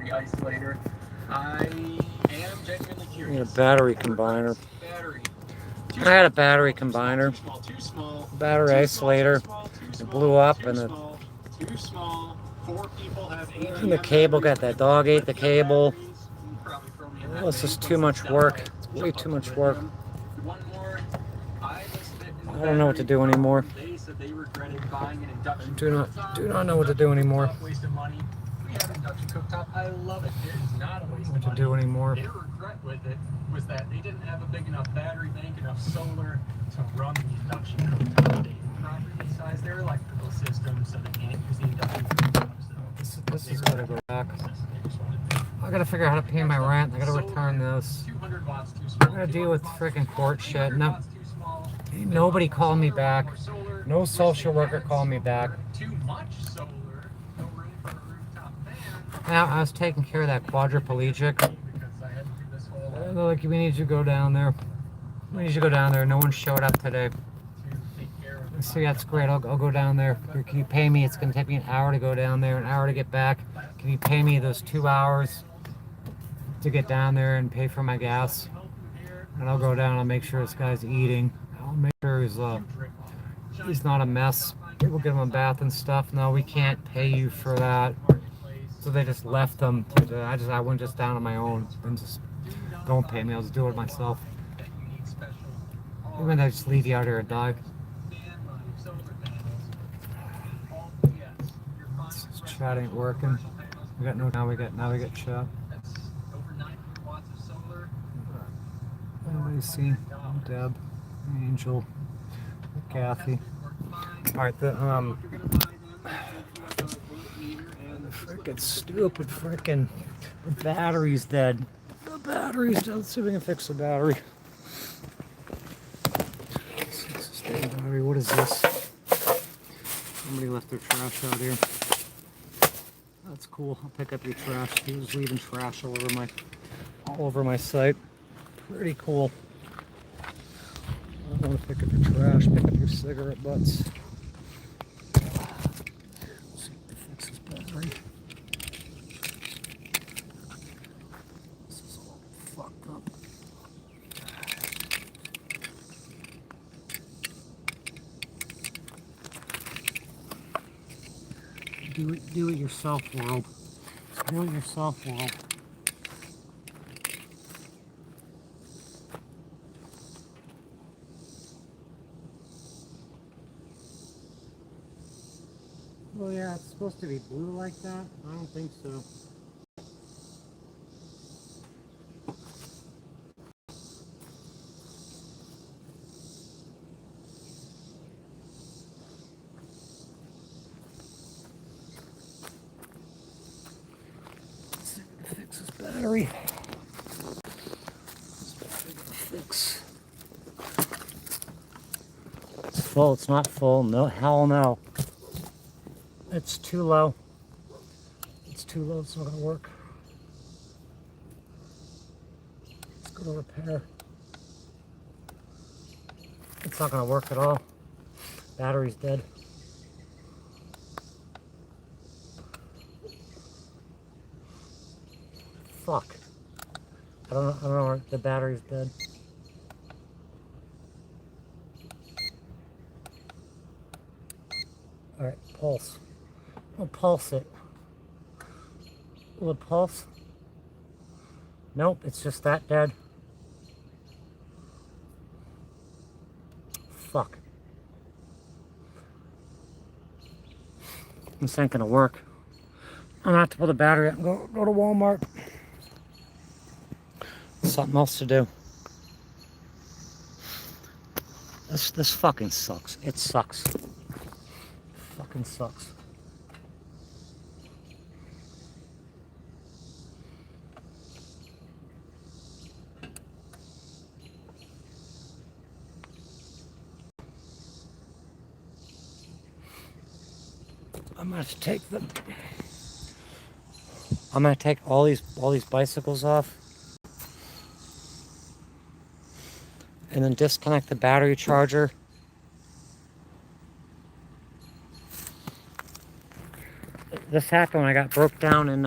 battery isolator. I am genuinely curious. Need a battery combiner. I had a battery combiner, battery isolator. It blew up, and the cable got that dog ate the cable. Well, it's just too much work. It's way too much work. I don't know what to do anymore. Do not know what to do anymore. What to do anymore. Their regret with it was that they didn't have a big enough battery bank, enough solar to run the induction cooktop. They properly size their electrical system so they can't use the induction cooktop. So this is gotta go back. I gotta figure out how to pay my rent. I gotta return this. I gotta deal with freaking court shit. No, nobody called me back. No social worker called me back. Now, I was taking care of that quadriplegic. They're like, we need you to go down there. We need you to go down there. No one showed up today. I said, yeah, that's great. I'll go down there. Can you pay me? It's going to take me an hour to go down there, an hour to get back. Can you pay me those 2 hours to get down there and pay for my gas? And I'll go down. I'll make sure this guy's eating. I'll make sure he's not a mess. We'll give him a bath and stuff. No, we can't pay you for that. So they just left them. I went just down on my own and just don't pay me. I'll just do it myself. Even though I just leave you out here and die. This chat ain't working. We got no. Now we got chat. Anybody see Deb, Angel, Kathy? All right, freaking stupid freaking the battery's dead. The battery's dead. Let's see if we can fix the battery. Battery. What is this? Somebody left their trash out here. That's cool. I'll pick up your trash. He was leaving trash all over my site. Pretty cool. I want to pick up your trash, pick up your cigarette butts. Let's see if we fix this battery. This is all fucked up. Do it yourself, world. Do it yourself, world. Well, yeah, it's supposed to be blue like that. I don't think so. Let's see if we can fix this battery. Fix. It's full. It's not full. No, hell no. It's too low. It's too low. It's not gonna work. Let's go to repair. It's not gonna work at all. Battery's dead. Fuck. I don't know. The battery's dead. All right, pulse. We'll pulse it. Will it pulse? Nope, it's just that dead. Fuck. This ain't gonna work. I'm gonna have to pull the battery out and go to Walmart. Something else to do. This fucking sucks. It sucks. Fucking sucks. I'm gonna take all these bicycles off and then disconnect the battery charger. This happened when I got broke down in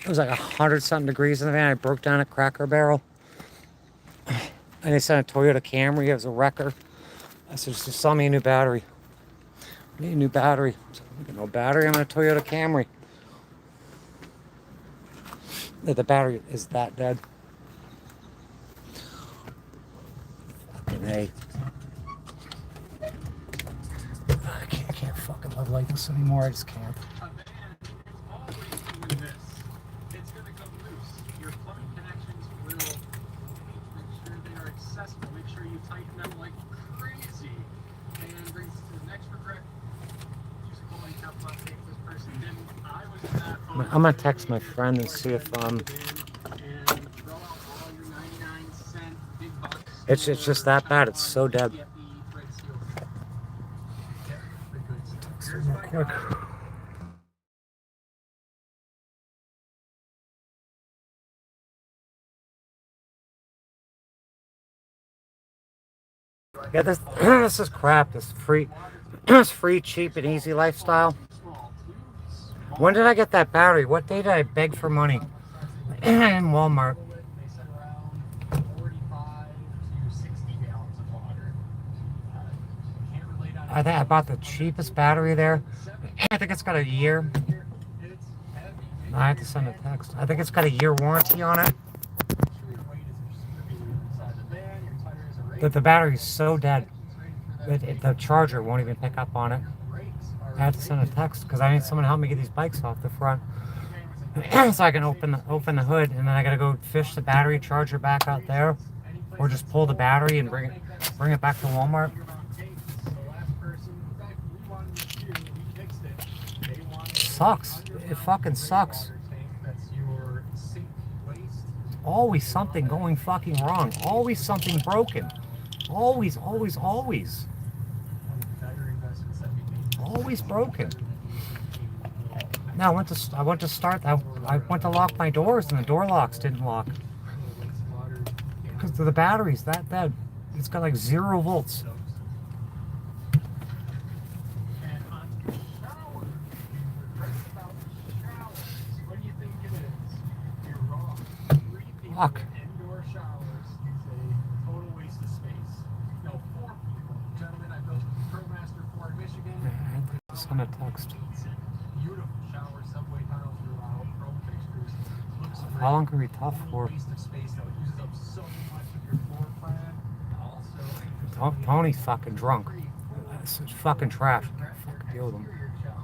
It was like 100-something degrees in the van. I broke down at Cracker Barrel. And they sent a Toyota Camry. It was a wrecker. I said, just sell me a new battery. I need a new battery. No battery, I'm in a Toyota Camry. The battery is that dead. Fucking A. I can't fucking live like this anymore. I just can't. It's going to come loose. Your plumbing connections will make sure they are accessible. Make sure you tighten them like crazy. And brings us to the next regret. Use a cooling cup left if this person didn't. I was in that phone. I'm gonna text my friend and see if And throw out all your 99-cent big box it's just that bad. It's so dead. get the red seal. Text him real quick. Yeah, this this is crap. This free, cheap, and easy lifestyle. When did I get that battery? What day did I beg for money? In Walmart. They sent around 45 to 60 gallons of water. Can't relate on I bought the cheapest battery there. I think it's got a year. it's heavy. I have to send a text. I think it's got a year warranty on it. Make sure your weight is distributed inside the van. Your tires are But the battery's so dead that the charger won't even pick up on it. I had to send a text because I need someone to help me get these bikes off the front. So I can open the hood, and then I gotta go fish the battery charger back out there, or just pull the battery and bring it back to Walmart. Sucks. It fucking sucks. Always something going fucking wrong. Always something broken. Always, always, always. Always broken. Now I went to lock my doors, and the door locks didn't lock because the battery's that dead. It's got like 0 volts. Fuck. Indoor showers is a total waste of space. No, 4 people. Gentlemen, I built ProMaster Ford, Michigan. I just sent a text. Beautiful shower, subway tiles throughout, chrome fixtures. Looks great. How long can we be tough for? Waste of space though. It uses up so much of your floor plan. Also, Tony's fucking drunk. It's fucking trash. I can't fucking deal with him. exterior shower.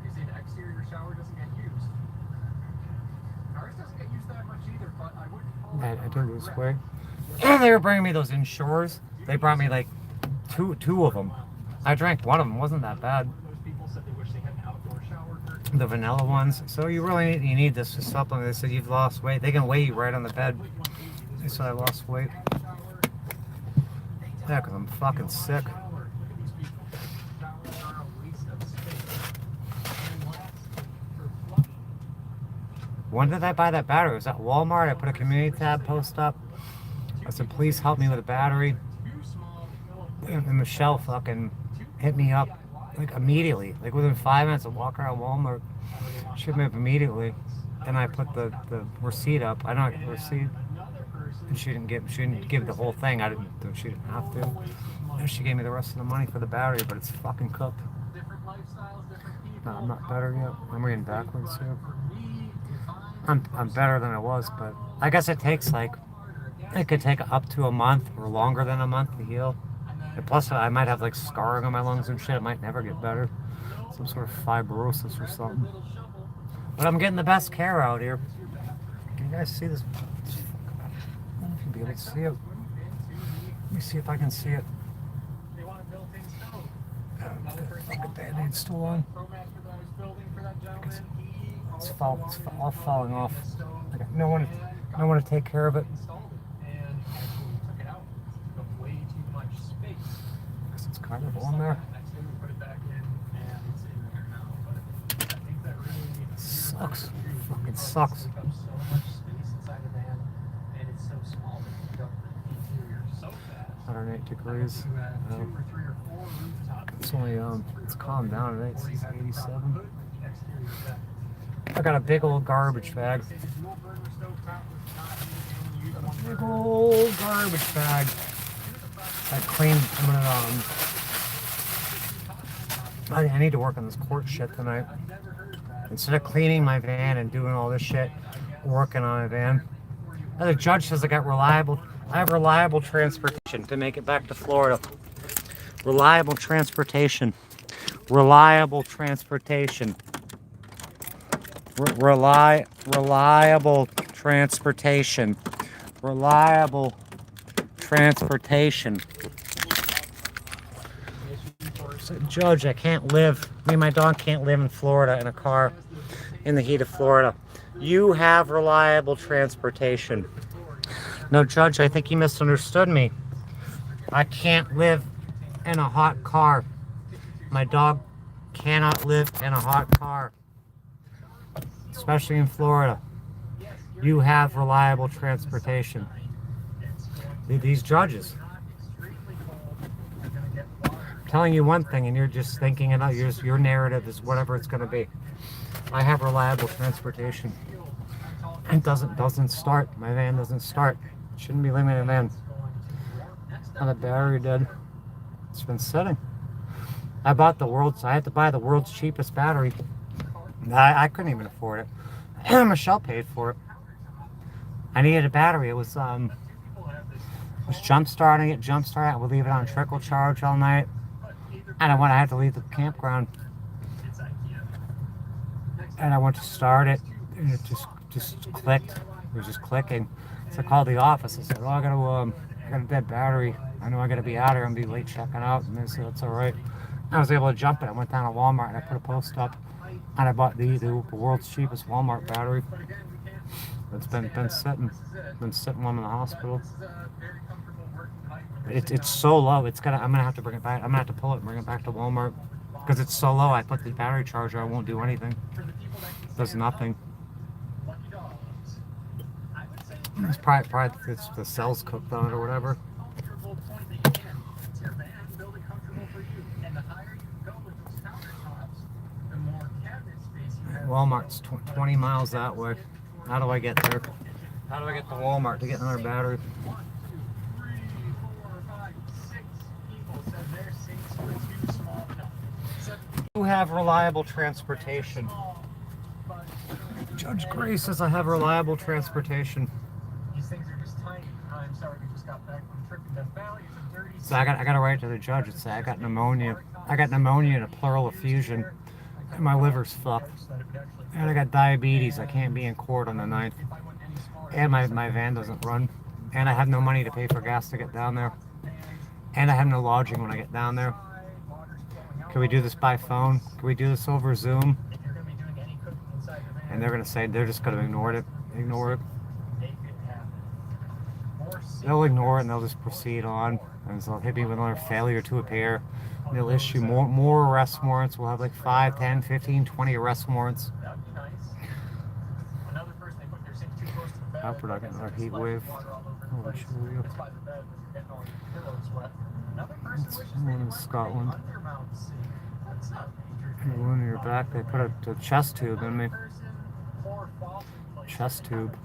You see, the exterior shower doesn't get used. Ours doesn't get used that much either, but I wouldn't call it I did lose weight. They were bringing me those Inshores. They brought me like two of them. I drank one of them. Wasn't that bad. Those people said they wish they had an outdoor shower curtain. The vanilla ones. So you really need this to supplement. They said you've lost weight. They can weigh you right on the bed. They said I lost weight. Yeah, because I'm fucking sick. When did I buy that battery? It was at Walmart. I put a community tab post up. I said, please help me with a battery. And Michelle fucking hit me up like immediately. Like within 5 minutes of walking around Walmart. She hit me up immediately. And I put the receipt up. I don't get the receipt. And she didn't give the whole thing. She didn't have to. And she gave me the rest of the money for the battery, but it's fucking cooked. No, I'm not better yet. I'm reading backwards here. I'm better than I was, but I guess it could take up to a month or longer than a month to heal. And plus, I might have like scarring on my lungs and shit. It might never get better. Some sort of fibrosis or something. But I'm getting the best care out here. Can you guys see this? I don't know if you'll be able to see it. Let me see if I can see it. The band-aid's still on. It's all falling off. I got no one to take care of it. Guess it's kind of on there. Sucks. Fucking sucks. 108 degrees. It's only it's calmed down today. It's 87. I got a big old garbage bag. Big old garbage bag. I cleaned. I need to work on this court shit tonight. Instead of cleaning my van and doing all this shit, working on my van. And the judge says I have reliable transportation to make it back to Florida. Reliable transportation. Reliable transportation. Reliable transportation. Reliable transportation. So, Judge, me and my dog can't live in Florida in a car in the heat of Florida. You have reliable transportation. No, Judge, I think you misunderstood me. I can't live in a hot car. My dog cannot live in a hot car, especially in Florida. You have reliable transportation. These judges. Telling you one thing and you're just thinking your narrative is whatever it's going to be. I have reliable transportation. It doesn't start. My van doesn't start. Shouldn't be living in a van. And the battery dead. It's been sitting. I had to buy the world's cheapest battery. I couldn't even afford it. Michelle paid for it. I needed a battery. It was jump starting it. I would leave it on trickle charge all night. And I had to leave the campground. And I went to start it, and it just clicked. It was just clicking. So I called the office. I said, "Oh, I got a dead battery. I know I got to be out here and be late checking out." And they said, "That's all right." I was able to jump it. I went down to Walmart and I put a post up, and I bought the world's cheapest Walmart battery. It's been sitting one in the hospital. It's so low. I'm gonna have to bring it back. I'm gonna have to pull it and bring it back to Walmart because it's so low. I put the battery charger. I won't do anything. It does nothing. It's probably it's the cells cooked on it or whatever. Walmart's 20 miles that way. How do I get there? How do I get to Walmart to get another battery? You have reliable transportation. Judge Gray says I have reliable transportation. These things are just tiny. I'm sorry, we just got back from a trip in Death Valley. It's a dirty. So I got to write to the judge and say I got pneumonia. I got pneumonia and a pleural effusion. And my liver's fucked. And I got diabetes. I can't be in court on the 9th. And my van doesn't run. And I have no money to pay for gas to get down there. And I have no lodging when I get down there. Can we do this by phone? Can we do this over Zoom? And they're going to say they're just going to ignore it. They'll ignore it and they'll just proceed on. And so they'll hit me with another failure to appear. And they'll issue more arrest warrants. We'll have like 5, 10, 15, 20 arrest warrants. Hope we're not getting another heat wave. I'll show you. One in Scotland. The one in your back, they put a chest tube in me. Chest tube.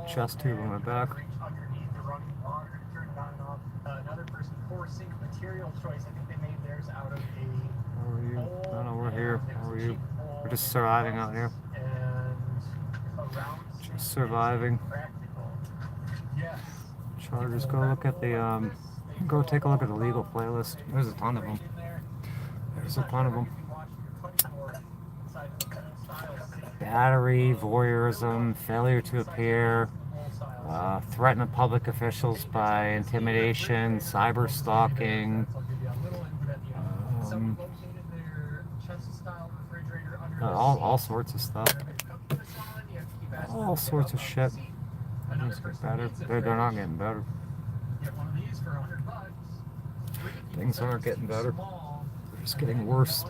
Chest tube on my back. Another person forcing material choice. I think they made theirs out of a. How are you? I don't know, we're here. How are you? We're just surviving out here. Just surviving. Chargers, go look at the go take a look at the legal playlist. There's a ton of them. There's a ton of them. Battery, voyeurism, failure to appear, threatening public officials by intimidation, cyber stalking, all sorts of stuff. All sorts of shit. Things get better. They're not getting better. Things aren't getting better. They're just getting worse.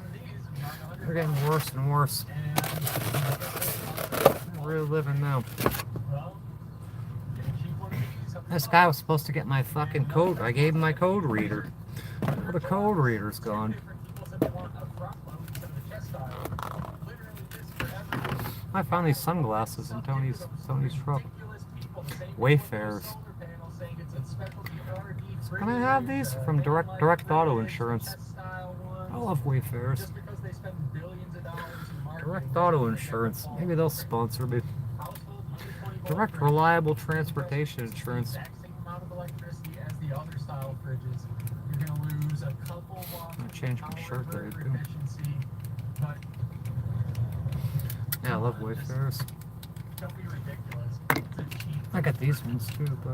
They're getting worse and worse. We're living now. This guy was supposed to get my fucking code. I gave him my code reader. Well, the code reader's gone. I found these sunglasses in Tony's truck. Wayfarers. Can I have these from Direct Auto Insurance? I love Wayfarers. Direct Auto Insurance. Maybe they'll sponsor me. Direct Reliable Transportation Insurance. I changed my shirt there too. Yeah, I love Wayfarers. I got these ones too, but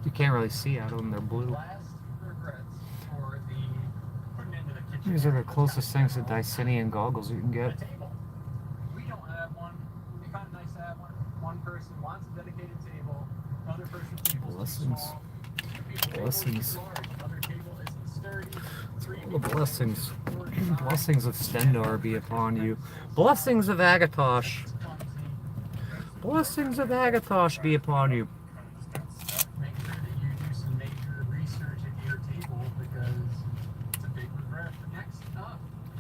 you can't really see out of them. They're blue. These are the closest things to Dicinian goggles you can get. We don't have one. It'd be kind of nice to have one. One person wants a dedicated table. Another person's table is Blessings. small. Two people's table Blessings. is too large. Another table isn't sturdy. Three All the people's blessings. table is short size. Blessings of Stendar be upon you. Blessings of Agatosh. It's clumsy. Blessings of Agatosh be upon you. Make sure that you do some major research at your table because it's a big regret. Next up,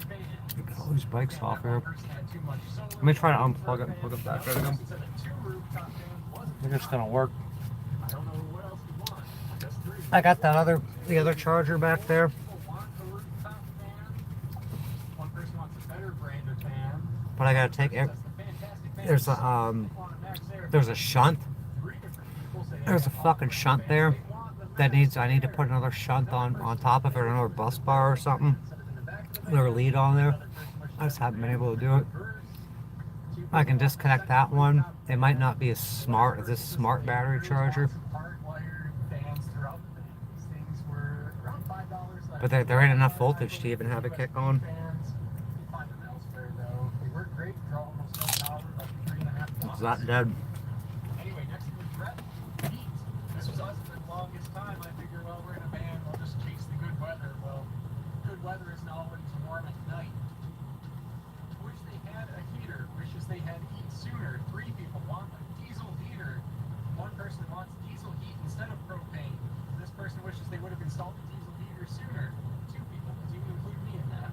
fans. Get all these bikes off here. One person had too much solar. Let me try to unplug it and plug it back in again. Said that two rooftop fans wasn't I think it's gonna work. I don't know what else you want. Just three. I got the other charger back there. People want a rooftop fan. One person wants a better brand of fan. But I gotta take it. That's the fantastic fan. There's a They want a max there. there's a shunt. Three different people say There's a they fucking want shunt fans. there They want the that max I need to there. put another shunt on top of it, or another bus bar or something. Set it in the back of the Another van. lead on there. Another person wishes I just to haven't been have able to do it. reverse. Two I can people disconnect want that one. rooftop It might not be as smart as this smart battery charger, hardwired fans throughout the van. These things were around $5 less. but there ain't enough voltage to even have it kick on. Fans, you find them elsewhere though. They work great, draw almost no power, like 3.5 It's watts. that dead. Anyway, next regret, heat. This was us for the longest time. I figure, well, we're in a van, we'll just chase the good weather. Well, good weather isn't always warm at night. Wish they had a heater. Wishes they had heat sooner. Three people want a diesel heater. One person wants diesel heat instead of propane. This person wishes they would have installed the diesel heater sooner. Two people, because you can include me in that.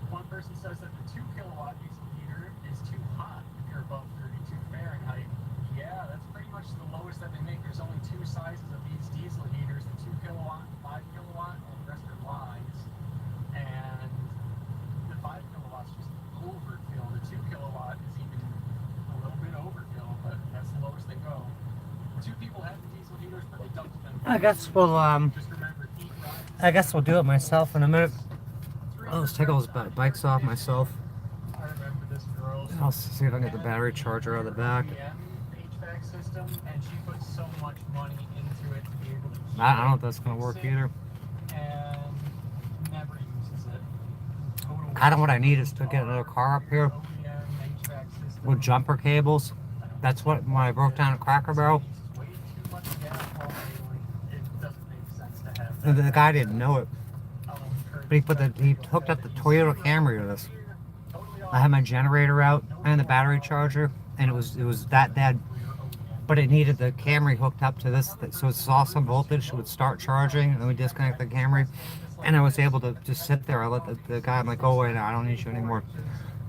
One person says that the 2 kilowatt diesel heater is too hot if you're above 32 Fahrenheit. Yeah, that's pretty much the lowest that they make. There's only two sizes of these diesel heaters, the 2 kilowatt and 5 kilowatt, and the rest are lies. And the 5 kilowatt's just overkill. The 2 kilowatt is even a little bit overkill, but that's the lowest they go. Two people had the diesel heaters, but they dumped them. I guess we'll Just remember, heat rises. I guess we'll do it myself in a minute. Three I'll just take all those bikes off myself. I remember this girl. I'll see if I can get the battery charger out of the back. HVAC system, and she put so much money into it to be able to keep I don't know if that's gonna work either. and never uses it. Total Kind of what I need is to get another car up here OEM HVAC system. with jumper cables. That's what when I broke down at Cracker Barrel. Way too much gas while idling. It doesn't make sense to have The that. guy didn't know it, I'll encourage but he hooked up the Toyota Camry to this. I had my generator out and the battery charger, and it was that dead. But it needed the Camry hooked up to this, so it saw some voltage. It would start charging, and then we disconnect the Camry, and I was able to just sit there. I let the guy, I'm like, oh wait, no, I don't need you anymore.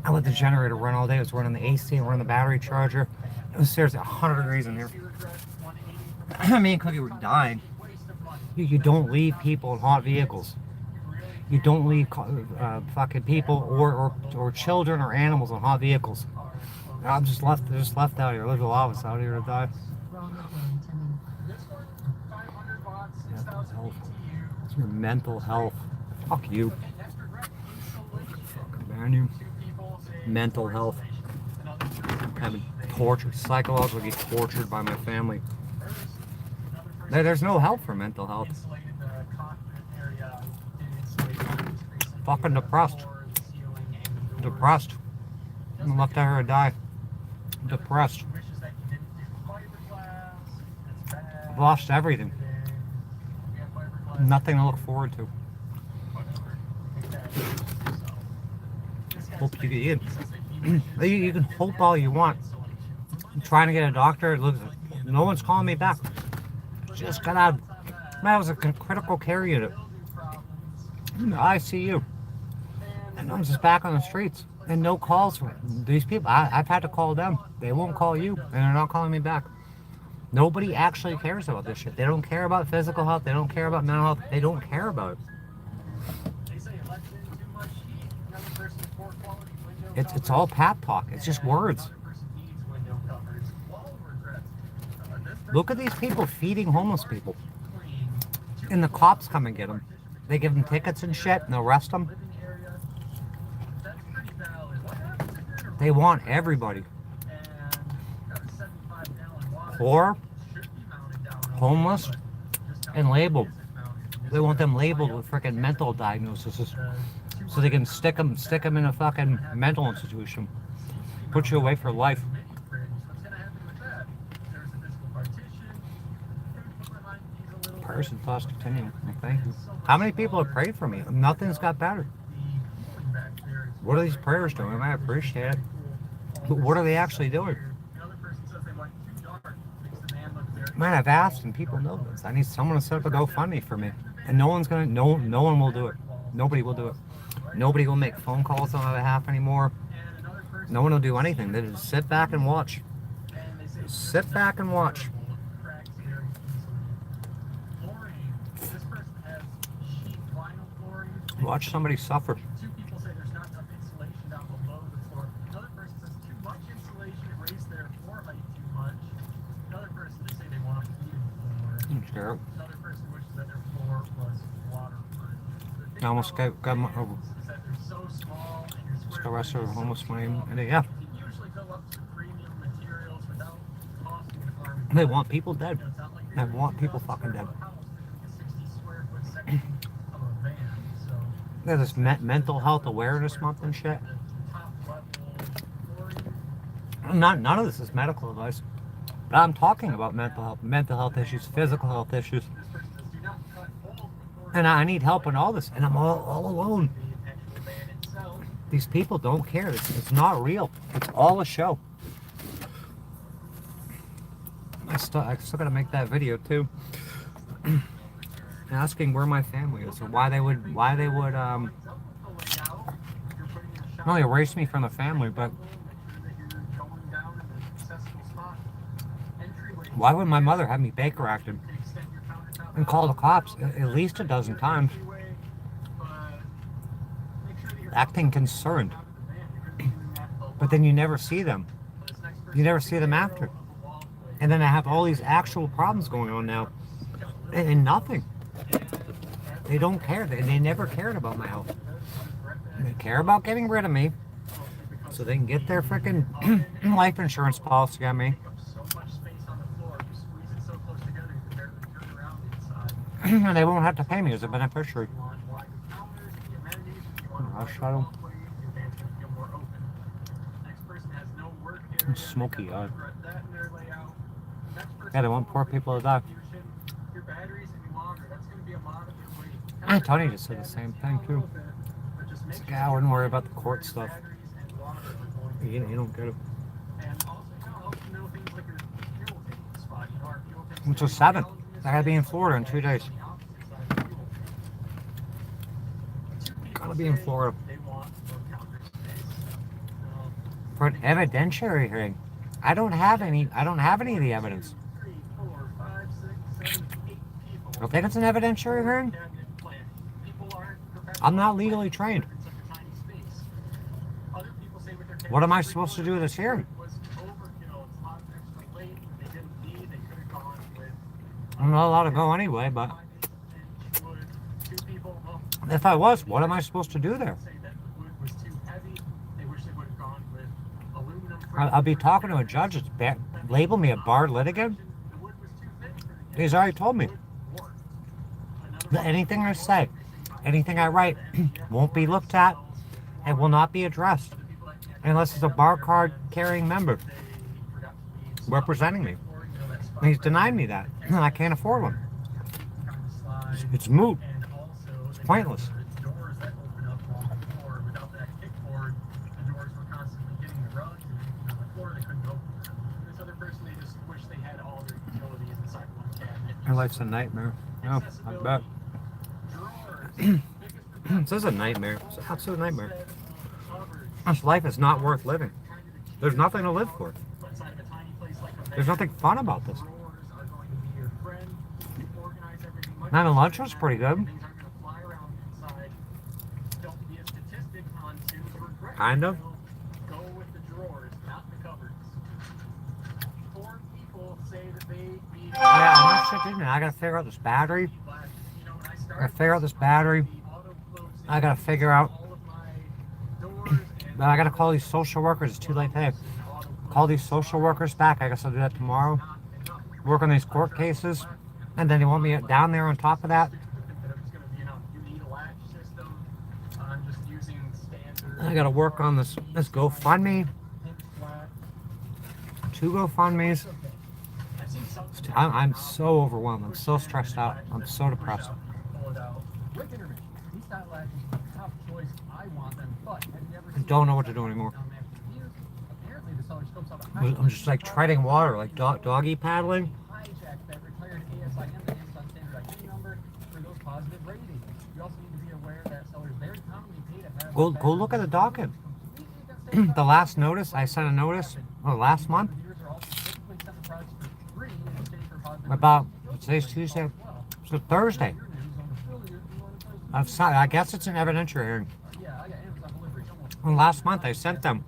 I let the generator run all day. It was running the AC and running the battery charger. It was seriously 100 degrees in here. Me and Cookie were dying. You don't leave people in hot vehicles. You don't leave fucking people or children or animals in hot vehicles. I'm just left out here. There's a lot of us out here to die. It's your mental health. Fuck you. Fucking man, you. Mental health. I've been tortured, psychologically tortured by my family. There's no help for mental health. Fucking depressed. Depressed. I'm left out here to die. Depressed. I've lost everything. Nothing to look forward to. Hope you can hope all you want. I'm trying to get a doctor. No one's calling me back. Just got out. Man, I was a critical care unit in the ICU, and I'm just back on the streets. And no calls from these people. I've had to call them. They won't call you, and they're not calling me back. Nobody actually cares about this shit. They don't care about physical health. They don't care about mental health. They don't care about it. It's all pap talk. It's just words. Look at these people feeding homeless people. And the cops come and get them. They give them tickets and shit and arrest them. They want everybody. Poor, homeless, and labeled. They want them labeled with freaking mental diagnoses, so they can stick them in a fucking mental institution, put you away for life. Person thoughts continuing. Thank you. How many people have prayed for me? Nothing's got better. What are these prayers doing? I appreciate it. But what are they actually doing? Man, I've asked and people know this. I need someone to set up a GoFundMe for me. And no one will do it. Nobody will do it. Nobody will make phone calls on my behalf anymore. No one will do anything. They just sit back and watch. Sit back and watch. Watch somebody suffer. Two people say there's not enough insulation down below the floor. Another person says too much insulation, it raised their floor height too much. Another person, they say they want a heating floor. Sure. Another person wishes that their floor was waterproof. I almost got my Is that they're so small and your square the rest of footage is homeless so money. small. And yeah, You can usually go up to premium materials without costing an arm. they want people dead. It's not like They you're want in a people fucking 60 dead. square foot house, they're like a 60 square foot section of a van. So There's this mental health awareness month and shit. None of this is medical advice. But I'm talking about mental health issues, physical health issues. And I need help in all this. And I'm all alone. These people don't care. It's not real. It's all a show. I still gotta make that video too. Asking where my family is, or why they would not only erase me from the family, but why would my mother have me Baker acted and call the cops at least a dozen times, acting concerned, but then you never see them. You never see them after. And then I have all these actual problems going on now, and nothing. They don't care. They never cared about my health. They care about getting rid of me so they can get their freaking life insurance policy on me. And they won't have to pay me as a beneficiary. I'll shut them. Smoky eye. Yeah, they want poor people to die. Tony just said the same thing too. He's like, I wouldn't worry about the court stuff. You don't get it. Which was 7th. I gotta be in Florida in 2 days. Gotta be in Florida for an evidentiary hearing. I don't have any of the evidence. I think it's an evidentiary hearing. I'm not legally trained. What am I supposed to do with this hearing? I'm not allowed to go anyway, but if I was, what am I supposed to do there? I'll be talking to a judge that's label me a barred litigant. He's already told me that anything I say, anything I write won't be looked at and will not be addressed unless it's a bar card carrying member representing me. And he's denied me that. And I can't afford one. It's moot. It's pointless. My life's a nightmare. No, I bet. This is a nightmare. It's an absolute nightmare. This life is not worth living. There's nothing to live for. There's nothing fun about this. Now the lunch was pretty good. Kind of. Yeah, I'm not shit, didn't it? I gotta figure out this battery. I gotta figure out this battery. I gotta figure out. But I gotta call these social workers. It's too late today. Call these social workers back. I guess I'll do that tomorrow. Work on these court cases. And then they want me down there on top of that. I gotta work on this GoFundMe. 2 GoFundMes. I'm so overwhelmed. I'm so stressed out. I'm so depressed. I don't know what to do anymore. I'm just like treading water, like doggy paddling. Go look at the docket. The last notice, I sent a notice last month about, today's Tuesday, so Thursday. I guess it's an evidentiary hearing. And last month I sent them,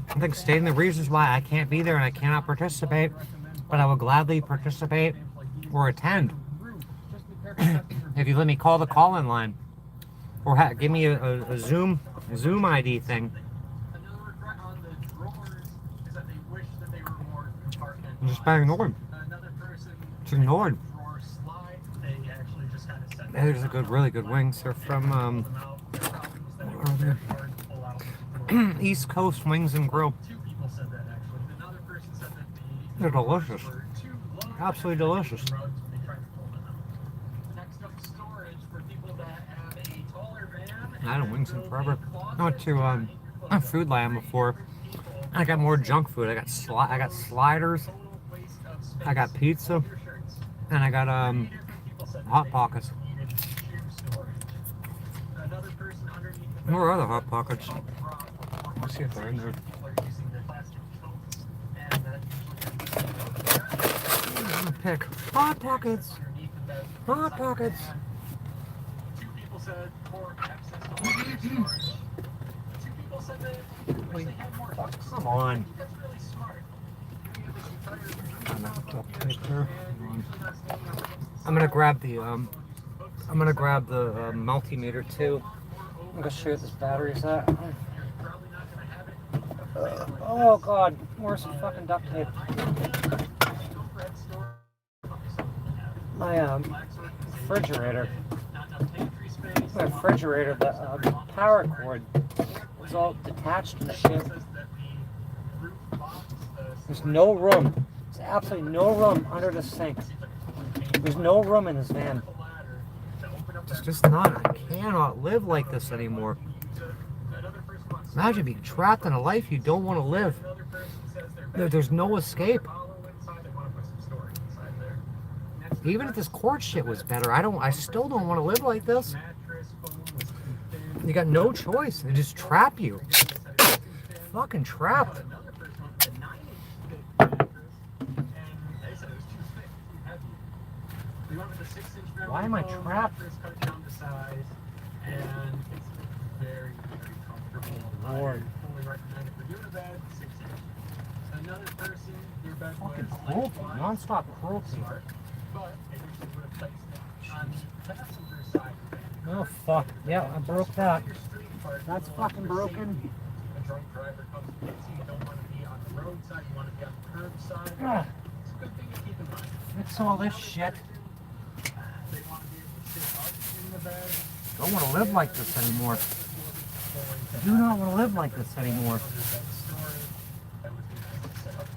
I think, stating the reasons why I can't be there and I cannot participate, but I will gladly participate or attend if you let me call the call-in line or give me a Zoom ID thing. It's just been ignored. It's ignored. There's a really good wings. They're from East Coast Wings and Grill. They're delicious. Absolutely delicious. I had a wings in forever. I went to Food Land before. I got more junk food. I got sliders. I got pizza, and I got Hot Pockets. Where are the Hot Pockets? Let's see if they're in there. I'm gonna pick Hot Pockets. Hot Pockets. Wait, come on. I'm gonna grab the multimeter too. I'm gonna show you what this battery's at. Oh god, where's some fucking duct tape? My refrigerator. My refrigerator, the power cord is all detached and shit. There's no room. There's absolutely no room under the sink. There's no room in this van. It's just not. I cannot live like this anymore. Imagine being trapped in a life you don't want to live. There's no escape. Even if this court shit was better, I still don't want to live like this. You got no choice. They just trap you. Fucking trapped. Why am I trapped? Lord. Fucking cruelty. Non-stop cruelty. Oh fuck. Yeah, I broke that. That's fucking broken. Ah. Fix all this shit. Don't want to live like this anymore. I do not want to live like this anymore.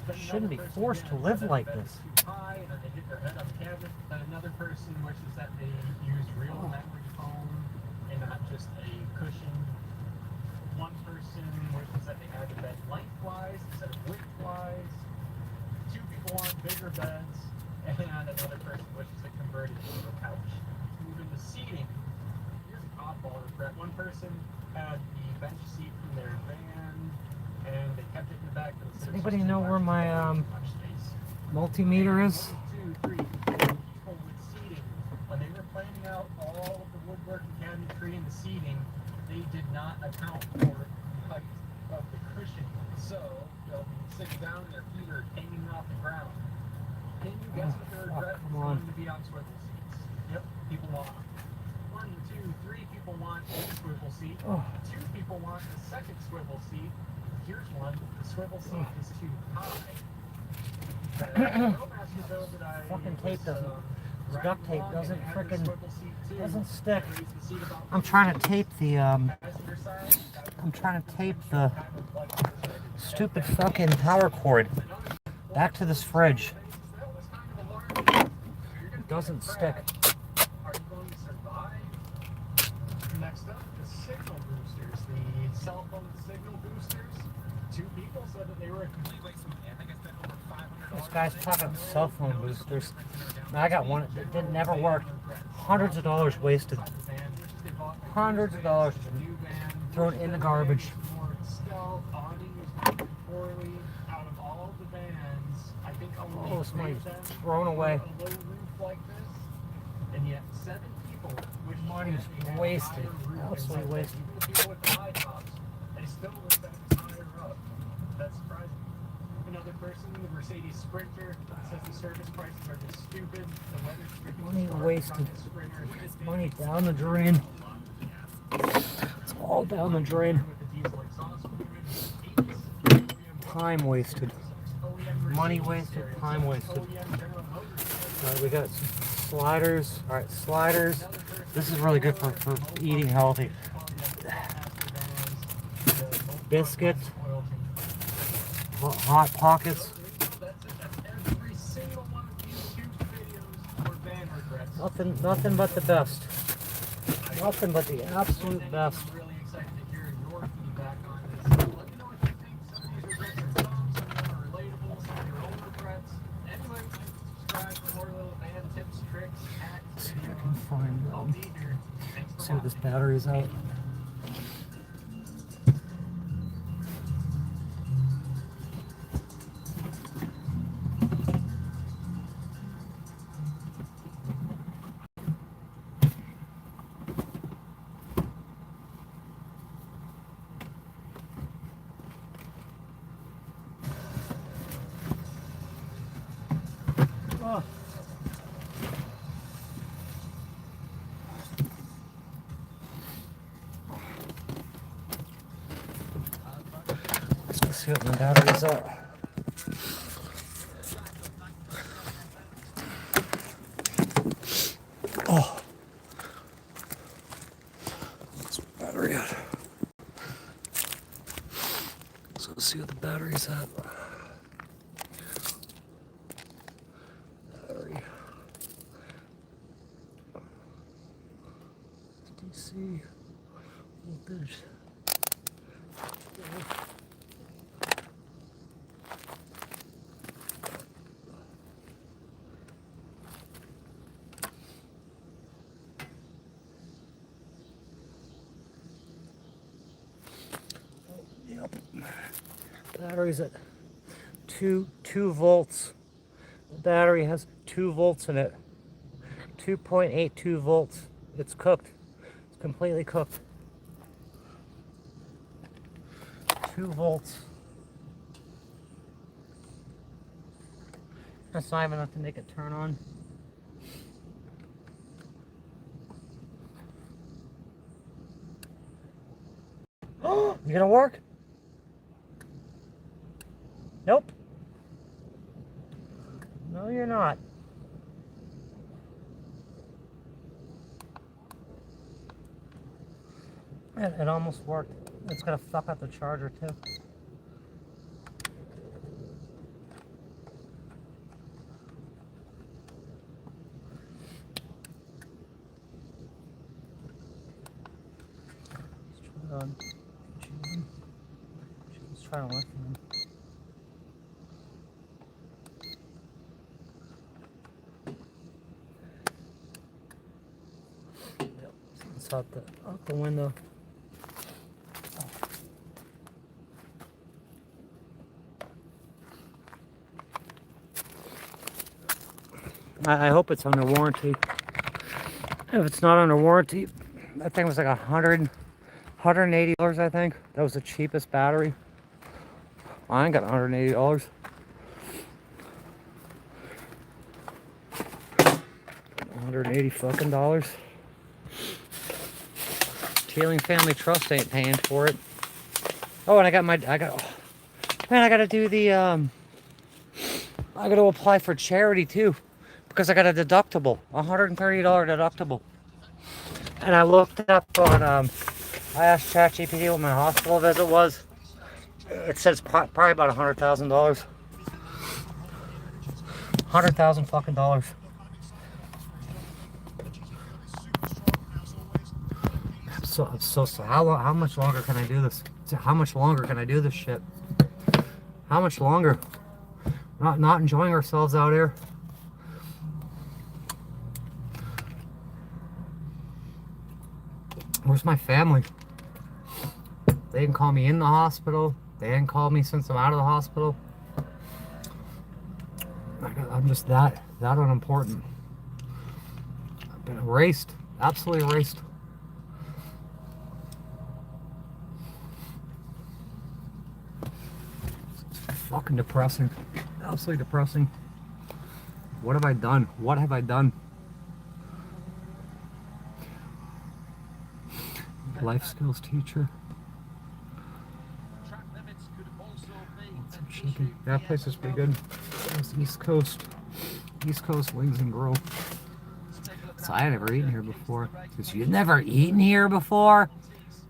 I shouldn't be forced to live like this. Another person wishes that they use real memory foam and not just a cushion. One person wishes that they had the bed lengthwise instead of widthwise. 2 people want bigger beds, and another person wishes it converted into a couch. Moving the seating. Here's a oddball regret. One person had the bench seat in their van, and they kept it in the back. Does anybody know where my multimeter is? 1, 2, 3 people with seating. When they were planning out all of the woodwork and cabinetry and the seating, they did not account for the height of the cushion. So they'll be sitting down and their feet are hanging off the ground. Can you guess what their regret is going to be on swivel seats? Yep, people want 1, 2, 3 people want a swivel seat. 2 people want the second swivel seat. Here's one. The swivel seat is too high. Fucking tape doesn't. Duct tape doesn't doesn't stick. I'm trying to tape the stupid fucking power cord back to this fridge. It doesn't stick. Are you going to survive? Next up, the signal boosters, the cell phone signal boosters. 2 people said that they were a complete waste of money. I think I spent over $500. This guy's talking cell phone boosters. I got one that didn't never work. Hundreds of dollars wasted. Hundreds of dollars thrown in the garbage. All this money thrown away. And yet 7 people, which money's wasted. Absolutely wasted. They still live that higher up. That's surprising. Another person, the Mercedes Sprinter, says the service prices are just stupid. The weather's Money wasted. Money down the drain. It's all down the drain. Time wasted. Money wasted. Time wasted. Alright, we got some sliders. Alright, sliders. This is really good for eating healthy. Biscuits. Hot Pockets. Nothing but the best. Nothing but the absolute best. See if I can find see what this battery is out. Oh. Let's go see what my batteries are. Oh. What's the battery at? Let's see what the battery's at. DC voltage. Yep. Battery's at 2 volts. The battery has 2 volts in it. 2.82 volts. It's cooked. It's completely cooked. 2 volts. That's not even enough to make it turn on. Oh, you gonna work? Nope. No, you're not. It almost worked. It's gonna fuck up the charger too. Let's try it on. Let's try it on. Yep, it's out the window. I hope it's under warranty. If it's not under warranty, that thing was like $180, I think. That was the cheapest battery. I ain't got $180. $180 fucking dollars. Teeling Family Trust ain't paying for it. Oh, and I gotta do the, I gotta apply for charity too, because I got a deductible, $130 deductible. And I looked up on, I asked ChatGPT what my hospital visit was. It says probably about $100,000. $100,000 fucking dollars. So how much longer can I do this? How much longer can I do this shit? How much longer? Not enjoying ourselves out here. Where's my family? They didn't call me in the hospital. They didn't call me since I'm out of the hospital. I'm just that unimportant. I've been erased. Absolutely erased. It's fucking depressing. Absolutely depressing. What have I done? What have I done? Life skills teacher. Chicken. That place is pretty good. It's East Coast Wings and Grill. So I had never eaten here before. Because you've never eaten here before?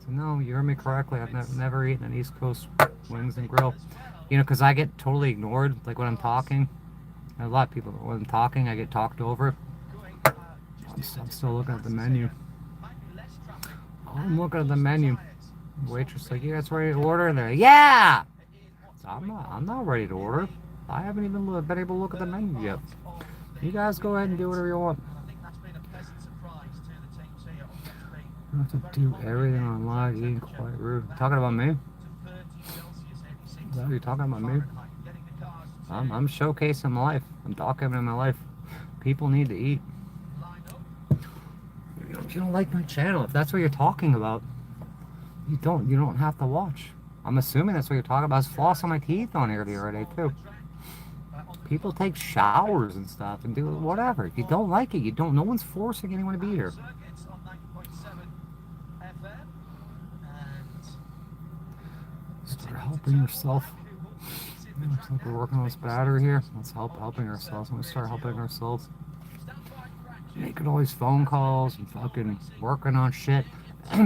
So no, you heard me correctly. I've never eaten an East Coast Wings and Grill. You know, because I get totally ignored, like when I'm talking. A lot of people, when I'm talking, I get talked over. I'm still looking at the menu. I'm looking at the menu. Waitress like, you guys ready to order? And they're like, yeah! So I'm not ready to order. I haven't even been able to look at the menu yet. You guys go ahead and do whatever you want. You have to do everything online, eating quite rude. Talking about me? Is that what you're talking about me? I'm showcasing my life. I'm documenting my life. People need to eat. If you don't like my channel, if that's what you're talking about, you don't have to watch. I'm assuming that's what you're talking about. I was flossing my teeth on here the other day too. People take showers and stuff and do whatever. If you don't like it, you don't. No one's forcing anyone to be here. Start helping yourself. Looks like we're working on this battery here. Let's helping ourselves. Let's start helping ourselves. Making all these phone calls and fucking working on shit.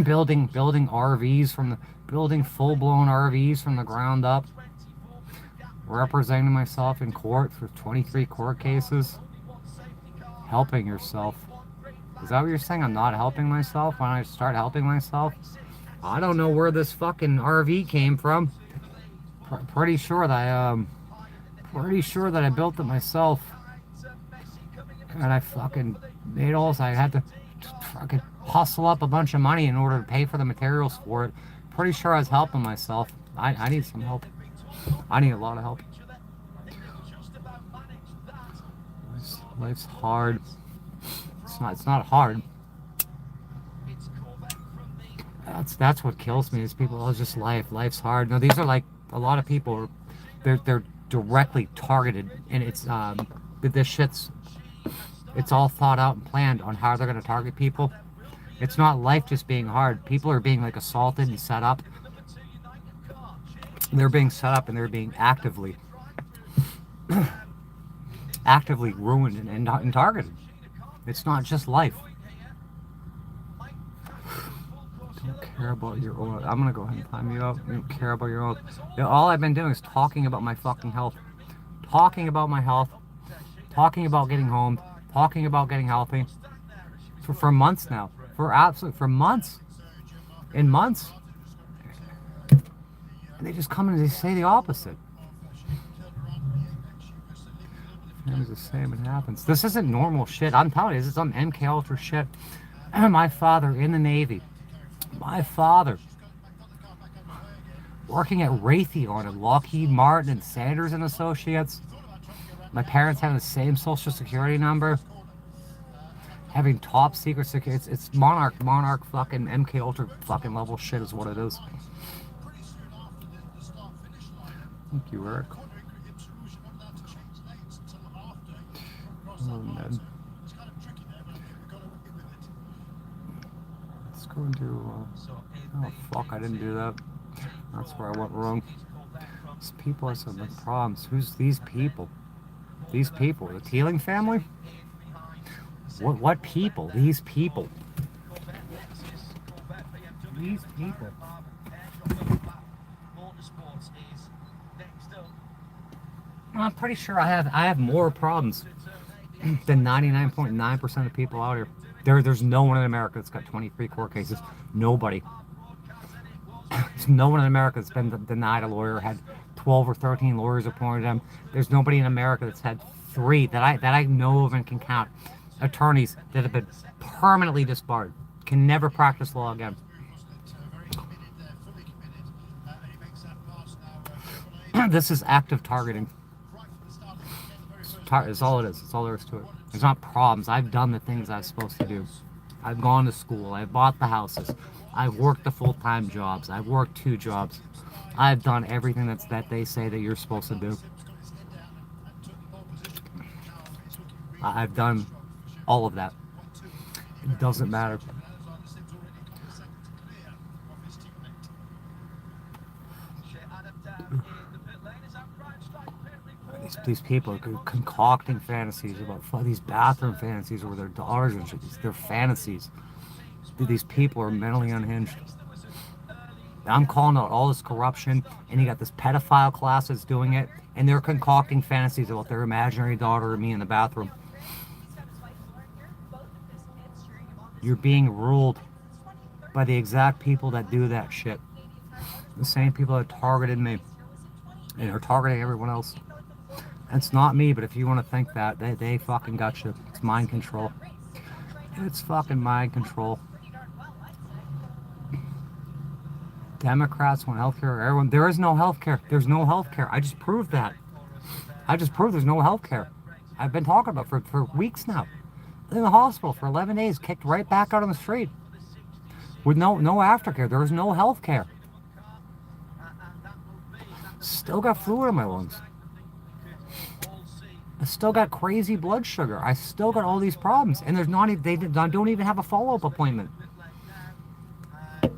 building RVs building full-blown RVs from the ground up. Representing myself in court for 23 court cases. Helping yourself. Is that what you're saying? I'm not helping myself when I start helping myself? I don't know where this fucking RV came from. Pretty sure that I built it myself. And I fucking made all this. I had to fucking hustle up a bunch of money in order to pay for the materials for it. Pretty sure I was helping myself. I need some help. I need a lot of help. Life's hard. It's not hard. That's what kills me is people, oh, it's just life's hard. No, these are like a lot of people they're directly targeted, and it's this shit's it's all thought out and planned on how they're going to target people. It's not life just being hard. People are being like assaulted and set up. They're being set up and they're being actively ruined and targeted. It's not just life. Don't care about your own. I'm gonna go ahead and time you out. You don't care about your own. All I've been doing is talking about my fucking health. Talking about my health. Talking about getting home. Talking about getting healthy. For months now. For months. In months. And they just come and they say the opposite. It's the same, it happens. This isn't normal shit. I'm telling you, this is some MK Ultra shit. My father in the Navy. My father working at Raytheon and Lockheed Martin and Sanders and Associates. My parents having the same social security number, having top secret security. It's monarch fucking MK Ultra fucking level shit is what it is. Thank you, Eric. Oh, man. Let's go into. Oh, fuck, I didn't do that. That's where I went wrong. These people have some problems. Who's these people? These people? The Teeling family? What people? These people. These people. I'm pretty sure I have more problems than 99.9% of people out here. There's no one in America that's got 23 court cases. Nobody. There's no one in America that's been denied a lawyer, had 12 or 13 lawyers appointed them. There's nobody in America that's had 3 that I know of and can count. Attorneys that have been permanently disbarred, can never practice law again. This is active targeting. It's all it is. It's all there is to it. There's not problems. I've done the things I was supposed to do. I've gone to school. I've bought the houses. I've worked the full-time jobs. I've worked 2 jobs. I've done everything that they say that you're supposed to do. I've done all of that. It doesn't matter. These people are concocting fantasies about these bathroom fantasies over their daughters and shit. They're fantasies. These people are mentally unhinged. I'm calling out all this corruption, and you got this pedophile class that's doing it, and they're concocting fantasies about their imaginary daughter and me in the bathroom. You're being ruled by the exact people that do that shit. The same people that targeted me and are targeting everyone else. It's not me, but if you want to think that, they fucking got you. It's mind control. It's fucking mind control. Democrats want healthcare. Everyone, there is no healthcare. There's no healthcare. I just proved that. I just proved there's no healthcare. I've been talking about it for weeks now. In the hospital for 11 days, kicked right back out on the street with no aftercare. There was no healthcare. Still got fluid in my lungs. I still got crazy blood sugar. I still got all these problems, and there's not. They don't even have a follow-up appointment. I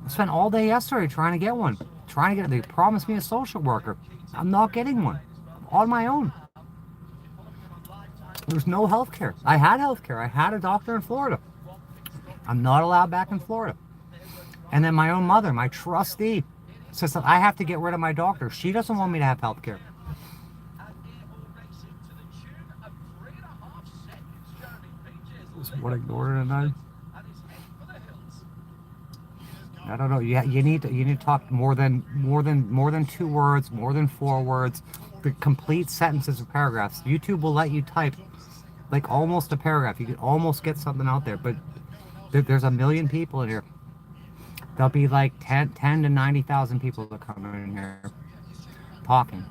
spent all day yesterday trying to get one. They promised me a social worker. I'm not getting one. On my own. There's no health care. I had health care. I had a doctor in Florida. I'm not allowed back in Florida. And then my own mother, my trustee, says that I have to get rid of my doctor. She doesn't want me to have health care. What ignored it tonight? I don't know. You need to talk more than 2 words, more than 4 words, the complete sentences or paragraphs. YouTube will let you type like almost a paragraph. You can almost get something out there, but there's a million people in here. There'll be like 10 to 90,000 people that come in here talking.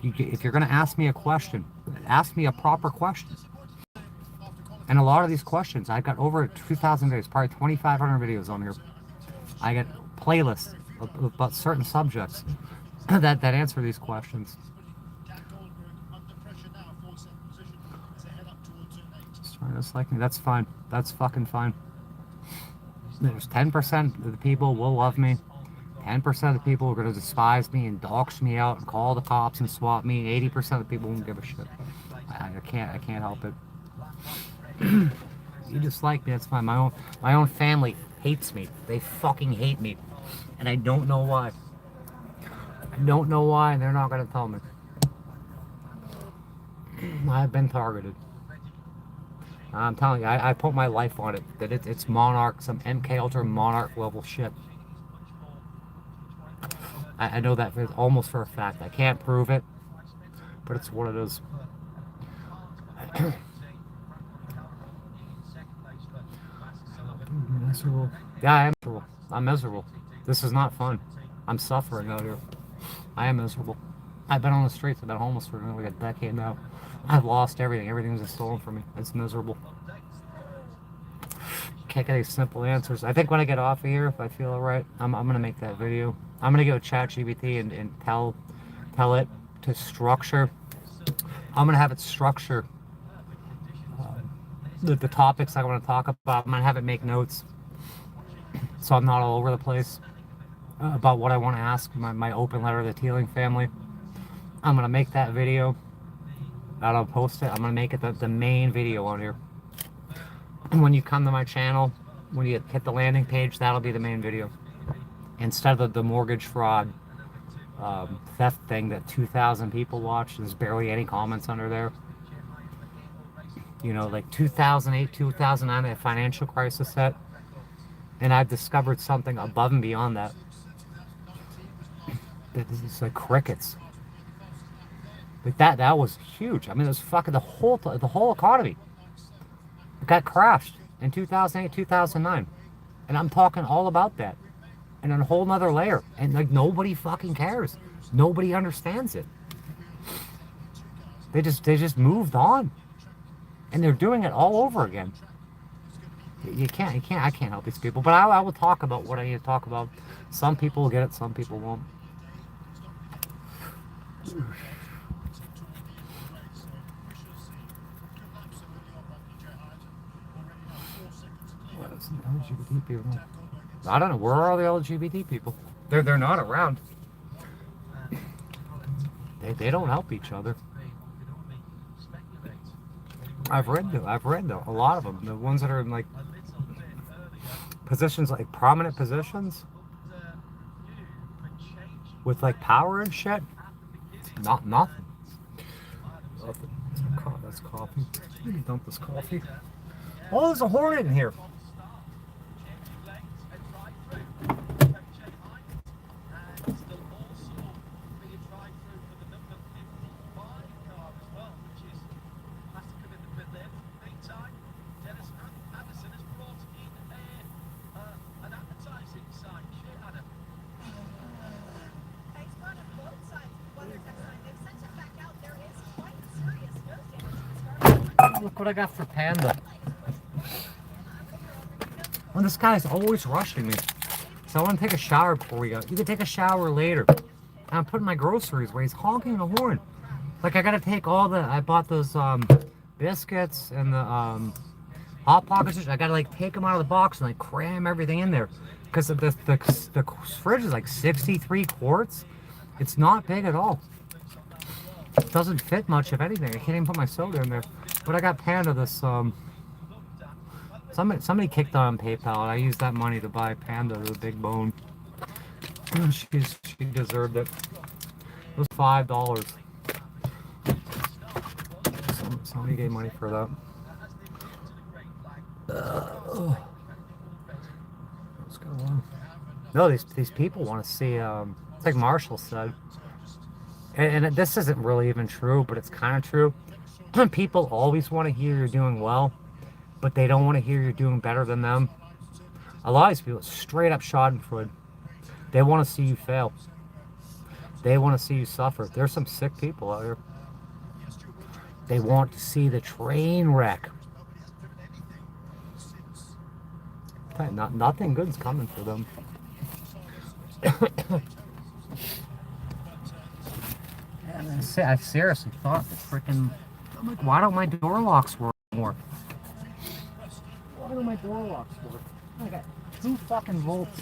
If you're going to ask me a question, ask me a proper question. And a lot of these questions, I've got over 2,000 videos, probably 2,500 videos on here. I get playlists about certain subjects that answer these questions. Just like me, that's fine. That's fucking fine. There's 10% of the people will love me. 10% of the people are going to despise me and dox me out and call the cops and swat me. 80% of the people won't give a shit. I can't help it. You dislike me, that's fine. My own family hates me. They fucking hate me. And I don't know why. I don't know why, and they're not going to tell me. I've been targeted. I'm telling you, I put my life on it. That it's monarch, some MK Ultra monarch level shit. I know that almost for a fact. I can't prove it, but it's what it is. Miserable. Yeah, I am miserable. I'm miserable. This is not fun. I'm suffering out here. I am miserable. I've been on the streets. I've been homeless for nearly a decade now. I've lost everything. Everything's just stolen from me. It's miserable. Can't get any simple answers. I think when I get off of here, if I feel alright, I'm gonna make that video. I'm gonna go to ChatGPT and tell it to structure. I'm gonna have it structure the topics I want to talk about. I'm gonna have it make notes, so I'm not all over the place about what I want to ask. My open letter to the Teeling family. I'm gonna make that video. I don't post it. I'm gonna make it the main video on here. And when you come to my channel, when you hit the landing page, that'll be the main video. Instead of the mortgage fraud theft thing that 2,000 people watched, there's barely any comments under there. You know, like 2008, 2009, a financial crisis hit, and I've discovered something above and beyond that. It's like crickets. Like that was huge. I mean, it was fucking the whole economy. It got crashed in 2008, 2009. And I'm talking all about that. And on a whole nother layer. And like nobody fucking cares. Nobody understands it. They just moved on. And they're doing it all over again. I can't help these people. But I will talk about what I need to talk about. Some people will get it, some people won't. LGBT people. I don't know. Where are all the LGBT people? They're not around. They don't help each other. I've read a lot of them. The ones that are in like positions, like prominent positions with like power and shit. It's nothing. That's coffee. Let me dump this coffee. Oh, there's a hornet in here. Look what I got for Panda. Well, this guy's always rushing me. So I want to take a shower before we go. You can take a shower later. I'm putting my groceries away. He's honking the horn. Like I gotta take all the, I bought those biscuits and the Hot Pockets. I gotta like take them out of the box and like cram everything in there. Because the fridge is like 63 quarts. It's not big at all. It doesn't fit much of anything. I can't even put my soda in there. But I got Panda this, somebody kicked on PayPal, and I used that money to buy Panda, the big bone. She deserved it. It was $5. Somebody gave money for that. What's going on? No, these people want to see, it's like Marshall said. And this isn't really even true, but it's kind of true. People always want to hear you're doing well, but they don't want to hear you're doing better than them. A lot of these people straight up schadenfreude. They want to see you fail. They want to see you suffer. There's some sick people out here. They want to see the train wreck. Nothing good's coming for them. I seriously thought that freaking... I'm like, why don't my door locks work more? Why don't my door locks work? I got 2 fucking volts.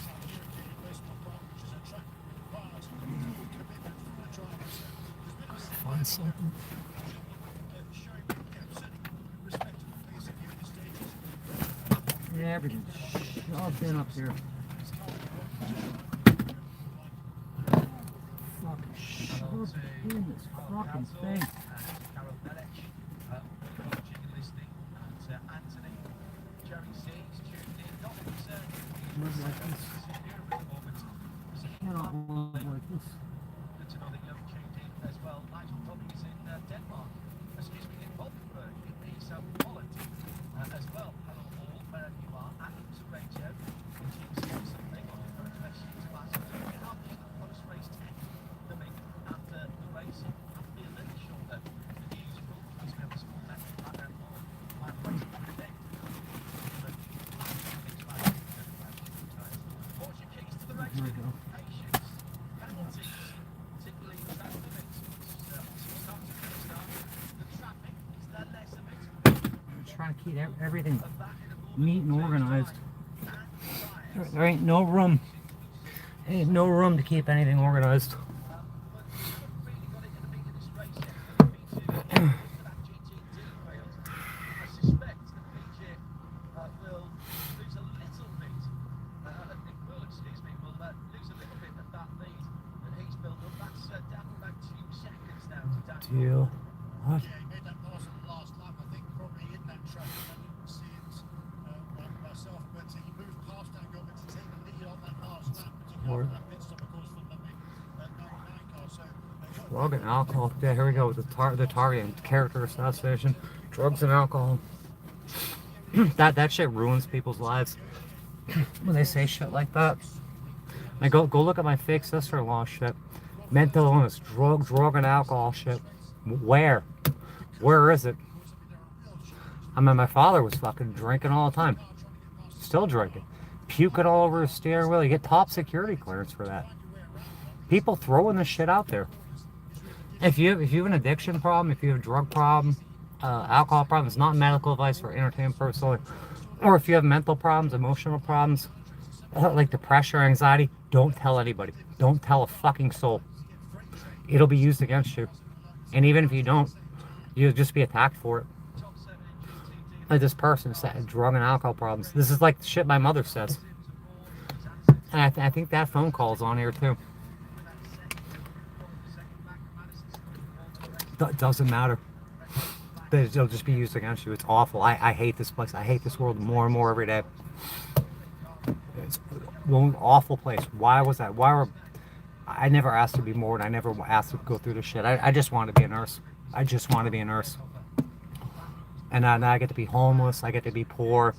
Find something. Yeah, everything's shoved in up here. Fucking shoved in this fucking thing. Live like this. I cannot live like this. trying to keep everything neat and organized. There ain't no room. Ain't no room to keep anything organized. Deal. What? Yeah, he made that pass on the last lap. I think probably in that track. I didn't see it myself, but he moved past that government to take the lead on that last lap, particularly after that pit stop, of course, from the big 99 car. So Drug and alcohol. Yeah, here we go with the targeting, character assassination, drugs and alcohol. that shit ruins people's lives when they say shit like that. Like, go look at my fake sister-in-law shit. Mental illness, drug and alcohol shit. Where is it? I mean, my father was fucking drinking all the time. Still drinking. Puking all over his steering wheel. You get top security clearance for that. People throwing this shit out there. If you have an addiction problem, if you have a drug problem, alcohol problem, it's not medical advice for entertainment purposes only. Or if you have mental problems, emotional problems, like depression or anxiety, don't tell anybody. Don't tell a fucking soul. It'll be used against you. And even if you don't, you'll just be attacked for it. Like this person said, drug and alcohol problems. This is like the shit my mother says. And I think that phone call's on here too. Doesn't matter. It'll just be used against you. It's awful. I hate this place. I hate this world more and more every day. It's an awful place. Why was that? I never asked to be more, and I never asked to go through this shit. I just wanted to be a nurse. I just want to be a nurse. And now I get to be homeless. I get to be poor.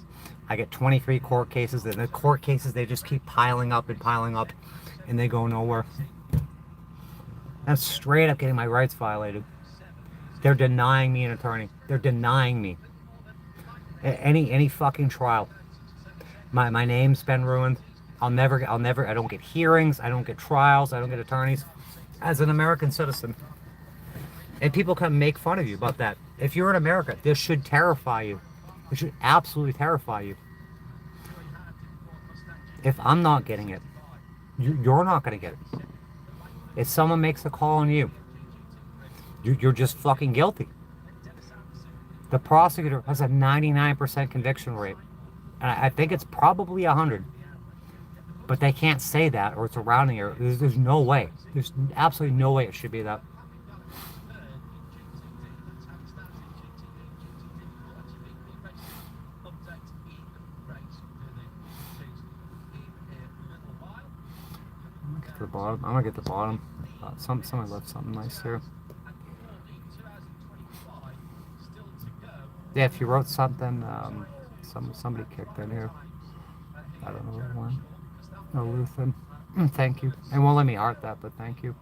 I get 23 court cases. And the court cases, they just keep piling up, and they go nowhere. I'm straight up getting my rights violated. They're denying me an attorney. They're denying me any fucking trial. My name's been ruined. I don't get hearings, I don't get trials, I don't get attorneys as an American citizen. And people can make fun of you about that. If you're in America, this should terrify you. It should absolutely terrify you. If I'm not getting it, you're not going to get it. If someone makes a call on you, you're just fucking guilty. The prosecutor has a 99% conviction rate. And I think it's probably 100. But they can't say that, or it's a rounding error. There's no way. There's absolutely no way it should be that. I'm gonna get to the bottom. I'm gonna get to the bottom. Someone left something nice here. Yeah, if you wrote something, somebody kicked in here. I don't know who won. No, Luthen. Thank you. It won't let me heart that, but thank you.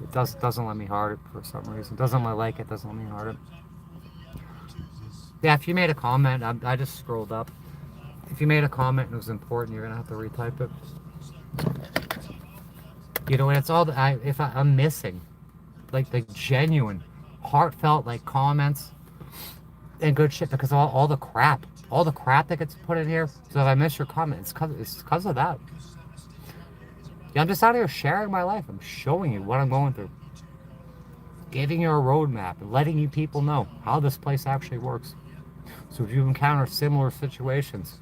It doesn't let me heart it for some reason. It doesn't let me like it. Doesn't let me heart it. Yeah, if you made a comment, I just scrolled up. If you made a comment and it was important, you're gonna have to retype it. You know, and it's all I'm missing, like the genuine, heartfelt like comments and good shit, because all the crap that gets put in here. So if I miss your comment, it's because of that. Yeah, I'm just out here sharing my life. I'm showing you what I'm going through, giving you a roadmap, and letting you people know how this place actually works. So if you encounter similar situations,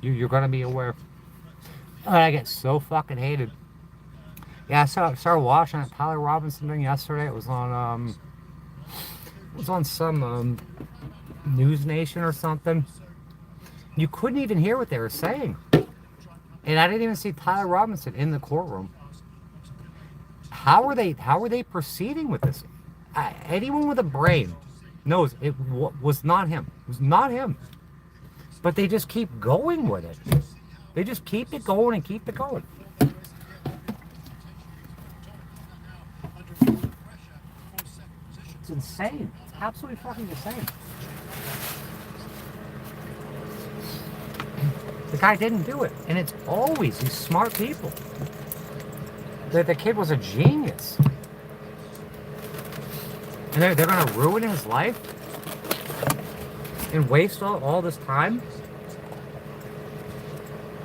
you're gonna be aware. And I get so fucking hated. Yeah, I started watching that Tyler Robinson thing yesterday. It was on some News Nation or something. You couldn't even hear what they were saying. And I didn't even see Tyler Robinson in the courtroom. How are they proceeding with this? Anyone with a brain knows it was not him. It was not him. But they just keep going with it. They just keep it going and keep it going. It's insane. It's absolutely fucking insane. The guy didn't do it. And it's always these smart people. The kid was a genius. And they're going to ruin his life? and waste all this time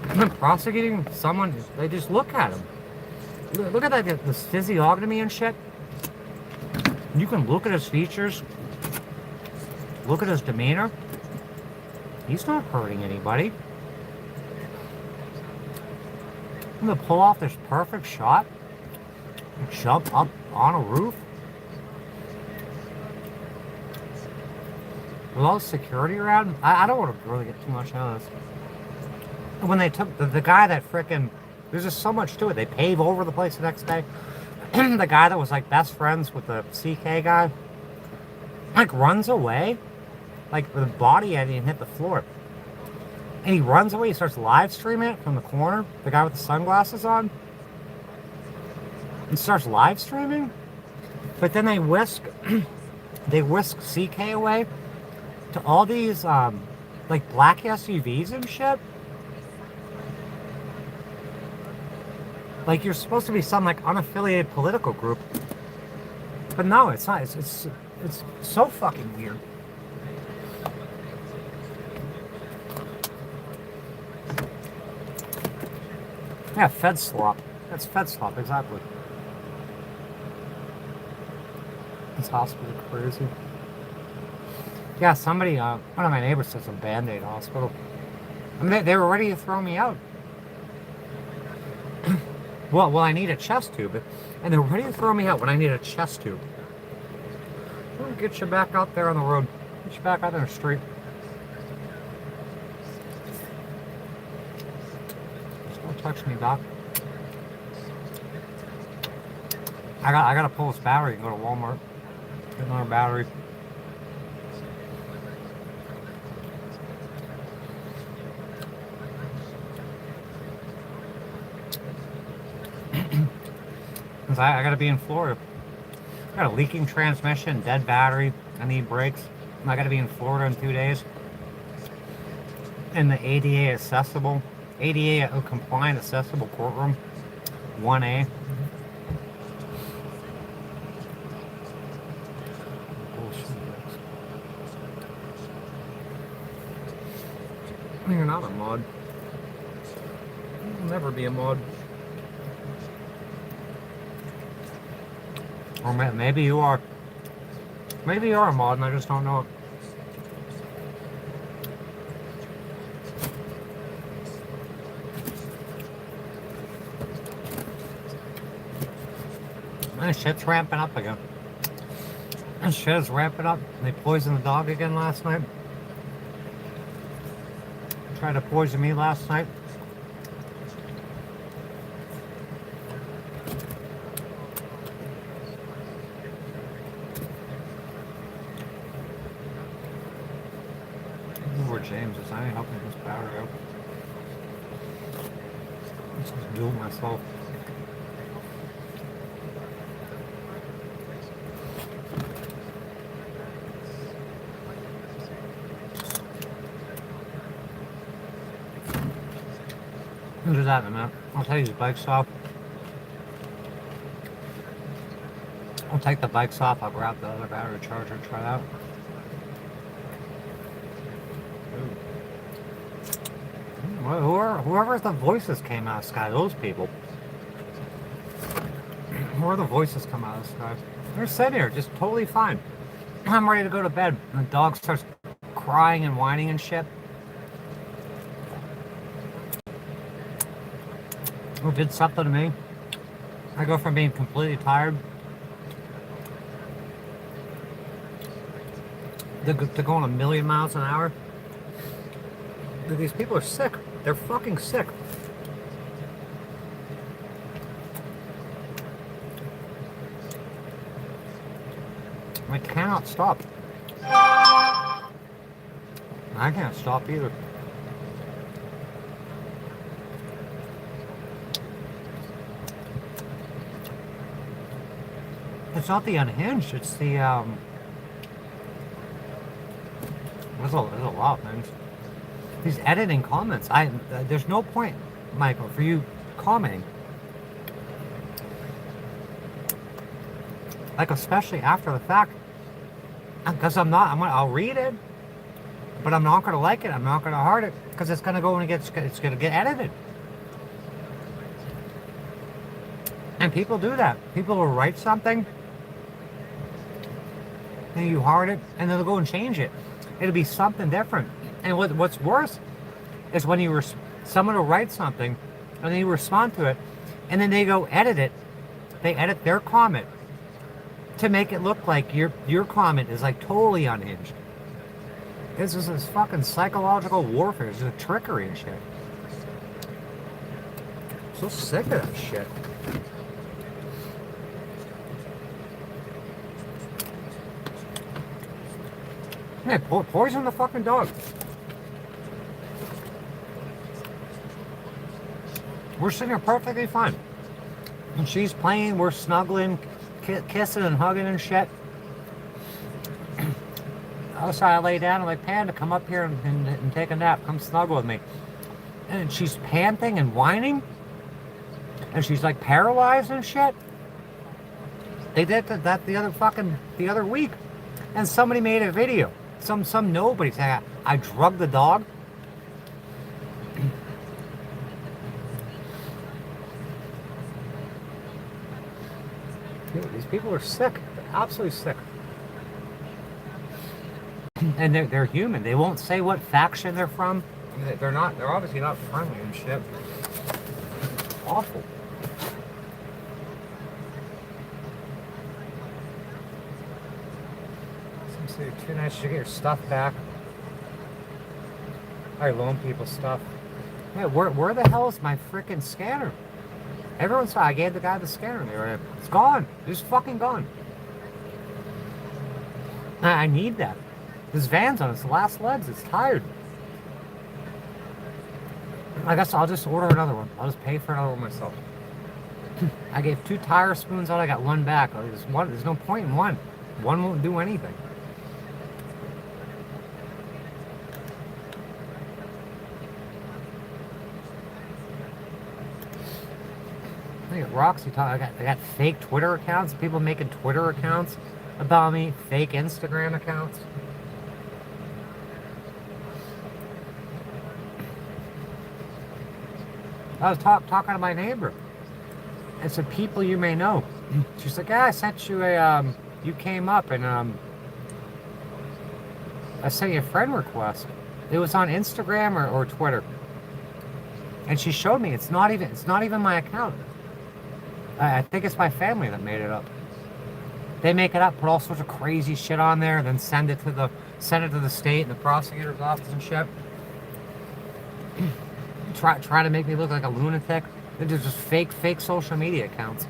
and then prosecuting someone. They just look at him. Look at that, this physiognomy and shit. You can look at his features, look at his demeanor. He's not hurting anybody. I'm gonna pull off this perfect shot and jump up on a roof with all the security around. I don't want to really get too much out of this. When they took the guy that frickin', there's just so much to it. They pave over the place the next day. The guy that was like best friends with the CK guy, like runs away, like with the body hadn't hit the floor. And he runs away, he starts live streaming it from the corner, the guy with the sunglasses on. And starts live streaming. But then they whisk CK away to all these like black SUVs and shit. Like you're supposed to be some like unaffiliated political group. But no, it's not. It's so fucking weird. Yeah, Fed slop. That's Fed slop, exactly. This hospital crazy. Yeah, somebody, one of my neighbors says a Band-Aid hospital. I mean, they were ready to throw me out. well, I need a chest tube. And they're ready to throw me out when I need a chest tube. We'll get you back out there on the road. Get you back out there on the street. Don't touch me, Doc. I gotta pull this battery and go to Walmart. Get another battery. Cause I gotta be in Florida. I got a leaking transmission, dead battery. I need brakes. I gotta be in Florida in 2 days. In the ADA accessible, ADA compliant accessible courtroom, 1A. You're not a mod. You'll never be a mod. Or maybe you are. Maybe you are a mod and I just don't know it. Man, shit's ramping up again. This shit is ramping up. They poisoned the dog again last night. Tried to poison me last night. Where James is. I ain't helping this battery out. I'm just do it myself. I'll do that in a minute. I'll take these bikes off. I'll take the bikes off. I'll grab the other battery charger and try that. Whoever the voices came out of the sky, those people. Where the voices come out of the sky? They're sitting here, just totally fine. I'm ready to go to bed. And the dog starts crying and whining and shit. Who did something to me. I go from being completely tired to going a million miles an hour. These people are sick. They're fucking sick. I cannot stop. I can't stop either. It's not the unhinged, it's the, there's a lot of things. These editing comments, there's no point, Michael, for you commenting. Like, especially after the fact. Because I'll read it. but I'm not gonna like it. I'm not gonna heart it because it's gonna go and it's gonna get edited. And people do that. People will write something, and you heart it, and then they'll go and change it. It'll be something different. And what's worse is when someone will write something, and then you respond to it, and then they go edit it. They edit their comment to make it look like your comment is like totally unhinged. This is this fucking psychological warfare. It's just trickery and shit. So sick of that shit. Hey, poison the fucking dog. We're sitting here perfectly fine. And she's playing, we're snuggling, kissing and hugging and shit. So I lay down, I'm like, Panda, come up here and take a nap. Come snuggle with me. And she's panting and whining. And she's like paralyzed and shit. They did that the other week. And somebody made a video. Some nobody saying, I drugged the dog. Dude, these people are sick. They're absolutely sick. And they're human. They won't say what faction they're from. They're obviously not friendly and shit. It's awful. Some say 2 nights to get your stuff back. I loan people stuff. Yeah, where the hell is my freaking scanner? Everyone saw I gave the guy the scanner. They were like, it's gone. It's fucking gone. I need that. This van's on its last legs. It's tired. I guess I'll just order another one. I'll just pay for another one myself. I gave 2 tire spoons out. I got 1 back. There's no point in one. One won't do anything. Look at Roxy talking. I got fake Twitter accounts. People making Twitter accounts about me. Fake Instagram accounts. I was talking to my neighbor. And some people you may know. She's like, yeah, I sent you you came up and I sent you a friend request. It was on Instagram or Twitter. And she showed me it's not even my account. I think it's my family that made it up. They make it up, put all sorts of crazy shit on there, then send it to the state and the prosecutor's office and shit. Try to make me look like a lunatic. They're just fake social media accounts.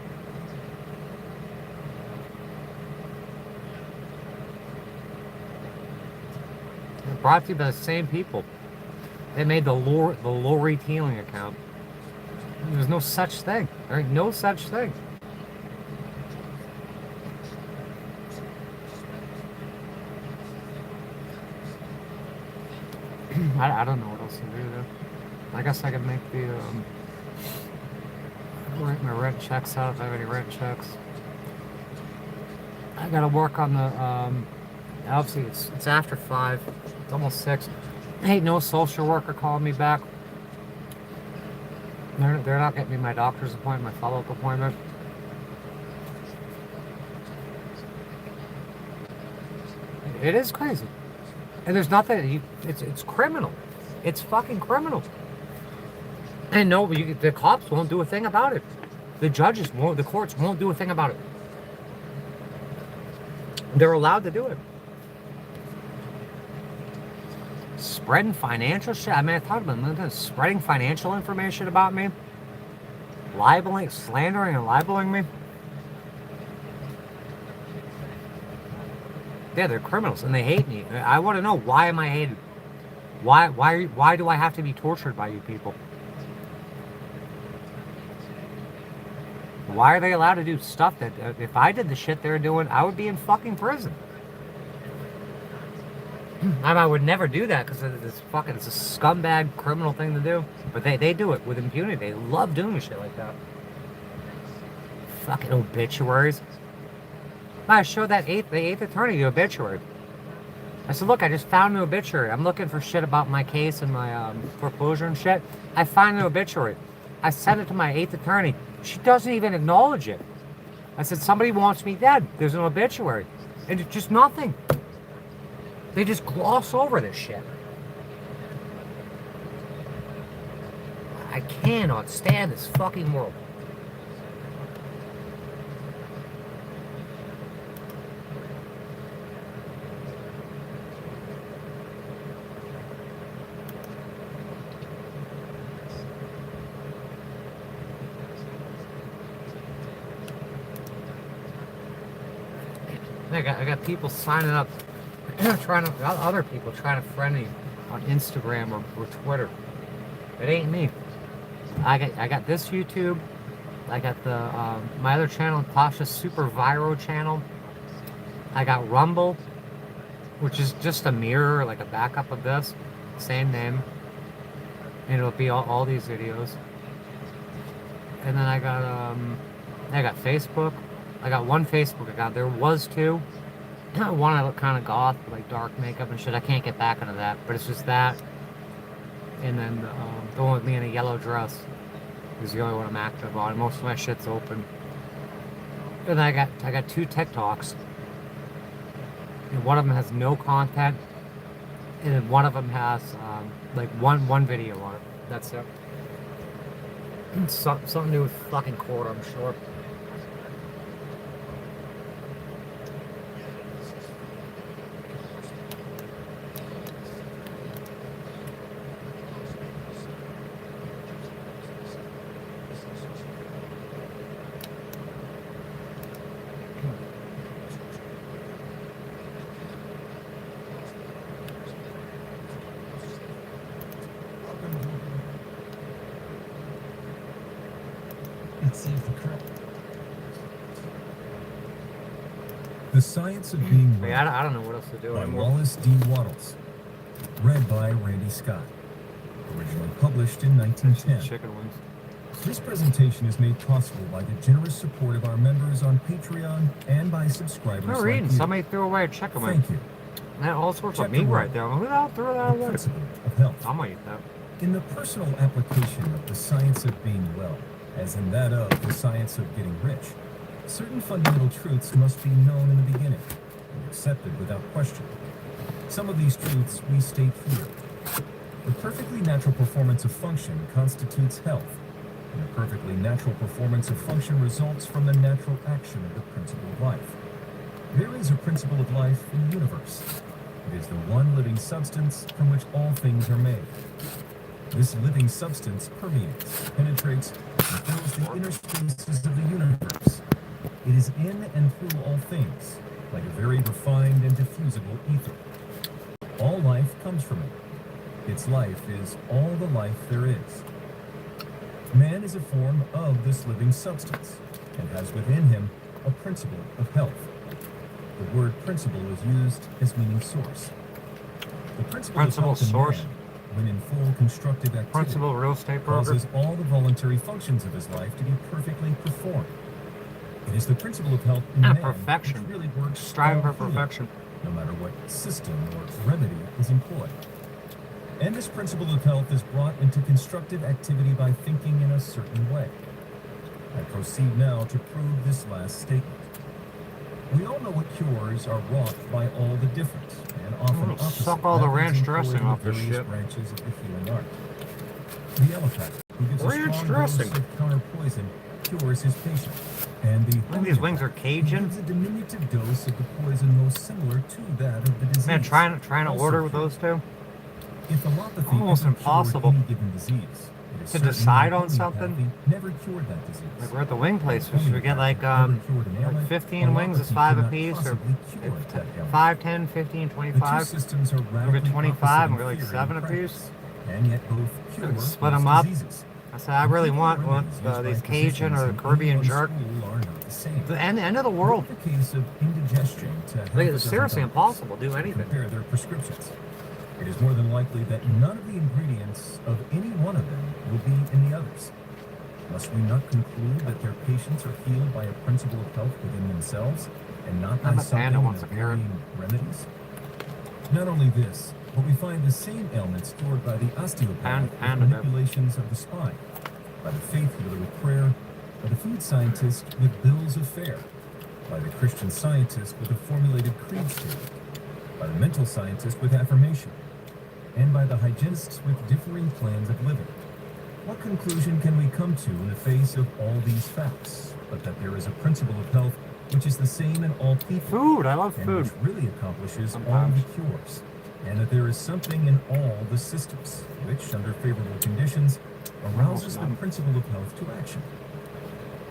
They're brought to you by the same people. They made the Lori Teeling account. There's no such thing. There ain't no such thing. I don't know what else to do though. I guess I could make the write my rent checks out if I have any rent checks. I gotta work on the obviously it's after 5. It's almost 6. Ain't no social worker calling me back. They're not getting me my doctor's appointment, my follow-up appointment. It is crazy. And there's nothing, it's criminal. It's fucking criminal. And no, the cops won't do a thing about it. The judges won't, the courts won't do a thing about it. They're allowed to do it. Spreading financial shit. I mean, I thought about it. Spreading financial information about me. Libeling, slandering and libeling me. Yeah, they're criminals and they hate me. I want to know, why am I hated? Why do I have to be tortured by you people? Why are they allowed to do stuff that if I did the shit they're doing, I would be in fucking prison? I would never do that because it's a scumbag criminal thing to do. But they do it with impunity. They love doing shit like that. Fucking obituaries. I showed the 8th attorney the obituary. I said, look, I just found an obituary. I'm looking for shit about my case and my foreclosure and shit. I find an obituary. I sent it to my 8th attorney. She doesn't even acknowledge it. I said, somebody wants me dead. There's an obituary. And it's just nothing. They just gloss over this shit. I cannot stand this fucking world. I got people signing up, other people trying to friend me on Instagram or Twitter. It ain't me. I got this YouTube. I got the my other channel, Tasha Super Viral channel. I got Rumble, which is just a mirror, like a backup of this, same name, and it'll be all these videos. And then I got Facebook. I got one Facebook account. There was two. One I look kind of goth, like dark makeup and shit. I can't get back into that, but it's just that. And then the one with me in a yellow dress is the only one I'm active on. Most of my shit's open. And then I got 2 TikToks. And one of them has no content, and then one of them has like one video on it. That's it. Something to do with fucking court, I'm sure. Let's see if the correct. The Science of Being Well. I don't know what else to do By anymore. Wallace D. Wattles. Read by Randy Scott. Originally published in 1910. Chicken wings. This presentation is made possible by the generous support of our members on Patreon and by subscribers I'm like reading. you. Somebody threw away a chicken wing. Thank you. And all sorts of Check meat the right word. there. Look at throw that The away. principle of health. I'm gonna eat that. In the personal application of the science of being well, as in that of the science of getting rich, certain fundamental truths must be known in the beginning and accepted without question. Some of these truths we state here. The perfectly natural performance of function constitutes health, and a perfectly natural performance of function results from the natural action of the principle of life. There is a principle of life in the universe. It is the one living substance from which all things are made. This living substance permeates, penetrates, and fills the inner spaces of the universe. It is in and through all things, like a very refined and diffusible ether. All life comes from it. Its life is all the life there is. Man is a form of this living substance, and has within him a principle of health. The word principle is used as meaning source. The principle of Principle health in source. man, when in full constructive activity, Principal real estate broker. causes all the voluntary functions of his life to be perfectly performed. It is the principle of health in man perfection. which really works Striving all for healing, perfection. no matter what system or remedy is employed. And this principle of health is brought into constructive activity by thinking in a certain way. I proceed now to prove this last statement. We all know what cures are wrought by all the different and often Oh, opposite suck all the methods ranch employed dressing in off this various shit. branches of the healing art. The elephant, who gives Ranch a strong dressing. dose of counter poison, cures his patient. And the Look, these wings are homeopath, who Cajun. gives a diminutive dose of the poison most similar to that of the disease. Man, trying to also order with cures. those two. If allopathy Almost ever cured impossible any given disease, it is to certain decide that on something. homeopathy never cured that disease. Like we're at the wing place. We should get like 15 wings is 5 apiece, or 5, 10, 15, The two 25. systems are We'll get radically 25 opposite and in we're like theory 7 and apiece. practice, and yet both cure Split most 'em up. diseases. I said I really want these Cajun or the Caribbean jerk. The end of the world. The case of indigestion to half a Like, dozen it's seriously doctors impossible to do to anything. compare their prescriptions. It is more than likely that none of the ingredients of any one of them will be in the others. Must we not conclude that their patients are healed by a principle of health within themselves, and not by I'm a something panda in wants the a carrot. varying remedies? Not only this, but we find the same ailment stored by the osteopath with manipulations of the spine, by the faith healer with prayer, by the food scientist with bills of fare, by the Christian scientist with a formulated creed statement, by the mental scientist with affirmation, and by the hygienists with differing plans of living. What conclusion can we come to in the face of all these facts, but that there is a principle of health which is the same in all people, Food, I love and food. which really accomplishes Sometimes. all the cures, and that there is something in all the systems which, under favorable conditions, arouses the principle of health to action.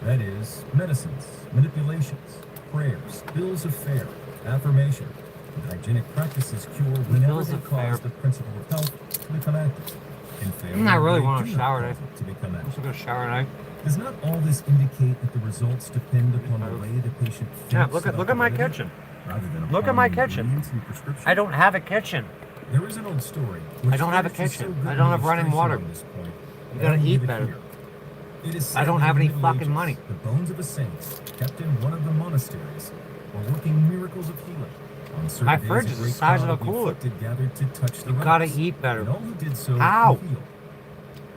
That is, medicines, manipulations, prayers, bills of fare, affirmation, and hygienic practices cure whenever Bills they of cause fare. the principle of health to become active, and fail I really whenever want they to do not shower cause today. it to become I'm active. just gonna shower tonight. Does not all this indicate that the results depend upon the way the patient thinks Yeah, about look at my the remedy, kitchen. rather than Look at upon my the kitchen. ingredients in the prescription? I don't have a kitchen. There is an old story. I don't have a kitchen. I don't have running water. You gotta eat better. I don't have any fucking money. The bones of a saint kept in one of the monasteries were working miracles of healing. On certain My days, fridge a is the great size of crowd a cooler. afflicted gathered to touch the You gotta relics, eat better. and all who did so How? were healed.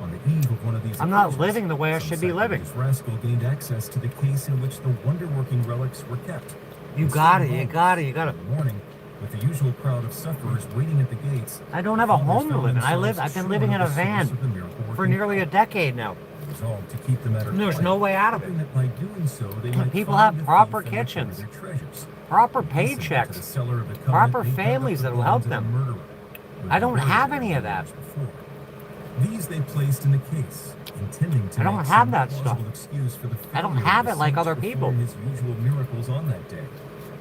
On the eve of one of these I'm not occasions, living the way I some should be living. sacrilegious rascal gained access to the case in which the wonder-working relics were kept. You And got it, soon you home, got it, you got it. in the morning, with the usual crowd of sufferers waiting at the gates, I don't have a fathers home to found live in. themselves I've been sure living in of a the source van of the miracle-working for nearly a power. decade now. They resolved to keep the matter And there's quiet, no way out of it. hoping that by doing so they might People find have the proper thief and recover kitchens, their treasures. proper Hastening to the paychecks, cellar of the covenant, proper they dug up families the that will help bones of the them. murderer, who I had don't buried have them any of that. years before. These they placed in the case, intending to I don't make have some that stuff. plausible excuse for the I don't failure of have the it like saint other to people. perform his usual miracles on that day.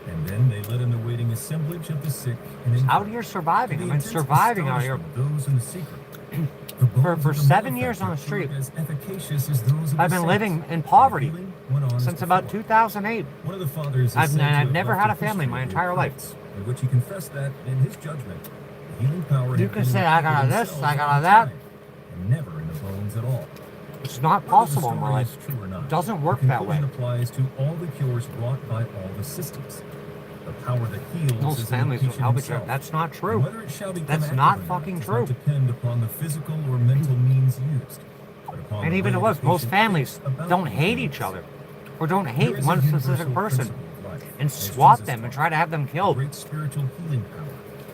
And then they led an awaiting assemblage of the sick and injured. Out here surviving. To I've the been intense surviving out here. astonishment of those in the secret, the bones For of the 7 years on the malefactor street. proved as efficacious as those of I've the been saints. living in The poverty healing went on as since about before. 2008. One of the fathers is I've said to have never left had a history family my of the entire life. occurrence, in which he confessed that, in his judgment, the healing power You had can been in say, the I people got this, themselves I got all the that. time, and never in the bones at all. It's not Whether possible the in my story life. is true or not, It doesn't work the that way. conclusion applies to all the cures wrought by all the systems. The power that heals Most is in the families don't patient help each himself. other. That's not And true. whether it shall become That's active not or fucking does true. not depend upon the physical or mental means used, but upon And the even way it the was, most patient families thinks about don't these hate things. each other. Or don't There hate is a one universal specific person principle of life, and as swap Jesus them and taught, try to have them a killed. great spiritual healing power.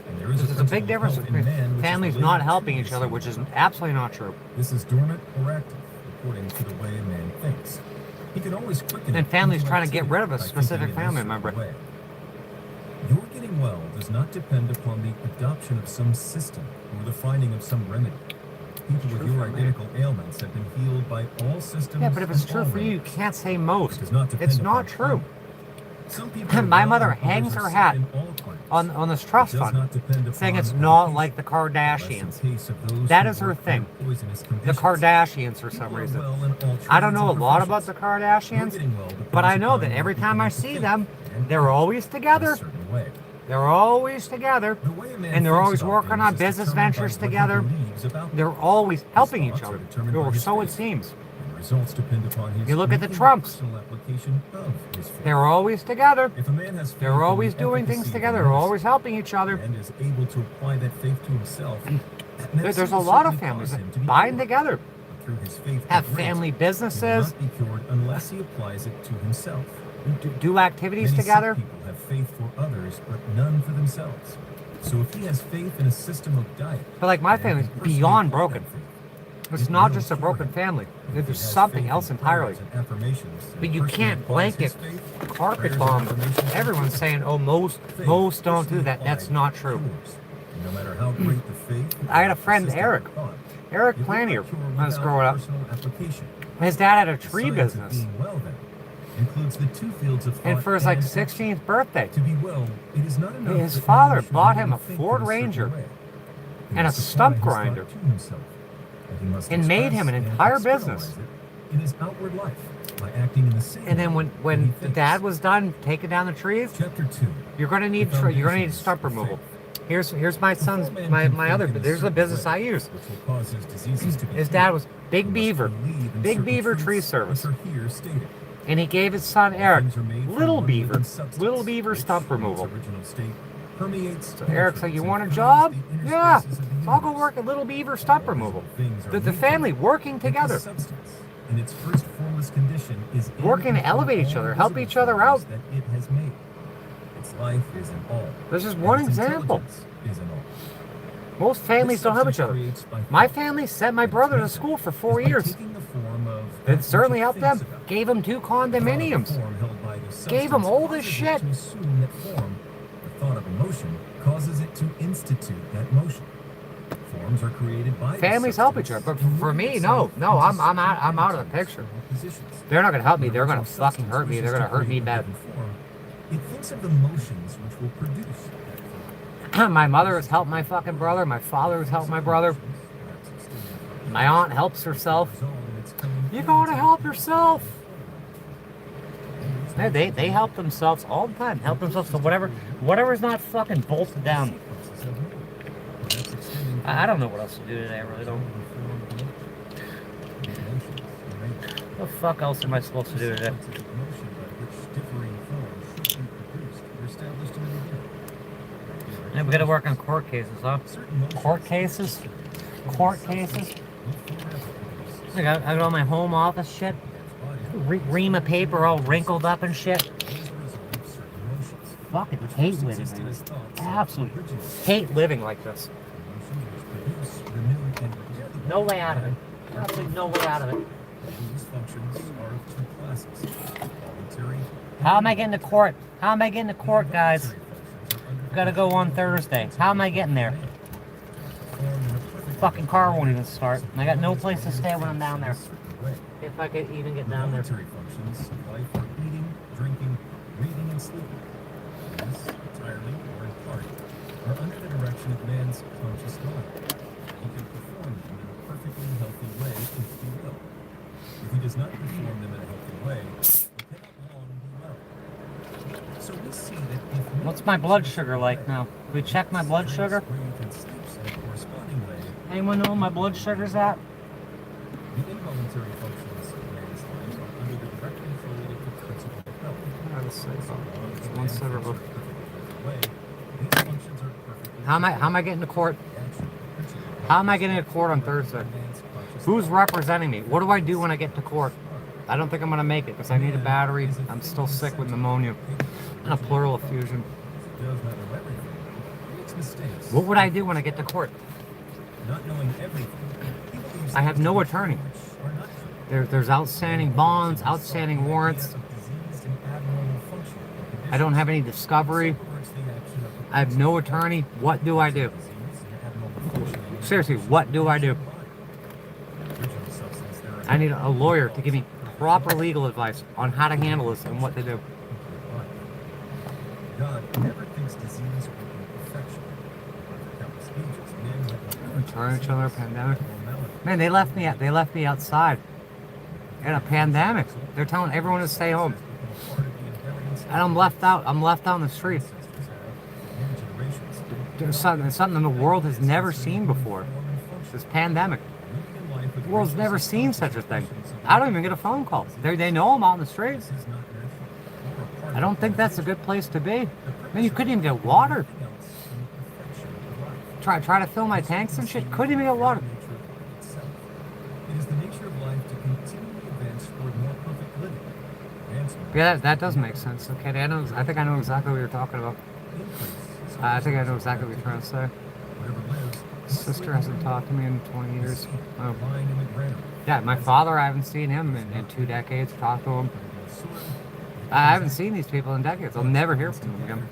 And there is There's a big principle of difference health in between man, which is families related not to helping each this other, healing which is power. absolutely not true. This is dormant or active, according to the way a man thinks. He can always quicken And it families into trying to get activity rid of a by specific thinking in family certain member. way. Your getting well does not depend upon the adoption of some system or the finding of some remedy. People with True your for me. identical ailments have been healed by all systems. Yeah, but if it's and true all for you, you remedies. can't say It most. does not depend It's not upon true. climate. Some people are My well mother and others hangs are her sick hat in all climates. on this It trust does fund, not depend saying upon it's not education, like the unless in Kardashians. case of those That who is her work thing. under poisonous The conditions. Kardashians, for People some are reason. well in all I don't trades know a and lot about the professions. Your Kardashians, getting well depends but I know upon that your every time I beginning to see think them, and they're act always in a together. certain way. They're always together. The way a man And they're thinks always about working things on is business determined by ventures what he together. believes about them. They're always helping each thoughts are other. determined by Or his so it faith. seems. And results depend upon his You look at the making a Trumps. personal application of his faith. They're always together. If a man has faith They're in always the doing efficacy things of together. They're medicine always helping each other. and is able to apply that faith to himself, that medicine There's a will lot of certainly families cause that him to be bind cured. together, But through his faith have and grace, family he will businesses, not be cured unless he applies it to himself. do activities Many together. sick people have faith for others, but none for themselves. So if he has faith in a system of diet, But like my and family's can personally beyond apply broken. that faith, It's it not will just a cure broken him. family. And if he There's has something faith else in entirely. prayers and affirmations, and But you personally can't applies blanket his faith, carpet prayers and bomb. affirmations Everyone's saying, oh, most faith don't do personally that. That's applied not true. cures. No matter how great the faith, I had a or friend, system Eric. of thought, Eric it will not Planier, cure when I was without growing up. personal application. His dad had a The tree science of business. being well, then, includes the two fields of And thought for his like action. 16th birthday, To be well, it is not enough his that father man should bought merely him a think Ford in certain Ranger way. He and a must stump apply his thought grinder to himself, and he must and made express him an and entire externalize business. it in his outward life by acting in the same And then way that he when the thinks. dad was done taking down the trees, Chapter 2. you're gonna need stump removal. Here's my son's my other. There's a business I use. Which will cause his diseases to be His healed. dad was He Big must Beaver, believe in Big certain Beaver Tree truths Service, which are here stated. and he gave his son All Eric things are made from Little one Beaver, living substance, Little Beaver which, stump in its removal. original state, permeates. So Eric's like, you want a penetrates, job? and covers the Yeah. interspaces of the So I'll go universe. work at Little Beaver stump removal. Things are The mutual. family working Yet together. the substance, in its first formless condition, is in Working to and through elevate each all other, help visible each other forms out. That it has made. Its life is in all. This is and one its example. intelligence is in all. Most families This don't help each substance other. creates by My thought. family sent my brother to school for 4 Is by years. taking the form of It that certainly which helped thinks them. about. Gave him 2 The thought of a condominiums. form held by the Gave him substance all this causes it shit. to assume that form. The thought of emotion causes it to institute that motion. Forms are created by the Families help each substance other, but and for move me, itself no, into I'm out certain of the attitudes picture. or positions. They're not gonna help me. When They're gonna original fucking substance hurt me. They're wishes gonna to hurt me create a bad. given form, it thinks of the motions which will produce that form. My mother has helped my fucking brother. My father has helped my brother. My aunt helps herself. You gotta help yourself. They help themselves all the time. Help themselves to whatever's not fucking bolted down. I don't know what else to do today. I really don't. What the fuck else am I supposed to do today? Yeah, we gotta work on court cases, huh? Court cases? Court cases? I got all my home office shit. Ream of paper all wrinkled up and shit. Fucking hate living like this. Absolutely hate living like this. No way out of it. Absolutely no way out of it. How am I getting to court? How am I getting to court, guys? Gotta go on Thursday. How am I getting there? Fucking car won't even start. I got no place to stay when I'm down there. If I could even get down there. Voluntary functions of life are eating, drinking, reading, and sleeping. These, entirely or in part, are under the direction of man's conscious mind. He can perform them in a perfectly healthy way if he will. If he does not perform them in a healthy way, he cannot long be well. So we see that if What's my blood sugar like now? Can we check my blood sugar? and sleeps in a corresponding way, Anyone know what my blood sugar's at? the involuntary functions of man's life are under the direct control of the principle of health. Let's see. One second. These functions are perfectly How am I getting to court? How am I getting to court on Thursday? Who's representing me? What do I do when I get to court? I don't think I'm gonna make it because I need a battery. I'm still sick with pneumonia and a pleural effusion. What would I do when I get to court? Not knowing everything, I have no attorney. There's outstanding bonds, outstanding warrants. I don't have any discovery. I have no attorney. What do I do? Seriously, what do I do? I need a lawyer to give me proper legal advice on how to handle this and what to do. God never thinks disease or imperfection. Return each other a pandemic. Man, they left me outside. In a pandemic. They're telling everyone to stay home. And I'm left out in the street. There's something the world has never seen before. This pandemic. The world's never seen such a thing. I don't even get a phone call. They know I'm out in the streets. I don't think that's a good place to be. Man, you couldn't even get water. Try to fill my tanks and shit. Couldn't even get water. It is the nature of life to continually advance toward more perfect living. Yeah, that does make sense. Okay, I think I know exactly what you're talking about. I think I know exactly what you're trying to say. Sister hasn't talked to me in 20 years. Oh. Yeah, my father, I haven't seen him in 2 decades. Talked to him. I haven't seen these people in decades. I'll never hear from them again.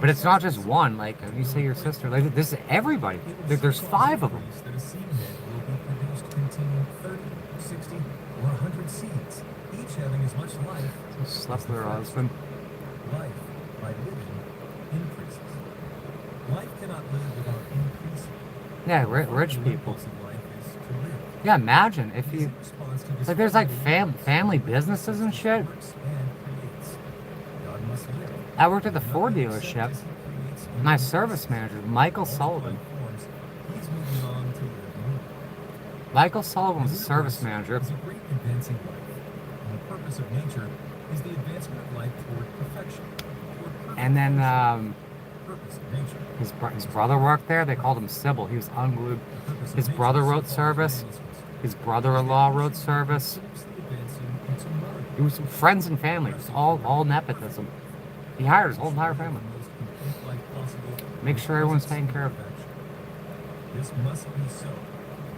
But it's not just one. Like you say, your sister. Like this is everybody. There's 5 of them. Slept with her husband. Life, by living, increases. Life cannot live without increasing. Yeah, rich people. The purpose of life is to live. Yeah, imagine if It is you in response to like. There's like family businesses and shit. works and creates. God must live. I worked at the Ford dealership. My service manager, Michael Sullivan. He's moving on to live more. Michael Sullivan was a service manager. Is a great advancing life. And the purpose of nature is the advancement of life toward perfection. Toward perfect And then purpose of nature. His brother worked there. They called him Sybil. He was unglued. The purpose of His nature brother so wrote far service. is His brother-in-law wrote service. continuously advancing into modern It was friends and family. It was all nepotism. He hired his whole entire family. the most complete life possible. Make sure everyone's taken care of. This must be so,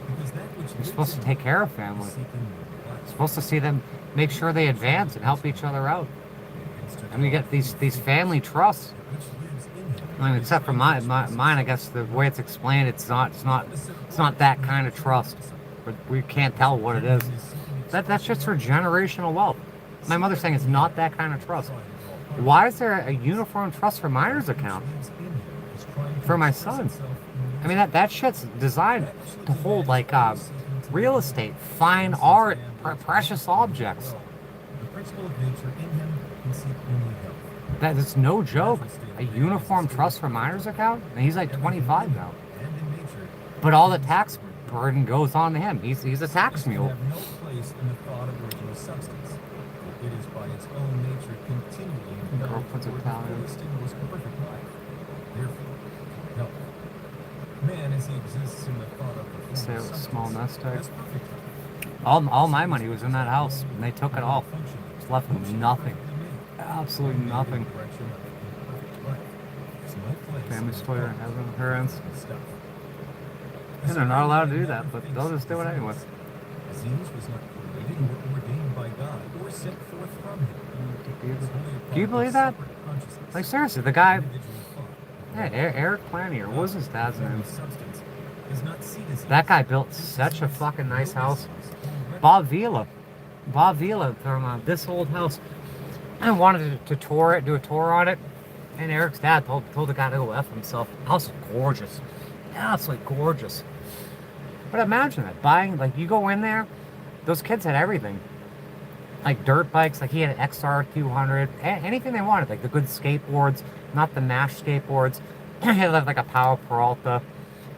because that which You're supposed to take care of family. seeking new life. You're supposed to see them, make sure they advance and help each other out. And you get these family trusts. Which lives in him. I mean, except for mine, I guess the way it's explained, it's not that kind of trust. But we can't tell what it is. That's just for generational wealth. My mother's saying it's not that kind of trust. Why is there a uniform trust for miner's account for my son? I mean, that shit's designed to hold like real estate, fine art, precious objects. The principle of nature in him can seek only health. That is no joke. A uniform trust for miner's account, and he's like 25 now. And in nature, But all the tax burden goes on to him. He's a tax will mule. have no place in the thought of original substance. For it is by its own nature continually impelled Girlfriend's toward Italian. the stimulus of perfect life. Therefore, health. Man, as he exists in the thought of the Say it was small nest egg. has perfect health. All my money was in that house, and they took it all. Functioning. It's left with nothing. Absolutely nothing. Direction of a perfect life. There's no place Family in the story thought in of heaven, parents. stuff. And they're not allowed to do that, but they'll just do it anyway. Disease was not created or ordained by God or sent forth from him. It's only a Do you product believe of that? separate consciousness, Like seriously, the guy, individual thought. Eric Planier, what was his dad's name? Substance is not citizen. That guy built such a fucking nice house. Bob Vila from this old house. I wanted to tour it, do a tour on it, and Eric's dad told the guy to go F himself. House is gorgeous, absolutely gorgeous. But imagine that, buying, like, you go in there, those kids had everything. Like dirt bikes, like he had an XR 200, anything they wanted, like the good skateboards, not the MASH skateboards. He had like a Power Peralta.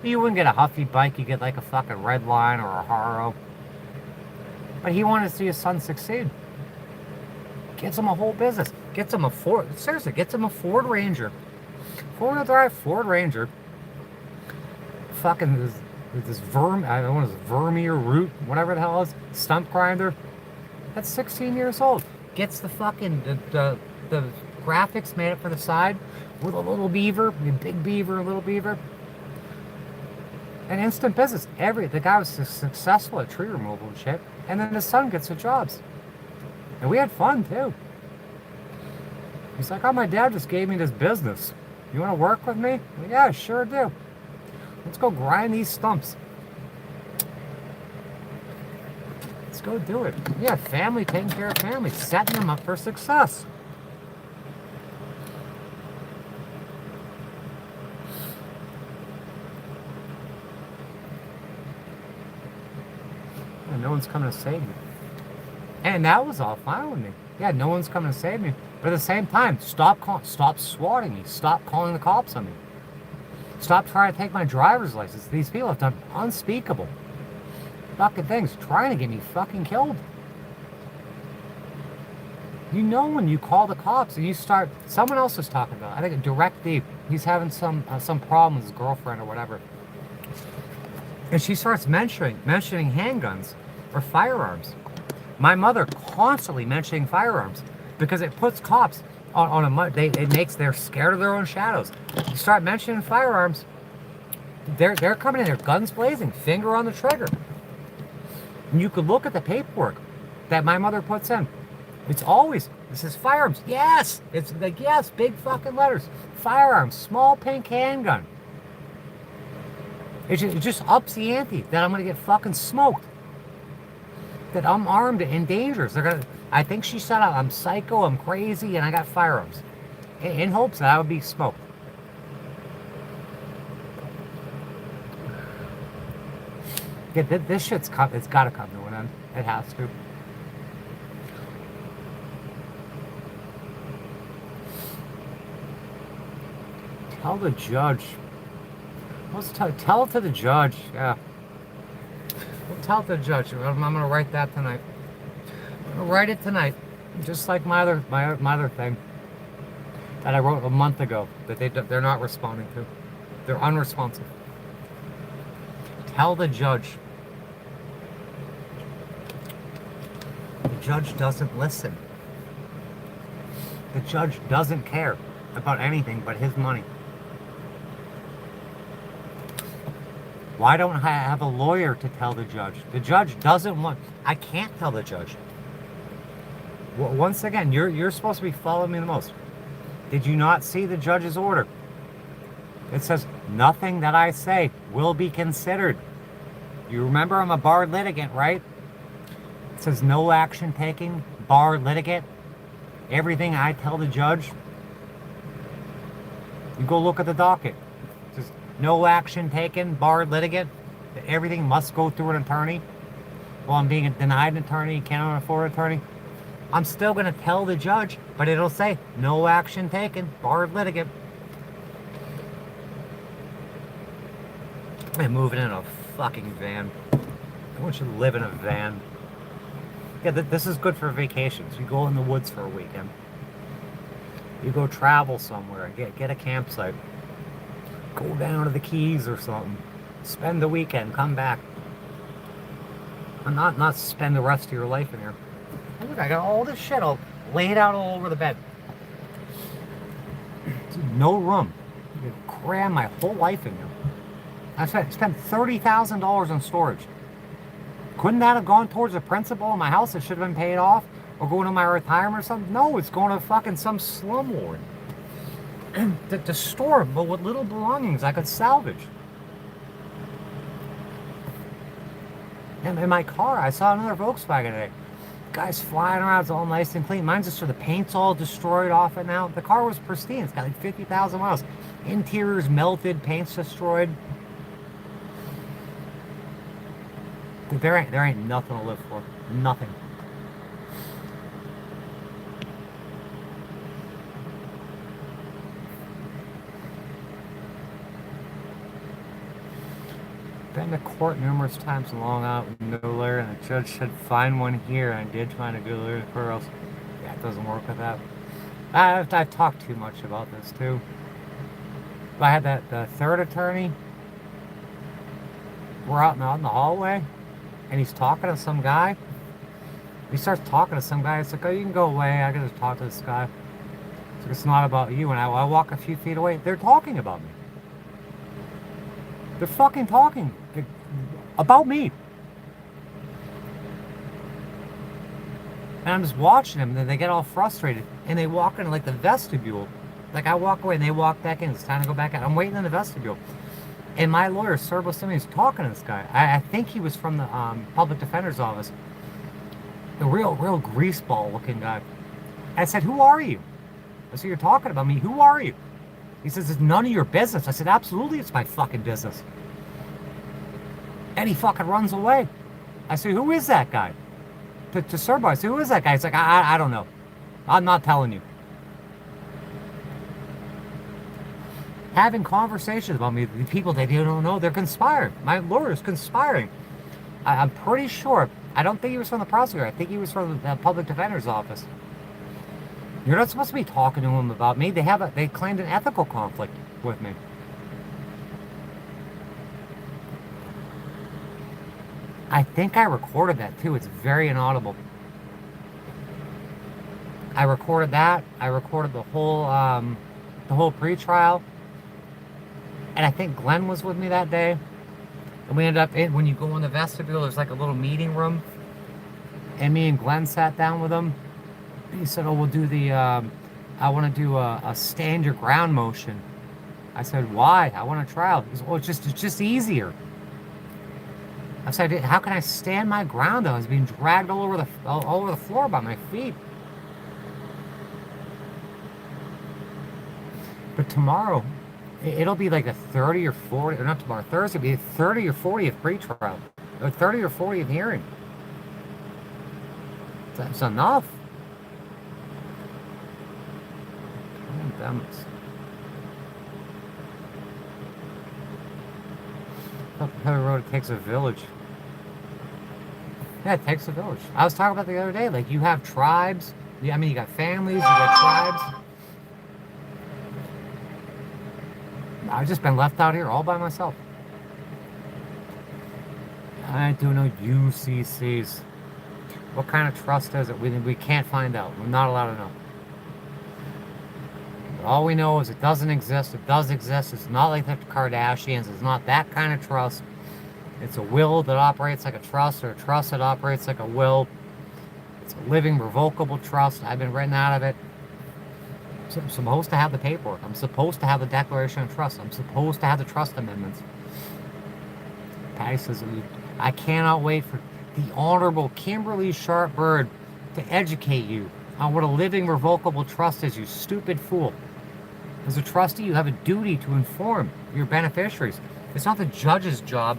You wouldn't get a Huffy bike, you get like a fucking Red Line or a Haro. But he wanted to see his son succeed. Gets him a whole business. Gets him a Ford Ranger. 4-wheel drive Ford Ranger. Fucking this I don't know what it is, Vermeer root, whatever the hell it is, stump grinder. That's 16 years old. Gets the fucking the graphics made up for the side with a little beaver, a big beaver, a little beaver. And instant business. The guy was successful at tree removal and shit. And then his son gets the jobs. And we had fun too. He's like, oh, my dad just gave me this business. You want to work with me? Well, yeah, sure do. Let's go grind these stumps. Let's go do it. Yeah, family, taking care of family, setting them up for success. And no one's coming to save me. And that was all fine with me. Yeah, no one's coming to save me. But at the same time, stop swatting me. Stop calling the cops on me. Stop trying to take my driver's license. These people have done unspeakable fucking things, trying to get me fucking killed. You know, when you call the cops and you start, someone else was talking about, I think a direct deep. He's having some problem with his girlfriend or whatever. And she starts mentioning handguns or firearms. My mother constantly mentioning firearms because it puts cops on they're scared of their own shadows. You start mentioning firearms, they're coming in there, guns blazing, finger on the trigger. And you could look at the paperwork that my mother puts in. This is firearms. Yes! It's like, yes, big fucking letters. Firearms, small pink handgun. It just ups the ante that I'm gonna get fucking smoked. That I'm armed and dangerous. I think she said I'm psycho, I'm crazy, and I got firearms. In hopes that I would be smoked. Yeah, this shit's it's gotta come to an end. It has to. Tell the judge. Tell it to the judge, yeah. We'll tell it to the judge. I'm gonna write that tonight. I'm gonna write it tonight. Just like my other thing. that I wrote a month ago that they're not responding to. They're unresponsive. Tell the judge. The judge doesn't listen. The judge doesn't care about anything but his money. Why don't I have a lawyer to tell the judge? The judge doesn't want... I can't tell the judge. Once again, you're supposed to be following me the most. Did you not see the judge's order? It says, nothing that I say will be considered. You remember I'm a barred litigant, right? It says no action taken, barred litigant. Everything I tell the judge, you go look at the docket. It says no action taken, barred litigant. Everything must go through an attorney. Well, I'm being denied an attorney, cannot afford an attorney. I'm still going to tell the judge, but it'll say no action taken, barred litigant. I'm moving in a fucking van. I want you to live in a van. Yeah, this is good for vacations. You go in the woods for a weekend. You go travel somewhere, get a campsite. Go down to the Keys or something. Spend the weekend, come back. And not spend the rest of your life in here. And look, I got all this shit all laid out all over the bed. No room. You could cram my whole life in here. I spent $30,000 on storage. Couldn't that have gone towards the principal of my house that should have been paid off? Or going to my retirement or something? No, it's going to fucking some slumlord. to store, but with little belongings I could salvage. And in my car, I saw another Volkswagen today. Guy's flying around, it's all nice and clean. Mine's just the paint's all destroyed off it now. The car was pristine. It's got like 50,000 miles. Interior's melted, paint's destroyed. There ain't nothing to live for. Nothing. Been to court numerous times in Long Island with no lawyer, and the judge said find one here, and I did find a good lawyer everywhere else. Yeah, it doesn't work with that. I've talked too much about this too. I had the third attorney. We're out in the hallway, and he's talking to some guy. He starts talking to some guy. It's like, oh, you can go away. I gotta talk to this guy. It's like, it's not about you. And I walk a few feet away. They're talking about me. They're fucking talking about me. And I'm just watching them, and then they get all frustrated, and they walk into like the vestibule. Like I walk away, and they walk back in. It's time to go back out. I'm waiting in the vestibule. And my lawyer, Serbo Simmons, is talking to this guy. I think he was from the public defender's office. The real greaseball looking guy. I said, who are you? I said, you're talking about me. Who are you? He says, it's none of your business. I said, absolutely, it's my fucking business. And he fucking runs away. I said, who is that guy? To Serbo, I said, who is that guy? He's like, I don't know. I'm not telling you. Having conversations about me, the people that you don't know, they're conspiring. My lawyer's conspiring. I'm pretty sure. I don't think he was from the prosecutor. I think he was from the public defender's office. You're not supposed to be talking to him about me. They claimed an ethical conflict with me. I think I recorded that too. It's very inaudible. I recorded that. I recorded the whole pre-trial. And I think Glenn was with me that day. And we ended up when you go in the vestibule, there's like a little meeting room. And me and Glenn sat down with him. He said, oh, we'll do I want to do a stand your ground motion. I said, why? I want a trial. He said, well, it's just easier. I said, how can I stand my ground though? I was being dragged all over the floor by my feet. But tomorrow, it'll be like a 30 or 40, or not tomorrow, Thursday, it'll be a 30 or 40th pre-trial. Or 30 or 40th hearing. That's enough. Heather Road, it takes a village. Yeah, it takes a village. I was talking about the other day, like you have tribes. You got families, you got tribes. I've just been left out here all by myself. I do no UCCs. What kind of trust is it? We can't find out. We're not allowed to know. But all we know is it doesn't exist. It does exist. It's not like the Kardashians. It's not that kind of trust. It's a will that operates like a trust, or a trust that operates like a will. It's a living, revocable trust. I've been written out of it. I'm supposed to have the paperwork. I'm supposed to have the Declaration of Trust. I'm supposed to have the trust amendments. Patty says, I cannot wait for the Honorable Kimberly Sharp Bird to educate you on what a living, revocable trust is, you stupid fool. As a trustee, you have a duty to inform your beneficiaries. It's not the judge's job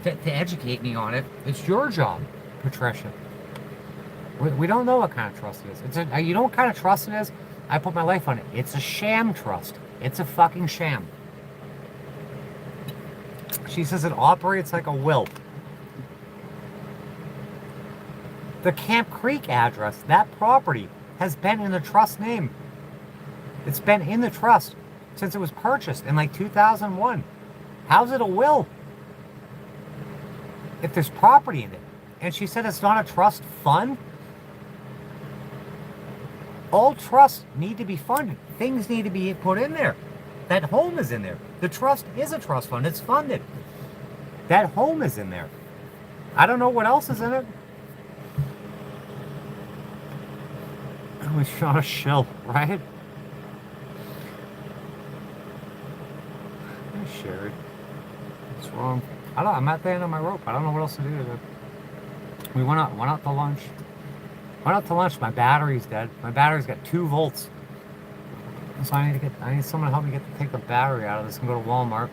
to educate me on it. It's your job, Patricia. We don't know what kind of trust it is. You know what kind of trust it is? I put my life on it. It's a sham trust. It's a fucking sham. She says it operates like a will. The Camp Creek address, that property, has been in the trust name. It's been in the trust since it was purchased in like 2001. How's it a will if there's property in it? And she said it's not a trust fund. All trusts need to be funded. Things need to be put in there. That home is in there. The trust is a trust fund. It's funded. That home is in there. I don't know what else is in it. We shot a shill, right? Hey, Sherry. What's wrong? I'm at the end of my rope. I don't know what else to do today. We went out to lunch. Went out to lunch. My battery's dead. My battery's got 2 volts. So I need someone to help me take the battery out of this and go to Walmart.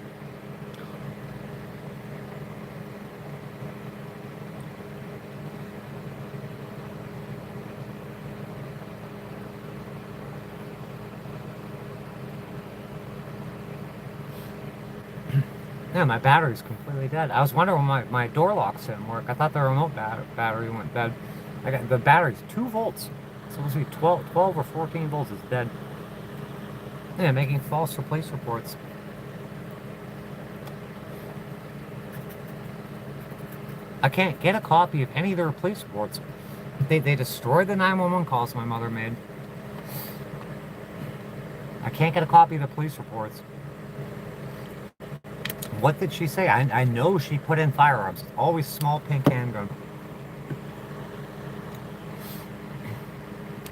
Yeah, my battery's completely dead. I was wondering why my door locks didn't work. I thought the remote battery went dead. The battery's 2 volts. It's supposed to be 12 or 14 volts. It's dead. Yeah, making false police reports. I can't get a copy of any of their police reports. They destroyed the 911 calls my mother made. I can't get a copy of the police reports. What did she say? I know she put in firearms. Always small pink handgun.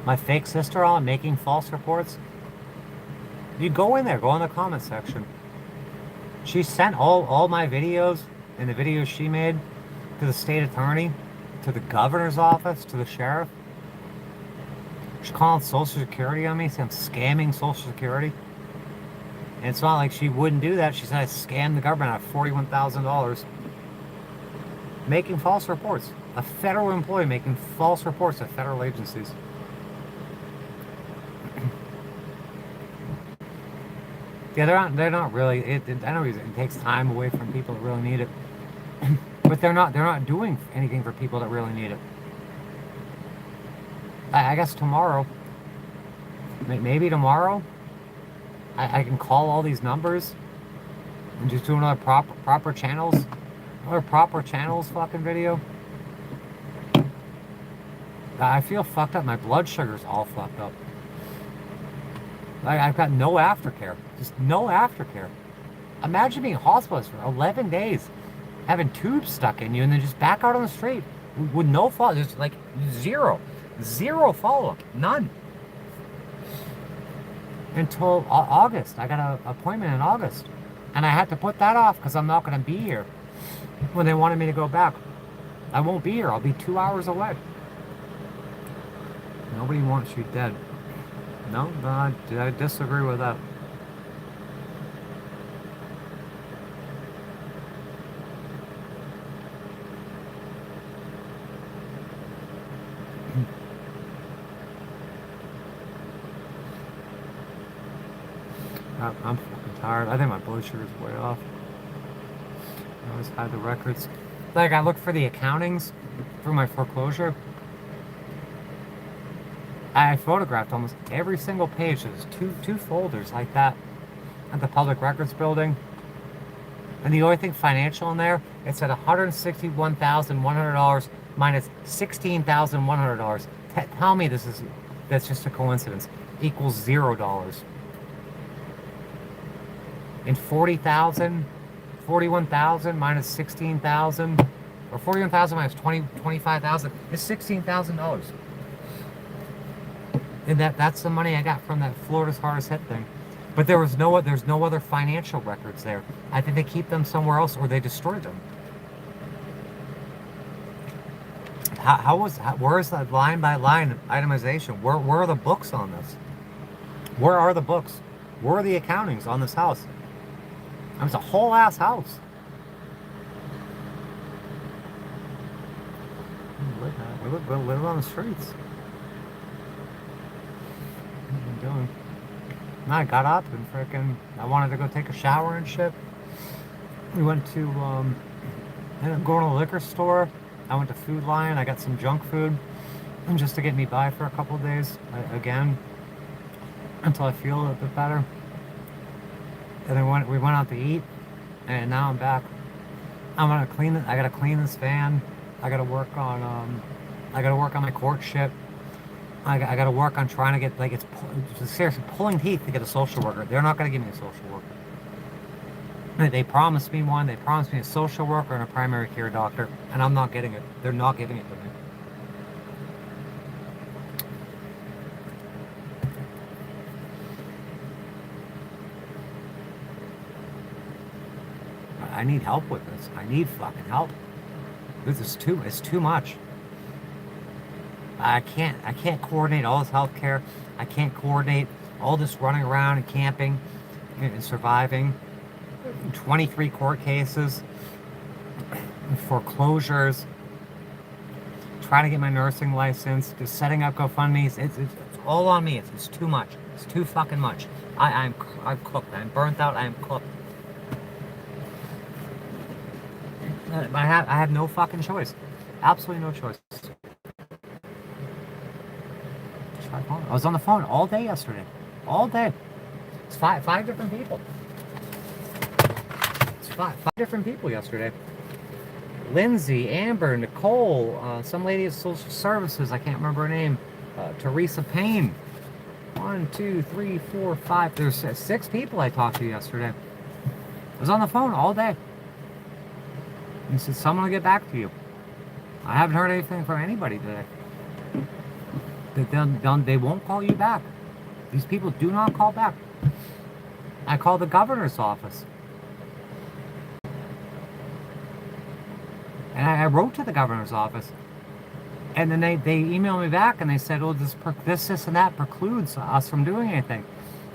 My fake sister on making false reports. You go in there, go in the comment section. She sent all my videos and the videos she made to the state attorney, to the governor's office, to the sheriff. She's calling Social Security on me, saying I'm scamming Social Security. And it's not like she wouldn't do that. She said I scammed the government out of $41,000. Making false reports. A federal employee making false reports at federal agencies. Yeah, they're not really. I know it takes time away from people that really need it, but they're not doing anything for people that really need it. I guess tomorrow, maybe tomorrow, I can call all these numbers and just do another proper channels fucking video. I feel fucked up. My blood sugar's all fucked up. I've got no aftercare. Just no aftercare. Imagine being hospitalized for 11 days, having tubes stuck in you, and then just back out on the street with no follow-up. There's like zero follow-up. None. Until August. I got an appointment in August. And I had to put that off because I'm not going to be here when they wanted me to go back. I won't be here. I'll be 2 hours away. Nobody wants you dead. No, I disagree with that. I'm fucking tired. I think my blood sugar's way off. I always hide the records. Like, I look for the accountings for my foreclosure. I photographed almost every single page. There's two folders like that. at the Public Records Building. And the only thing financial in there, it's at $161,100 minus $16,100. Tell me that's just a coincidence. Equals $0. And 41,000 minus 16,000, or 41,000 minus 25,000 is $16,000. And that's the money I got from that Florida's Hardest Hit thing. But there's no other financial records there. I think they keep them somewhere else or they destroyed them. Where is that line by line itemization? Where are the books on this? Where are the books? Where are the accountings on this house? It's a whole ass house. We live on the streets. What am I doing? I got up and I wanted to go take a shower and shit. We went to, ended up going to the liquor store. I went to Food Lion. I got some junk food, and just to get me by for a couple of days, again, until I feel a bit better. And then we went out to eat, and now I'm back. I'm gonna clean it. I gotta clean this van. I gotta work on my court shit. I got to work on trying to get, it's seriously pulling teeth to get a social worker. They're not going to give me a social worker. They promised me one. They promised me a social worker and a primary care doctor, and I'm not getting it. They're not giving it to me. I need help with this. I need fucking help. It's too much. I can't coordinate all this healthcare. I can't coordinate all this running around and camping and surviving. 23 court cases, foreclosures, trying to get my nursing license, just setting up GoFundMe's. It's all on me. It's too much. It's too fucking much. I'm cooked. I'm burnt out. I'm cooked. I have no fucking choice. Absolutely no choice. I was on the phone all day yesterday. All day. It's five different people. It's five different people yesterday. Lindsay, Amber, Nicole, some lady at Social Services, I can't remember her name. Teresa Payne. 1, 2, 3, 4, 5. There's 6 people I talked to yesterday. I was on the phone all day. He said, someone will get back to you. I haven't heard anything from anybody today. They won't call you back. These people do not call back. I called the governor's office. And I wrote to the governor's office. And then they emailed me back and they said, oh, this, and that precludes us from doing anything.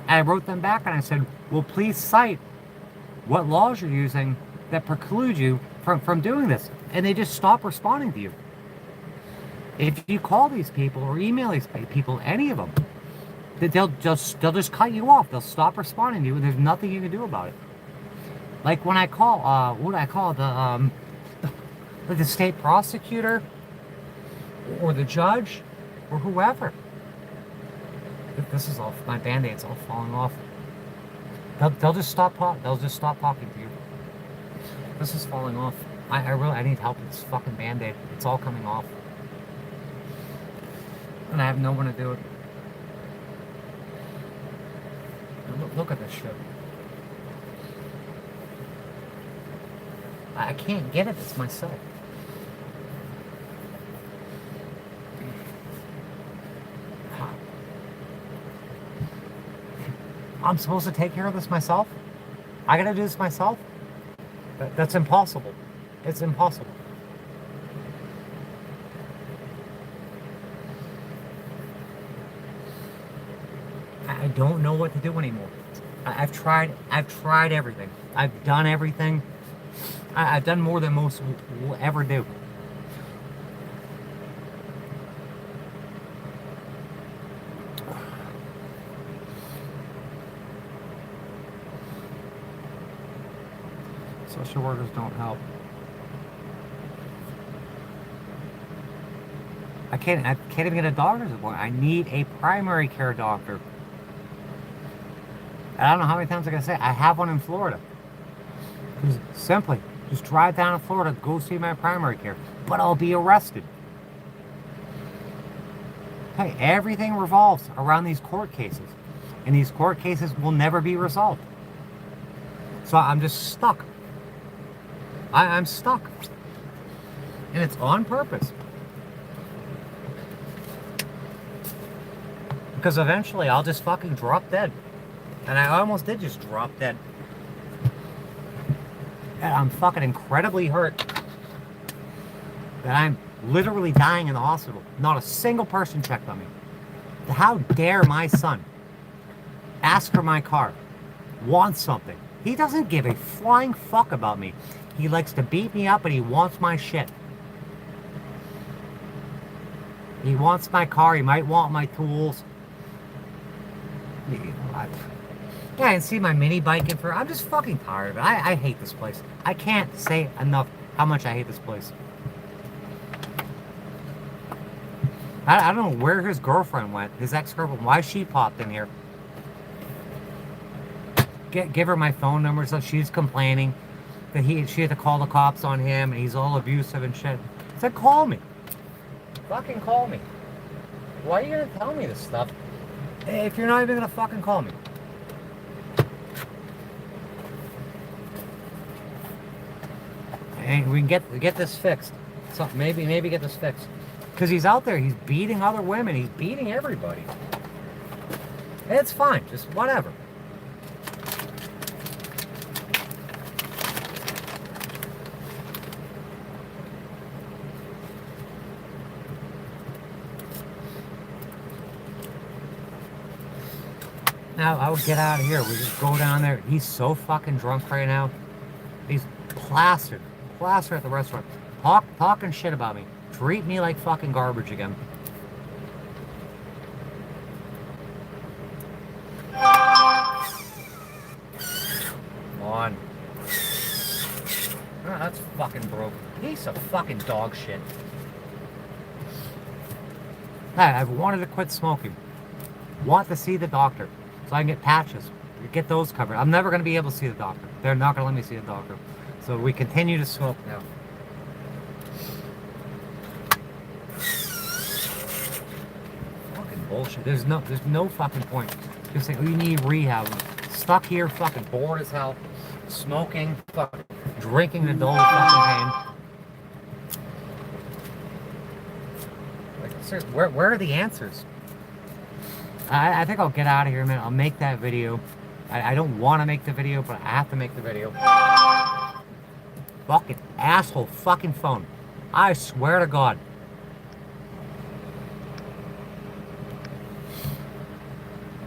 And I wrote them back and I said, well, please cite what laws you're using that preclude you from doing this. And they just stop responding to you. If you call these people or email these people, any of them, they'll just cut you off. They'll stop responding to you, and there's nothing you can do about it. Like when I call, what do I call the state prosecutor or the judge or whoever. This is all my band-aids all falling off. They'll just stop talking to you. This is falling off. I need help with this fucking band-aid. It's all coming off. And I have no one to do it. Look at this shit. I can't get at this myself. I'm supposed to take care of this myself? I gotta do this myself? That's impossible. It's impossible. I don't know what to do anymore. I've tried everything. I've done everything. I've done more than most will ever do. Social workers don't help. I can't even get a doctor's appointment. I need a primary care doctor. I don't know how many times I gotta say, I have one in Florida. Just simply, just drive down to Florida, go see my primary care, but I'll be arrested. Hey, everything revolves around these court cases, and these court cases will never be resolved. So I'm just stuck. I'm stuck. And it's on purpose. Because eventually I'll just fucking drop dead. And I almost did just drop dead. And I'm fucking incredibly hurt that I'm literally dying in the hospital. Not a single person checked on me. How dare my son ask for my car, want something. He doesn't give a flying fuck about me. He likes to beat me up and he wants my shit. He wants my car, he might want my tools. Yeah, and see my mini bike in for. I'm just fucking tired of it. I hate this place. I can't say enough how much I hate this place. I don't know where his girlfriend went. His ex-girlfriend. Why she popped in here? Give her my phone number. So she's complaining that she had to call the cops on him and he's all abusive and shit. I said, call me. Fucking call me. Why are you gonna tell me this stuff if you're not even gonna fucking call me? And we can get this fixed. So maybe get this fixed. Because he's out there, he's beating other women, he's beating everybody. It's fine, just whatever. Now, I would get out of here. We just go down there. He's so fucking drunk right now. He's plastered at the restaurant. Talking shit about me. Treat me like fucking garbage again. Come on. Oh, that's fucking broke. Piece of fucking dog shit. Hey, I've wanted to quit smoking. Want to see the doctor. So I can get patches. Get those covered. I'm never going to be able to see the doctor. They're not going to let me see the doctor. So we continue to smoke now. Fucking bullshit. There's no fucking point. Just saying, oh, you need rehab. Stuck here, fucking bored as hell. Smoking, fucking drinking the dole fucking pain. Like, seriously, where are the answers? I think I'll get out of here, man. I'll make that video. I don't want to make the video, but I have to make the video. Fucking asshole fucking phone. I swear to God.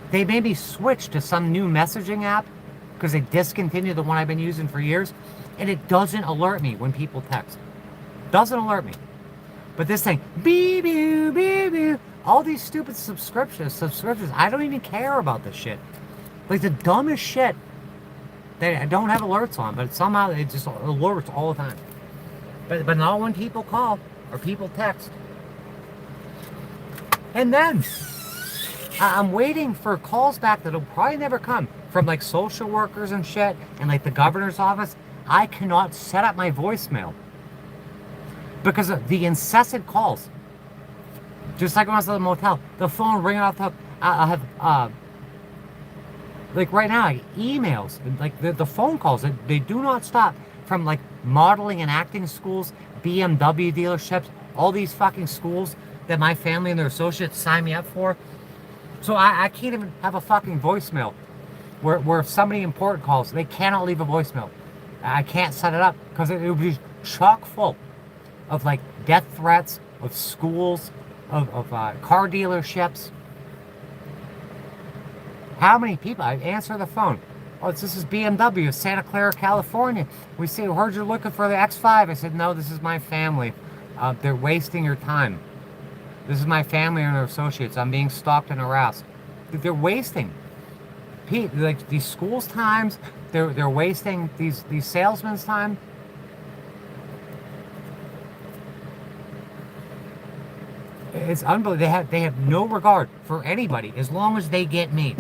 They made me switch to some new messaging app because they discontinued the one I've been using for years, and it doesn't alert me when people text. Doesn't alert me. But this thing, beep, beep, beep, beep. All these stupid subscriptions, I don't even care about this shit. Like the dumbest shit that I don't have alerts on, but somehow it just alerts all the time. But not when people call or people text. And then I'm waiting for calls back that'll probably never come from like social workers and shit and like the governor's office. I cannot set up my voicemail because of the incessant calls. Just like when I was at the motel, the phone ringing off the hook. I have, like right now, emails, like the phone calls, they do not stop from like modeling and acting schools, BMW dealerships, all these fucking schools that my family and their associates sign me up for. So I can't even have a fucking voicemail where if somebody important calls, they cannot leave a voicemail. I can't set it up because it would be chock full of like death threats, of schools, of car dealerships. How many people? I answer the phone. Oh, this is BMW, Santa Clara, California. We heard you're looking for the X5. I said, no, this is my family. They're wasting your time. This is my family and their associates. I'm being stalked and harassed. They're wasting like these schools' times. They're wasting these salesmen's time. It's unbelievable. They have no regard for anybody as long as they get me.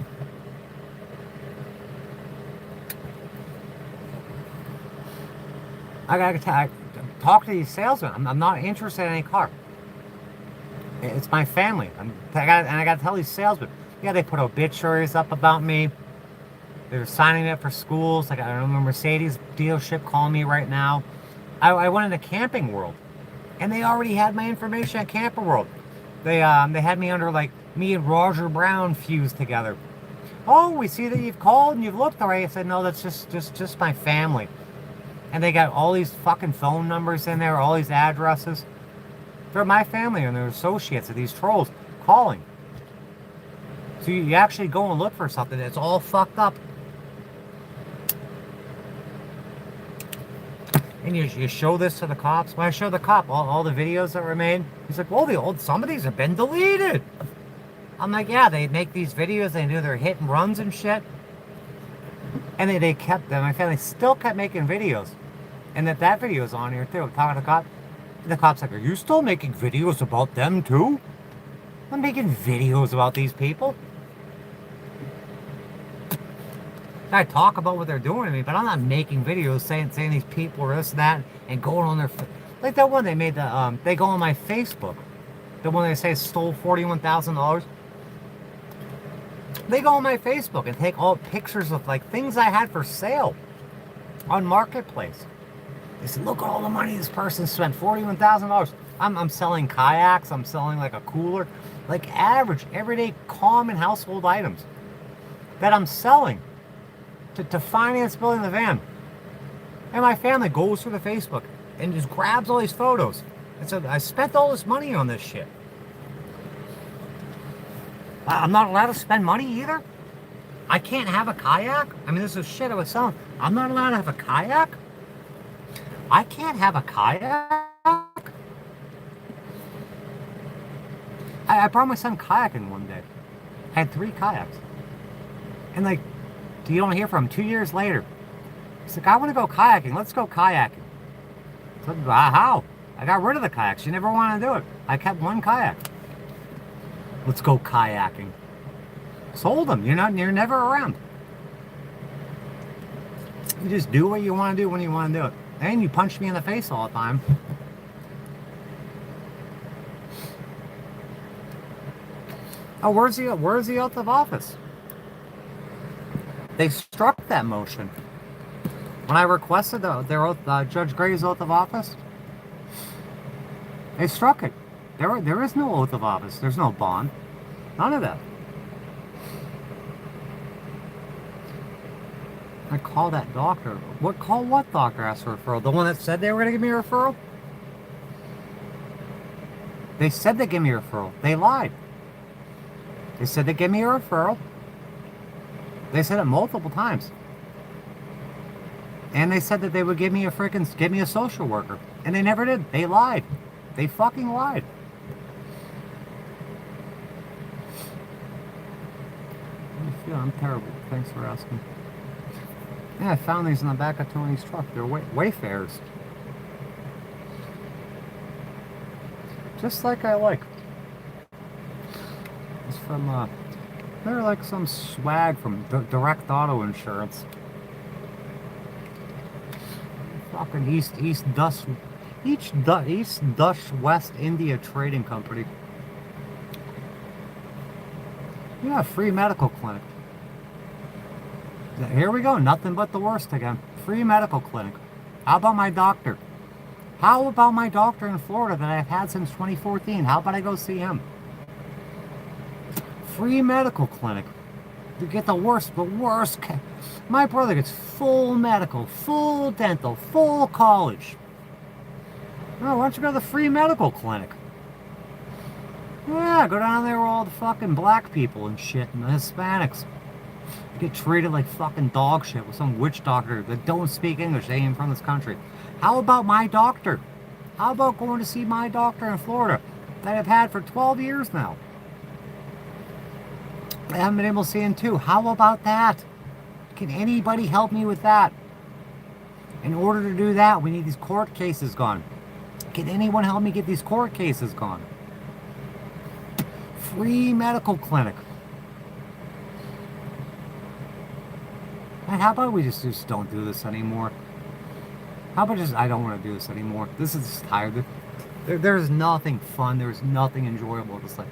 I gotta talk to these salesmen. I'm not interested in any car. It's my family. I gotta tell these salesmen. Yeah, they put obituaries up about me. They're signing me up for schools. Like, I remember Mercedes dealership calling me right now. I went into Camping World, and they already had my information at Camping World. They had me under, like, me and Roger Brown fused together. Oh, we see that you've called and you've looked already. I said, no, that's just my family. And they got all these fucking phone numbers in there, all these addresses. They're my family and they're associates of these trolls calling. So you actually go and look for something that's all fucked up. And you show this to the cops. When I show the cop all the videos that were made, he's like, well, some of these have been deleted. I'm like, yeah, they make these videos, they do their hit and runs and shit. And they kept them. My family still kept making videos. And that video is on here too. I'm talking to the cop. And the cop's like, are you still making videos about them too? I'm making videos about these people. I talk about what they're doing to me, but I'm not making videos saying these people are this and that and going on their... Like that one they made, they go on my Facebook. The one they say stole $41,000. They go on my Facebook and take all pictures of like things I had for sale on Marketplace. They said, look at all the money this person spent, $41,000. I'm selling kayaks, I'm selling like a cooler, like average, everyday, common household items that I'm selling to finance building the van. And my family goes through the Facebook and just grabs all these photos and said, I spent all this money on this shit. I'm not allowed to spend money either? I can't have a kayak? I mean, this is shit I was selling. I'm not allowed to have a kayak? I can't have a kayak? I brought my son kayaking one day. I had 3 kayaks. And like, you don't hear from him 2 years later. He's like, I want to go kayaking. Let's go kayaking. So, how? I got rid of the kayaks. You never wanted to do it. I kept 1 kayak. Let's go kayaking. Sold them. You're never around. You just do what you want to do when you want to do it. And you punch me in the face all the time. Oh, where's the oath of office? They struck that motion. When I requested their oath, Judge Gray's oath of office, they struck it. There is no oath of office. There's no bond. None of that. I call that doctor. What doctor asked for a referral? The one that said they were going to give me a referral? They said they gave me a referral. They lied. They said they gave me a referral. They said it multiple times. And they said that they would give me a social worker. And they never did. They lied. They fucking lied. I'm terrible. Thanks for asking. Yeah, I found these in the back of Tony's truck. They're Wayfarers. Just like I like. It's from, they're like some swag from Direct Auto Insurance. Fucking East Dutch West India Trading Company. Yeah, free medical clinic. Here we go, nothing but the worst again. Free medical clinic. How about my doctor? How about my doctor in Florida that I've had since 2014? How about I go see him? Free medical clinic. You get the worst. My brother gets full medical, full dental, full college. Oh, why don't you go to the free medical clinic? Yeah, go down there with all the fucking black people and shit and the Hispanics. Get treated like fucking dog shit with some witch doctor that don't speak English. They ain't from this country. How about my doctor? How about going to see my doctor in Florida that I've had for 12 years now? I haven't been able to see him too. How about that? Can anybody help me with that? In order to do that, we need these court cases gone. Can anyone help me get these court cases gone? Free medical clinic. And how about we just don't do this anymore? How about just, I don't want to do this anymore. This is tired. There's nothing fun. There's nothing enjoyable. Just like,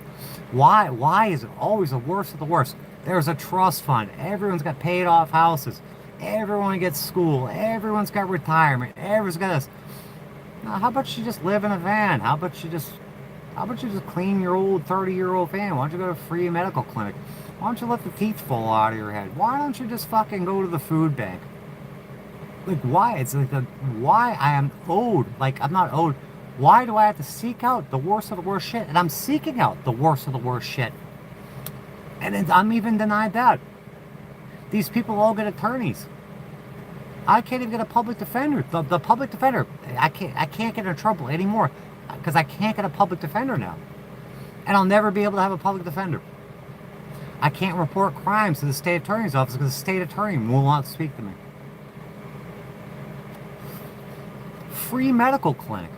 why is it always the worst of the worst? There's a trust fund. Everyone's got paid off houses. Everyone gets school. Everyone's got retirement. Everyone's got this. Now, how about you just live in a van? How about you just clean your old 30-year-old van? Why don't you go to a free medical clinic? Why don't you let the teeth fall out of your head? Why don't you just fucking go to the food bank? Like, why? It's like, why I am owed. Like, I'm not owed. Why do I have to seek out the worst of the worst shit? And I'm seeking out the worst of the worst shit. And I'm even denied that. These people all get attorneys. I can't even get a public defender. The public defender, I can't get in trouble anymore because I can't get a public defender now. And I'll never be able to have a public defender. I can't report crimes to the state attorney's office because the state attorney will not speak to me. Free medical clinic.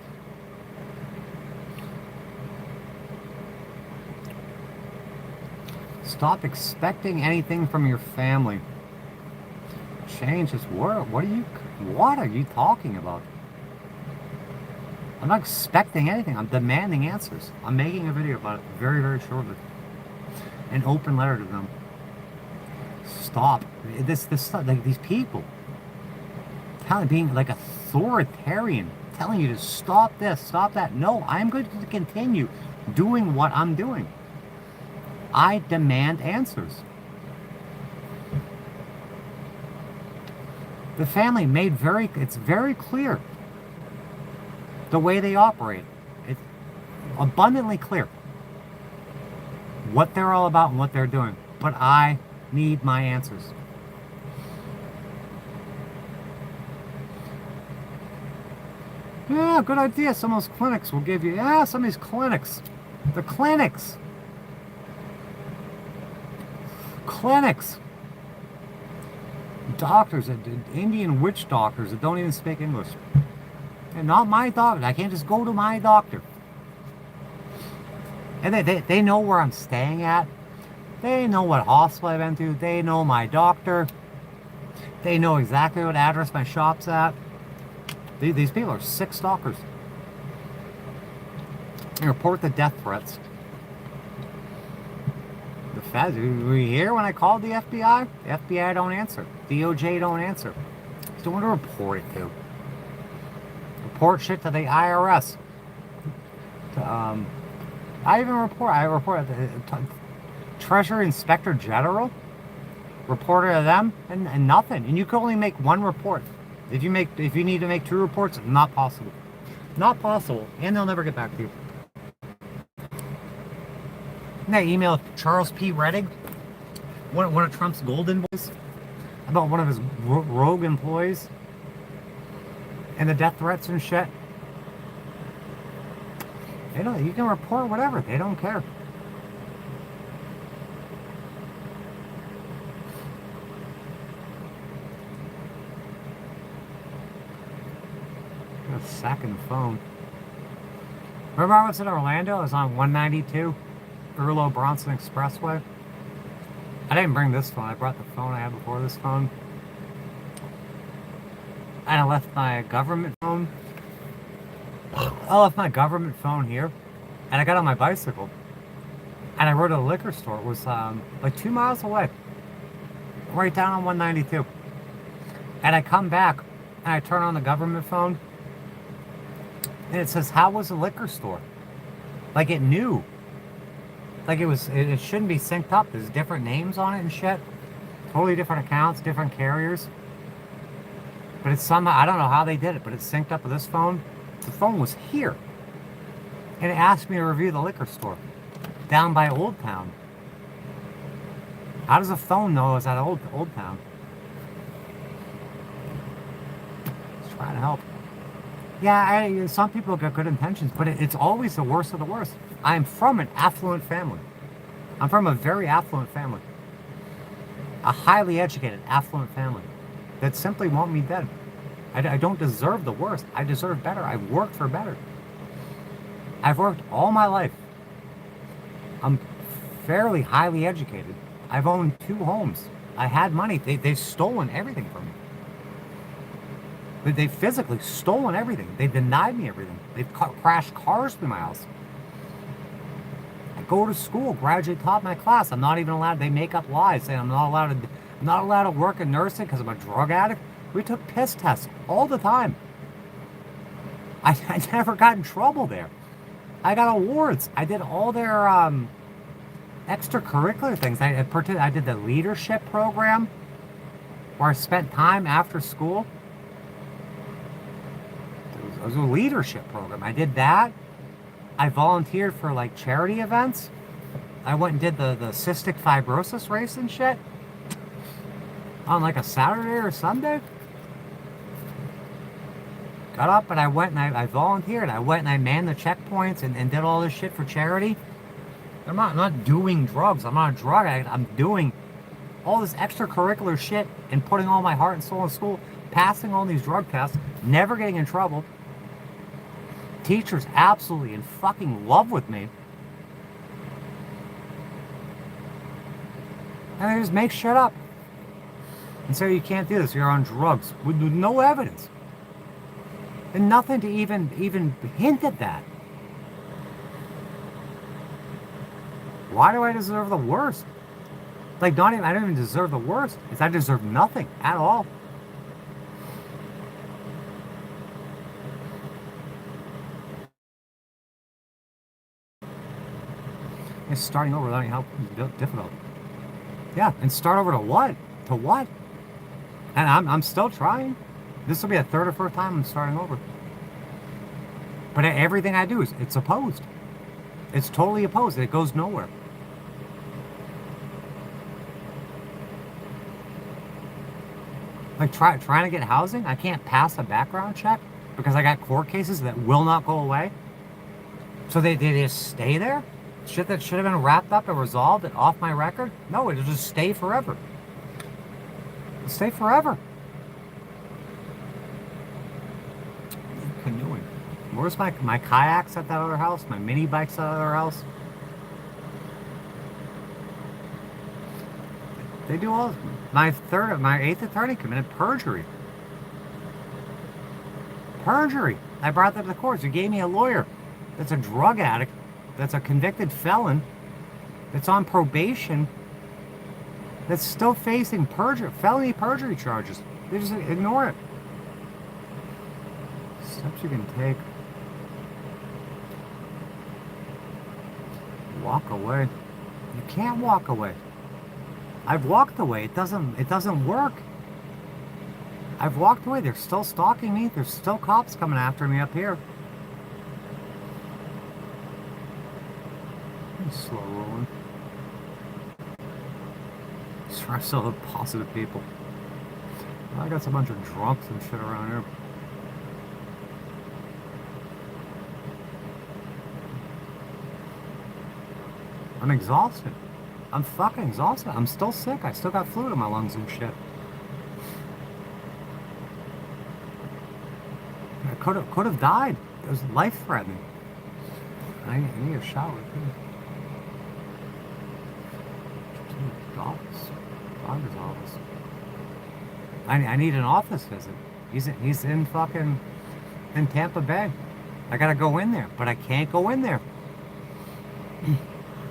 Stop expecting anything from your family. Change this world. What are you talking about? I'm not expecting anything. I'm demanding answers. I'm making a video about it very, very shortly. An open letter to them. Stop. This stuff, like these people. Being like authoritarian. Telling you to stop this, stop that. No, I'm going to continue doing what I'm doing. I demand answers. The family made it's very clear the way they operate. It's abundantly clear what they're all about and what they're doing. But I need my answers. Yeah, good idea. Some of those clinics will give you, some of these clinics. The clinics. Doctors, Indian witch doctors that don't even speak English. And not my doctor. I can't just go to my doctor. And they know where I'm staying at. They know what hospital I've been to. They know my doctor. They know exactly what address my shop's at. These people are sick stalkers. They report the death threats. The feds, were you here when I called the FBI? The FBI don't answer. DOJ don't answer. So what to report it to? Report shit to the IRS. I report the Treasury Inspector General. Reported to them and nothing. And you can only make one report. If you need to make 2 reports, not possible. Not possible. And they'll never get back to you. And I emailed Charles P. Redding, one of Trump's golden boys, about one of his rogue employees and the death threats and shit. You can report whatever. They don't care. Got a second phone. Remember I was in Orlando? I was on 192, Urlo Bronson Expressway. I didn't bring this phone. I brought the phone I had before this phone. And I left my government phone. I left my government phone here. And I got on my bicycle. And I rode to the liquor store. It was like 2 miles away. Right down on 192. And I come back and I turn on the government phone. And it says, how was the liquor store? Like it knew. Like it shouldn't be synced up. There's different names on it and shit. Totally different accounts, different carriers. But it's somehow, I don't know how they did it, but it's synced up with this phone. The phone was here. And it asked me to review the liquor store. Down by Old Town. How does a phone know it's at Old Town? Just trying to help. Yeah, some people got good intentions, but it's always the worst of the worst. I'm from an affluent family. I'm from a very affluent family. A highly educated, affluent family that simply want me dead. I don't deserve the worst. I deserve better. I've worked for better. I've worked all my life. I'm fairly highly educated. I've owned 2 homes. I had money. They've stolen everything from me. But they physically stolen everything. They denied me everything. They've crashed cars through my house. I go to school, graduate top my class. I'm not even allowed. They make up lies saying I'm not allowed to work in nursing because I'm a drug addict. We took piss tests all the time. I never got in trouble there. I got awards. I did all their extracurricular things. I did the leadership program where I spent time after school. It was a leadership program. I did that. I volunteered for like charity events. I went and did the cystic fibrosis race and shit on like a Saturday or Sunday. Got up and I went and I volunteered. I went and I manned the checkpoints and did all this shit for charity. I'm not doing drugs. I'm not a drug addict. I'm doing all this extracurricular shit and putting all my heart and soul in school, passing all these drug tests, never getting in trouble. Teachers absolutely in fucking love with me. And they just make shit up. And say you can't do this, you're on drugs. With no evidence. And nothing to even hint at that. Why do I deserve the worst? Like, I don't even deserve the worst. It's I deserve nothing at all. And starting over without any help is difficult. Yeah, and start over to what? To what? And I'm still trying. This will be the third or fourth time I'm starting over. But everything I do it's opposed. It's totally opposed. It goes nowhere. Like trying to get housing, I can't pass a background check because I got court cases that will not go away. So they just stay there? Shit that should have been wrapped up and resolved and off my record? No, it'll just stay forever. It'll stay forever. Canoeing. Where's my kayaks at that other house? My mini bikes at that other house? They do all. My 8th attorney committed perjury. Perjury. I brought that to the courts. You gave me a lawyer that's a drug addict, that's a convicted felon, that's on probation, that's still facing felony perjury charges. They just ignore it. Steps you can take. Walk away. You can't walk away. I've walked away. It doesn't work. I've walked away. They're still stalking me. There's still cops coming after me up here. Slow rolling. Try to sell the positive people. I got a bunch of drunks and shit around here. I'm exhausted. I'm fucking exhausted. I'm still sick. I still got fluid in my lungs and shit. I could have died. It was life-threatening. I need a shower too. Doctor's office. I need an office visit. He's in fucking in Tampa Bay. I gotta go in there, but I can't go in there.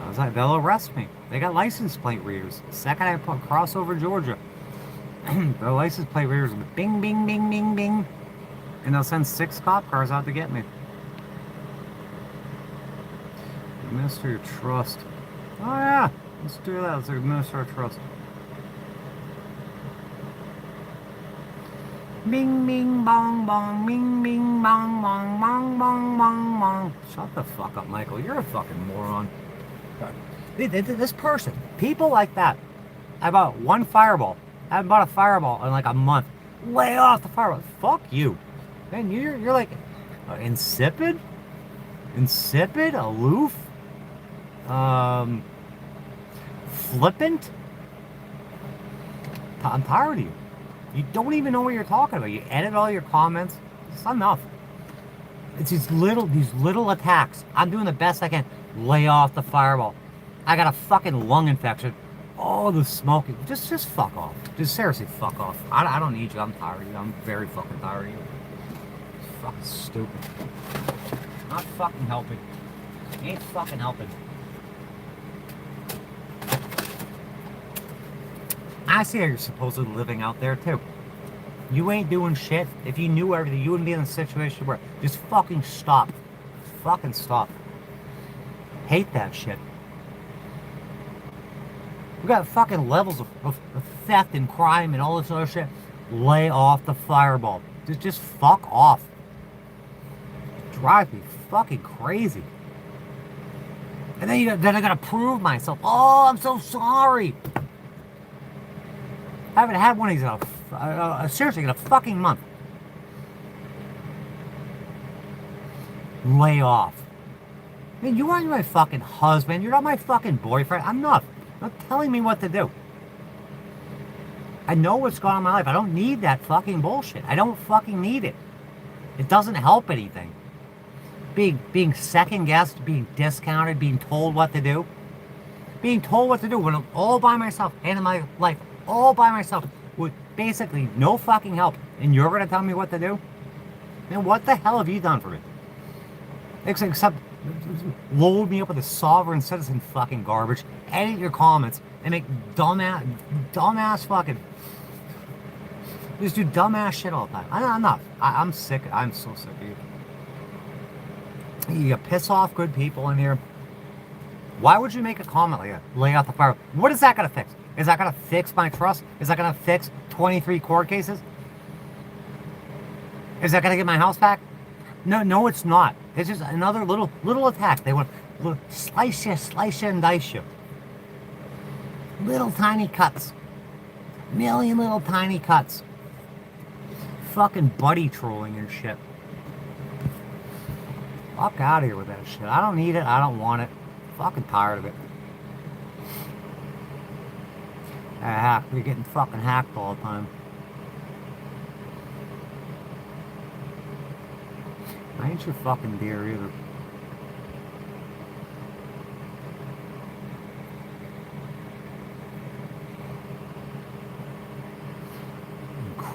I was like, they'll arrest me. They got license plate readers. The second I cross over Georgia, the license plate readers will be bing, bing, bing, bing, bing, and they'll send 6 cop cars out to get me. Administer your trust. Oh yeah, let's do that. Let's administer our trust. Bing, bing, bong, bong, bing, bing, bong, bong, bong, bong, bong, bong. Shut the fuck up, Michael. You're a fucking moron. This person, people like that. I bought one fireball. I haven't bought a fireball in like a month. Lay off the fireball. Fuck you. Man, you're like insipid, aloof, flippant. I'm tired of you. You don't even know what you're talking about. You edit all your comments. It's enough. It's these little attacks. I'm doing the best I can. Lay off the fireball. I got a fucking lung infection. all the smoking. Just fuck off. Just seriously fuck off. I don't need you. I'm tired of you. I'm very fucking tired of you. It's fucking stupid. Not fucking helping. Ain't fucking helping. I see how you're supposedly living out there too. You ain't doing shit. If you knew everything, you wouldn't be in a situation where just fucking stop. Fucking stop. Hate that shit. We got fucking levels of theft and crime and all this other shit. Lay off the fireball. Just fuck off. Drive me fucking crazy. And then I gotta prove myself. Oh, I'm so sorry. I haven't had one of these seriously in a fucking month. Lay off. I mean, you aren't my fucking husband. You're not my fucking boyfriend. I'm not. You're not telling me what to do. I know what's going on in my life. I don't need that fucking bullshit. I don't fucking need it. It doesn't help anything. Being second guessed, being discounted, being told what to do. Being told what to do when I'm all by myself and in my life all by myself with basically no fucking help, and you're gonna tell me what to do? Man, what the hell have you done for me? Except load me up with a sovereign citizen fucking garbage, edit your comments, and make dumbass fucking, just do dumbass shit all the time. I'm not. I'm sick. I'm so sick of you. You piss off good people in here. Why would you make a comment like that? Lay out the fire. What is that gonna fix? Is that going to fix my trust? Is that going to fix 23 court cases? Is that going to get my house back? No, it's not. It's just another little attack. They want to slice you, and dice you. Little tiny cuts. Million little tiny cuts. Fucking buddy trolling and shit. Fuck out of here with that shit. I don't need it. I don't want it. Fucking tired of it. You're getting fucking hacked all the time. I ain't your fucking dear either.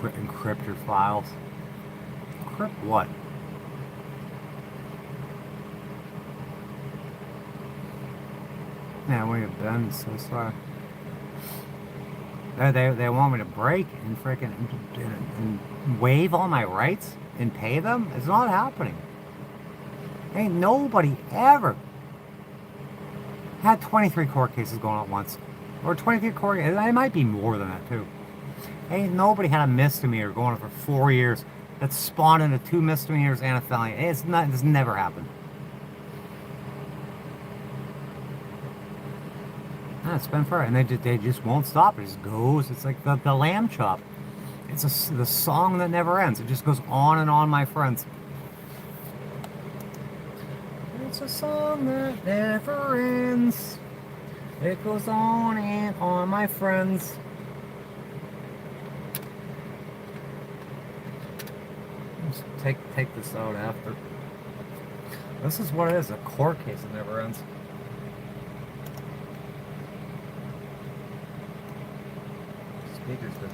Encrypt your files. Encrypt what? Yeah, where you been? So sorry. They want me to break and freaking and waive all my rights and pay them? It's not happening. Ain't nobody ever had 23 court cases going on at once. Or 23 court cases. It might be more than that too. Ain't nobody had a misdemeanor going on for 4 years that spawned into 2 misdemeanors and a felony. It's never happened. It's been forever, and they just won't stop. It just goes. It's like the lamb chop. It's the song that never ends. It just goes on and on, my friends. It's a song that never ends. It goes on and on, my friends. Just take this out after. This is what it is. A court case that never ends. Speakers good.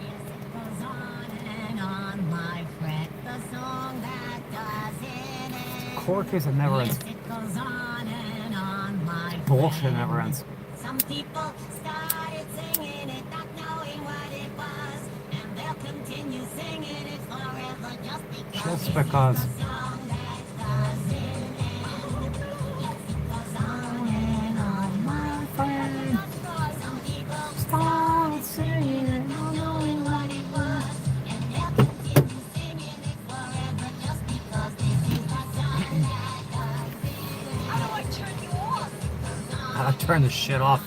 Yes, it goes on and on, my friend. The song that doesn't end. Court case that never ends. Yes, it goes on and on, my friend. Bullshit never ends. Some people started singing it, not knowing what it was, and they'll continue singing it forever just because. Just because. It's the song that doesn't end. Yes, it goes on and on, my friend. Some people started singing it, not knowing what it was, and they'll continue singing it forever just because this is the song that doesn't end. How do I turn you off? How do I turn this shit off?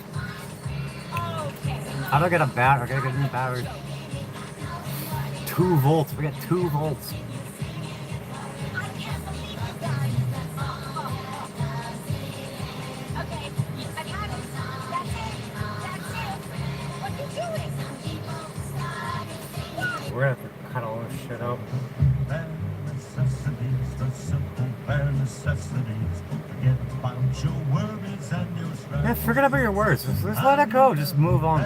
Okay. How do I get a battery? I gotta get a new battery. 2 volts. We got 2 volts. I can't believe you guys. Okay, I've had it. That's it. What are you doing? We're gonna have to cut all this shit out. Bare necessities, the simple bare necessities. Forget about your worries and your strife. Yeah, forget about your words. Just let it go. Just move on.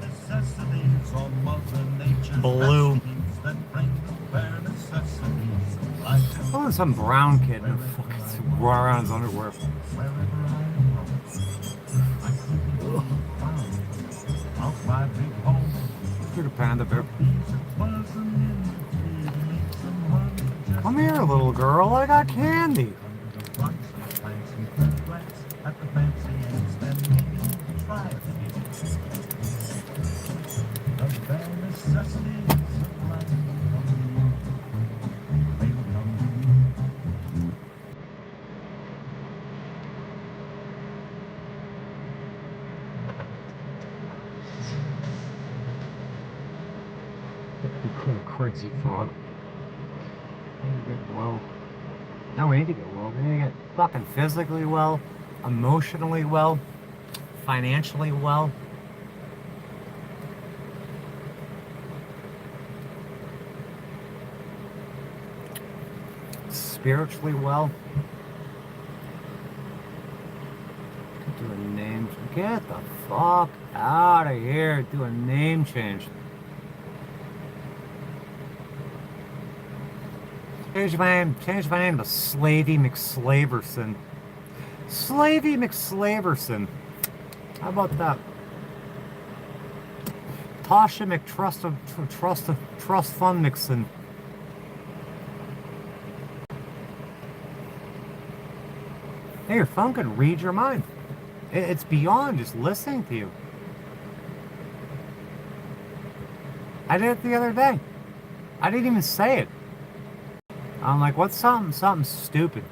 Necessities are Mother Nature's Blue. destinies that bring the bare necessities of life. Oh, some brown kid in fucking run around his underwear. Wherever I roam, I couldn't be found of my big home. Look at Panda Bear. It wasn't in the creed, someone just Come here, little girl. I got candy. under the rocks, fancy food glance at the fancy ends, then maybe try it again. The bare necessities of life come to you. They'll come to you. Crazy frog. We need to get well. No, we need to get well. We need to get fucking physically well, emotionally well, financially well. Spiritually well. Do a name. Get the fuck out of here. Do a name change. Change my name to Slavey McSlaverson. Slavey McSlaverson. How about that? Tasha Trust Fund Mixon. Hey, your phone can read your mind. It's beyond just listening to you. I did it the other day. I didn't even say it. I'm like, what's something stupid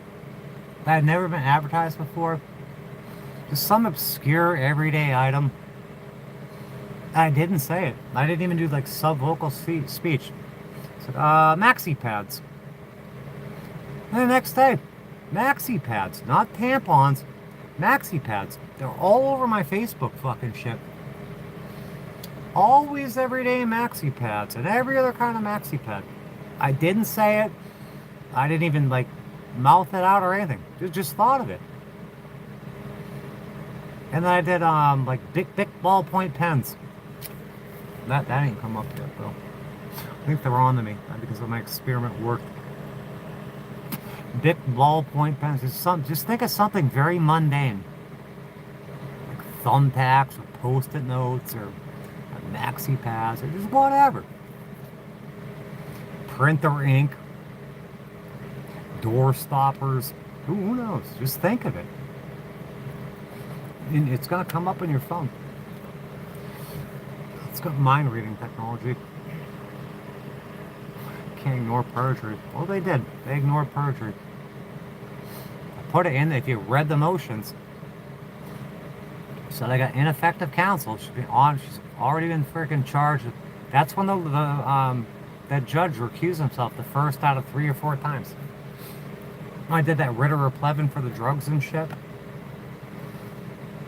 that had never been advertised before? Just some obscure everyday item. I didn't say it. I didn't even do like sub-vocal speech. It's like, maxi pads. And the next day, maxi pads, not tampons, maxi pads. They're all over my Facebook fucking shit. Always everyday maxi pads and every other kind of maxi pad. I didn't say it. I didn't even like mouth it out or anything. Just thought of it. And then I did like big ballpoint pens. That ain't come up yet though. I think they're on to me because my experiment worked. Big ballpoint pens. Just think of something very mundane, like thumbtacks or post-it notes or maxi pads or just whatever. Printer ink. Door stoppers. Who knows? Just think of it. And it's going to come up on your phone. It's got mind reading technology. Can't ignore perjury. Well, they did. They ignored perjury. I put it in if you read the motions. So they got ineffective counsel. She's already been freaking charged. That's when that judge recused himself the first out of 3 or 4 times. I did that Ritter or Plevin for the drugs and shit.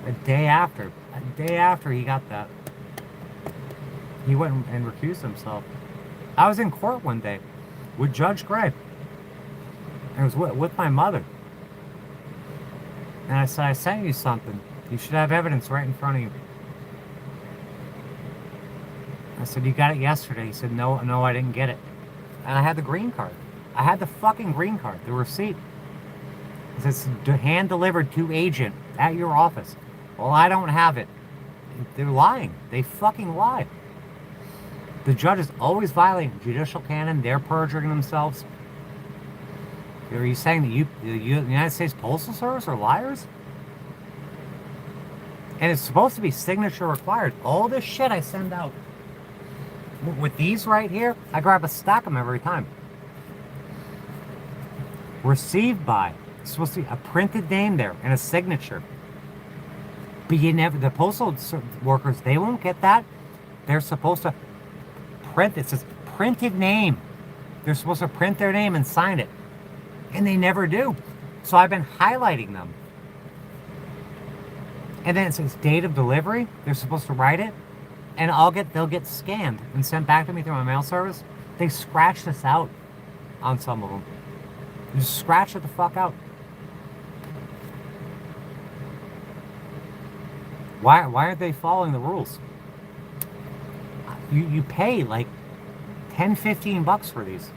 A day after he got that, he went and recused himself. I was in court one day with Judge Gray. I was with my mother. And I said, I sent you something. You should have evidence right in front of you. I said, you got it yesterday. He said, no, I didn't get it. And I had the green card. I had the fucking green card, the receipt. It says hand delivered to agent at your office. Well, I don't have it. They're lying. They fucking lie. The judge is always violating judicial canon. They're perjuring themselves. Are you saying that the United States Postal Service are liars? And it's supposed to be signature required. All this shit I send out. With these right here, I grab a stack of them every time. Received by. It's supposed to be a printed name there and a signature. But the postal workers, they won't get that. They're supposed to print, it says printed name. They're supposed to print their name and sign it. And they never do. So I've been highlighting them. And then it says date of delivery. They're supposed to write it. And they'll get scanned and sent back to me through my mail service. They scratch this out on some of them. Just scratch it the fuck out. Why aren't they following the rules? You pay like 10, 15 bucks for these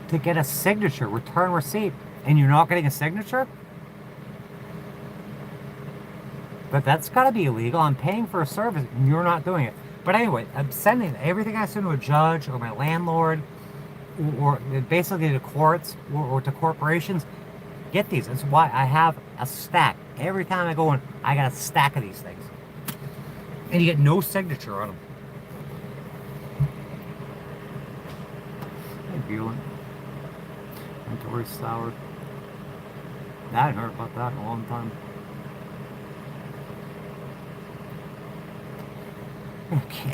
to get a signature, return receipt, and you're not getting a signature? But that's got to be illegal. I'm paying for a service and you're not doing it. But anyway, I'm sending everything I send to a judge or my landlord or basically to courts or to corporations. Get these. That's why I have a stack. Every time I go in, I got a stack of these things. And you get no signature on them. Hey, Bueller. Inventory sour. I hadn't heard about that in a long time.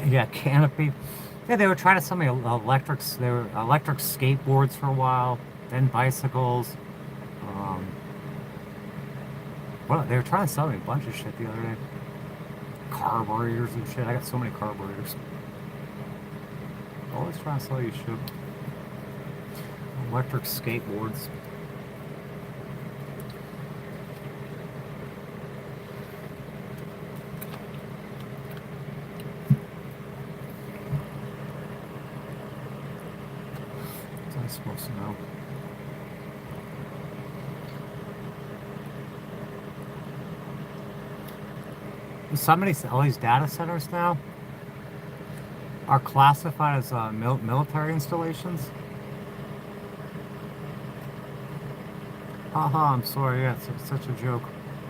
Yeah, canopy. Yeah, they were trying to sell me electrics. They were electric skateboards for a while, then bicycles. Well, they were trying to sell me a bunch of shit the other day. Carburetors and shit. I got so many carburetors. Always trying to sell you shit. Electric skateboards. What was I supposed to know? All these data centers now are classified as military installations. Haha, I'm sorry, yeah, it's such a joke.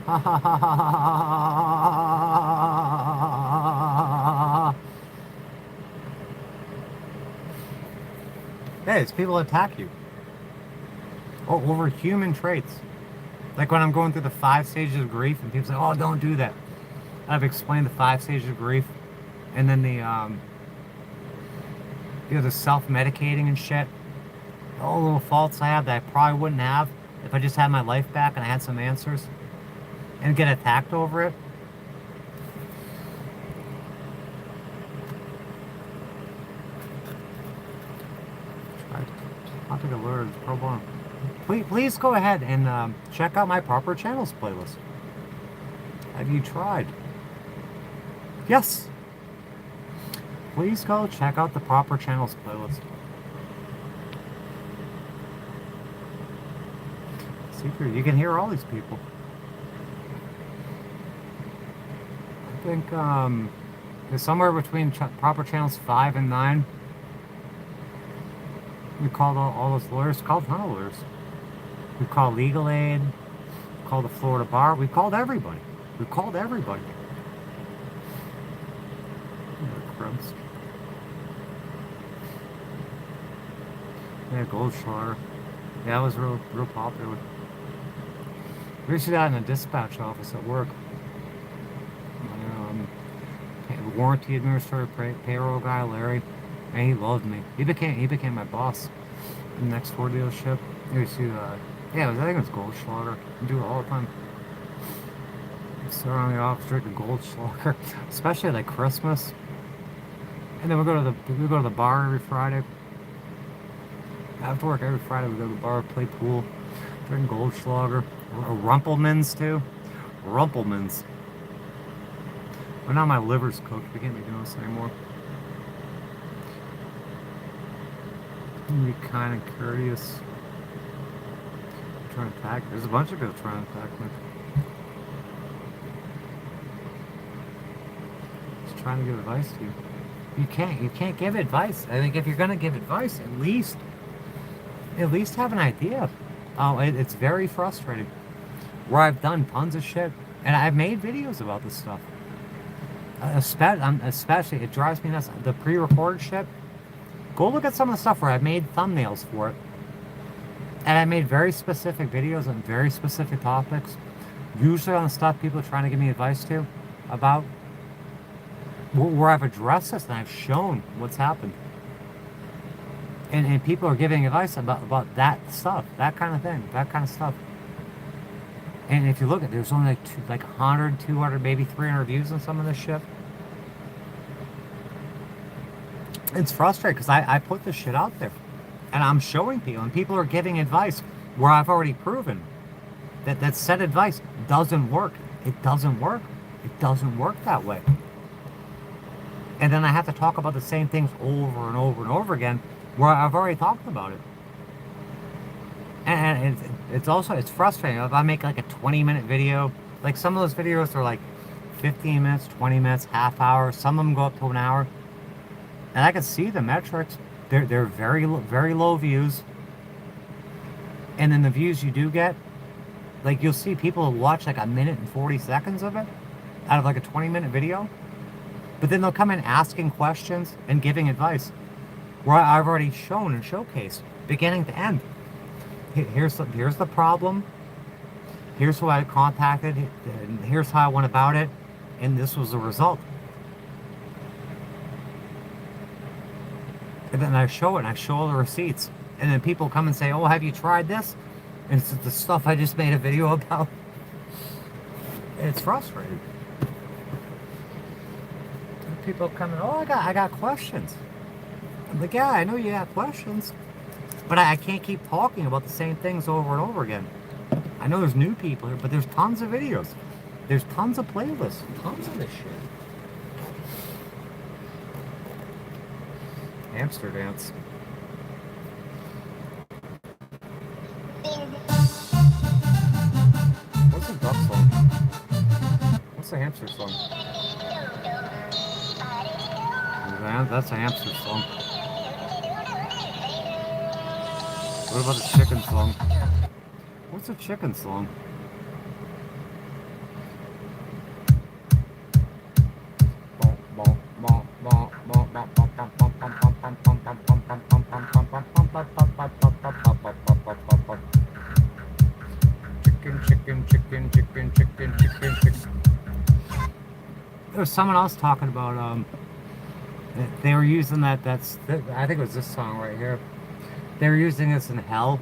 Ha ha ha ha ha. Hey, it's people attack you. Over human traits. Like when I'm going through the 5 stages of grief and people say, oh, don't do that. I've explained the 5 stages of grief, and then the the self-medicating and shit. All little faults I have that I probably wouldn't have if I just had my life back and I had some answers, and get attacked over it. Topic alerts, pro bono. Please go ahead and check out my proper channels playlist. Have you tried? Yes. Please go check out the proper channels playlist. Secret, you can hear all these people. I think there's somewhere between proper channels 5 and 9. We called all those lawyers. Called a ton of lawyers. We called legal aid. We called the Florida bar. We called everybody. We called everybody. Yeah, Goldschlager. Yeah, that was real popular. We used to do that in a dispatch office at work. Warranty administrator, payroll guy, Larry, and he loved me. He became my boss in the next Ford dealership. You see, yeah, I think it was Goldschlager. I do it all the time. Sit around the office drinking Goldschlager, especially like Christmas. And then we go to the bar every Friday. After work every Friday, we go to the bar, play pool, drink Goldschlager, Rumpelmans too. Rumpelmans. But now my liver's cooked. We can't be doing this anymore. Be kind and courteous. I'm trying to attack. There's a bunch of people trying to attack me. Just trying to give advice to you. You can't give advice. I think if you're gonna give advice, at least have an idea. Oh, it's very frustrating. Where I've done tons of shit, and I've made videos about this stuff. Especially, it drives me nuts. The pre-recorded shit. Go look at some of the stuff where I've made thumbnails for it, and I made very specific videos on very specific topics. Usually on the stuff people are trying to give me advice to about. Where I've addressed this and I've shown what's happened. And people are giving advice about that stuff, that kind of thing, that kind of stuff. And if you look at it, there's only like 100, 200, maybe 300 views on some of this shit. It's frustrating because I put this shit out there. And I'm showing people, and people are giving advice where I've already proven that said advice doesn't work. It doesn't work. It doesn't work that way. And then I have to talk about the same things over and over and over again where I've already talked about it. And it's also, it's frustrating. If I make like a 20-minute video, like some of those videos are like 15 minutes, 20 minutes, half hour. Some of them go up to an hour. And I can see the metrics. They're very low views. And then the views you do get, like you'll see people watch like a minute and 40 seconds of it out of like a 20-minute video. But then they'll come in asking questions and giving advice where I've already shown and showcased beginning to end. Here's the problem. Here's who I contacted. And here's how I went about it. And this was the result. And then I show it and I show all the receipts. And then people come and say, oh, have you tried this? And it's the stuff I just made a video about. It's frustrating. People come in, oh, I got questions. I'm like, yeah, I know you have questions. But I can't keep talking about the same things over and over again. I know there's new people here, but there's tons of videos. There's tons of playlists. Tons of this shit. Hamster dance. What's the duck song? What's the hamster song? That's a hamster song. What about the chicken song? What's a chicken song? Chicken. There was someone else talking about they were using I think it was this song right here. They were using this in hell.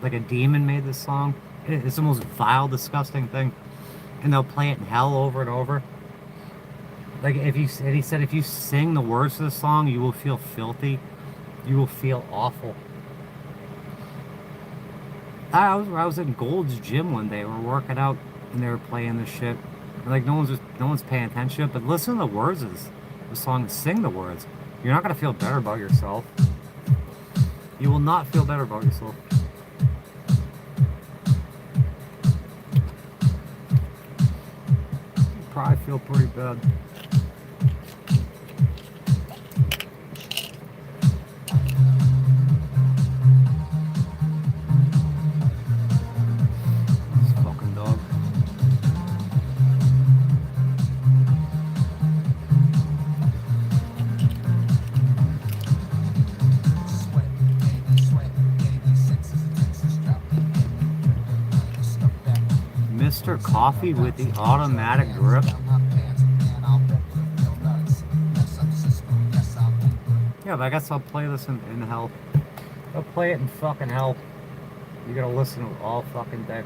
Like a demon made this song. It's the most vile, disgusting thing. And they'll play it in hell over and over. Like he said if you sing the words to the song, you will feel filthy. You will feel awful. I was in Gold's gym one day. We were working out and they were playing this shit. And like no one's paying attention. But listen to the words of the song and sing the words. You're not gonna feel better about yourself. You will not feel better about yourself. You probably feel pretty bad. This fucking dog. Mr. Coffee with the automatic grip. Yeah, but I guess I'll play this in hell. I'll play it in fucking hell. You gotta listen to it all fucking day.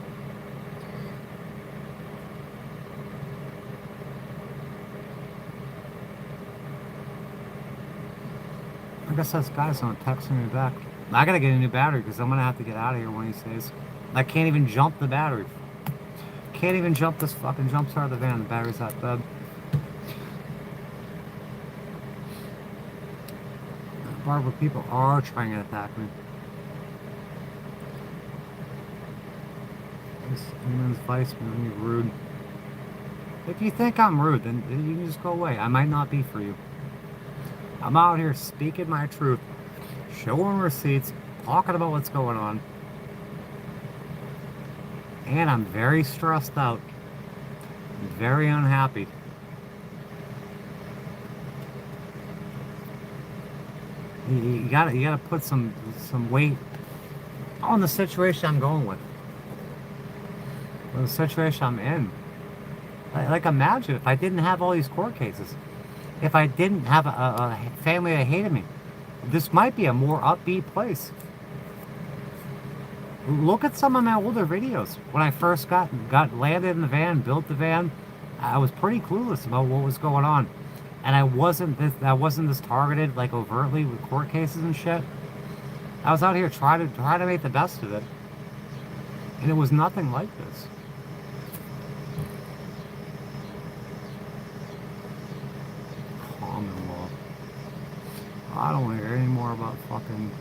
I guess this guy's not texting me back. I gotta get a new battery because I'm gonna have to get out of here one of these days. I can't even jump the battery. Can't even jump this fucking jump start of the van. The battery's that bad. Barbara, people are trying to attack me. This woman's vice man, you're rude. If you think I'm rude, then you can just go away. I might not be for you. I'm out here speaking my truth, showing receipts, talking about what's going on. And I'm very stressed out. I'm very unhappy. You gotta put some weight on the situation I'm going with. Or the situation I'm in. Like imagine if I didn't have all these court cases. If I didn't have a family that hated me. This might be a more upbeat place. Look at some of my older videos. When I first got landed in the van, built the van, I was pretty clueless about what was going on. And I wasn't this targeted like overtly with court cases and shit. I was out here trying to make the best of it. And it was nothing like this. I don't want to hear any more about fucking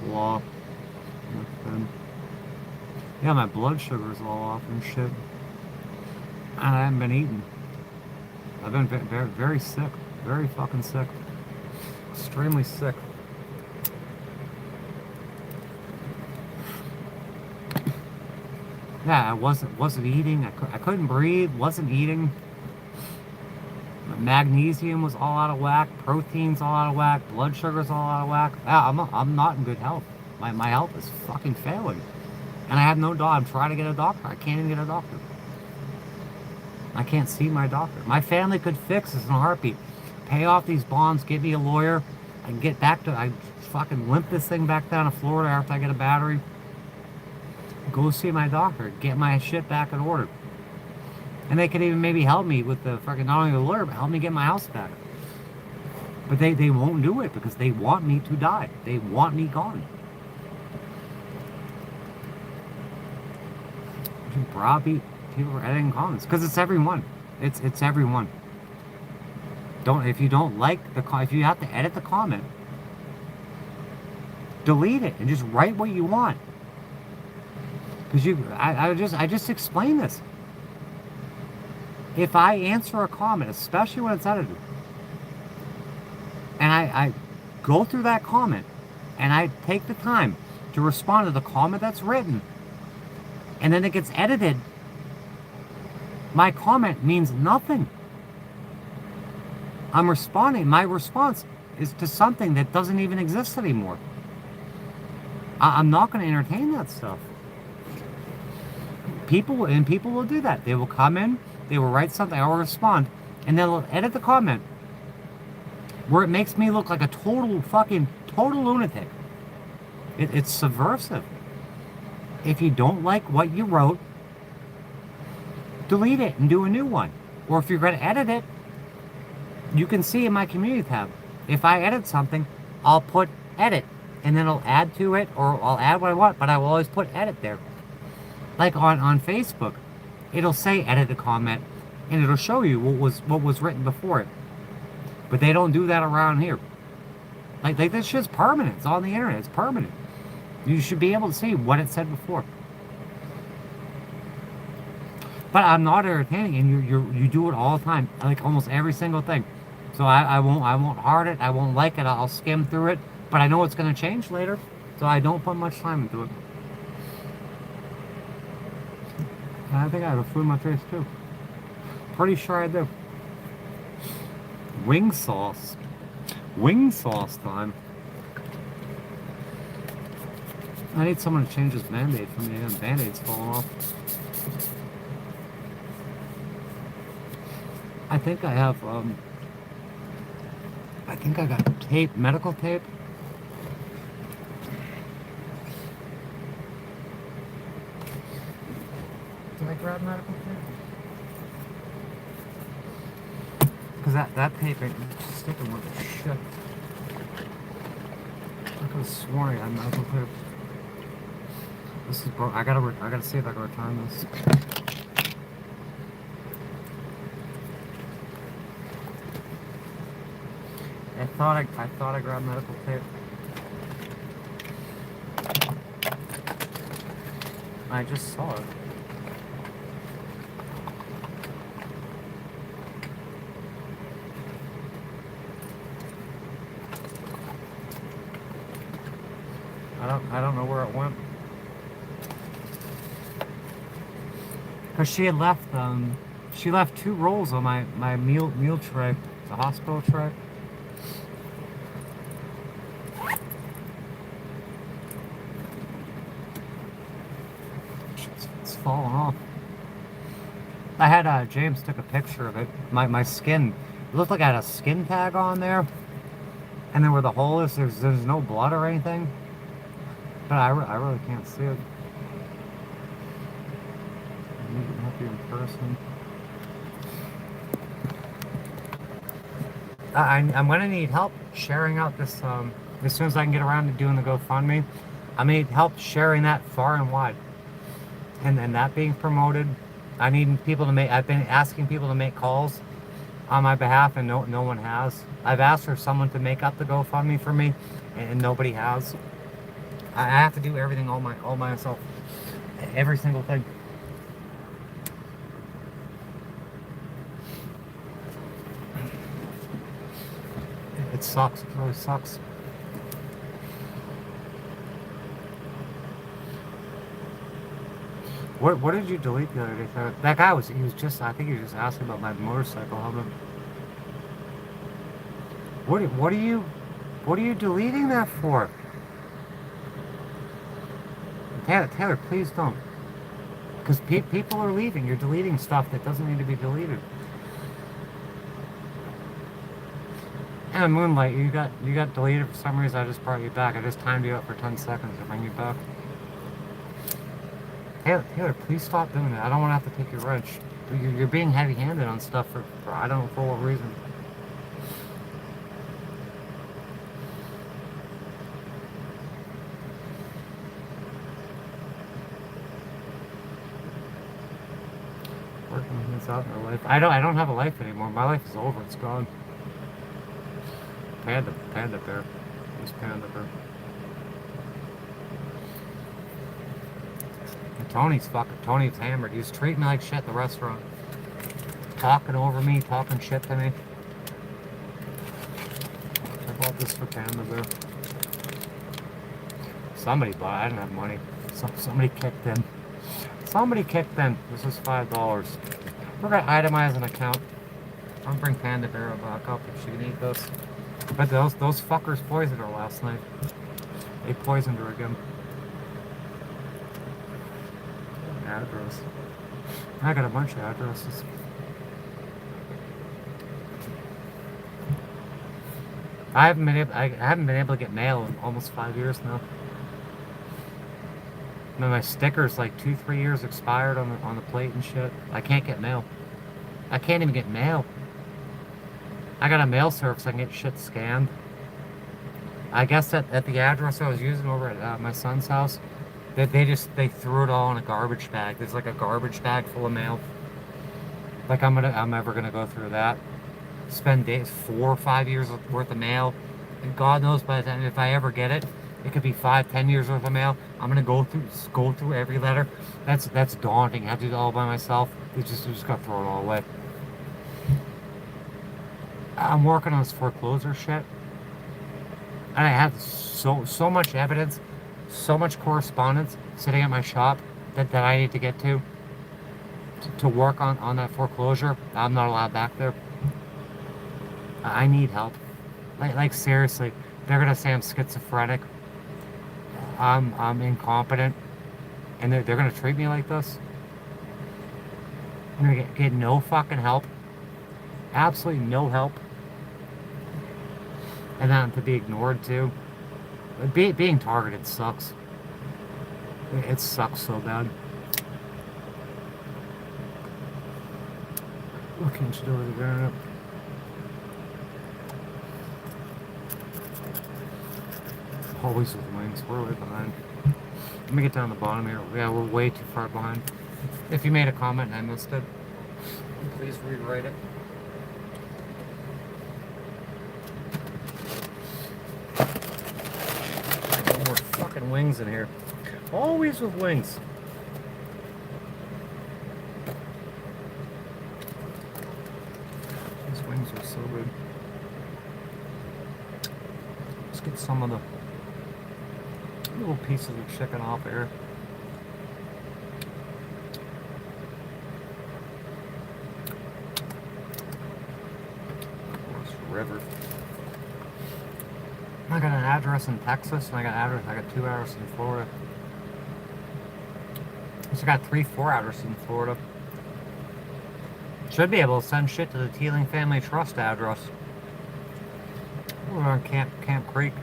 law. Nothing. Yeah, my blood sugar's all off and shit. And I haven't been eating. I've been very, very sick. Very fucking sick. Extremely sick. Yeah, I wasn't eating. I couldn't breathe. Wasn't eating. My magnesium was all out of whack. Protein's all out of whack. Blood sugar's all out of whack. Yeah, I'm not in good health. My health is fucking failing. And I have no doctor. I'm trying to get a doctor. I can't even get a doctor. I can't see my doctor. My family could fix this in a heartbeat. Pay off these bonds, get me a lawyer. I can get back to, I fucking limp this thing back down to Florida after I get a battery. Go see my doctor. Get my shit back in order. And they could even maybe help me with the fucking, not only the lawyer, but help me get my house back. But they won't do it because they want me to die. They want me gone. Browbeat people are editing comments because it's everyone. It's everyone. If you don't like if you have to edit the comment, delete it and just write what you want. Because I just explained this. If I answer a comment, especially when it's edited, and I go through that comment and I take the time to respond to the comment that's written, and then it gets edited, my comment means nothing. I'm responding. My response is to something that doesn't even exist anymore. I'm not going to entertain that stuff. People will do that. They will come in, they will write something, I will respond, and they'll edit the comment where it makes me look like a total lunatic. It's subversive. If you don't like what you wrote, delete it and do a new one. Or if you're going to edit it, you can see in my community tab. If I edit something, I'll put edit, and then I'll add to it, or I'll add what I want, but I will always put edit there. Like on Facebook, it'll say edit a comment, and it'll show you what was written before it. But they don't do that around here. Like this shit's permanent. It's on the internet. It's permanent. You should be able to see what it said before. But I'm not entertaining, and you do it all the time, like almost every single thing. So I won't heart it. I won't like it. I'll skim through it. But I know it's going to change later, so I don't put much time into it. And I think I have a food in my face too. Pretty sure I do. Wing sauce. Wing sauce time. I need someone to change this Band-Aid for me. The Band-Aid's falling off. I think I have, I think I got tape, medical tape. Did I grab medical tape? Because that tape ain't sticking with the shit. I could have sworn I might as well put it. This is broke. I gotta see if I can return this. I thought I grabbed medical tape. I just saw it. I don't know where it went. Cause she had left she left 2 rolls on my meal tray, the hospital tray. It's falling off. I had James took a picture of it. My skin, it looked like I had a skin tag on there, and then where the hole is, there's no blood or anything. But I really can't see it. I need to help you in person. I'm gonna need help sharing out this. As soon as I can get around to doing the GoFundMe, I need help sharing that far and wide, and that being promoted. I need people to make. I've been asking people to make calls on my behalf, and no one has. I've asked for someone to make up the GoFundMe for me, and nobody has. I have to do everything all myself, every single thing. It sucks. It really sucks. What did you delete the other day? That guy he was just, I think he was just asking about my motorcycle helmet. What are you deleting that for? Taylor, please don't. Because people are leaving. You're deleting stuff that doesn't need to be deleted. And Moonlight, you got deleted for some reason. I just brought you back. I just timed you up for 10 seconds to bring you back. Taylor, please stop doing that. I don't want to have to take your wrench. You're being heavy-handed on stuff for I don't know for what reason. Working things out in our life. I don't have a life anymore. My life is over. It's gone. Panda bear. Who's Panda bear? Tony's hammered. He was treating me like shit at the restaurant. Talking over me, talking shit to me. I bought this for Panda bear. Somebody bought it. I didn't have money. Somebody kicked in. Somebody kicked in. This is $5. We're gonna itemize an account. I'm gonna bring Panda bear back up if she can eat this. But those fuckers poisoned her last night. They poisoned her again. Address. I got a bunch of addresses. I haven't been able to get mail in almost 5 years now. And my sticker's like 2-3 years expired on the plate and shit. I can't get mail. I can't even get mail. I got a mail service. I can get shit scanned. I guess at the address I was using over at my son's house, they threw it all in a garbage bag. There's like a garbage bag full of mail. Like I'm ever gonna go through that. Spend 4 or 5 years worth of mail, and God knows by the time if I ever get it, it could be 5-10 years worth of mail. I'm gonna go through every letter. That's daunting. I have to do it all by myself. It's just gotta throw it all away. I'm working on this foreclosure shit, and I have so much evidence, so much correspondence sitting at my shop that I need to get to work on that foreclosure. I'm not allowed back there. I need help. Like seriously, they're gonna say I'm schizophrenic. I'm incompetent, and they're gonna treat me like this. I'm gonna get no fucking help. Absolutely no help. And then to be ignored too. Being targeted sucks. It sucks so bad. What can you do with the internet? Always with wings. We're way behind. Let me get down the bottom here. Yeah, we're way too far behind. If you made a comment and I missed it, please rewrite it. More fucking wings in here. Always with wings. These wings are so good. Let's get some of the little pieces of chicken off here. River. I got an address in Texas, and I got 2 addresses in Florida. So I got 3-4 addresses in Florida. Should be able to send shit to the Teeling Family Trust address. We're on Camp Creek.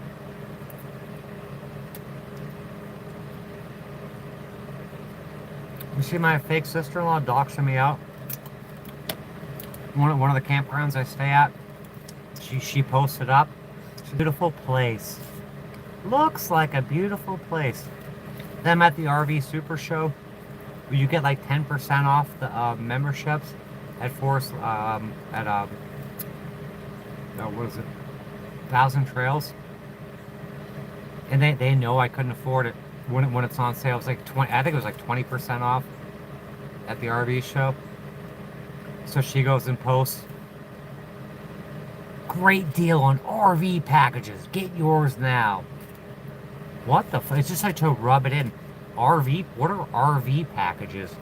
You see my fake sister-in-law doxing me out? One of the campgrounds I stay at. She posted up. It's a beautiful place. Looks like a beautiful place. Then I'm at the RV Super Show, where you get like 10% off the memberships at what is it? 1,000 Trails. And they know I couldn't afford it when it's on sale. It's like 20. I think it was like 20% off at the RV show. So she goes and posts, great deal on RV packages. Get yours now. What the fuck? It's just like to rub it in. RV? What are RV packages?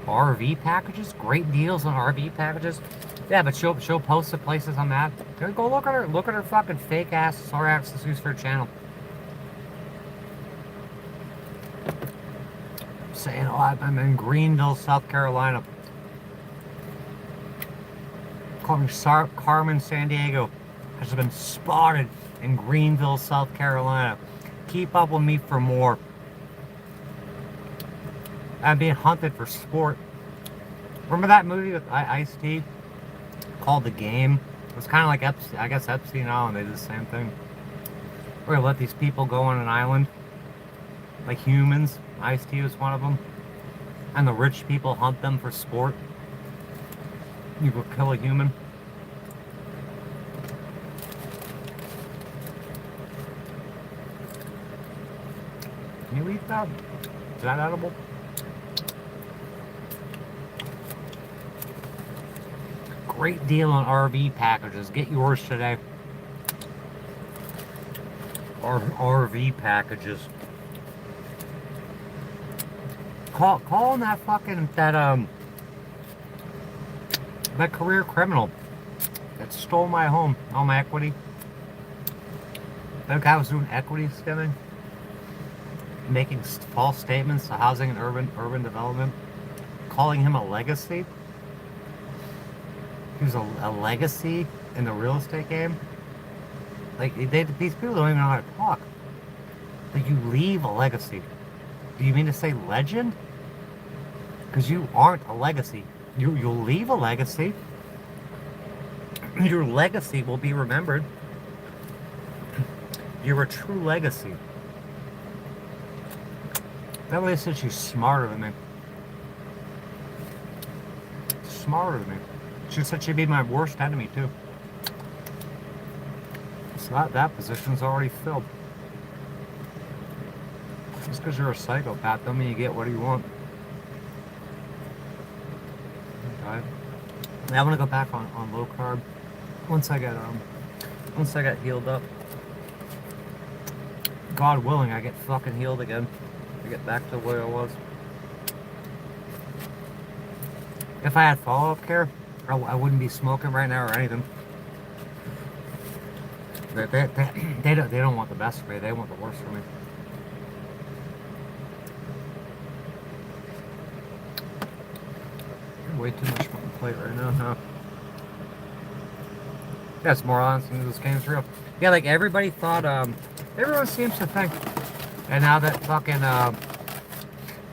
RV packages? Great deals on RV packages? Yeah, but she'll post the places I'm at. Go look at her fucking fake ass sorry access use for her channel. Saying, oh, I'm in Greenville, South Carolina. Carmen San Diego has been spotted in Greenville, South Carolina. Keep up with me for more. I'm being hunted for sport. Remember that movie with Ice-T called The Game? It was kind of like, I guess, Epstein Island. They did the same thing. Where they let these people go on an island, like humans. Ice-T was one of them. And the rich people hunt them for sport. You go kill a human. Can you eat that? Is that edible? Great deal on RV packages. Get yours today. RV packages. Call on that fucking that career criminal that stole my home, all my equity. That guy was doing equity skimming, making false statements to housing and urban development, calling him a legacy. He was a legacy in the real estate game. Like these people don't even know how to talk. Like you leave a legacy. Do you mean to say legend? Because you aren't a legacy. You'll leave a legacy. Your legacy will be remembered. You're a true legacy. That way said she's smarter than me. Smarter than me. She said she'd be my worst enemy too. It's not that position's already filled. Just because you're a psychopath don't mean you get what you want. Okay. Now I'm gonna go back on low carb once I get healed up. God willing, I get fucking healed again. I get back to the way I was. If I had follow-up care, I wouldn't be smoking right now or anything. They don't want the best for me. They want the worst for me. Way too much on the plate right now, huh? That's more honest than this game's real. Yeah, like everybody thought, everyone seems to think, and now that fucking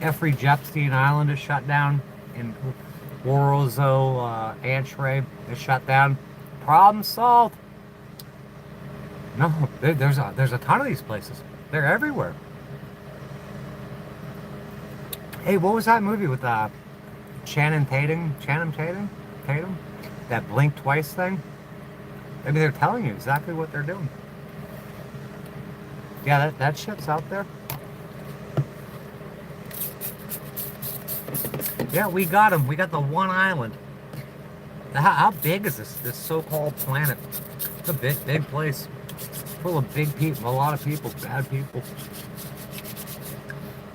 Jeffrey Epstein Island is shut down, and Worozo Antray is shut down, problem solved. No, there's a ton of these places. They're everywhere. Hey, what was that movie with Channing Tatum? That blink twice thing? Maybe they're telling you exactly what they're doing. Yeah, that shit's out there. Yeah, we got them. We got the one island. How big is this so-called planet? It's a big place. Full of big people, a lot of people, bad people.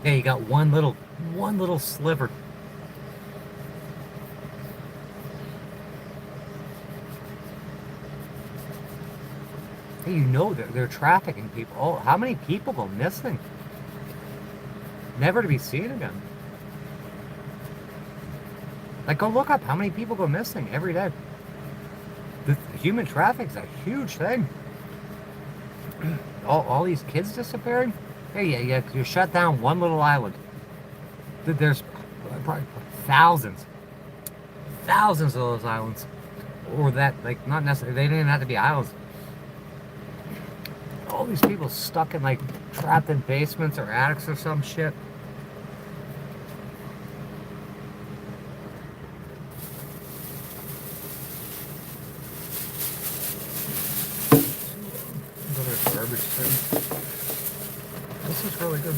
Yeah, you got one little sliver. Hey, you know they're trafficking people. Oh, how many people go missing? Never to be seen again. Like, go look up how many people go missing every day. The human traffic's a huge thing. All these kids disappearing? Hey, yeah, you shut down one little island. There's probably thousands of those islands. Or that, like, not necessarily, they didn't have to be islands. All these people stuck in, like, trapped in basements or attics or some shit. garbage thing. This is really good.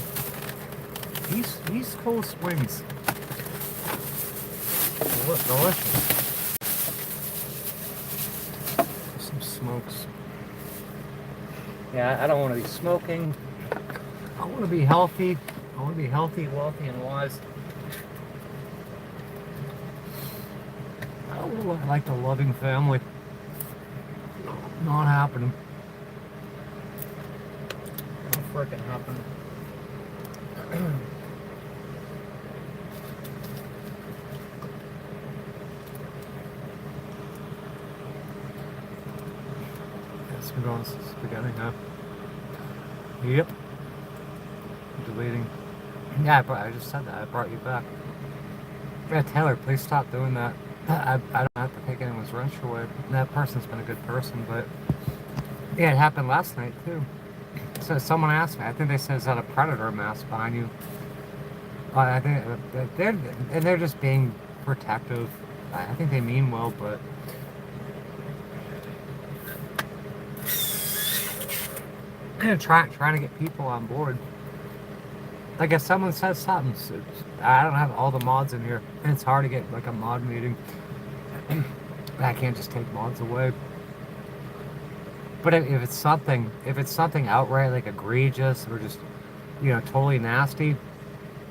East Coast wings. Delicious. Some smokes. Yeah, I don't want to be smoking. I want to be healthy. I want to be healthy, wealthy, and wise. I don't look like a loving family. Not happening. Not freaking happening. Let's go on spaghetti now. Yep. Deleting. Yeah, I just said that. I brought you back. Yeah, Taylor, please stop doing that. I don't have to take anyone's wrench away. That person's been a good person, but yeah, it happened last night too. So someone asked me. I think they said, "Is that a predator mask behind you?" I think they're just being protective. I think they mean well, but trying to get people on board. Like if someone says something, I don't have all the mods in here, and it's hard to get like a mod meeting. I can't just take mods away. But if it's something outright like egregious or just totally nasty,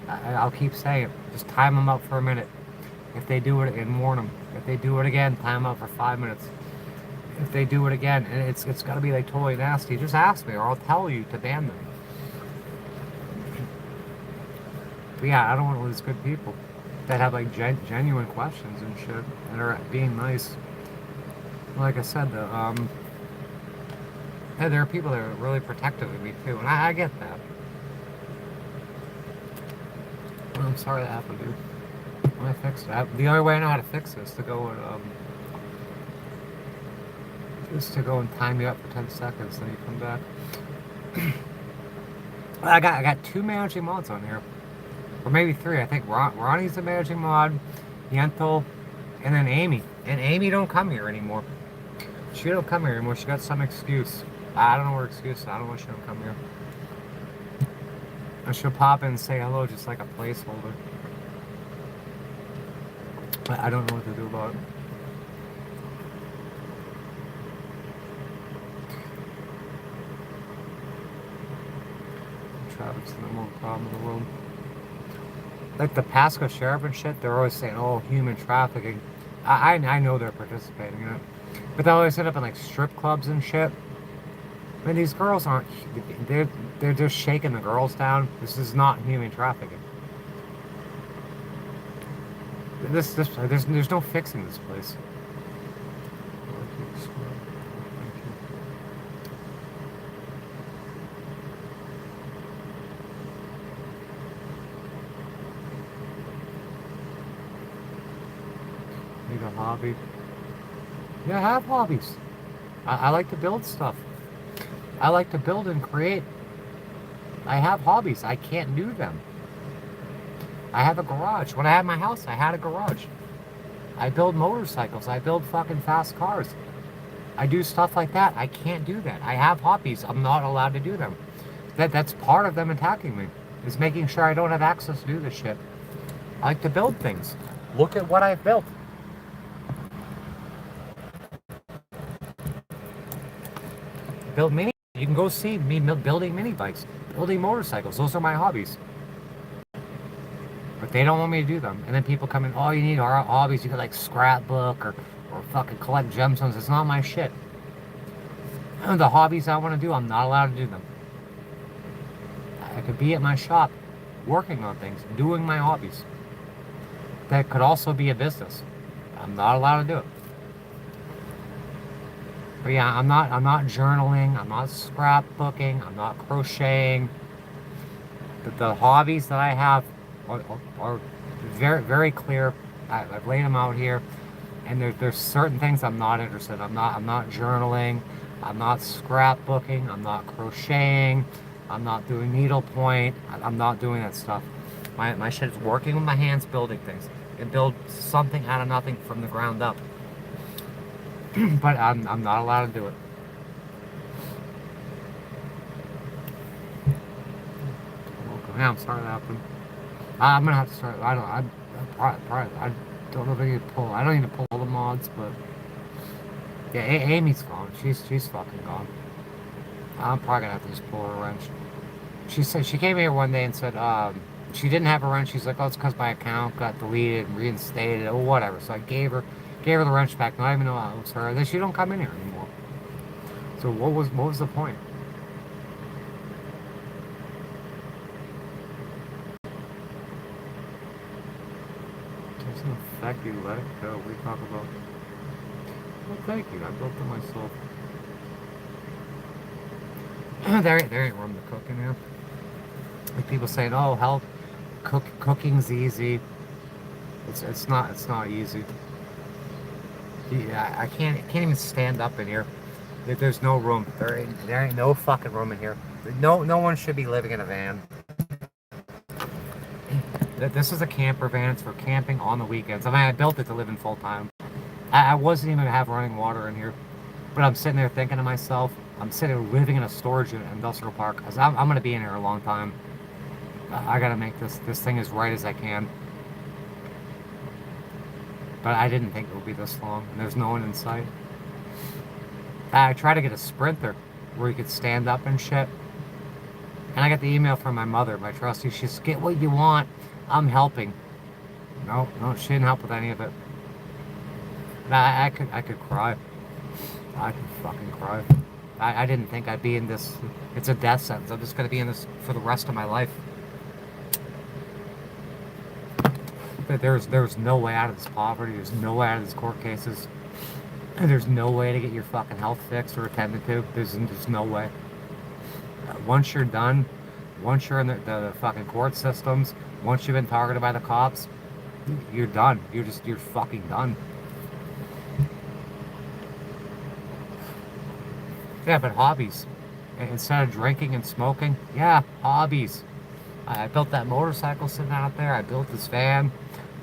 I'll keep saying it. Just time them up for a minute. If they do it, and warn them. If they do it again, time them up for 5 minutes. If they do it again, and it's got to be like totally nasty, just ask me, or I'll tell you to ban them. But yeah, I don't want to lose good people that have like genuine questions and shit, and are being nice. Like I said, there are people that are really protective of me too, and I get that. Well, I'm sorry that happened, dude. I fixed it. The only way I know how to fix this is to go and time you up for 10 seconds, then you come back. I got 2 managing mods on here. Or maybe 3. I think Ronnie's the managing mod, Yentl, and then Amy. And Amy don't come here anymore. She don't come here anymore. She got some excuse. I don't know her excuse. I don't know why she don't come here. And she'll pop in and say hello just like a placeholder. But I don't know what to do about it. Traffic's the number one problem in the world. Like the Pasco sheriff and shit, they're always saying, "Oh, human trafficking." I know they're participating in it, but they always end up in like strip clubs and shit. I mean, these girls aren't. They're just shaking the girls down. This is not human trafficking. There's no fixing this place. Need a hobby. Yeah, I have hobbies. I like to build stuff. I like to build and create. I have hobbies. I can't do them. I have a garage. When I had my house, I had a garage. I build motorcycles. I build fucking fast cars. I do stuff like that. I can't do that. I have hobbies. I'm not allowed to do them. That's part of them attacking me, is making sure I don't have access to do this shit. I like to build things. Look at what I've built. Build mini. You can go see me building mini bikes, building motorcycles. Those are my hobbies. But they don't want me to do them. And then people come in, "Oh, you need our hobbies. You could like scrapbook or fucking collect gemstones." It's not my shit. And the hobbies I want to do, I'm not allowed to do them. I could be at my shop working on things, doing my hobbies. That could also be a business. I'm not allowed to do it. But yeah, I'm not journaling, I'm not scrapbooking, I'm not crocheting. The hobbies that I have are very, very clear. I've laid them out here, and there's certain things I'm not interested in. I'm not journaling, I'm not scrapbooking, I'm not crocheting, I'm not doing needlepoint, I'm not doing that stuff. My shit is working with my hands, building things, and build something out of nothing from the ground up. But I'm not allowed to do it. Yeah, I'm sorry that happened. I'm gonna have to start. I don't know if I need to pull. I don't need to pull all the mods, but yeah, Amy's gone. She's fucking gone. I'm probably gonna have to just pull her wrench. She said she came here one day and said she didn't have a wrench. She's like, oh, it's because my account got deleted and reinstated or whatever. So I gave her the wrench back. Not even know it was her. Then she don't come in here anymore. So what was the point? Doesn't affect you. Let it go. We talk about. Well, thank you. I built it myself. there ain't room to cook in here. Like people saying, oh, health, cooking's easy. It's not easy. Yeah, I can't even stand up in here. There's no room. There ain't no fucking room in here. No one should be living in a van. This is a camper van. It's for camping on the weekends. I mean, I built it to live in full time. I wasn't even gonna have running water in here, but I'm sitting there thinking to myself, I'm sitting there living in a storage unit in industrial park because I'm gonna be in here a long time. I gotta make this thing as right as I can. But I didn't think it would be this long, and there's no one in sight. I tried to get a Sprinter where you could stand up and shit. And I got the email from my mother, my trustee. She says, get what you want. I'm helping. No, she didn't help with any of it. I could cry. I could fucking cry. I didn't think I'd be in this. It's a death sentence. I'm just going to be in this for the rest of my life. There's no way out of this poverty. There's no way out of these court cases. There's no way to get your fucking health fixed or attended to. There's no way. Once you're done, once you're in the fucking court systems, once you've been targeted by the cops, you're done. You're fucking done. Yeah, but hobbies. Instead of drinking and smoking, yeah, hobbies. I built that motorcycle sitting out there. I built this van.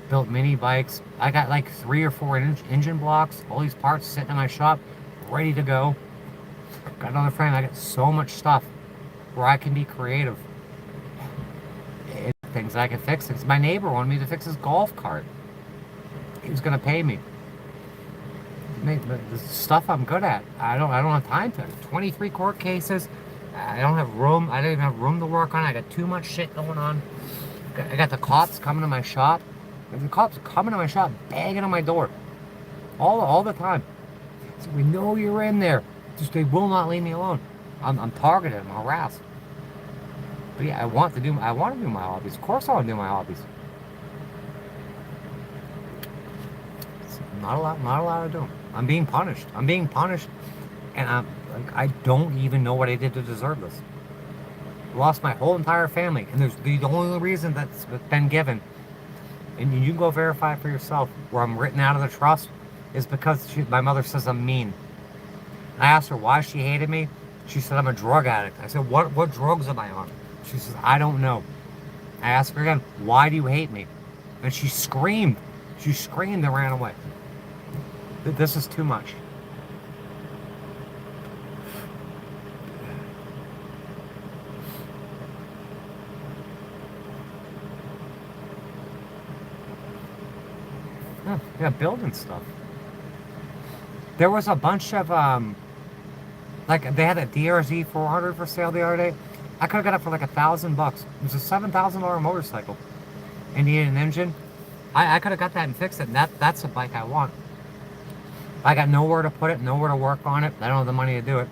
Built mini bikes. I got like 3 or 4 engine blocks. All these parts sitting in my shop, ready to go. Got another frame. I got so much stuff where I can be creative. Things I can fix. Things. My neighbor wanted me to fix his golf cart. He was gonna pay me. The stuff I'm good at. I don't have time to. 23 court cases. I don't have room. I don't even have room to work on. I got too much shit going on. I got the cops coming to my shop. The cops are coming to my shop, banging on my door, all the time. So we know you're in there. Just they will not leave me alone. I'm targeted. I'm harassed. But yeah, I want to do my hobbies. Of course, I want to do my hobbies. It's not allowed to do them. I'm being punished. And I don't even know what I did to deserve this. Lost my whole entire family, and there's the only reason that's been given. And you can go verify it for yourself, where I'm written out of the trust, is because my mother says I'm mean. I asked her why she hated me. She said I'm a drug addict. I said, what drugs am I on? She says, I don't know. I asked her again, why do you hate me? And she screamed. She screamed and ran away. This is too much. Yeah, building stuff. There was a bunch of, like, they had a DRZ 400 for sale the other day. I could have got it for like $1,000. It was a $7,000 motorcycle. And needed an engine. I could have got that and fixed it. And that's the bike I want. I got nowhere to put it, nowhere to work on it. I don't have the money to do it.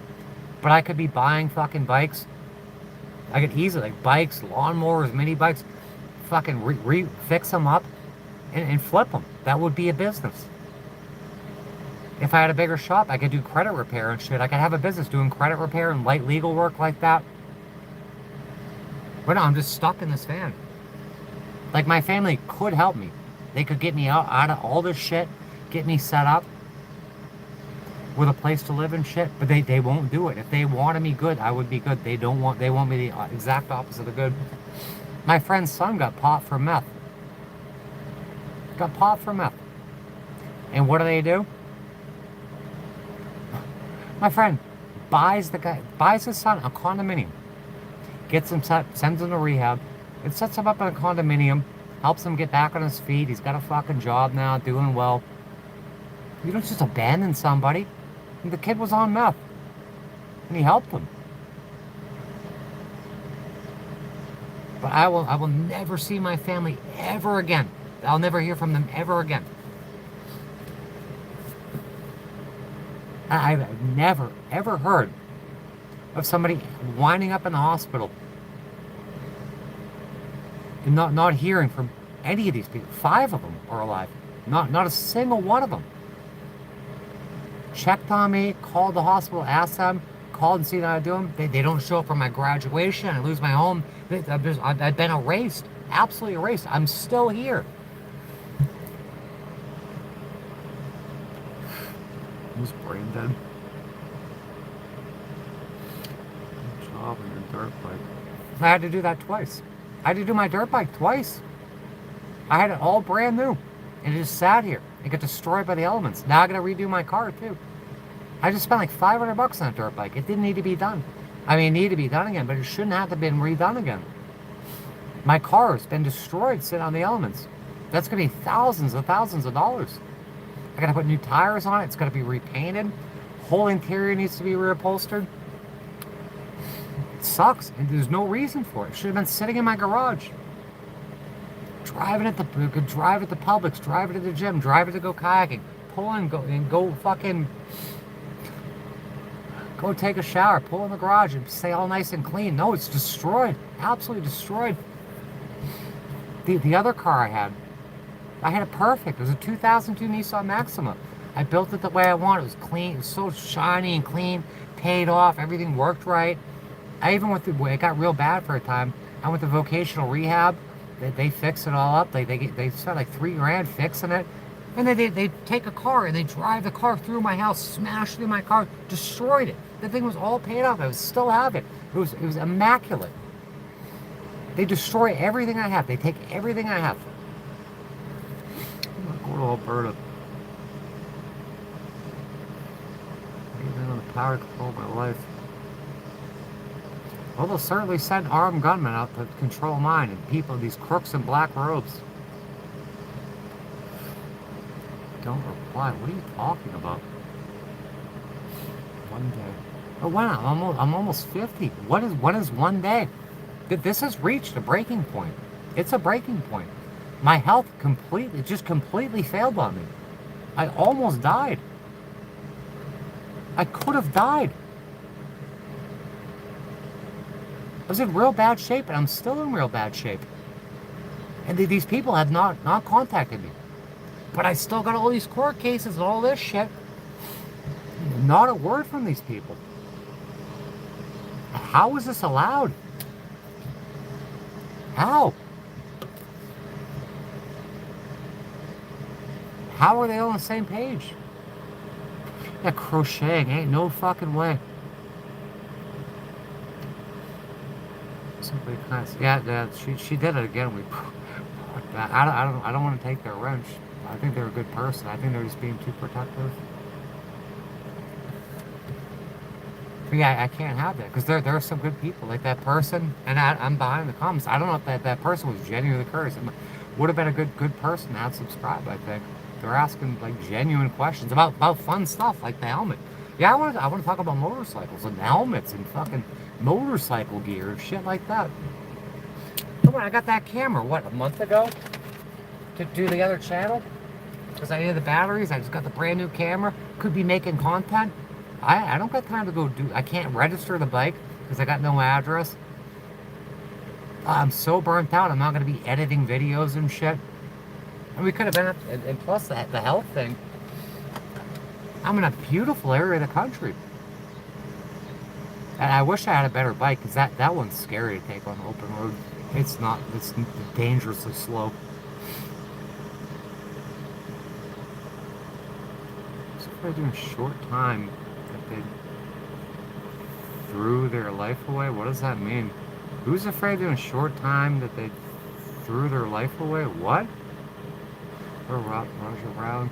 But I could be buying fucking bikes. I could easily, like, bikes, lawnmowers, mini bikes, fucking fix them up and flip them. That would be a business. If I had a bigger shop, I could do credit repair and shit. I could have a business doing credit repair and light legal work like that. But no, I'm just stuck in this van. Like, my family could help me. They could get me out of all this shit, get me set up with a place to live and shit, but they won't do it. If they wanted me good, I would be good. They want me the exact opposite of good. My friend's son got popped for meth. Got popped for meth. And what do? My friend buys his son a condominium, gets him set, sends him to rehab, It sets him up in a condominium, helps him get back on his feet. He's got a fucking job now, doing well. You don't just abandon somebody. The kid was on meth, and he helped him. But I will never see my family ever again. I'll never hear from them ever again. I've never, ever heard of somebody winding up in the hospital and not hearing from any of these people. 5 of them are alive. Not a single one of them. Checked on me, called the hospital, asked them, called and seen how I do them. They don't show up for my graduation. I lose my home. I've been erased. Absolutely erased. I'm still here. Who's brain dead? Good job on your dirt bike. I had to do that twice. I had to do my dirt bike twice. I had it all brand new. And it just sat here. It got destroyed by the elements. Now I gotta redo my car too. I just spent like $500 on a dirt bike. It didn't need to be done. I mean, it needed to be done again, but it shouldn't have to been redone again. My car has been destroyed sitting on the elements. That's gonna be thousands of dollars. I gotta put new tires on it. It's gotta be repainted. Whole interior needs to be reupholstered. It sucks, and there's no reason for it. It should have been sitting in my garage. Drive it at the Publix, drive it to the gym, drive it to go kayaking, pull in, go fucking go take a shower, pull in the garage and stay all nice and clean. No, it's destroyed. Absolutely destroyed. The other car I had it perfect. It was a 2002 Nissan Maxima. I built it the way I wanted. It was clean. It was so shiny and clean. Paid off. Everything worked right. I even went through, it got real bad for a time. I went to vocational rehab. They fix it all up. They spent like $3,000 fixing it. And then they take a car and they drive the car through my house, smashed through my car, destroyed it. The thing was all paid off. I still have it. It was immaculate. They destroy everything I have. They take everything I have. Go to Alberta. I've been on the power control of my life. Well, they'll certainly send armed gunmen out to control mine and people, these crooks in black robes. Don't reply. What are you talking about? One day. Oh, wow, I'm almost 50. When is one day? This has reached a breaking point. It's a breaking point. My health completely failed on me. I almost died. I could have died. I was in real bad shape, and I'm still in real bad shape. And these people have not contacted me. But I still got all these court cases and all this shit. Not a word from these people. How is this allowed? How? How are they all on the same page? That crocheting ain't no fucking way. Somebody kind of, yeah, she did it again. I don't want to take their wrench. I think they're a good person. I think they're just being too protective. But yeah, I can't have that because there are some good people like that person, and I'm behind the comments. I don't know if that person was genuinely curious. It would have been a good person to have subscribed. I think they're asking like genuine questions about fun stuff like the helmet. Yeah, I want to talk about motorcycles and helmets and fucking motorcycle gear and shit like that. Come on, I got that camera a month ago to do the other channel because I needed the batteries. I just got the brand new camera. Could be making content. I don't got time to go I can't register the bike because I got no address. I'm so burnt out. I'm not going to be editing videos and shit. And we could have been, and plus the health thing. I'm in a beautiful area of the country. And I wish I had a better bike because that one's scary to take on the open road. It's not, it's dangerously slow. So if I do a short time that they threw their life away, what does that mean? Who's afraid in a short time that they threw their life away? What? Or Roger Brown?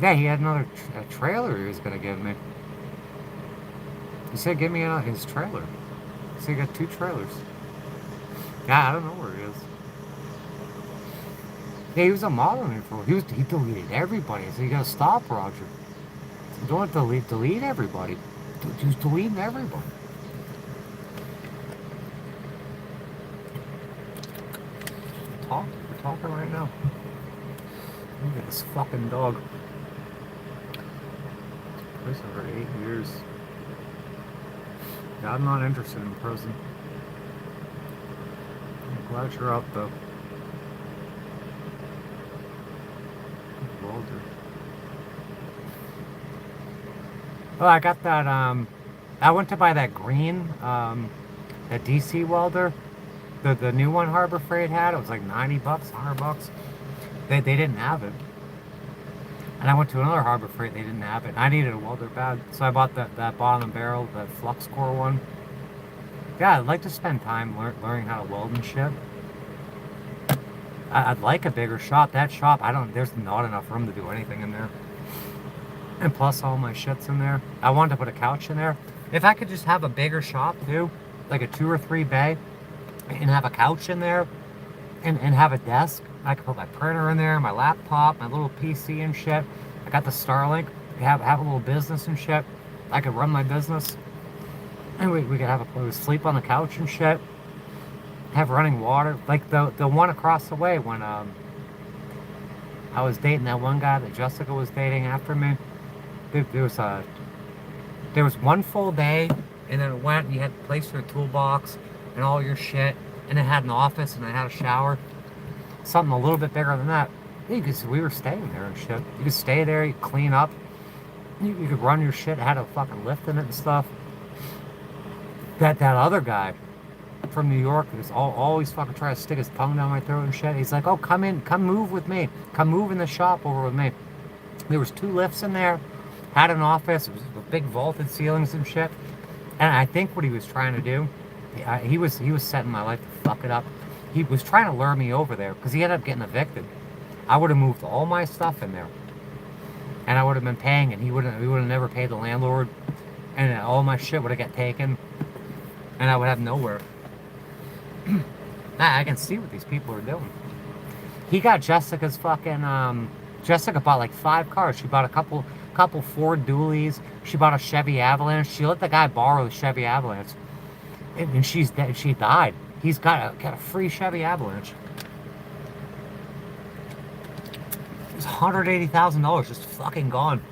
Yeah, he had another trailer he was going to give me. He said, give me his trailer. He said he got 2 trailers. Yeah, I don't know where he is. Yeah, he was a modeling for. He deleted everybody. So you gotta stop, Roger. You don't have to delete everybody. Just deleting everybody. We're talking right now. Look at this fucking dog. Prison for 8 years. Yeah, I'm not interested in prison. I'm glad you're out though. Walter. Oh, I got that, I went to buy that green, that DC welder. The new one Harbor Freight had. It was like 90 bucks, 100 bucks. They didn't have it. And I went to another Harbor Freight, they didn't have it. I needed a welder bad. So I bought that bottom barrel, that flux core one. Yeah, I'd like to spend time learning how to weld and shit. I'd like a bigger shop. That shop, there's not enough room to do anything in there. And plus all my shit's in there. I wanted to put a couch in there. If I could just have a bigger shop too, like a 2 or 3 bay, and have a couch in there, and have a desk. I could put my printer in there, my laptop, my little PC and shit. I got the Starlink. Have a little business and shit. I could run my business. And we could have a place, sleep on the couch and shit. Have running water. Like the one across the way when I was dating that one guy that Jessica was dating after me. There was one full day, and then it went, and you had a place for a toolbox and all your shit, and it had an office, and I had a shower. Something a little bit bigger than that. We were staying there and shit. You could stay there, you could clean up, you could run your shit, it had a fucking lift in it and stuff. That other guy from New York who's always fucking trying to stick his tongue down my throat and shit. He's like, oh, come move with me. Come move in the shop over with me. There was 2 lifts in there, had an office, it was with big vaulted ceilings and shit. And I think what he was trying to do, he was setting my life to fuck it up. He was trying to lure me over there because he ended up getting evicted. I would have moved all my stuff in there, and I would have been paying, and we would have never paid the landlord, and all my shit would have got taken, and I would have nowhere. I can see what these people are doing. He got Jessica's fucking Jessica bought like 5 cars. She bought a couple Ford Dualies. She bought a Chevy Avalanche. She let the guy borrow the Chevy Avalanche, and she's dead. She died. He's got a free Chevy Avalanche. It was $180,000 just fucking gone.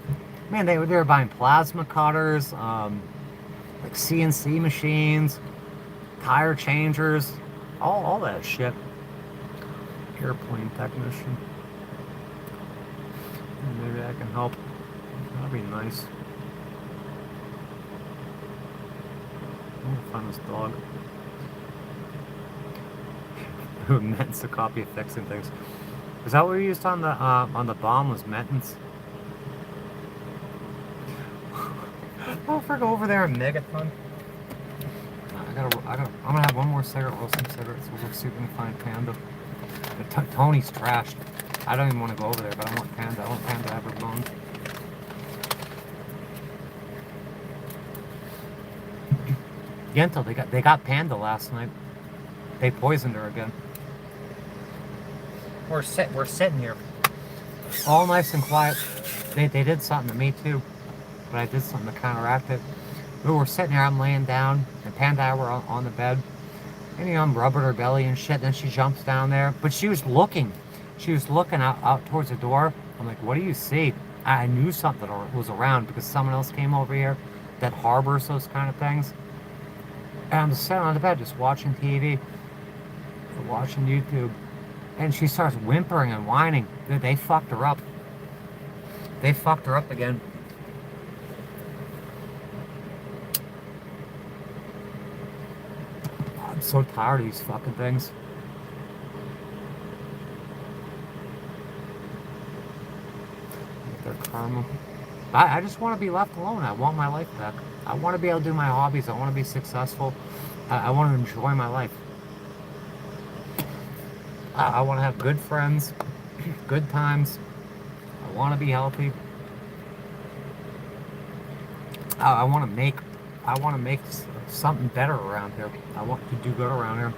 Man, they were buying plasma cutters, like CNC machines, tire changers, all that shit. Airplane technician. Maybe I can help. That'd be nice. I'm gonna find this dog. Ment's a copy of fixing things. Is that what we used on the bomb? Was Mentons? I'll freaking over there and Megaton. I'm gonna have one more cigarette, roll some cigarettes. We'll see if we can find Panda. But Tony's trashed. I don't even want to go over there, but I want Panda. I want Panda to have her bone. Yento, they got Panda last night. They poisoned her again. We're sitting here, all nice and quiet. They did something to me too, but I did something to counteract it. We were sitting there, I'm laying down, and Panda and I were on the bed, and I'm rubbing her belly and shit. Then she jumps down there, but she was looking out towards the door. I'm like, what do you see? I knew something was around because someone else came over here that harbors those kind of things. And I'm just sitting on the bed, just watching TV, watching YouTube. And she starts whimpering and whining. They fucked her up. They fucked her up again. I'm so tired of these fucking things. Their karma. I just want to be left alone. I want my life back. I want to be able to do my hobbies. I want to be successful. I want to enjoy my life. I want to have good friends, good times. I want to be healthy. I want to make something better around here. I want to do good around here.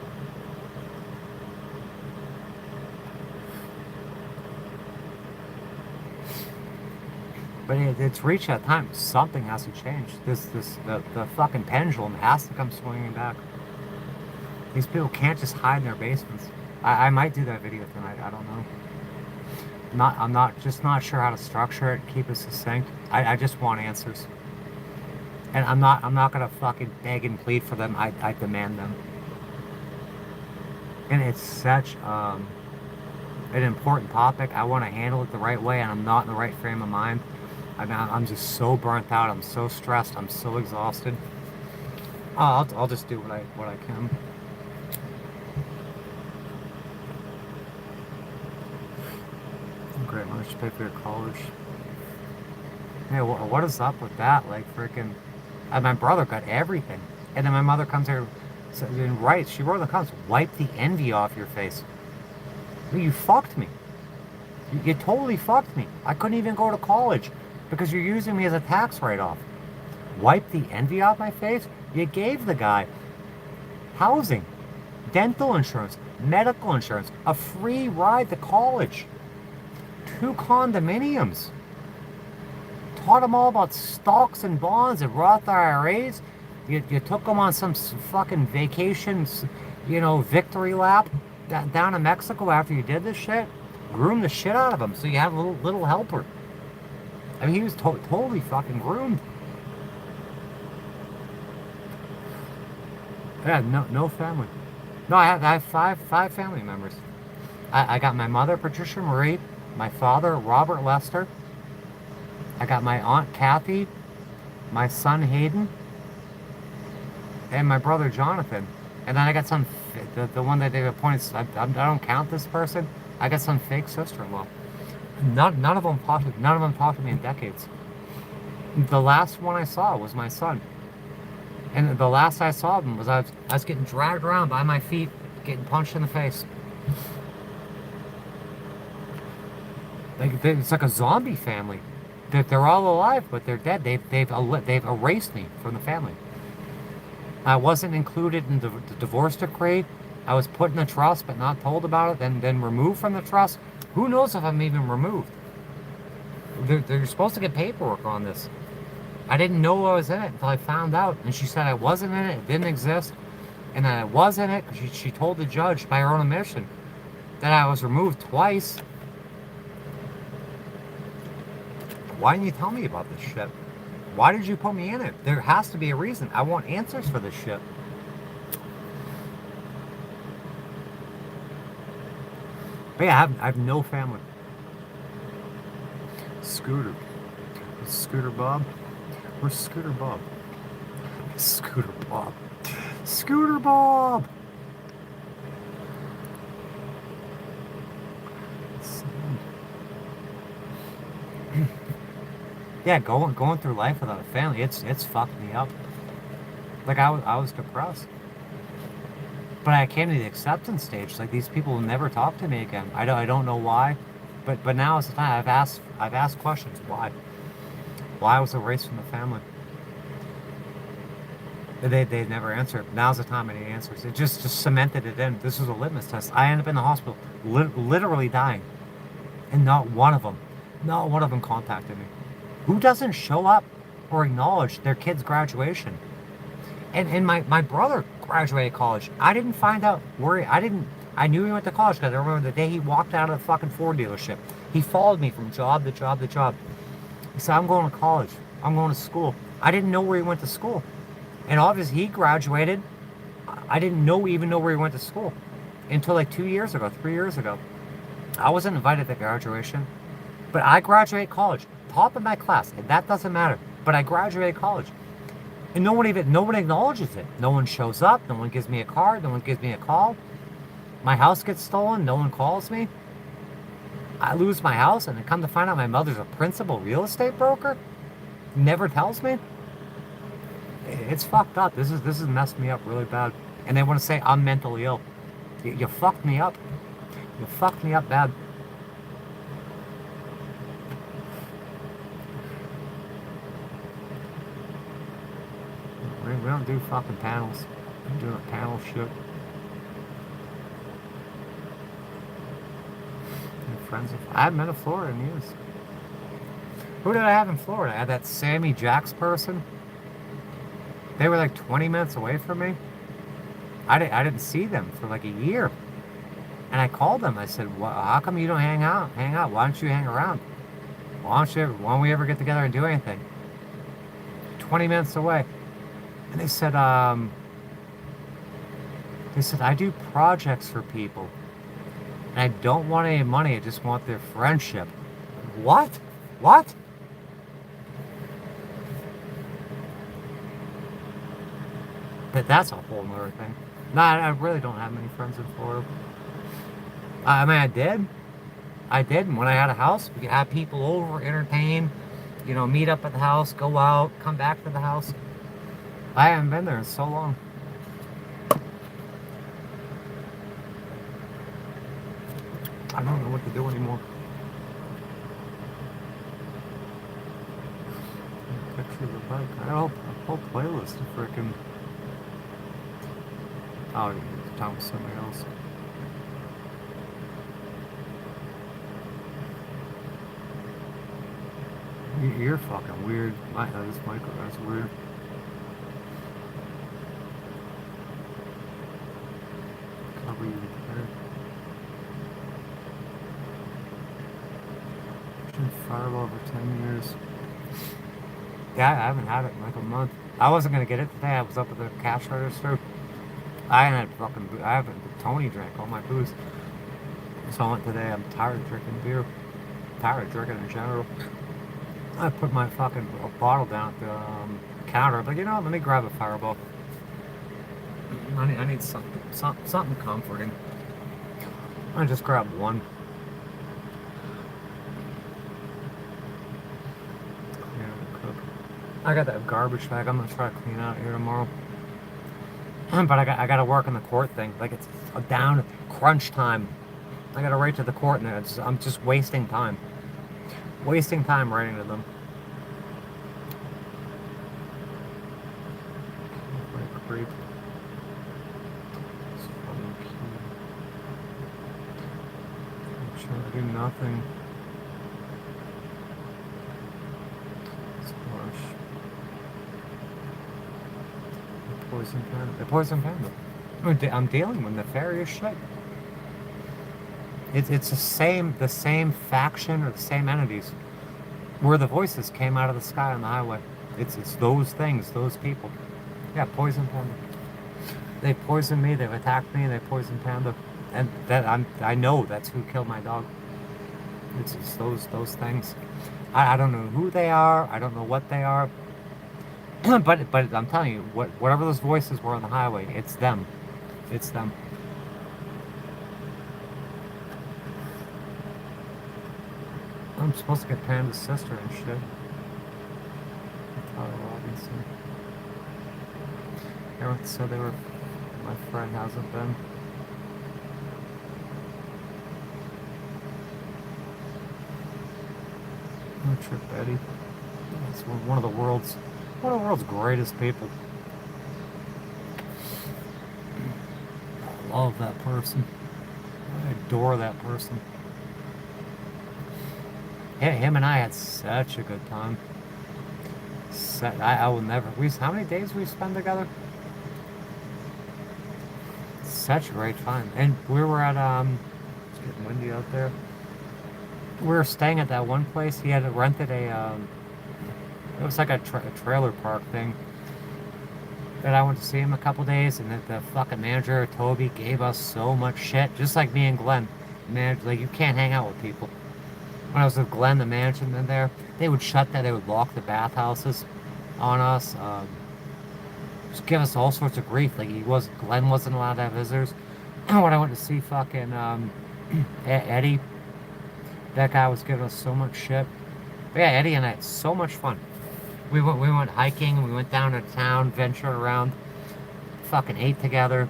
But it's reached that time. Something has to change. The fucking pendulum has to come swinging back. These people can't just hide in their basements. I might do that video tonight. I don't know. I'm not sure how to structure it, keep it succinct. I just want answers. And I'm not gonna fucking beg and plead for them. I demand them. And it's such an important topic. I want to handle it the right way, and I'm not in the right frame of mind. I'm just so burnt out. I'm so stressed. I'm so exhausted. I'll just do what I can. Great, why don't you pay for your college? Hey, what is up with that? Like, freaking, my brother got everything, and then my mother comes here, and writes. She wrote in the comments, "Wipe the envy off your face." You fucked me. You totally fucked me. I couldn't even go to college because you're using me as a tax write-off. Wipe the envy off my face? You gave the guy housing, dental insurance, medical insurance, a free ride to college, 2 condominiums, taught him all about stocks and bonds and Roth IRAs. You took him on some fucking vacations, victory lap down in Mexico after you did this shit. Groomed the shit out of him so you had a little helper. I mean, he was totally fucking groomed. Yeah, no family. No, I have five family members. I got my mother, Patricia Marie, my father, Robert Lester. I got my aunt, Kathy, my son, Hayden, and my brother, Jonathan. And then I got some, the one that they've appointed, I don't count this person. I got some fake sister-in-law. None of them talked to me in decades. The last one I saw was my son. And the last I saw of him was I was getting dragged around by my feet, getting punched in the face. It's like a zombie family. They're all alive, but they're dead. They've erased me from the family. I wasn't included in the divorce decree. I was put in the trust, but not told about it. Then removed from the trust. Who knows if I'm even removed? They're supposed to get paperwork on this. I didn't know I was in it until I found out. And she said I wasn't in it. It didn't exist. And then I was in it because she told the judge by her own admission that I was removed twice. Why didn't you tell me about this shit? Why did you put me in it? There has to be a reason. I want answers for this shit. But yeah, I have no family. Scooter. Scooter Bob? Where's Scooter Bob? Scooter Bob. Scooter Bob! Yeah, going through life without a family, it's fucked me up. Like I was depressed. But I came to the acceptance stage. Like these people will never talk to me again. I don't know why, but now is the time. I've asked questions. Why? Why was erased from the family? They never answered. Now's the time I need answers. It just cemented it in. This was a litmus test. I ended up in the hospital, literally dying, and not one of them contacted me. Who doesn't show up or acknowledge their kid's graduation? And my brother graduated college. I didn't find out where I knew he went to college because I remember the day he walked out of the fucking Ford dealership. He followed me from job to job to job. He said, I'm going to college. I'm going to school. I didn't know where he went to school. And obviously he graduated. I didn't even know where he went to school until like 3 years ago. I wasn't invited to graduation. But I graduated college. Top of my class. And that doesn't matter. But I graduated college. And no one acknowledges it. No one shows up. No one gives me a card. No one gives me a call. My house gets stolen. No one calls me. I lose my house, and then come to find out my mother's a principal real estate broker. Never tells me. It's fucked up. This is messed me up really bad. And they want to say I'm mentally ill. You fucked me up. You fucked me up bad. We don't do fucking panels. I'm doing panel shit. Friends I haven't been to Florida in years. Who did I have in Florida? I had that Sammy Jacks person. They were like 20 minutes away from me. I didn't see them for like a year. And I called them. I said, well, how come you don't hang out? Hang out. Why don't you hang around? Why don't we ever get together and do anything? 20 minutes away. And they said, I do projects for people. And I don't want any money. I just want their friendship. What? What? But that's a whole nother thing. No, I really don't have many friends in Florida. I mean, I did. And when I had a house, we had people over, entertain, meet up at the house, go out, come back to the house. I haven't been there in so long. I don't know what to do anymore. Picture of the bike. I got a whole playlist of freaking. Oh, you're talking with somebody else. You're fucking weird. This micro, that's weird. Cover you there. Fireball for 10 years. Yeah, I haven't had it in like a month. I wasn't gonna get it today. I was up at the cash register. I haven't. Tony drank all my booze. So I went today. I'm tired of drinking beer. Tired of drinking in general. I put my fucking bottle down at the counter. But let me grab a Fireball. I need something comforting. I just grabbed one. I got that garbage bag. I'm gonna try to clean out here tomorrow. But I gotta work on the court thing. Like it's down crunch time. I gotta write to the court, and I'm just wasting time. Wasting time writing to them. What a creep. It's fucking cute. I'm sure I do nothing. The poison panda. I'm dealing with nefarious shit. It's the same faction or the same entities where the voices came out of the sky on the highway. It's those things, those people. Yeah, poison panda. They poisoned me. They've attacked me. They poisoned panda, and I know that's who killed my dog. It's those things. I don't know who they are. I don't know what they are. but I'm telling you, whatever those voices were on the highway, it's them. It's them. I'm supposed to get Panda's sister and shit. Tyler Robinson. Everyone said they were. My friend hasn't been. Trip Betty. That's one of the world's greatest people. I love that person. I adore that person. Him and I had such a good time. I will never. How many days we spent together? Such a great time. And we were at it's getting windy out there. We were staying at that one place. He had rented it was like a trailer park thing. And I went to see him a couple days, and the fucking manager, Toby, gave us so much shit. Just like me and Glenn. Man, like, you can't hang out with people. When I was with Glenn, the management there, they would they would lock the bathhouses on us. Just give us all sorts of grief. Like, Glenn wasn't allowed to have visitors. And when I went to see fucking Eddie, that guy was giving us so much shit. But yeah, Eddie and I had so much fun. We went hiking, we went down to town, ventured around, fucking ate together,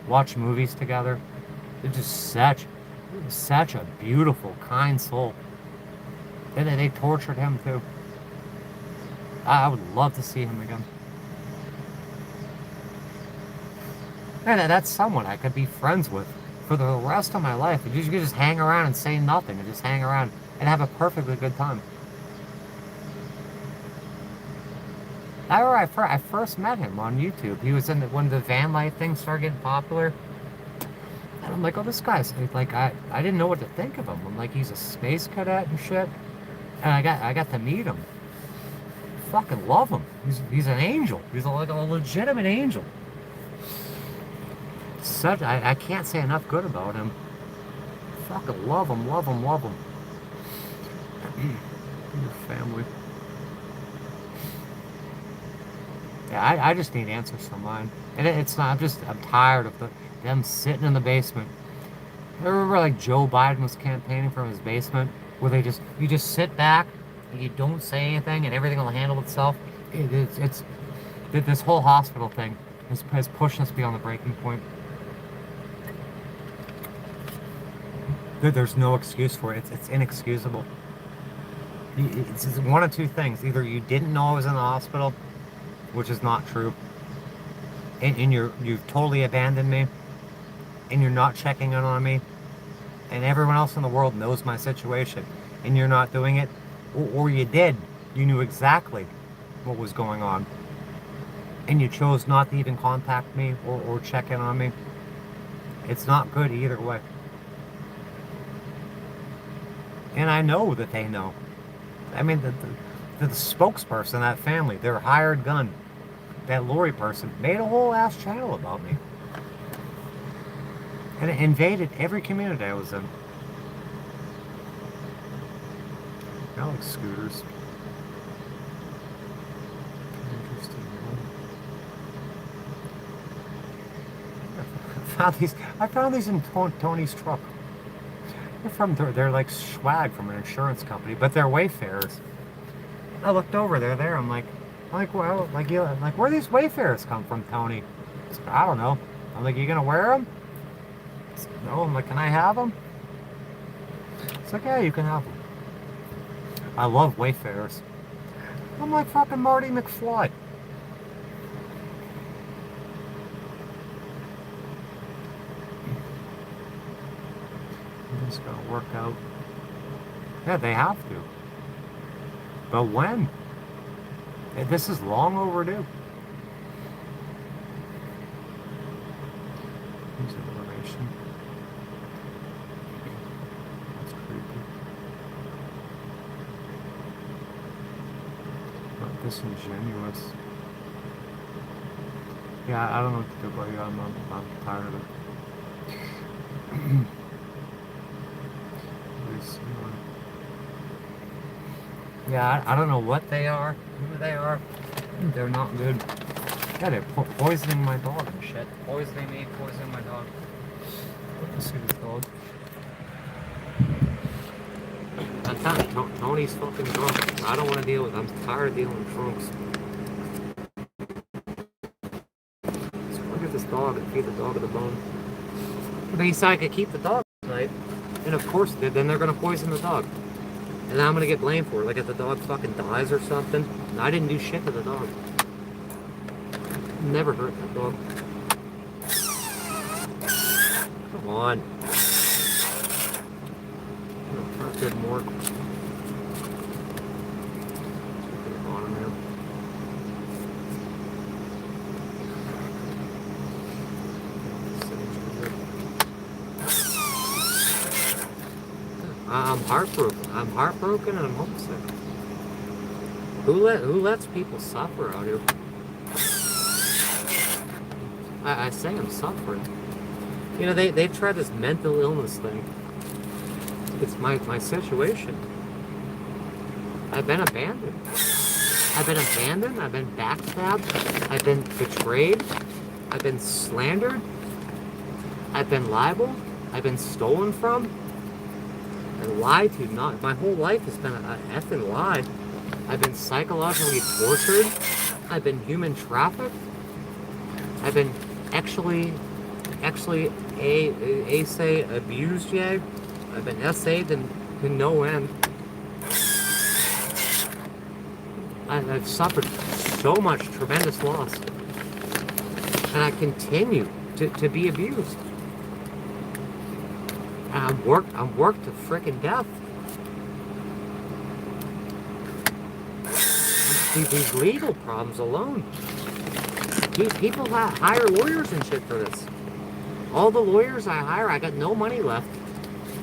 watched movies together. They're just such a beautiful, kind soul. They tortured him too. I would love to see him again. And that's someone I could be friends with for the rest of my life. You could just hang around and say nothing and just hang around and have a perfectly good time. I first met him on YouTube. He was in when the van life things started getting popular. And I'm like, oh, this guy's like, I didn't know what to think of him. I'm like, he's a space cadet and shit. And I got to meet him. Fucking love him. He's an angel. He's like a legitimate angel. Such I can't say enough good about him. Fucking love him, love him, love him. Your family. Yeah, I just need answers from mine. And it's not, I'm tired of them sitting in the basement. I remember like Joe Biden was campaigning from his basement, where you just sit back and you don't say anything and everything will handle itself. It's this whole hospital thing has pushed us beyond the breaking point. There's no excuse for it. It's inexcusable. It's one of two things. Either you didn't know I was in the hospital, which is not true, and you've totally abandoned me, and you're not checking in on me, and everyone else in the world knows my situation, and you're not doing it, or you did. You knew exactly what was going on, and you chose not to even contact me or check in on me. It's not good either way. And I know that they know. I mean, the spokesperson of that family, their hired gun, that Lori person, made a whole ass channel about me. And it invaded every community I was in. I like scooters. Interesting. I found these in Tony's truck. They're like swag from an insurance company, but they're Wayfarers. I looked over, they're there. I'm like, well, where these Wayfarers come from, Tony? He's like, I don't know. I'm like, you gonna wear them? No. I'm like, can I have them? It's like, yeah, you can have them. I love Wayfarers. I'm like fucking Marty McFly. It's gonna work out. Yeah, they have to. But when? This is long overdue. Here's information. That's creepy. Not disingenuous. Yeah, I don't know what to do about you. I'm tired of it. Yeah, I don't know what they are, who they are. They're not good. Yeah, they're poisoning my dog and shit. Poisoning me, poisoning my dog. Let's see this dog. That's not Tony's fucking drunk. I don't want to deal with it. I'm tired of dealing with drunks. Let's look at this dog and feed the dog to the bone. But he said I could keep the dog tonight. And of course, then they're going to poison the dog. And I'm going to get blamed for it. Like if the dog fucking dies or something. And I didn't do shit to the dog. Never hurt that dog. Come on. Not good more. I'm heartbroken. I'm heartbroken and I'm homesick. Who lets people suffer out here? I say I'm suffering. You know, they've tried this mental illness thing. It's my situation. I've been abandoned. I've been backstabbed. I've been betrayed. I've been slandered. I've been libeled. I've been stolen from. And lied to. Not my whole life has been an effing lie. I've been psychologically tortured. I've been human trafficked. I've been actually say abused, yeah. I've been essayed to no end. I've suffered so much tremendous loss. And I continue to be abused. And I'm worked to frickin' death. these legal problems alone. People hire lawyers and shit for this. All the lawyers I hire, I got no money left.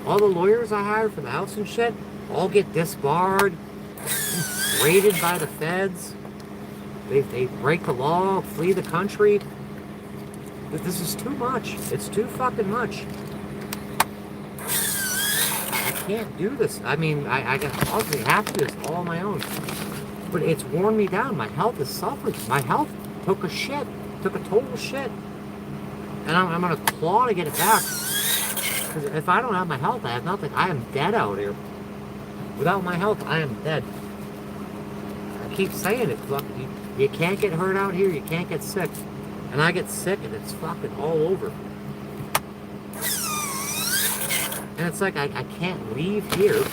All the lawyers I hire for the house and shit, all get disbarred, raided by the feds. They break the law, flee the country. This is too much. It's too fucking much. I can't do this. I mean, I obviously have to do this all on my own. But it's worn me down. My health is suffering. My health took a shit. Took a total shit. And I'm going to claw to get it back. Because if I don't have my health, I have nothing. I am dead out here. Without my health, I am dead. I keep saying it. Look, you can't get hurt out here. You can't get sick. And I get sick and it's fucking all over. And it's like I can't leave here.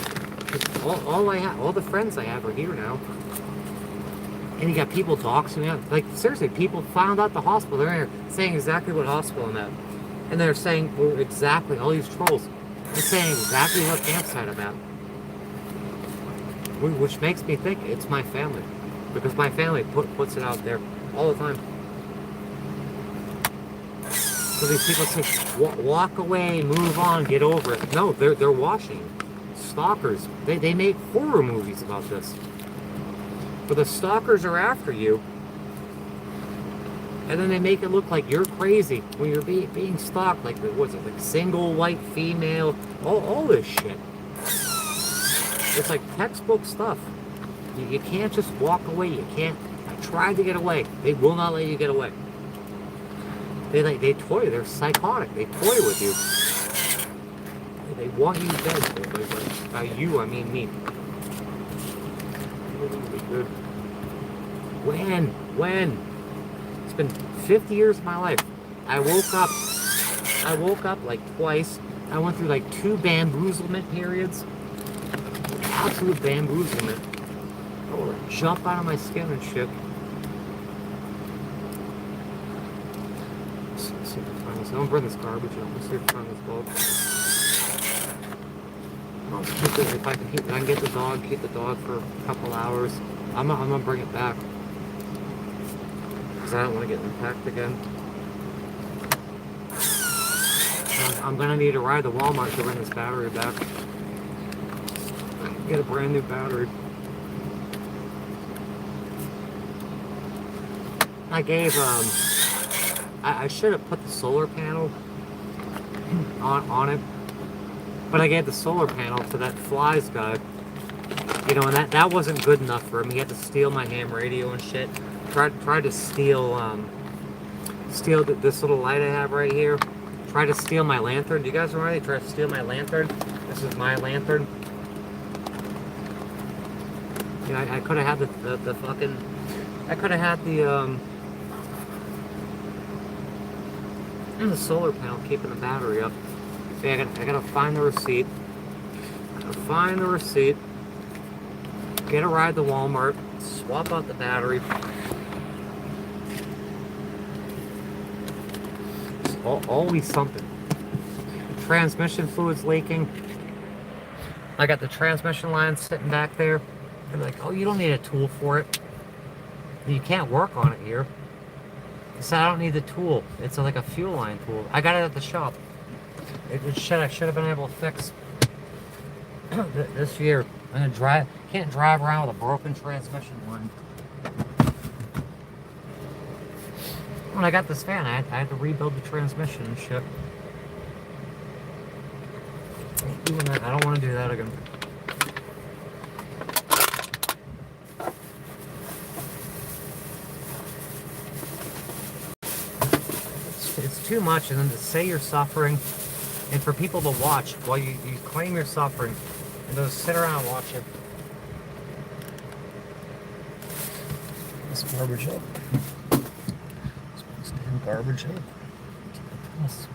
All the friends I have are here now. And you got people doxing me out. Like, seriously, people found out the hospital. They're here saying exactly what hospital I'm at. And they're saying, well, exactly, all these trolls. They're saying exactly what campsite I'm at. Which makes me think it's my family. Because my family puts it out there all the time. So these people say, walk away, move on, get over it. No, they're watching. Stalkers. They make horror movies about this. But the stalkers are after you. And then they make it look like you're crazy when you're being stalked. Like, what's it, like single, white, female, all this shit. It's like textbook stuff. You can't just walk away. You can't. I tried to get away. They will not let you get away. They toy. They're psychotic. They toy with you. They want you dead. By you, I mean me. Good. When? It's been 50 years of my life. I woke up like twice. I went through like 2 bamboozlement periods. Absolute bamboozlement. I would jump out of my skin and shit. Let's see if I can find this. Don't burn this garbage up. Let's see if I can find this dog. I'll keep it, if I can get the dog, keep the dog for a couple hours. I'm gonna bring it back. Because I don't want to get impacted again. I'm gonna need to ride to Walmart to bring this battery back. Get a brand new battery. I gave, I should have put the solar panel on it. But I gave the solar panel to that Flies guy. You know, and that wasn't good enough for him. He had to steal my ham radio and shit. Tried to steal this little light I have right here. Tried to steal my lantern. Do you guys remember they tried to steal my lantern? This is my lantern. You know, I could have had the fucking... I could have had the solar panel keeping the battery up. So I gotta find the receipt. Get a ride to Walmart. Swap out the battery. It's always something. Transmission fluid's leaking. I got the transmission line sitting back there. They're like, oh, you don't need a tool for it. You can't work on it here. So I don't need the tool. It's like a fuel line tool. I got it at the shop. I should have been able to fix this year. Can't drive around with a broken transmission line. When I got this van, I had to rebuild the transmission and shit. Doing that, I don't want to do that again. It's too much, and then to say you're suffering, and for people to watch while you claim you're suffering, and just sit around and watch it. This garbage up. This damn garbage up. Yes.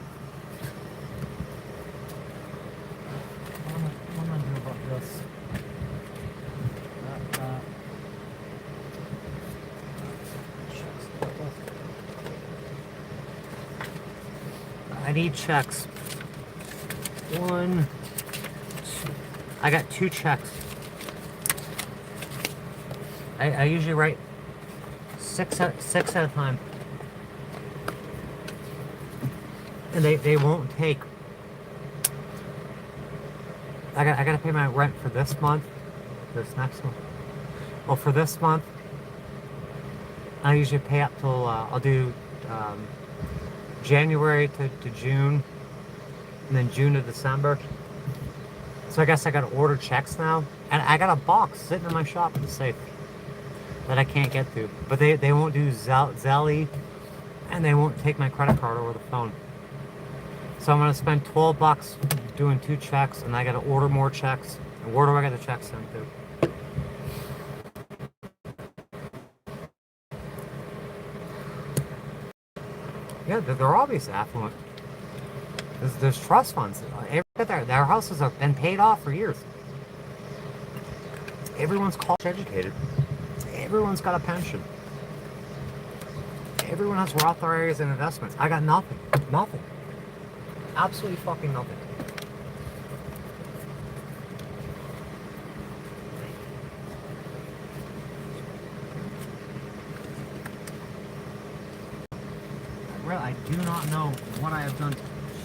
What am I doing about this? I need checks. 1, 2. I got 2 checks. I usually write six at a time. And they won't take. I gotta pay my rent for this month, this next month. Well, for this month, I usually pay up till I'll do January to June, and then June to December. So I guess I gotta order checks now, and I got a box sitting in my shop in the safe that I can't get to. But they won't do Zelly, and they won't take my credit card over the phone. So I'm gonna spend $12 doing 2 checks, and I gotta order more checks. And where do I get the checks sent to? Yeah, they're obviously affluent. There's trust funds. Their houses have been paid off for years. Everyone's college educated. Everyone's got a pension. Everyone has Roth IRAs and investments. I got nothing. Nothing. Absolutely fucking nothing. Really, I do not know what I have done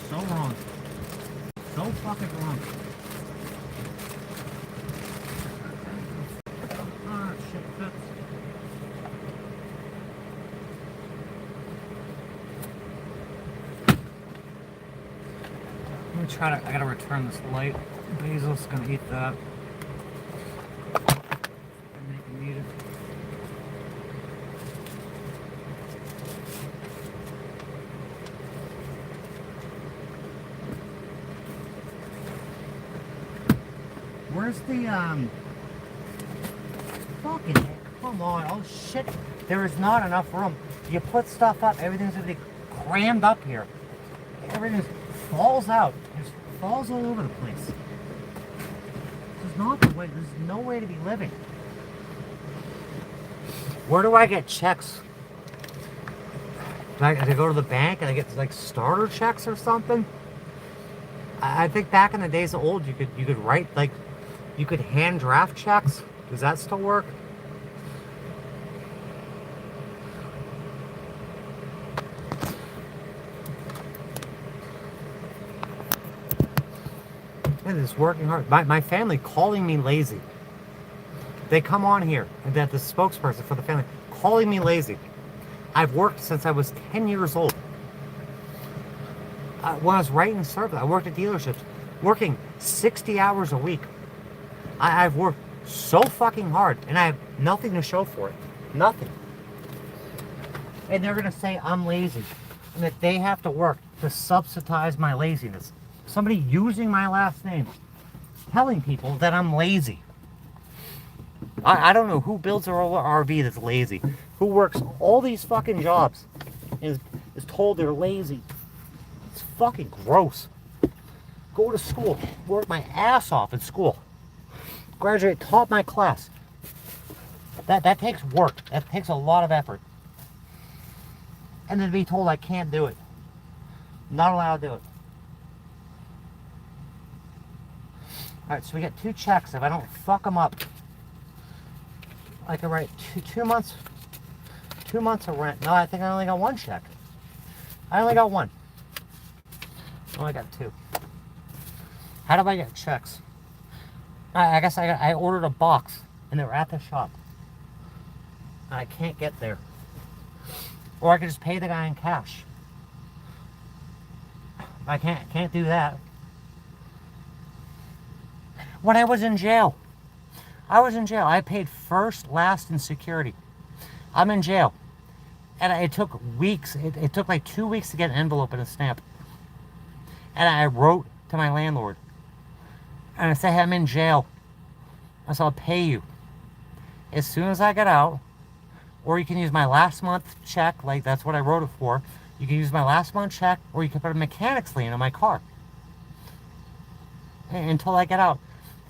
so wrong. So fucking wrong. Ah, shit fits. Let me try to, I gotta return this light. Basil's gonna eat that. Make him eat it. Where's the, fucking heck, come on, oh shit, there is not enough room. You put stuff up, everything's gonna be crammed up here. Everything just falls out, just falls all over the place. This is not the way, there's no way to be living. Where do I get checks? Do I go to the bank and I get like starter checks or something? I think back in the days of old, you could write like, you could hand draft checks. Does that still work? And it's working hard. My family calling me lazy. They come on here, and that the spokesperson for the family calling me lazy. I've worked since I was 10 years old. When I was writing service, I worked at dealerships, working 60 hours a week. I've worked so fucking hard, and I have nothing to show for it. Nothing. And they're going to say I'm lazy, and that they have to work to subsidize my laziness. Somebody using my last name, telling people that I'm lazy. I don't know who builds an RV that's lazy, who works all these fucking jobs, and is told they're lazy. It's fucking gross. Go to school, work my ass off in school. Graduate, top my class. That takes work. That takes a lot of effort. And then to be told I can't do it. Not allowed to do it. Alright, so we get 2 checks. If I don't fuck them up, I can write 2 months. 2 months of rent. No, I think I only got 1 check. I only got 1. I only got 2. How do I get checks? I guess I ordered a box, and they were at the shop. And I can't get there. Or I could just pay the guy in cash. I can't do that. When I was in jail, I paid first, last, and security. I'm in jail. And it took weeks. It took like 2 weeks to get an envelope and a stamp. And I wrote to my landlord. And I said, hey, I'm in jail. I said, I'll pay you as soon as I get out. Or you can use my last month check. Like, that's what I wrote it for. You can use my last month check. Or you can put a mechanic's lien on my car. Until I get out.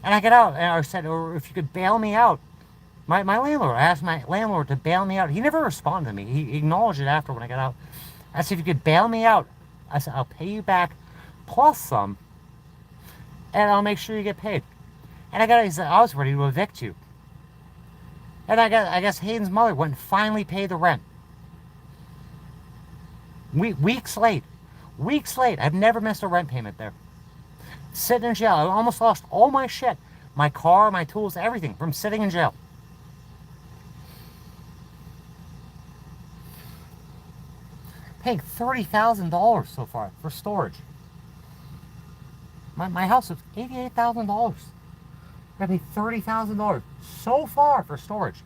And I get out. And I said, or if you could bail me out. My landlord. I asked my landlord to bail me out. He never responded to me. He acknowledged it after when I got out. I said, if you could bail me out. I said, I'll pay you back plus some. And I'll make sure you get paid. And he said, I was ready to evict you. And I guess Hayden's mother went and finally paid the rent. Weeks late. Weeks late. I've never missed a rent payment there. Sitting in jail. I almost lost all my shit. My car, my tools, everything from sitting in jail. Paying $30,000 so far for storage. My house was $88,000. I paid $30,000 so far for storage.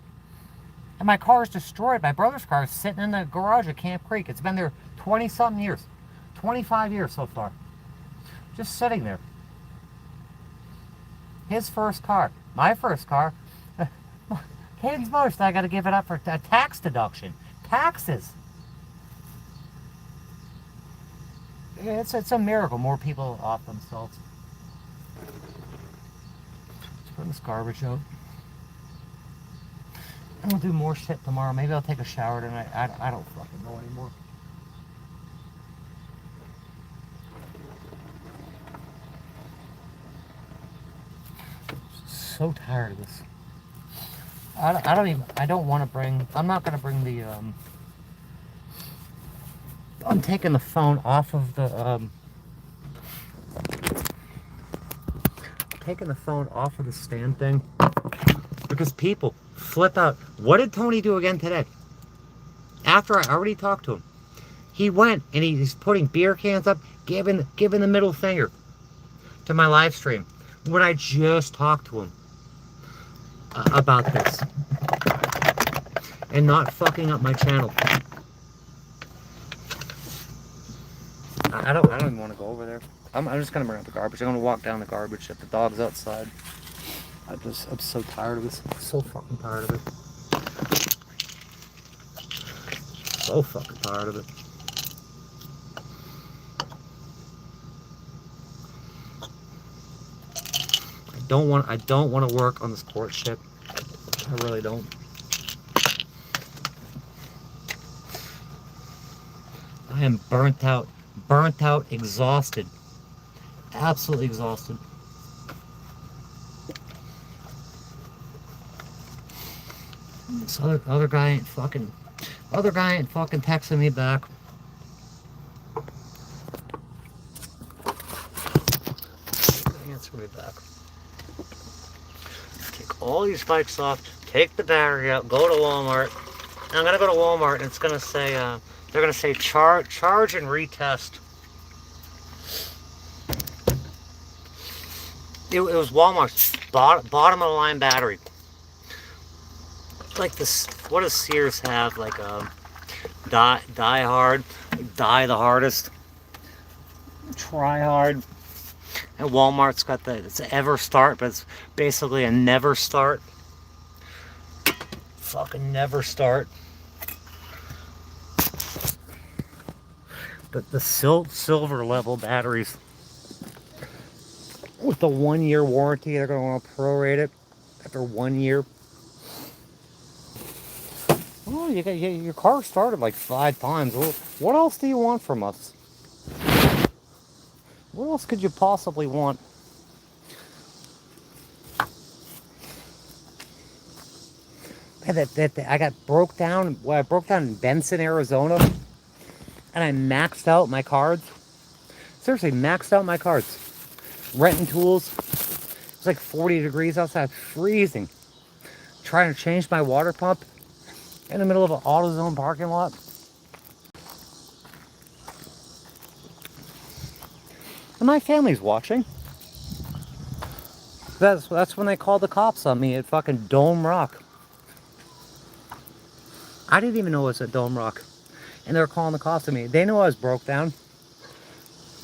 And my car is destroyed. My brother's car is sitting in the garage at Camp Creek. It's been there 20-something years. 25 years so far. Just sitting there. His first car. My first car. Hayden's mother said I got to give it up for a tax deduction. Taxes. It's a miracle more people off themselves. Let's put this garbage out. And we'll do more shit tomorrow. Maybe I'll take a shower tonight. I don't fucking know anymore. So tired of this. I don't want to bring, I'm not going to bring the, I'm taking the phone off of the, taking the phone off of the stand thing because people flip out. What did Tony do again today? After I already talked to him, he went and he's putting beer cans up, giving the middle finger to my live stream when I just talked to him about this and not fucking up my channel. I don't even want to go over there. I'm just gonna bring up the garbage. I'm gonna walk down the garbage if the dog's outside. I'm so tired of this. I'm so fucking tired of it. So fucking tired of it. I don't want to work on this court shit. I really don't. I am burnt out, exhausted. Absolutely exhausted. This other guy ain't fucking texting me back. Answer me back. Take all these bikes off, take the battery out, go to Walmart. And I'm gonna go to Walmart and it's gonna say they're gonna say charge and retest. It was Walmart's bottom of the line battery. Like this, what does Sears have? Like die hard, die the hardest, try hard. And Walmart's got it's ever start, but it's basically a never start. Fucking never start. The silver level batteries with the 1 year warranty, they're going to want to prorate it after 1 year. Oh, your car started like 5 times. What else do you want from us? What else could you possibly want? I got broke down. Well, I broke down in Benson, Arizona, and I maxed out my cards. Seriously, maxed out my cards. Renting tools. It's like 40 degrees outside, freezing. Trying to change my water pump in the middle of an AutoZone parking lot. And my family's watching. That's when they called the cops on me at fucking Dome Rock. I didn't even know it was at Dome Rock. And they were calling the cops on me. They knew I was broke down.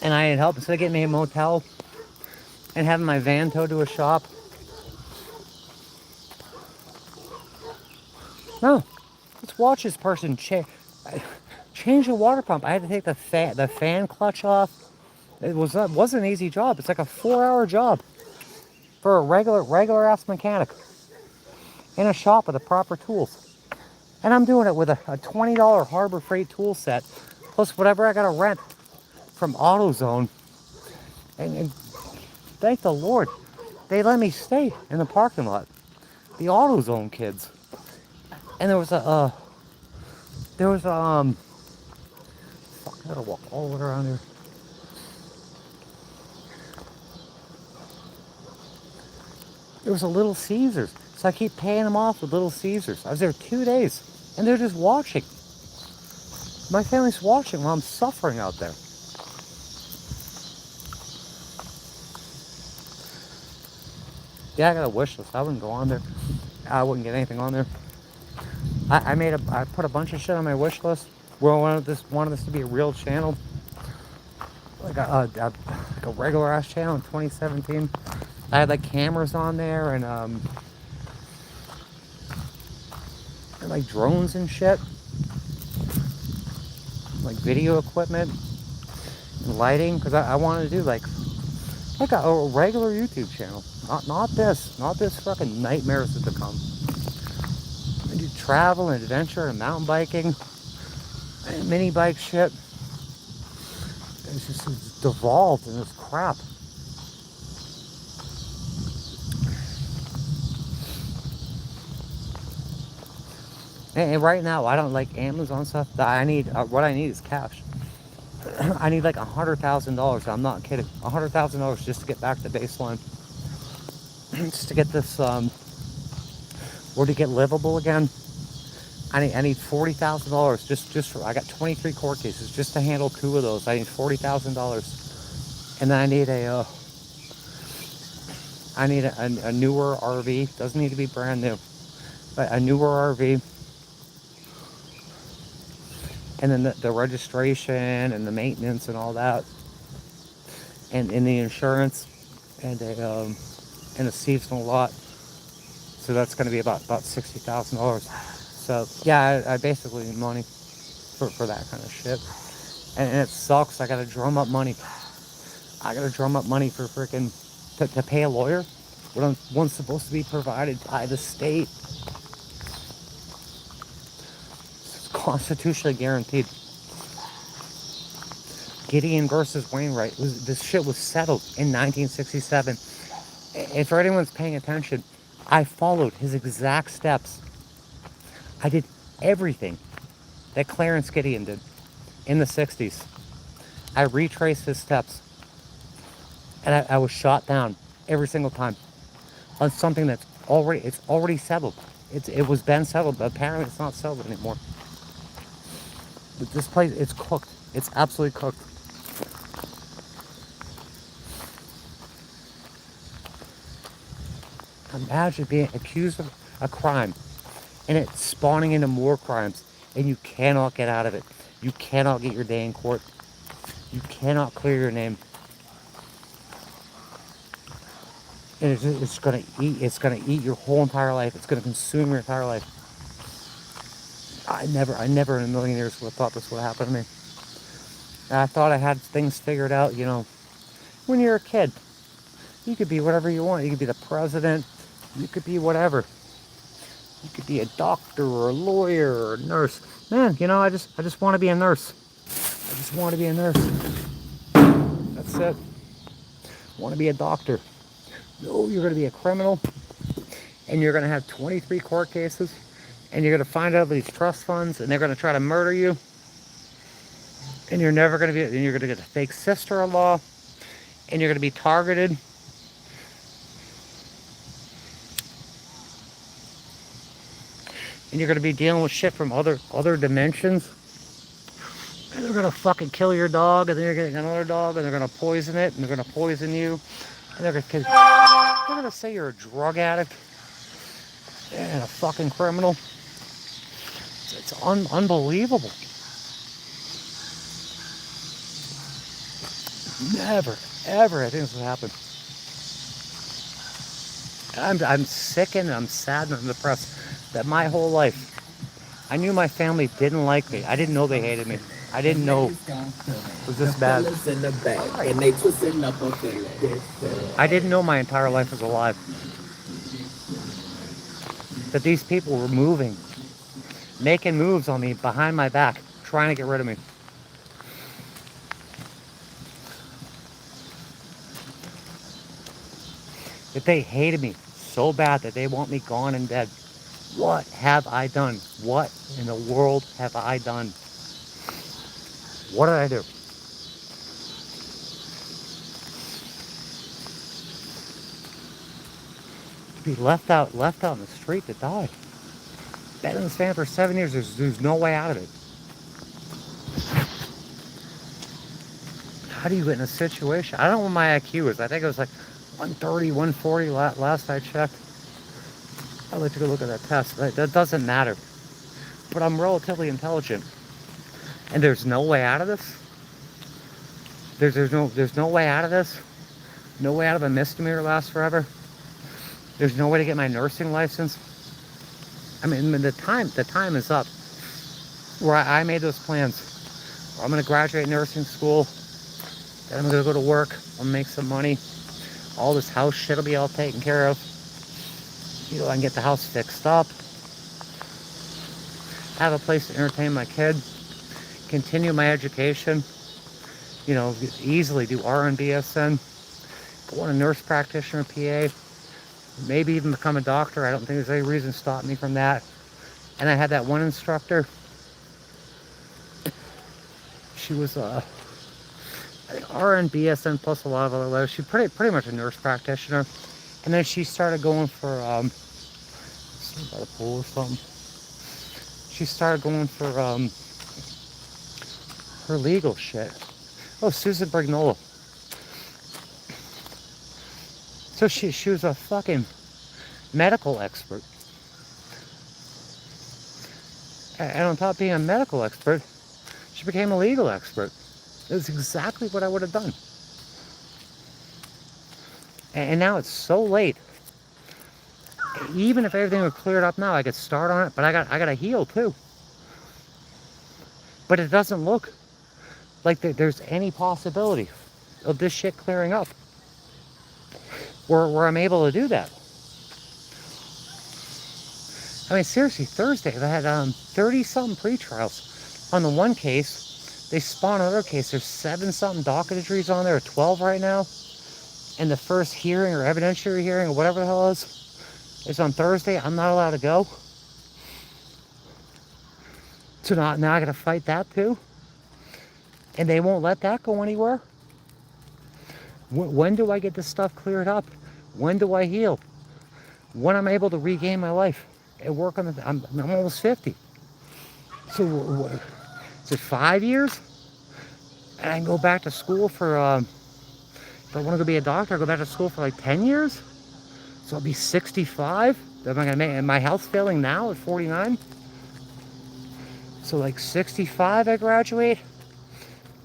And I had help. Instead of getting me a motel and having my van towed to a shop. No. Let's watch this person change the water pump. I had to take the fan clutch off. It wasn't an easy job. It's like a 4-hour job for a regular ass mechanic in a shop with the proper tools. And I'm doing it with a $20 Harbor Freight tool set, plus whatever I got to rent from AutoZone. And thank the Lord, they let me stay in the parking lot. The AutoZone kids. And fuck, I gotta walk all the way around here. There was a Little Caesars. So I keep paying them off with Little Caesars. I was there 2 days, and they're just watching. My family's watching while I'm suffering out there. Yeah, I got a wish list. I wouldn't go on there. I wouldn't get anything on there. I put a bunch of shit on my wish list. We wanted this to be a real channel, like a regular ass channel in 2017. I had like cameras on there and like drones and shit, like video equipment, and lighting, because I wanted to do like a regular YouTube channel, not this fucking nightmares that to come. I do travel and adventure and mountain biking, and mini bike shit. It's devolved in this crap. And right now, I don't like Amazon stuff. I need what I need is cash. I need like $100,000. I'm not kidding. $100,000 just to get back to baseline, just to get this or to get livable again. I need $40,000 just for. I got 23 court cases just to handle 2 of those. I need $40,000, and then I need a newer RV. Doesn't need to be brand new, but a newer RV. And then the registration and the maintenance and all that, and the insurance, and a seasonal lot. So that's going to be about $60,000. So yeah, I basically need money for that kind of shit. And it sucks. I got to drum up money. I got to drum up money for freaking to pay a lawyer when one's supposed to be provided by the state. It's constitutionally guaranteed. Gideon versus Wainwright. This shit was settled in 1967. And for anyone's paying attention, I followed his exact steps. I did everything that Clarence Gideon did in the 60s. I retraced his steps. And I was shot down every single time on something that's already settled. It was been settled, but apparently it's not settled anymore. But this place, it's cooked. It's absolutely cooked. Imagine being accused of a crime and it's spawning into more crimes and you cannot get out of it. You cannot get your day in court. You cannot clear your name. And it's gonna eat your whole entire life. It's gonna consume your entire life. I never in a million years would have thought this would happen to me. And I thought I had things figured out, you know. When you're a kid, you could be whatever you want. You could be the president. You could be whatever. You could be a doctor or a lawyer or a nurse. Man, you know, I just want to be a nurse. I just want to be a nurse. That's it. I want to be a doctor. No, you're going to be a criminal. And you're going to have 23 court cases. And you're going to find out these trust funds. And they're going to try to murder you. And you're never going to be... And you're going to get a fake sister-in-law. And you're going to be targeted. And you're going to be dealing with shit from other dimensions. And they're going to fucking kill your dog. And then you're getting another dog. And they're going to poison it. And they're going to poison you. And they're going to say you're a drug addict. And a fucking criminal. It's unbelievable. Never, ever I think this would happen. I'm sickened and I'm sad and I'm depressed that my whole life I knew my family didn't like me. I didn't know they hated me. I didn't know it was this bad. I didn't know my entire life was a lie. That these people were moving, making moves on me behind my back, trying to get rid of me. That they hated me so bad that they want me gone and dead. What have I done? What in the world have I done? What did I do? To be left out in the street to die. Been in this van for 7 years. There's no way out of it. How do you get in a situation? I don't know what my IQ is. I think it was like 130, 140 last I checked. I'd like to go look at that test. That doesn't matter. But I'm relatively intelligent. And there's no way out of this. There's no way out of this. No way out of a misdemeanor lasts forever. There's no way to get my nursing license. I mean, the time is up. Where I made those plans. I'm gonna graduate nursing school. Then I'm gonna go to work. I'll make some money. All this house shit will be all taken care of. You know, I can get the house fixed up. Have a place to entertain my kid. Continue my education. You know, easily do RN BSN. Go on a nurse practitioner PA. Maybe even become a doctor. I don't think there's any reason to stop me from that. And I had that one instructor. She was RN BSN plus a lot of other levels. She's pretty much a nurse practitioner. And then she started going for by the pool or something. She started going for her legal shit. Oh, Susan Brignola. So she was a fucking medical expert. And on top of being a medical expert, she became a legal expert. That's exactly what I would have done. And now it's so late. Even if everything were cleared up now, I could start on it, but I got to heal too. But it doesn't look like there's any possibility of this shit clearing up where I'm able to do that. I mean, seriously, Thursday I had 30-something pre-trials. On the one case, they spawned another case. There's 7-something docket entries on there, or 12 right now. And the first hearing or evidentiary hearing or whatever the hell it is on Thursday. I'm not allowed to go. So now I gotta fight that too. And they won't let that go anywhere. When do I get this stuff cleared up? When do I heal? When I'm able to regain my life and work on the... I'm almost 50. So is it 5 years? And I can go back to school for... if I want to go be a doctor, I go back to school for like 10 years? So I'll be 65? Am I gonna make... Am my health failing now at 49? So like 65 I graduate?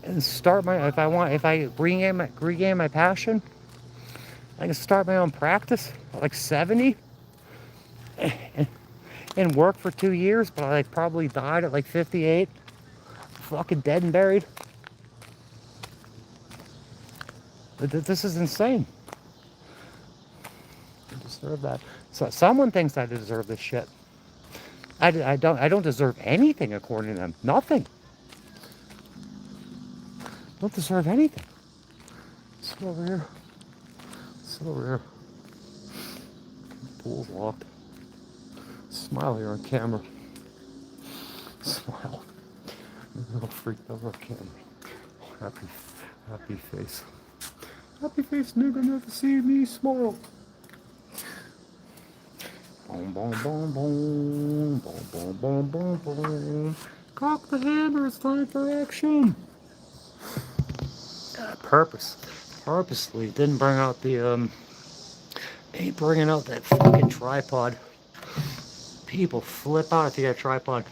And start my... If I regain my passion, I can start my own practice at like 70 and work for 2 years, but I like probably died at like 58, fucking dead and buried. This is insane. I deserve that. So someone thinks I deserve this shit. I don't deserve anything according to them. Nothing. Don't deserve anything. Sit over here. Sit over here. Pool's locked. Smile here on camera. Smile. I'm a little freaked out on camera. Happy face. Happy face nigga never see me smile. Boom, boom, boom, boom. Boom, boom, boom, boom, boom. Cock the hammer, it's time for action. Purposely didn't bring out the ain't bringing out that fucking tripod. People flip out if you got a tripod.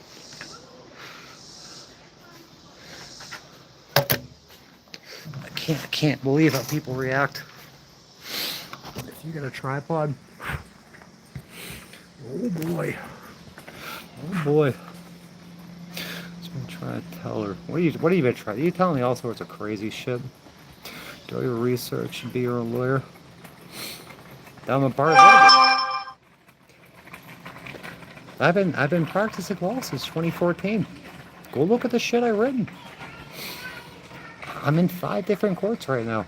I can't believe how people react if you got a tripod. Oh boy. Oh boy. Just gonna try to tell her. What are you gonna try? You telling me all sorts of crazy shit. Do your research and be your own lawyer. I'm a part of it. I've been practicing law since 2014. Go look at the shit I've written. I'm in 5 different courts right now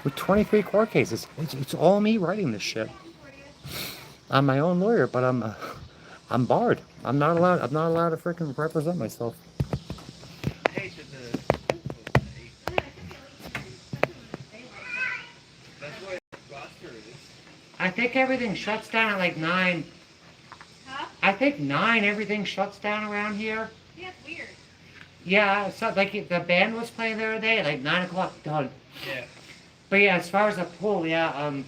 with 23 court cases. It's all me writing this shit. I'm my own lawyer, but I'm I'm barred. I'm not allowed. I'm not allowed to freaking represent myself. I hate that that's what roster is. I think everything shuts down at like 9. Huh? I think 9. Everything shuts down around here. Yeah, it's weird. Yeah, so like the band was playing the other day, like 9 o'clock done. Yeah. But yeah, as far as the pool, yeah,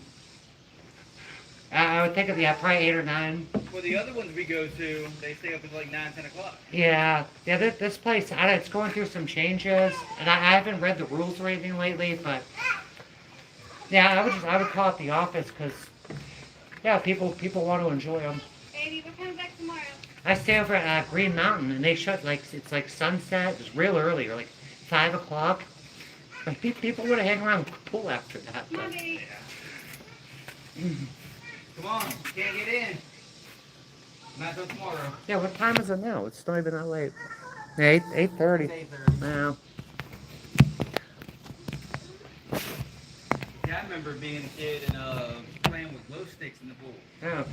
I would think of probably 8 or 9. Well, the other ones we go to, they stay up until like 9, 10 o'clock. Yeah, this place, it's going through some changes, and I haven't read the rules or anything lately, but yeah, I would call it the office because yeah, people want to enjoy them. Baby, we're coming back tomorrow. I stay over at Green Mountain, and they shut it's like sunset. It's real early, or like 5 o'clock. Like people would have hang around the pool after that. Come on, But, baby. Come on, you can't get in. Not till tomorrow. yeah, what time is it now? It's not even that late. 8:30. 8:30. Now. Yeah, I remember being a kid and playing with glow sticks in the pool. Yeah.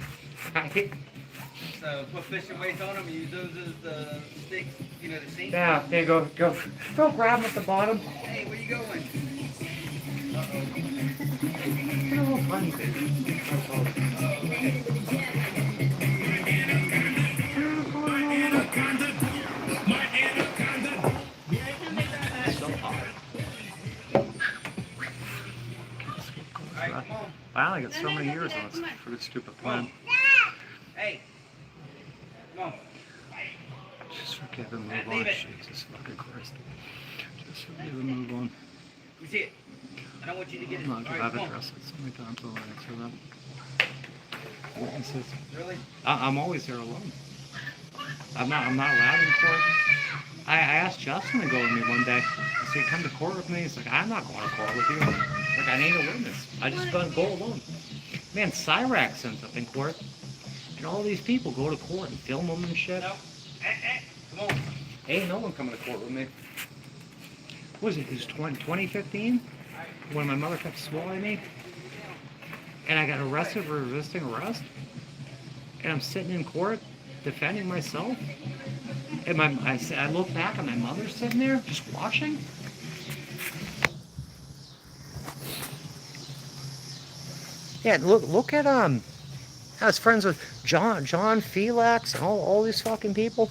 So put fishing weights on them and use those as the sticks, you know, the sink. Yeah, there you go. Go grab them at the bottom. Hey, where you going? No, fun. Alright, come on. I only got so many years on this for this stupid plan. Hey. Come on. Just forgive and move Leave on. it. Jesus fucking Christ. Just forgive and move on. You see it? I don't want you to get it. I'm not Alright, I've come on. addressed it so many times I'll answer that. Witnesses. Really? I'm always there alone. I'm not allowed in court. I asked Justin to go with me one day. I said, come to court with me. He's like, I'm not going to court with you. Like, I need a witness. I just gotta go alone. Man, Cyrax ends up in court. And all these people go to court and film them and shit. No. Come on. Ain't no one coming to court with me. What was it? It was 2015? When my mother kept swallowing me. And I got arrested for resisting arrest. And I'm sitting in court defending myself. And I look back and my mother's sitting there just watching. Yeah, look at I was friends with John Felix and all these fucking people.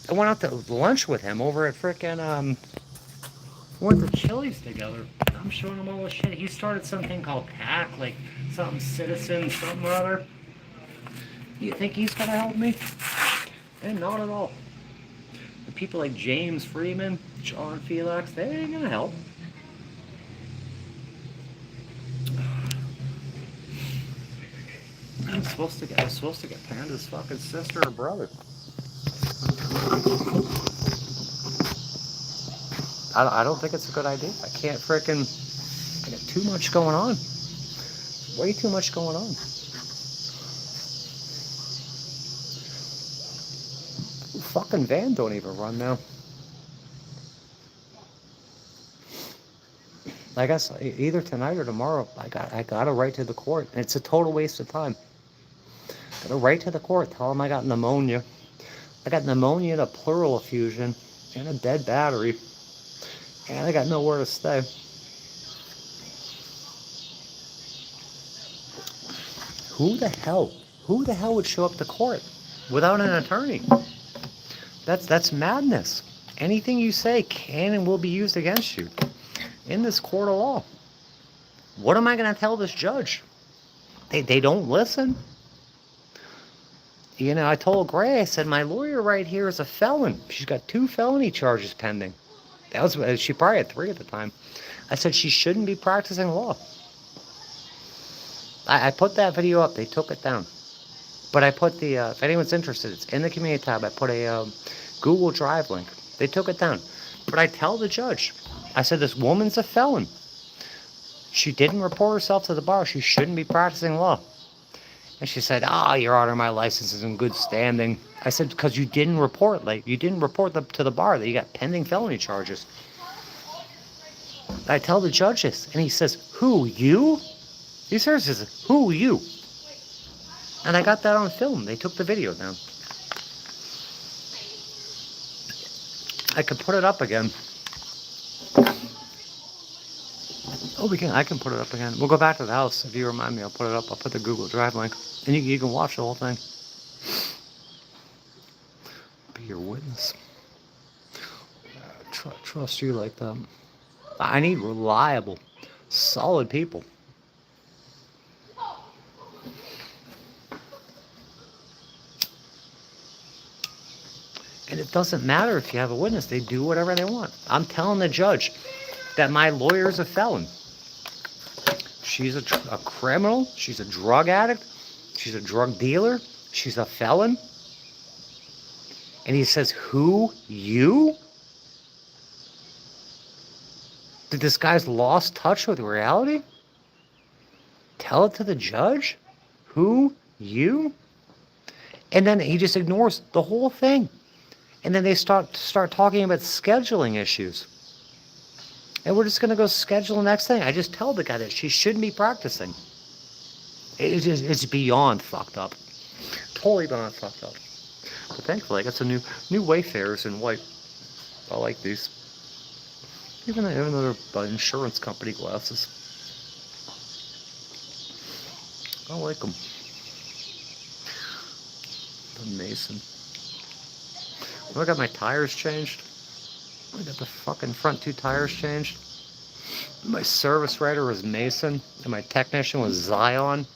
I went out to lunch with him over at frickin' went to Chili's together. I'm showing him all this shit. He started something called PAC, like something citizen, something or other. You think he's gonna help me? And not at all. The people like James Freeman, John Felix, they ain't gonna help. I was supposed to get Panda's fucking sister or brother. I don't think it's a good idea. I can't frickin'. I got too much going on. Way too much going on. Fucking van don't even run now. I guess either tonight or tomorrow, I got to write to the court. And it's a total waste of time. Got to write to the court, tell them I got pneumonia. I got pneumonia and a pleural effusion and a dead battery. And I got nowhere to stay. Who the hell would show up to court without an attorney? That's madness. Anything you say can and will be used against you in this court of law. What am I going to tell this judge? They don't listen. You know, I told Gray, I said, my lawyer right here is a felon. She's got 2 felony charges pending. She probably had 3 at the time. I said she shouldn't be practicing law. I put that video up. They took it down. But I put the, if anyone's interested, it's in the community tab. I put a Google Drive link. They took it down. But I tell the judge, I said, this woman's a felon. She didn't report herself to the bar. She shouldn't be practicing law. And she said, Your Honor, my license is in good standing. I said, because you didn't report, to the bar that you got pending felony charges. I tell the judge this, and he says, who, you? He seriously says, who, you? And I got that on film. They took the video down. I could put it up again. Oh, we can. I can put it up again. We'll go back to the house. If you remind me, I'll put it up. I'll put the Google Drive link. And you can watch the whole thing. Be your witness. Trust you like that. I need reliable, solid people. And it doesn't matter if you have a witness. They do whatever they want. I'm telling the judge that my lawyer's a felon. She's a criminal. She's a drug addict. She's a drug dealer. She's a felon. And he says, who? You? Did this guy's lost touch with reality? Tell it to the judge? Who? You? And then he just ignores the whole thing. And then they start talking about scheduling issues. And we're just going to go schedule the next thing. I just tell the guy that she shouldn't be practicing. It's beyond fucked up. Totally beyond fucked up. But thankfully, I got some new Wayfarers in white. I like these. Even though they're insurance company glasses. I like them. The Mason. I got my tires changed. I got the fucking front 2 tires changed. My service writer was Mason, and my technician was Zion.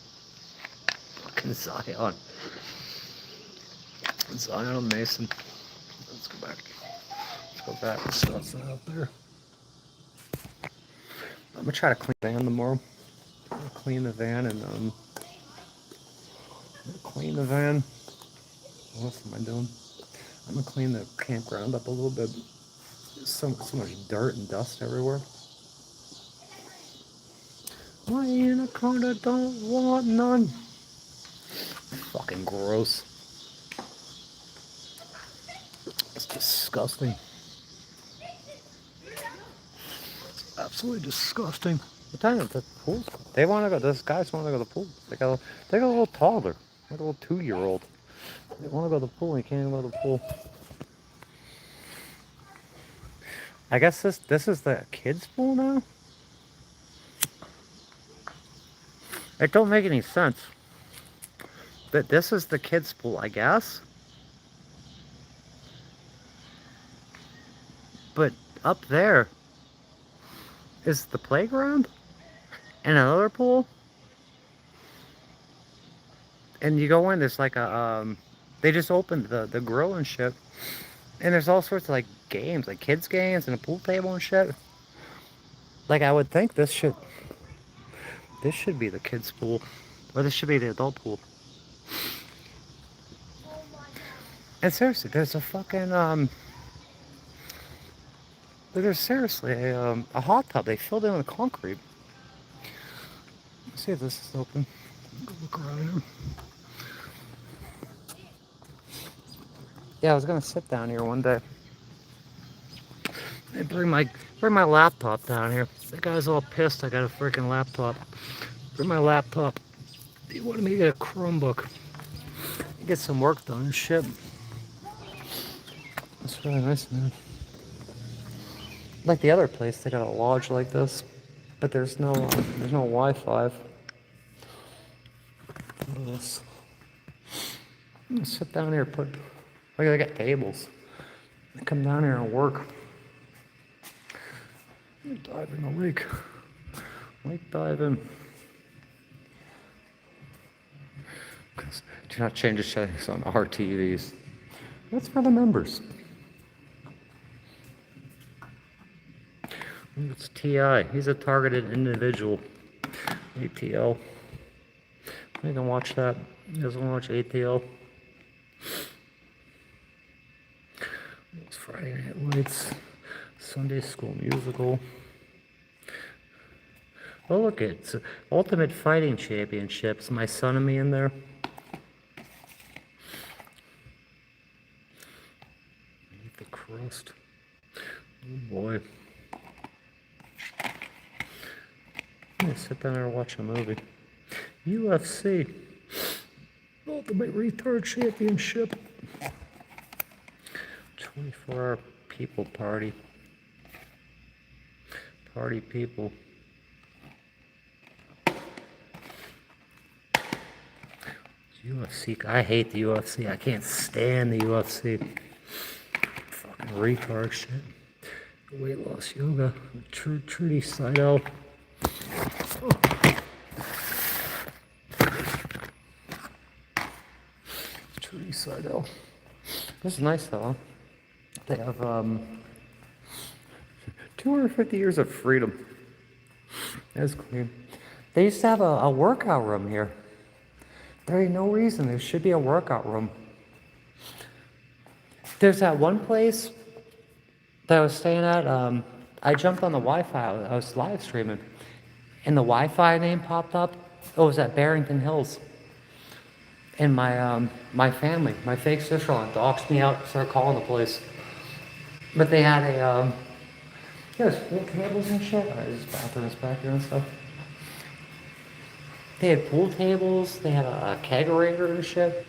Fucking Zion. Zion and Mason. Let's go back. Let's go back and stuff out there. I'm gonna try to clean the van tomorrow. I'm gonna clean the van and clean the van. What else am I doing? I'm gonna clean the campground up a little bit. There's so much dirt and dust everywhere. My anaconda don't want none. Fucking gross. It's disgusting. It's absolutely disgusting. What time is the pool? They want to go. Those guys want to go to the pool. They got a little toddler, like a little 2-year-old. They want to go to the pool. And you can't even go to the pool. I guess this is the kids' pool now. It don't make any sense. But this is the kids' pool, I guess. But up there is the playground and another pool. And you go in, there's like a they just opened the grill and shit. And there's all sorts of like games, like kids games and a pool table and shit. Like I would think this should be the kids' pool. Or this should be the adult pool. And seriously, there's a fucking there's seriously a hot tub they filled in with concrete. Let's see if this is open. Go look around here. Yeah, I was gonna sit down here one day and bring my laptop down here. The guy's all pissed I got a freaking laptop. Bring my laptop. He wanted me to get a Chromebook. Get some work done and shit. That's really nice, man. Like the other place, they got a lodge like this, but there's no Wi-Fi. Look at this. I'm gonna sit down here, look, they got tables. I come down here and work. Dive in the lake. Lake diving. Do not change the settings on our TVs. That's for the members. It's TI. He's a targeted individual. ATL. You can watch that. You guys want to watch ATL? It's Friday Night Lights. Sunday School Musical. Oh, look, it's Ultimate Fighting Championships. My son and me in there. Eat the crust. Oh boy. I'm gonna sit down there and watch a movie. UFC. The retard championship. 24-hour people party. Party people. UFC. I hate the UFC. I can't stand the UFC. Fucking retard shit. Weight loss yoga. Trudy Seidel. Trudy Seidel. This is nice though. Huh? They have 250 years of freedom. That's clean. They used to have a workout room here. There ain't no reason there should be a workout room. There's that one place that I was staying at. I jumped on the Wi-Fi. I was live streaming, and the Wi-Fi name popped up. It was at Barrington Hills. And my family, my fake sister-in-law, doxed me out, started calling the police. But they had there's pool tables and shit. There's bathrooms back here and stuff. They had pool tables, they had a kegerator and shit.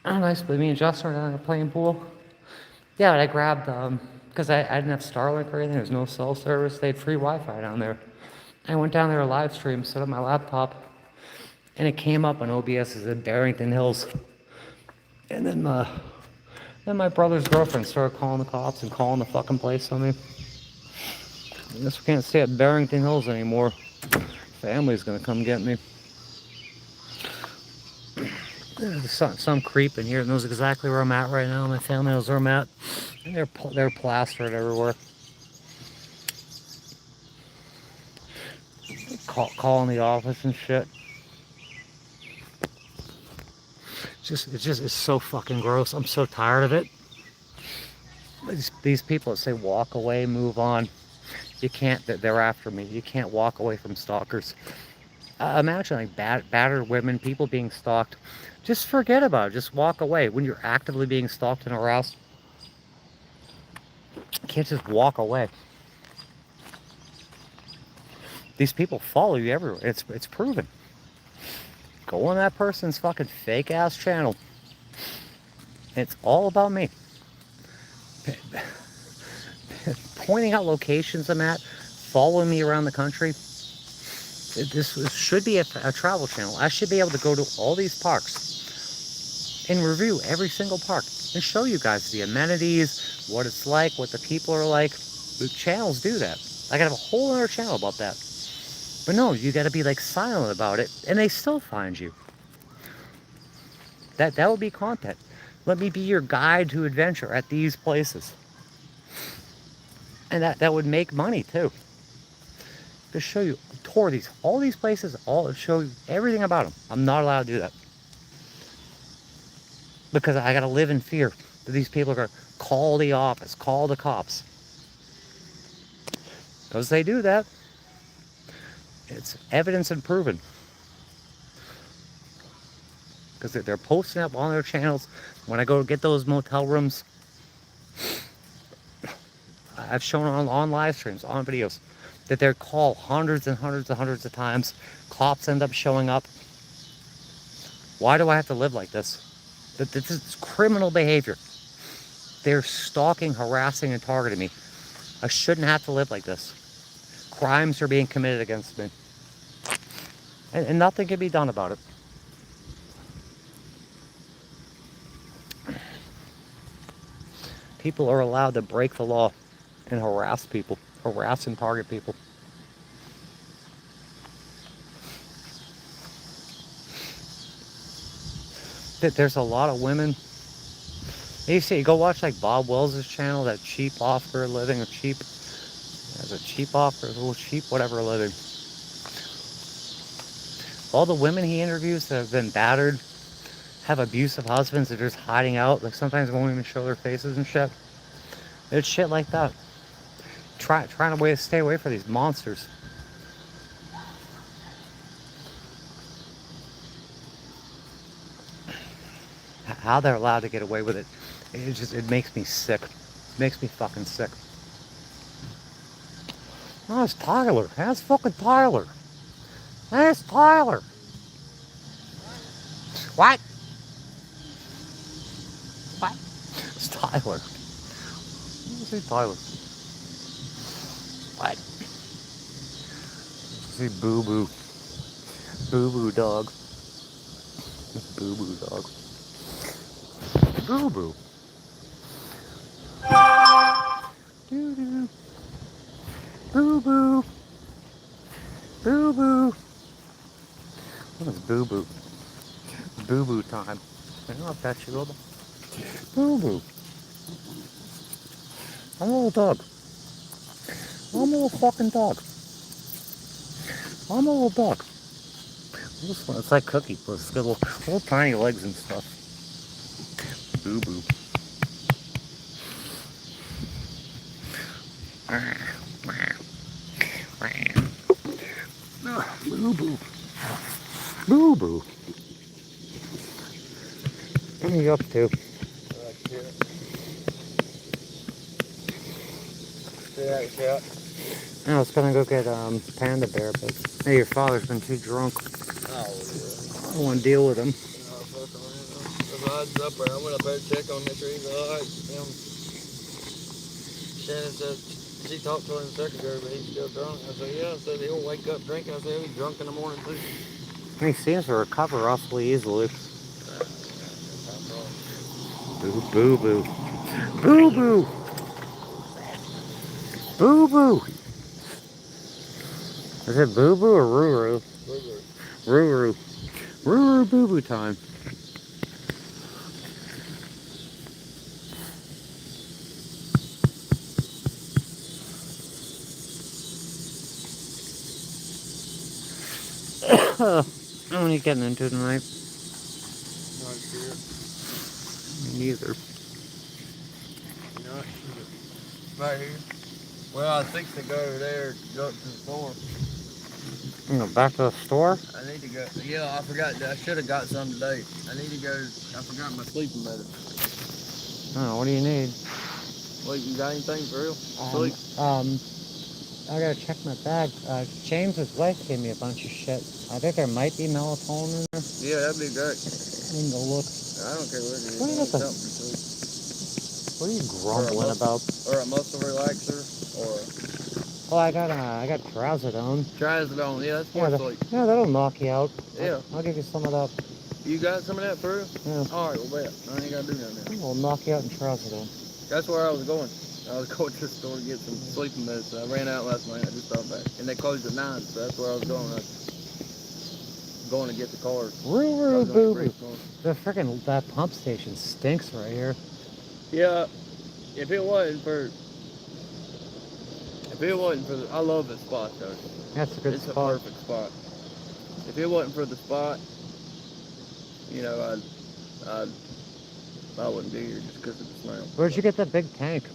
Oh, nice, but me and Justin were down there playing pool. Yeah, but I grabbed, because I didn't have Starlink or anything, there was no cell service, they had free Wi-Fi down there. I went down there to live stream, set up my laptop, and it came up on OBS as in Barrington Hills. And then my brother's girlfriend started calling the cops and calling the fucking place on me. I guess we can't stay at Barrington Hills anymore. Family's gonna come get me. There's some creep in here that knows exactly where I'm at right now. My family knows where I'm at. And they're plastered everywhere. Calling the office and shit. It's so fucking gross. I'm so tired of it. These people that say walk away, move on. You can't, they're after me. You can't walk away from stalkers. Imagine like battered women, people being stalked. Just forget about it. Just walk away. When you're actively being stalked and harassed, you can't just walk away. These people follow you everywhere. It's proven. Go on that person's fucking fake ass channel. It's all about me. Pointing out locations I'm at, following me around the country. This should be a travel channel. I should be able to go to all these parks and review every single park and show you guys the amenities, what it's like, what the people are like. The channels do that. I gotta have a whole other channel about that. But no, you gotta be like silent about it, and they still find you. That would be content. Let me be your guide to adventure at these places. And that would make money too. To show you, tour all these places, show you everything about them. I'm not allowed to do that. Because I gotta live in fear that these people are gonna call the office, call the cops. Because they do that. It's evidence and proven. Because they're posting up on their channels. When I go get those motel rooms, I've shown on live streams, on videos, that they're called hundreds and hundreds and hundreds of times. Cops end up showing up. Why do I have to live like this? This is criminal behavior. They're stalking, harassing, and targeting me. I shouldn't have to live like this. Crimes are being committed against me. And nothing can be done about it. People are allowed to break the law and harass people, harass and target people. There's a lot of women. You see, go watch like Bob Wells' channel, that cheap offer living, or cheap, as a cheap offer, a little cheap, whatever living. All the women he interviews that have been battered, have abusive husbands that are just hiding out, like sometimes won't even show their faces and shit. It's shit like that. Trying to stay away from these monsters. How they're allowed to get away with it, it makes me sick. It makes me fucking sick. Oh, it's Tyler. That's fucking Tyler. That's Tyler. What? What? It's Tyler. Say Tyler. What? Say boo boo. Boo boo dog. Boo boo dog. Boo boo. Doo doo. Boo boo. Boo boo. What is boo boo? Boo boo time. I know I'll pet you a little bit. Boo boo. I'm a little dog. I'm a little fucking dog. I'm a little dog. This one, it's like Cookie. It's got little tiny legs and stuff. Boo boo. Boo boo. Boo boo. What are you up to? I was gonna go get Panda Bear, but hey, your father's been too drunk. Oh, yeah. I don't want to deal with him. No, fuck on him. I was up there. I went up there to check on Mr. He's alright. Shannon said she talked to him secretary, but he's still drunk. I said, yeah. I said, he'll wake up drinking. I said, he'll be drunk in the morning, too. He seems to recover awfully easily. Boo boo boo. Boo boo. Boo boo. Is it boo boo or roo roo? Roo roo. Roo roo boo boo time. What are you getting into tonight? Not sure. Me neither. Not sure. Right here. Well, I was fixing to go over there, go up to the store. You know, back to the store? I need to go. Yeah, I forgot. I should have got some today. I need to go. I forgot my sleeping medicine. Oh, what do you need? Wait, you got anything for real? Sleep. I gotta check my bag. James's wife gave me a bunch of shit. I think there might be melatonin in there. Yeah, that'd be great. I need to look. I don't care what it is. What do you got the- Something for sleep. What are you grumbling about? Or a muscle relaxer, or Oh, I got trazodone. trazodone. Yeah, that's Yeah, for sleep. yeah, that'll knock you out. Yeah. I'll give you some of that. You got some of that for real? Yeah. All right, well, bet. I ain't gotta do nothing. We'll knock you out in trazodone. That's where I was going. I was going to the store to get some sleeping medicine. I ran out last night. I just thought back, and they closed at 9, so that's where I was going. I was going to get the car. Roo roo boo boo. That pump station stinks right here. Yeah, if it wasn't for the, I love this spot though. That's a good It's spot. a perfect spot. If it wasn't for the spot, you know, I wouldn't be here just because of the smell. Where'd you get that big tank?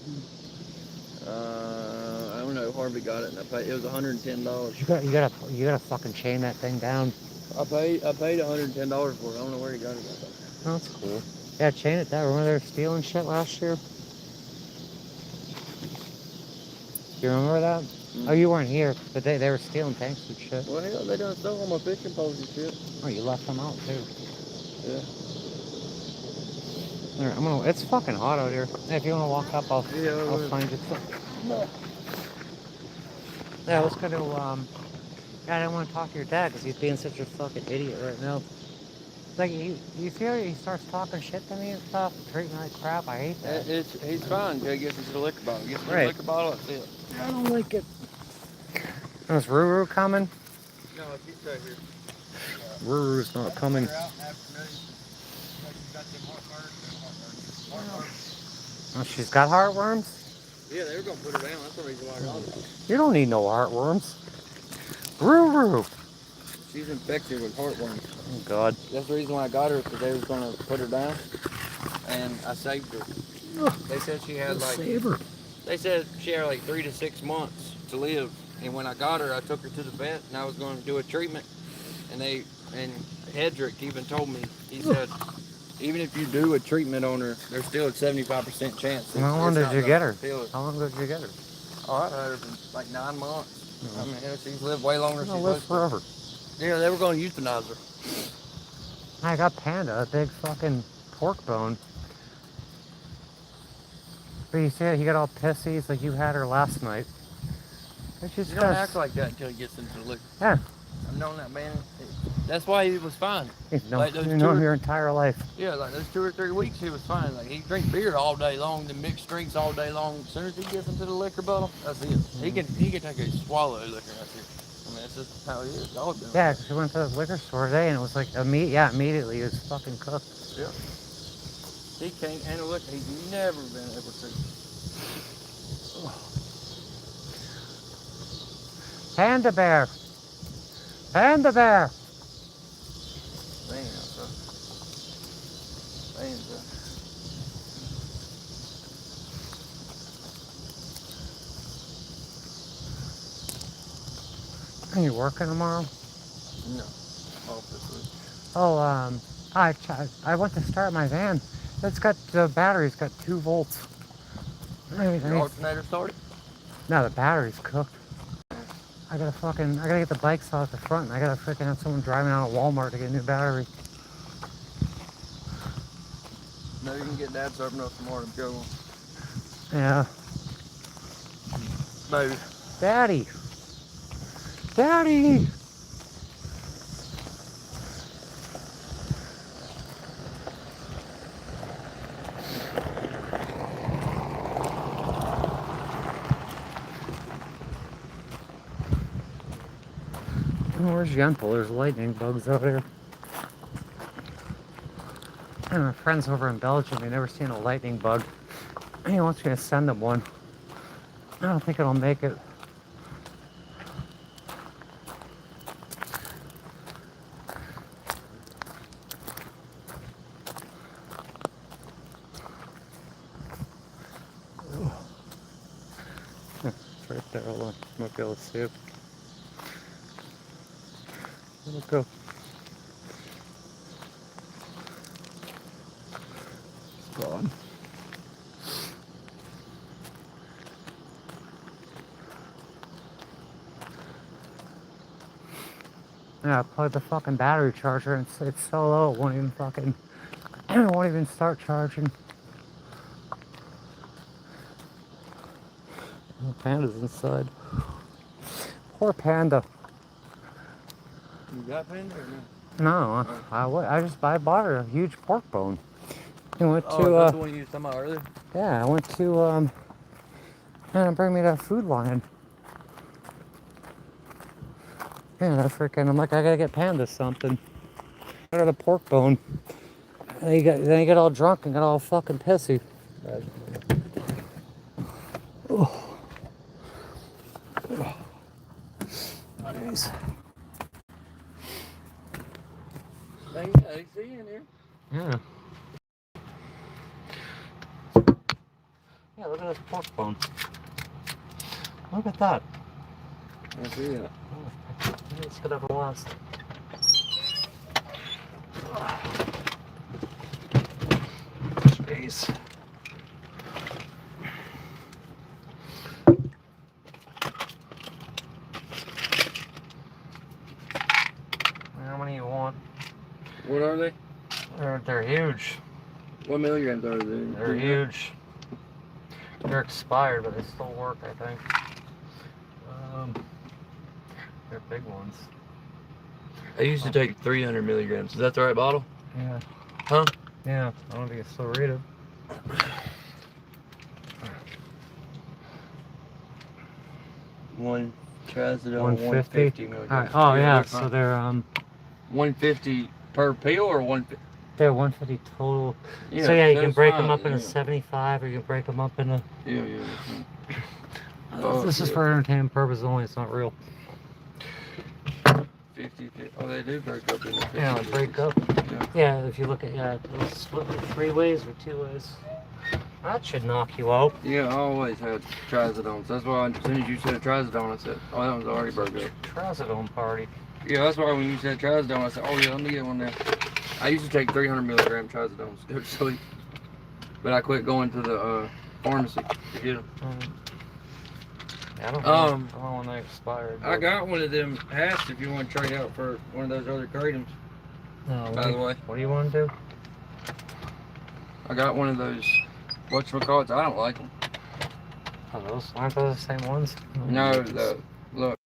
I don't know. Harvey got it, and I paid. It was $110. You gotta fucking chain that thing down. I paid $110 for it. I don't know where he got it. Oh, that's cool. Yeah, chain it down. Remember they were stealing shit last year? You remember that? Oh, you weren't here, but they were stealing tanks and shit. Well, hell, they done stole all my fishing poles and shit. Oh, you left them out too. Yeah. There, it's fucking hot out here. Hey, if you wanna walk up, I'll find you. Yeah, let's go to yeah, I didn't want to talk to your dad because he's being such a fucking idiot right now. Like, you feel he starts talking shit to me and stuff, treating me like crap. I hate that. He's fine until he gets into the liquor bottle. Gets into Right. the liquor bottle, that's it. I don't like it. Is Ruru coming? No, he's right here. Ruru's not coming. Oh, she's got heartworms? Yeah, they were gonna put her down. That's the reason why I got her. You don't need no heartworms. Ruru! She's infected with heartworms. Oh, God. That's the reason why I got her, because they was gonna put her down, and I saved her. They said she had like. Save her. They said she had like 3 to 6 months to live, and when I got her, I took her to the vet, and I was going to do a treatment, and Hedrick even told me, he said, even if you do a treatment on her, there's still a 75% chance. How long did you get her? How long did you get her? Oh, I had her for like 9 months. I mean, hell, she's lived way longer than I'll she's live supposed forever. to. Yeah, they were going to euthanize her. I got Panda, a big fucking pork bone. But you see, he got all pissy. He's like, you had her last night. It's just You don't act like that until he gets into the liquor. Yeah. I've known that man. That's why he was fine. You've Like those known him your entire life. Yeah, like those 2 or 3 weeks he was fine. Like he drink beer all day long, the mixed drinks all day long. As soon as he gets into the liquor bottle, that's it. He can take a swallow of liquor. That's it. I mean, that's just how he is. Dog does. Yeah, because we went to the liquor store today and it was like, immediately he was fucking cooked. Yeah. He can't handle liquor. He's never been able to. Panda bear. Panda bear. Damn, so. Damn, so. Are you working tomorrow? No. Off this week. Oh, I went to start my van. It's got, the battery's got 2 volts. Your alternator started? No, the battery's cooked. I gotta get the bikes out at the front and I gotta freaking have someone driving out of Walmart to get a new battery. No, you can get Dad serving up some more to go on. Yeah. Baby. Daddy! Daddy! Oh, where's Gentle? There's lightning bugs out here. And my friend's over in Belgium, they've never seen a lightning bug. He wants me to send him one. I don't think it'll make it. It's right there. Hold on. Might be able to see it. Where'd it go? It's gone. Yeah, I plugged the fucking battery charger and it's so low it won't even fucking, it won't even start charging. Oh, Panda's inside. Poor Panda. You got Panda or no? No, I bought her a huge pork bone. I went to, that's the one you was talking about earlier? yeah, I went to, bring me that Food Lion. Yeah, I'm like, I gotta get Panda something. Got her the pork bone. And then he got all drunk and got all fucking pissy. Oh. Nice. Dang, I see you in here. Yeah. Yeah, look at this pork bone. Look at that. I see it. It's gonna have a last. Jeez. How many you want? What are they? They're huge. What milligrams are they? They're huge. They're expired, but they still work, I think. They're big ones. I used to take 300 milligrams. Is that the right bottle? Yeah. Huh? Yeah. I don't think it's still rated. One trazodone, 150 milligrams. Alright. Oh yeah. they're So fine. they're 150 per pill or 150? they're 150 total. Yeah, So yeah, you can that's break fine, them up into yeah. 75, or you can break them up into. Yeah. Oh, This is yeah. for entertainment purposes only. It's not real. 50. Oh, they do break up into 50. Yeah, they break up. Yeah. Yeah, if you look at it'll split in 3 ways or 2 ways. That should knock you out. Yeah, I always had trazodones. That's why as soon as you said trazodone, I said, oh, that one's already broke up. Trazodone party. Yeah, that's why when you said trazodone, I said, oh yeah, I'll need one now. I used to take 300 milligram trazodones to go to sleep, but I quit going to the pharmacy to get them. Yeah, I don't know when they expired. I got one of them hats if you want to trade out for one of those other kratom. No, By the way, what do you want to do? I got one of those. Whatchamacallits? I don't like them. Oh, those aren't those the same ones? No, goodness. look.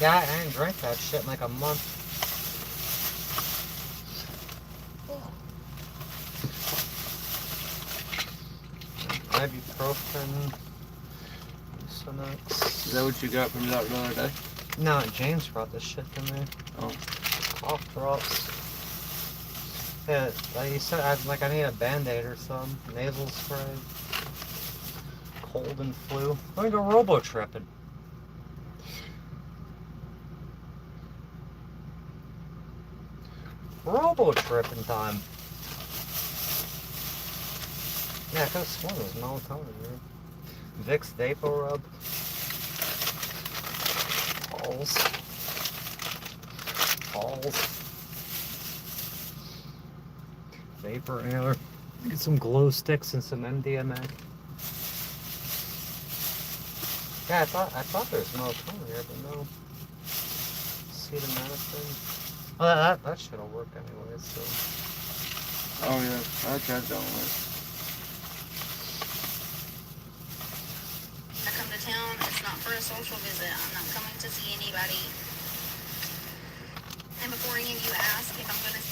Yeah, I ain't drank that shit in like a month. Ibuprofen. Mucinex. Is that what you got from the doctor the other day? No, James brought this shit to me. Oh. Cough drops. Yeah, like you said, I need a Band-Aid or something. Nasal spray. Cold and flu. Let me go robo-tripping. Robo-tripping time. Yeah, I could have sworn it was melatonin, dude. Vicks Vapor Rub. Balls. Vapor inhaler. Get some glow sticks and some MDMA. Yeah, I thought there was melatonin here, but no. Acetaminophen. Well, that shit'll work anyway, so. Oh yeah, I tried that one. I come to town, it's not for a social visit. I'm not coming to see anybody. And before any of you ask if I'm gonna...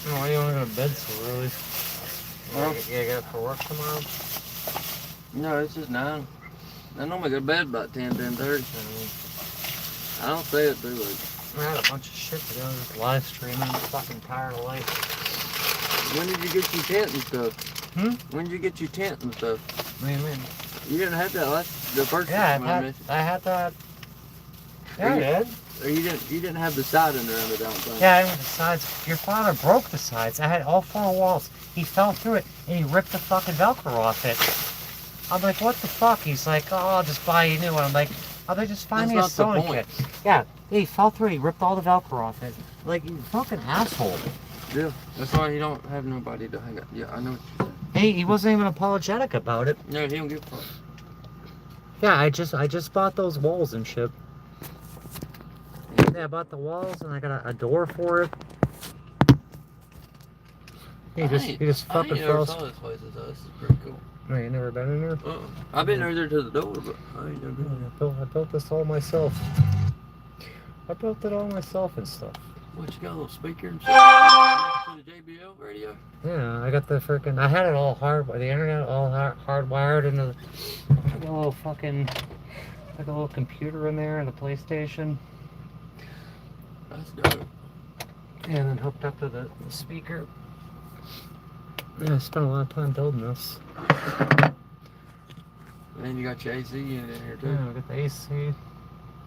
Oh, why do you want to go to bed so early? Well, You gotta get up for work tomorrow? no, it's just 9. I normally go to bed about 10:30. I don't stay up too late. I had a bunch of shit to do. Just live streaming. I'm fucking tired of life. When did you get your tent and stuff? When did you get your tent and stuff? What do you mean? You didn't have that the first Yeah, time I met you. I had that. Yeah, I did. Or you didn't have the siding around it, I don't think. Yeah, I had the sides. Your father broke the sides. I had all 4 walls. He fell through it and he ripped the fucking Velcro off it. I'm like, what the fuck? He's like, oh, I'll just buy you a new one. I'm like, just find me a That's not the sewing kit. point. Yeah, he fell through it. He ripped all the Velcro off it. Like, you fucking asshole. Yeah, that's why you don't have nobody to hang out. Yeah, I know what you're saying. He wasn't even apologetic about it. No, he don't give a fuck. Yeah, I just bought those walls and shit. Yeah, I bought the walls and I got a door for it. He just I fucking ain't never fell. saw this place. This is pretty cool. No, you never been in there? I've been there to the door, but I ain't never been there. I built this all myself. I built it all myself and stuff. What, you got a little speaker and stuff? To the JBL radio? Yeah, I got the freaking. I had it all the internet all hardwired into the little fucking, like a little computer in there and a PlayStation. That's dope. And then hooked up to the speaker. Yeah, I spent a lot of time building this. And then you got your AC in here too. Yeah, I got the AC.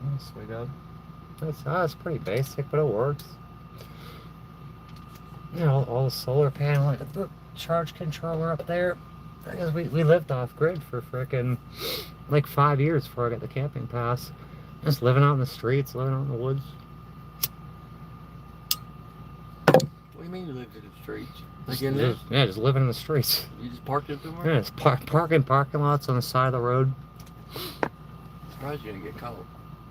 What else we got? That's pretty basic, but it works. You know, all the solar panel, like the charge controller up there. Because we lived off grid for frickin' like 5 years before I got the camping pass. Just living out in the streets, living out in the woods. What do you mean you lived in the streets? Like in there? Just living in the streets. You just parked it somewhere? Yeah, just parking parking lots on the side of the road. Surprised you didn't get caught.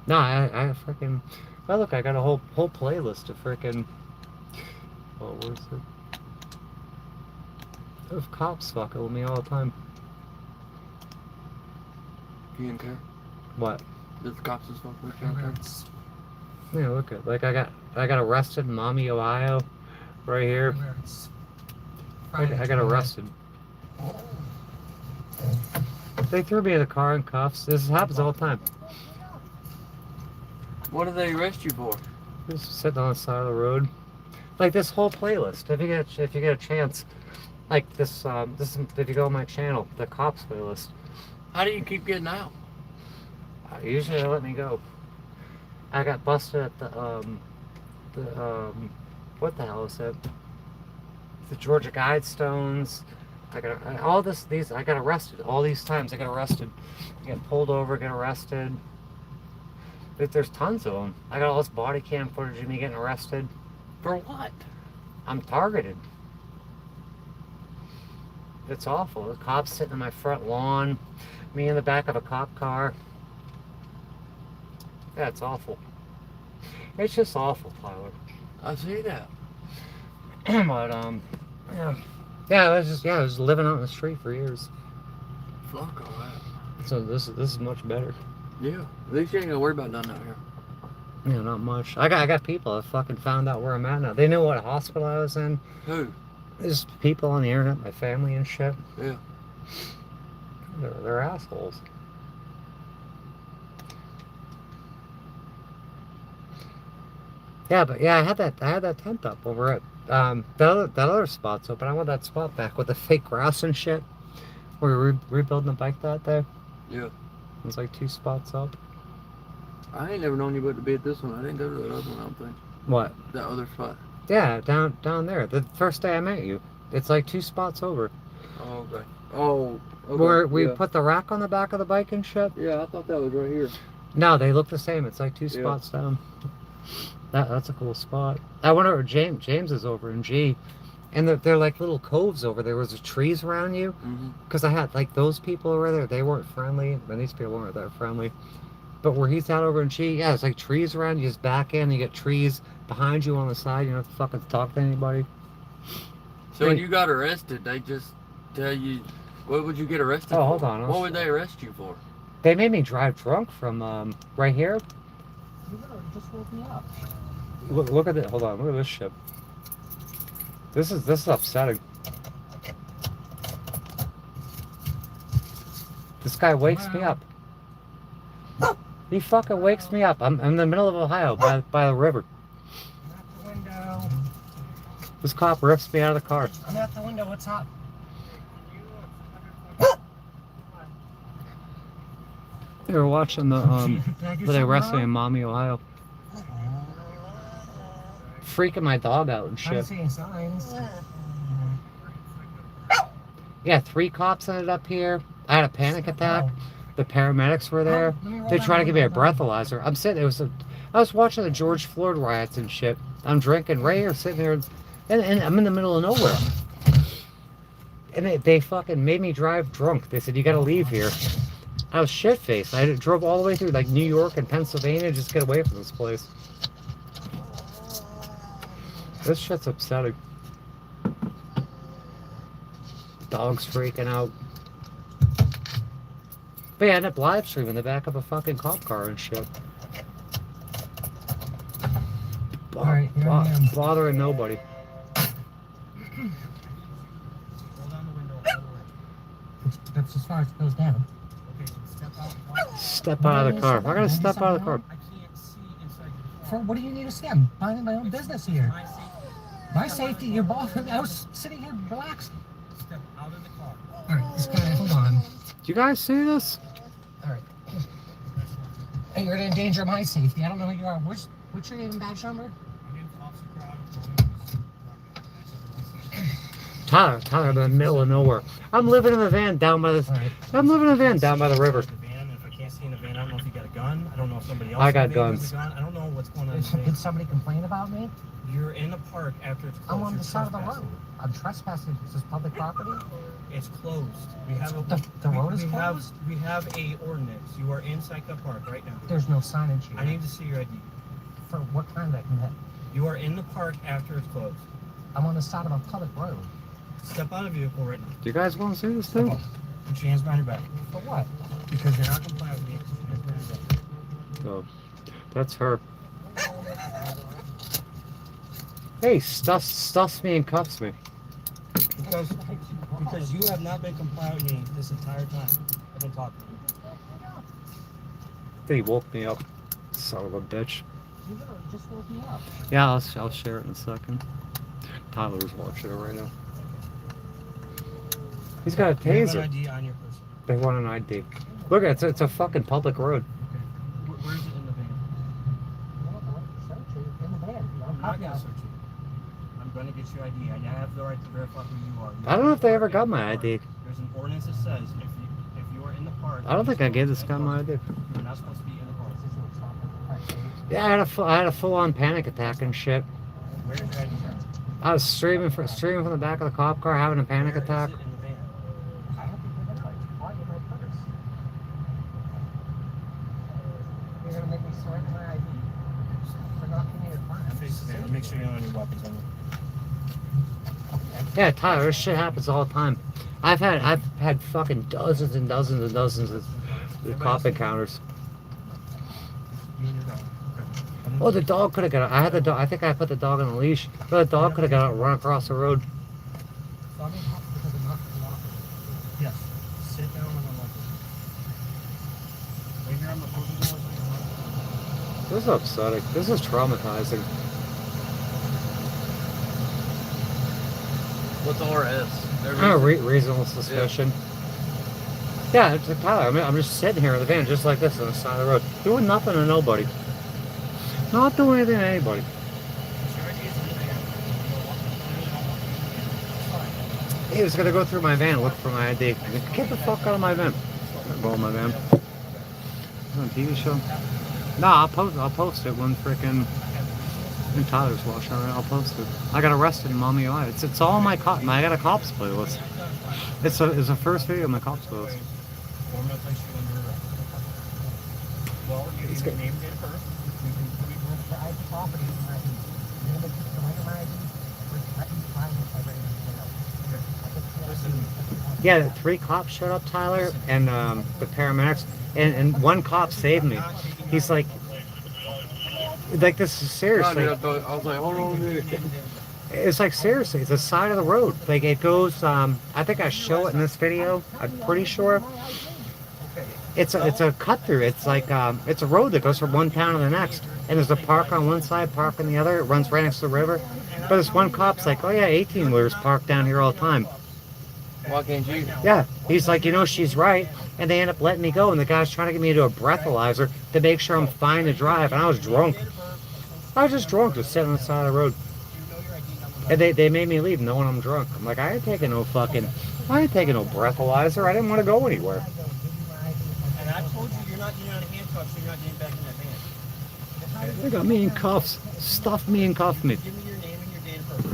No, I freaking. Oh look, I got a whole playlist of freaking. What was it? Of cops fucking with me all the time. You didn't care? What? Did the cops and stuff with you? Okay. Yeah, look at like I got arrested in Maumee, Ohio, right here. I got arrested. They threw me in the car in cuffs. This happens all the time. What did they arrest you for? Just sitting on the side of the road. Like this whole playlist. If you get a chance, like this if you go on my channel, the cops playlist. How do you keep getting out? Usually they let me go. I got busted at the what the hell is it? The Georgia Guidestones. I got arrested all these times. I got arrested. I get pulled over, get arrested. There's tons of them. I got all this body cam footage of me getting arrested. For what? I'm targeted. It's awful. The cops sitting on my front lawn, me in the back of a cop car. Yeah, it's awful. It's just awful, Tyler. I see that. But yeah, I was living out in the street for years. Fuck all that. So this is much better. Yeah, at least you ain't gonna worry about nothing out here. Yeah, not much. I got people that fucking found out where I'm at now. They knew what hospital I was in. Who? There's people on the internet, my family and shit. Yeah. They're assholes. Yeah, but yeah, I had that tent up over at that other spot's open. I want that spot back with the fake grass and shit. We're rebuilding the bike that day. Yeah. There's like 2 spots up. I ain't never known you but to be at this one. I didn't go to that other one, I don't think. What? That other spot. Yeah, down there. The first day I met you. It's like 2 spots over. Oh, okay. Oh, okay. Where we yeah. put the rack on the back of the bike and shit. Yeah, I thought that was right here. No, they look the same. It's like 2 Yeah. spots down. That's a cool spot. I went over James is over in G, and they're like little coves over there. Was the trees around you? Mm-hmm. Because I had like those people over there. They weren't friendly, and these people weren't that friendly. But where he's out over in G, yeah, it's like trees around you. Just back in, you get trees behind you on the side. You don't have to fucking talk to anybody. So when you got arrested, they just tell you, what would you get arrested for? Oh, hold on. What would they arrest you for? They made me drive drunk from right here. You just woke me up. Look at it. Hold on. Look at this shit. This is upsetting. This guy wakes me up. He fucking wakes me up. I'm in the middle of Ohio by the river. I'm out the window. This cop rips me out of the car. I'm out the window. What's up? They were watching the where they wrestling in Maumee, Ohio. Freaking my dog out and I'm shit. seeing signs. Yeah, 3 cops ended up here. I had a panic attack. The paramedics were there. They tried to give me a breathalyzer. I'm sitting. I was watching the George Floyd riots and shit. I'm drinking. Ray are sitting there, and I'm in the middle of nowhere. And they fucking made me drive drunk. They said you got to leave here. I was shit faced. I drove all the way through like New York and Pennsylvania just to get away from this place. This shit's upsetting. Dog's freaking out. But yeah, I ended up live streaming the back of a fucking cop car and shit. Alright, here I am. Bothering nobody. That's as far as it goes down. Step out of the car. I gotta step out of the car. I can't see inside your For what do you need to see? I'm minding my own business here. My safety, your boss. I was sitting here relaxed. step out of the car. Alright, this guy, hold on. Do you guys see this? Alright. Hey, you're gonna endanger my safety. I don't know who you are. What's your name and badge number? My name's Officer Crowd. Tyler, I'm in the middle of nowhere. I'm living in a van down by the. Alright. I'm living in a van down by the river. The van, if I can't see in the van, I don't know if you got a gun. I don't know if somebody else I got in the van has guns. a gun. I don't know what's going on in the van. Did somebody complain about me? You're in the park after it's closed. I'm on You're the side of the trespassing. road. I'm trespassing. Is this public property? It's closed. We have a The road is we closed? we have a ordinance. You are inside the park right now. There's no signage here. I need to see your ID. For what kind I can get? You are in the park after it's closed. I'm on the side of a public road. Step out of the vehicle right now. Do you guys want to see this thing? Put your hands behind your back. For what? Because you're not compliant with me. Put your hands behind your back. Oh, that's her. Hey, stuffs me and cuffs me. Because you have not been compliant with me this entire time. I've been talking to you. He woke me up. Son of a bitch. You just woke me up. Yeah, I'll share it in a second. Tyler's watching it right now. He's got a You have an taser. ID on your person. They want an ID. Look, it's a fucking public road. Where's it in the van? Search it in the van. I'm not gonna search it. I'm gonna get your ID. I have the right to verify who you are. I don't know if they ever got my ID. There's an ordinance that says if you are in the park. I don't think I gave this guy my ID. You're not supposed to be in the park. Yeah, I had a full-on panic attack and shit. Where's your ID? I was streaming from the back of the cop car, having a panic Where is attack. it in the van? I have to give it out. It's probably in my purse. You're gonna make me surrender my ID for not committing a crime. Face the van. Make sure you don't have any weapons on you. Yeah, Tyler, this shit happens all the time. I've had fucking dozens and dozens and dozens of cop encounters. You and your dog. Oh, the dog could have got out. I had the dog. I think I put the dog on the leash. But the dog could have got out and run across the road. So I'm in hospital because I'm not cooperating. Yes. Sit down and unlock it. Right here on the opposing door. This is upsetting. This is traumatizing. What's RS? Reasonable suspicion. Yeah, it's Tyler. I'm just sitting here in the van just like this on the side of the road. Doing nothing to nobody. Not doing anything to anybody. He was gonna go through my van, look for my ID. Get the fuck out of my van. I'm going my van. On a TV show? Nah, I'll post it when frickin' when Tyler's watching it. I'll post it. I got arrested in Maumee, Ohio. It's all my I got a cops playlist. It's the first video on my cops playlist. Well, you It's need good. to name it first. For ID property, you're gonna make me surrender my ID for threatened violence by raising Yeah, 3 cops showed up, Tyler, and the paramedics, and one cop saved me. He's like this is seriously. I was like, hold on a minute. It's like seriously, it's the side of the road. Like it goes. I think I show it in this video. I'm pretty sure. It's a cut through. It's like it's a road that goes from one town to the next, and there's a park on one side, park on the other. It runs right next to the river. But this one cop's like, oh yeah, 18-wheelers park down here all the time. Why can't you? Yeah, he's like, she's right. And they end up letting me go. And the guy's trying to get me to a breathalyzer to make sure I'm fine to drive. And I was drunk. I was just drunk, just sitting on the side of the road. And they made me leave knowing I'm drunk. I'm like, I ain't taking no breathalyzer. I didn't want to go anywhere. And I told you you're not getting out of handcuffs, so you're not getting back in that van. They got me in cuffs. Stuffed me and cuffed me. Give me your name and your date of birth.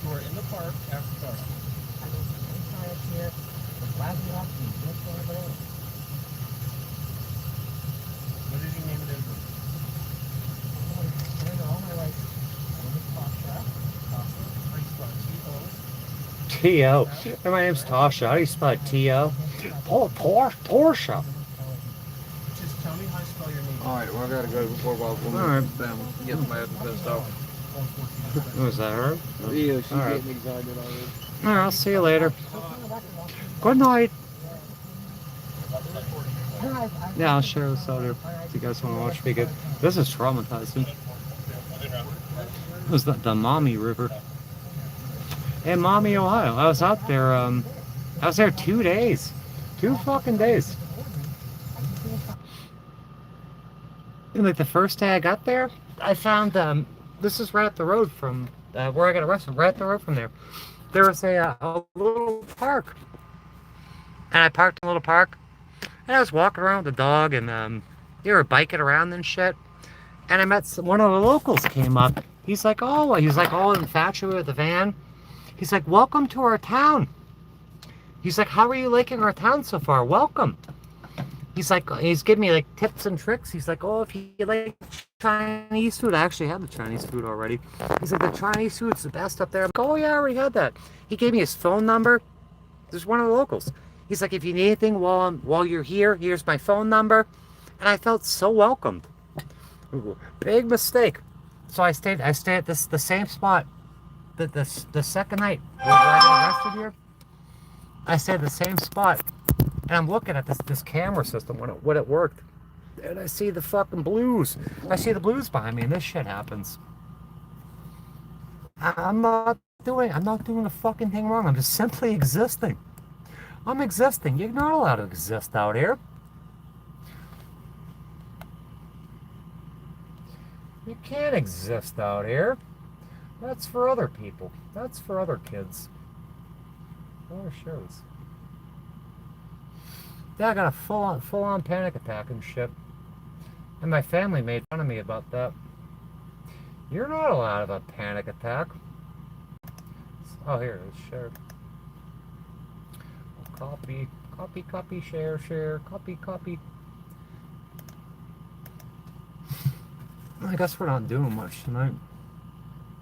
You were in the park after dark. What is your name and date of birth? T.O. And my name's Tasha. How do you spell it? T.O.? Porsche. Just tell me how to spell your name. Alright, well, I gotta go before Alright. family gets mad and pissed off. Was that her? Yeah, she's Alright. getting excited already. Alright, I'll see you later. Good night. Yeah, I'll share this out here if you guys want to watch me get. This is traumatizing. It was the Maumee River. In Maumee, Ohio. I was out there, I was there 2 days. 2 fucking days. And like the first day I got there, I found, this is right up the road from where I got arrested, right up the road from there. There was a little park. And I parked in a little park. And I was walking around with the dog, and they were biking around and shit. And I met one of the locals came up. He's like, all infatuated with the van. He's like, welcome to our town. He's like, how are you liking our town so far? Welcome. He's like, he's giving me like tips and tricks. He's like, oh, if you like Chinese food, I actually had the Chinese food already. He's like, the Chinese food's the best up there. I'm like, oh yeah, I already had that. He gave me his phone number. There's one of the locals. He's like, if you need anything while you're here, here's my phone number. And I felt so welcomed. Big mistake. So I stayed at the same spot. The second night where I got arrested here, I stayed at the same spot, and I'm looking at this camera system when it worked, and I see the fucking blues. I see the blues behind me, and this shit happens. I'm not doing a fucking thing wrong. I'm just simply existing. I'm existing. You're not allowed to exist out here. You can't exist out here. That's for other people. That's for other kids. Other shows. Yeah, I got a full-on panic attack and shit. And my family made fun of me about that. You're not allowed to have a panic attack. Oh, here it is. Share. Copy, share, copy. I guess we're not doing much tonight.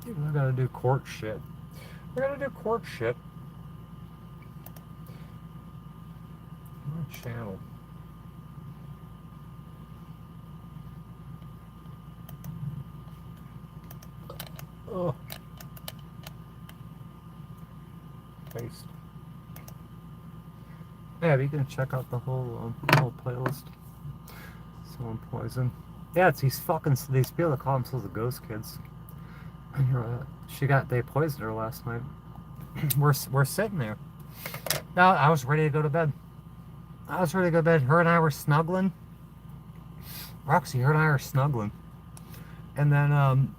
We gotta do court shit. My channel. Oh. Paste. Yeah, you can check out the whole playlist. Someone poison. Yeah, it's these people that call themselves the ghost kids. They poisoned her last night. We're sitting there. Now I was ready to go to bed. Her and I were snuggling. Roxy, her and I are snuggling. And then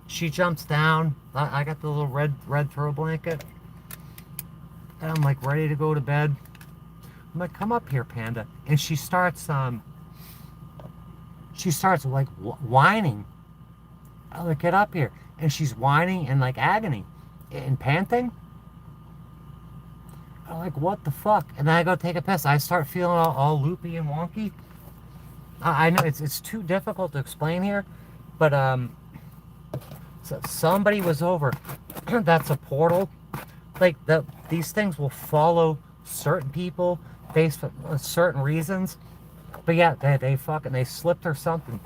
she jumps down. I got the little red throw blanket. And I'm like ready to go to bed. I'm like, come up here, Panda. And she starts like whining. I'm like, get up here. And she's whining in like agony and panting. I'm like, what the fuck? And then I go take a piss. I start feeling all loopy and wonky. I know it's too difficult to explain here, but so somebody was over. That's a portal. Like these things will follow certain people based on certain reasons. But yeah, they slipped her something.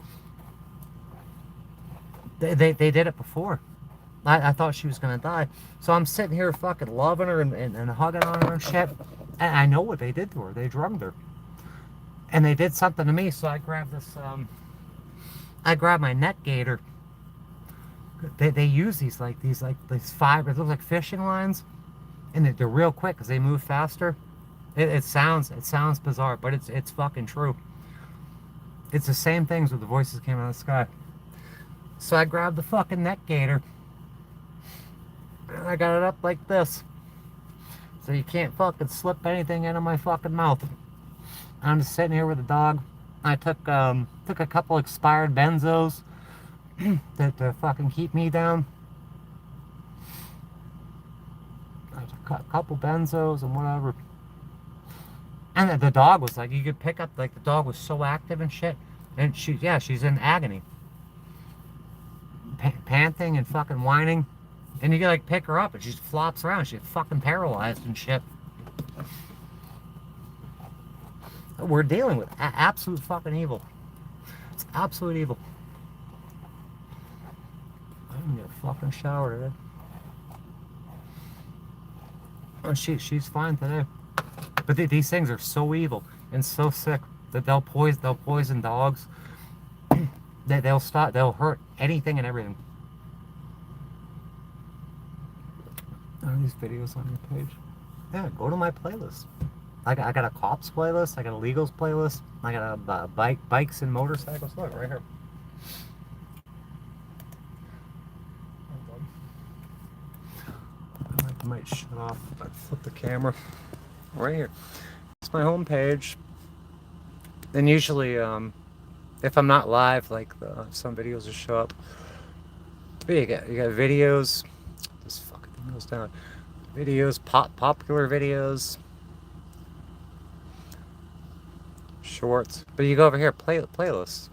They did it before. I thought she was gonna die. So I'm sitting here fucking loving her and hugging on her and shit. And I know what they did to her. They drugged her. And they did something to me, so I grabbed my neck gaiter. They use these fiber. It looks like fishing lines, and they're real quick because they move faster. It sounds bizarre, but it's fucking true. It's the same things with the voices came out of the sky. So I grabbed the fucking neck gaiter. And I got it up like this. So you can't fucking slip anything into my fucking mouth. I'm just sitting here with the dog. I took a couple expired benzos to fucking keep me down. I took a couple benzos and whatever. And the dog was like, you could pick up, like the dog was so active and shit. And she's in agony. Panting and fucking whining. And you can like pick her up and she just flops around. She's fucking paralyzed and shit. We're dealing with absolute fucking evil. It's absolute evil. I didn't get a fucking shower today. Oh, she's fine today. But these things are so evil and so sick that they'll poison dogs. They'll hurt anything and everything. Are these videos on your page? Yeah, go to my playlist. I got a cops playlist. I got a legals playlist. I got a bikes and motorcycles. Look right here. I might shut off. I flip the camera. Right here. It's my home page. And usually, if I'm not live, like some videos will show up. But you got videos. This fucking thing goes down. Videos, popular videos, shorts. But you go over here, playlists.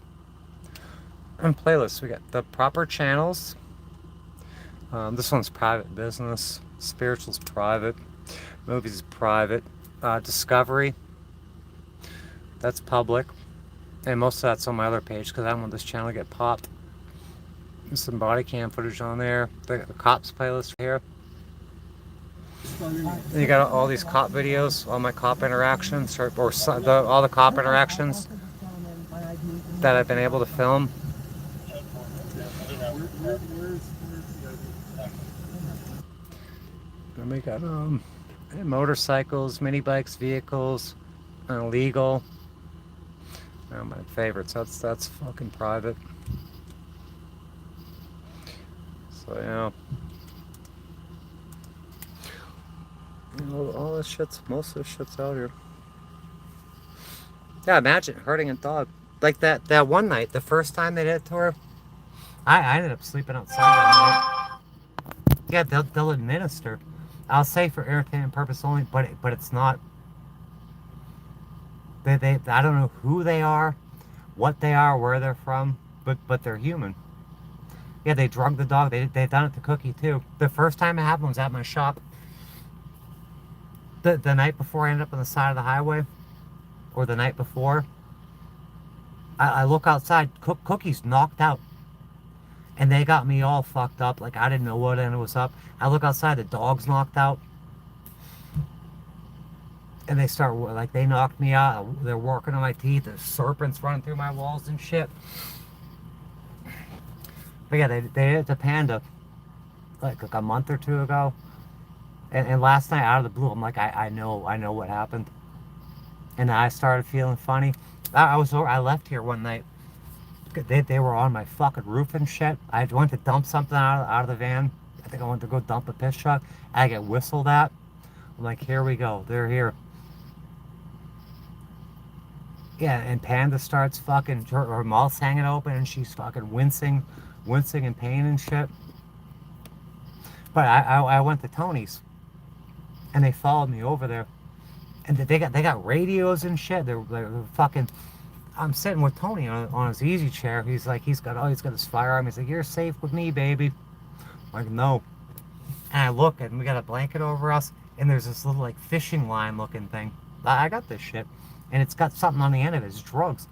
And playlists, we got the proper channels. This one's private business. Spiritual's private. Movies is private. Discovery, that's public. And most of that's on my other page because I don't want this channel to get popped. There's some body cam footage on there. The cops playlist here. And you got all these cop videos, all my cop interactions, all the cop interactions that I've been able to film. And we got motorcycles, mini bikes, vehicles, illegal. My favorites. That's fucking private. So yeah. All this shit's, most of this shit's out here. Yeah, imagine hurting a dog. Like that one night, the first time they did it to her, I ended up sleeping outside that night. Yeah, they'll administer. I'll say for entertainment purpose only, but it's not. They I don't know who they are, what they are, where they're from, but they're human. Yeah, they drugged the dog. They've done it to Cookie too. The first time it happened was at my shop. The night before I ended up on the side of the highway, or the night before, I look outside, Cookie's knocked out. And they got me all fucked up, like I didn't know what end was up. I look outside, the dog's knocked out. And they start, like, they knocked me out. They're working on my teeth. There's serpents running through my walls and shit. But yeah, they did it to Panda, like a month or two ago. And last night, out of the blue, I'm like, I know what happened. And I started feeling funny. I left here one night. They were on my fucking roof and shit. I went to dump something out of the van. I think I went to go dump a piss truck. I get whistled at. I'm like, here we go. They're here. Yeah, and Panda starts fucking, her mouth's hanging open and she's fucking wincing in pain and shit. But I went to Tony's. And they followed me over there. And they got radios and shit. They're fucking... I'm sitting with Tony on his easy chair. He's like, he's got his firearm. He's like, you're safe with me, baby. I'm like, no. And I look, and we got a blanket over us, and there's this little like fishing line looking thing. I got this shit, and it's got something on the end of it. It's drugs.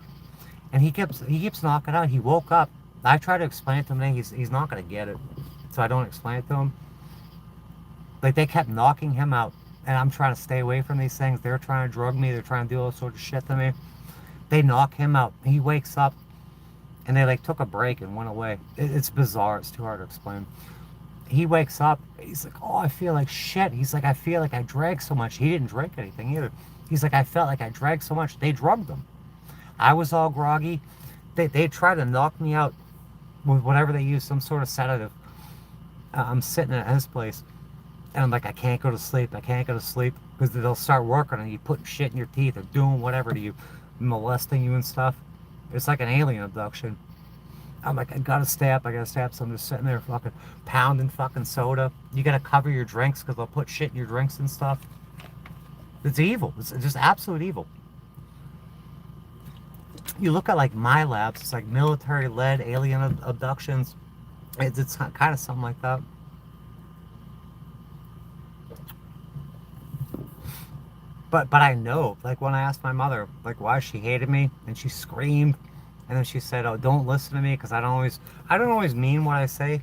And he keeps knocking out. He woke up. I tried to explain it to him, and he's not gonna get it, so I don't explain it to him. Like they kept knocking him out, and I'm trying to stay away from these things. They're trying to drug me. They're trying to do all sorts of shit to me. They knock him out. He wakes up, and they like took a break and went away. It's bizarre. It's too hard to explain. He wakes up. He's like, oh, I feel like shit. He's like, I feel like I drank so much. He didn't drink anything either. He's like, I felt like I drank so much. They drugged him. I was all groggy. They tried to knock me out with whatever they used, some sort of sedative. I'm sitting at his place, and I'm like, I can't go to sleep. I can't go to sleep because they'll start working on you, putting shit in your teeth or doing whatever to you, molesting you and stuff. It's like an alien abduction. I'm like, I gotta stay up. I gotta stay up. So I'm just sitting there fucking pounding fucking soda. You gotta cover your drinks because they'll put shit in your drinks and stuff. It's evil. It's just absolute evil. You look at like my labs, it's like military-led alien abductions. It's kind of something like that. But I know, like when I asked my mother, like why she hated me, and she screamed, and then she said, "Oh, don't listen to me, because I don't always mean what I say,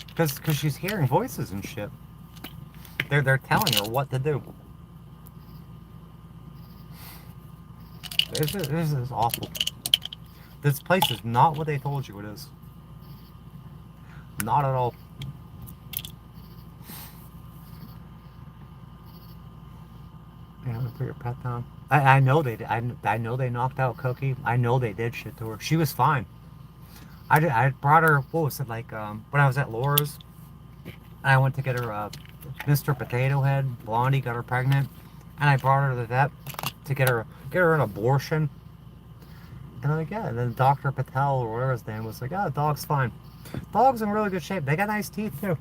because she's hearing voices and shit. They're telling her what to do. This is awful. This place is not what they told you it is. Not at all. Yeah, put your pet down. I know they did. I know they knocked out Cookie. I know they did shit to her. She was fine. I brought her. What was it like? When I was at Laura's, I went to get her Mr. Potato Head. Blondie got her pregnant, and I brought her to the vet to get her an abortion. And I'm like, yeah. And then Dr. Patel or whatever his name was like, oh, the dog's fine. Dog's in really good shape. They got nice teeth too.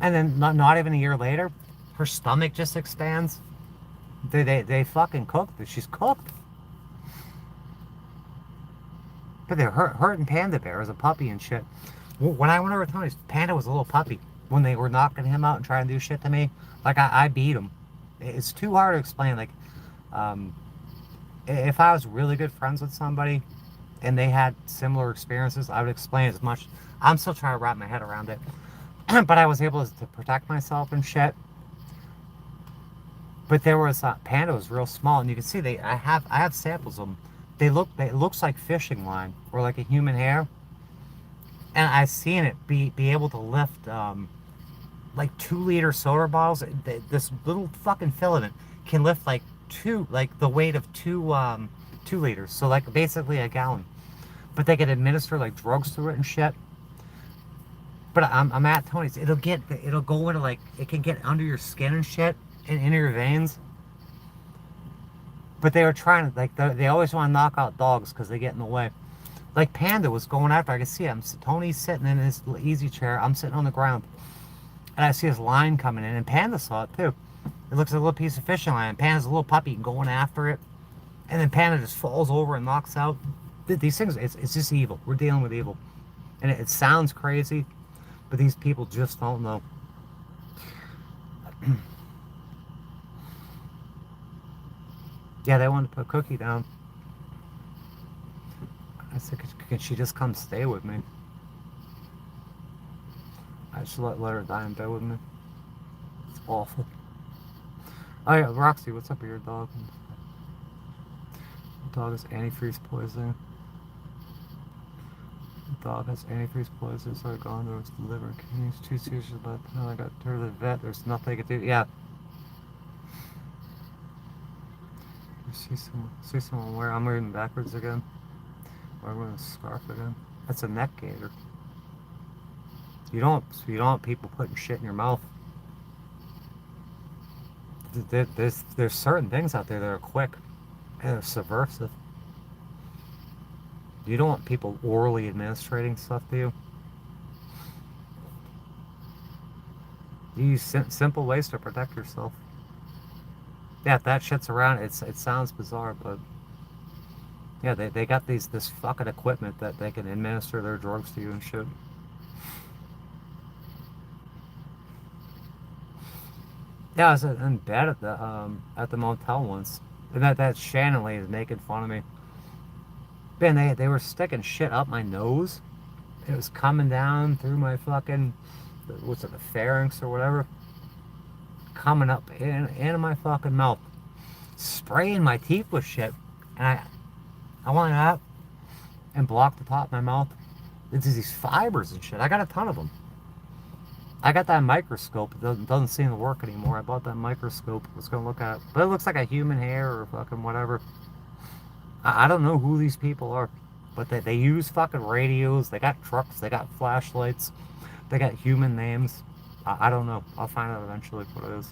And then not even a year later, her stomach just expands. They fucking cooked her. She's cooked. But they're hurting Panda Bear as a puppy and shit. When I went over to Tony's, Panda was a little puppy. When they were knocking him out and trying to do shit to me, like I beat him. It's too hard to explain. Like, if I was really good friends with somebody and they had similar experiences, I would explain as much. I'm still trying to wrap my head around it. But I was able to protect myself and shit. But there was Panda was real small, and you can see I have samples of them. It looks like fishing line or like a human hair, and I've seen it be able to lift like 2-liter soda bottles. This little fucking filament can lift like the weight of 2 liters, so like basically a gallon. But they can administer like drugs through it and shit. But I'm at Tony's. It'll go into like, it can get under your skin and shit and into your veins. But they were trying to, like, they always want to knock out dogs because they get in the way. Like Panda was going after. I could see him. Tony's sitting in his easy chair. I'm sitting on the ground, and I see his line coming in, and Panda saw it too. It looks like a little piece of fishing line. Panda's a little puppy going after it, and then Panda just falls over and knocks out. These things, it's just evil. We're dealing with evil, and it sounds crazy. But these people just don't know. Yeah, they wanted to put Cookie down. I said, can she just come stay with me? I should let her die in bed with me. It's awful. Oh yeah, Roxy, what's up with your dog? The dog has antifreeze poisoning. Dog has antifreeze poison, so I gone to its liver. Kidneys, 2 seizures, but I got her to the vet. There's nothing I could do. Yeah. You see someone wear. I'm reading backwards again. Or I'm wearing a scarf again. That's a neck gaiter. You don't want people putting shit in your mouth. There's certain things out there that are quick and they're subversive. You don't want people orally administrating stuff to you. You use simple ways to protect yourself. Yeah, if that shit's around, it sounds bizarre, but yeah, they got this fucking equipment that they can administer their drugs to you and shit. Yeah, I was in bed at the motel once, and that Shannon lady is making fun of me. Man, they were sticking shit up my nose. It was coming down through my fucking, what's it, the pharynx or whatever, coming up into my fucking mouth, spraying my teeth with shit. And I wanted out. and block the top of my mouth. It's these fibers and shit. I got a ton of them. I got that microscope. It doesn't seem to work anymore. I bought that microscope. I was going to look at it. But it looks like a human hair or fucking whatever. I don't know who these people are. But they use fucking radios. They got trucks. They got flashlights. They got human names. I don't know. I'll find out eventually what it is.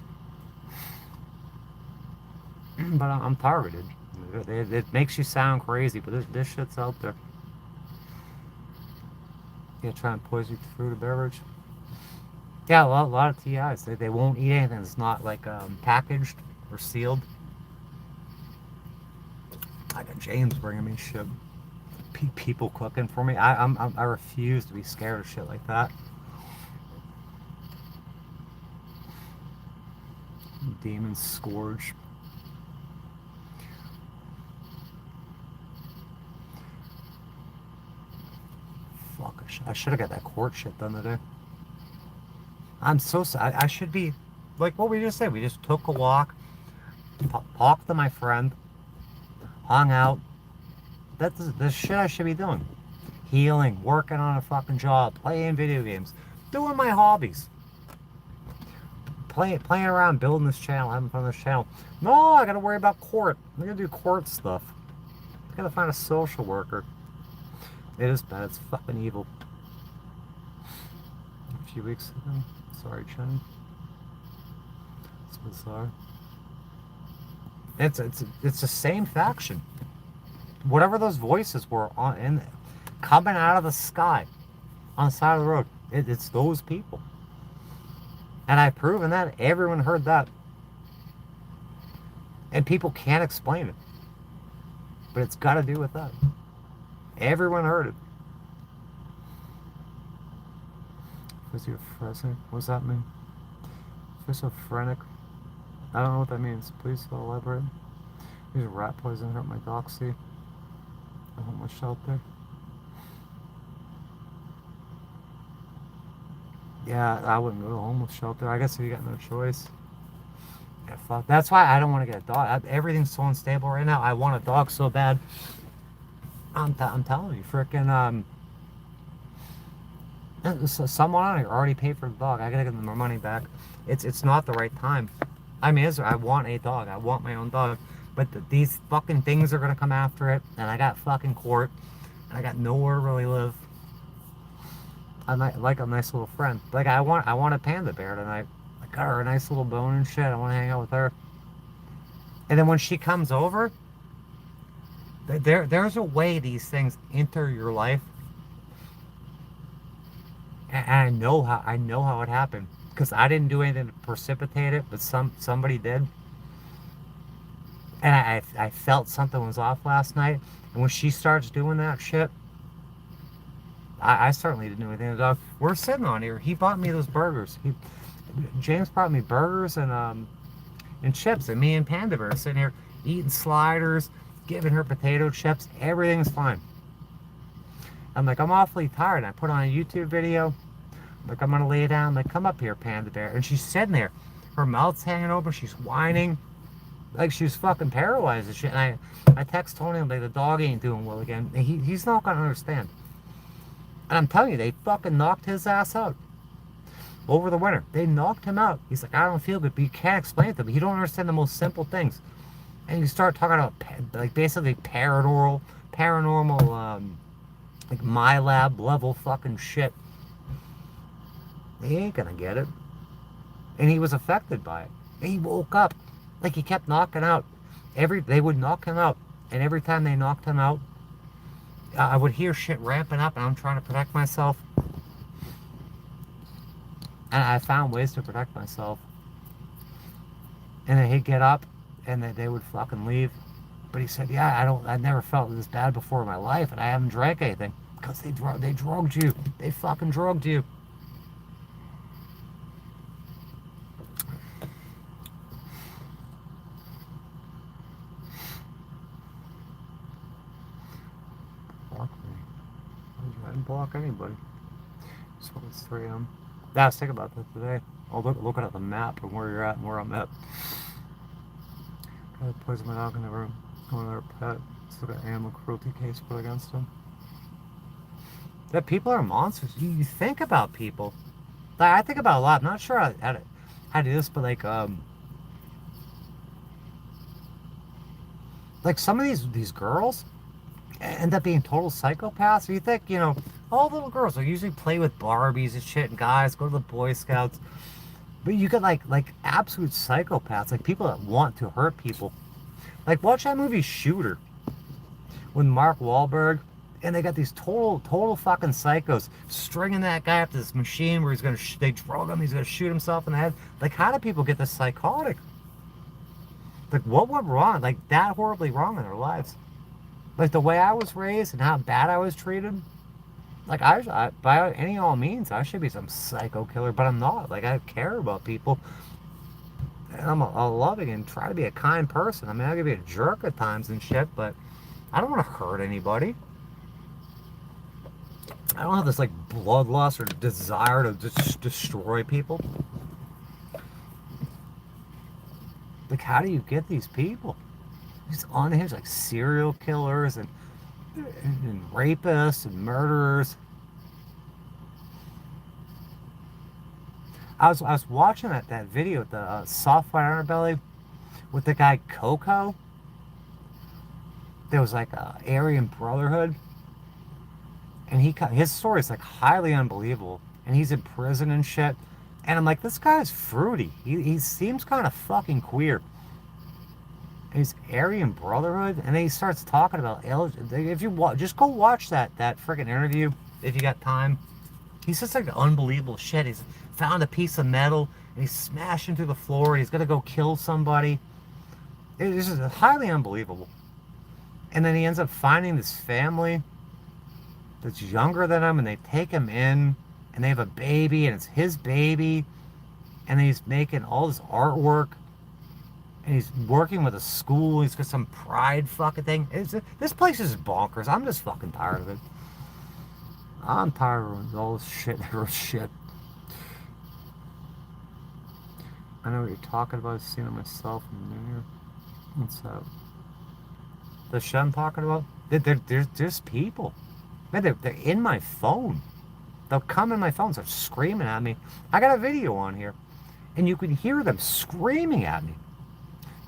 But I'm targeted. It makes you sound crazy, but this shit's out there. Yeah, try and poison you through the beverage. Yeah, a lot of TIs. They won't eat anything that's not like packaged or sealed. I got James bringing me shit. People cooking for me. I refuse to be scared of shit like that. Demon Scourge. Fuck, I should have got that court shit done today. I'm so sad. I should be, like what we just said. We just took a walk, talked to my friend, hung out. That's the shit I should be doing. Healing, working on a fucking job, playing video games, doing my hobbies. Playing around, building this channel, having fun with this channel. No, I gotta worry about court. I gotta do court stuff. I gotta find a social worker. It is bad. It's fucking evil. A few weeks ago. Sorry, Chen. It's bizarre. It's the same faction. Whatever those voices were coming out of the sky on the side of the road, it's those people. And I've proven that. Everyone heard that. And people can't explain it. But it's got to do with that. Everyone heard it. Physiophrenic? What does that mean? Physiophrenic? I don't know what that means. Please elaborate. Use rat poison hurt my doxy. A homeless shelter. Yeah, I wouldn't go to a homeless shelter. I guess if you got no choice. Yeah, fuck. That's why I don't want to get a dog. Everything's so unstable right now. I want a dog so bad. I'm telling you, freaking someone on here already paid for the dog. I gotta give them their money back. It's not the right time. I mean, I want a dog. I want my own dog. But these fucking things are gonna come after it, and I got fucking court, and I got nowhere to really live. I'm like a nice little friend. Like I want a panda bear tonight. I got her a nice little bone and shit. I want to hang out with her. And then when she comes over, there's a way these things enter your life. And I know how it happened because I didn't do anything to precipitate it, but somebody did. And I felt something was off last night. And when she starts doing that shit, I certainly didn't do anything to the dog. We're sitting on here. He bought me those burgers. James brought me burgers and chips, and me and Panda Bear are sitting here eating sliders, giving her potato chips. Everything's fine. I'm like, I'm awfully tired. I put on a YouTube video. I'm like, I'm gonna lay down. I'm like, come up here, Panda Bear. And she's sitting there. Her mouth's hanging open. She's whining. Like she's fucking paralyzed and shit. And I text Tony, I'm like, the dog ain't doing well again. And he's not gonna understand. And I'm telling you, they fucking knocked his ass out. Over the winter. They knocked him out. He's like, I don't feel good, but you can't explain it to me. You don't understand the most simple things. And you start talking about, like, basically paranormal, like, my lab level fucking shit. He ain't gonna get it. And he was affected by it. And he woke up. Like, he kept knocking out. They would knock him out. And every time they knocked him out, I would hear shit ramping up, and I'm trying to protect myself. And I found ways to protect myself. And then he'd get up, and then they would fucking leave. But he said, yeah, I never felt this bad before in my life, and I haven't drank anything. Because they drugged you. They fucking drugged you. Block me. I didn't block anybody. So it's 3 a.m. Yeah, I was thinking about that today. I'll looking at the map and where you're at and where I'm at. Gotta poison my dog in the room. Going to their pet. Still got animal cruelty case put against him. That people are monsters. You think about people. Like, I think about a lot. I'm not sure how to do this, but like some of these girls end up being total psychopaths. You think, all little girls will usually play with Barbies and shit, and guys go to the Boy Scouts. But you get like absolute psychopaths, like people that want to hurt people. Like watch that movie Shooter with Mark Wahlberg, and they got these total fucking psychos stringing that guy up to this machine where they drug him, he's gonna shoot himself in the head. Like, how do people get this psychotic? Like, what went wrong? Like, that horribly wrong in their lives? Like, the way I was raised and how bad I was treated. Like, I by any all means, I should be some psycho killer, but I'm not. Like, I care about people, and I'm a loving and try to be a kind person. I mean, I can be a jerk at times and shit, but I don't want to hurt anybody. I don't have this like bloodlust or desire to just destroy people. Like, how do you get these people? These unhinged like serial killers and rapists and murderers. I was watching that video with the soft white underbelly with the guy Coco. There was like a Aryan Brotherhood, and his story is like highly unbelievable, and he's in prison and shit. And I'm like, this guy's fruity. He seems kind of fucking queer. He's Aryan Brotherhood, and then he starts talking about if you just go watch that freaking interview if you got time. He's just like unbelievable shit. He's found a piece of metal and he's smashing through the floor and he's gonna go kill somebody. It's just highly unbelievable. And then he ends up finding this family that's younger than him, and they take him in, and they have a baby, and it's his baby, and then he's making all this artwork. And he's working with a school. He's got some pride fucking thing. This place is bonkers. I'm just fucking tired of it. I'm tired of all this shit. Shit. I know what you're talking about. I've seen it myself in the mirror. What's up? The shit I'm talking about? There's people. Man, they're in my phone. They'll come in my phone, start screaming at me. I got a video on here, and you can hear them screaming at me.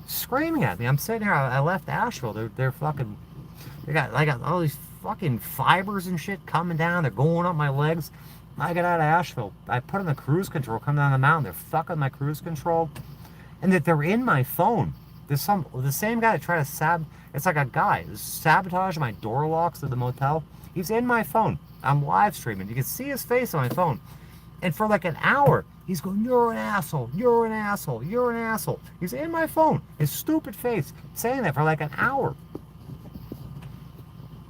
Screaming at me. I'm sitting here. I left Asheville. They're fucking. I got all these fucking fibers and shit coming down. They're going up my legs. I got out of Asheville. I put on the cruise control, come down the mountain. They're fucking my cruise control, and that they're in my phone. There's the same guy that tried to It's like a guy who sabotaged my door locks at the motel. He's in my phone. I'm live streaming. You can see his face on my phone, and for like an hour. He's going, you're an asshole, you're an asshole, you're an asshole. He's in my phone, his stupid face, saying that for like an hour.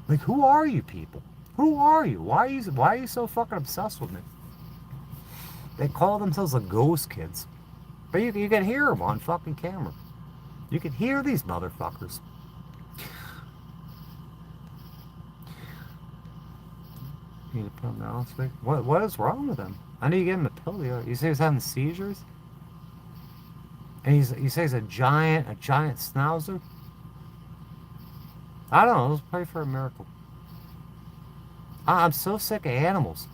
Like, who are you people? Who are you? Why are you so fucking obsessed with me? They call themselves the ghost kids. But you can hear them on fucking camera. You can hear these motherfuckers. You need to put them down this week. What is wrong with him? I know you gave him a pill. You say he's having seizures? And you say he's a giant schnauzer? I don't know. Let's pray for a miracle. I'm so sick of animals.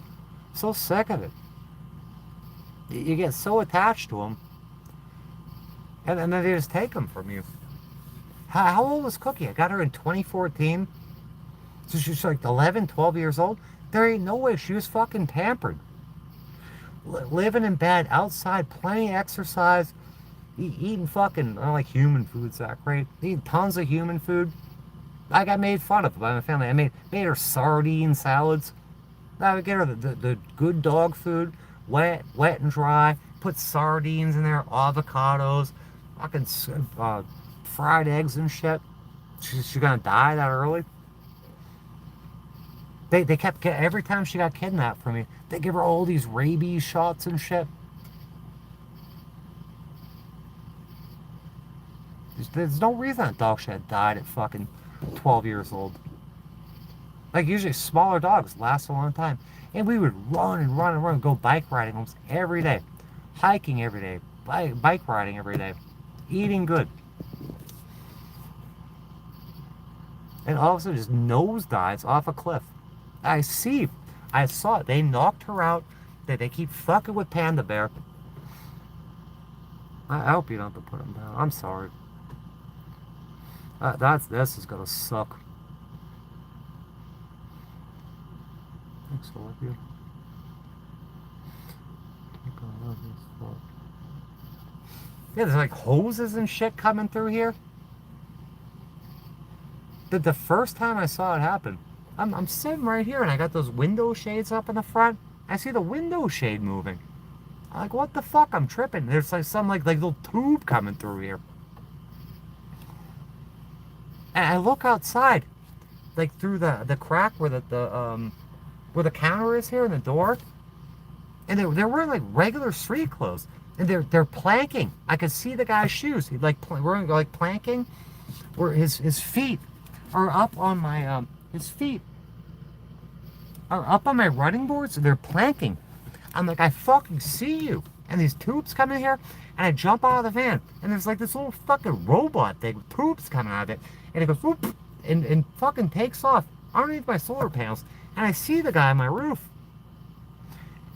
So sick of it. You get so attached to them. And then they just take them from you. How old is Cookie? I got her in 2014. So she's like 11, 12 years old. There ain't no way she was fucking pampered. Living in bed, outside, plenty of exercise, eating fucking, I don't like human food, Zach, right? Eating tons of human food. I got made fun of by my family. I made her sardine salads. I would get her the good dog food, wet and dry. Put sardines in there, avocados, fucking fried eggs and shit. She's gonna die that early. They kept, every time she got kidnapped from me, they give her all these rabies shots and shit. There's no reason that dog should have died at fucking 12 years old. Like, usually smaller dogs last a long time. And we would run and run and run and go bike riding almost every day. Hiking every day. Bike riding every day. Eating good. And all of a sudden just nosedives off a cliff. I see I saw it. They knocked her out. They keep fucking with Panda Bear. I hope you don't have to put him down. I'm sorry. This is gonna suck. Thanks, Olivia. Yeah, there's like hoses and shit coming through here. The first time I saw it happen, I'm sitting right here and I got those window shades up in the front. I see the window shade moving. I'm like, what the fuck? I'm tripping. There's like some like little tube coming through here. And I look outside, like through the crack where the counter is here in the door, and they're wearing like regular street clothes, and they're planking. I could see the guy's shoes. He wearing like planking, where his feet are up on my his feet are up on my running boards. They're planking. I'm like, I fucking see you. And these tubes come in here, and I jump out of the van, and there's like this little fucking robot thing with tubes coming out of it, and it goes whoop, and fucking takes off underneath my solar panels, and I see the guy on my roof.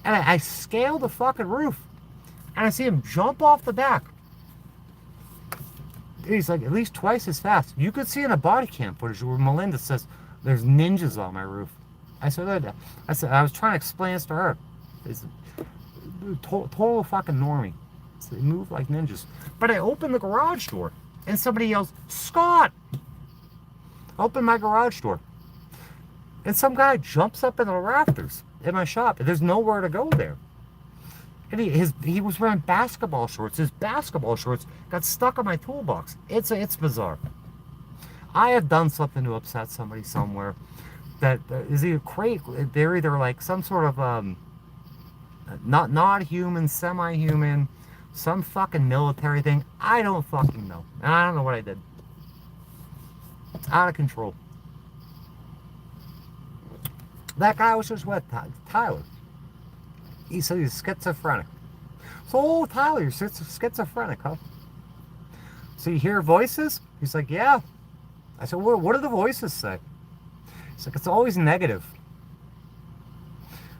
And I scale the fucking roof, and I see him jump off the back. He's like at least twice as fast. You could see in the body cam footage where Melinda says, there's ninjas on my roof. I said, I was trying to explain this to her. It's total fucking normie. So they move like ninjas. But I opened the garage door, and somebody yells, Scott! Open my garage door. And some guy jumps up in the rafters in my shop. There's nowhere to go there. And he was wearing basketball shorts. His basketball shorts got stuck on my toolbox. It's bizarre. I have done something to upset somebody somewhere that is either crazy. They're either like some sort of not human, semi-human, some fucking military thing. I don't fucking know. And I don't know what I did. It's out of control. That guy was just with Tyler. He said he's schizophrenic. So, Tyler, you're schizophrenic, huh? So you hear voices? He's like, yeah. I said, what do the voices say? He's like, it's always negative.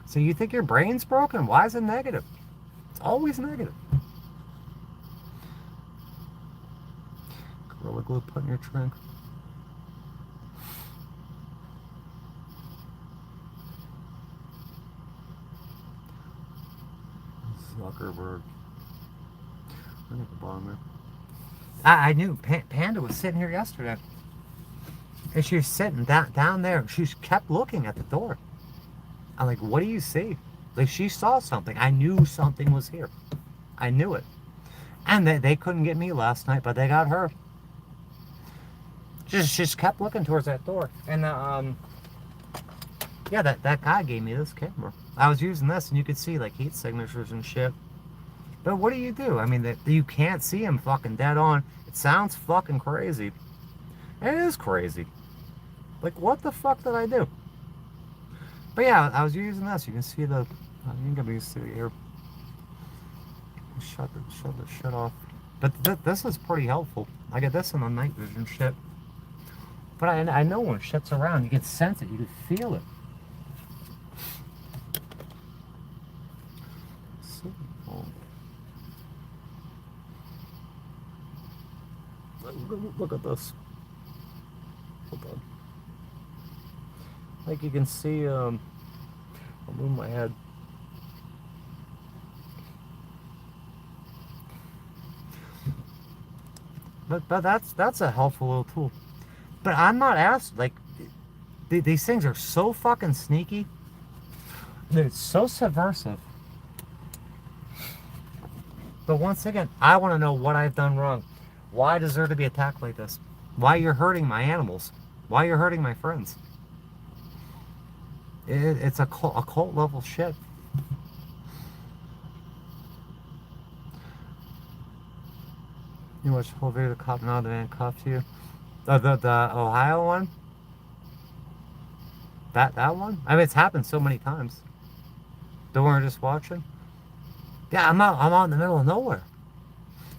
So you think your brain's broken? Why is it negative? It's always negative. Gorilla Glue put in your trunk. Zuckerberg. Look at the bottom there. I knew Panda was sitting here yesterday. And she was sitting down there. She kept looking at the door. I'm like, what do you see? Like, she saw something. I knew something was here. I knew it. And they couldn't get me last night, but they got her. Just kept looking towards that door. And yeah, that guy gave me this camera. I was using this, and you could see like heat signatures and shit. But what do you do? I mean, you can't see him fucking dead on. It sounds fucking crazy. It is crazy. Like, what the fuck did I do? But yeah, I was using this. You can see the. You can be see here. Shut the shit off. But this is pretty helpful. I get this in the night vision shit. But I know when shit's around, you can sense it. You can feel it. Look at this. Hold on. Like you can see, I'll move my head. But that's a helpful little tool. But I'm not asked, like, these things are so fucking sneaky. They're so subversive. But once again, I want to know what I've done wrong. Why I deserve to be attacked like this? Why you're hurting my animals? Why you're hurting my friends? It's a cult level shit. You watch the whole video of the cop now the man cuffed you? The Ohio one? That one? I mean, it's happened so many times. The one we're just watching? Yeah, I'm out in the middle of nowhere.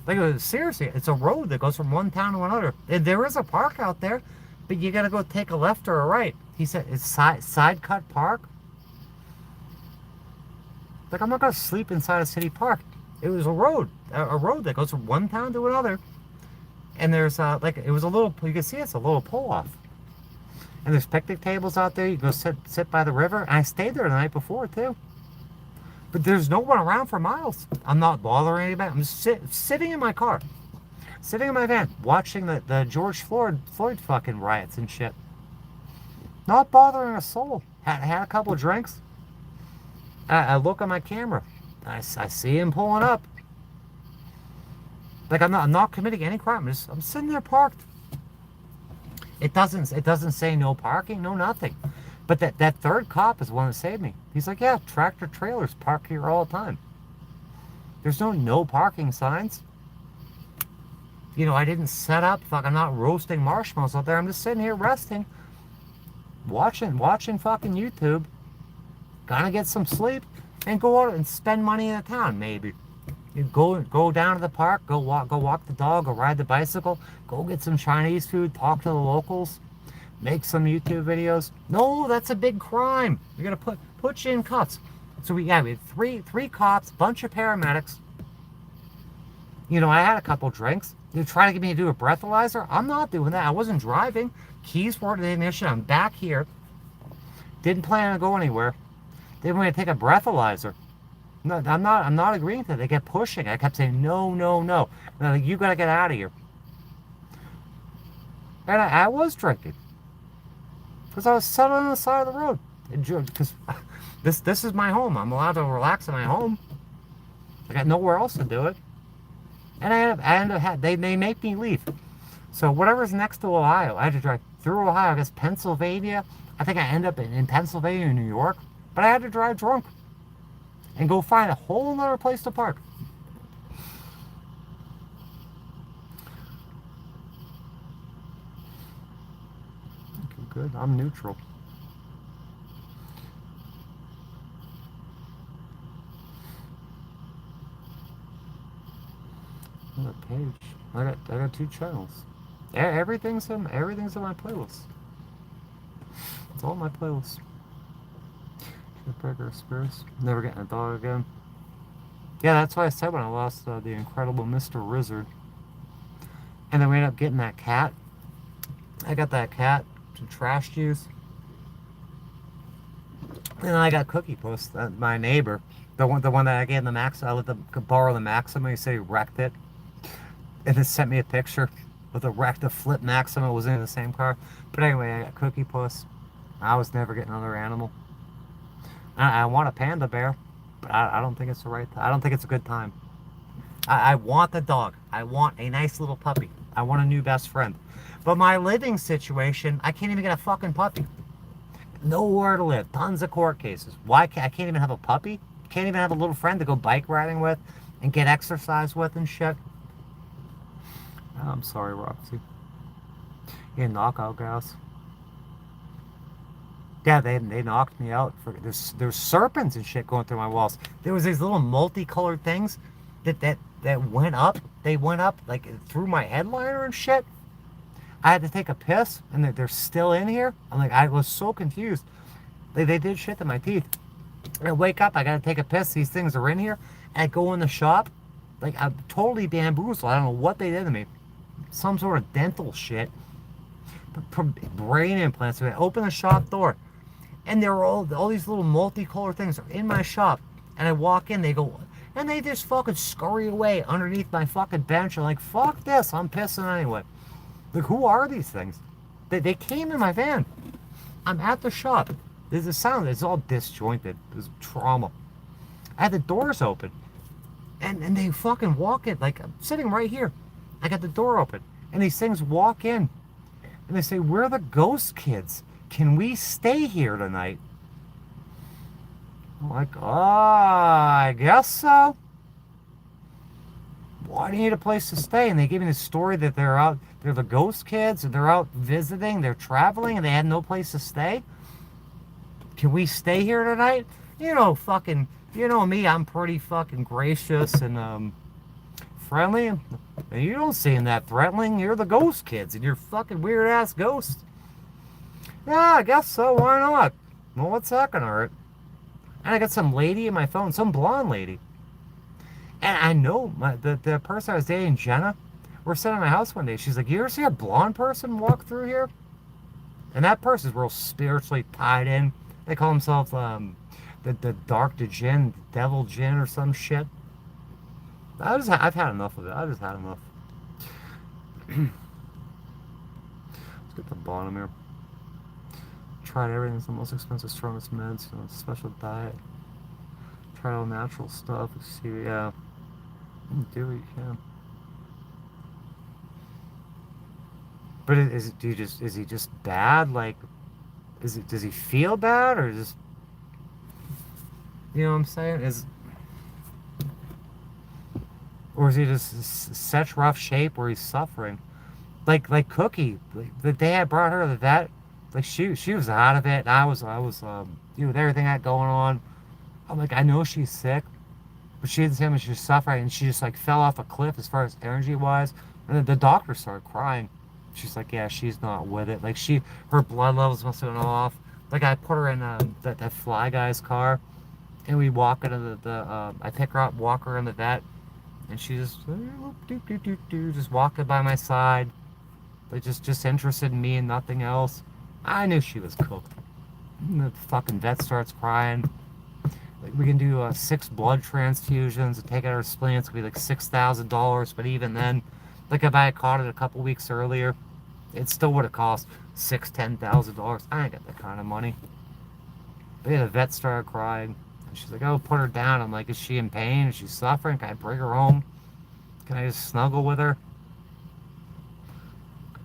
Like, seriously, it's a road that goes from one town to another. There is a park out there, but you gotta go take a left or a right. He said it's side cut park. Like, I'm not gonna sleep inside a city park. It was a road that goes from one town to another. And there's like, it was a little, you can see it's a little pull off. And there's picnic tables out there. You go sit by the river. And I stayed there the night before too. But there's no one around for miles. I'm not bothering anybody. I'm just sitting in my car, sitting in my van, watching the George Floyd fucking riots and shit. Not bothering a soul. Had a couple of drinks. I look at my camera. I see him pulling up. Like, I'm not committing any crime. I'm sitting there parked. It doesn't say no parking, no nothing. But that third cop is the one that saved me. He's like, yeah, tractor trailers park here all the time. There's no parking signs. You know, I didn't set up. Fuck, I'm not roasting marshmallows out there. I'm just sitting here resting, watching fucking YouTube. Gonna get some sleep and go out and spend money in the town, maybe. You go down to the park, go walk the dog, go ride the bicycle, go get some Chinese food, talk to the locals, make some YouTube videos. No, that's a big crime. You're gonna put you in cuffs. So we had three cops, bunch of paramedics. You know, I had a couple drinks. They're trying to get me to do a breathalyzer. I'm not doing that. I wasn't driving. Keys weren't in the ignition. I'm back here. Didn't plan to go anywhere. They want me to take a breathalyzer. No, I'm not agreeing to it. They kept pushing. I kept saying, no. And they're like, you gotta get out of here. And I was drinking. Because I was sitting on the side of the road. Because this is my home. I'm allowed to relax in my home. I got nowhere else to do it. And they make me leave. So whatever's next to Ohio, I had to drive through Ohio, I guess Pennsylvania. I think I end up in Pennsylvania or New York. But I had to drive drunk. And go find a whole other place to park. Okay, good. I'm neutral. Another page. I got 2 channels. Everything's in my playlist. It's all my playlists. Burger Spirits. Never getting a dog again. Yeah, that's why I said when I lost the incredible Mr. Rizzard. And then we ended up getting that cat. I got that cat to trash juice. And then I got Cookie Puss, my neighbor. The one that I gave the Max. I let them borrow the Maxima. He said he wrecked it. And then sent me a picture with the flip Maxima. It was in the same car. But anyway, I got Cookie Puss. I was never getting another animal. I want a panda bear, but I don't think it's the right time. I don't think it's a good time. I want the dog. I want a nice little puppy. I want a new best friend. But my living situation, I can't even get a fucking puppy. Nowhere to live. Tons of court cases. Why I can't even have a puppy? Can't even have a little friend to go bike riding with and get exercise with and shit. I'm sorry, Roxy. You knockout gas. Yeah, they knocked me out. There's serpents and shit going through my walls. There was these little multicolored things that went up. They went up like through my headliner and shit. I had to take a piss, and they're still in here. I was so confused. They did shit to my teeth. I wake up, I gotta take a piss. These things are in here. I go in the shop, like I'm totally bamboozled. I don't know what they did to me. Some sort of dental shit. Brain implants. So I open the shop door. And there were all these little multicolored things are in my shop. And I walk in, they go, and they just fucking scurry away underneath my fucking bench. I'm like, fuck this, I'm pissing anyway. Like, who are these things? They came in my van. I'm at the shop. There's a sound, it's all disjointed. There's trauma. I had the doors open. And they fucking walk in, like, I'm sitting right here. I got the door open. And these things walk in. And they say, we're the ghost kids. Can we stay here tonight? I'm like, I guess so. Why do you need a place to stay? And they give me the story that they're the ghost kids, and they're out visiting, they're traveling, and they had no place to stay. Can we stay here tonight? You know me, I'm pretty fucking gracious and friendly. And you don't seem that threatening. You're the ghost kids, and you're fucking weird ass ghosts. Yeah, I guess so. Why not? Well, what's that gonna hurt? And I got some lady in my phone, some blonde lady. And I know the person I was dating, Jenna, we're sitting in my house one day. She's like, you ever see a blonde person walk through here? And that person's real spiritually tied in. They call themselves the dark djinn, devil djinn or some shit. I've had enough of it. I just had enough. Let's get the bottom here. Tried everything. It's the most expensive, strongest meds. You know, special diet. Try all natural stuff. See, yeah. Do what you can. But is he just bad? Like, does he feel bad or just, you know what I'm saying? Or is he just such rough shape where he's suffering? Like Cookie, like the day I brought her to the vet, like she was out of it. And I was you know, with everything that going on. I'm like, I know she's sick, but she didn't seem like she's suffering, and she just like fell off a cliff as far as energy wise. And then the doctor started crying. She's like, yeah, she's not with it. Like her blood levels must have been off. Like I put her in that fly guy's car, and we walk into I pick her up, walk her in the vet, and she just just walking by my side, like just interested in me and nothing else. I knew she was cooked. And the fucking vet starts crying. Like we can do 6 blood transfusions and take out her spleen. It's gonna be like $6,000. But even then, like if I had caught it a couple weeks earlier, it still would have cost $10,000. I ain't got that kind of money. But yeah, the vet started crying. And she's like, oh, put her down. I'm like, is she in pain? Is she suffering? Can I bring her home? Can I just snuggle with her?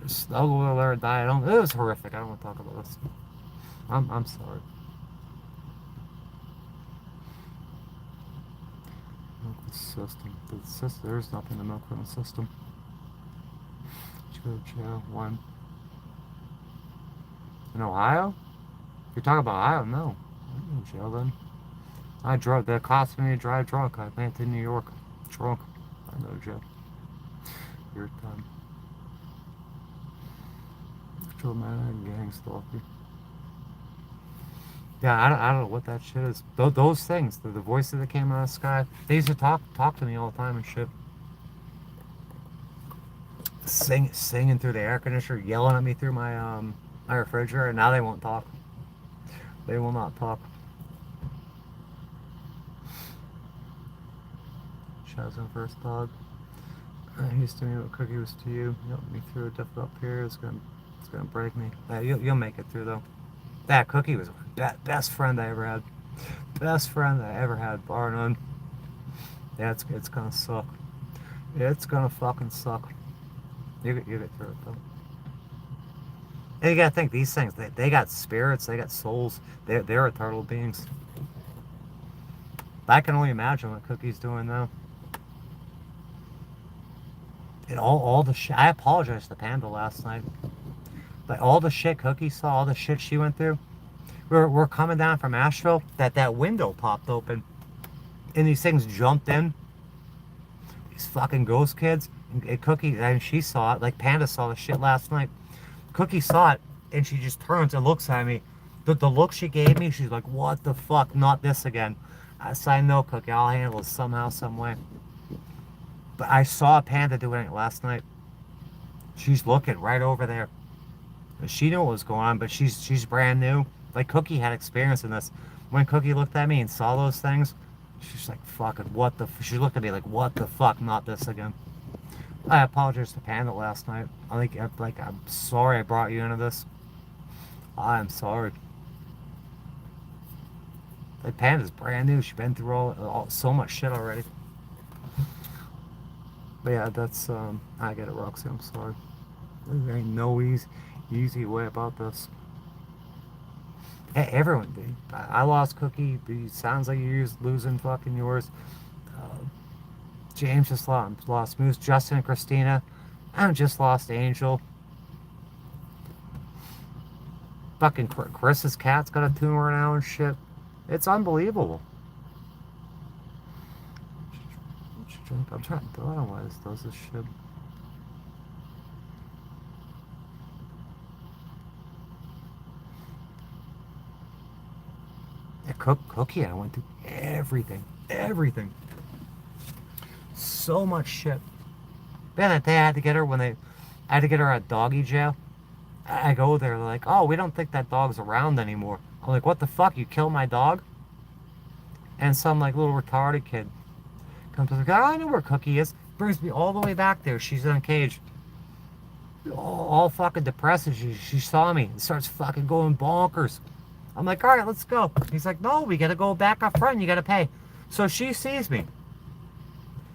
Just snuggle with her and die. It was horrific. I don't want to talk about this. I'm sorry. Milk the system. There's nothing to milk from the system. Did you go to jail? One. In Ohio? If you're talking about Ohio, no. I didn't go to jail then. I drove. That cost me to drive drunk. I went to New York drunk. I know jail. Your time. Electromagnetic gang stalker. Yeah, I don't know what that shit is. Those things, the voices that came out of the sky, they used to talk to me all the time and shit. Singing through the air conditioner, yelling at me through my refrigerator. Now they won't talk. They will not talk. Shazam first dog. He's to me what Cookie was to you. You helped me through a difficult period. It's gonna break me. You'll make it through though. That Cookie was the best friend I ever had. Best friend I ever had, bar none. Yeah, it's gonna suck. It's gonna fucking suck. You get through it though. And you gotta think, these things, they got spirits, they got souls. They're eternal beings. I can only imagine what Cookie's doing now. And all the shit. I apologized to Panda last night. Like all the shit Cookie saw, all the shit she went through. We're coming down from Asheville. That window popped open, and these things jumped in. These fucking ghost kids. And Cookie, and she saw it. Like Panda saw the shit last night. Cookie saw it, and she just turns and looks at me. The look she gave me, she's like, "What the fuck? Not this again." I said, "No, Cookie. I'll handle it somehow, some way." But I saw Panda doing it last night. She's looking right over there. She knew what was going on, but she's brand new. Like Cookie had experience in this. When Cookie looked at me and saw those things, she's like, "Fucking what the?" She looked at me like, "What the fuck? Not this again." I apologized to Panda last night. I'm sorry I brought you into this. I'm sorry. Like Panda's brand new. She's been through all so much shit already. But yeah, that's I get it, Roxy. I'm sorry. There ain't no easy way about this. Hey, everyone did. I lost Cookie. It sounds like you're losing fucking yours. James just lost Moose. Justin and Christina. I just lost Angel. Fucking Chris's cat's got a tumor now and shit. It's unbelievable. I'm trying to. I don't know why this does this shit. The Cookie, I went through everything. So much shit. Then that day I had to get her I had to get her at doggy jail. I go there, they're like, oh, we don't think that dog's around anymore. I'm like, what the fuck? You kill my dog? And some like little retarded kid comes up, like, oh, I know where Cookie is. Brings me all the way back there. She's in a cage. All fucking depressed. She saw me and starts fucking going bonkers. I'm like, all right, let's go. He's like, no, we gotta go back up front. You gotta pay. So she sees me.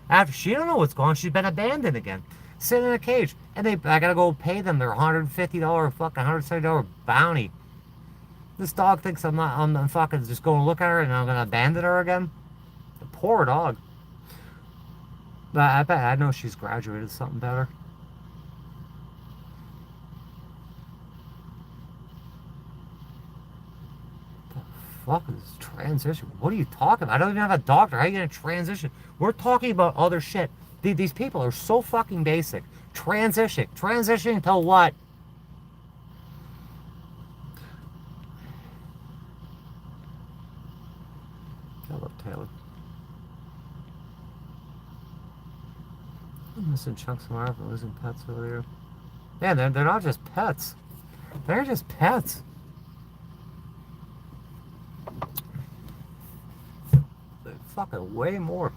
After she don't know what's going on, she's been abandoned again. Sitting in a cage. And I gotta go pay them their $150 fucking $170 bounty. This dog thinks I'm fucking just going to look at her and I'm gonna abandon her again. The poor dog. But I bet I know she's graduated to something better. Fuck is transition? What are you talking about? I don't even have a doctor. How are you gonna transition? We're talking about other shit. These people are so fucking basic. Transition to what? I love Taylor. I'm missing chunks of my arm from losing pets over there. Yeah, they're not just pets. They're just pets. They're fucking way more.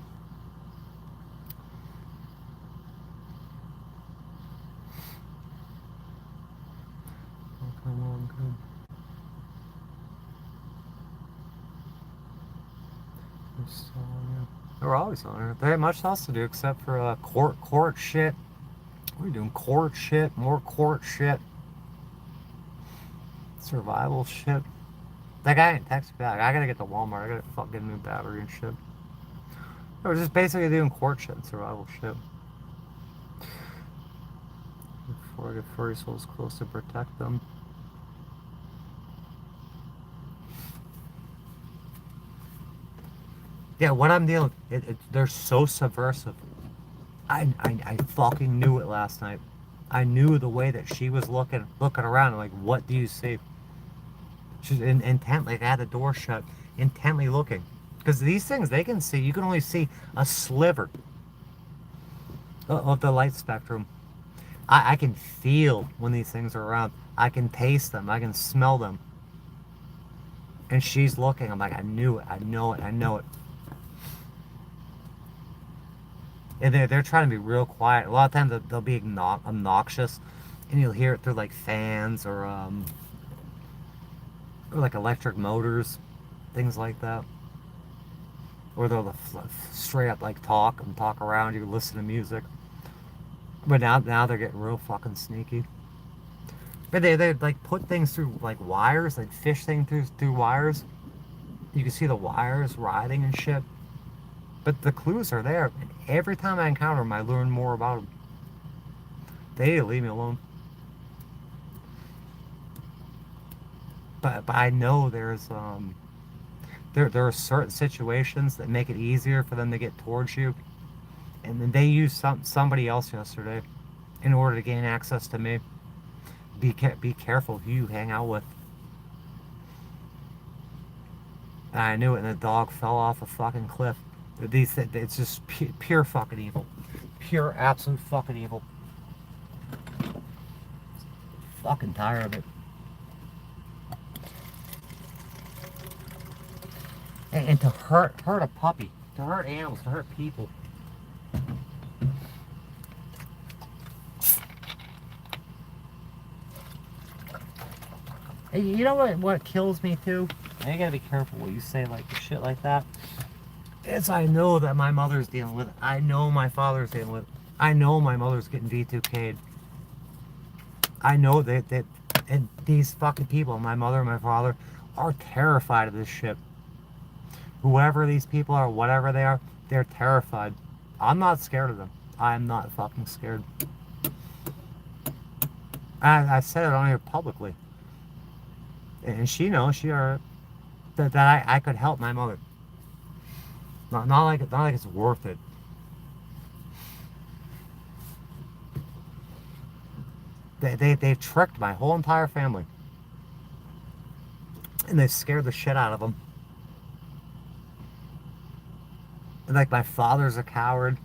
Oh, come on, good. They're still on there. They're always on there. They have much else to do except for court shit. What are you doing? Court shit, more court shit. Survival shit. That guy didn't text me back. I gotta get to Walmart. I gotta fucking get a new battery and shit. We're just basically doing court shit and survival shit. Before I get furry souls close to protect them. Yeah, what I'm dealing with, they're so subversive. I fucking knew it last night. I knew the way that she was looking around. Like, what do you see? She's intently, I had the door shut, intently looking. Because these things, they can see, you can only see a sliver of the light spectrum. I can feel when these things are around. I can taste them. I can smell them. And she's looking. I'm like, I knew it. I know it. I know it. And they're trying to be real quiet. A lot of times they'll be obnoxious, and you'll hear it through like fans or like electric motors, things like that. Or they'll straight up like talk around you, listen to music. But now they're getting real fucking sneaky. But they like put things through like wires, like fish things through wires. You can see the wires riding and shit. But the clues are there, and every time I encounter them, I learn more about them. They need to leave me alone. But I know there's there are certain situations that make it easier for them to get towards you, and then they used somebody else yesterday in order to gain access to me. Be careful who you hang out with. And I knew it, and the dog fell off a fucking cliff. It's just pure fucking evil. Pure absolute fucking evil. Fucking tired of it. And to hurt a puppy, to hurt animals, to hurt people. Hey, you know what kills me too? And you gotta be careful what you say, like shit like that. Is I know that my mother's dealing with it. I know my father's dealing with it. I know my mother's getting V2K'd. I know that and these fucking people, my mother and my father, are terrified of this shit. Whoever these people are, whatever they are, they're terrified. I'm not scared of them. I'm not fucking scared. I said it on here publicly. And she knows, that I could help my mother. Not like it's worth it. They've tricked my whole entire family. And they've scared the shit out of them. Like, my father's a coward.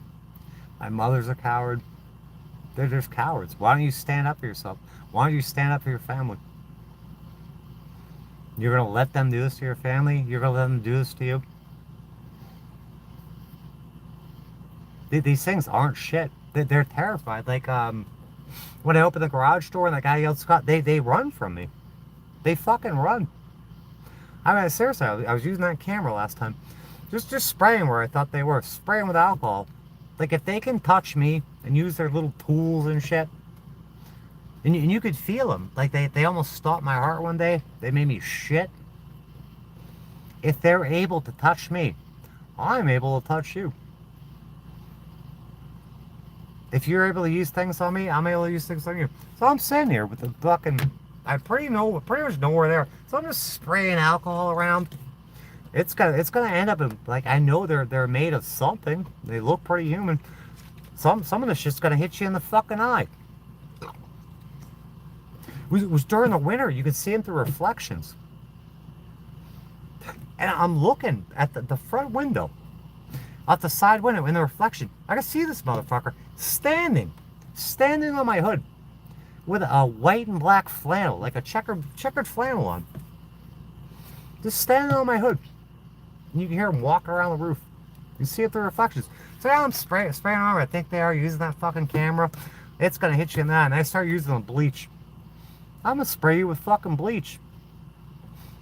My mother's a coward. They're just cowards. Why don't you stand up for yourself? Why don't you stand up for your family? You're going to let them do this to your family? You're going to let them do this to you? These things aren't shit. They're terrified. Like, when I open the garage door and the guy yells, Scott, they run from me. They fucking run. I mean, seriously, I was using that camera last time. Just spraying where I thought they were. Spraying with alcohol. Like, if they can touch me and use their little tools and shit, and you could feel them. Like, they almost stopped my heart one day. They made me shit. If they're able to touch me, I'm able to touch you. If you're able to use things on me, I'm able to use things on you. So I'm sitting here with the fucking... I pretty much know where they are. So I'm just spraying alcohol around. It's gonna end up in, like, I know they're made of something. They look pretty human. Some of this shit's gonna hit you in the fucking eye. It was during the winter. You could see them through reflections. And I'm looking at the front window, out the side window in the reflection. I can see this motherfucker standing on my hood with a white and black flannel, like a checkered flannel on. Just standing on my hood. And you can hear him walk around the roof. You see it through reflections. So now I'm spraying on. I think they are using that fucking camera. It's gonna hit you in the eye. And I start using the bleach. I'm gonna spray you with fucking bleach.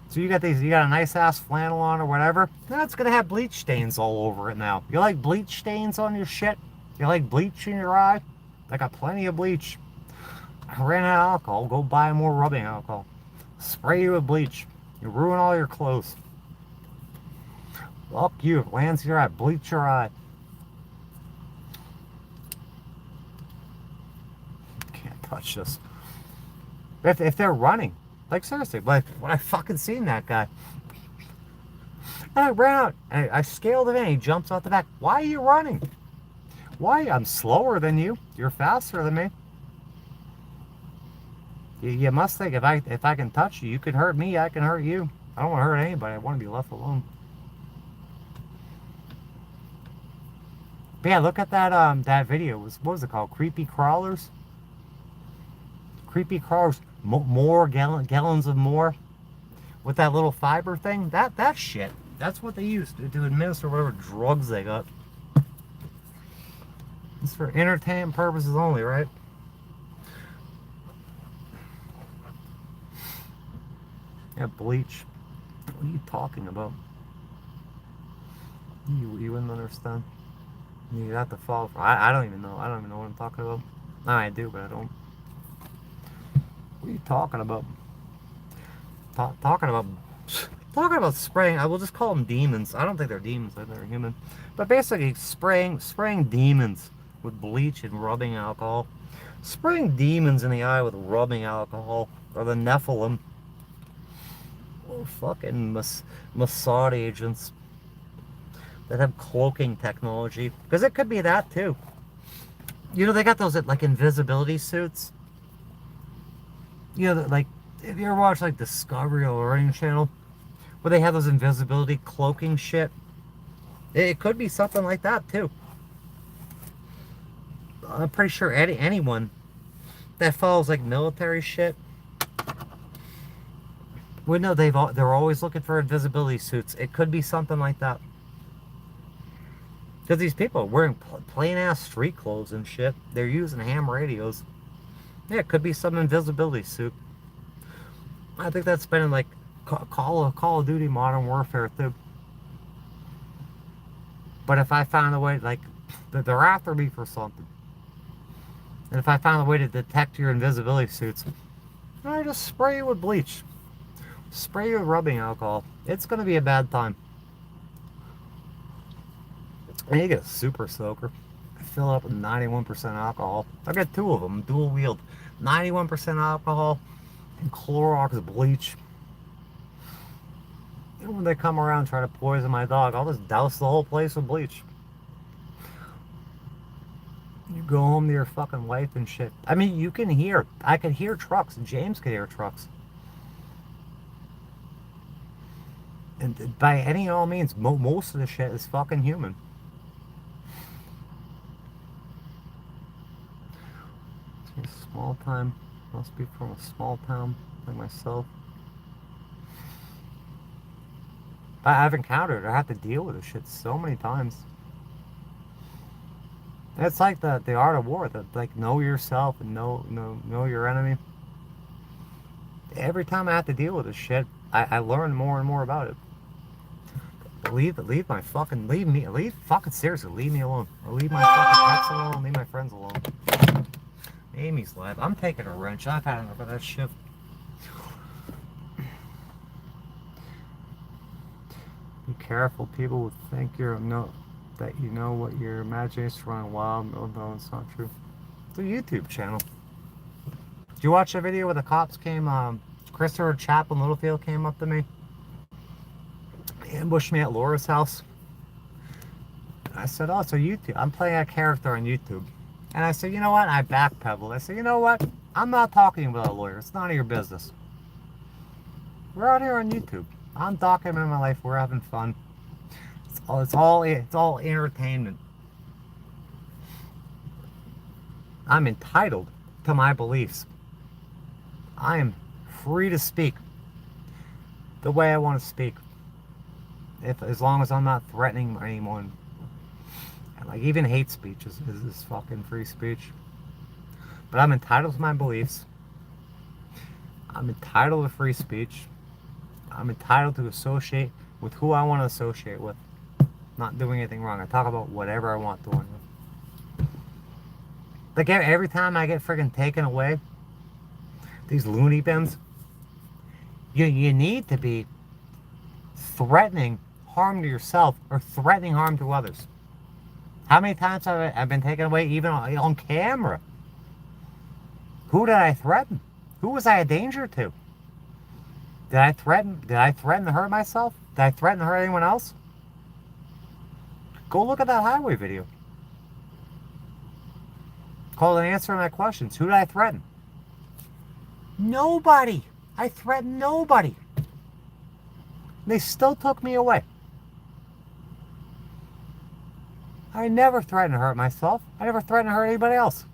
So you got a nice ass flannel on or whatever. Now it's gonna have bleach stains all over it now. You like bleach stains on your shit? You like bleach in your eye? I got plenty of bleach. I ran out of alcohol. Go buy more rubbing alcohol. Spray you with bleach. You ruin all your clothes. Fuck you. If it lands in your eye, bleach your eye. Can't touch this. If they're running, like seriously, like when I fucking seen that guy, and I ran out, and I scaled him in. He jumps out the back. Why are you running? Why? I'm slower than you. You're faster than me. You must think if I can touch you, you can hurt me. I can hurt you. I don't want to hurt anybody. I want to be left alone. But yeah, look at that video. What was it called? Creepy crawlers. Creepy crawlers. More gallons of more. With that little fiber thing. That shit. That's what they use to administer whatever drugs they got. It's for entertainment purposes only, right? Yeah, bleach. What are you talking about? You wouldn't understand. You have to fall for. I don't even know. I don't even know what I'm talking about. No, I do, but I don't. What are you talking about? Talking about spraying. I will just call them demons. I don't think they're demons. I think they're human. But basically, spraying demons with bleach and rubbing alcohol. Spraying demons in the eye with rubbing alcohol, or the Nephilim. Oh, fucking Mossad agents that have cloaking technology. Because it could be that too. You know, they got those like invisibility suits. You know, like, if you ever watch like Discovery or Learning Channel, where they have those invisibility cloaking shit, it could be something like that too. I'm pretty sure anyone that follows like military shit would know they're always looking for invisibility suits. It could be something like that. Because these people are wearing plain ass street clothes and shit. They're using ham radios. Yeah, it could be some invisibility suit. I think that's been in like Call of Duty Modern Warfare too. But if I found a way, like, they're after me for something. And if I found a way to detect your invisibility suits, I just spray you with bleach. Spray you with rubbing alcohol. It's going to be a bad time. And you get a super soaker. I fill up with 91% alcohol. I got two of them, dual wield. 91% alcohol and Clorox bleach. And when they come around and try to poison my dog, I'll just douse the whole place with bleach. You go home to your fucking wife and shit. I mean, you can hear. I could hear trucks. James could hear trucks. And by any and all means, most of the shit is fucking human. Small time. Must be from a small town like myself. I've encountered it. I have to deal with this shit so many times. And it's like the art of war. Like know yourself and know your enemy. Every time I have to deal with this shit, I learn more and more about it. But leave my fucking seriously, leave me alone. Or leave my fucking pets alone. Leave my friends alone. Amy's live. I'm taking a wrench. I've had enough of that shit. Be careful. People will think that you know what your imagination is running wild. No, it's not true. It's a YouTube channel. Did you watch the video where the cops came? Christopher Chaplin Littlefield came up to me, ambushed me at Laura's house. I said, "Oh, so YouTube? I'm playing a character on YouTube." And I said, "You know what?" I backpedaled. I said, "You know what? I'm not talking about a lawyer. It's none of your business. We're out here on YouTube. I'm documenting my life. We're having fun. It's all entertainment. I'm entitled to my beliefs. I am free to speak the way I want to speak, as long as I'm not threatening anyone. And like even hate speech is fucking free speech. But I'm entitled to my beliefs. I'm entitled to free speech. I'm entitled to associate with who I want to associate with. Not doing anything wrong. I talk about whatever I want doing. Like every time I get friggin' taken away, these loony bins, you need to be threatening harm to yourself or threatening harm to others. How many times have I been taken away even on camera? Who did I threaten? Who was I a danger to? Did I threaten to hurt myself? Did I threaten to hurt anyone else? Go look at that highway video. Call and answer my questions. Who did I threaten? Nobody. I threatened nobody. They still took me away. I never threatened to hurt myself. I never threatened to hurt anybody else.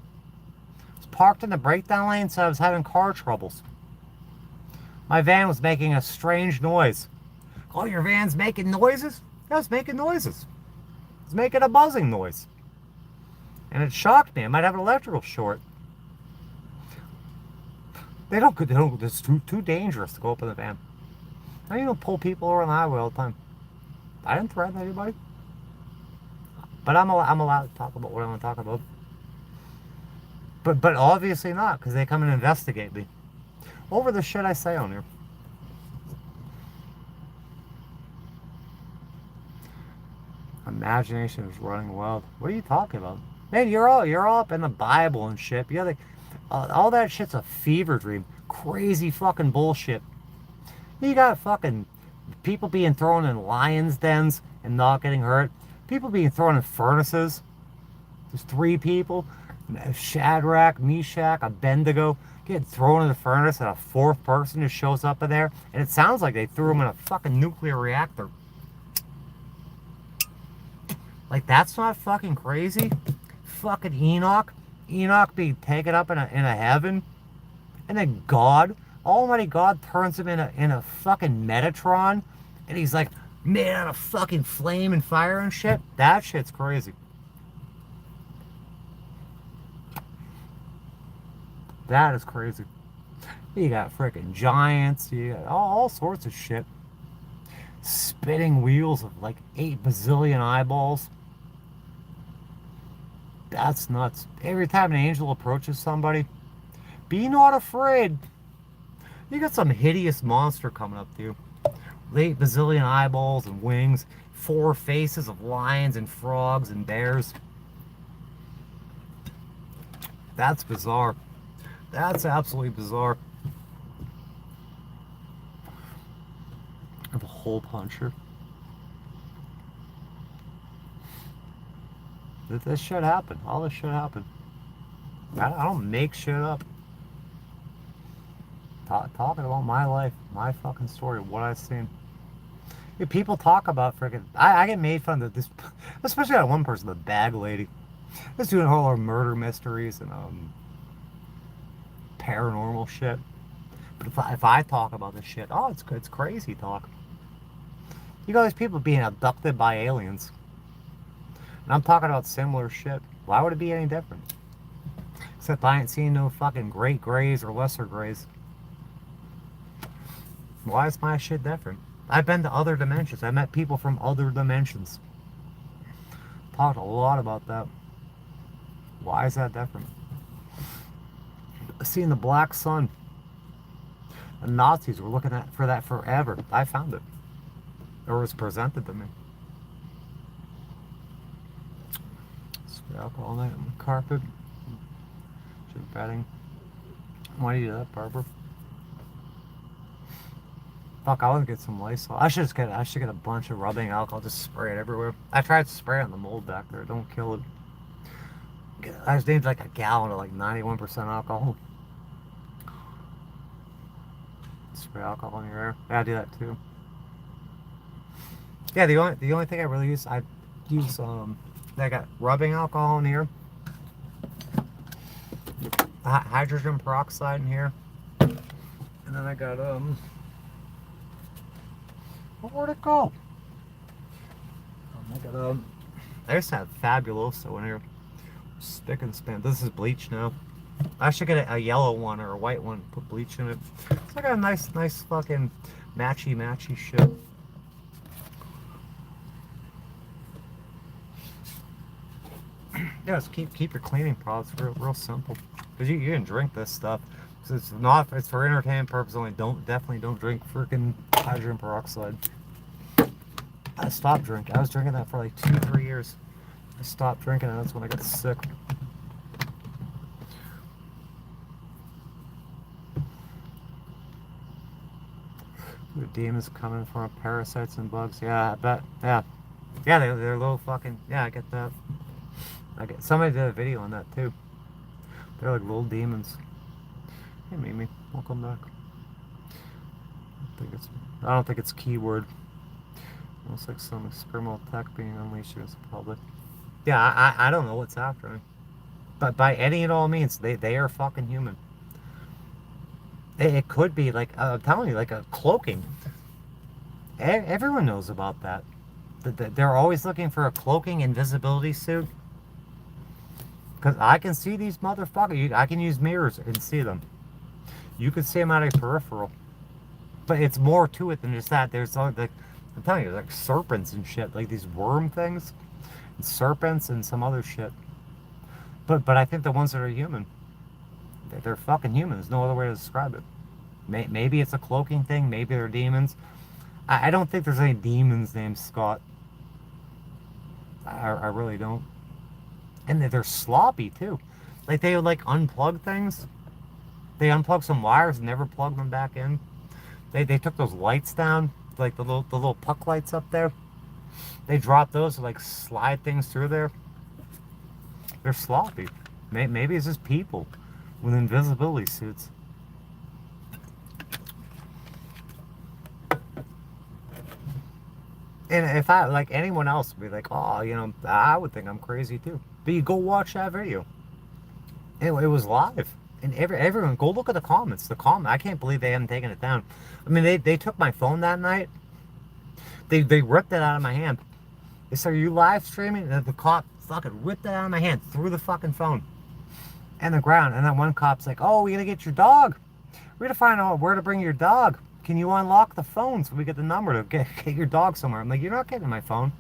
I was parked in the breakdown lane, so I was having car troubles. My van was making a strange noise. Oh, your van's making noises? Yeah, it's making noises. It's making a buzzing noise. And it shocked me. I might have an electrical short. It's too dangerous to go up in the van. I don't even pull people over on the highway all the time. I didn't threaten anybody. But I'm allowed to talk about what I want to talk about. But obviously not, because they come and investigate me over the shit I say on here. Imagination is running wild. What are you talking about? Man, you're all up in the Bible and shit. You're like, all that shit's a fever dream. Crazy fucking bullshit. You got fucking people being thrown in lions' dens and not getting hurt. People being thrown in furnaces. There's 3 people. Shadrach, Meshach, Abednego getting thrown in the furnace, and a 4th person just shows up in there. And it sounds like they threw him in a fucking nuclear reactor. Like, that's not fucking crazy? Fucking Enoch being taken up in a heaven, and then God, Almighty God, turns him in a fucking Metatron, and he's like made out of fucking flame and fire and shit. That shit's crazy. That is crazy. You got freaking giants. You got all sorts of shit. Spinning wheels of like 8 bazillion eyeballs. That's nuts. Every time an angel approaches somebody, be not afraid. You got some hideous monster coming up to you. 8 bazillion eyeballs and wings. 4 faces of lions and frogs and bears. That's bizarre. That's absolutely bizarre. I have a hole puncher. This shit happened. All this shit happened. I don't make shit up. Talking about my life, my fucking story, what I've seen. Yeah, people talk about freaking. I get made fun of this, especially that one person, the bag lady. That's doing all our murder mysteries and paranormal shit. But if I talk about this shit, oh, it's crazy talk. You got these people being abducted by aliens. And I'm talking about similar shit. Why would it be any different? Except I ain't seen no fucking great grays or lesser grays. Why is my shit different? I've been to other dimensions. I met people from other dimensions. Talked a lot about that. Why is that different? Seeing the black sun. The Nazis were looking for that forever. I found it. Or was presented to me. Spray alcohol on the carpet. Should bedding. Why do you do that, Barbara? Fuck, I want to get some Lysol. I should get a bunch of rubbing alcohol, just spray it everywhere. I tried to spray it on the mold back there. Don't kill it. I just need like a gallon of like 91% alcohol. Spray alcohol in your hair. Yeah, I do that too. Yeah, the only thing I really use, I got rubbing alcohol in here, hydrogen peroxide in here, and then I got where'd it go? I got I just have Fabuloso in here, stick and span. This is bleach now. I should get a yellow one or a white one. Put bleach in it. So I got a nice fucking matchy shit. Yeah, just keep your cleaning products real simple. Cause you can drink this stuff. It's for entertainment purposes only. Definitely don't drink freaking hydrogen peroxide. I stopped drinking. I was drinking that for like 2-3 years. I stopped drinking and that's when I got sick. The demons coming from parasites and bugs. Yeah, I bet. Yeah, they're little fucking. Yeah, I get that. Somebody did a video on that too. They're like little demons. Hey Mimi, welcome back. I don't think it's keyword. Looks like some experimental tech being unleashed against the public. Yeah, I don't know what's after me. But by any and all means, they are fucking human. It could be like, I'm telling you, like a cloaking. Everyone knows about that. They're always looking for a cloaking invisibility suit. Because I can see these motherfuckers. I can use mirrors and see them. You can see them out of your peripheral. But it's more to it than just that. There's like, I'm telling you, like serpents and shit. Like these worm things. And serpents and some other shit. But I think the ones that are human. They're fucking human. There's no other way to describe it. Maybe it's a cloaking thing. Maybe they're demons. I don't think there's any demons named Scott. I really don't. And they're sloppy too. Like they would like unplug things. They unplug some wires and never plug them back in. They took those lights down, like the little puck lights up there. They dropped those to like slide things through there. They're sloppy. Maybe it's just people with invisibility suits. And if I, like anyone else, would be like, oh, you know, I would think I'm crazy too. But you go watch that video. It was live. And everyone, go look at the comments. I can't believe they haven't taken it down. I mean, they took my phone that night. They ripped it out of my hand. They said, are you live streaming? And the cop fucking ripped it out of my hand, threw the fucking phone and the ground. And then one cop's like, oh, we gotta get your dog. We gotta find out where to bring your dog. Can you unlock the phone so we get the number to get your dog somewhere? I'm like, you're not getting my phone.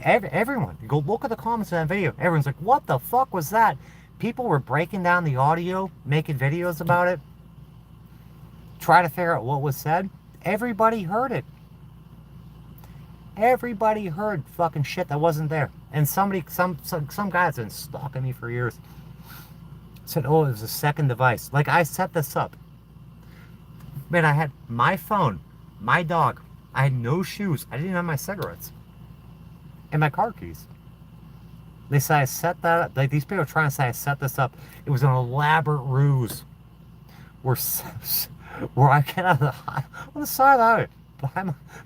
Everyone, go look at the comments of that video. Everyone's like, what the fuck was that? People were breaking down the audio, making videos about it, try to figure out what was said. Everybody heard it. Everybody heard fucking shit that wasn't there. And some guy that's been stalking me for years said, oh, it was a second device. Like, I set this up. Man, I had my phone, my dog. I had no shoes. I didn't have my cigarettes. And my car keys. They say I set that up. Like, these people are trying to say I set this up. It was an elaborate ruse. Where I get out of on the side of it,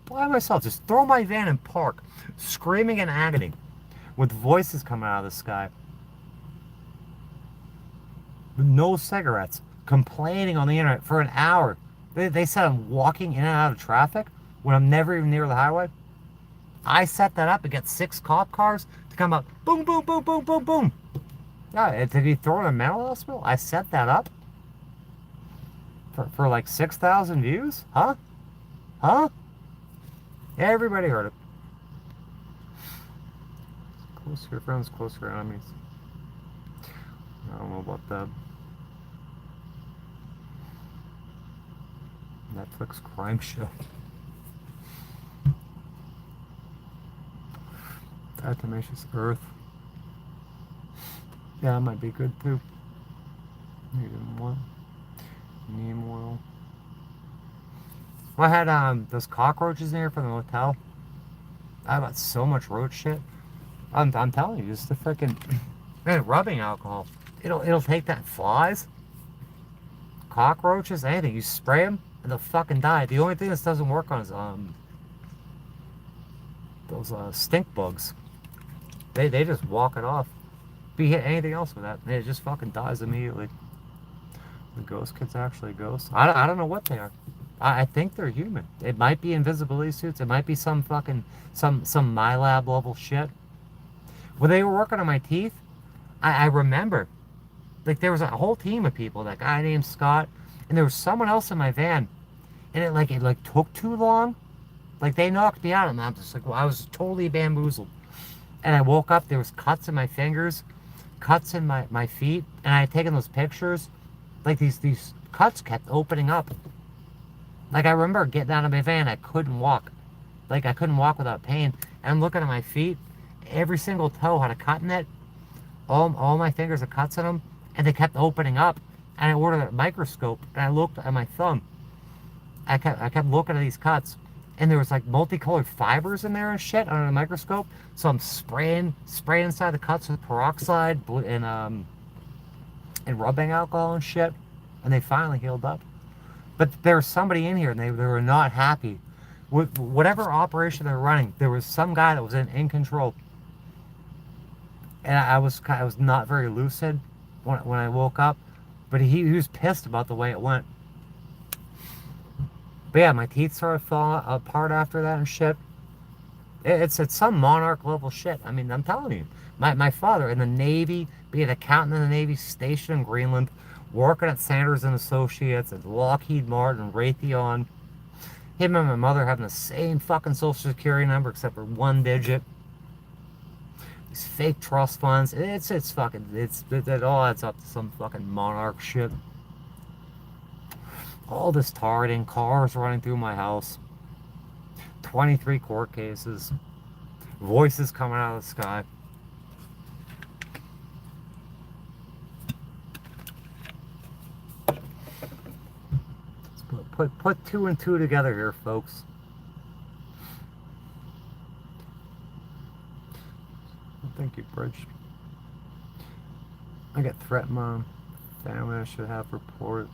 by myself, just throw my van and park, screaming in agony, with voices coming out of the sky. no cigarettes, complaining on the internet for an hour. They said I'm walking in and out of traffic when I'm never even near the highway. I set that up and get 6 cop cars to come up, boom, boom, boom, boom, boom, boom. Yeah, to be thrown in a mental hospital? I set that up for like 6,000 views? Huh? Huh? Everybody heard it. Close to your friends, close to your enemies. I don't know about that. Netflix crime show. Diatomaceous earth. Yeah, that might be good too. Needed one. Neem oil. Well, I had those cockroaches in here from the hotel. I got so much roach shit. I'm telling you, just the freaking man, rubbing alcohol. It'll take that flies, cockroaches, anything. You spray them and they'll fucking die. The only thing this doesn't work on is those stink bugs. They just walk it off. If you hit anything else with that, it just fucking dies immediately. The ghost kid's actually a ghost. I don't know what they are. I think they're human. It might be invisibility suits. It might be some fucking some MyLab level shit. When they were working on my teeth, I remember, like there was a whole team of people. That guy named Scott, and there was someone else in my van, and it took too long. Like they knocked me out, and I'm just like, well, I was totally bamboozled. And I woke up, there was cuts in my fingers, cuts in my feet, and I had taken those pictures. Like these cuts kept opening up. Like I remember getting out of my van, I couldn't walk. Like I couldn't walk without pain. And I'm looking at my feet, every single toe had a cut in it. All my fingers had cuts in them, and they kept opening up. And I ordered a microscope, and I looked at my thumb. I kept looking at these cuts, and there was like multicolored fibers in there and shit under the microscope. So I'm spraying inside the cuts with peroxide and rubbing alcohol and shit, and they finally healed up. But there was somebody in here, and they were not happy with whatever operation they were running. There was some guy that was in control, and I was not very lucid when I woke up, but he was pissed about the way it went. But yeah, my teeth started falling apart after that and shit. It's some monarch level shit. I mean, I'm telling you. My father in the Navy, being an accountant in the Navy, stationed in Greenland, working at Sanders and Associates, at Lockheed Martin, Raytheon. Him and my mother having the same fucking social security number except for one digit. These fake trust funds. It all adds up to some fucking monarch shit. All this targeting, cars running through my house, 23 court cases, voices coming out of the sky. Let's put 2 and 2 together here, folks. Thank you, Bridge. I got threatened by family. I should have reported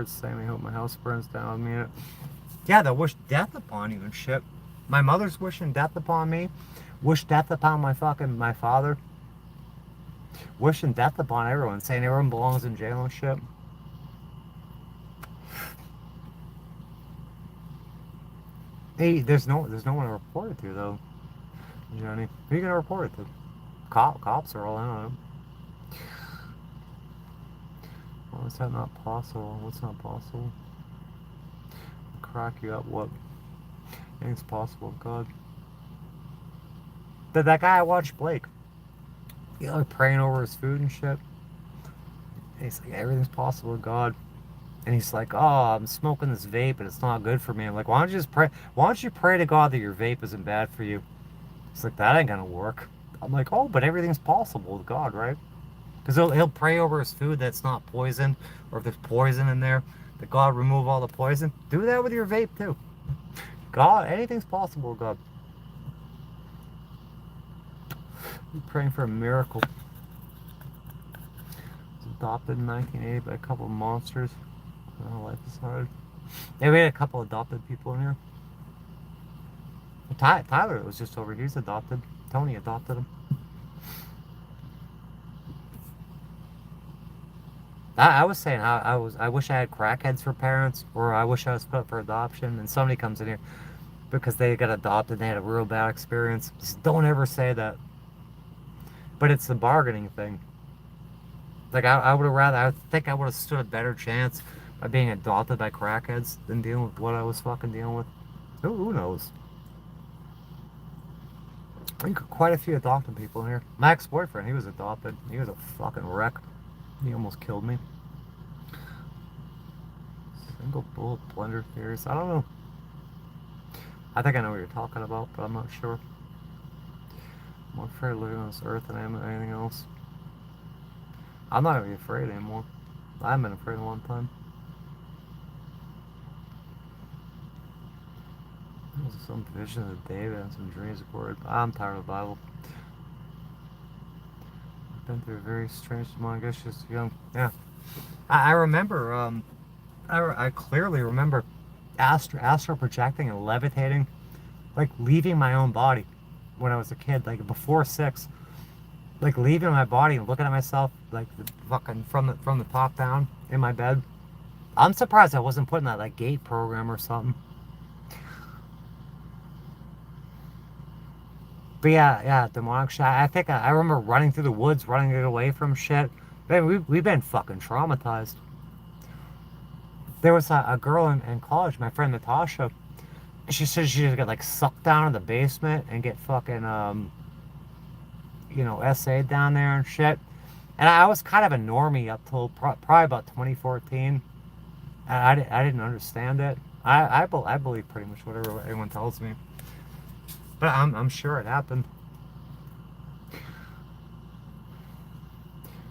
saying they hope my house burns down with me in it. Yeah, they'll wish death upon you and shit. My mother's wishing death upon me. Wish death upon my father. Wishing death upon everyone, saying everyone belongs in jail and shit. Hey, there's no one to report it to though, Johnny. Who are you gonna report it to? Cops are all in on it. Well, is that not possible? What's not possible? Crack you up, what? Anything's possible, God. That guy I watched, Blake, like praying over his food and shit. And he's like, everything's possible, God. And he's like, oh, I'm smoking this vape and it's not good for me. I'm like, why don't you just pray? Why don't you pray to God that your vape isn't bad for you? He's like, that ain't gonna work. I'm like, oh, but everything's possible with God, right? Because he'll pray over his food that's not poison, or if there's poison in there, that God remove all the poison. Do that with your vape too. God, anything's possible with God. You're praying for a miracle. Was adopted in 1980 by a couple of monsters. Oh, life is hard. Yeah, we had a couple adopted people in here. Tyler was just over here. He's adopted. Tony adopted him. I was saying I wish I had crackheads for parents, or I wish I was put up for adoption. And somebody comes in here because they got adopted, and they had a real bad experience. Just don't ever say that. But it's the bargaining thing. Like I would have rather. I think I would have stood a better chance by being adopted by crackheads than dealing with what I was fucking dealing with. Who knows? I think quite a few adopted people in here. My ex-boyfriend, he was adopted. He was a fucking wreck. He almost killed me. Single bullet blender theories. I don't know. I think I know what you're talking about, but I'm not sure. I'm more afraid of living on this earth than I am of anything else. I'm not really afraid anymore. I haven't been afraid in a long time. There's some vision of David and some dreams recorded. I'm tired of the Bible. I've been through a very strange time, I guess, just young. Yeah. I remember, I clearly remember astral projecting and levitating, like leaving my own body when I was a kid, like before 6. Like leaving my body and looking at myself like fucking from the top down in my bed. I'm surprised I wasn't put in that like gate program or something. But yeah, demonic shit. I think I remember running through the woods, running it away from shit. Man, we've been fucking traumatized. There was a girl in college, my friend Natasha. She said she just got like sucked down in the basement and get fucking essayed down there and shit. And I was kind of a normie up till probably about 2014. And I didn't understand it. I believe pretty much whatever anyone tells me. But I'm sure it happened.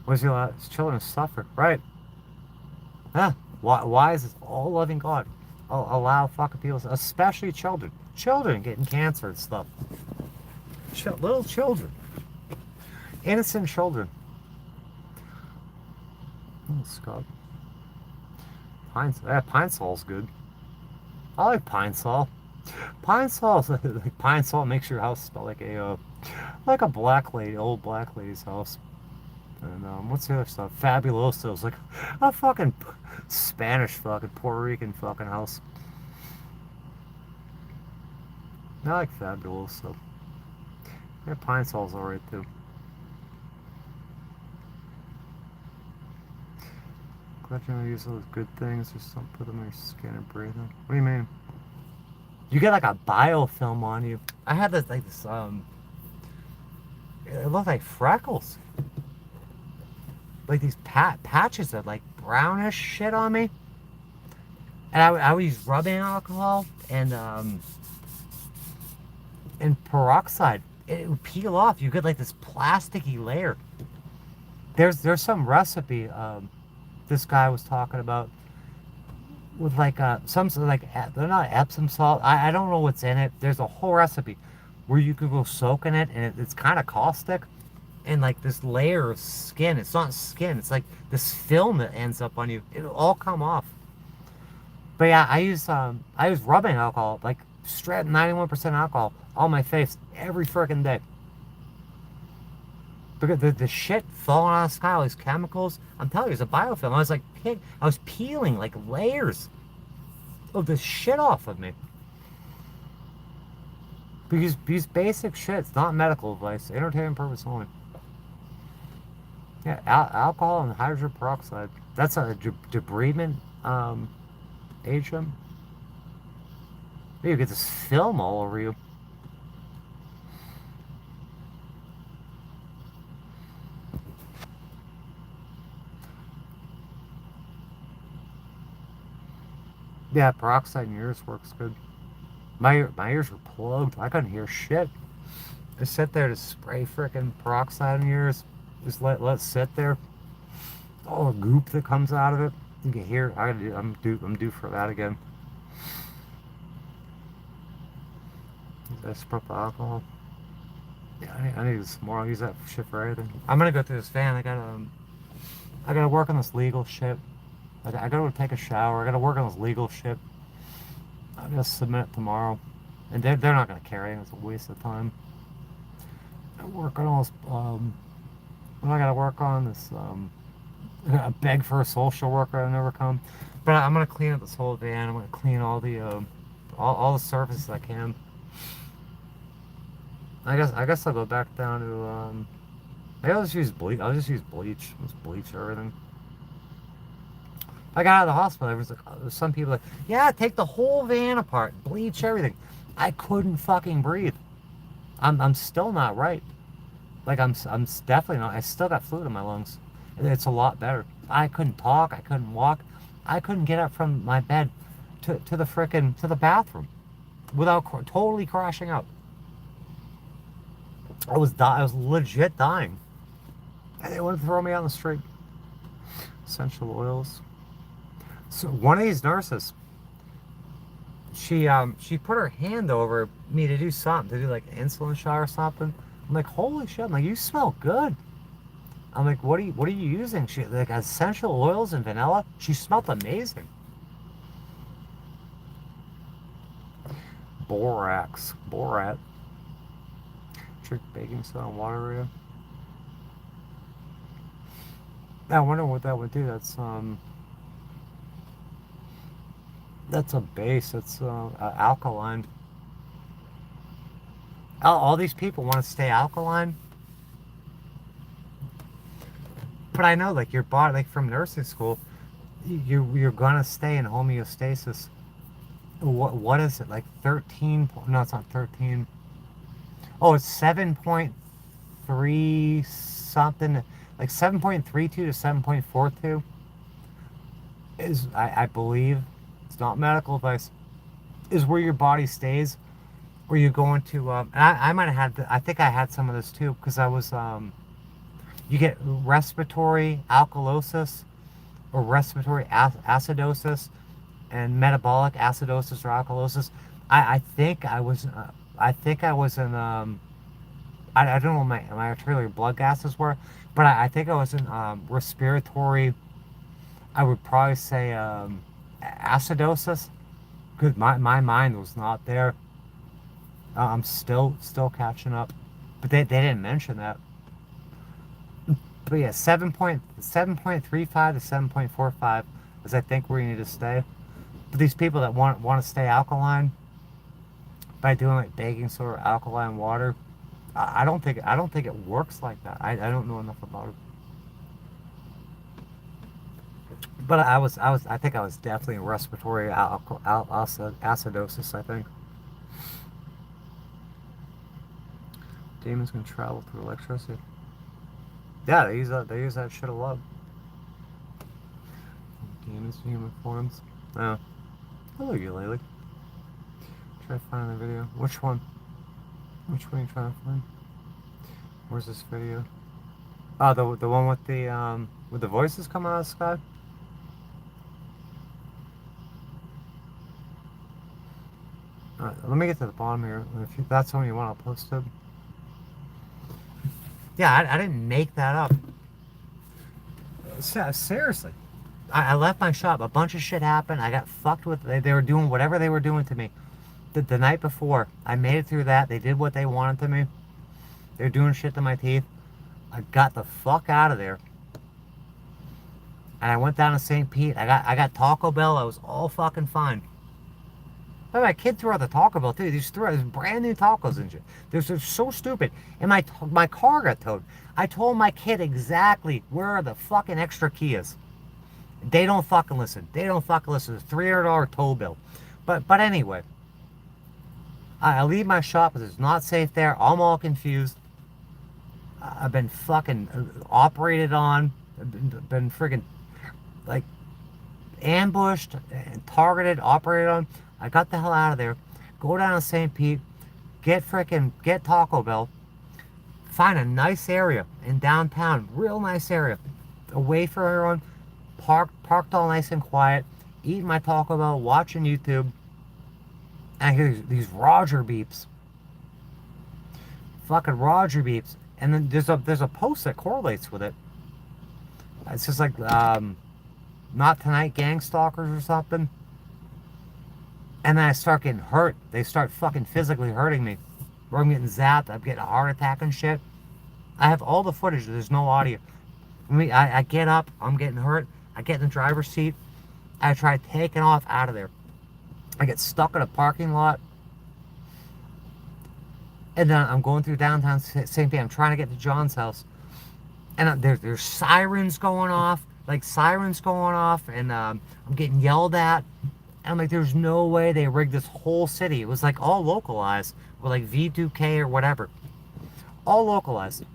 Was you his children suffer? Right. Huh. Why is this all-loving God allow fucking people, especially children getting cancer and stuff? Little children. Innocent children. Oh, Scott. Pine Sol's good. I like Pine Sol. Pine Sol, like Pine Sol makes your house smell like a black lady, old black lady's house. And what's the other stuff? Fabuloso is like a fucking Spanish fucking Puerto Rican fucking house. I like Fabuloso. Yeah, Pine Sol's alright too. Glad you don't use those good things or something. Put them in your skin and breathe them. What do you mean? You get like a biofilm on you. I had this it looked like freckles. Like these patches of like brownish shit on me. And I would use rubbing alcohol and peroxide. It would peel off. You get like this plasticky layer. There's some recipe this guy was talking about with like some sort of like, they're not Epsom salt. I don't know what's in it. There's a whole recipe where you could go soak in it, and it's kind of caustic, and like this layer of skin. It's not skin. It's like this film that ends up on you. It'll all come off. But yeah, I use rubbing alcohol, like straight 91% alcohol on my face every freaking day. Because the shit falling out of the sky, all these chemicals, I'm telling you, it's a biofilm. I was peeling like layers of this shit off of me. Because these basic shit, it's not medical advice, entertainment purpose only. Yeah, alcohol and hydrogen peroxide. That's a debridement agent. You get this film all over you. Yeah, peroxide in your ears works good. My ears were plugged. I couldn't hear shit. Just sit there to spray frickin' peroxide in your ears. Just let it sit there. All the goop that comes out of it. You can hear. I'm due for that again. That's proper alcohol. Yeah, I need some more. I'll use that shit for everything. I'm gonna go through this van. I gotta work on this legal shit. I gotta go take a shower. I gotta work on this legal shit. I'm gonna submit it tomorrow, and they're not gonna carry it. It's a waste of time. I work on all this. What I gotta work on this Beg for a social worker to never come. But I'm gonna clean up this whole van. I'm gonna clean all the all the surfaces I can. I guess I'll go back down to maybe I'll just use bleach. I'll just use bleach. Just bleach everything. I got out of the hospital. There was like some people like, yeah, take the whole van apart, bleach everything. I couldn't fucking breathe. I'm still not right. Like I'm definitely not. I still got fluid in my lungs. It's a lot better. I couldn't talk. I couldn't walk. I couldn't get up from my bed to the frickin' to the bathroom without totally crashing out. I was legit dying. And they wouldn't throw me out on the street. Essential oils. So one of these nurses, she put her hand over me to do something, to do like an insulin shot or something. I'm like, holy shit! I'm like, you smell good. I'm like, what are you using? She like essential oils and vanilla. She smelled amazing. Borat. Drink baking soda and water radio. I wonder what that would do. That's a base. It's alkaline. All these people want to stay alkaline, but I know, like your body, like from nursing school, you're gonna stay in homeostasis. What is it, like 13? No, it's not 13. Oh, it's 7.3 something, like 7.32 to 7.42 is I believe, it's not medical advice, is where your body stays. Where you go into and I might have had I think I had some of this too, because I was you get respiratory alkalosis or respiratory acidosis and metabolic acidosis or alkalosis. I think I was in I don't know what my arterial blood gases were, but I think I was in respiratory, I would probably say acidosis, because my mind was not there. I'm still catching up, but they didn't mention that. But yeah, 7.35 to 7.45 is I think where you need to stay. But these people that want to stay alkaline by doing like baking soda or alkaline water, I don't think it works like that. I don't know enough about it. But I think I was definitely in respiratory acidosis, I think. Demons can travel through electricity. Yeah, they use that shit a lot. Demons in human forms. Oh. Hello, ukulele. Try to find the video. Which one? Which one are you trying to find? Where's this video? Oh, the one with the voices coming out of the sky? Alright, let me get to the bottom here. If that's the one you want, I'll post it. Yeah, I didn't make that up. Seriously. I left my shop. A bunch of shit happened. I got fucked with. They were doing whatever they were doing to me. The night before, I made it through that. They did what they wanted to me. They were doing shit to my teeth. I got the fuck out of there. And I went down to St. Pete. I got Taco Bell. I was all fucking fine. But my kid threw out the Taco Bell too. These brand new tacos and shit. They're so stupid. And my car got towed. I told my kid exactly where the fucking extra key is. They don't fucking listen. They don't fucking listen. It's a $300 tow bill. But anyway, I leave my shop because it's not safe there. I'm all confused. I've been fucking operated on. I've been friggin' like ambushed and targeted, operated on. I got the hell out of there. Go down to St. Pete. Get Taco Bell. Find a nice area in downtown. Real nice area. Away from everyone. Parked all nice and quiet. Eating my Taco Bell. Watching YouTube. And I hear these Roger beeps. Fucking Roger beeps. And then there's a post that correlates with it. It's just like, not tonight gang stalkers or something. And then I start getting hurt. They start fucking physically hurting me. Where I'm getting zapped. I'm getting a heart attack and shit. I have all the footage. There's no audio. I get up, I'm getting hurt, I get in the driver's seat, I try taking off out of there. I get stuck in a parking lot, and then I'm going through downtown St. Pete. I'm trying to get to John's house, and there's sirens going off, and I'm getting yelled at. And I'm like, there's no way they rigged this whole city. It was like all localized, with like V2K or whatever, all localized.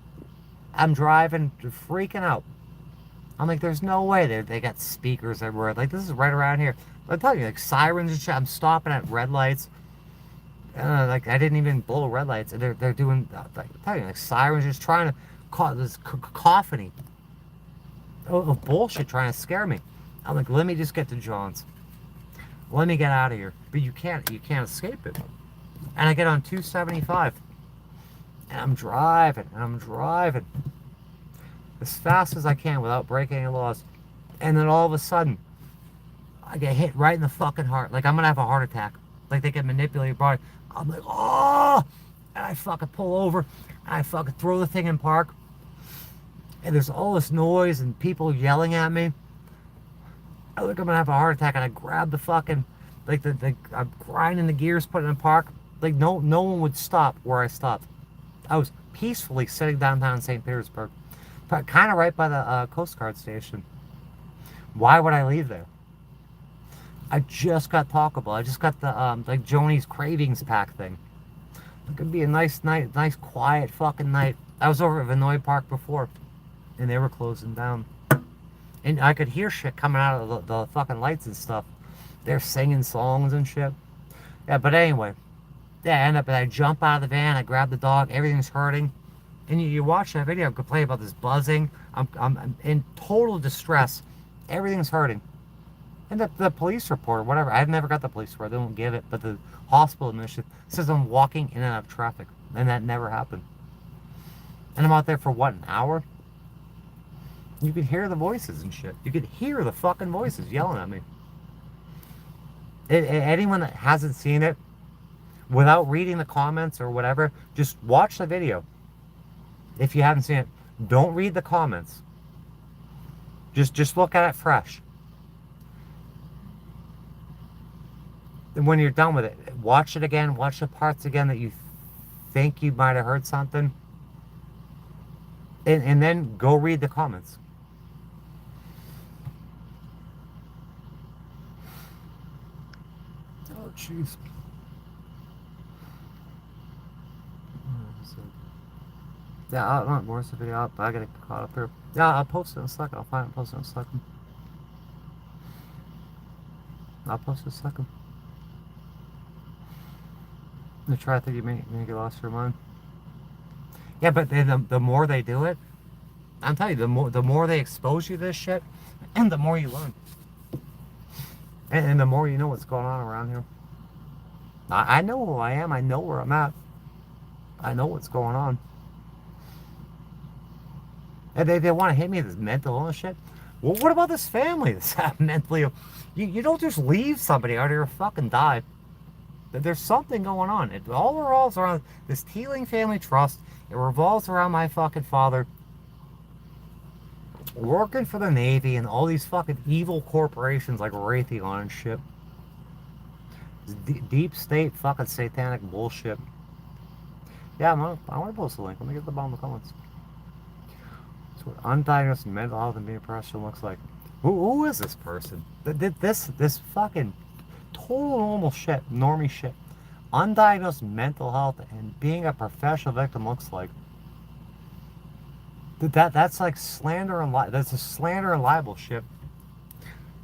I'm driving, freaking out. I'm like, there's no way they got speakers everywhere. Like, this is right around here. I'm telling you, like sirens and shit. I'm stopping at red lights. Like I didn't even blow red lights. And they're doing like I'm telling you, like sirens, just trying to cause this cacophony of bullshit, trying to scare me. I'm like, let me just get to John's. Let me get out of here. But you can't escape it. And I get on 275, and I'm driving as fast as I can without breaking any laws. And then all of a sudden, I get hit right in the fucking heart. Like I'm gonna have a heart attack. Like they can manipulate your body. I'm like, oh! And I fucking pull over. And I fucking throw the thing in park. And there's all this noise and people yelling at me. I look, I'm gonna have a heart attack, and I grab the fucking, like I'm grinding the gears, putting it in park. Like no one would stop where I stopped. I was peacefully sitting downtown St. Petersburg, kind of right by the Coast Guard station. Why would I leave there? I just got Taco Bell. I just got the like Joni's Cravings pack thing. It could be a nice night, nice quiet fucking night. I was over at Vinoy Park before, and they were closing down. And I could hear shit coming out of the fucking lights and stuff. They're singing songs and shit. Yeah, but anyway. Yeah, I jump out of the van, I grab the dog, everything's hurting. And you watch that video, I complain about this buzzing. I'm in total distress. Everything's hurting. And the police report or whatever, I've never got the police report, they won't give it, but the hospital admission says I'm walking in and out of traffic. And that never happened. And I'm out there for what, an hour? You could hear the voices and shit. You could hear the fucking voices yelling at me. Anyone that hasn't seen it, without reading the comments or whatever, just watch the video. If you haven't seen it, don't read the comments. Just look at it fresh. And when you're done with it, watch it again, watch the parts again that you think you might have heard something. And then go read the comments. Oh, jeez. Yeah, I'll not more the video up, but I gotta get caught up here. Yeah, I'll post it in a second. I'll find it and post it in a second. I'll post it in a second. The try that you may get lost your mind. Yeah, but the more they do it, I'm telling you, the more they expose you to this shit, and the more you learn. And the more you know what's going on around here. I know who I am. I know where I'm at. I know what's going on. And they want to hit me with this mental illness shit. Well, what about this family that's mentally? You don't just leave somebody out here and fucking die. There's something going on. It all revolves around this Teeling family trust. It revolves around my fucking father working for the Navy and all these fucking evil corporations like Raytheon and shit. Deep state fucking satanic bullshit. Yeah, I want to post a link. Let me get to the bottom of the comments. That's what undiagnosed mental health and being depressed looks like. Who is this person? This fucking total normal shit, normie shit. Undiagnosed mental health and being a professional victim looks like. That's like slander and that's a slander and libel shit.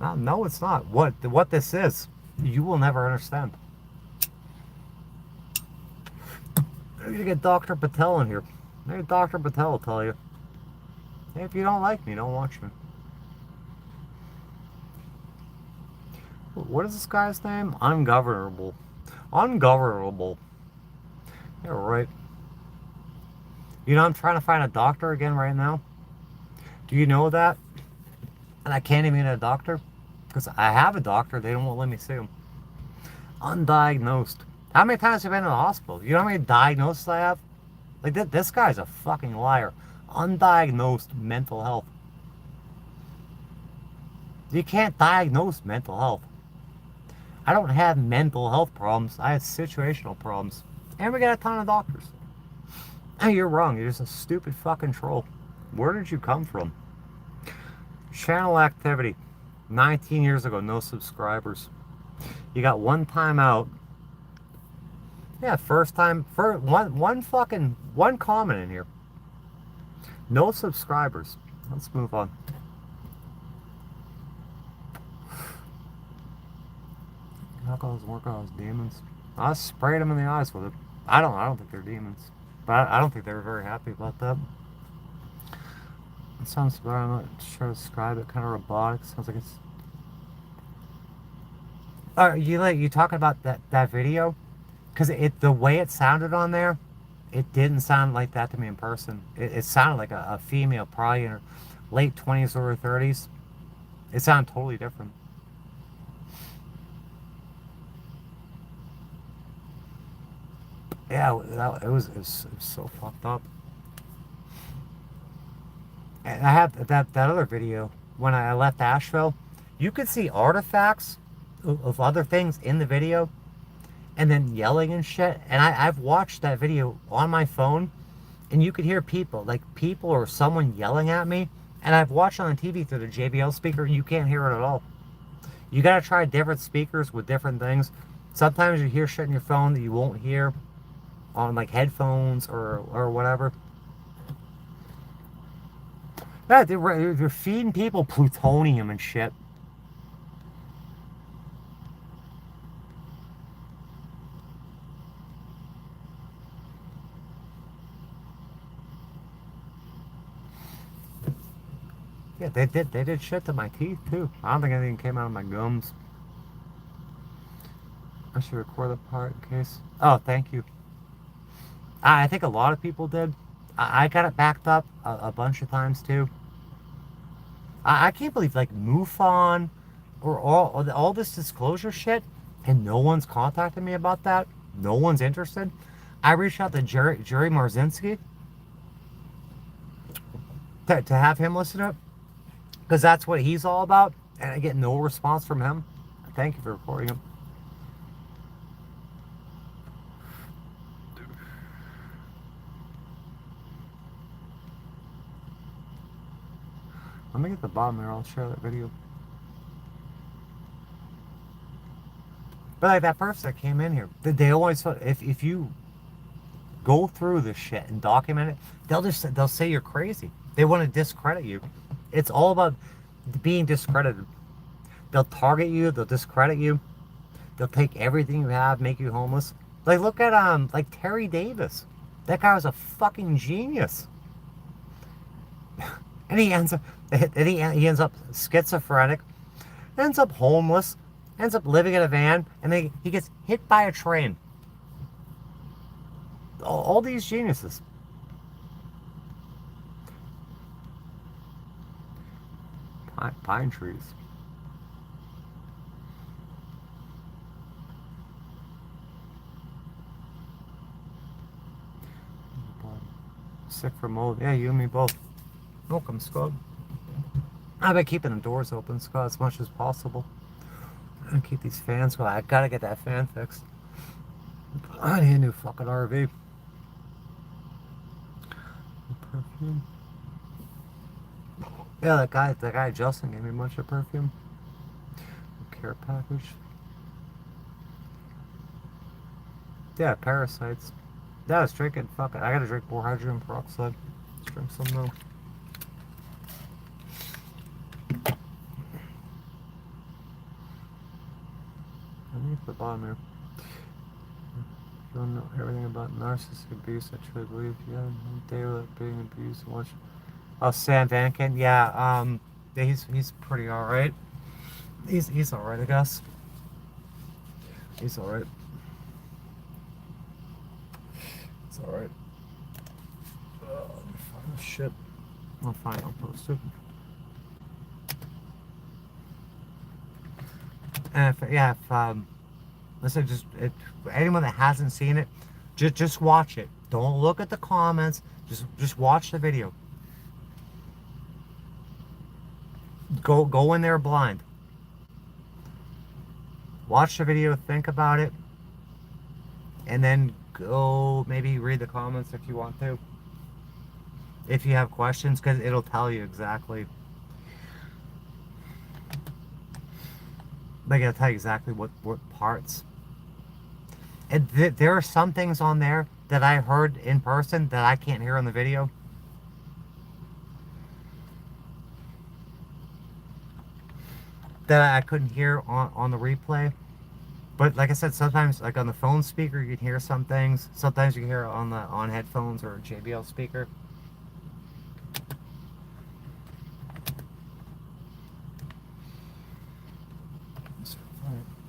No, it's not. What this is, you will never understand. I'm gonna get Dr. Patel in here. Maybe Dr. Patel will tell you. Hey, if you don't like me, don't watch me. What is this guy's name? Ungovernable. Ungovernable. Yeah, right. You know, I'm trying to find a doctor again right now. Do you know that? And I can't even get a doctor. Because I have a doctor, they won't let me see him. Undiagnosed. How many times have I been in the hospital? You know how many diagnoses I have? Like, this guy's a fucking liar. Undiagnosed mental health. You can't diagnose mental health. I don't have mental health problems. I have situational problems. And we got a ton of doctors. Hey, you're wrong. You're just a stupid fucking troll. Where did you come from? Channel activity. 19 years ago, no subscribers. You got one time out. Yeah, first time. One comment in here. No subscribers. Let's move on. Alcohols, workouts, demons. I sprayed them in the eyes with it. I don't think they're demons. But I don't think they were very happy about that. It sounds better. I'm not sure to describe it. Kind of robotic. Sounds like it's. You talking about that video? Because the way it sounded on there, it didn't sound like that to me in person. It sounded like a female, probably in her late 20s or 30s. It sounded totally different. Yeah, it was so fucked up. And I have that other video when I left Asheville. You could see artifacts of other things in the video, and then yelling and shit. And I've watched that video on my phone, and you could hear people or someone yelling at me. And I've watched it on TV through the JBL speaker, and you can't hear it at all. You gotta try different speakers with different things. Sometimes you hear shit in your phone that you won't hear on like headphones or whatever. Yeah, they're feeding people plutonium and shit. Yeah, they did shit to my teeth too. I don't think anything came out of my gums. I should record the part in case. Oh, thank you. I think a lot of people did. I got it backed up a bunch of times too. I can't believe like MUFON or all this disclosure shit, and no one's contacted me about that. No one's interested. I reached out to Jerry Marzinski to have him listen to it, because that's what he's all about, and I get no response from him. Thank you for recording him. Let me get the bottom there. I'll share that video. But like that person that came in here, they always, if you go through this shit and document it, they'll say you're crazy. They want to discredit you. It's all about being discredited. They'll target you. They'll discredit you. They'll take everything you have, make you homeless. Like look at like Terry Davis. That guy was a fucking genius. And he ends up schizophrenic, ends up homeless, ends up living in a van, and then he gets hit by a train. All these geniuses. Pine trees. Sick from mold. Yeah, you and me both. Welcome, Scott. I've been keeping the doors open, Scott, as much as possible. And keep these fans going. I gotta get that fan fixed. I need a new fucking RV. Perfume. Yeah, that guy Justin gave me a bunch of perfume. A care package. Yeah, parasites. Yeah, I was drinking. Fuck it. I gotta drink more hydrogen peroxide. Let's drink some now. Underneath the bottom here. You don't know everything about narcissistic abuse. I truly believe you have a day without being abused. Watch. Oh, Sam Vankin. Yeah. Yeah, he's pretty all right. He's all right, I guess. He's all right. It's all right. Let me find this shit. I'll find it. I'll post it. And listen, anyone that hasn't seen it, just watch it. Don't look at the comments. Just watch the video. Go in there blind. Watch the video, think about it, and then go maybe read the comments if you want to. If you have questions, because it'll tell you exactly. Like, it'll tell you exactly what parts. And there are some things on there that I heard in person that I can't hear on the video. That I couldn't hear on the replay. But like I said, sometimes like on the phone speaker you can hear some things. Sometimes you can hear it on headphones or a JBL speaker.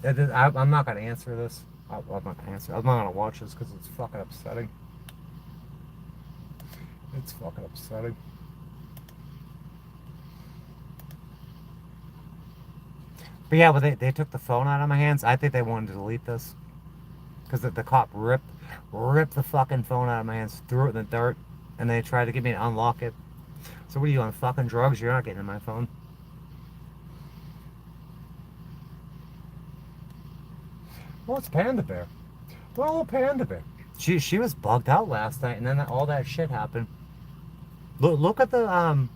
I'm not going to answer this. I'm not going to answer. I'm not going to watch this because it's fucking upsetting. It's fucking upsetting. But yeah, but they took the phone out of my hands. I think they wanted to delete this. Because the cop ripped the fucking phone out of my hands, threw it in the dirt, and they tried to get me to unlock it. So what are you, on fucking drugs? You're not getting in my phone. Well, it's Panda Bear. Well, Panda Bear. She was bugged out last night, and then all that shit happened. Look at the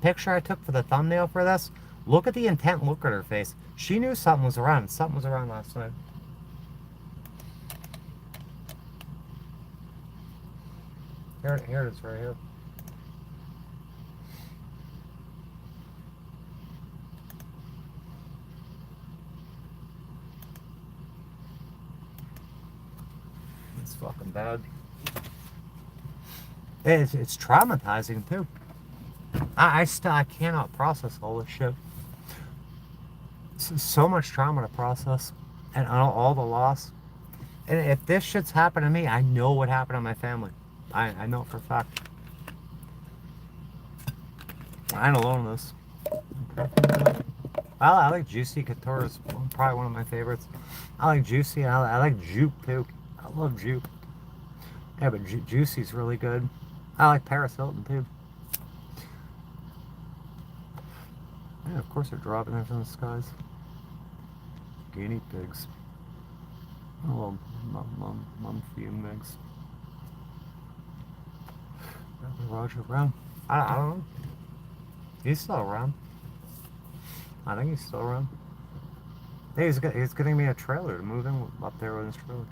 picture I took for the thumbnail for this. Look at the intent look at her face. She knew something was around. Something was around last night. Here it is right here. It's fucking bad. It's traumatizing too. I cannot process all this shit. So much trauma to process, and all the loss. And if this shit's happened to me, I know what happened to my family. I know for a fact. I ain't alone in this. I like Juicy Couture is probably one of my favorites. I like Juicy. I like Juke too. I love Juke. Yeah, but Juicy's really good. I like Paris Hilton too. Yeah, of course they're dropping there from the skies. Guinea pigs. Oh, mum mix. Roger Brown. I don't know. He's still around. I think he's still around. Hey, he's getting me a trailer to move in up there with his trailer.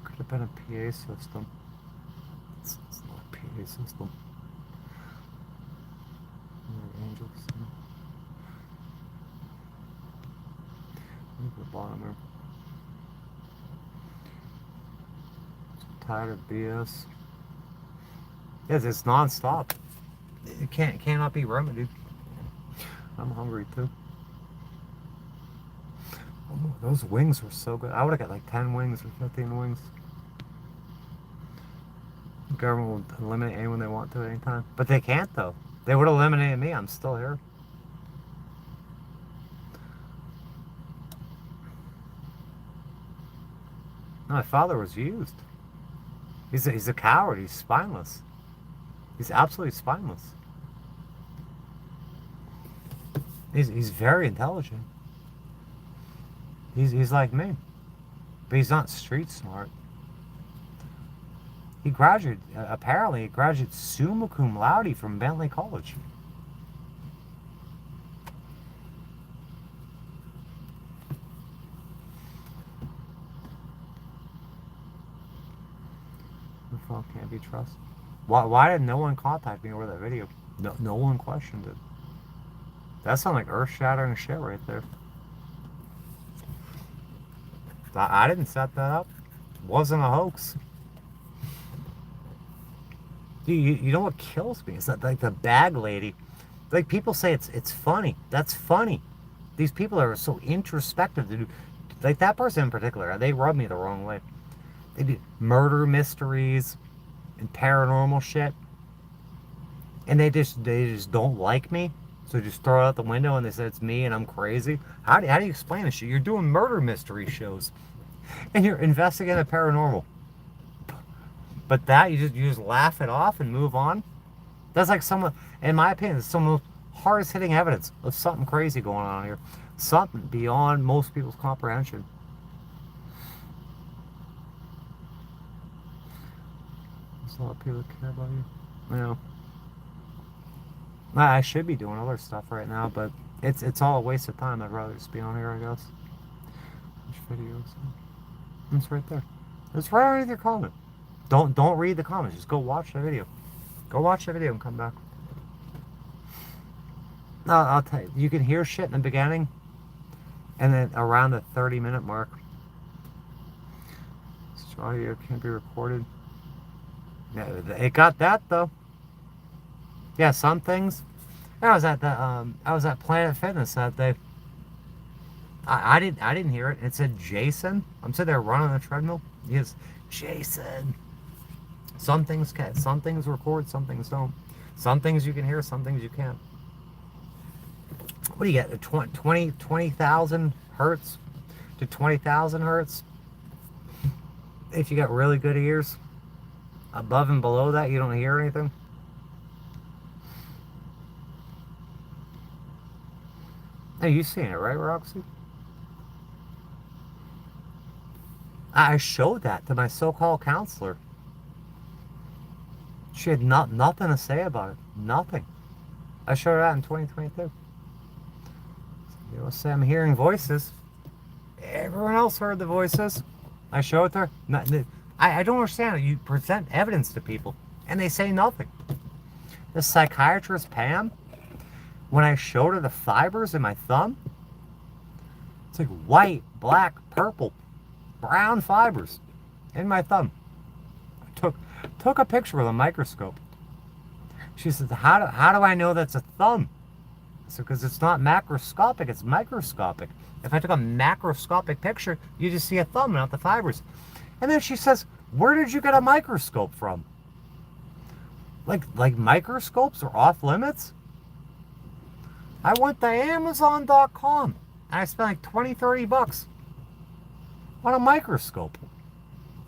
Could have been a PA system. It's not a PA system. Angels. Look at the bottom there. I'm tired of BS. Yes, it's non-stop. It cannot be remedied. I'm hungry too. Oh, those wings were so good. I would have got like 10 wings or 15 wings. The government will eliminate anyone they want to at any time. But they can't though. They would have eliminated me. I'm still here. My father was used. He's a coward. He's spineless. He's absolutely spineless. He's very intelligent. He's like me, but he's not street smart. He graduated, apparently he graduated summa cum laude from Bentley College. The phone can't be trusted. Why did no one contact me over that video? No one questioned it. That sounds like earth-shattering shit right there. I didn't set that up. Wasn't a hoax. You know what kills me? It's that, like, the bag lady. Like, people say it's funny. That's funny. These people are so introspective to do. Like, that person in particular, they rub me the wrong way. They do murder mysteries and paranormal shit. And they just don't like me. So just throw it out the window and they say it's me and I'm crazy. How do you explain this shit? You're doing murder mystery shows. And you're investigating the paranormal. But that, you just laugh it off and move on. That's like someone, in my opinion, it's some of the hardest hitting evidence of something crazy going on here. Something beyond most people's comprehension. There's a lot of people that care about you. You know. I should be doing other stuff right now, but it's all a waste of time. I'd rather just be on here, I guess. Which videos? It's right there. It's right underneath your comment. Don't read the comments. Just go watch the video. Go watch the video and come back. No, I'll tell you. You can hear shit in the beginning, and then around the 30-minute mark. This audio can't be recorded. Yeah, it got that though. Yeah, some things. I was at Planet Fitness that day. I didn't hear it. It said Jason. I'm sitting there running on the treadmill. Yes, Jason. Some things record, some things don't. Some things you can hear, some things you can't. What do you get? 20,000 hertz to 20,000 hertz? If you got really good ears. Above and below that, you don't hear anything. Hey, you seen it, right, Roxy? I showed that to my so-called counselor. She had nothing to say about it. Nothing. I showed her that in 2022. You know, say I'm hearing voices. Everyone else heard the voices. I showed her. I don't understand it. You present evidence to people, and they say nothing. The psychiatrist, Pam, when I showed her the fibers in my thumb, it's like white, black, purple, brown fibers in my thumb. I took a picture with a microscope. She says, how do I know that's a thumb? So because it's not macroscopic, it's microscopic. If I took a macroscopic picture, you just see a thumb, not the fibers. And then she says, where did you get a microscope from? Like microscopes are off limits? I went to Amazon.com and I spent like 20, 30 bucks on a microscope.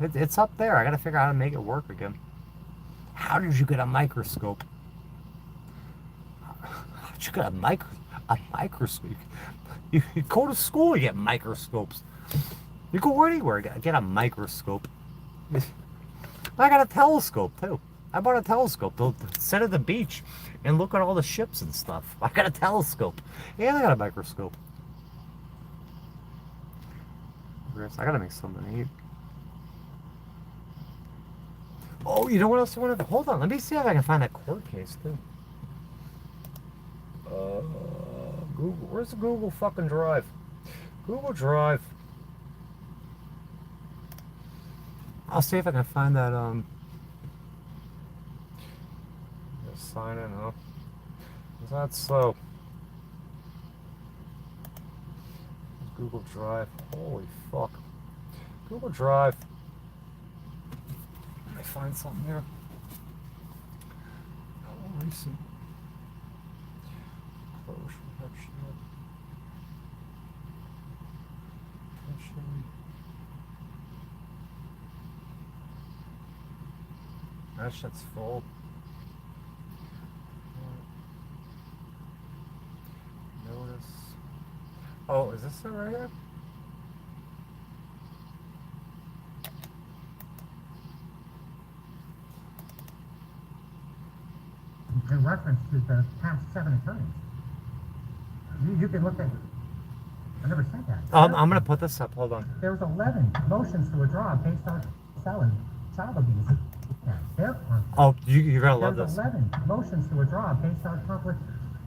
It's up there. I gotta figure out how to make it work again. How did you get a microscope? How'd you get a microscope? You go to school, you get microscopes. You go anywhere, get a microscope. I got a telescope too. I bought a telescope to sit at the beach and look at all the ships and stuff. I got a telescope. And I got a microscope. I gotta make something to eat. Oh, you know what else I wanted to... Hold on, let me see if I can find that court case too. Google. Where's the Google fucking Drive? Google Drive. I'll see if I can find that, just sign in, huh? Is that so? Google Drive. Holy fuck. Google Drive. Let me find something here. Oh, recent. Close. That shit's full. Notice. Oh, is this it right here? In reference to the past 7 attorneys. You can look at it. I never said that. I'm gonna put this up. Hold on. There was 11 motions to withdraw based on selling child abuse. Oh, you're gonna love There's this. 11 motions to withdraw based on conflict.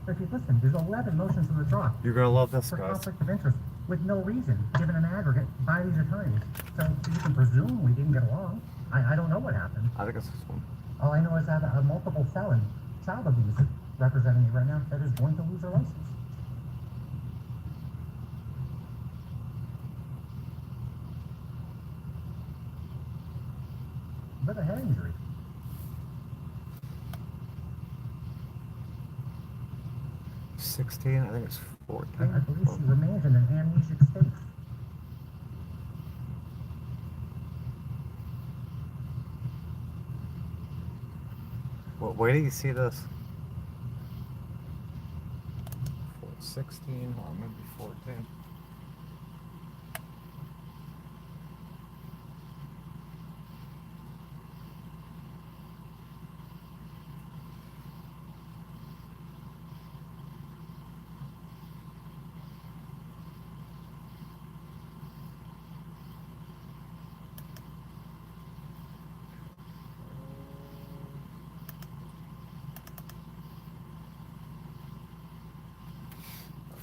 If you listen, there's 11 motions to withdraw. You're gonna love this, For guys. conflict of interest with no reason given an aggregate by these attorneys. So you can presume we didn't get along. I don't know what happened. I think it's this one. All I know is that a multiple felon child abuser representing me right now that is going to lose her license. With a head injury. I think it's 14. I believe she remains in an amnesic state. Where do you see this? 16 or maybe 14.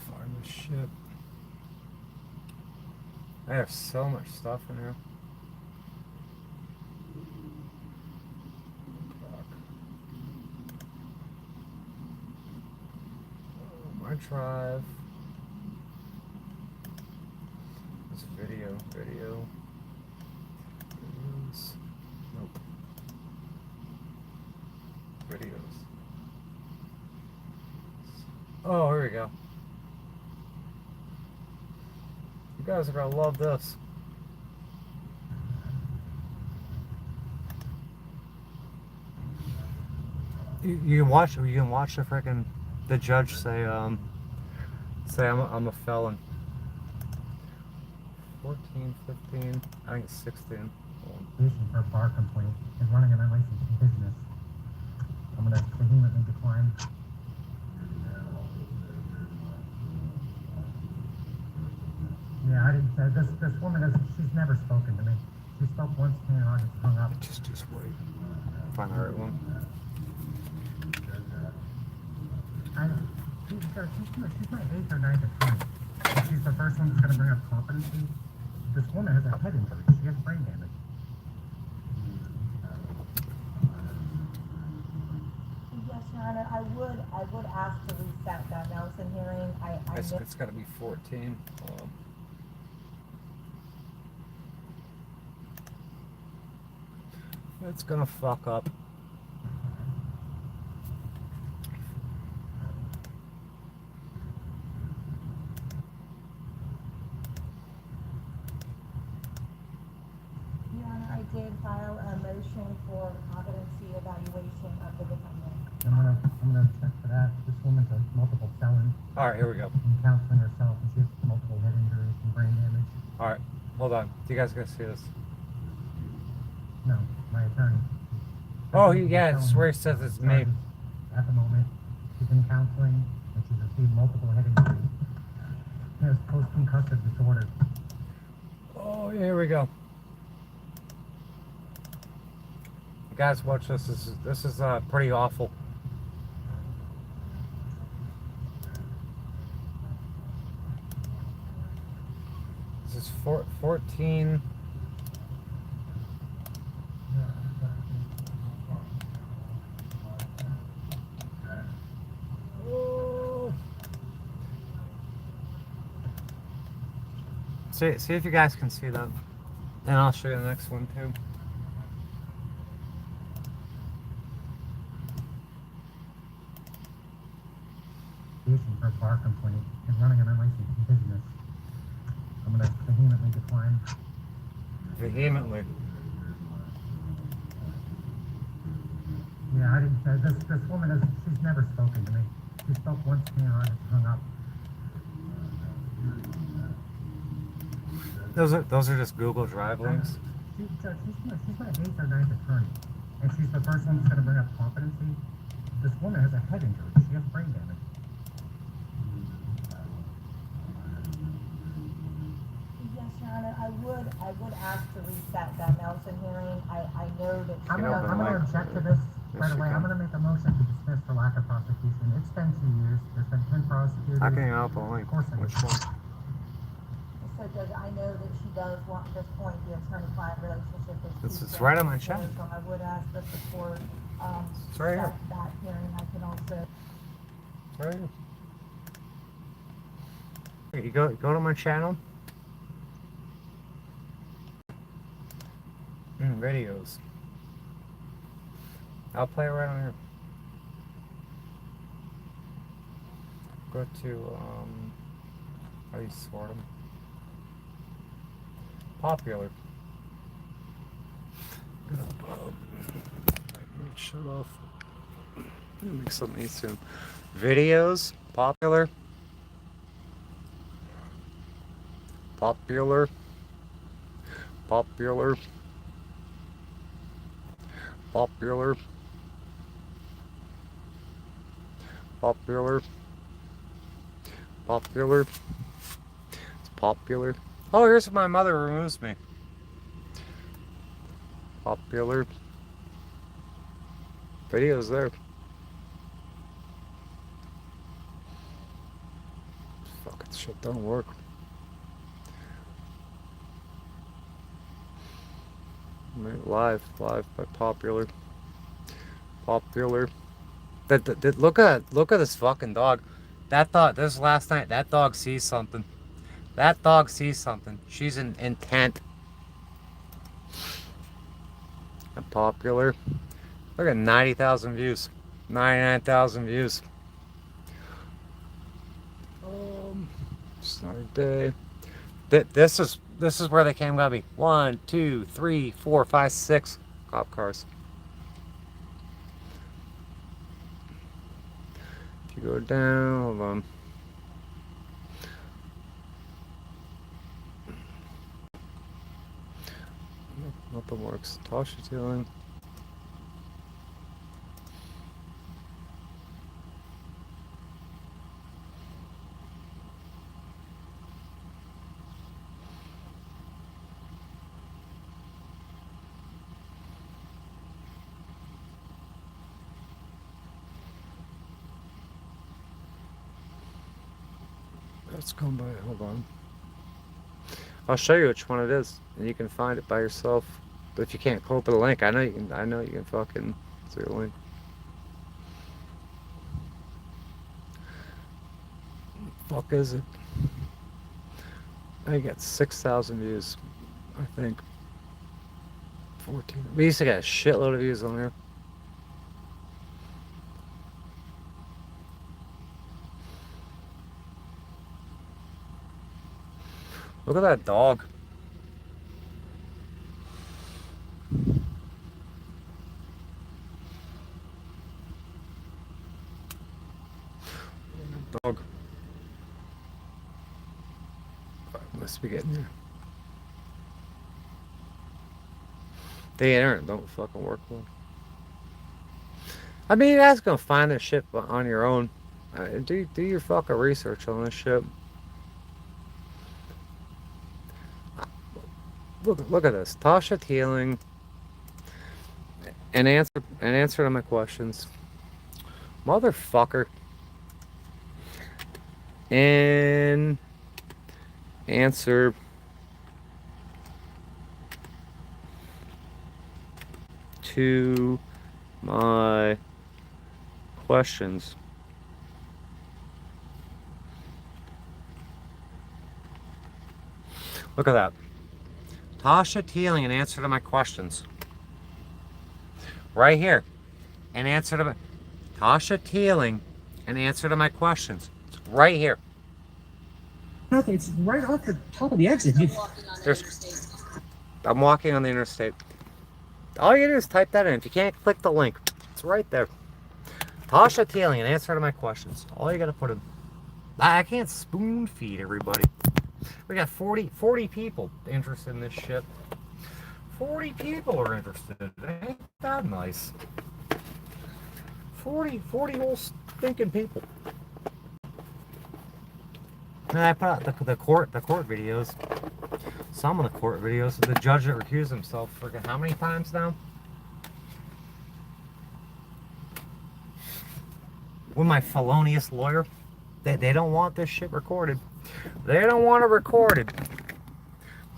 Find the shit. I have so much stuff in here. Fuck. Oh, my drive. This video. Videos. Nope. Videos. Oh, here we go. You guys are gonna love this. You can watch. You can watch the judge say I'm a felon. 14, 15. I think it's 16. For a bar complaint and running an unlicensed business. I'm gonna vehemently decline. Yeah, I didn't. This woman she's never spoken to me. She spoke once to me and I just hung up. Just wait. Find the right one. She's my 8th or 9th attorney. She's the first one that's gonna bring up competency. This woman has a head injury. She has brain damage. Yes, Your Honor, I would ask to reset that Nelson hearing. It's got to be 14. It's gonna fuck up. Your Honor, I did file a motion for competency evaluation of the defendant. I'm gonna check for that. This woman's a multiple felon. All right, here we go. And counseling herself, and she has multiple head injuries and brain damage. All right, hold on. Do you guys gonna see this? No, my attorney. Oh, yeah, it's where it says it's me. At the moment, she's in counseling, and she's received multiple head injuries. She has post-concussive disorder. Oh, yeah, here we go. You guys, watch this. This is pretty awful. This is 14. Oh. See if you guys can see that. And I'll show you the next one too. For a bar complaint and running an unlicensed business. I'm gonna vehemently decline. Vehemently. Yeah, I didn't. This woman she's never spoken to me. She spoke once to me and I just hung up. Those are just Google Drive links. She's my 8th or 9th attorney, and she's the first one that's gonna bring up competency. This woman has a head injury. She has brain damage. Yes, Your Honor, I would ask to reset that Nelson hearing. I know that I'm gonna object to this right away. I'm gonna make a motion to dismiss for lack of prosecution. It's been 2 years. There's been 10 prosecutors. I can help only. Of course I Which can. one? So, Judge, I know that she does want at this point the attorney-client relationship is. This is right on my chat. chat. So I would ask that the court It's right here. set that hearing. I can also. Right here. Okay, you go to my channel. Videos. I'll play it right on here. Go to how do you sort them? Popular. Shut off. Make something soon. Videos, popular. Popular. Popular. Popular. Popular. Popular. It's popular. Oh, here's my mother removes me. Popular. Videos there. Fucking shit don't work. Live by popular. Popular. Look at this fucking dog. That dog. This last night. That dog sees something. That dog sees something. She's in intent. And popular. Look at 90,000 views. 99,000 views. It's not a day. This is where they came. Gotta be 1, 2, 3, 4, 5, 6 cop cars. If you go down, hold on. Nothing works. Tasha Teeling. Let's go by. Hold on. I'll show you which one it is, and you can find it by yourself. But if you can't pull up the link, I know you can. I know you can fucking see the link. Fuck is it? I got 6,000 views, I think. 14. We used to get a shitload of views on here. Look at that dog. Dog. Must be getting there. The internet don't fucking work well. I mean, you guys gonna find this shit on your own. Do your fucking research on this shit. Look at this. Tasha Teeling. An answer to my questions. Motherfucker. And answer to my questions. Look at that. Tasha Teeling, an answer to my questions. Right here. An answer to my... Tasha Teeling, an answer to my questions. It's right here. Nothing. It's right off the top of the exit. I'm walking on the interstate. All you do is type that in. If you can't click the link, it's right there. Tasha Teeling, an answer to my questions. All you gotta put in. I can't spoon feed everybody. We got 40 people interested in this shit. 40 people are interested. Ain't that nice? 40 whole stinking people. And I put out the court videos. Some of the court videos. The judge that recused himself for how many times now? With my felonious lawyer. They don't want this shit recorded. They don't want it recorded.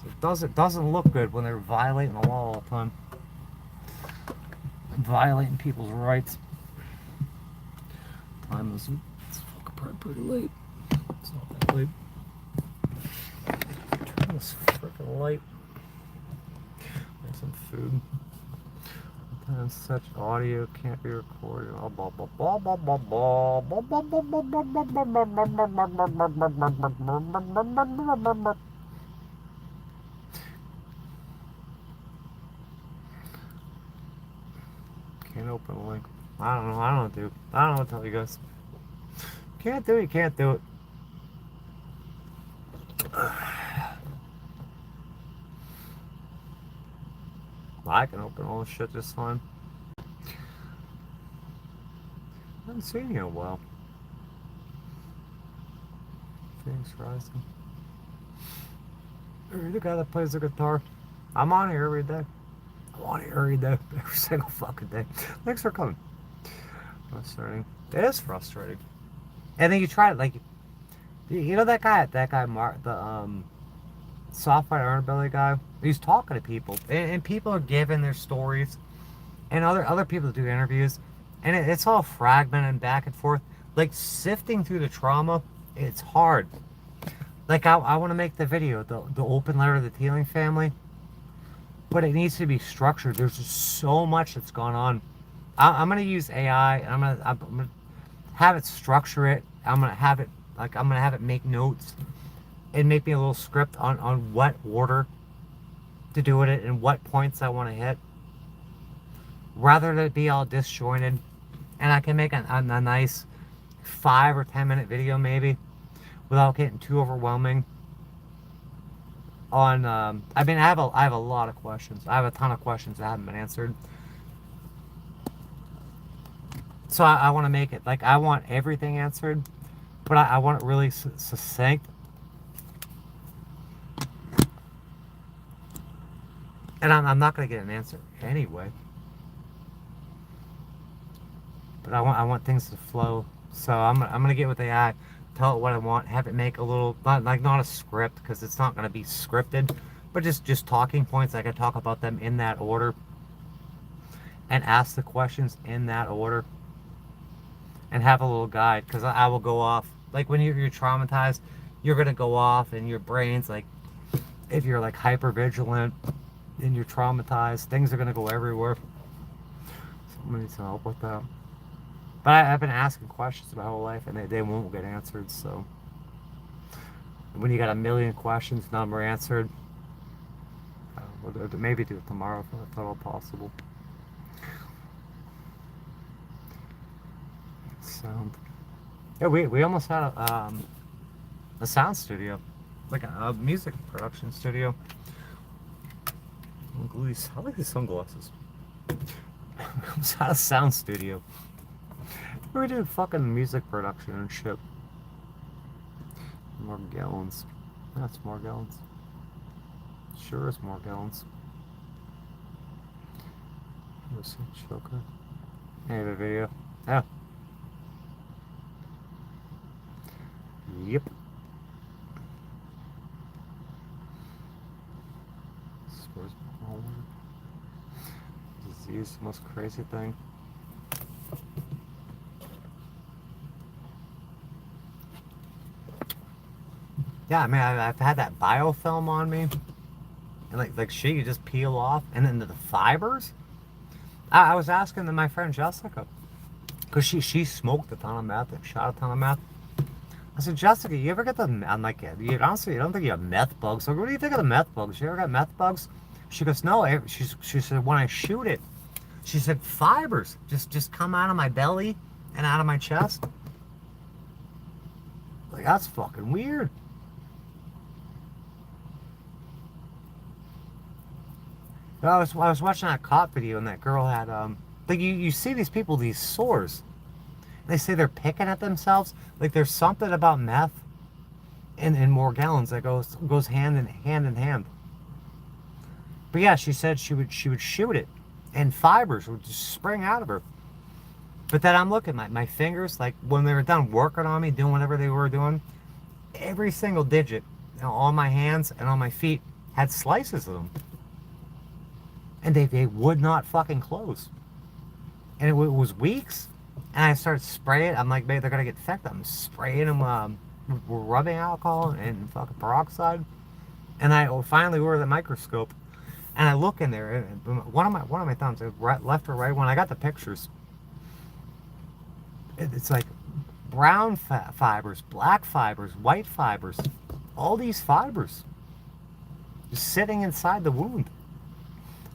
It doesn't look good when they're violating the law all the time. Violating people's rights. Time is it's fucking pretty late. It's not that late. Turn this freaking light. Make some food. Sometimes such audio can't be recorded. Blah blah blah blah blah blah blah blah blah blah blah. Can't open a link. I don't know. I don't know what to tell you guys. Can't do it. I can open all this shit just fine. I haven't seen you in a while. Phoenix Rising. You're the guy that plays the guitar. I'm on here every day. I'm on here every day. Every single fucking day. Thanks for coming. Frustrating. It is frustrating. And then you try it, like, you know that guy Mark, the software earnability guy. He's talking to people, and people are giving their stories, and other people do interviews, and it's all fragmented back and forth. Like sifting through the trauma, it's hard. Like I want to make the video, the open letter to the Teeling family, but it needs to be structured. There's just so much that's gone on. I'm gonna use AI, and I'm gonna have it structure it. I'm gonna have it make notes and make me a little script on what order to do it and what points I want to hit, rather than it be all disjointed. And I can make a nice 5 or 10 minute video maybe without getting too overwhelming. On I mean, I have a lot of questions. I have a ton of questions that haven't been answered. So I want to make it like I want everything answered, but I want it really succinct. And I'm not going to get an answer anyway. But I want things to flow. So I'm going to get with AI, tell it what I want, have it make a little, not a script, because it's not going to be scripted, but just talking points. I can talk about them in that order and ask the questions in that order. And have a little guide, because I will go off. Like when you're traumatized, you're going to go off, and your brain's like, if you're like hyper vigilant and you're traumatized, things are going to go everywhere. Somebody needs some help with that. But I've been asking questions my whole life, and they won't get answered. So when you got a million questions, none were answered, we'll maybe do it tomorrow if at all possible. Sound. Yeah, we almost had a sound studio, like a music production studio. I like these sunglasses. We almost had a sound studio. We were doing fucking music production and shit. More gallons. That's more gallons. Sure is more gallons. Choker. I have a video. Yeah. Yep. Disease, the most crazy thing. Yeah, I mean, I've had that biofilm on me, and like shit, you just peel off, and then the fibers. I was asking my friend Jessica, because she smoked a ton of meth and shot a ton of meth. I said, Jessica, you ever get the, I'm like, honestly, you don't think you have meth bugs. So what do you think of the meth bugs? You ever got meth bugs? She goes, no. She said, when I shoot it, she said, fibers just come out of my belly and out of my chest. Like, that's fucking weird. I was watching that cop video, and that girl had, like, you see these people, these sores. They say they're picking at themselves. Like there's something about meth and more gallons that goes hand in hand. But yeah, she said she would shoot it, and fibers would just spring out of her. But then I'm looking at my fingers, like when they were done working on me, doing whatever they were doing, every single digit, on my hands and on my feet had slices of them, and they would not fucking close. And it was weeks. And I started spraying. I'm like, maybe they're gonna get infected. I'm spraying them with rubbing alcohol and fucking peroxide. And I finally ordered the microscope, and I look in there. And one of my thumbs, left or right one. I got the pictures. It's like brown fibers, black fibers, white fibers, all these fibers just sitting inside the wound.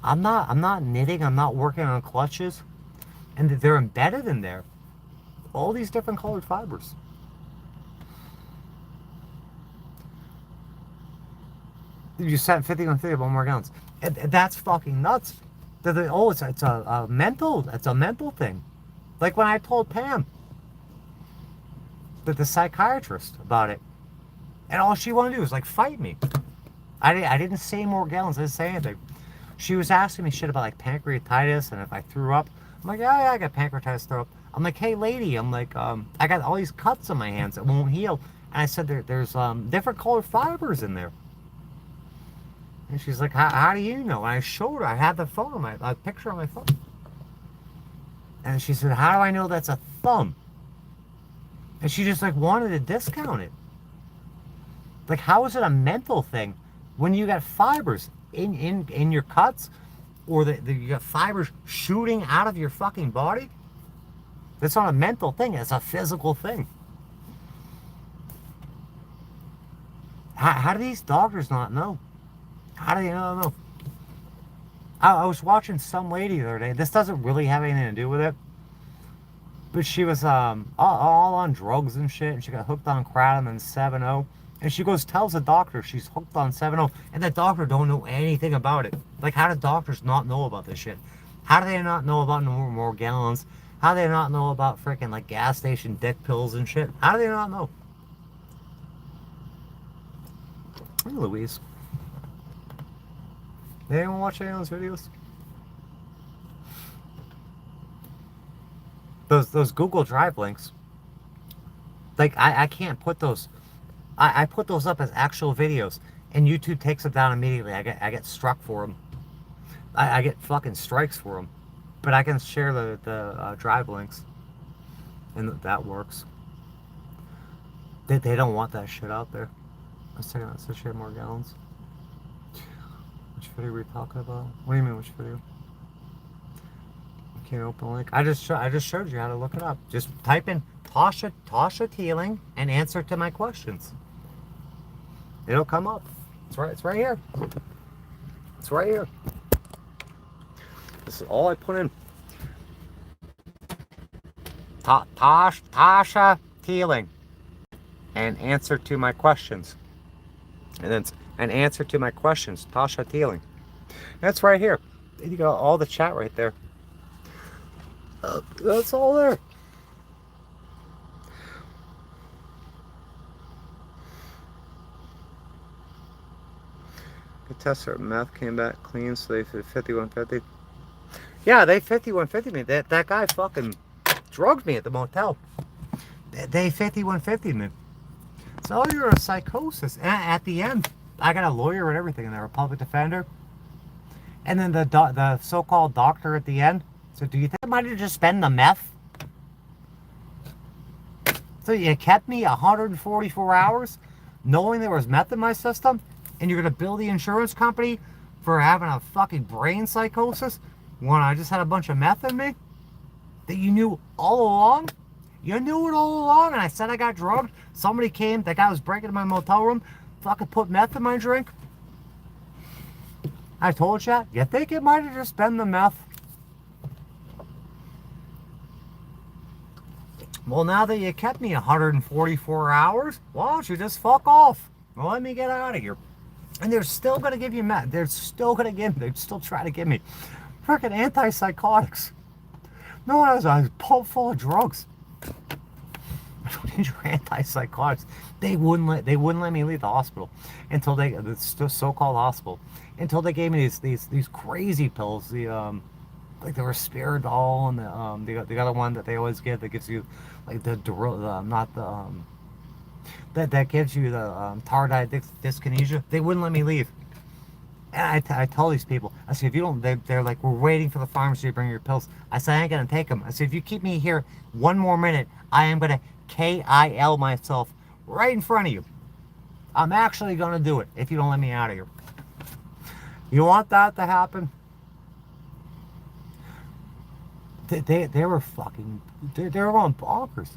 I'm not knitting. I'm not working on clutches, and they're embedded in there. All these different colored fibers. You sent 51 more gallons. That's fucking nuts. Oh, it's a mental thing. Like when I told Pam, the psychiatrist, about it, and all she wanted to do was like fight me. I didn't say more gallons. I didn't say anything. She was asking me shit about like pancreatitis and if I threw up. I'm like, yeah, I got pancreatitis, throw up. I'm like, hey lady, I'm like, I got all these cuts on my hands that won't heal. And I said there's different colored fibers in there. And she's like, how do you know? And I showed her. I had the phone on a picture on my phone. And she said, how do I know that's a thumb? And she just like wanted to discount it. Like, how is it a mental thing when you got fibers in your cuts, or you got fibers shooting out of your fucking body? That's not a mental thing. It's a physical thing. How do these doctors not know? How do they not know? I was watching some lady the other day. This doesn't really have anything to do with it, but she was all on drugs and shit, and she got hooked on kratom and 7-0. And she tells the doctor she's hooked on 7-0, and the doctor don't know anything about it. Like, how do doctors not know about this shit? How do they not know about more gallons? How do they not know about freaking like gas station dick pills and shit? How do they not know? Hey, Louise. Did anyone watch any of those videos? Those Google Drive links. Like, I can't put those. I put those up as actual videos, and YouTube takes them down immediately. I get struck for them. I get fucking strikes for them. But I can share the drive links, and that works. They don't want that shit out there. Let's check it out. Let's share more gallons. Which video were we talking about? What do you mean, which video? I can't open the link. I just showed you how to look it up. Just type in Tasha Teeling and answer to my questions. It'll come up. It's right here. It's right here. This is all I put in. Tasha Teeling and answer to my questions. And then an answer to my questions. Tasha Teeling. That's right here. You got all the chat right there. That's all there. The test for meth came back clean, so they did 5150. Yeah, they 5150 me. That guy fucking drugged me at the motel. They 5150 me. So you're a psychosis. And at the end, I got a lawyer and everything, and they're a public defender. And then the so-called doctor at the end. So do you think I might have just spent the meth? So you kept me 144 hours knowing there was meth in my system, and you're going to bill the insurance company for having a fucking brain psychosis when I just had a bunch of meth in me? That you knew all along? You knew it all along, and I said I got drugged. Somebody came, that guy was breaking into my motel room, fucking put meth in my drink. I told you, you think it might have just been the meth? Well, now that you kept me 144 hours, why don't you just fuck off? Well, let me get out of here. And they're still going to give you meth. They're still trying to give me freaking antipsychotics. No one has a pump full of drugs. I don't need your antipsychotics. They wouldn't let me leave the hospital until the so-called hospital, until they gave me these crazy pills. Like the Respiridol and the other one that they always give that gives you like that gives you the tardive dyskinesia. They wouldn't let me leave. And I tell these people, I said, if you don't, they're like, we're waiting for the pharmacy to bring your pills. I said, I ain't gonna take them. I said, if you keep me here one more minute, I am gonna KIL myself right in front of you. I'm actually gonna do it if you don't let me out of here. You want that to happen? They were fucking, they were going bonkers.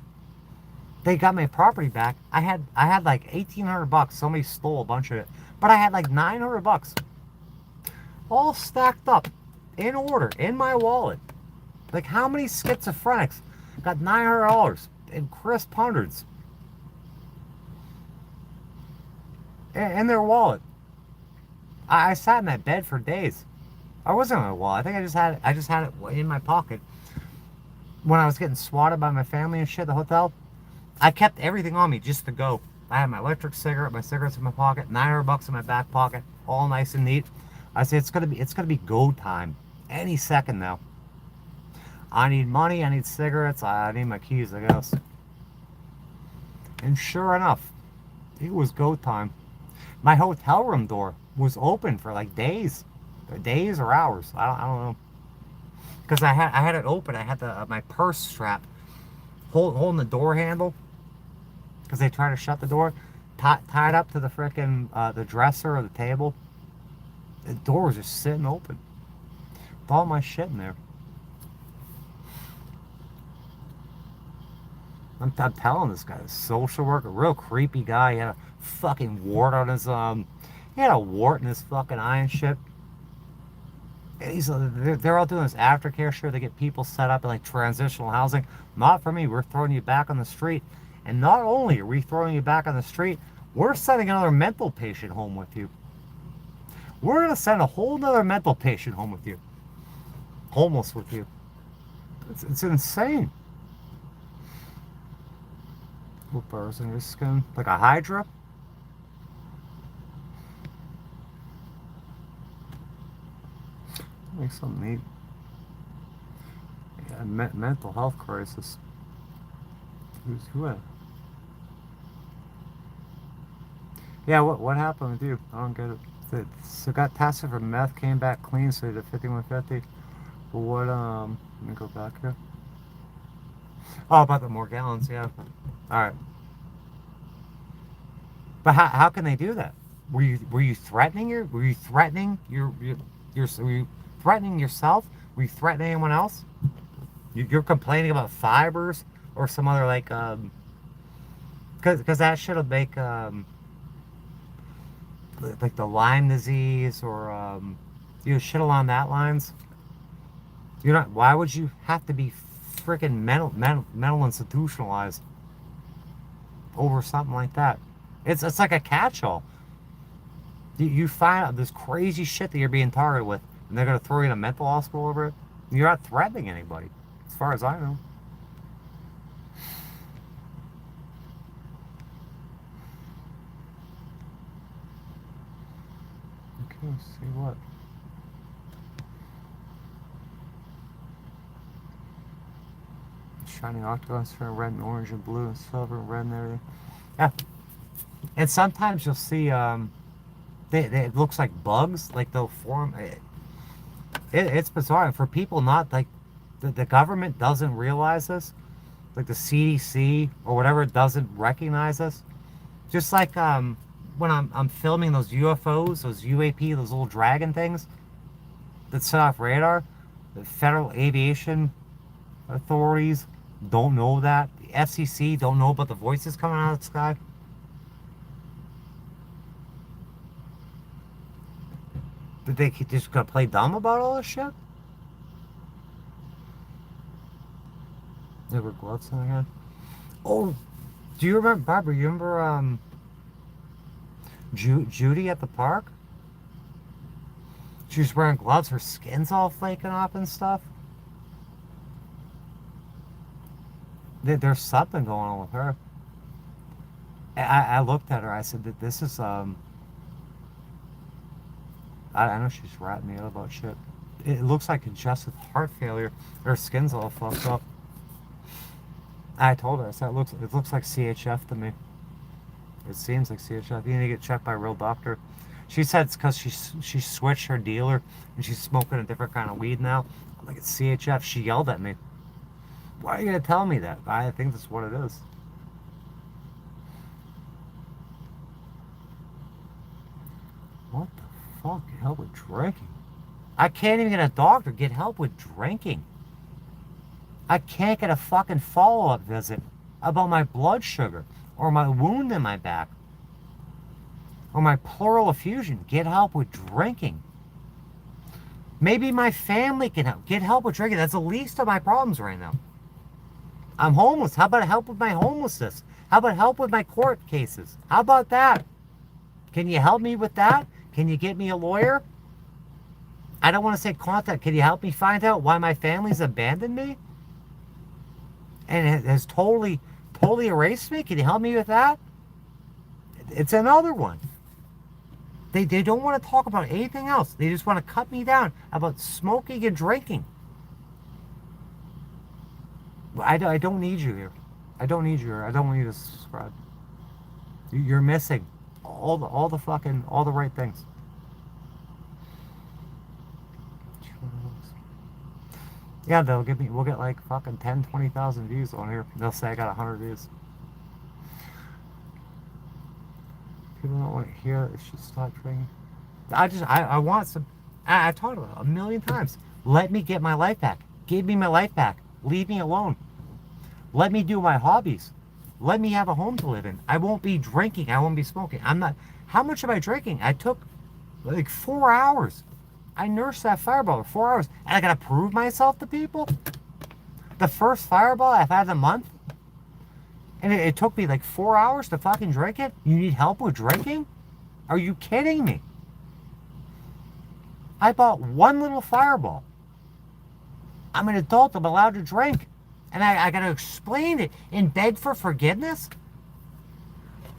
They got my property back. I had like $1,800. Somebody stole a bunch of it, but I had like $900, all stacked up in order in my wallet. Like, how many schizophrenics got $900 in crisp hundreds in their wallet? I sat in that bed for days. I wasn't on a wall. I think I just had it in my pocket. When I was getting swatted by my family and shit at the hotel, I kept everything on me just to go. I had my electric cigarette, my cigarettes in my pocket, $900 in my back pocket, all nice and neat. I said it's gonna be go time any second now. I need money, I need cigarettes, I need my keys, I guess. And sure enough, it was go time. My hotel room door was open for like days or hours. I don't know. Because I had it open. I had my purse strap holding the door handle. Because they tried to shut the door, tied up to the frickin' the dresser or the table. The door was just sitting open with all my shit in there. I'm telling this guy, a social worker, real creepy guy. He had a fucking wart on his he had a wart in his fucking eye and shit. And they're all doing this aftercare shit. They get people set up in like transitional housing. Not for me. We're throwing you back on the street. And not only are we throwing you back on the street, we're sending another mental patient home with you. We're gonna send a whole nother mental patient home with you. Homeless with you. It's insane. What burrs in your skin? Like a hydra? Make something neat. Yeah, mental health crisis. Who had? Yeah, what happened with you? I don't get it. So got tested for meth, came back clean, so he did 5150. But what, let me go back here. Oh, about the more gallons, yeah. Alright. But how can they do that? Were you threatening were you threatening yourself? Were you threatening anyone else? You're complaining about fibers or some other like because that shit'll make like the Lyme disease or shit along that lines. You're not. Why would you have to be freaking mental institutionalized over something like that? It's like a catch-all. You find out this crazy shit that you're being targeted with, and they're gonna throw you in a mental hospital over it. You're not threatening anybody, as far as I know. Okay, let's see what. Shining octagons for red and orange and blue and silver and red and everything. Yeah. And sometimes you'll see it looks like bugs, like they'll form. It's bizarre. And for people not like the government doesn't realize this, like the CDC or whatever doesn't recognize this. Just like when I'm filming those UFOs, those UAP, those little dragon things that set off radar, the Federal Aviation Authorities don't know that. The FCC don't know about the voices coming out of the sky. Did they just gonna play dumb about all this shit? There were gloves in again. Oh, do you remember, Barbara? You remember Judy at the park? She was wearing gloves. Her skin's all flaking off and stuff. There's something going on with her. I looked at her. I said that this is I know she's ratting me out about shit. It looks like congestive heart failure. Her skin's all fucked up. I told her, I said, it looks like CHF to me. It seems like CHF. You need to get checked by a real doctor. She said it's because she switched her dealer and she's smoking a different kind of weed now. I'm like, it's CHF. She yelled at me. Why are you going to tell me that? I think that's what it is. What the fuck? Get help with drinking? I can't even get a doctor. Get help with drinking. I can't get a fucking follow-up visit about my blood sugar or my wound in my back or my pleural effusion. Get help with drinking. Maybe my family can help. Get help with drinking. That's the least of my problems right now. I'm homeless. How about help with my homelessness? How about help with my court cases? How about that? Can you help me with that? Can you get me a lawyer? I don't want to say contact. Can you help me find out why my family's abandoned me? And it has totally erased me? Can you help me with that? It's another one. They don't want to talk about anything else. They just want to cut me down about smoking and drinking. I don't need you here. I don't need you here. I don't want you to subscribe. You're missing all the right things. Yeah, we'll get like fucking 10, 20,000 views on here. They'll say I got 100 views. People don't want to hear if she stopped drinking. I want some. I've talked about it a million times. Let me get my life back. Give me my life back. Leave me alone. Let me do my hobbies. Let me have a home to live in. I won't be drinking. I won't be smoking. I'm not. How much am I drinking? I took like 4 hours. I nursed that fireball for 4 hours. And I gotta prove myself to people? The first fireball I've had in a month? And it took me like 4 hours to fucking drink it? You need help with drinking? Are you kidding me? I bought one little fireball. I'm an adult. I'm allowed to drink. And I got to explain it and beg for forgiveness?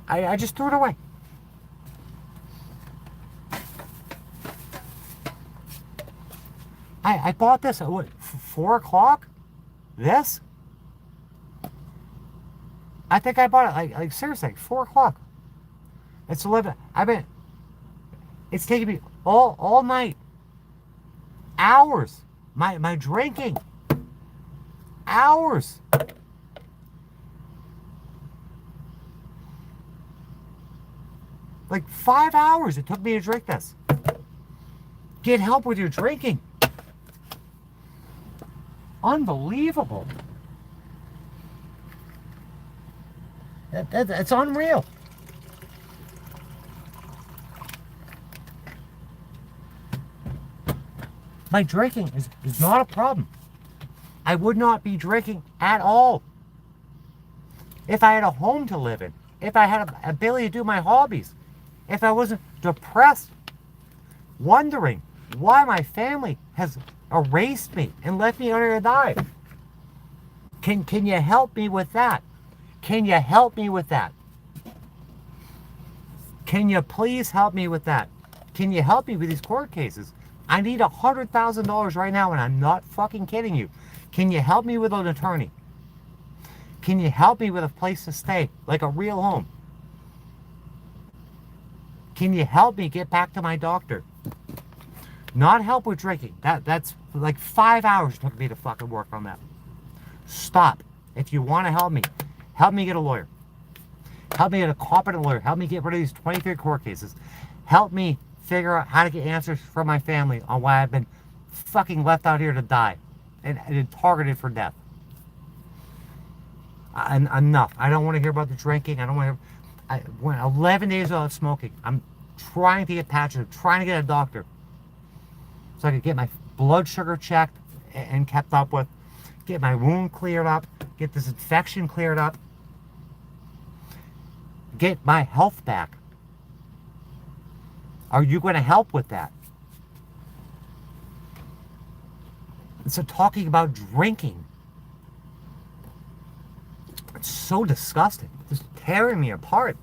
I just threw it away. I bought this at what, 4 o'clock? This? I think I bought it like seriously, 4 o'clock. It's 11. It's taking me all night. Hours. My drinking. Hours. Like 5 hours it took me to drink this. Get help with your drinking. Unbelievable. It's unreal. My drinking is not a problem. I would not be drinking at all if I had a home to live in, if I had an ability to do my hobbies, if I wasn't depressed, wondering why my family has erased me and left me under a knife. Can you help me with that? Can you help me with that? Can you please help me with that? Can you help me with these court cases? I need $100,000 right now, and I'm not fucking kidding you. Can you help me with an attorney? Can you help me with a place to stay, like a real home? Can you help me get back to my doctor? Not help with drinking. That's like 5 hours it took me to fucking work on that. Stop. If you want to help me get a lawyer. Help me get a competent lawyer. Help me get rid of these 23 court cases. Help me figure out how to get answers from my family on why I've been fucking left out here to die and targeted for death. Enough. I don't want to hear about the drinking. I don't want to. I went 11 days without smoking. I'm trying to get patches. I'm trying to get a doctor so I could get my blood sugar checked and kept up with, get my wound cleared up, get this infection cleared up, get my health back. Are you going to help with that? So talking about drinking, it's so disgusting. It's tearing me apart.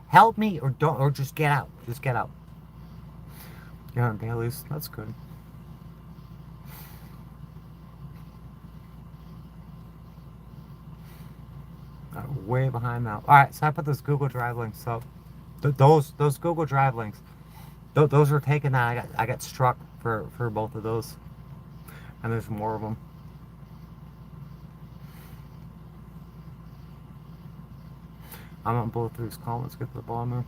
Help me or don't, or just get out. Just get out. You're on Bailey's. That's good. Way behind now. All right, so I put this Google Drive link. So those Google Drive links, those were taken out. I got struck for both of those, and there's more of them. I'm gonna blow through these comments, get to the bottom there.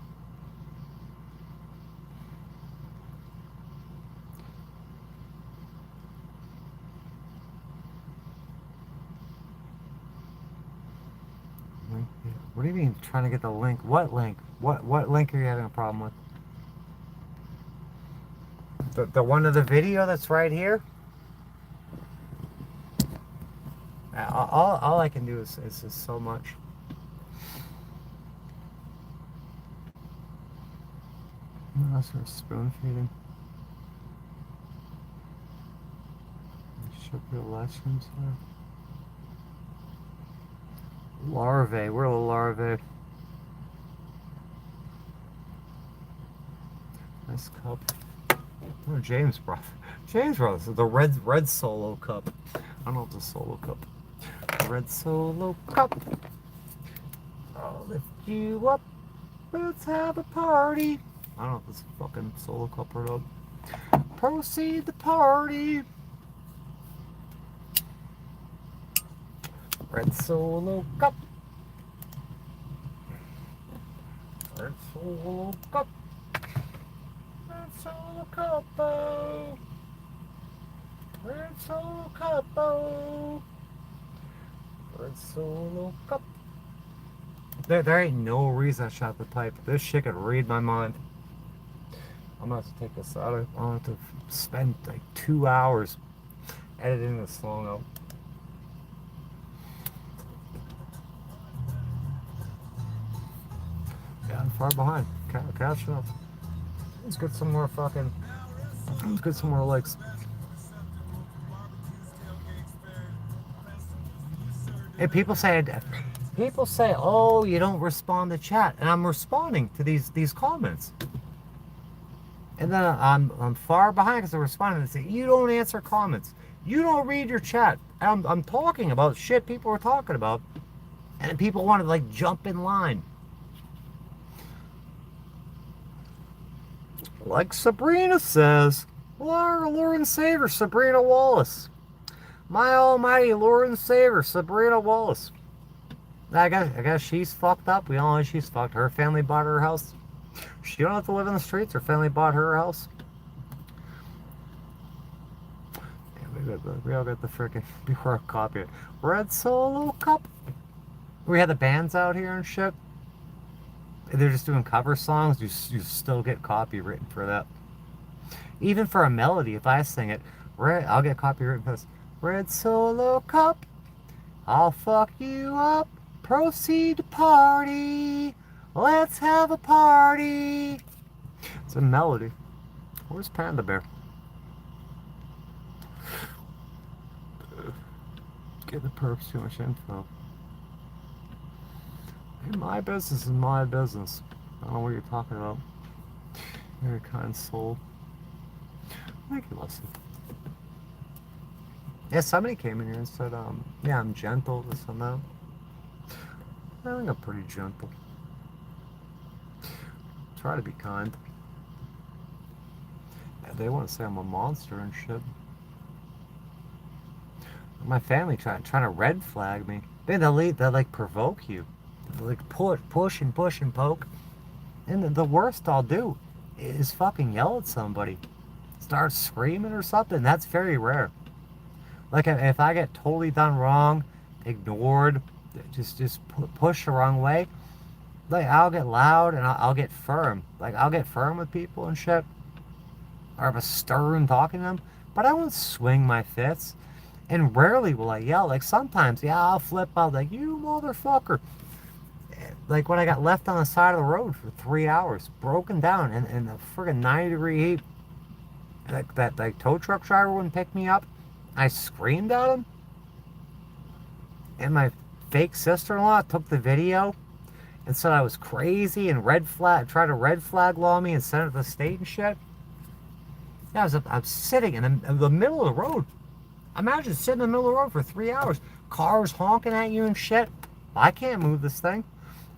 What do you mean trying to get the link? What link? What link are you having a problem with? The one of the video that's right here? All I can do is so much. Unless we're spoon feeding. Should be elections here. Larvae, where are the larvae? Nice cup. Oh, James brought this. The red solo cup. I don't know if it's a solo cup. Red solo cup. I'll lift you up. Let's have a party. I don't know if it's a fucking solo cup or not. Proceed the party. Red solo cup. Red solo cup. Red solo cup. Red solo cup. Red solo cup. There ain't no reason I shot the pipe. This shit could read my mind. I'm gonna have to take this out. I'm gonna have to spend like 2 hours editing this song out. Yeah, I'm far behind. Catching up. Let's get some more fucking. Let's get some more likes. And people say, oh, you don't respond to chat, and I'm responding to these comments. And then I'm far behind because I'm responding and say, you don't answer comments, you don't read your chat. I'm talking about shit people are talking about, and people want to like jump in line. Like Sabrina says, Lord and Savior Sabrina Wallace. My almighty Lord and Savior Sabrina Wallace. I guess she's fucked up. We all know she's fucked. Her family bought her house. She don't have to live in the streets. Her family bought her house. Yeah, we all got the freaking before I copy it. Red Solo Cup. We had the bands out here and shit. They're just doing cover songs. You still get copywritten for that. Even for a melody, if I sing it, I'll get copywritten for this. Red Solo Cup. I'll fuck you up. Proceed to party. Let's have a party. It's a melody. Where's Panda Bear? Give the perps too much info. Hey, my business is my business. I don't know what you're talking about. You're a kind soul. Thank you, Leslie. Yeah, somebody came in here and said, yeah, I'm gentle, this and that. I think I'm pretty gentle. Try to be kind. Yeah, they want to say I'm a monster and shit. My family trying to red flag me. They'll like provoke you. They'll like push and poke. And the worst I'll do is fucking yell at somebody. Start screaming or something. That's very rare. Like if I get totally done wrong, ignored, just pushed the wrong way, like I'll get loud and I'll get firm. Like I'll get firm with people and shit, or have a stern talking to them. But I won't swing my fists, and rarely will I yell. Like sometimes, yeah, I'll flip out like you motherfucker. Like when I got left on the side of the road for 3 hours, broken down in the friggin' 90-degree heat. That tow truck driver wouldn't pick me up. I screamed at him, and my fake sister-in-law took the video and said I was crazy and tried to red flag law me and send it to the state and shit. Yeah, I'm sitting in the middle of the road. Imagine sitting in the middle of the road for 3 hours, cars honking at you and shit. I can't move this thing.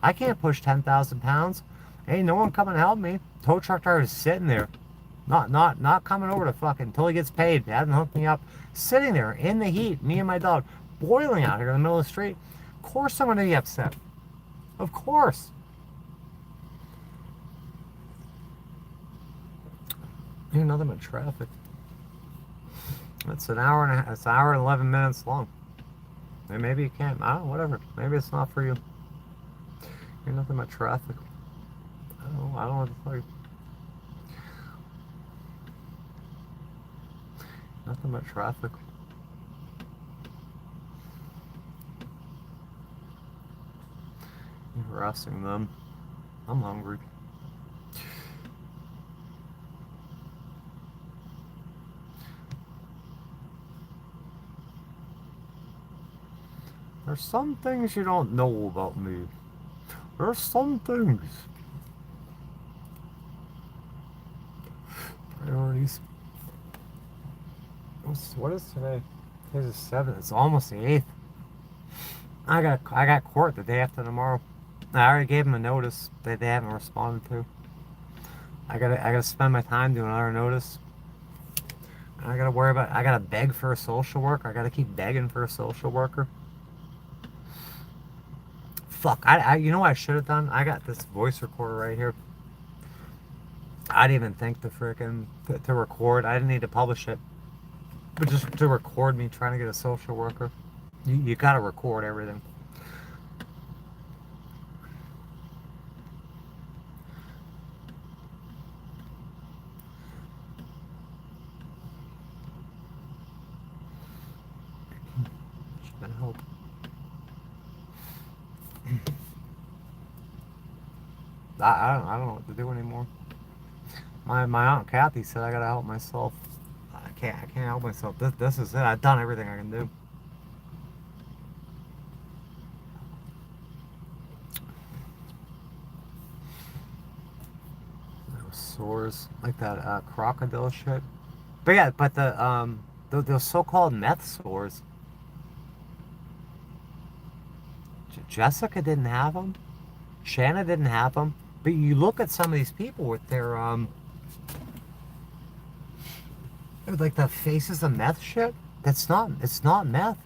I can't push 10,000 pounds. Ain't no one coming to help me. Tow truck driver is sitting there. Not coming over to fucking until he gets paid. He hasn't hooked me up. Sitting there in the heat, me and my dog, boiling out here in the middle of the street. Of course I'm gonna be upset. Of course. You're nothing but traffic. It's an hour and it's an hour and 11 minutes long. And maybe you can't. I don't know, whatever. Maybe it's not for you. You're nothing but traffic. I don't know what to tell you. Nothing but traffic. You're harassing them. I'm hungry. There's some things you don't know about me. There's some things. Priorities. What is today? Today's the 7th. It's almost the 8th. I got court the day after tomorrow. I already gave them a notice that they haven't responded to. I gotta spend my time doing another notice. I gotta beg for a social worker. I gotta keep begging for a social worker. Fuck, you know what I should have done? I got this voice recorder right here. I didn't even think to record. I didn't need to publish it. But just to record me trying to get a social worker. You gotta record everything. Should been help. I don't know what to do anymore. My aunt Kathy said I gotta help myself. I can't help myself. This is it. I've done everything I can do. Sores like that crocodile shit. But yeah, but the so-called meth sores. Jessica didn't have them. Shanna didn't have them. But you look at some of these people with their like the faces of meth shit. It's not meth.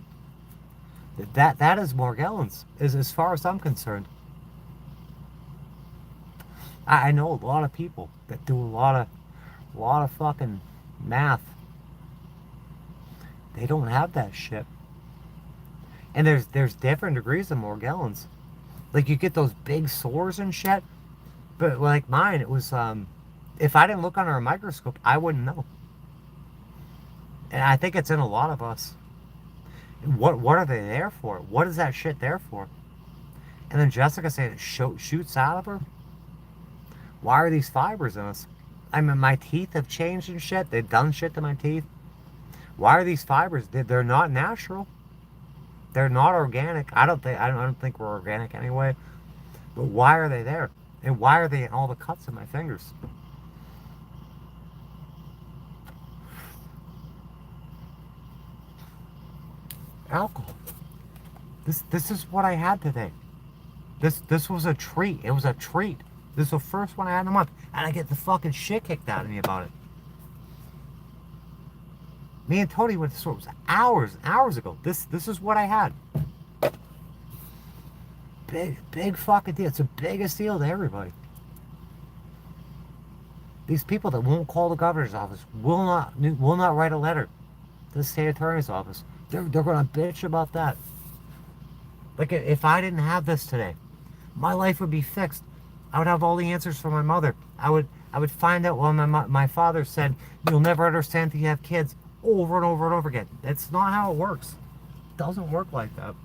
That is Morgellons, as far as I'm concerned. I know a lot of people that do a lot of fucking math. They don't have that shit. And there's different degrees of Morgellons. Like you get those big sores and shit. But like mine, it was if I didn't look under a microscope, I wouldn't know. And I think it's in a lot of us. What are they there for? What is that shit there for? And then Jessica said it shoots out of her. Why are these fibers in us? I mean, my teeth have changed and shit. They've done shit to my teeth. Why are these fibers? They're not natural. They're not organic. I don't think we're organic anyway. But why are they there? And why are they in all the cuts of my fingers? Alcohol. This is what I had today. This was a treat. It was a treat. This is the first one I had in a month. And I get the fucking shit kicked out of me about it. Me and Tony went to the store. It was hours and hours ago. This is what I had. Big fucking deal. It's the biggest deal to everybody. These people that won't call the governor's office will not write a letter to the state attorney's office. They're gonna bitch about that. Like if I didn't have this today, my life would be fixed. I would have all the answers for my mother. I would find out when my father said, "You'll never understand till you have kids," over and over and over again. That's not how it works. It doesn't work like that.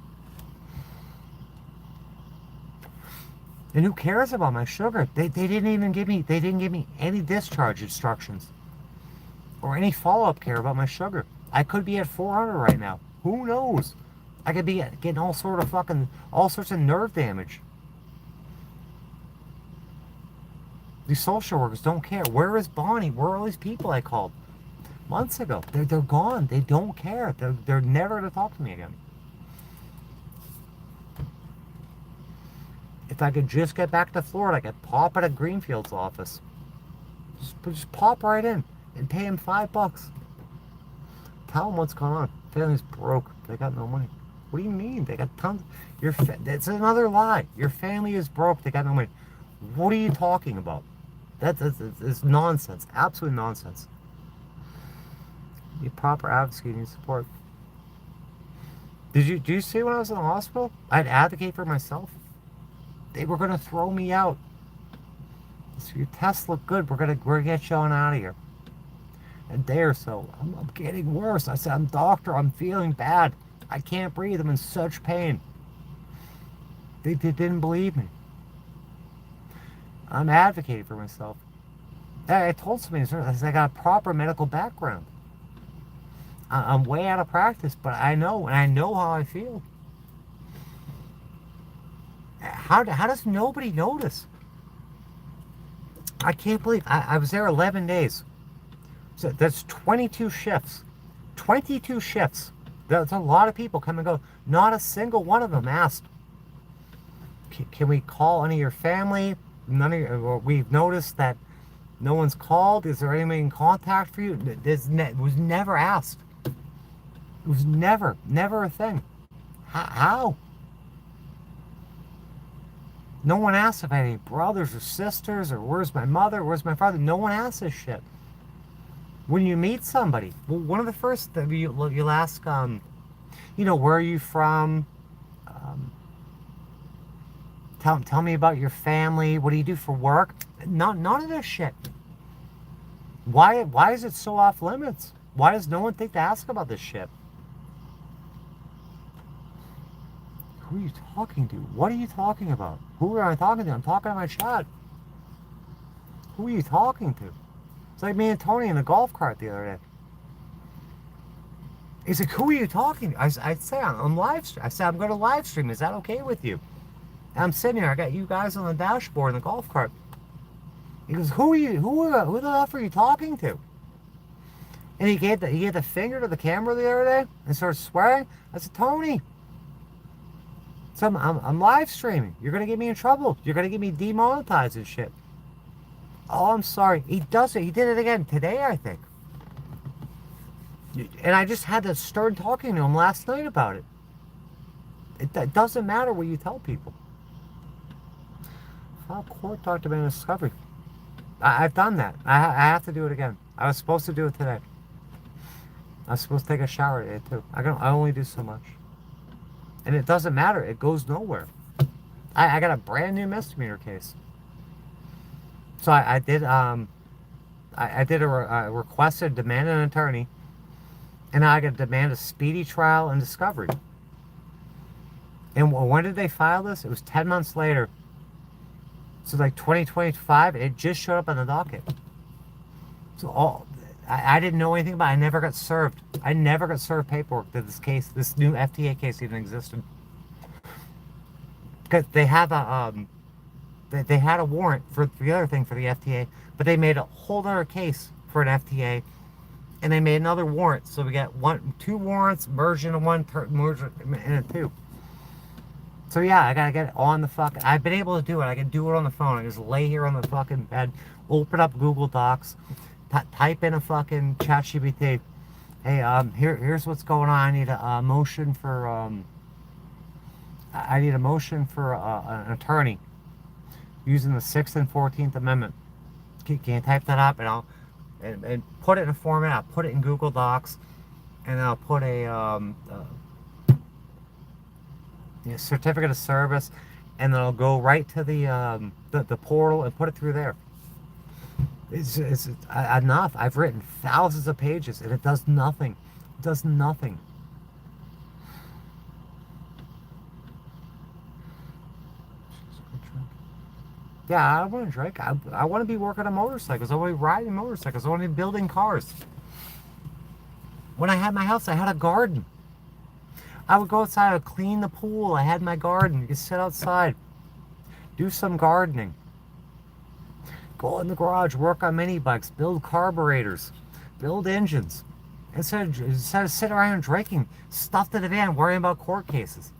And who cares about my sugar? They didn't give me any discharge instructions or any follow-up care about my sugar. I could be at 400 right now. Who knows? I could be getting all sorts of nerve damage. These social workers don't care. Where is Bonnie? Where are all these people I called months ago? They're gone. They don't care. They're never going to talk to me again. If I could just get back to Florida, I could pop at Greenfield's office. Just pop right in and pay him $5. Tell him what's going on. Family's broke. They got no money. What do you mean? They got tons. It's another lie. Your family is broke. They got no money. What are you talking about? It's nonsense. Absolute nonsense. You proper advocacy and support. Do you see when I was in the hospital? I'd advocate for myself. They were gonna throw me out. So your tests look good. We're gonna get you on out of here. A day or so. I'm getting worse. I said, doctor, I'm feeling bad. I can't breathe. I'm in such pain. They didn't believe me. I'm advocating for myself. I told somebody, I said, I got a proper medical background. I'm way out of practice, but I know how I feel. How does nobody notice? I can't believe I was there 11 days. So that's 22 shifts. 22 shifts. That's a lot of people come and go. Not a single one of them asked, can we call any of your family? None of your, we've noticed that no one's called. Is there anybody in contact for you? It was never asked. It was never a thing. How? No one asks if I have any brothers or sisters, or where's my mother, where's my father. No one asks this shit. When you meet somebody, well, one of the first you'll ask, where are you from? Tell me about your family. What do you do for work? None of this shit. Why is it so off limits? Why does no one think to ask about this shit? Who are you talking to? What are you talking about? Who am I talking to? I'm talking to my chat. Who are you talking to? It's like me and Tony in the golf cart the other day. He's like, who are you talking to? I say, I'm live stream. I said, I'm going to live stream. Is that okay with you? And I'm sitting here. I got you guys on the dashboard in the golf cart. He goes, who are you? Who the F are you talking to? And he gave the finger to the camera the other day and started swearing. I said, Tony, so I'm live streaming. You're going to get me in trouble. You're going to get me demonetized and shit. Oh, I'm sorry. He does it. He did it again today, I think. And I just had to start talking to him last night about it. It doesn't matter what you tell people. File court document discovery. I've done that. I have to do it again. I was supposed to do it today. I was supposed to take a shower today too. I only do so much. And it doesn't matter. It goes nowhere. I got a brand new misdemeanor case. So I did a requested demand an attorney, and I got to demand a speedy trial and discovery. And when did they file this? It was 10 months later. So like 2025, it just showed up on the docket. So I didn't know anything about it. I never got served. I never got served paperwork that this new FTA case even existed. Because they have they had a warrant for the other thing for the FTA, but they made a whole other case for an FTA, and they made another warrant. So we got two warrants merged into one, merged into two. So yeah, I gotta get it on the fucking. I've been able to do it. I can do it on the phone. I just lay here on the fucking bed, open up Google Docs, type in a fucking ChatGPT. Hey, here's what's going on. I need a motion for an attorney using the 6th and 14th Amendment. Can you type that up, and I'll and put it in a format. I'll put it in Google Docs, and then I'll put a certificate of service, and then I'll go right to the portal and put it through there. It's enough. I've written thousands of pages, and it does nothing. It does nothing. Yeah, I don't want to drink. I want to be working on motorcycles. I want to be riding motorcycles. I want to be building cars. When I had my house, I had a garden. I would go outside, I would clean the pool. I had my garden. You could sit outside, do some gardening. Go in the garage, work on mini bikes, build carburetors, build engines. Instead of sitting around and drinking, stuffed in the van, worrying about court cases.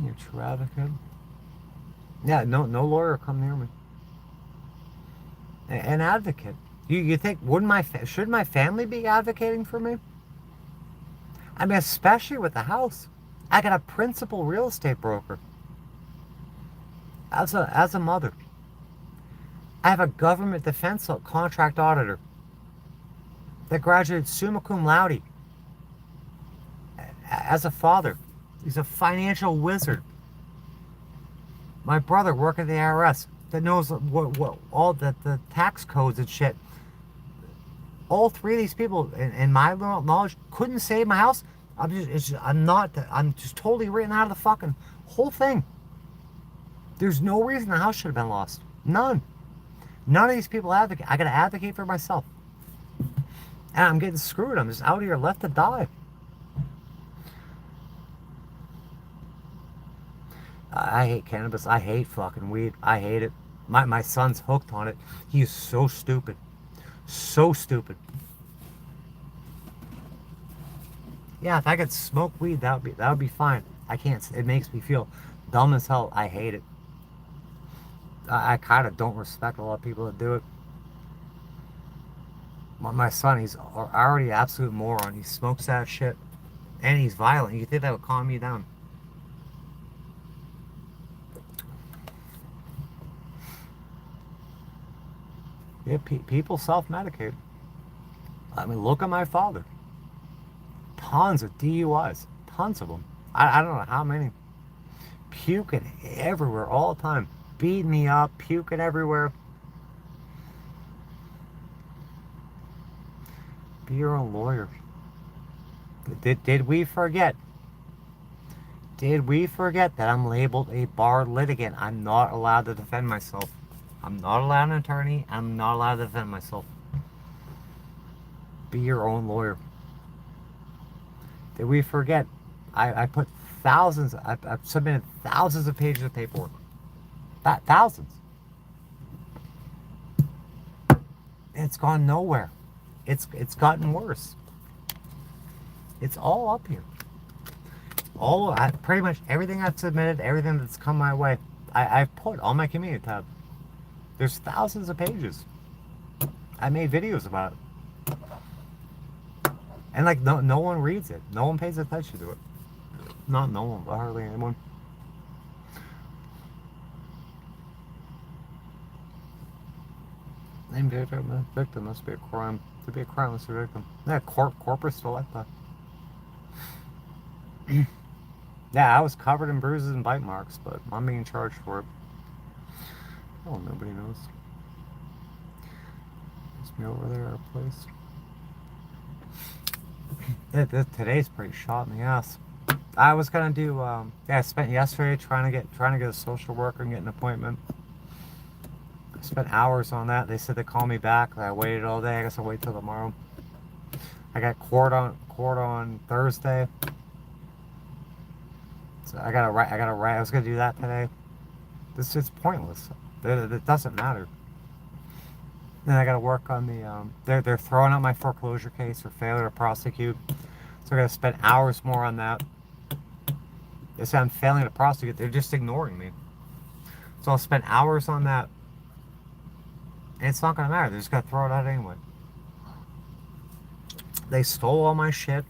You're a true advocate. Yeah, no lawyer come near me. An advocate. You think should my family be advocating for me? I mean, especially with the house. I got a principal real estate broker. As a mother. I have a government defense contract auditor that graduated summa cum laude. As a father, he's a financial wizard. My brother working at the IRS that knows what all the tax codes and shit. All three of these people, in my knowledge, couldn't save my house. I'm just totally written out of the fucking whole thing. There's no reason the house should have been lost. None of these people advocate. I gotta advocate for myself. And I'm getting screwed. I'm just out here left to die. I hate cannabis. I hate fucking weed. I hate it. My son's hooked on it. He is so stupid. So stupid. Yeah, if I could smoke weed, that would be fine. I can't. It makes me feel dumb as hell. I hate it. I kind of don't respect a lot of people that do it. My son, he's already an absolute moron. He smokes that shit, and he's violent. You think that would calm you down? Yeah, people self-medicate. I mean, look at my father. Tons of DUIs. Tons of them. I don't know how many. Puking everywhere all the time. Beating me up. Puking everywhere. Be your own lawyer. Did we forget? Did we forget that I'm labeled a bar litigant? I'm not allowed to defend myself. I'm not allowed an attorney. I'm not allowed to defend myself. Be your own lawyer. Did we forget? I put thousands, I've submitted thousands of pages of paperwork. Thousands. It's gone nowhere. It's gotten worse. It's all up here. Pretty much everything I've submitted, everything that's come my way, I've put on my community tab. There's thousands of pages. I made videos about it. And like no one reads it. No one pays attention to it. Not no one, but hardly anyone. Named victim must be a crime. To be a crime must be a victim. Yeah, corporate delicta. Yeah, I was covered in bruises and bite marks, but I'm being charged for it. Oh, nobody knows. It's me over there, our place. Today's pretty shot in the ass. I was gonna do. Yeah, I spent yesterday trying to get a social worker and get an appointment. I spent hours on that. They said they'd call me back. I waited all day. I guess I'll wait till tomorrow. I got court on Thursday. So I gotta write. I was gonna do that today. It's pointless. It doesn't matter. Then I gotta work on the. They're throwing out my foreclosure case for failure to prosecute. So I gotta spend hours more on that. They say I'm failing to prosecute. They're just ignoring me. So I'll spend hours on that. And it's not gonna matter. They're just gonna throw it out anyway. They stole all my shit.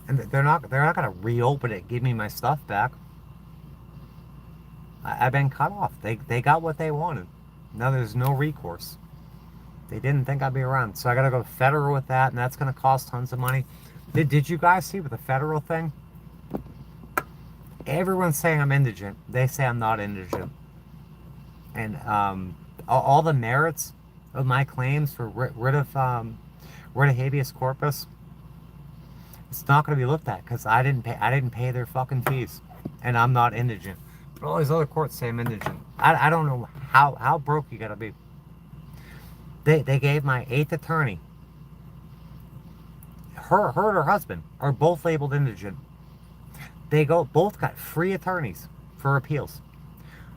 And they're not gonna reopen it, give me my stuff back. I've been cut off. They got what they wanted. Now there's no recourse. They didn't think I'd be around. So I gotta go federal with that, and that's gonna cost tons of money. Did you guys see with the federal thing? Everyone's saying I'm indigent. They say I'm not indigent. And all the merits of my claims for rid of habeas corpus, it's not going to be looked at because I didn't pay their fucking fees, and I'm not indigent. But all these other courts say I'm indigent. I don't know how broke you got to be. They gave my 8th attorney, her and her husband are both labeled indigent. They both got free attorneys for appeals.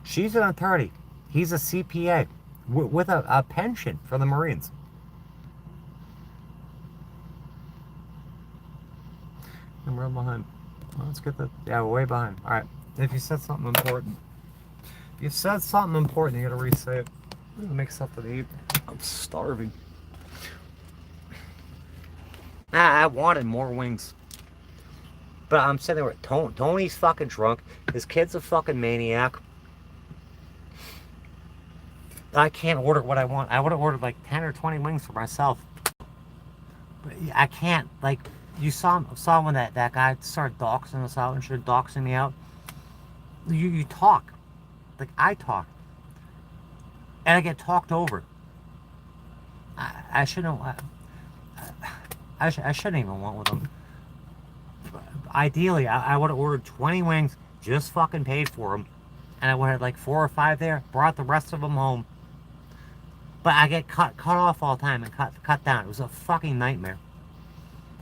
She's an attorney. He's a CPA with a pension for the Marines. I'm real behind. Well, let's get the... Yeah, we're way behind. Alright. If you said something important. If you said something important, you gotta re-say it. I'm gonna make something to eat. I'm starving. I wanted more wings. But I'm sitting there with Tony's fucking drunk. His kid's a fucking maniac. I can't order what I want. I would have ordered like 10 or 20 wings for myself. But I can't. Like, you saw when that guy started doxing us out and shit, doxing me out. You talk. Like, I talk. And I get talked over. I shouldn't. I shouldn't even want with them. Ideally, I would have ordered 20 wings, just fucking paid for them, and I would have like 4 or 5 there, brought the rest of them home. But I get cut off all the time and cut down. It was a fucking nightmare.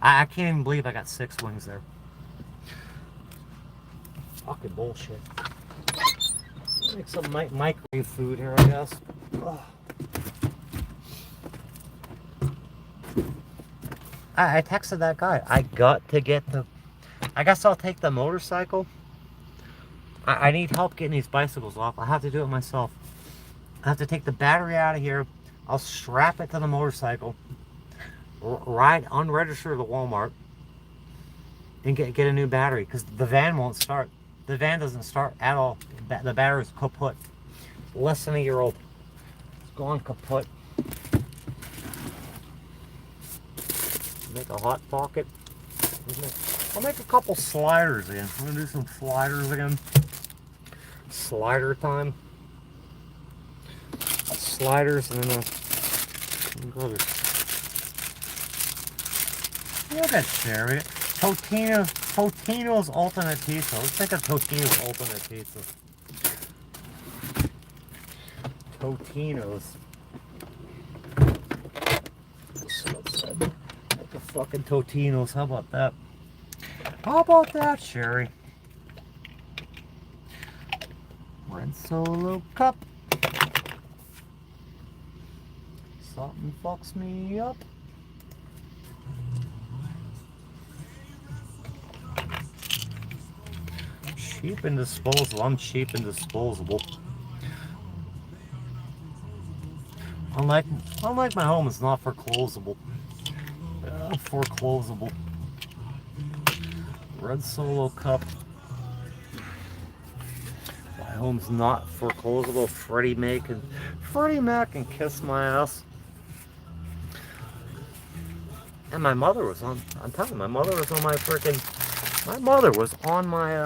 I can't even believe I got 6 wings there. Fucking bullshit. Make some microwave food here, I guess. Ugh. I texted that guy. I got to get the... I guess I'll take the motorcycle. I need help getting these bicycles off. I have to do it myself. I have to take the battery out of here. I'll strap it to the motorcycle. Ride unregistered to Walmart. And get a new battery. Because the van won't start. The van doesn't start at all. The battery's kaput. Less than a year old. It's gone kaput. Make a hot pocket. I'll make a couple sliders again. I'm gonna do some sliders again. Slider time. Sliders and then look at Sherry. Totino's Ultimate Pizza. Let's make a Totino's Ultimate Pizza. Totino's. Like a fucking Totino's. How about that? How about that, Sherry? Red Solo cup. Something fucks me up. Cheap and disposable. I'm cheap and disposable. Unlike my home, it's not foreclosable. Foreclosable. Red Solo cup. My home's not foreclosable. Freddie Mac and kiss my ass. And my mother was on. I'm telling you, my mother was on my freaking. My mother was on my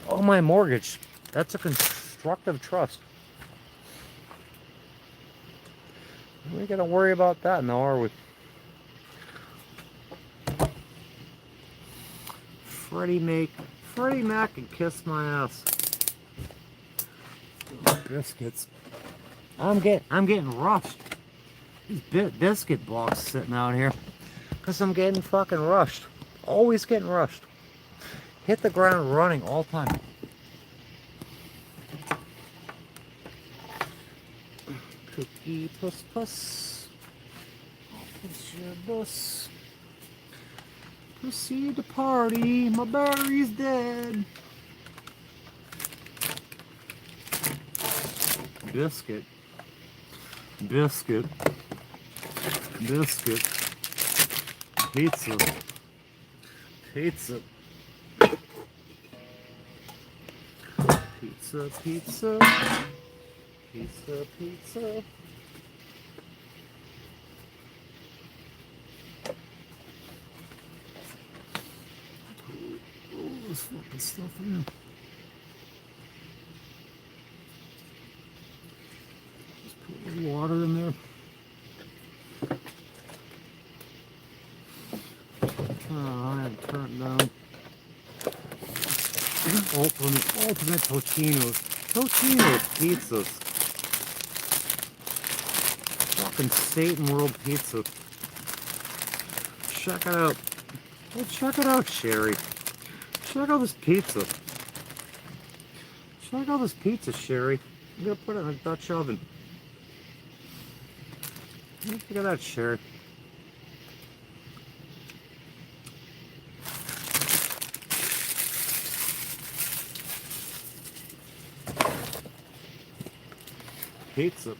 on my mortgage. That's a constructive trust. We ain't gotta worry about that now, are we? Freddie Mac and kiss my ass. Biscuits. I'm getting rushed. These biscuit blocks sitting out here. Cause I'm getting fucking rushed. Always getting rushed. Hit the ground running all the time. Cookie puss puss. I'll push your bus. Proceed to party. My battery's dead. Biscuit. Biscuit. Biscuit. Pizza. Pizza. Pizza, pizza. Pizza, pizza. Oh, this fucking stuff in here. Just put a little water in there. Oh, I had to turn it down. Ultimate Totino's. Totino's pizzas. Fucking Satan World Pizza. Check it out. Well, check it out, Sherry. Check out this pizza. Check out this pizza, Sherry. I'm gonna put it in a Dutch oven. Look at that, Sherry. Pizza.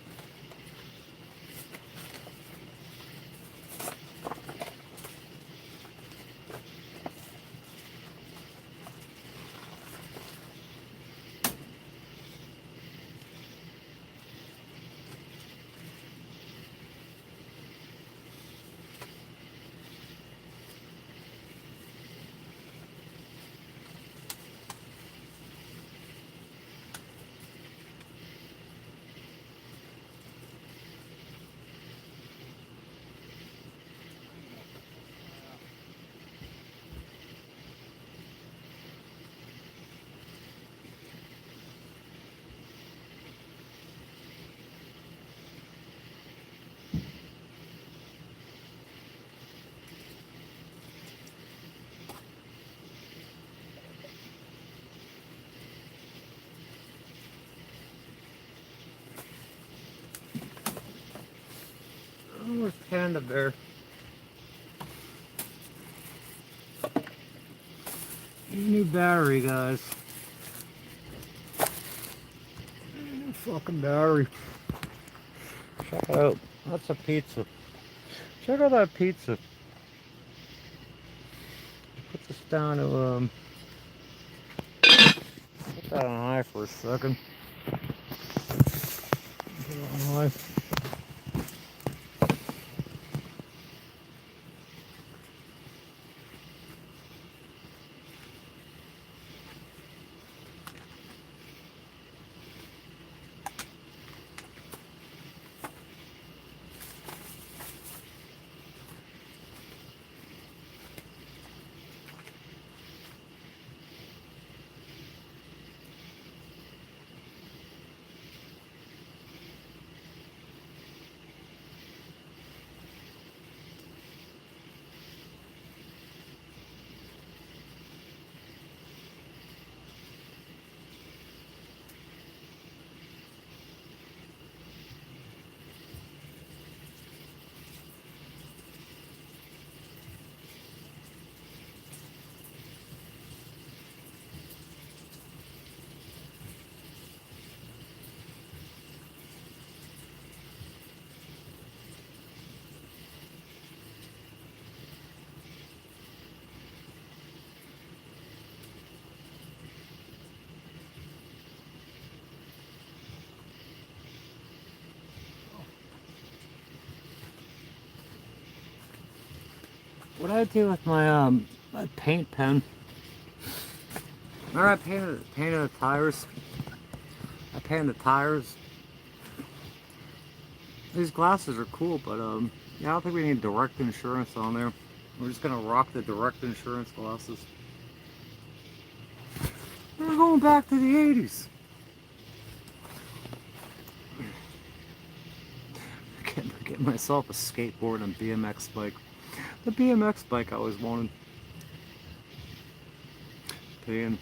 panda bear. New battery, guys. New fucking battery. Check it out. That's a pizza. Check out that pizza. Put this down to put that on high for a second. Put it on high. What I do with my paint pen? Remember I painted the tires? I painted the tires. These glasses are cool, but yeah, I don't think we need direct insurance on there. We're just gonna rock the direct insurance glasses. We're going back to the 80s. Get myself a skateboard and BMX bike. The BMX bike I always wanted. Peeing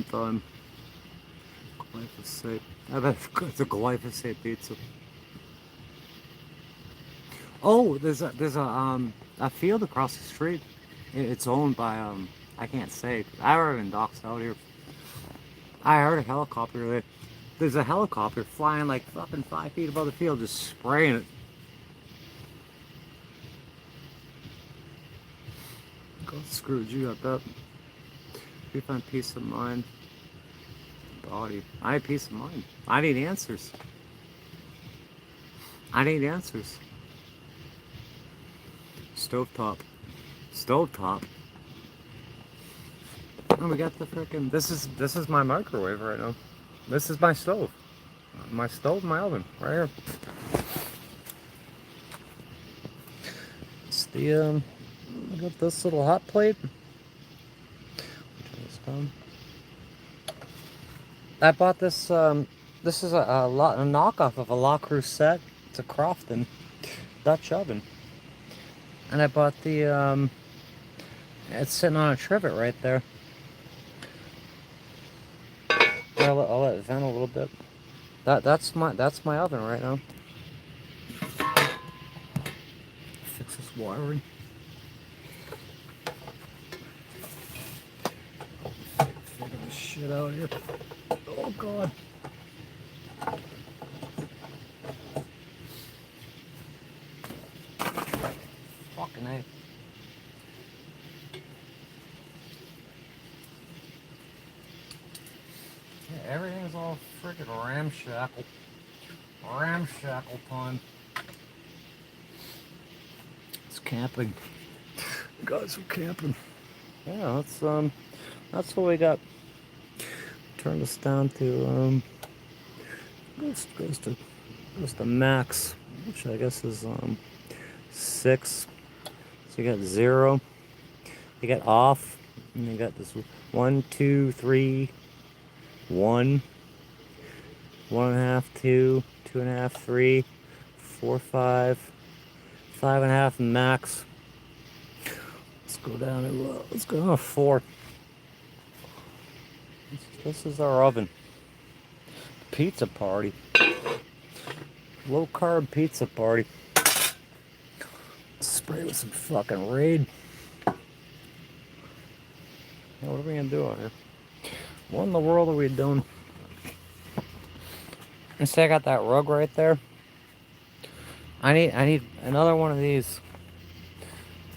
time. Glyphosate. I bet it's a glyphosate pizza. Oh, there's a field across the street. It's owned by I can't say. I heard in docks out here. I heard a helicopter there. There's a helicopter flying like fucking 5 feet above the field, just spraying it. God screwed you got that. You find peace of mind. Body. I need peace of mind. I need answers. I need answers. Stovetop. Stovetop. Oh, we got the frickin'. This is my microwave right now. This is my stove. My stove, my oven, right here. It's the I got this little hot plate. Turn this down. I bought this. This is a knockoff of a La Crusette. It's a Crofton Dutch oven, and I bought the. It's sitting on a trivet right there. I'll let it vent a little bit. That's my oven right now. Fix this wiring. Figure this shit out here. Oh god. Fucking A. Yeah, everything's all freaking ramshackle. Ramshackle time. It's camping. Guys, we're camping. Yeah, that's what we got. Turn this down to goes to max, which I guess is 6. So you got 0, you got off, and you got this 1, 2, 3, 1, 1.5, 2, 2.5, 3, 4, 5, 5.5 max. Let's go down to 4. This is our oven. Pizza party. Low carb pizza party. Spray with some fucking Raid. What are we gonna do out here? What in the world are we doing? And see, I got that rug right there. I need another one of these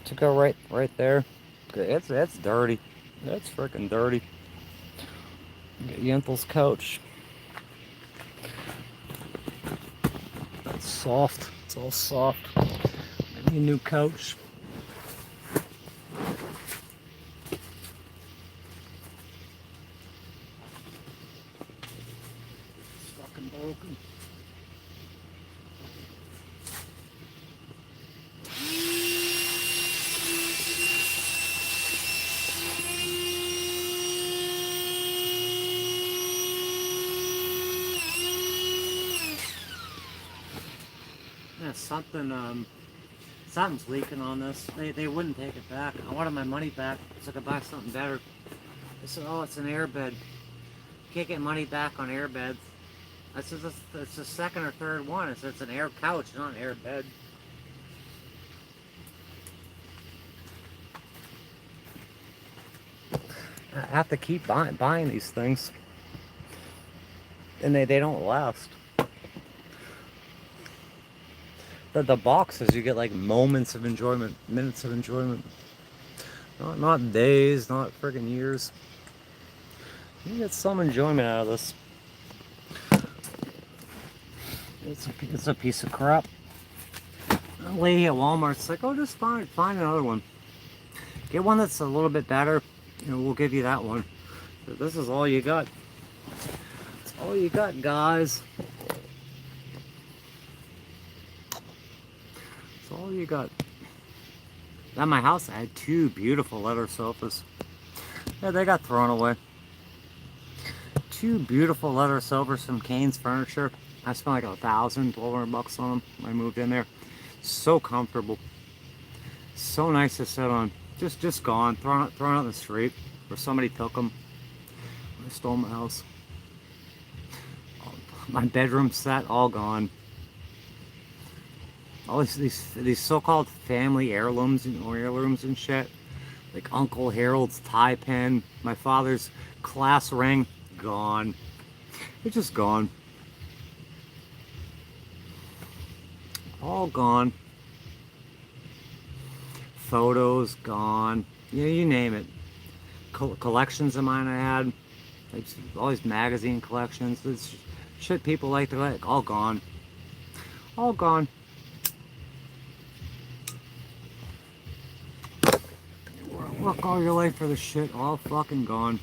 to go right there. It's dirty. It's freaking dirty. Get Yentl's couch. That's soft. It's all soft. Maybe a new couch. It's fucking broken. Yeah, something's leaking on this. They wouldn't take it back. I wanted my money back so I could buy something better. They said, oh, it's an airbed. Can't get money back on airbeds. I said, it's the second or third one. It's an air couch, not an airbed. I have to keep buying these things. And they don't last. The boxes, you get like moments of enjoyment, minutes of enjoyment. Not days, not friggin' years. You get some enjoyment out of this. It's a piece of crap. A lady at Walmart's like, oh, just find another one. Get one that's a little bit better, and we'll give you that one. But this is all you got. That's all you got, guys. That's all you got. At my house, I had 2 beautiful leather sofas. Yeah, they got thrown away. 2 beautiful leather sofas from Kane's Furniture. I spent like $1,200 on them when I moved in there. So comfortable. So nice to sit on. Just gone. Thrown out in the street. Or somebody took them. They stole my house. My bedroom set, all gone. All these so-called family heirlooms and shit. Like Uncle Harold's tie pin. My father's class ring. Gone. It's just gone. All gone. Photos gone. Yeah, you name it. Collections of mine I had. Like all these magazine collections. It's shit people like to like. All gone. All gone. Work all your life for the shit. All fucking gone.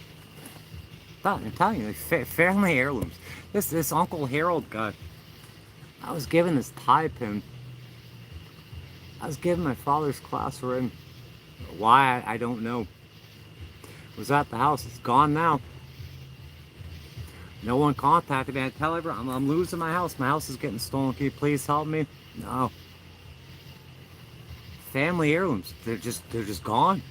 I'm telling you, like family heirlooms. This Uncle Harold guy. I was given this tie pin. I was given my father's class ring. Why, I don't know. It was at the house. It's gone now. No one contacted me. I tell everyone, I'm losing my house. My house is getting stolen. Can you please help me? No. Family heirlooms. They're just gone.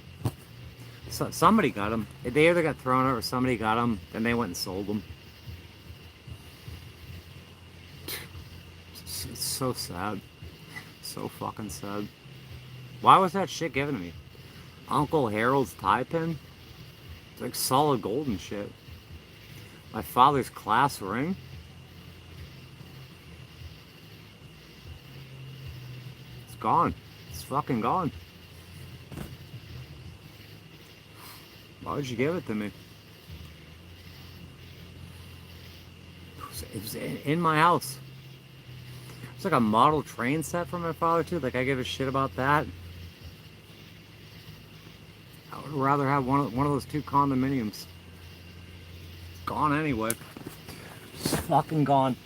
So, somebody got them. They either got thrown out or somebody got them. Then they went and sold them. It's so sad. So fucking sad. Why was that shit given to me? Uncle Harold's tie pin? It's like solid gold and shit. My father's class ring? It's gone. It's fucking gone. Why would you give it to me? It was in my house. It's like a model train set from my father too. Like I give a shit about that. I would rather have one of those 2 condominiums. It's gone anyway. It's fucking gone.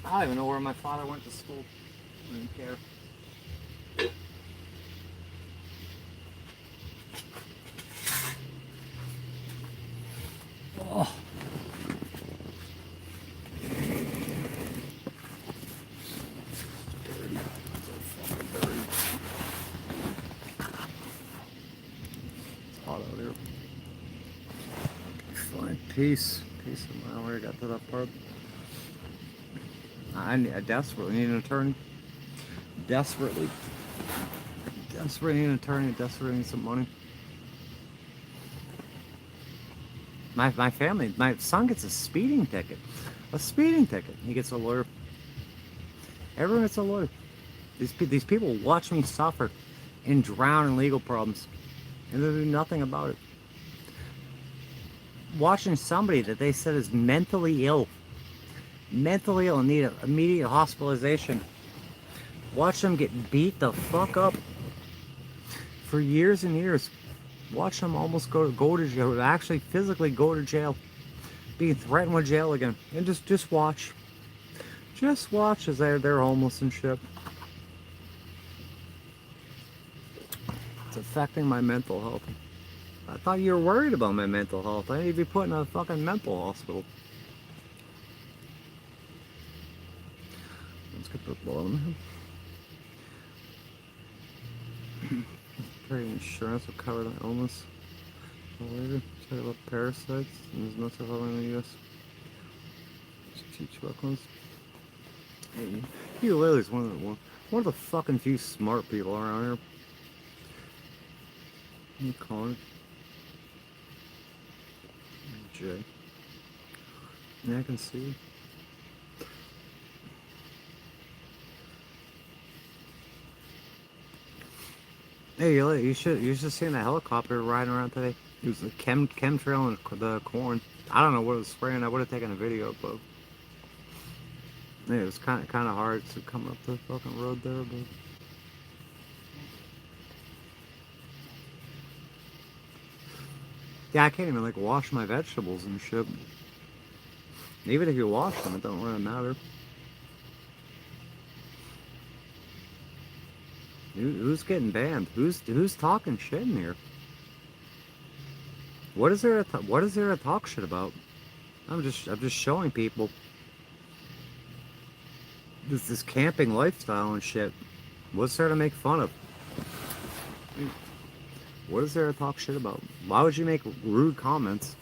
I don't even know where my father went to school. I didn't care. Oh. It's hot out here. Fine. Peace. Peace. decent. I already got to that part. I desperately need an attorney. Desperately need an attorney. Desperately need some money. My family, my son gets a speeding ticket. A speeding ticket. He gets a lawyer. Everyone gets a lawyer. These people watch me suffer and drown in legal problems, and they do nothing about it. Watching somebody that they said is mentally ill and need immediate hospitalization. Watch them get beat the fuck up for years and years. Watch them almost go to jail, actually physically go to jail, being threatened with jail again, and just watch. Just watch as they're homeless and shit. It's affecting my mental health. I thought you were worried about my mental health. I need to be put in a fucking mental hospital. Let's get the bottom. Pay insurance will cover the illness. Later, talk about parasites and there's no survival in the U.S. Teach weapons. Hey, you literally is one of the fucking few smart people around here. You calling? Jay. Yeah, I can see. Hey, you should seen that helicopter riding around today. It was a chemtrail and the corn. I don't know what it was spraying. I would have taken a video, but yeah, it was kind of hard to come up the fucking road there, but. Yeah, I can't even like wash my vegetables and shit. Even if you wash them, it don't really matter. Who's getting banned? Who's talking shit in here? What is there to talk shit about? I'm just showing people this camping lifestyle and shit. What's there to make fun of? What is there to talk shit about? Why would you make rude comments?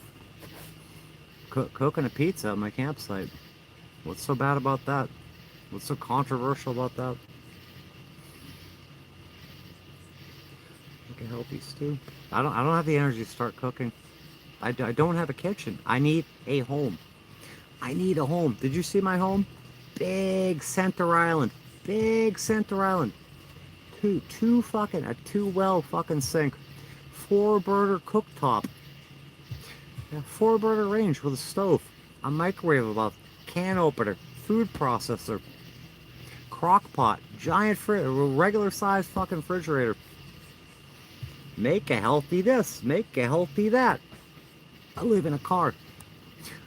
Cooking a pizza at my campsite. What's so bad about that? What's so controversial about that? Make a healthy stew. I don't have the energy to start cooking. I don't have a kitchen. I need a home. I need a home. Did you see my home? Big center island. Big center island. A two-well fucking sink. 4-burner cooktop. Yeah, 4-burner range with a stove. A microwave above. Can opener. Food processor. Crock pot. Giant regular sized fucking refrigerator. Make a healthy this. Make a healthy that. I live in a car.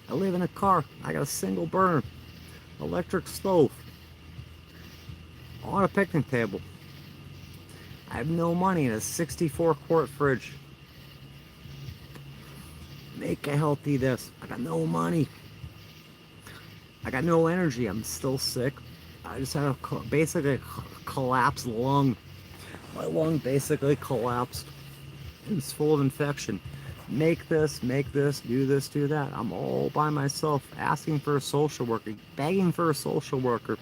I got a single burner. Electric stove. On a picnic table. I have no money in a 64-quart fridge. Make a healthy this. I got no money. I got no energy. I'm still sick. I just had a basically collapsed lung. My lung basically collapsed. It's full of infection. Make this, do this, do that. I'm all by myself, asking for a social worker, begging for a social worker.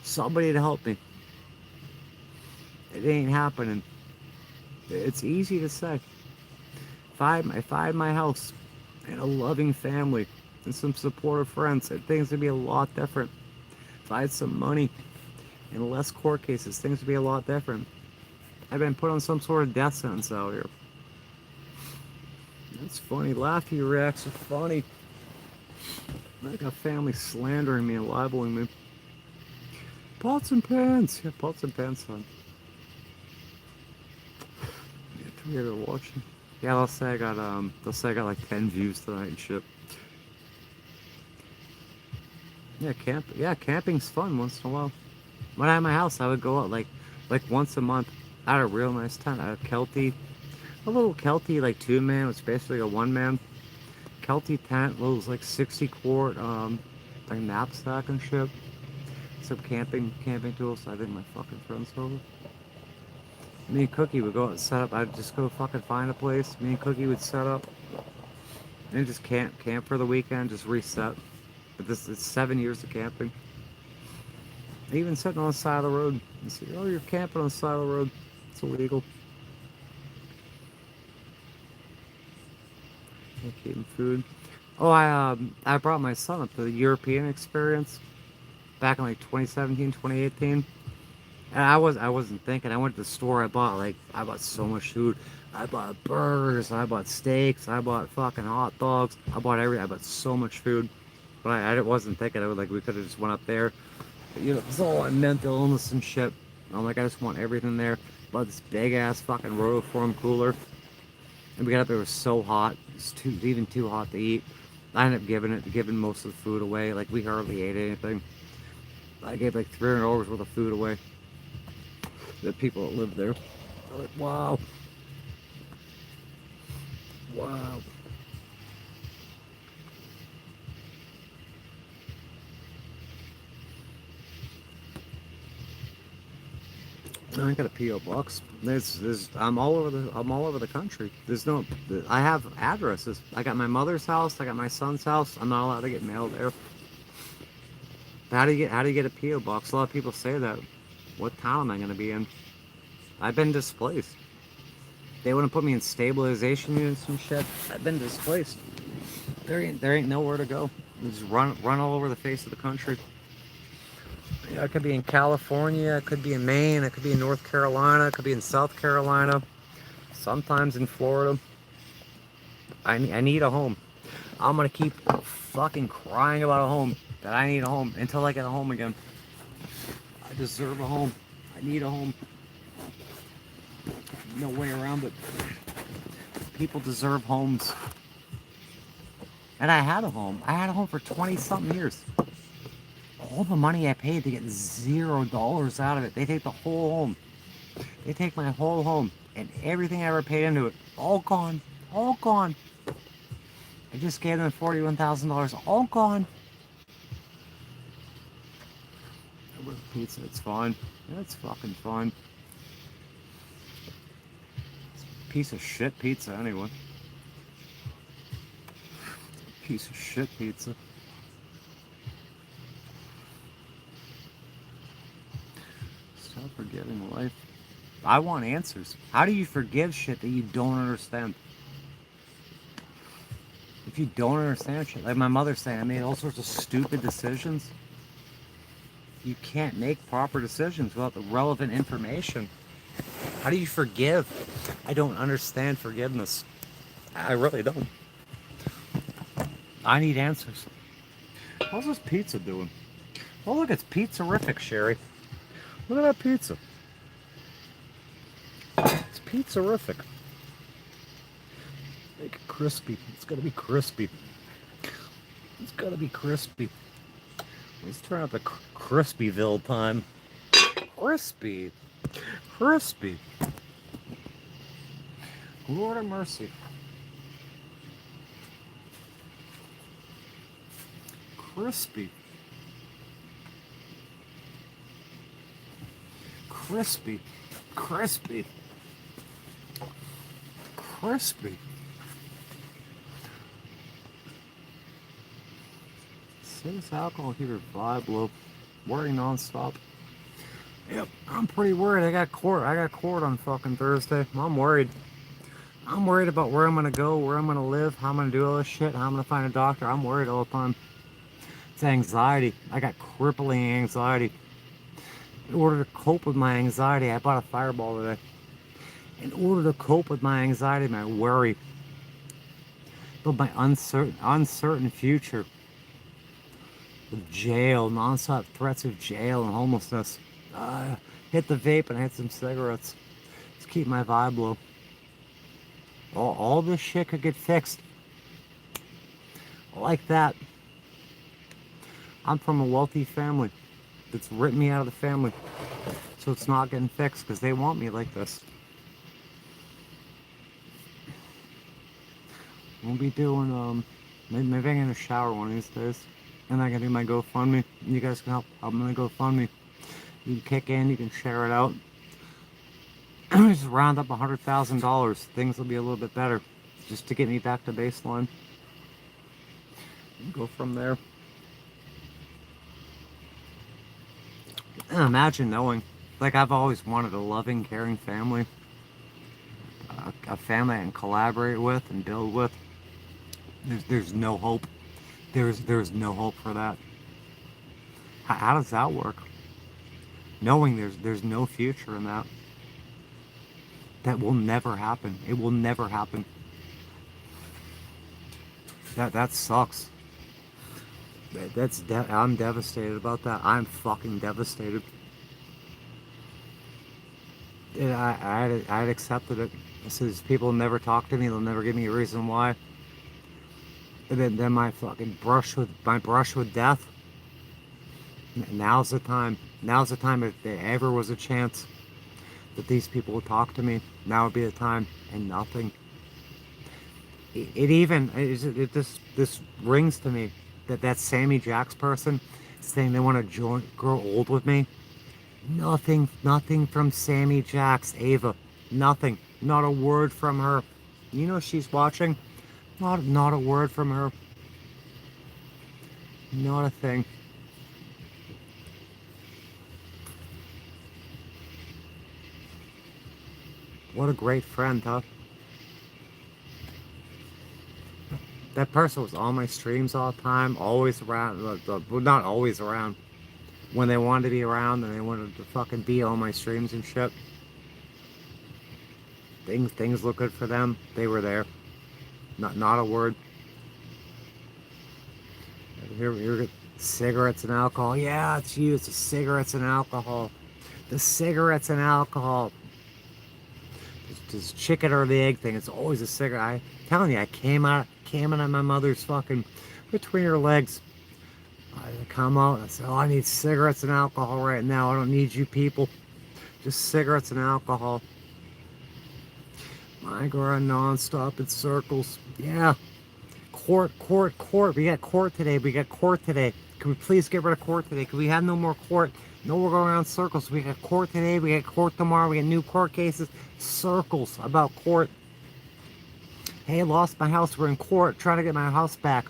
Somebody to help me. It ain't happening. It's easy to say. If I had my house and a loving family and some supportive friends, things would be a lot different. If I had some money and less court cases, things would be a lot different. I've been put on some sort of death sentence out here. That's funny. Laughy reacts are funny. I got family slandering me and libeling me. Pots and pans. Yeah, pots and pans, son. Yeah, they're watching. Yeah, they'll say I got like 10 views tonight and shit. Yeah, camping's fun once in a while. When I had my house, I would go out like once a month. I had a real nice tent. I had a little Kelty like 2-man. It's basically a 1-man Kelty tent. Little like 60-quart like knapsack and shit. Some camping tools. I think my fucking friends over. Me and Cookie would go out and set up. I'd just go fucking find a place. Me and Cookie would set up. and just camp for the weekend, just reset. But this is 7 years of camping. Even sitting on the side of the road. You see, oh, you're camping on the side of the road. It's illegal. Can't keep him food. Oh, I brought my son up to the European experience back in like 2017, 2018. And I wasn't thinking. I went to the store. I bought so much food. I bought burgers. I bought steaks. I bought fucking hot dogs. I bought everything. I bought so much food. But I wasn't thinking. I was like, we could have just went up there. But, you know, it's all on mental illness and shit. I'm like, I just want everything there. Bought this big ass fucking Rotoform cooler. And we got up there. It was so hot. It's even too hot to eat. I ended up giving most of the food away. Like, we hardly ate anything. I gave like $300 worth of food away. The people that live there. I'm like, wow. Wow. I got a PO box. I'm all over the country. I have addresses. I got my mother's house. I got my son's house. I'm not allowed to get mail there. How do you get a PO box? A lot of people say that. What town am I going to be in? I've been displaced. They want to put me in stabilization units and shit. I've been displaced. There ain't nowhere to go. Just run all over the face of the country. I could be in California, I could be in Maine, I could be in North Carolina, I could be in South Carolina, sometimes in Florida. I need a home. I'm gonna keep fucking crying about a home, that I need a home, until I get a home again. I deserve a home. I need a home. No way around it. People deserve homes. And I had a home. I had a home for 20-something years. All the money I paid to get $0 out of it. They take the whole home. They take my whole home and everything I ever paid into it. All gone. All gone. I just gave them $41,000. All gone. I work pizza. It's fine. It's fucking fine. It's a piece of shit pizza anyway. Piece of shit pizza. Stop forgiving life. I want answers. How do you forgive shit that you don't understand? If you don't understand shit, like my mother saying, I made all sorts of stupid decisions. You can't make proper decisions without the relevant information. How do you forgive? I don't understand forgiveness. I really don't. I need answers. How's this pizza doing? Oh, look, it's pizza-rific, Sherry. Look at that pizza. It's pizza-rific. Make it crispy. It's gotta be crispy. It's gotta be crispy. Let's turn out the Crispyville time. Crispy. Crispy. Lord of mercy. Crispy. Crispy. Crispy. Crispy. Since alcohol heater vibe low. Worry nonstop. Yep, I'm pretty worried. I got court on fucking Thursday. I'm worried. I'm worried about where I'm gonna go, where I'm gonna live, how I'm gonna do all this shit, how I'm gonna find a doctor. I'm worried all the time. It's anxiety. I got crippling anxiety. In order to cope with my anxiety, I bought a Fireball today. In order to cope with my anxiety, my worry, but my uncertain future, with jail, nonstop threats of jail and homelessness, hit the vape and hit some cigarettes. Just keep my vibe low. All this shit could get fixed. Like that. I'm from a wealthy family that's ripped me out of the family. So it's not getting fixed because they want me like this. We'll be doing, maybe I'm gonna shower one of these days. And I can do my GoFundMe. You guys can help me with GoFundMe. You can kick in, you can share it out. Just round up $100,000. Things will be a little bit better. Just to get me back to baseline. Go from there. And imagine knowing, like I've always wanted a loving, caring family. A family I can collaborate with and build with. There's no hope. There's no hope for that. How does that work? Knowing there's no future in that. That will never happen. It will never happen. That sucks. I'm devastated about that. I'm fucking devastated. And I'd accepted it. I said, these people never talk to me. They'll never give me a reason why. And then my brush with death. Now's the time. Now's the time. If there ever was a chance that these people would talk to me, now would be the time. And nothing. This rings to me that Sammy Jacks person saying they want to grow old with me. Nothing from Sammy Jacks, Ava. Nothing. Not a word from her. You know she's watching. Not a word from her. Not a thing. What a great friend, huh? That person was on my streams all the time, always around. Well, not always around. When they wanted to be around and they wanted to fucking be on my streams and shit. Things look good for them. They were there. Not a word. Here, cigarettes and alcohol. Yeah, it's you. It's the cigarettes and alcohol. The cigarettes and alcohol. This chicken or the egg thing. It's always a cigarette. I'm telling you, I came out of my mother's fucking between her legs. I come out and I said, oh, I need cigarettes and alcohol right now. I don't need you people. Just cigarettes and alcohol. I go around non-stop in circles. Yeah. Court. We got court today. Can we please get rid of court today? Can we have no more court? No, we're going around circles. We got court today. We got court tomorrow. We got new court cases. Circles about court. Hey, I lost my house. We're in court trying to get my house back.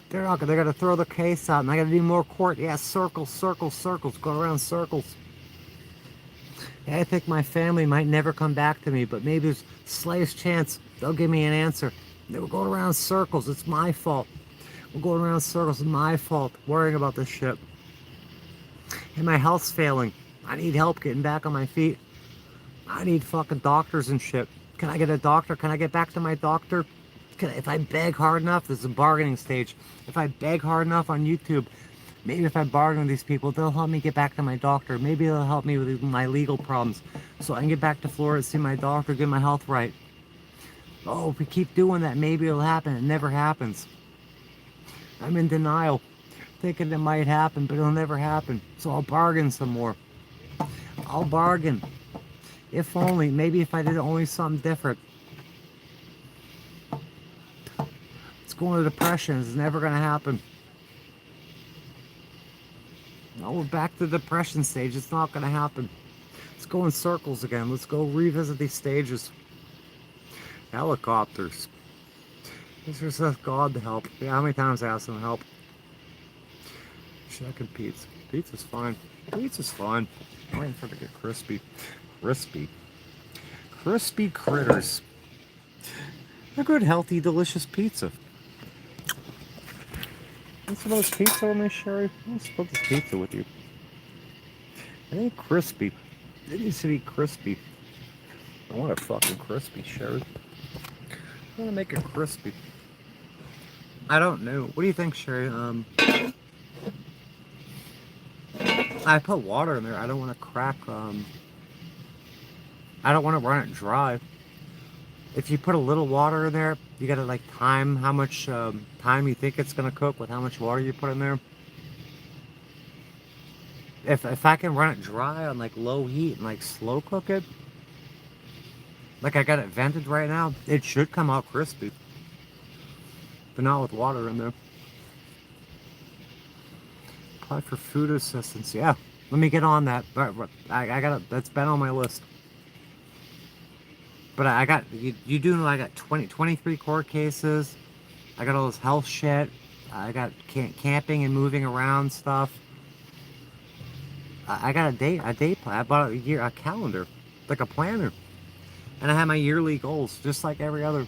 They're going to throw the case out and I got to do more court. Yeah, circles. Go around circles. Hey, I think my family might never come back to me, but maybe there's slightest chance they'll give me an answer. They were going around circles. It's my fault. We're going around circles. It's my fault. Worrying about this shit. And my health's failing. I need help getting back on my feet. I need fucking doctors and shit. Can I get a doctor? Can I get back to my doctor? If I beg hard enough, this is a bargaining stage. If I beg hard enough on YouTube, maybe if I bargain with these people, they'll help me get back to my doctor. Maybe they'll help me with my legal problems so I can get back to Florida, see my doctor, get my health right. Oh, if we keep doing that, maybe it'll happen. It never happens. I'm in denial, thinking it might happen, but it'll never happen. So I'll bargain some more. I'll bargain. If only, maybe if I did only something different. It's going to depression. It's never going to happen. No, we're back to the depression stage. It's not going to happen. Let's go in circles again. Let's go revisit these stages. Helicopters. This is just God to help. Yeah, how many times I asked him to help? Chicken pizza. Pizza's fine. Pizza's fine. I'm waiting for it to get crispy. Crispy critters. A good, healthy, delicious pizza. Want some of this pizza on this, Sherry? I'll split this pizza with you. It ain't crispy. It needs to be crispy. I want it fucking crispy, Sherry. I want to make it crispy. I don't know. What do you think, Sherry? I put water in there. I don't want to crack, I don't want to run it dry. If you put a little water in there, you gotta like time how much time you think it's gonna cook with how much water you put in there. If I can run it dry on like low heat and like slow cook it, like I got it vented right now, it should come out crispy. But not with water in there. Apply for food assistance. Yeah, let me get on that. I got it. That's been on my list. But I got, you do know I got 23 court cases. I got all this health shit. I got camping and moving around stuff. I got a day plan. I bought a calendar, like a planner, and I have my yearly goals, just like every other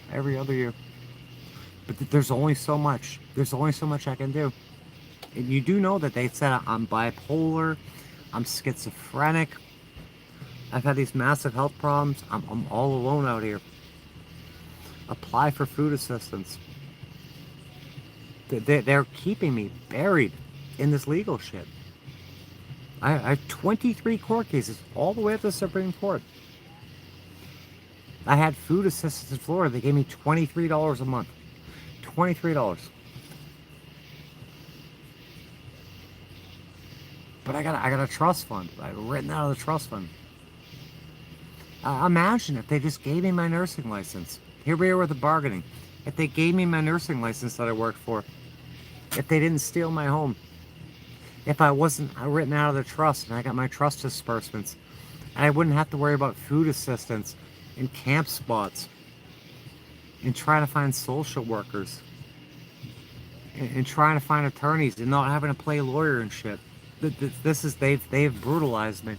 year. But there's only so much. There's only so much I can do. And you do know that they said I'm bipolar, I'm schizophrenic. I've had these massive health problems. I'm all alone out here. Apply for food assistance. They're keeping me buried in this legal shit. I have 23 court cases all the way up to the Supreme Court. I had food assistance in Florida. They gave me $23 a month. $23. But I got a trust fund. I've written out of the trust fund. Imagine if they just gave me my nursing license. Here we are with the bargaining. If they gave me my nursing license that I worked for. If they didn't steal my home. If I wasn't written out of the trust and I got my trust disbursements. And I wouldn't have to worry about food assistance and camp spots. And trying to find social workers. And trying to find attorneys and not having to play lawyer and shit. They've brutalized me.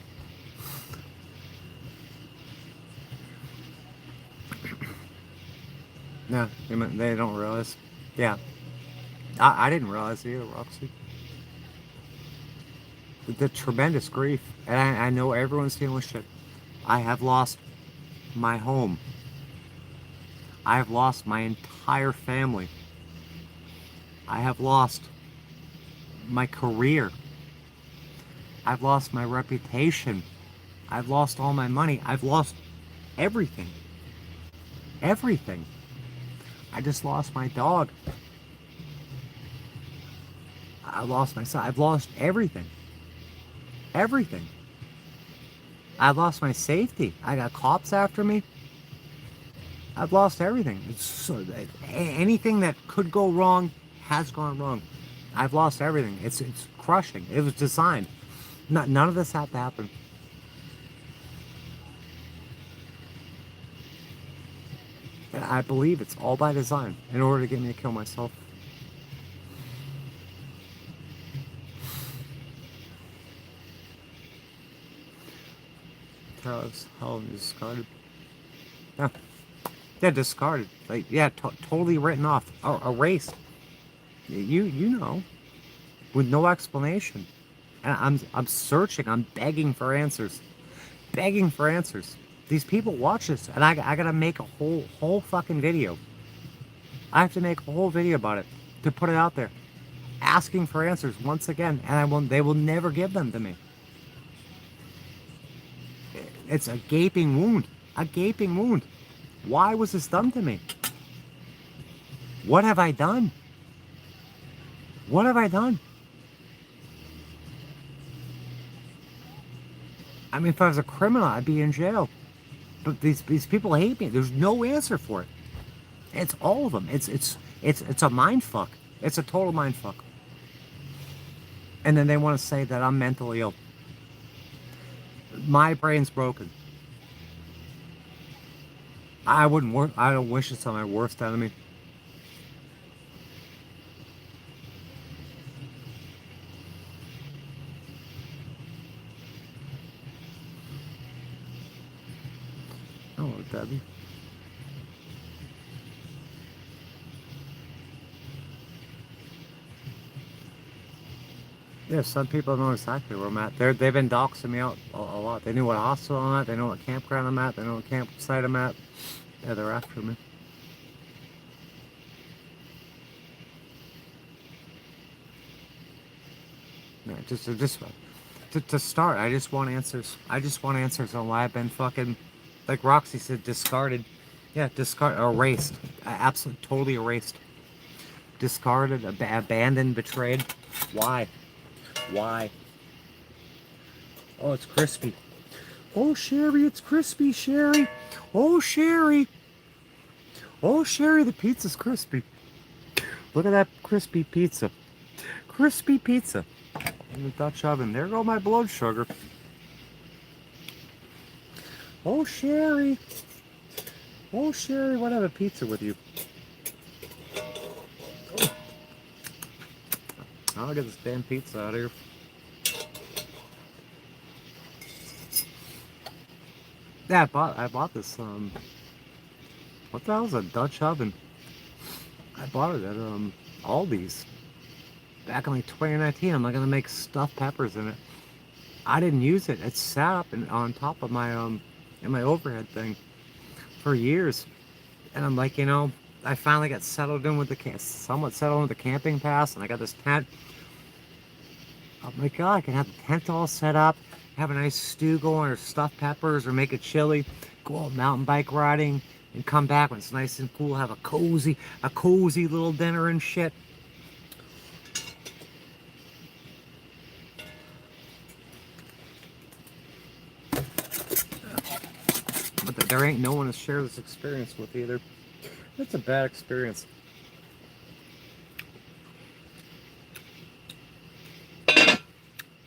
No, they don't realize. Yeah. I didn't realize it either, Roxy. The tremendous grief. And I know everyone's dealing with shit. I have lost my home. I have lost my entire family. I have lost my career. I've lost my reputation. I've lost all my money. I've lost everything. Everything. I just lost my dog. I lost my son. I've lost everything. Everything. I've lost my safety. I got cops after me. I've lost everything. Anything that could go wrong has gone wrong. I've lost everything. It's crushing. It was designed. None of this had to happen. And I believe it's all by design in order to get me to kill myself. Careless, how discarded. Yeah. Yeah, discarded. Like, yeah, totally written off. Erased. You know. With no explanation. And I'm searching, I'm begging for answers. Begging for answers. These people watch this, and I gotta make a whole fucking video. I have to make a whole video about it to put it out there. Asking for answers once again, and they will never give them to me. It's a gaping wound. A gaping wound. Why was this done to me? What have I done? What have I done? I mean, if I was a criminal, I'd be in jail. But these people hate me. There's no answer for it. It's all of them. It's a mind fuck. It's a total mind fuck. And then they want to say that I'm mentally ill. My brain's broken. I don't wish it's on my worst enemy. Oh, Debbie. Yeah, some people know exactly where I'm at. They've been doxing me out a lot. They knew what hospital I'm at. They know what campground I'm at. They know what campsite I'm at. Yeah, they're after me. Yeah, to start, I just want answers. I just want answers on why I've been fucking, like Roxy said, discarded. Yeah, erased. Absolutely, totally erased. Discarded, abandoned, betrayed. Why? Why? Oh, it's crispy. Oh, Sherry, it's crispy, Sherry. Oh, Sherry. Oh, Sherry, the pizza's crispy. Look at that crispy pizza. Crispy pizza. In the Dutch oven. There go my blood sugar. Oh, Sherry. Oh, Sherry, what have a pizza with you? I'll get this damn pizza out of here. Yeah, I bought this, what the hell is a Dutch oven? I bought it at, Aldi's back in like 2019. I'm not gonna make stuffed peppers in it. I didn't use it. It sat up on top of my, in my overhead thing for years. And I'm like, I finally got settled in with somewhat settled in with the camping pass, and I got this tent. I'm like, oh, I can have the tent all set up, have a nice stew going, or stuffed peppers, or make a chili, go out mountain bike riding, and come back when it's nice and cool, have a cozy little dinner and shit. But there ain't no one to share this experience with either. It's a bad experience.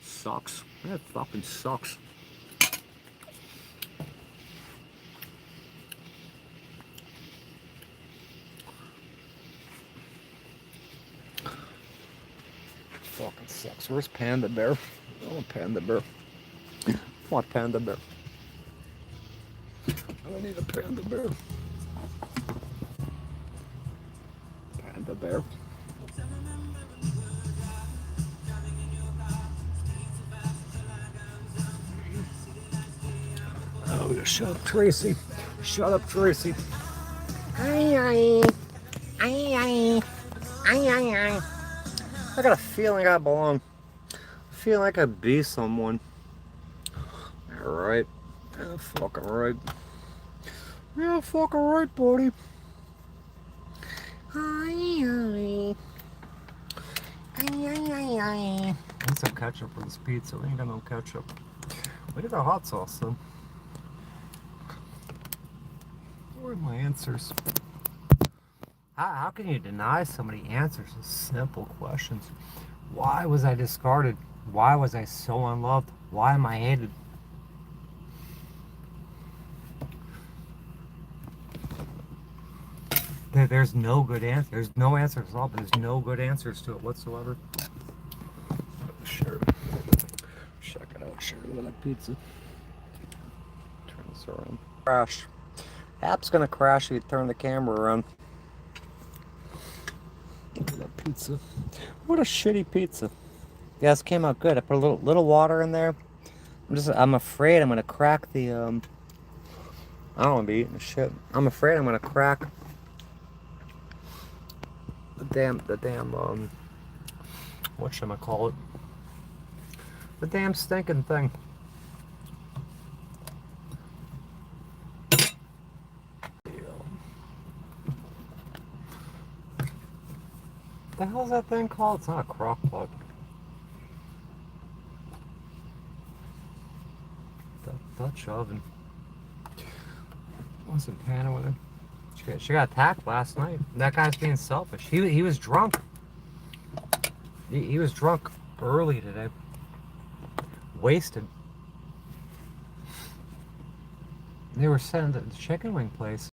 Sucks. That fucking sucks. Fucking sucks. Where's Panda Bear? Oh, Panda Bear. What Panda Bear? I need a Panda Bear. Panda Bear. Oh, shut up, Tracy. Shut up, Tracy. I got a feeling I belong. I feel like I be someone. Alright. Yeah, fucking right. Yeah, fucking right, buddy. Need some ketchup for this pizza. We ain't got no ketchup. We did our hot sauce though. Where are my answers? How can you deny somebody answers to simple questions? Why was I discarded? Why was I so unloved? Why am I hated? There's no good answer. There's no answers at all, but there's no good answers to it whatsoever. Sure. Check it out. Sure. Look at that pizza. Turn this around. Crash. App's gonna crash if you turn the camera around. Look at that pizza. What a shitty pizza. Yeah, this came out good. I put a little water in there. I'm afraid I'm gonna crack the I don't wanna be eating shit. I'm afraid I'm gonna crack the damn whatchamacallit? The damn stinking thing. What the hell's that thing called? It's not a crock pot. Dutch oven. Wasn't panning with her. She got attacked last night. That guy's being selfish. He was drunk. He was drunk early today. Wasted. They were sitting at the chicken wing place.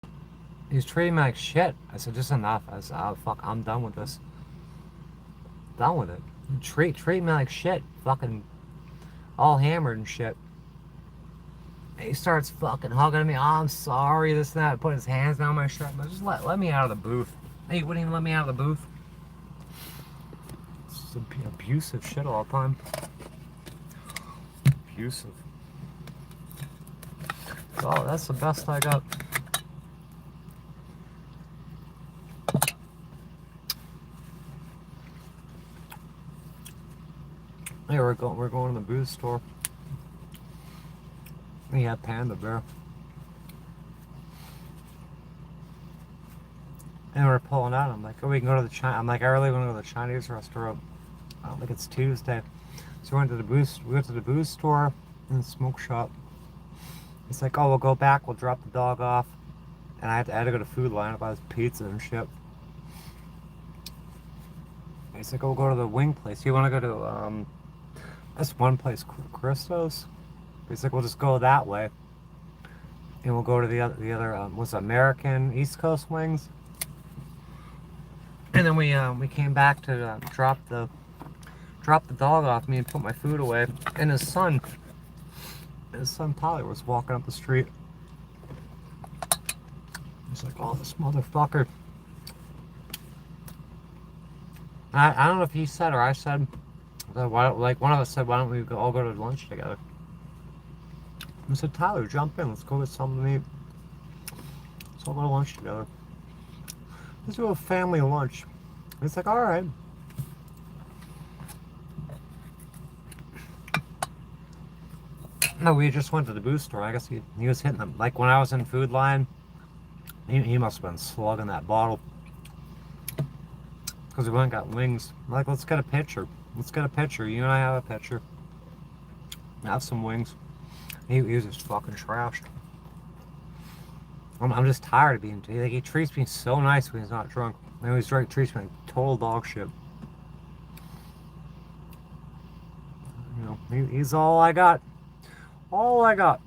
He was treating me like shit. I said, just enough. I said, oh, fuck, I'm done with this. Done with it. Treat me like shit. Fucking all hammered and shit. And he starts fucking hugging me. Oh, I'm sorry, this and that. Put his hands down my shirt. But just let me out of the booth. He wouldn't even let me out of the booth. It's just abusive shit all the time. Abusive. So that's the best I got. Hey, we're going to the booze store. We had Panda Bear. And we're pulling out. I'm like, oh, we can go to the China. I'm like, I really want to go to the Chinese restaurant. I don't think it's Tuesday. So we went to the booze store and the smoke shop. It's like, oh, we'll go back. We'll drop the dog off. And I had to go to Food Line to buy this pizza and shit. And he's like, oh, we'll go to the wing place. You want to go to this one place, Christos? He's like, we'll just go that way, and we'll go to the other what's it, American East Coast Wings. And then we came back to drop the dropped the dog off me and put my food away. And his son Tyler was walking up the street. He's like, oh, this motherfucker. I don't know if he said or I said, like one of us said, why don't we all go to lunch together? I said, Tyler, jump in. Let's go get something to eat. Let's all go to lunch together. Let's do a family lunch. It's like, all right. No, we just went to the booth store. I guess he was hitting them. Like when I was in Food Line, he must have been slugging that bottle. Because we went and got wings. I'm like, let's get a picture. Let's get a picture. You and I have a picture. Have some wings. He was just fucking trashed. I'm just tired of being, like, he treats me so nice when he's not drunk. When he's drunk, he treats me like total dog shit. You know, he's all I got. All I got.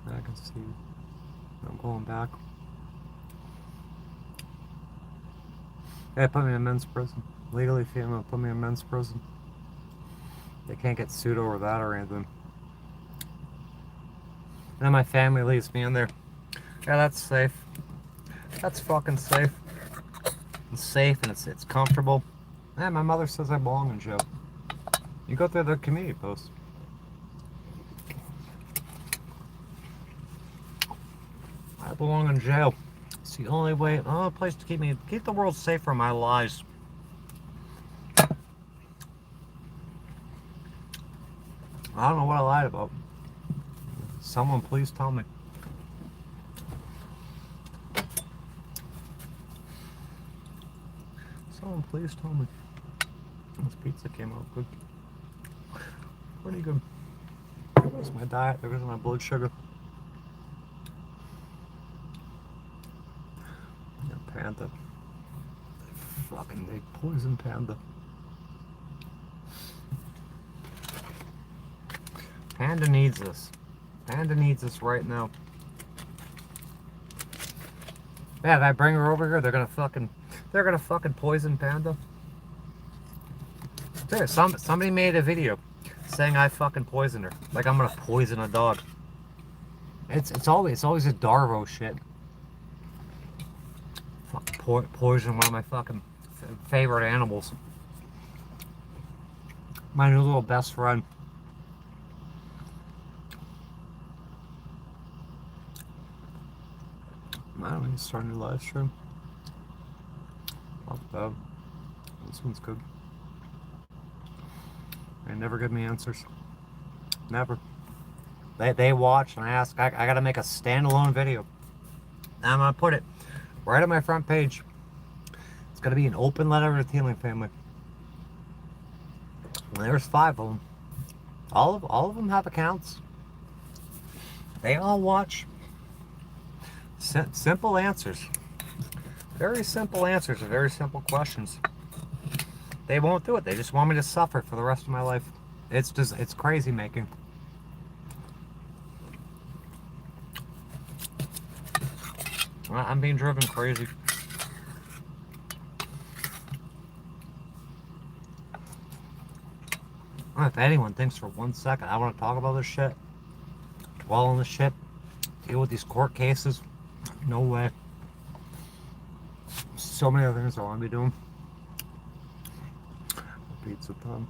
I can see. I'm going back. Yeah, put me in men's prison. Legally female, put me in men's prison. They can't get sued over that or anything. And then my family leaves me in there. Yeah, that's safe. That's fucking safe. It's safe and it's comfortable. Yeah, my mother says I belong in jail. You go through their community posts. I belong in jail. It's the only way, only place to keep the world safe from my lies. I don't know what I lied about. Someone please tell me. Someone please tell me. This pizza came out good. Pretty good. There goes my diet. There goes my blood sugar. Yeah, panda. Fucking big poison panda. Panda needs this. Panda needs this right now. Yeah, if I bring her over here, they're gonna fucking poison Panda. There, somebody made a video saying I fucking poisoned her. Like I'm gonna poison a dog. It's always a Darvo shit. Fucking poison one of my fucking favorite animals. My new little best friend. I don't need to start a new live stream. Not bad. This one's good. They never give me answers. Never. They watch and I ask, I gotta make a standalone video. And I'm gonna put it right on my front page. It's gonna be an open letter to the Teeling family. And there's 5 of them. All of them have accounts. They all watch. Simple answers. Very simple answers to very simple questions. They won't do it. They just want me to suffer for the rest of my life. It's crazy making. I'm being driven crazy. If anyone thinks for 1 second I want to talk about this shit, dwell on this shit, deal with these court cases, no way. So many other things I want to be doing. Pizza time.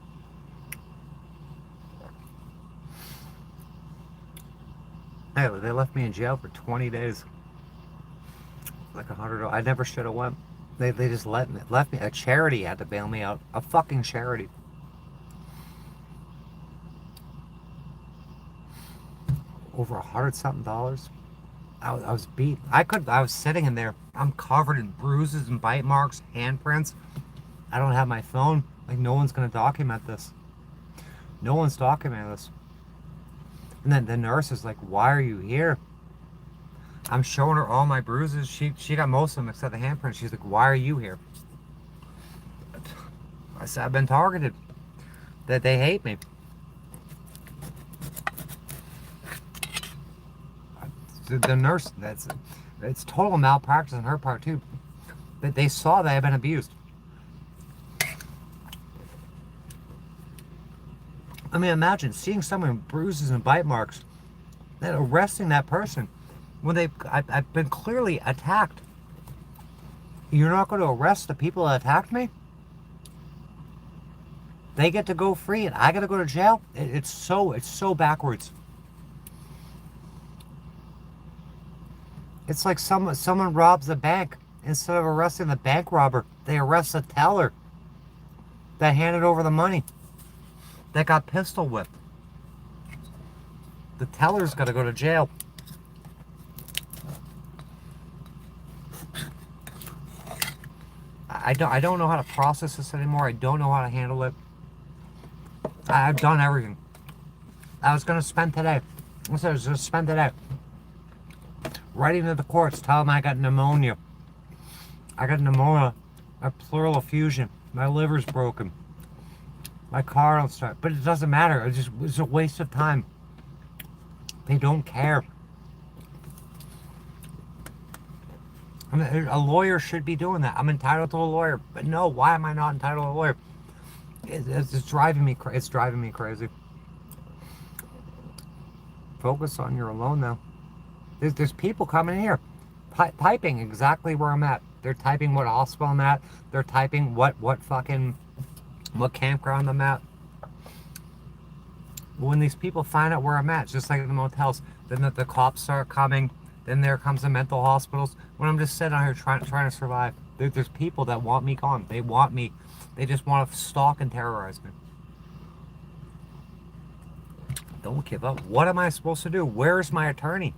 Hey, they left me in jail for 20 days. Like $100. I never should have went. They just left me. A charity had to bail me out. A fucking charity. Over $100-something. I was beat. I was sitting in there. I'm covered in bruises and bite marks, handprints. I don't have my phone. Like, no one's gonna document this. No one's documenting this. And then the nurse is like, why are you here? I'm showing her all my bruises. She got most of them except the handprint. She's like, why are you here? I said, I've been targeted. That they hate me. The nurse, it's total malpractice on her part too. They saw that I've been abused. I mean, imagine seeing someone with bruises and bite marks, then arresting that person when I've been clearly attacked. You're not going to arrest the people that attacked me? They get to go free and I got to go to jail? It's so backwards. It's like someone robs a bank. Instead of arresting the bank robber, they arrest the teller that handed over the money, that got pistol whipped. The teller's got to go to jail. I don't know how to process this anymore. I don't know how to handle it. I've done everything. I was going to spend today. I was going to spend today writing to the courts, telling them I got pneumonia. I got pneumonia, a pleural effusion. My liver's broken. My car don't start. But it doesn't matter. It's a waste of time. They don't care. I mean, a lawyer should be doing that. I'm entitled to a lawyer. But no, why am I not entitled to a lawyer? It's driving me crazy. It's driving me crazy. Focus on you're alone now. There's people coming in here typing exactly where I'm at. They're typing what hospital I'm at. They're typing what campground I'm at. When these people find out where I'm at, just like the motels, then the cops start coming. Then there comes the mental hospitals. When I'm just sitting out here trying to survive, there's people that want me gone. They want me. They just want to stalk and terrorize me. Don't give up. What am I supposed to do? Where's my attorney?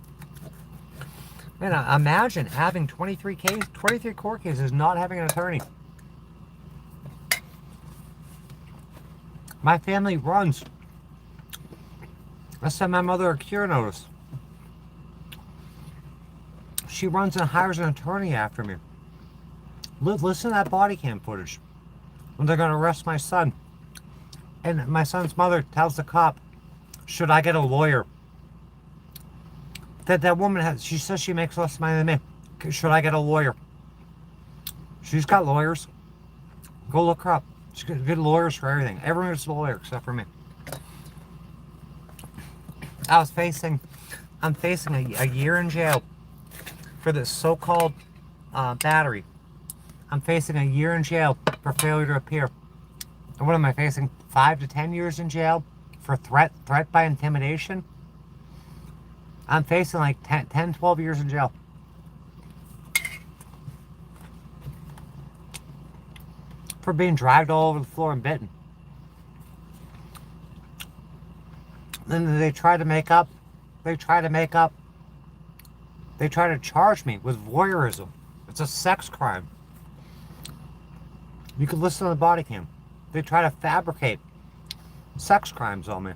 Man, imagine having 23 court cases, not having an attorney. My family runs. I sent my mother a cure notice. She runs and hires an attorney after me. Listen to that body cam footage. When they're going to arrest my son. And my son's mother tells the cop, should I get a lawyer? That woman she says she makes less money than me. Should I get a lawyer? She's got lawyers. Go look her up. She's got good lawyers for everything. Everyone is a lawyer except for me. I'm facing a year in jail for this so-called battery. I'm facing a year in jail for failure to appear. And what am I facing? 5 to 10 years in jail for threat by intimidation? I'm facing like 10, 12 years in jail. For being dragged all over the floor and bitten. Then they try to charge me with voyeurism. It's a sex crime. You can listen to the body cam. They try to fabricate sex crimes on me.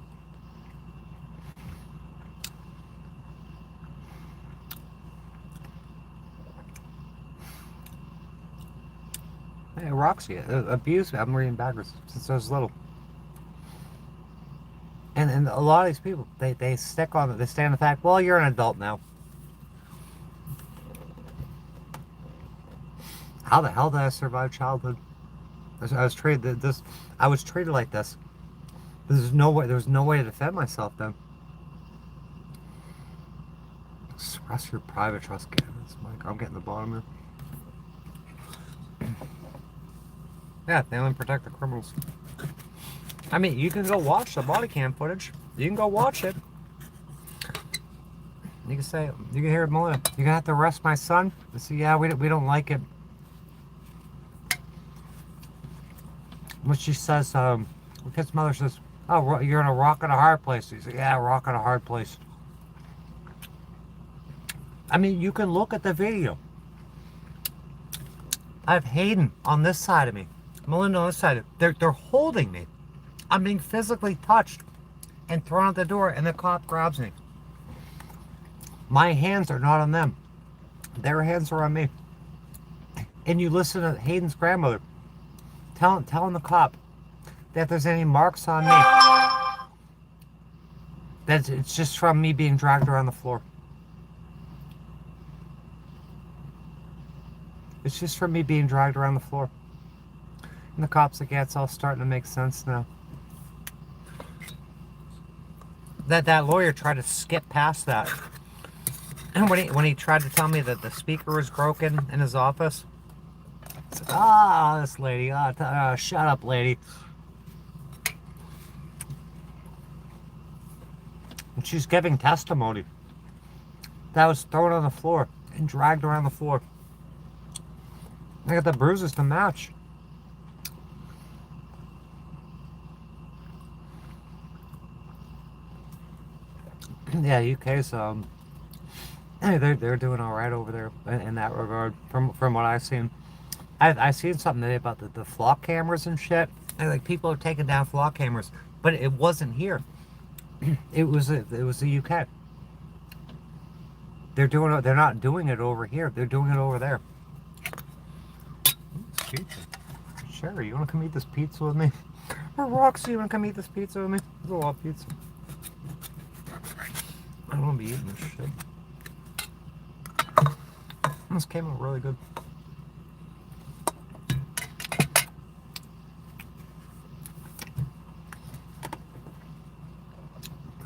Hey, Roxy, abuse me. I'm reading backwards since I was little. And a lot of these people, they stick on it. They stay on the fact, well, you're an adult now. How the hell did I survive childhood? I was treated like this. There was no way to defend myself then. Express your private trust. Mike, I'm getting the bottom here. Yeah, they only protect the criminals. I mean, you can go watch the body cam footage. You can go watch it. You can say, you can hear it, Melina. You're gonna have to arrest my son. And say, yeah, we don't like it. When she says, his mother says, oh, you're in a rock and a hard place. He said, yeah, a rock and a hard place. I mean, you can look at the video. I have Hayden on this side of me. Melinda on this side. They're holding me. I'm being physically touched and thrown out the door, and the cop grabs me. My hands are not on them. Their hands are on me. And you listen to Hayden's grandmother telling the cop that if there's any marks on me, that it's just from me being dragged around the floor. It's just from me being dragged around the floor. And the cop's like, yeah, it's all starting to make sense now. That lawyer tried to skip past that. And when he tried to tell me that the speaker was broken in his office, I said, this lady, shut up, lady. And she's giving testimony that was thrown on the floor and dragged around the floor. I got the bruises to match. Yeah, UK's they're doing all right over there in that regard. From what I've seen, I seen something today about the flock cameras and shit. And like people are taking down flock cameras, but it wasn't here. It was the UK. They're not doing it over here. They're doing it over there. Pizza. Sure, you want to come eat this pizza with me? Or Roxy, you want to come eat this pizza with me? There's a lot of pizza. I don't want to be eating this shit. This came out really good.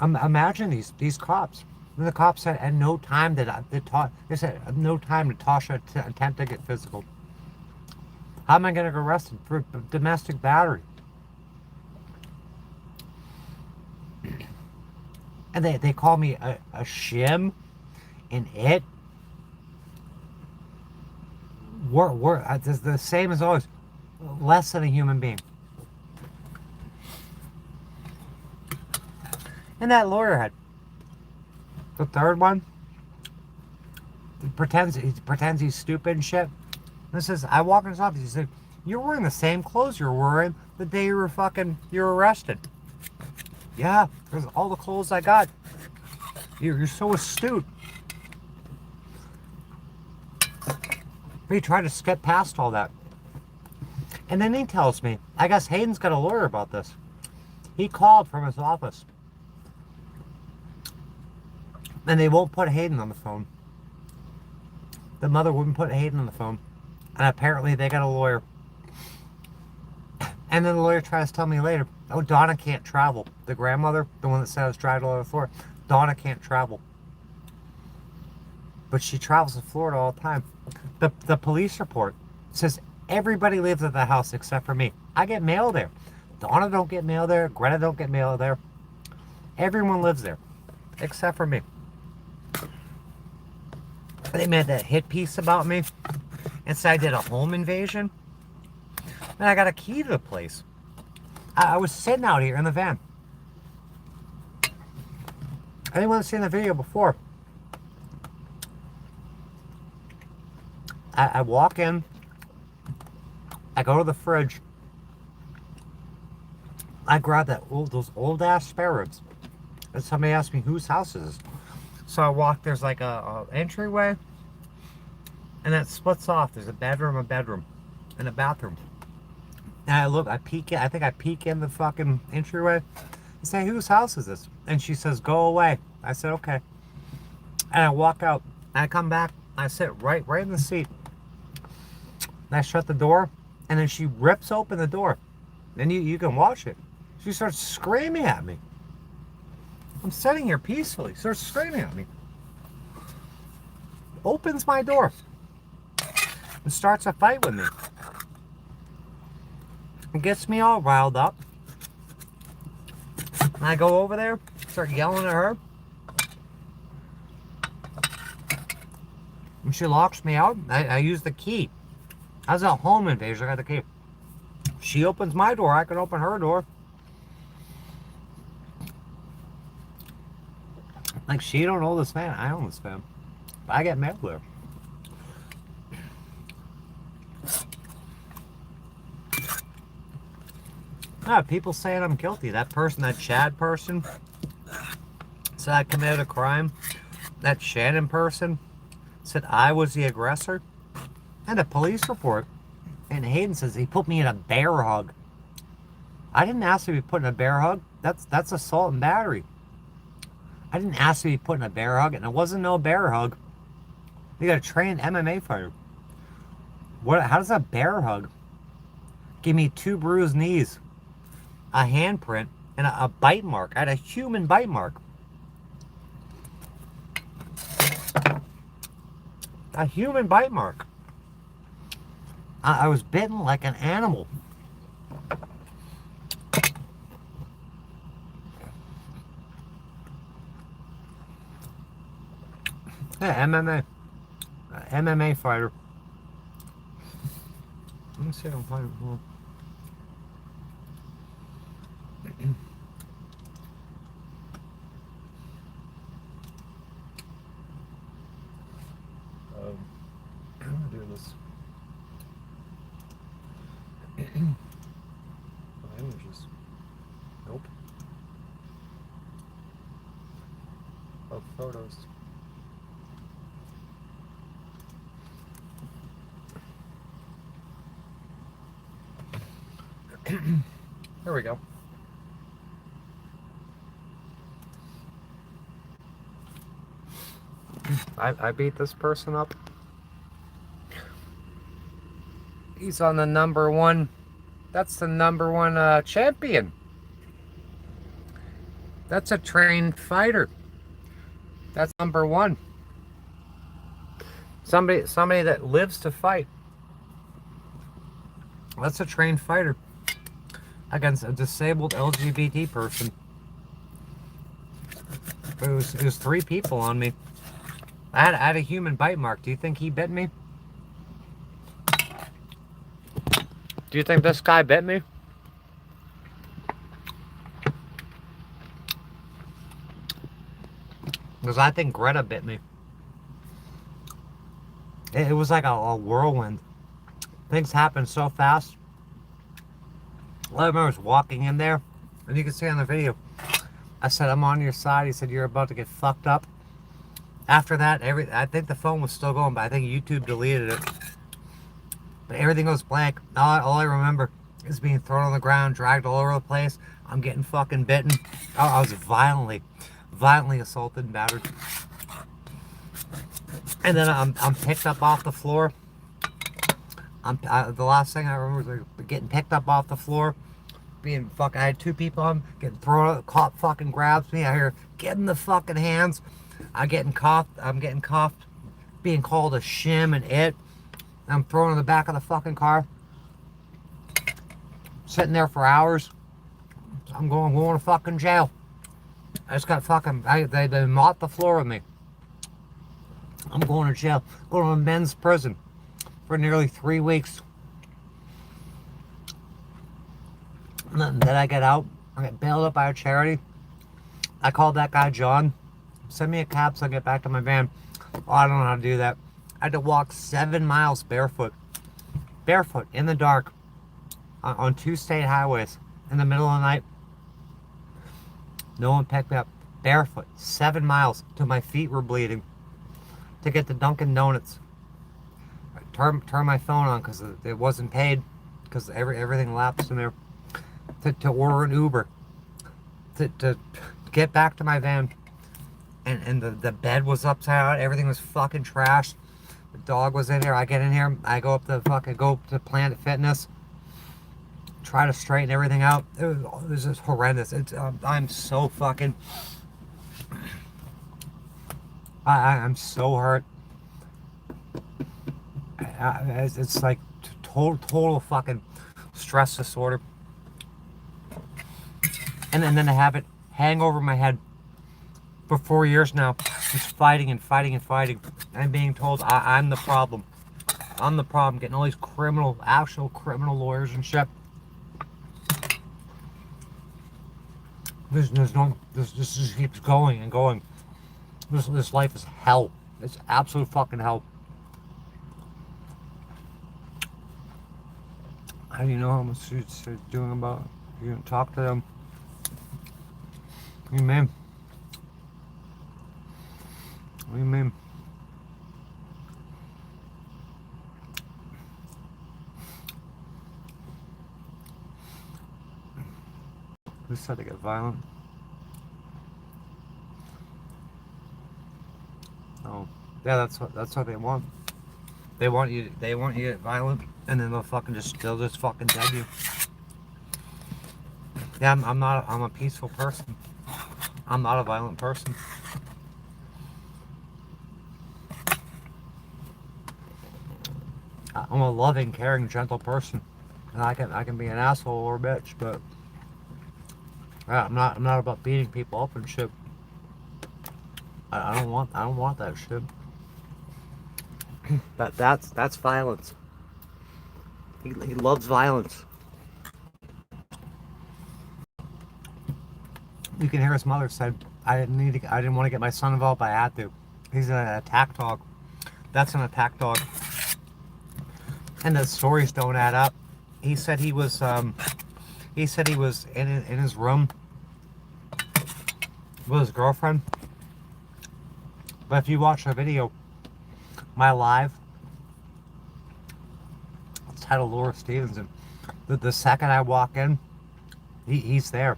Imagine these cops. The cops said at no time they said at no time did Tasha attempt to get physical. How am I going to get arrested for domestic battery? And they call me a shim, and it. It's the same as always. Less than a human being. And that lawyer had the third one. He pretends he's stupid and shit. This is, I walk in his office. He said, "You're wearing the same clothes you were wearing the day you were arrested." Yeah, there's all the clothes I got. You're so astute. He tried to skip past all that. And then he tells me, I guess Hayden's got a lawyer about this. He called from his office. And they won't put Hayden on the phone. The mother wouldn't put Hayden on the phone. And apparently they got a lawyer. And then the lawyer tries to tell me later, oh, Donna can't travel. The grandmother, the one that said I was dragged all over the floor, Donna can't travel. But she travels to Florida all the time. The police report says everybody lives at the house except for me. I get mail there. Donna don't get mail there. Greta don't get mail there. Everyone lives there except for me. They made that hit piece about me and said I did a home invasion. And I got a key to the place. I was sitting out here in the van. Anyone that's seen the video before? I walk in. I go to the fridge. I grab those old ass spare ribs. And somebody asked me whose house is this? So I walk. There's like a entryway, and that splits off. There's a bedroom, and a bathroom. And I look. I peek in. I think I peek in the fucking entryway. I say, whose house is this? And she says, go away. I said, okay. And I walk out. I come back. I sit right in the seat. And I shut the door. And then she rips open the door. And you can watch it. She starts screaming at me. I'm sitting here peacefully. Starts screaming at me. Opens my door. And starts a fight with me. It gets me all riled up. And I go over there. Start yelling at her. And she locks me out. I use the key. I was a home invasion. I got the key. She opens my door. I can open her door. Like, she don't own this van. I own this van. But I get mail there. People saying I'm guilty. That Chad person, said I committed a crime. That Shannon person said I was the aggressor. And a police report. And Hayden says he put me in a bear hug. I didn't ask to be put in a bear hug. That's assault and battery. I didn't ask to be put in a bear hug, and it wasn't no bear hug. You got a trained MMA fighter. How does a bear hug give me 2 bruised knees, a handprint, and a bite mark? I had a human bite mark. A human bite mark. I was bitten like an animal. Yeah, MMA. MMA fighter. Let me see if I'm fighting. I'm gonna do this. Images. Nope. Oh, photos. There we go. I beat this person up. He's on the number one. That's the number one champion. That's a trained fighter. That's number one. Somebody that lives to fight. That's a trained fighter against a disabled LGBT person. It was 3 people on me. I had a human bite mark. Do you think he bit me? Do you think this guy bit me? Because I think Greta bit me. It was like a whirlwind. Things happened so fast. I remember I was walking in there, and you can see on the video, I said, I'm on your side. He said, you're about to get fucked up. After that, I think the phone was still going, but I think YouTube deleted it. But everything goes blank. All I remember is being thrown on the ground, dragged all over the place. I'm getting fucking bitten. I was violently assaulted and battered. And then I'm picked up off the floor. The last thing I remember was like getting picked up off the floor. Being fucking, I had 2 people on, getting thrown, cop fucking grabs me. I hear, get in the fucking hands. I'm getting cuffed, being called a shim and it. I'm thrown in the back of the fucking car. Sitting there for hours. I'm going to fucking jail. I just got fucking, they mopped the floor with me. I'm going to jail. Going to a men's prison for nearly 3 weeks. And then I get out. I get bailed up by a charity. I called that guy John. Send me a cab so I get back to my van. Oh, I don't know how to do that. I had to walk 7 miles barefoot. Barefoot, in the dark. On 2 state highways. In the middle of the night. No one picked me up. Barefoot. 7 miles till my feet were bleeding. To get to Dunkin' Donuts. Turn my phone on because it wasn't paid. Because everything lapsed in there. To order an Uber. To get back to my van. And the bed was upside down. Everything was fucking trashed. The dog was in here. I get in here. I go up to Planet Fitness. Try to straighten everything out. It was just horrendous. I'm so fucking... I'm so hurt. It's like total fucking stress disorder. And then to have it hang over my head for 4 years now, just fighting and fighting and fighting. I'm being told I'm the problem. I'm the problem. Getting all these actual criminal lawyers and shit. This just keeps going and going. This life is hell. It's absolute fucking hell. How do you know how much you're doing about it? You didn't talk to them. What do you mean? What do you mean? Who said to get violent? Oh, yeah, that's what they want. They want you to get violent, and then they'll just fucking dead you. Yeah, I'm a peaceful person. I'm not a violent person. I'm a loving, caring, gentle person, and I can be an asshole or a bitch, but I'm not about beating people up and shit. I don't want that shit. That's violence. He loves violence. You can hear his mother said, I didn't want to get my son involved, but I had to. He's an attack dog. That's an attack dog. And the stories don't add up. He said he was in his room with his girlfriend. But if you watch the video, my live, it's titled Laura Stevenson. The second I walk in, he's there.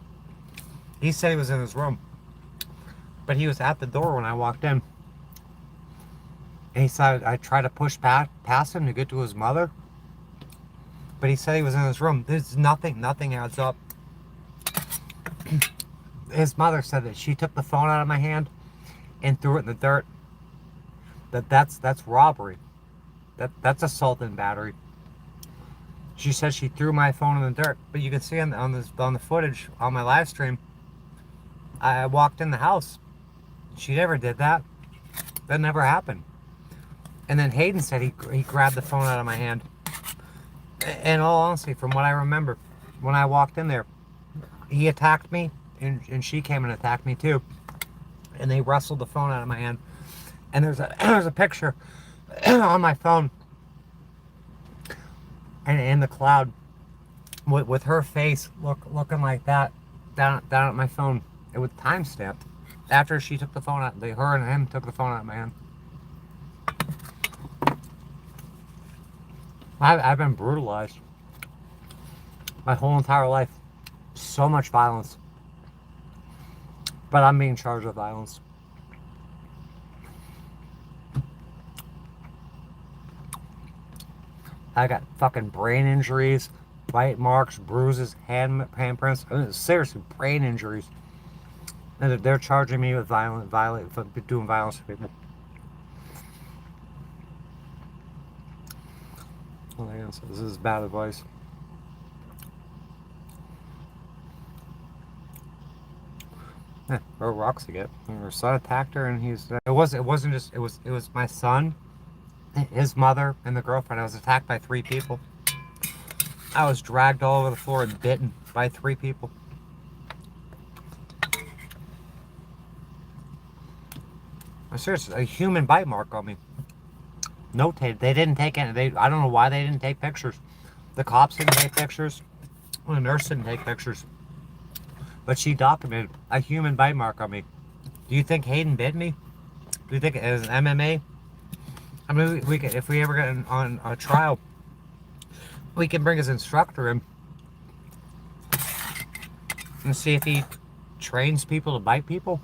He said he was in his room, but he was at the door when I walked in. And he said I tried to push past him to get to his mother, but he said he was in his room. There's nothing adds up. His mother said that she took the phone out of my hand and threw it in the dirt. That's robbery. That's assault and battery. She said she threw my phone in the dirt, but you can see on the footage on my live stream, I walked in the house. She never did that. That never happened. And then Hayden said he grabbed the phone out of my hand. In all honesty, from what I remember, when I walked in there, he attacked me, and she came and attacked me too. And they wrestled the phone out of my hand. And there's a picture on my phone, and in the cloud, with her face looking like that down at my phone. It was time stamped. After she took the phone out, her and him took the phone out of my hand. I've been brutalized my whole entire life. So much violence. But I'm being charged with violence. I got fucking brain injuries, bite marks, bruises, handprints. Seriously, brain injuries. And they're charging me with for doing violence to people. Well, yeah, so this is bad advice. Yeah, or rocks again. Her son attacked her, and it was my son, his mother, and the girlfriend. I was attacked by 3 people. I was dragged all over the floor and bitten by 3 people. Seriously, a human bite mark on me. Notated. They didn't take any. I don't know why they didn't take pictures. The cops didn't take pictures. The nurse didn't take pictures. But she documented a human bite mark on me. Do you think Hayden bit me? Do you think it was MMA? I mean, we could, if we ever get on a trial, we can bring his instructor in and see if he trains people to bite people.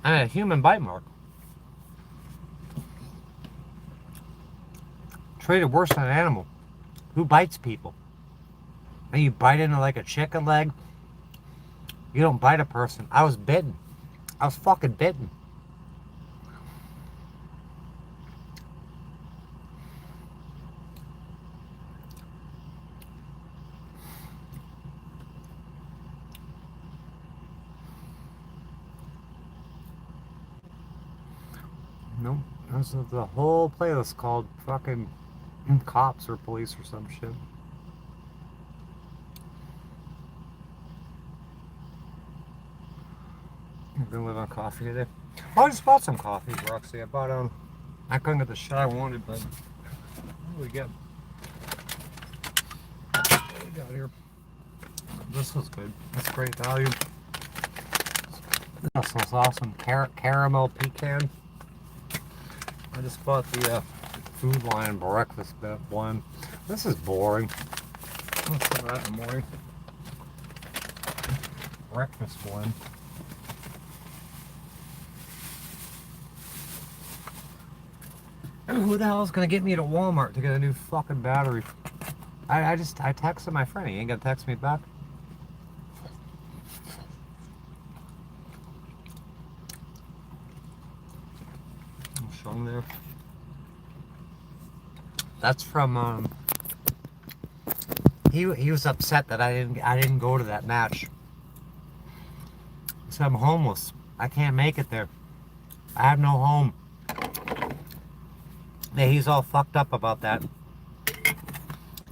I mean, a human bite mark. Treated worse than an animal. Who bites people? And you bite into like a chicken leg? You don't bite a person. I was bitten. I was fucking bitten. Nope. There's the whole playlist called fucking cops or police or some shit. I'm gonna live on coffee today. Oh, I just bought some coffee, Roxy. I couldn't get the shit I wanted, but what do we get? What do we got here? This was good. That's great value. This was awesome. Caramel pecan. I just bought the Food Lion breakfast one. This is boring. Let's do that in the morning. Breakfast one. Who the hell is gonna get me to Walmart to get a new fucking battery? I texted my friend. He ain't gonna text me back. I'll show him there. That's from he was upset that I didn't go to that match. He said I'm homeless. I can't make it there. I have no home. Yeah, he's all fucked up about that.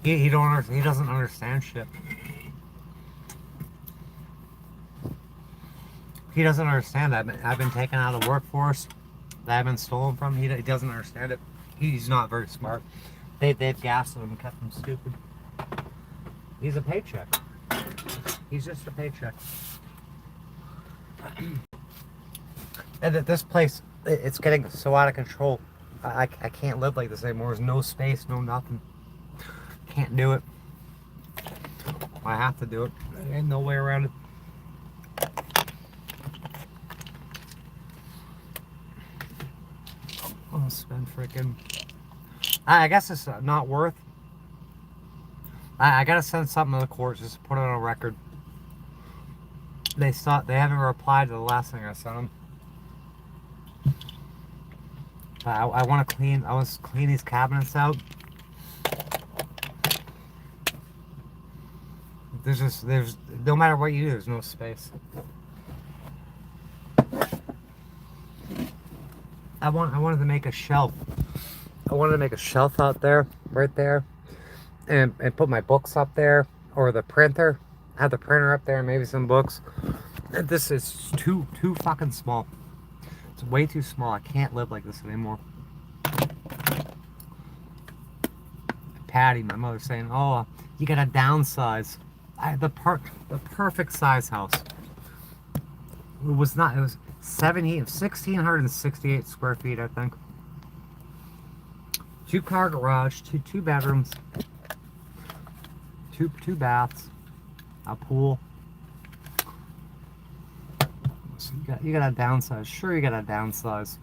He doesn't understand shit. He doesn't understand that. I've been taken out of the workforce. That I've been stolen from. He doesn't understand it. He's not very smart. They've gassed him and kept him stupid. He's a paycheck. He's just a paycheck. And at this place, it's getting so out of control. I can't live like this anymore. There's no space, no nothing. Can't do it. I have to do it. There ain't no way around it. Oh, spend freaking. I guess it's not worth. I gotta send something to the court just to put it on a record. They haven't replied to the last thing I sent them. I want to clean. I want to clean these cabinets out. There's no matter what you do, there's no space. I wanted to make a shelf. I wanted to make a shelf out there, right there, and put my books up there, or the printer. Have the printer up there, and maybe some books. This is too fucking small. It's way too small. I can't live like this anymore. Patty, my mother's saying, "Oh, you gotta downsize." The perfect size house. It was 1,668 square feet, I think. 2-car garage, two bedrooms, two baths, a pool. So you gotta downsize. Sure, you gotta downsize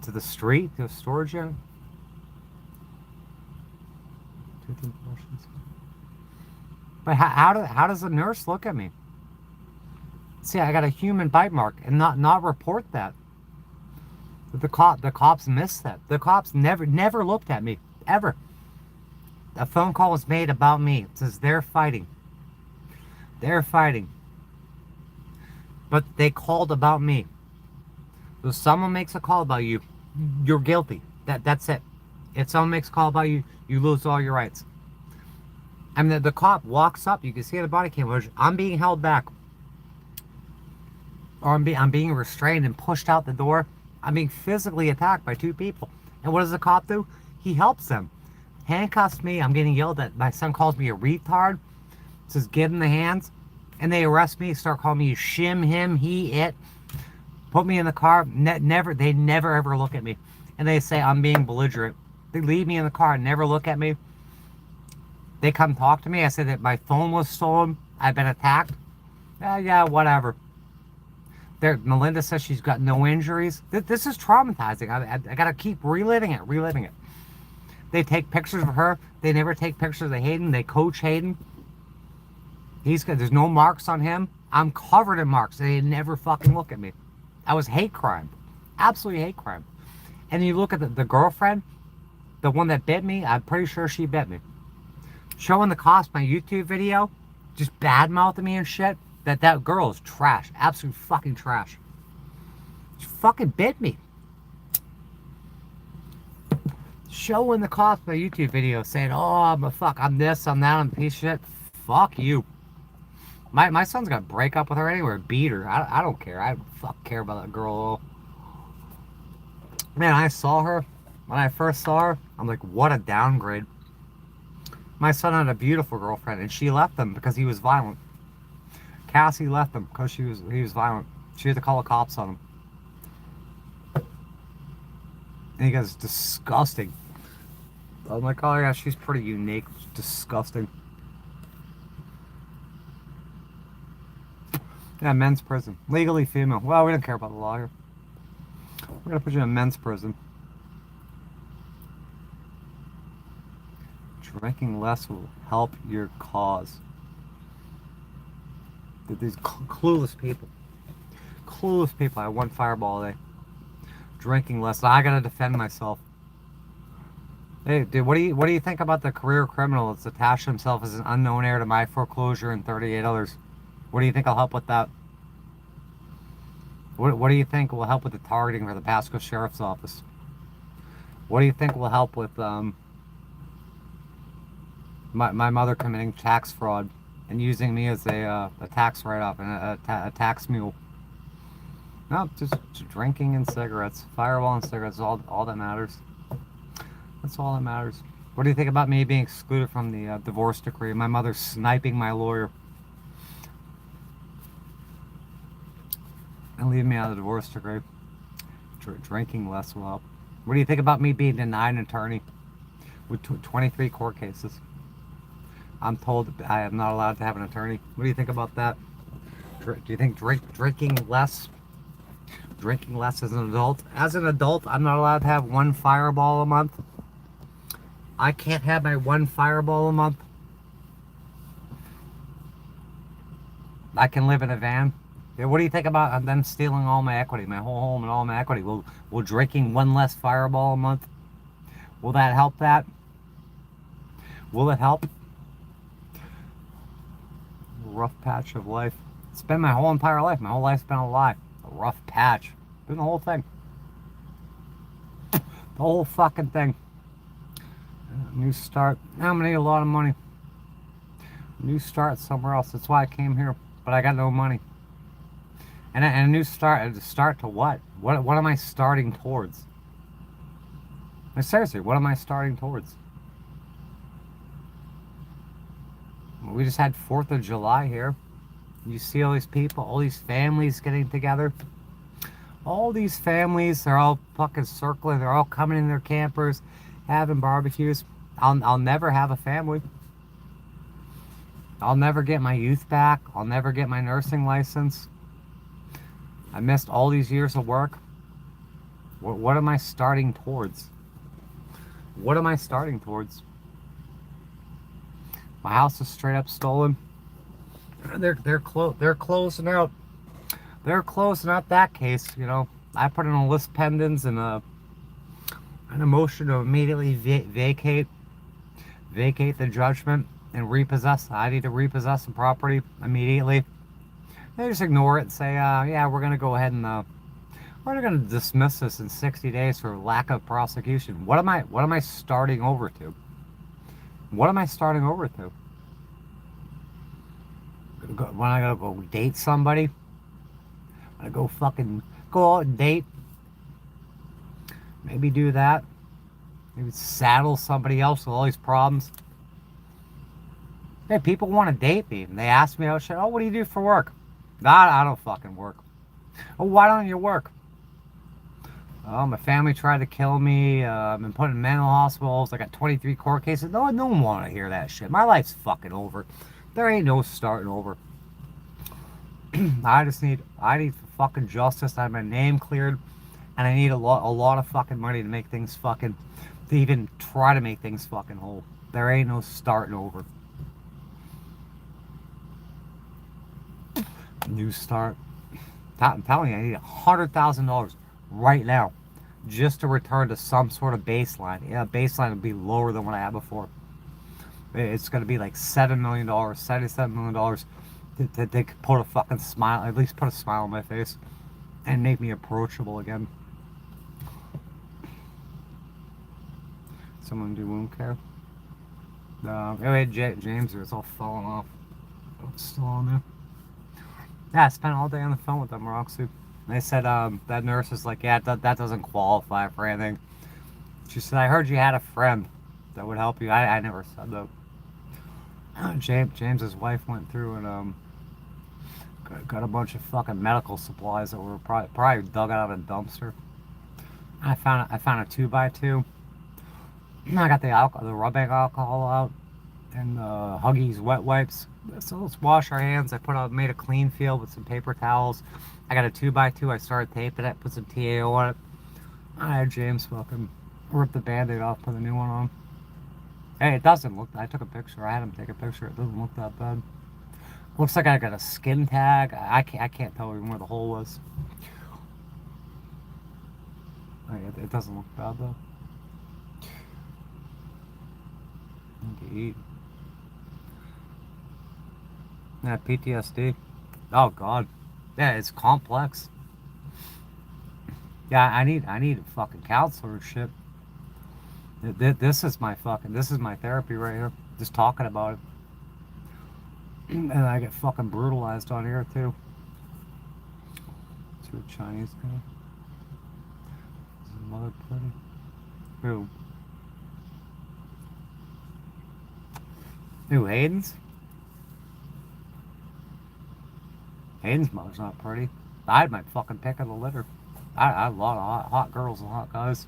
to the street, to a storage unit. 2 portions. But how does a nurse look at me? See, I got a human bite mark and not report that. The cops missed that. The cops never looked at me ever. A phone call was made about me. It says they're fighting. They're fighting. But they called about me. So if someone makes a call about you, you're guilty. That's it. If someone makes a call about you, you lose all your rights. I mean, the cop walks up. You can see the body cam. I'm being held back, or I'm being restrained and pushed out the door. I'm being physically attacked by 2 people. And what does the cop do? He helps them. Handcuffs me. I'm getting yelled at. My son calls me a retard. Says give him the hands. And they arrest me. Start calling me shim, him, he, it. Put me in the car. They never ever look at me. And they say I'm being belligerent. They leave me in the car and never look at me. They come talk to me. I say that my phone was stolen. I've been attacked. Yeah, whatever. Melinda says she's got no injuries. This is traumatizing. I gotta keep reliving it. They take pictures of her. They never take pictures of Hayden. They coach Hayden. There's no marks on him. I'm covered in marks. They never fucking look at me. I was hate crime. Absolutely hate crime. And you look at the girlfriend, the one that bit me, I'm pretty sure she bit me. Showing the cops my YouTube video, just bad mouthing me and shit. That girl is trash. Absolute fucking trash. She fucking bit me. Showing the cops my YouTube video saying, oh, I'm this, I'm that, I'm a piece of shit. Fuck you. My son's gonna break up with her anyway, beat her. I don't care. I don't care about that girl at all. Man, I saw her. When I first saw her, I'm like, what a downgrade. My son had a beautiful girlfriend, and she left him because he was violent. Cassie left him because he was violent. She had to call the cops on him. And he goes, disgusting. I'm like, oh yeah, she's pretty unique. Disgusting. Yeah, men's prison. Legally female. Well, we don't care about the law here. We're gonna put you in men's prison. Drinking less will help your cause. These clueless people. Clueless people. I have 1 fireball a day. Drinking less. I gotta defend myself. Hey, dude, what do you think about the career criminal that's attached himself as an unknown heir to my foreclosure and 38 others? What do you think will help with that? What do you think will help with the targeting for the Pasco Sheriff's Office? What do you think will help with my mother committing tax fraud and using me as a tax write-off and a tax mule? No, just drinking and cigarettes. Fireball and cigarettes is all that matters. That's all that matters. What do you think about me being excluded from the divorce decree? My mother sniping my lawyer and leaving me out of the divorce decree. Drinking less will help. What do you think about me being denied an attorney with 23 court cases? I'm told that I am not allowed to have an attorney. What do you think about that? Do you think drinking less as an adult? As an adult, I'm not allowed to have one fireball a month. I can't have my one fireball a month. I can live in a van. Yeah, what do you think about them stealing all my equity, my whole home and all my equity? Will drinking one less fireball a month, will that help that? Will it help? Rough patch of life. It's been my whole entire life. My whole life's been a lie. A rough patch. Been the whole thing. The whole fucking thing. New start. I'm gonna need a lot of money. New start somewhere else. That's why I came here. But I got no money. And a new start. To start to what? What am I starting towards? Like, seriously, what am I starting towards? We just had 4th of July here. You see all these people, all these families getting together. All these families, they're all fucking circling. They're all coming in their campers, having barbecues. I'll never have a family. I'll never get my youth back. I'll never get my nursing license. I missed all these years of work. What am I starting towards? What am I starting towards? My house is straight up stolen. They're closing out. They're closing out that case. You know, I put in a list pendants and an motion to immediately vacate the judgment and repossess. I need to repossess the property immediately. They just ignore it and say, yeah, we're gonna go ahead and we're gonna dismiss this in 60 days for lack of prosecution. What am I starting over to? What am I starting over to? When I gotta go date somebody? I go fucking go out and date? Maybe do that. Maybe saddle somebody else with all these problems. Hey, people want to date me. And they ask me, oh, what do you do for work? I don't fucking work. Oh, why don't you work? Oh, my family tried to kill me. I've been put in mental hospitals. I got 23 court cases. No one want to hear that shit. My life's fucking over. There ain't no starting over. I need fucking justice. I have my name cleared, and I need a lot of fucking money to make things fucking, to even try to make things fucking whole. There ain't no starting over. New start. I'm telling you, I need $100,000 right now just to return to some sort of baseline. Yeah, baseline would be lower than what I had before. It's going to be like $7 million, $77 million to put a fucking smile, at least put a smile on my face and make me approachable again. Someone do wound care. Anyway, James here, it's all falling off. Oh, it's still on there. Yeah, I spent all day on the phone with them, Roxy. They said that nurse was like, yeah, that doesn't qualify for anything. She said, I heard you had a friend that would help you. I never said that. James's wife went through and got a bunch of fucking medical supplies that were probably dug out of a dumpster. I found a 2x2. I got the rubbing alcohol out and Huggies wet wipes. So let's wash our hands. Made a clean field with some paper towels. I got a 2x2. I started taping it, put some TAO on it. I had James fucking rip the band-aid off, put a new one on. Hey, it doesn't look, I took a picture. I had him take a picture. It doesn't look that bad. Looks like I got a skin tag. I can't tell even where the hole was. It doesn't look bad though. Need to eat. Yeah, PTSD. Oh God. Yeah, it's complex. Yeah, I need a fucking counselor and shit. This is my therapy right here. Just talking about it. And I get fucking brutalized on here too. To a Chinese guy. Is his mother pretty? Who? Who, Hayden's? Hayden's mother's not pretty. I had my fucking pick of the litter. I had a lot of hot girls and hot guys.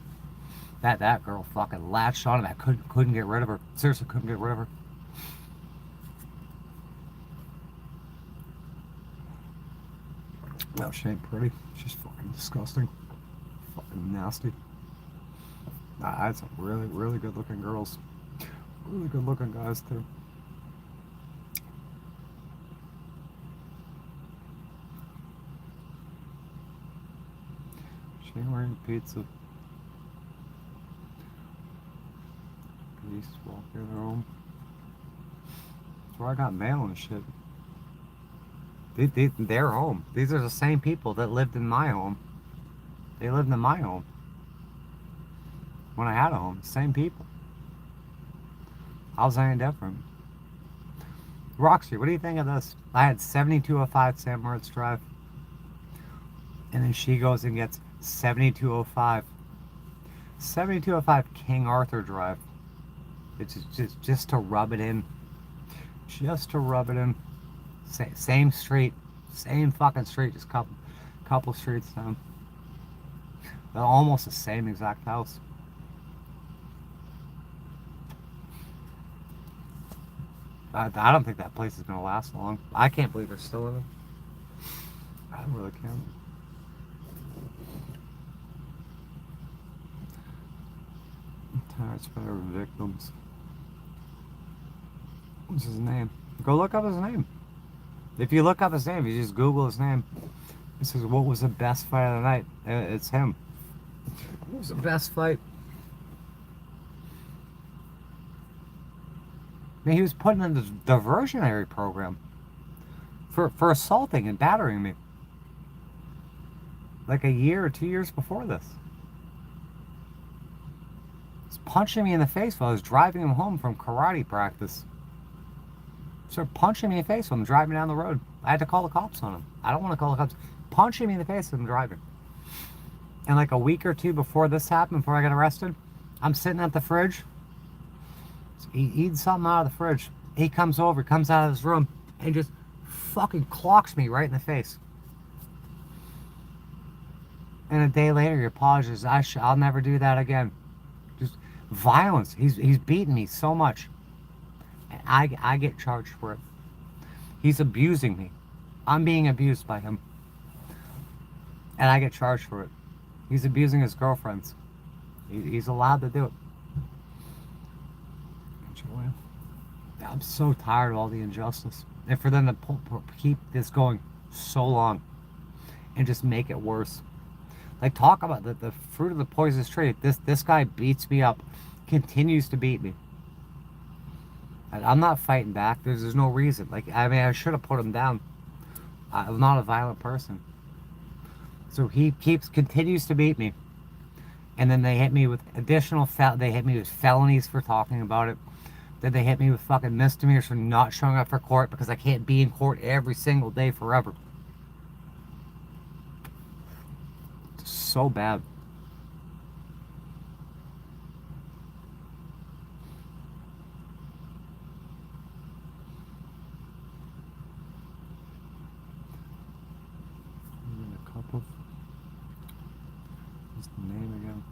That girl fucking latched on and I couldn't get rid of her. Seriously, couldn't get rid of her. No, she ain't pretty. She's fucking disgusting. Fucking nasty. I had some really, really good looking girls. Really good looking guys too. She ain't wearing pizza. Police walk in their home. That's where I got mail and shit. Their home. These are the same people that lived in my home. They lived in my home. When I had a home. Same people. How's that any different? Roxy, what do you think of this? I had 7205 Sam Moritz Drive. And then she goes and gets 7205. 7205 King Arthur Drive. It's just to rub it in. Just to rub it in. Same street. Same fucking street. Just couple streets down. They're almost the same exact house. I don't think that place is going to last long. I can't believe they're still in it. I really can't. Tires for victims. What's his name? Go look up his name. If you look up his name, you just Google his name. It says, what was the best fight of the night? It's him. What was the best fight? I mean, he was put in the diversionary program for assaulting and battering me. Like a year or 2 years before this. He's punching me in the face while I was driving him home from karate practice. Started punching me in the face while I'm driving down the road. I had to call the cops on him. I don't want to call the cops. Punching me in the face while I'm driving. And like a week or two before this happened, before I got arrested, I'm sitting at the fridge. Eating something out of the fridge. He comes over, comes out of his room, and just fucking clocks me right in the face. And a day later, he apologizes. I'll never do that again. Just violence. He's beaten me so much. And I get charged for it. He's abusing me. I'm being abused by him. And I get charged for it. He's abusing his girlfriends. He's allowed to do it. I'm so tired of all the injustice. And for them to keep this going so long and just make it worse. Like, talk about the fruit of the poisonous tree. This guy beats me up, continues to beat me. And I'm not fighting back. There's no reason. Like, I mean, I should have put him down. I'm not a violent person. So he continues to beat me. And then they hit me with they hit me with felonies for talking about it. Then they hit me with fucking misdemeanors for not showing up for court because I can't be in court every single day forever. It's so bad. A couple. What's the name again?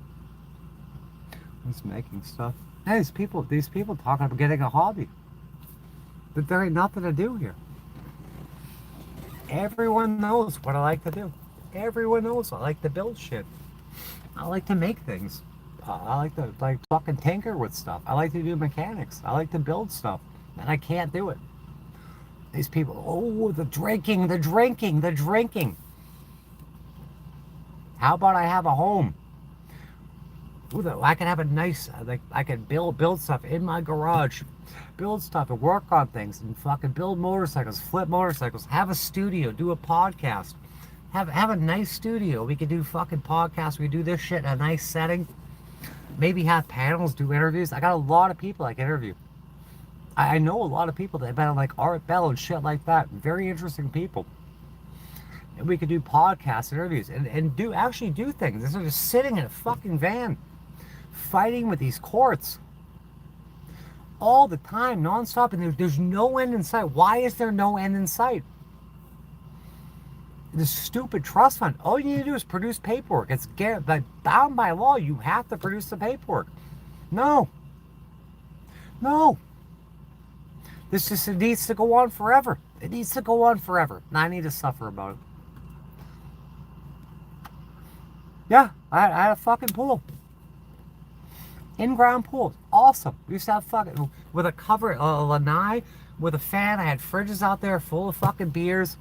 He's making stuff. Hey, these people talking about getting a hobby. But there ain't nothing to do here. Everyone knows what I like to do. Everyone knows I like to build shit. I like to make things. I like to fucking tinker with stuff. I like to do mechanics. I like to build stuff. And I can't do it. These people, oh, the drinking. How about I have a home? I can have a nice, like, I can build stuff in my garage, build stuff and work on things and fucking build motorcycles, flip motorcycles, have a studio, do a podcast, have a nice studio. We could do fucking podcasts. We do this shit in a nice setting. Maybe have panels, do interviews. I got a lot of people I can interview. I know a lot of people that have been on like Art Bell and shit like that. Very interesting people. And we could do podcast interviews and actually do things. Instead of just sitting in a fucking van fighting with these courts all the time, nonstop, and there's no end in sight. Why is there no end in sight? This stupid trust fund. All you need to do is produce paperwork. It's like bound by law. You have to produce the paperwork. No. This just needs to go on forever. It needs to go on forever. And I need to suffer about it. Yeah, I had a fucking pool. In-ground pool. Awesome. We used to have fucking, with a cover, a lanai, with a fan. I had fridges out there full of fucking beers.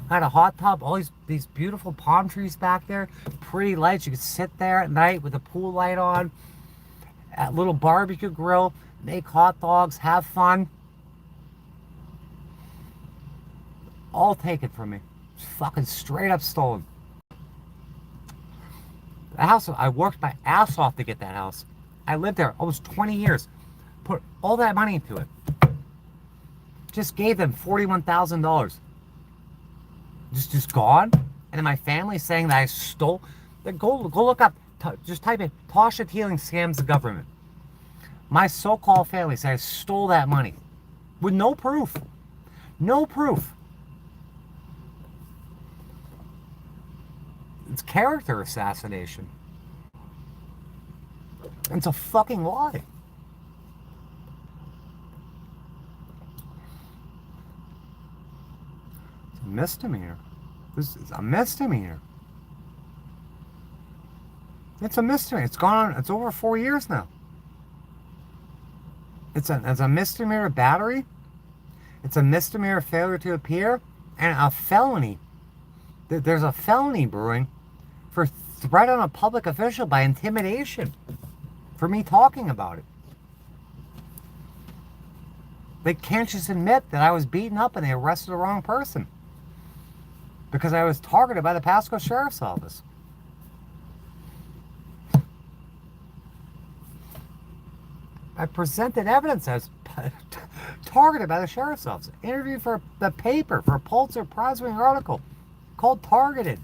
I had a hot tub, all these beautiful palm trees back there. Pretty lights. You could sit there at night with the pool light on. At little barbecue grill. Make hot dogs. Have fun. All taken from me. It's fucking straight up stolen. The house, I worked my ass off to get that house. I lived there almost 20 years. Put all that money into it. Just gave them $41,000. Just gone. And then my family saying that I stole. Then go look up. Just type in Tasha Teeling scams the government. My so-called family said I stole that money with no proof. No proof. It's character assassination. It's a fucking lie. It's a misdemeanor. This is a misdemeanor. It's a misdemeanor. It's gone on. It's over 4 years now. It's a misdemeanor battery. It's a misdemeanor failure to appear, and a felony. There's a felony brewing for threat on a public official by intimidation for me talking about it. They can't just admit that I was beaten up and they arrested the wrong person because I was targeted by the Pasco Sheriff's Office. I presented evidence I was targeted by the Sheriff's Office. Interviewed for the paper for a Pulitzer Prize-winning article called Targeted.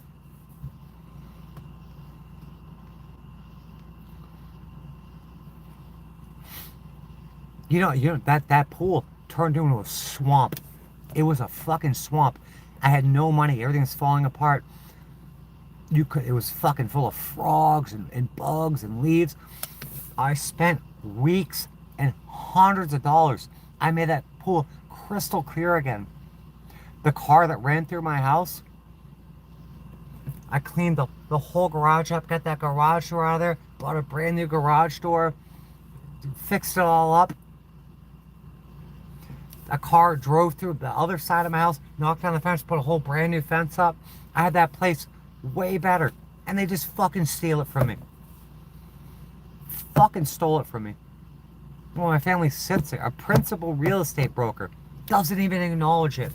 You know that pool turned into a swamp. It was a fucking swamp. I had no money. Everything's falling apart. It was fucking full of frogs and bugs and leaves. I spent weeks and hundreds of dollars. I made that pool crystal clear again. The car that ran through my house, I cleaned the whole garage up, got that garage door out of there, bought a brand new garage door, fixed it all up. A car drove through the other side of my house, knocked down the fence, put a whole brand new fence up. I had that place way better. And they just fucking steal it from me. Fucking stole it from me. Well, my family sits there. A principal real estate broker doesn't even acknowledge it.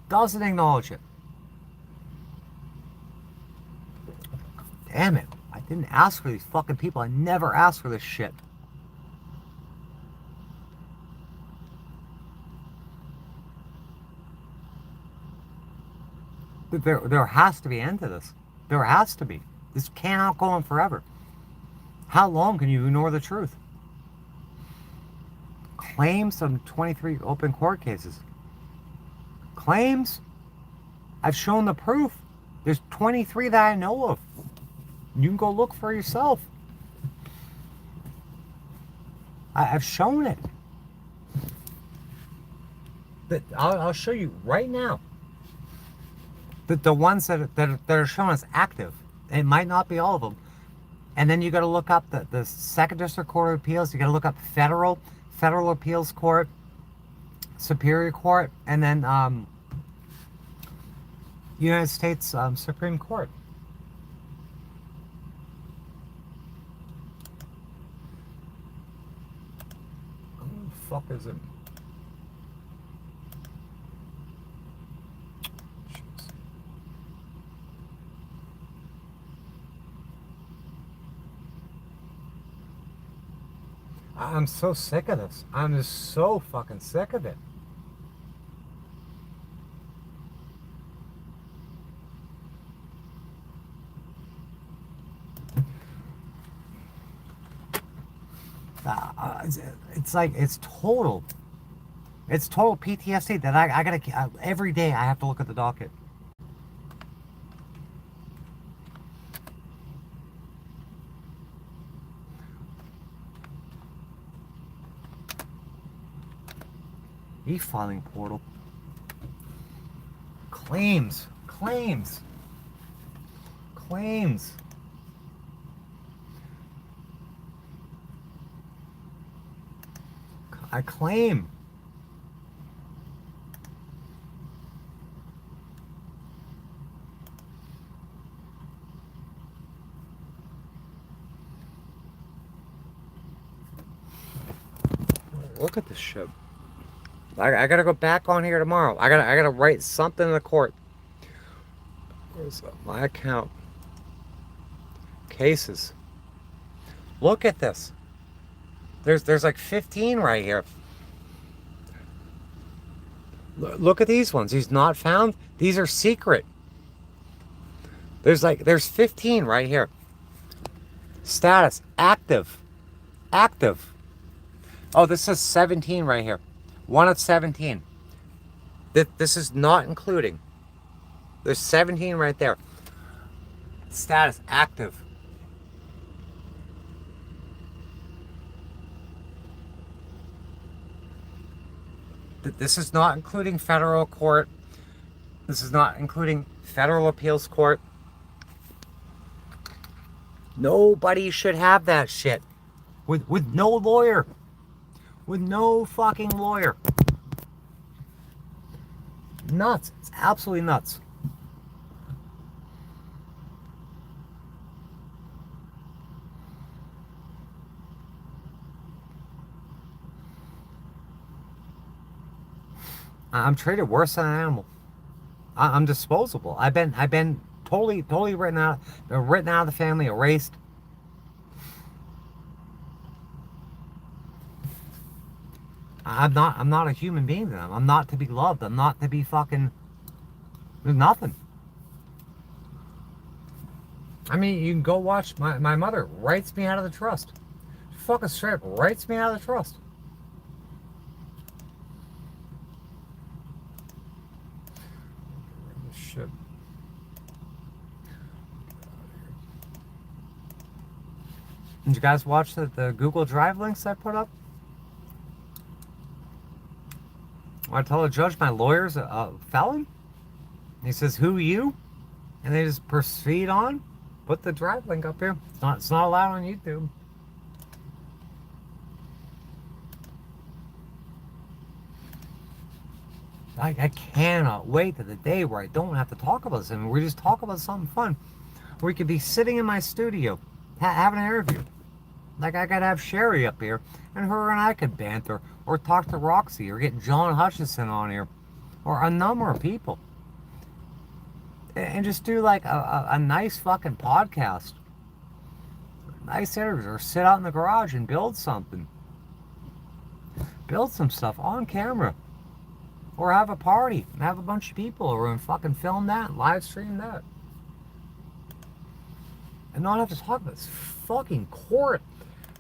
Doesn't acknowledge it. Damn it. I didn't ask for these fucking people. I never asked for this shit. There has to be an end to this. There has to be. This cannot go on forever. How long can you ignore the truth? Claims from 23 open court cases. Claims? I've shown the proof. There's 23 that I know of. You can go look for yourself. I've shown it. I'll show you right now. The ones that are shown as active. It might not be all of them. And then you got to look up the Second District Court of Appeals. You got to look up Federal Appeals Court, Superior Court, and then United States Supreme Court. fuck is it? I'm so sick of this. I'm just so fucking sick of it. It's like it's total PTSD that I gotta every day I have to look at the docket. E-filing portal. Claims. I claim. Look at this shit. I gotta go back on here tomorrow. I gotta write something in the court. Where's my account? Cases. Look at this. There's like 15 right here. Look at these ones. These not found. These are secret. There's 15 right here. Status active. Oh, this says 17 right here. 1 of 17. This is not including. There's 17 right there. Status active. This is not including federal court. This is not including federal appeals court. Nobody should have that shit. With no lawyer. With no fucking lawyer. Nuts. It's absolutely nuts. I'm treated worse than an animal. I'm disposable. I've been totally written out of the family, erased. I'm not a human being to them. I'm not to be loved. I'm not to be fucking. There's nothing. I mean, you can go watch my mother writes me out of the trust. Fucking straight up writes me out of the trust. Shit. Did you guys watch the Google Drive links I put up? I tell the judge my lawyer's a felon. He says, "Who you?" And they just proceed on. Put the drive link up here. It's not allowed on YouTube. I cannot wait to the day where I don't have to talk about this anymore. We just talk about something fun. Where we could be sitting in my studio, having an interview. Like I could have Sherry up here, and her and I could banter, or talk to Roxy, or get John Hutchison on here, or a number of people. And just do like a nice fucking podcast. Nice interviews, or sit out in the garage and build something. Build some stuff on camera. Or have a party and have a bunch of people over and fucking film that, live stream that. And not have to talk about this fucking court.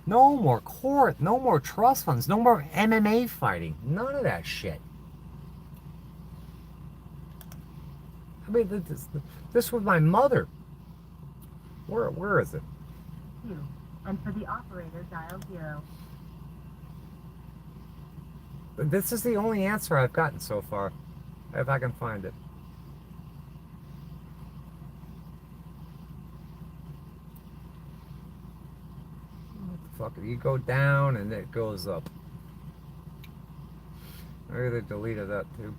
No more court, no more trust funds, no more MMA fighting. None of that shit. I mean, this was my mother. Where is it? And for the operator, dial 0. This is the only answer I've gotten so far, if I can find it. What the fuck? You go down and it goes up. Maybe they deleted that too.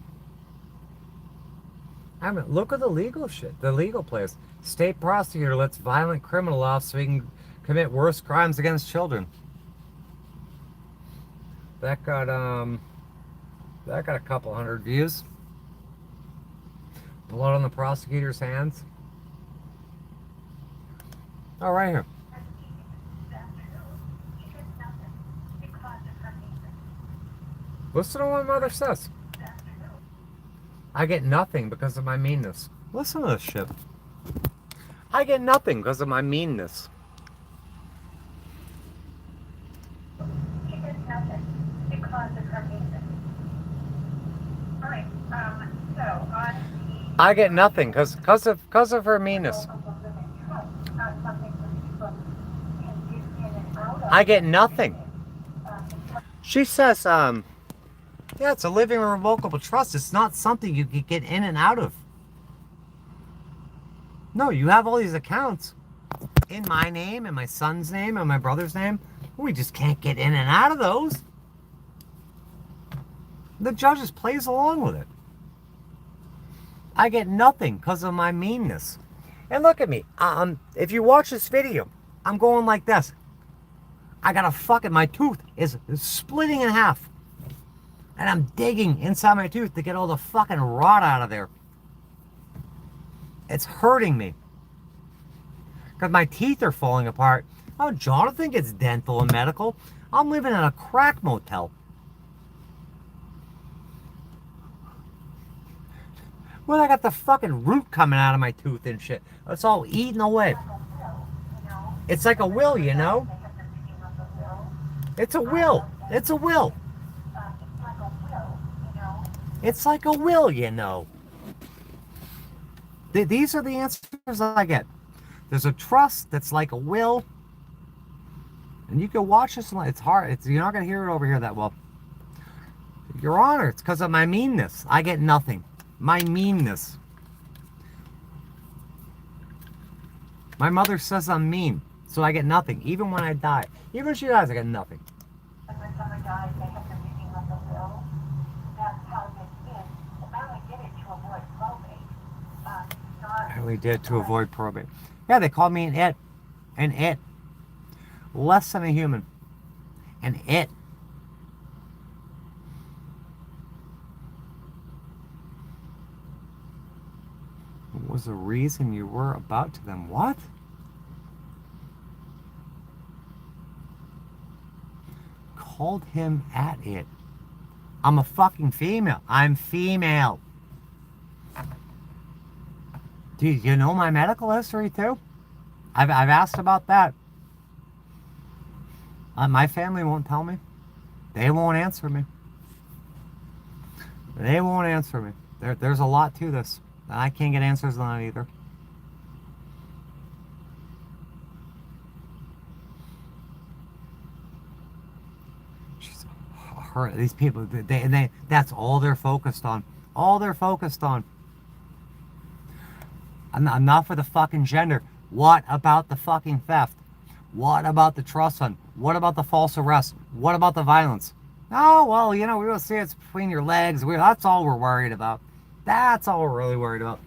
I mean, look at the legal shit. The legal players. State prosecutor lets violent criminal off so he can commit worse crimes against children. That got a couple hundred views. Blood on the prosecutor's hands. Oh, right here. Listen to what my mother says. I get nothing because of my meanness. Listen to this shit. I get nothing because of my meanness. She did nothing because of her meanness. All right, so on the I get nothing because of her meanness. I get nothing. She says, yeah, it's a living irrevocable trust. It's not something you can get in and out of. No, you have all these accounts in my name, and my son's name, and my brother's name. We just can't get in and out of those. The judge just plays along with it. I get nothing because of my meanness. And look at me. If you watch this video, I'm going like this. I got a fucking, my tooth is splitting in half. And I'm digging inside my tooth to get all the fucking rot out of there. It's hurting me. Because my teeth are falling apart. Oh, Jonathan gets dental and medical. I'm living in a crack motel. Well, I got the fucking root coming out of my tooth and shit. It's all eaten away. It's like a will, you know? It's a will. It's a will. It's like a will, you know. These are the answers I get. There's a trust that's like a will. And you can watch this. It's hard. You're not going to hear it over here that well. Your Honor, it's because of my meanness. I get nothing. My meanness. My mother says I'm mean, so I get nothing. Even when I die. Even when she dies, I get nothing. when someone dies, they have the reading of the will. That's how this is. I only did it to avoid probate. I only did to avoid probate. Yeah, they called me an it. An it. Less than a human. An it. What was the reason you were about to them? What? Called him at it. I'm a fucking female. I'm female. Do you know my medical history too? I've asked about that. My family won't tell me. They won't answer me. They won't answer me. There's a lot to this. I can't get answers on it either. These people, that's all they're focused on. All they're focused on. I'm not for the fucking gender. What about the fucking theft? What about the trust fund? What about the false arrest? What about the violence? Oh, well, you know, we will see it's between your legs. That's all we're worried about. That's all we're really worried about.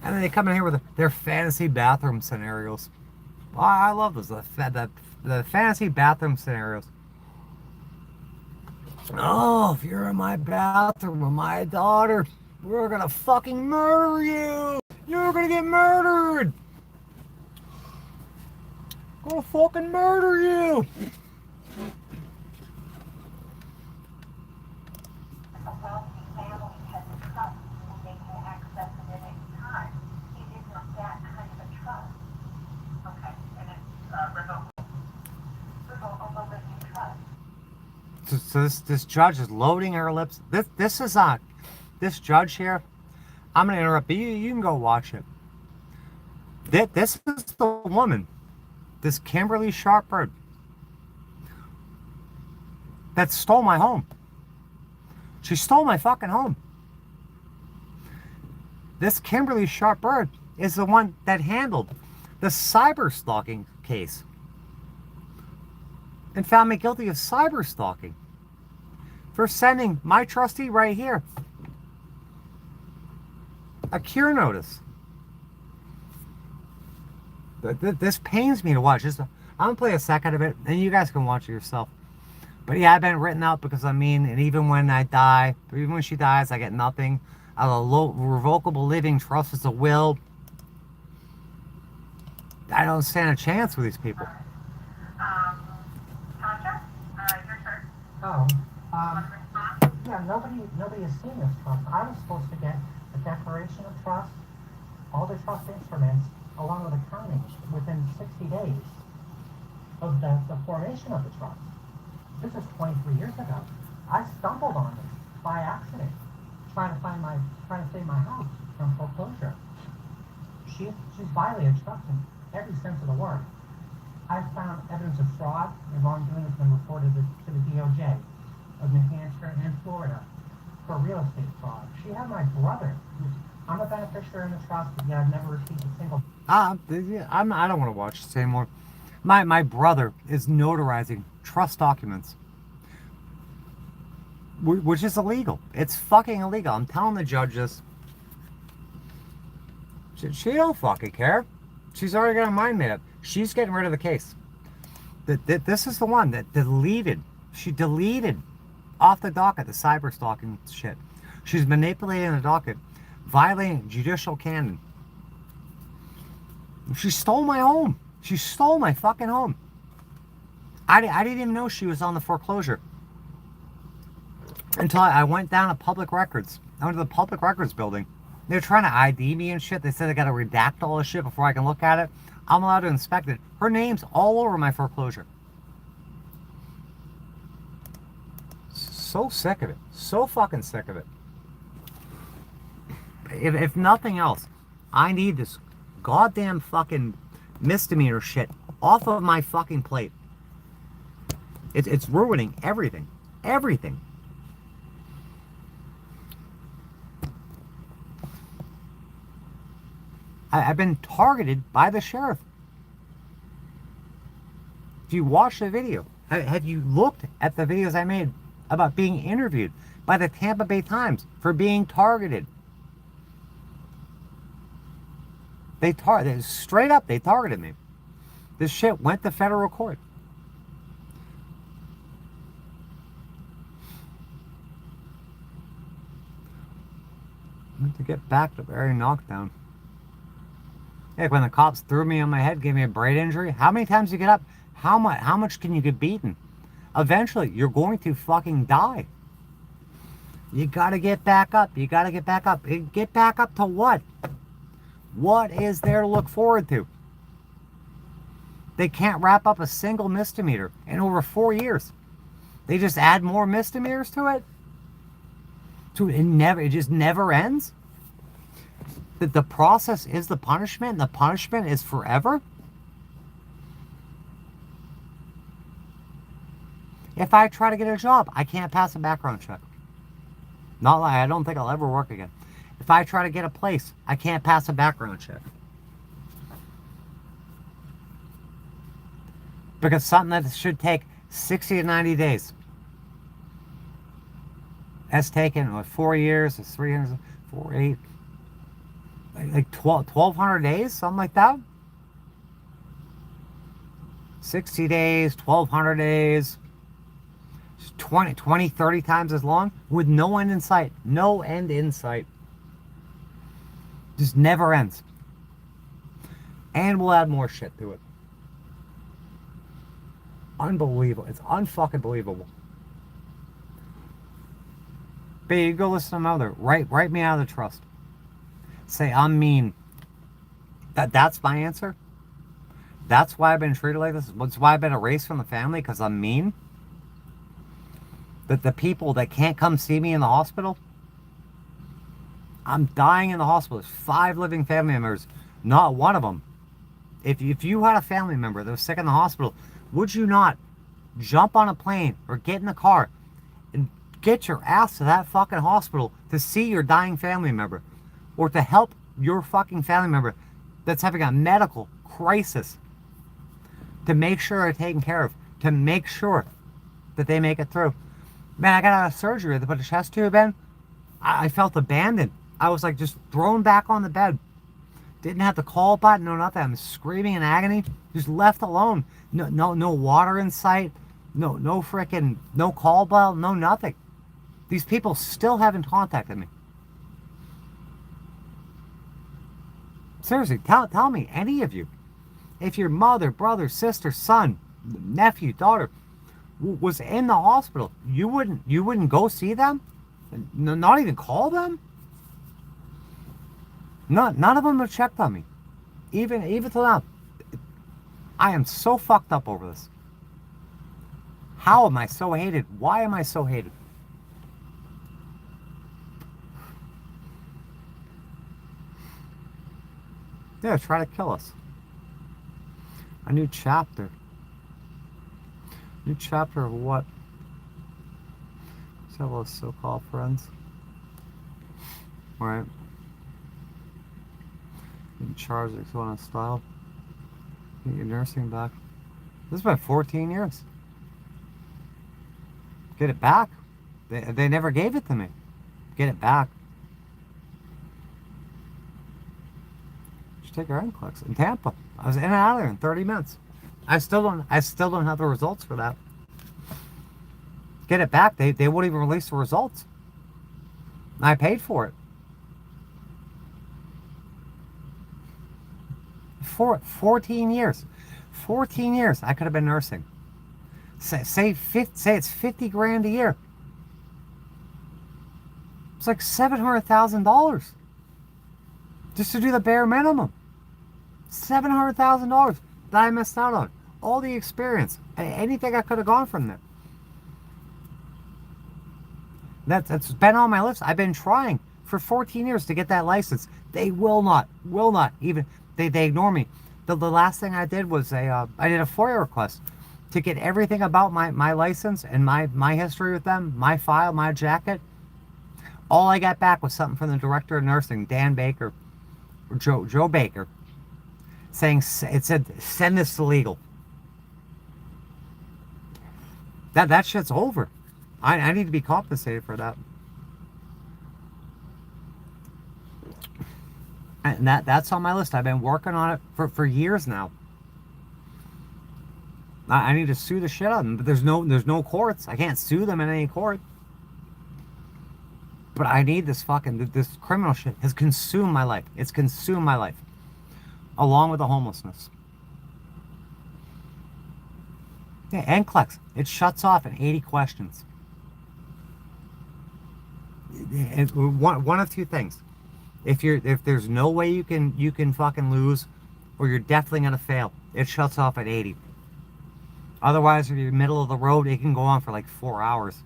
And then they come in here with their fantasy bathroom scenarios. Oh, I love those. The fantasy bathroom scenarios. Oh, if you're in my bathroom with my daughter, we're gonna fucking murder you. You're gonna get murdered. Gonna fucking murder you. A wealthy family has a trust and they can access it at any time. It isn't that kind of a trust. Okay, and it's revocable living trust. So this judge is loading her lips. This is this judge here. I'm gonna interrupt you. You can go watch it. This is the woman, this Kimberly Sharpbird, that stole my home. She stole my fucking home. This Kimberly Sharpbird is the one that handled the cyber stalking case and found me guilty of cyber stalking for sending my trustee right here a cure notice. This pains me to watch. I'm gonna play a second of it, and you guys can watch it yourself. But yeah, I've been written out because I'm mean, and even when I die, or even when she dies, I get nothing. I have a revocable living trust as a will. I don't stand a chance with these people. Tasha, your turn. Oh, yeah, nobody has seen this trust. I was supposed to get a declaration of trust, all the trust instruments, along with accounting within 60 days of the formation of the trust. This is 23 years ago. I stumbled on this by accident, trying to save my house from foreclosure. She's violated trust in every sense of the word. I've found evidence of fraud and wrongdoing has been reported to the DOJ of New Hampshire and Florida for real estate fraud. She had my brother. I'm a beneficiary in the trust, but yet I've never received a single. I don't want to watch this anymore. My brother is notarizing trust documents, which is illegal. It's fucking illegal. I'm telling the judge this. She don't fucking care. She's already got her mind made up. She's getting rid of the case. This is the one that deleted. She deleted off the docket the cyber stalking shit. She's manipulating the docket, violating judicial canon. She stole my home. She stole my fucking home. I didn't even know she was on the foreclosure until I went down to public records. I went to the public records building. They're trying to ID me and shit. They said I got to redact all this shit before I can look at it. I'm allowed to inspect it. Her name's all over my foreclosure. So sick of it. So fucking sick of it. If nothing else, I need this goddamn fucking misdemeanor shit off of my fucking plate. It's ruining everything. Everything. I've been targeted by the sheriff. If you watch the video, have you looked at the videos I made about being interviewed by the Tampa Bay Times for being targeted? Straight up, they targeted me. This shit went to federal court. To get back to very knockdown. Like when the cops threw me on my head, gave me a brain injury. How many times you get up? How much can you get beaten? Eventually, you're going to fucking die. You gotta get back up. You gotta get back up. Get back up to what? What is there to look forward to? They can't wrap up a single misdemeanor in over 4 years. They just add more misdemeanors to it. It just never ends. The process is the punishment, and the punishment is forever. If I try to get a job, I can't pass a background check. Not like I don't think I'll ever work again. If I try to get a place, I can't pass a background check. Because something that should take 60 to 90 days. That's taken 4 years, it's 300, 4, 8, like 1,200 days, something like that. 60 days, 1,200 days, 20, 30 times as long with no end in sight. No end in sight. Just never ends. And we'll add more shit to it. Unbelievable. It's unfucking believable. But you go listen to my mother. Write me out of the trust. Say I'm mean. That's my answer. That's why I've been treated like this. That's why I've been erased from the family, because I'm mean. That the people that can't come see me in the hospital. I'm dying in the hospital. There's 5 living family members. Not one of them. If you had a family member that was sick in the hospital, would you not jump on a plane or get in the car and get your ass to that fucking hospital to see your dying family member, or to help your fucking family member that's having a medical crisis, to make sure they're taken care of, to make sure that they make it through? Man, I got out of surgery to put a chest tube in. I felt abandoned. I was like just thrown back on the bed. Didn't have the call button, no nothing. I'm screaming in agony. Just left alone. No water in sight. No freaking, no call bell, no nothing. These people still haven't contacted me. Seriously, tell me, any of you, if your mother, brother, sister, son, nephew, daughter was in the hospital, you wouldn't go see them? Not even call them? None of them have checked on me. Even till now. I am so fucked up over this. How am I so hated? Why am I so hated? Yeah, try to kill us. A new chapter. New chapter of what? Several so-called friends. Right. In charge of on style. Get your nursing back. This has been 14 years. Get it back. They never gave it to me. Get it back. Just take your NCLEX in Tampa. I was in and out of there in 30 minutes. I still don't have the results for that. Get it back. They won't even release the results. I paid for it. 14 years. 14 years I could have been nursing. Say it's 50 grand a year. It's like $700,000 just to do the bare minimum. $700,000 that I missed out on. All the experience, anything I could have gone from there. That's been on my list. I've been trying for 14 years to get that license. They will not even. They ignore me. The last thing I did was I did a FOIA request to get everything about my license and my history with them, my file, my jacket. All I got back was something from the director of nursing, Dan Baker, or Joe Baker, saying it said send this to legal. That shit's over. I need to be compensated for that. And that's on my list. I've been working on it for years now. I need to sue the shit out of them, but there's no courts. I can't sue them in any court. But I need this criminal shit has consumed my life. It's consumed my life. Along with the homelessness. Yeah, NCLEX. It shuts off in 80 questions. One of two things. If there's no way you can fucking lose, or you're definitely gonna fail, it shuts off at 80. Otherwise, if you're middle of the road, it can go on for like 4 hours.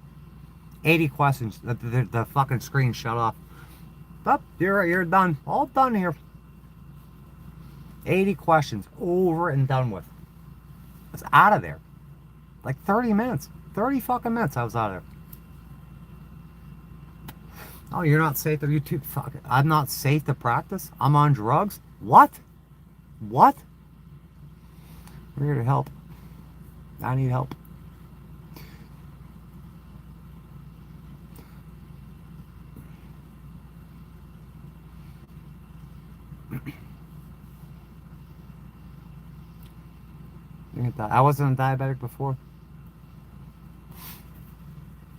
80 questions, the fucking screen shut off. Up, you're done. All done here. 80 questions, over and done with. I was out of there. Like 30 minutes. 30 fucking minutes I was out of there. Oh, you're not safe to YouTube? Fuck it. I'm not safe to practice? I'm on drugs? What? What? We're here to help. I need help. I wasn't a diabetic before.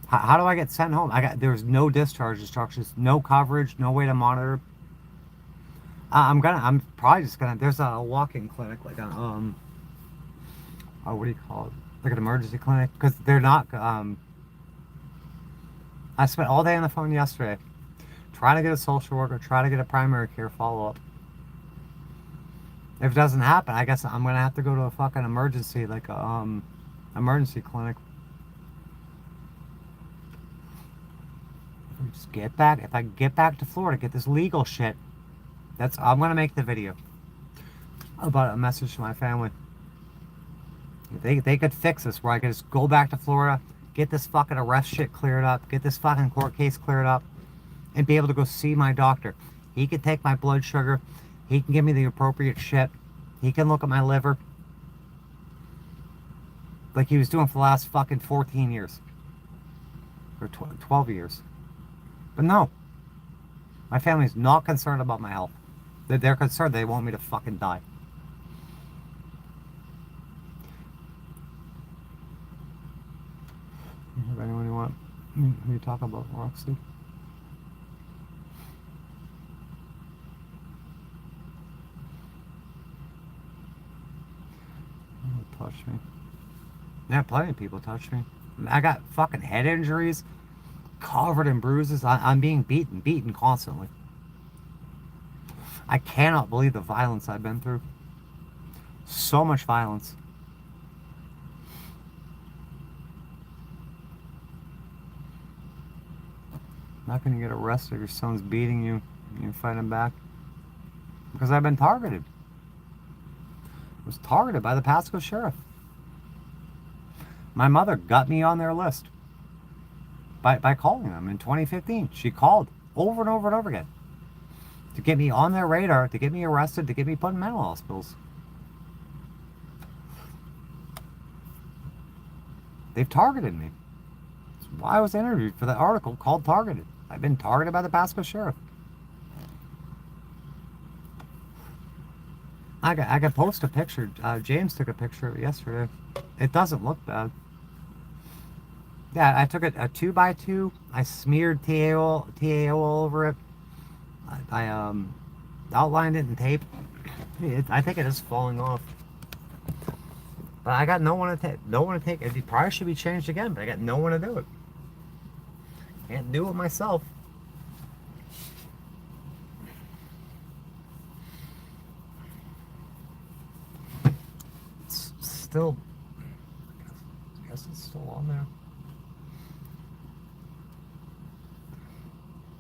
How do I get sent home? There's no discharge instructions, no coverage, no way to monitor. I'm probably just gonna. There's a walk-in clinic, like a what do you call it? Like an emergency clinic, because they're not. I spent all day on the phone yesterday, trying to get a social worker, trying to get a primary care follow-up. If it doesn't happen, I guess I'm gonna have to go to a fucking emergency, like a emergency clinic. Just get back. If I can get back to Florida, get this legal shit. I'm gonna make the video about a message to my family. If they could fix this, where I could just go back to Florida, get this fucking arrest shit cleared up, get this fucking court case cleared up, and be able to go see my doctor. He could take my blood sugar. He can give me the appropriate shit. He can look at my liver. Like he was doing for the last fucking 14 years. Or 12 years. But no. My family's not concerned about my health. They're concerned. They want me to fucking die. You have anyone you want who you talk about, Roxy? Don't touch me. Yeah, plenty of people touch me. I got fucking head injuries, covered in bruises. I'm being beaten constantly. I cannot believe the violence I've been through. So much violence. Not gonna get arrested if your son's beating you and you're fighting back. Because I've been targeted. I was targeted by the Pasco sheriff. My mother got me on their list by calling them in 2015. She called over and over and over again to get me on their radar, to get me arrested, to get me put in mental hospitals. They've targeted me. That's why I was interviewed for that article called Targeted. I've been targeted by the Pasco sheriff. I could post a picture. James took a picture of it yesterday. It doesn't look bad. Yeah, I took a 2x2. I smeared TAO all over it. I outlined it in tape. I think it is falling off. But I got no one to take. It probably should be changed again, but I got no one to do it. Can't do it myself. It's still, I guess it's still on there.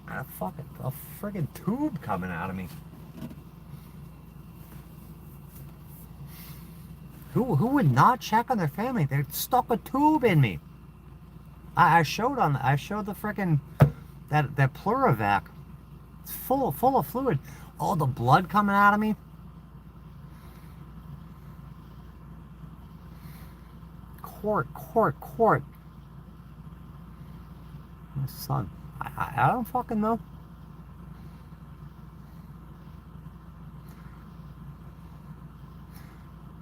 A friggin' tube coming out of me. Who would not check on their family? They stuck a tube in me. I showed the frickin' that Pluravac. It's full of fluid. All the blood coming out of me. Court. My son. I don't fucking know.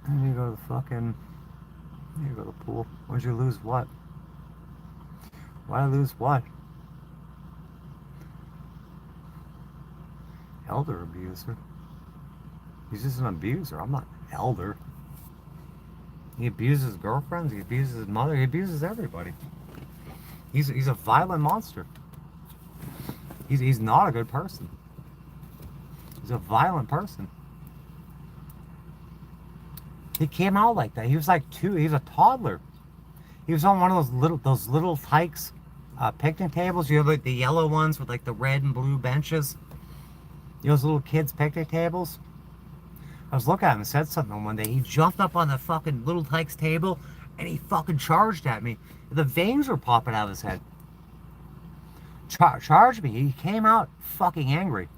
I need to go to the fucking. I need to go to the pool. Why'd you lose what? Why'd I lose what? Elder abuser. He's just an abuser. I'm not elder. He abuses girlfriends. He abuses his mother. He abuses everybody. He's a violent monster. He's not a good person. He's a violent person. He came out like that. He was like 2. He was a toddler. He was on one of those little Tykes picnic tables. You have like the yellow ones with like the red and blue benches. Those little kids picnic tables. I was looking at him and said something one day. He jumped up on the fucking little Tykes table and he fucking charged at me. The veins were popping out of his head. Charged me. He came out fucking angry.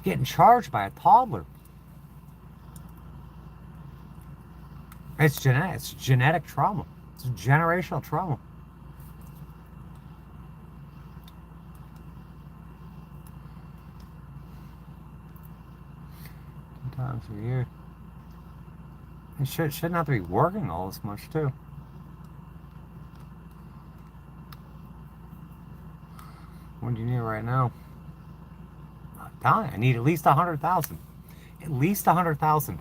Getting charged by a toddler. It's genetic. It's genetic trauma. It's generational trauma. Times a year. It shouldn't have to be working all this much too. What do you need right now? I'm telling you, I need at least 100,000. At least 100,000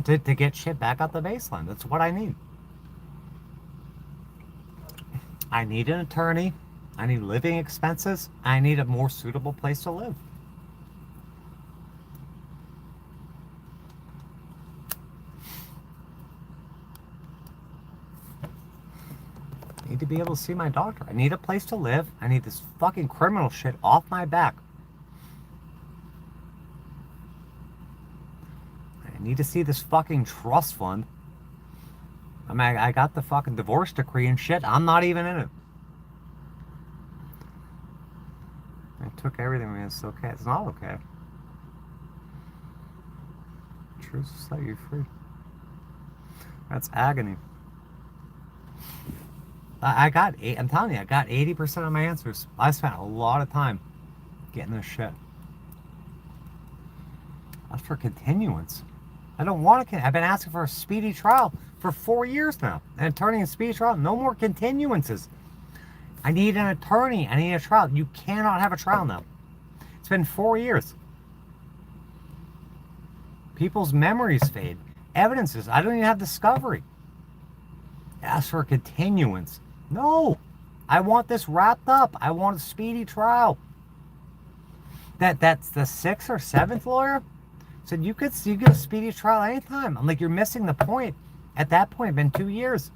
to get shit back up the baseline. That's what I need. I need an attorney. I need living expenses. I need a more suitable place to live. I need to be able to see my doctor. I need a place to live. I need this fucking criminal shit off my back. I need to see this fucking trust fund. I mean, I got the fucking divorce decree and shit. I'm not even in it. I took everything. I mean, it's okay. It's not okay. Truth will set you free. That's agony. I'm telling you, I got 80% of my answers. I spent a lot of time getting this shit. That's for continuance. I don't want to. I've been asking for a speedy trial for 4 years now. An attorney in speedy trial. No more continuances. I need an attorney. I need a trial. You cannot have a trial now. It's been 4 years. People's memories fade. Evidences. I don't even have discovery. Ask for a continuance. No. I want this wrapped up. I want a speedy trial. That's the 6th or 7th lawyer said you get a speedy trial anytime. I'm like, you're missing the point. At that point, it's been 2 years.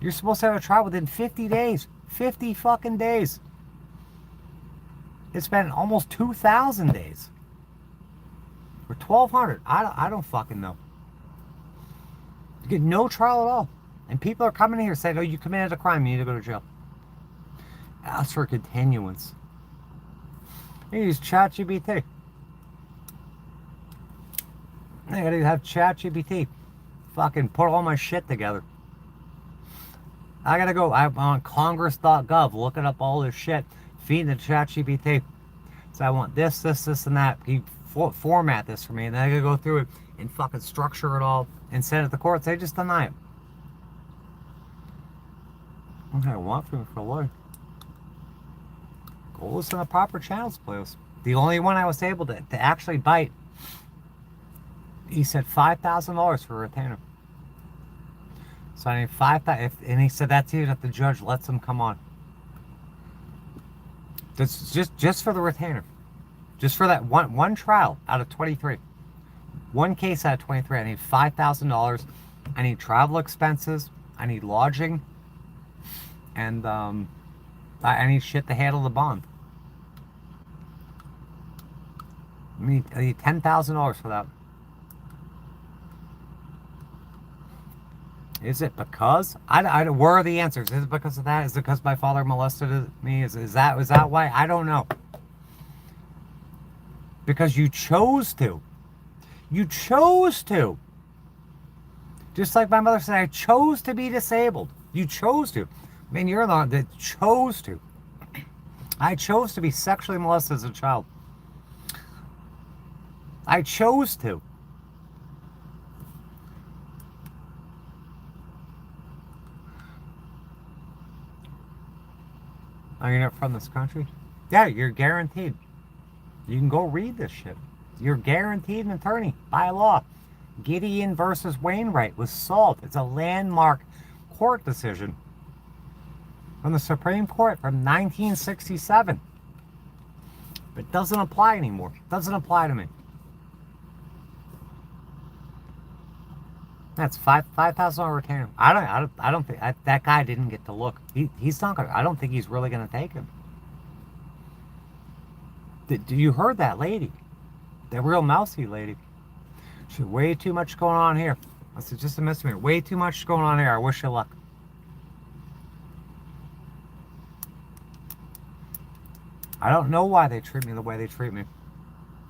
You're supposed to have a trial within 50 days. 50 fucking days. It's been almost 2,000 days. Or 1,200. I don't fucking know. You get no trial at all. And people are coming in here saying, oh, you committed a crime, you need to go to jail. Ask for continuance. You use ChatGPT. I gotta have ChatGPT. Fucking put all my shit together. I gotta go. I'm on congress.gov looking up all this shit, feeding the ChatGPT. So I want this, and that. Can you format this for me? And then I gotta go through it and fucking structure it all and send it to court. They just deny it. What do I want from for a lawyer? Go listen to proper channels, please. The only one I was able to actually bite, he said $5,000 for a retainer. So I need $5,000, and he said that's even if the judge lets him come on. That's just for the retainer, just for that one trial out of 23, one case out of 23. I need $5,000. I need travel expenses. I need lodging, and I need shit to handle the bond. I need $10,000 for that. Is it because where are the answers? Is it because of that? Is it because my father molested me? Is that why? I don't know. Because you chose to. You chose to. Just like my mother said, I chose to be disabled. You chose to. I mean, you're the one that chose to. I chose to be sexually molested as a child. I chose to. Are you not from this country? Yeah, you're guaranteed. You can go read this shit. You're guaranteed an attorney by law. Gideon versus Wainwright was solved. It's a landmark court decision from the Supreme Court from 1967. But it doesn't apply anymore. It doesn't apply to me. That's $5,000 retainer. I don't think that guy didn't get to look. He's not gonna. I don't think he's really gonna take him. You heard that lady, that real mousy lady? She said, way too much going on here. I said, just a misdemeanor. Way too much going on here. I wish you luck. I don't know why they treat me the way they treat me.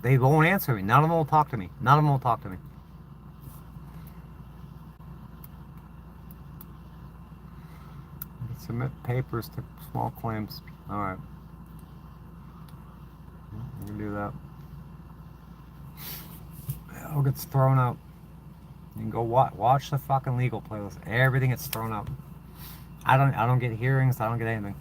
They won't answer me. None of them will talk to me. None of them will talk to me. Submit papers to small claims. All right. We can do that. It all gets thrown out. You can go watch the fucking legal playlist. Everything gets thrown out. I don't get hearings. I don't get anything.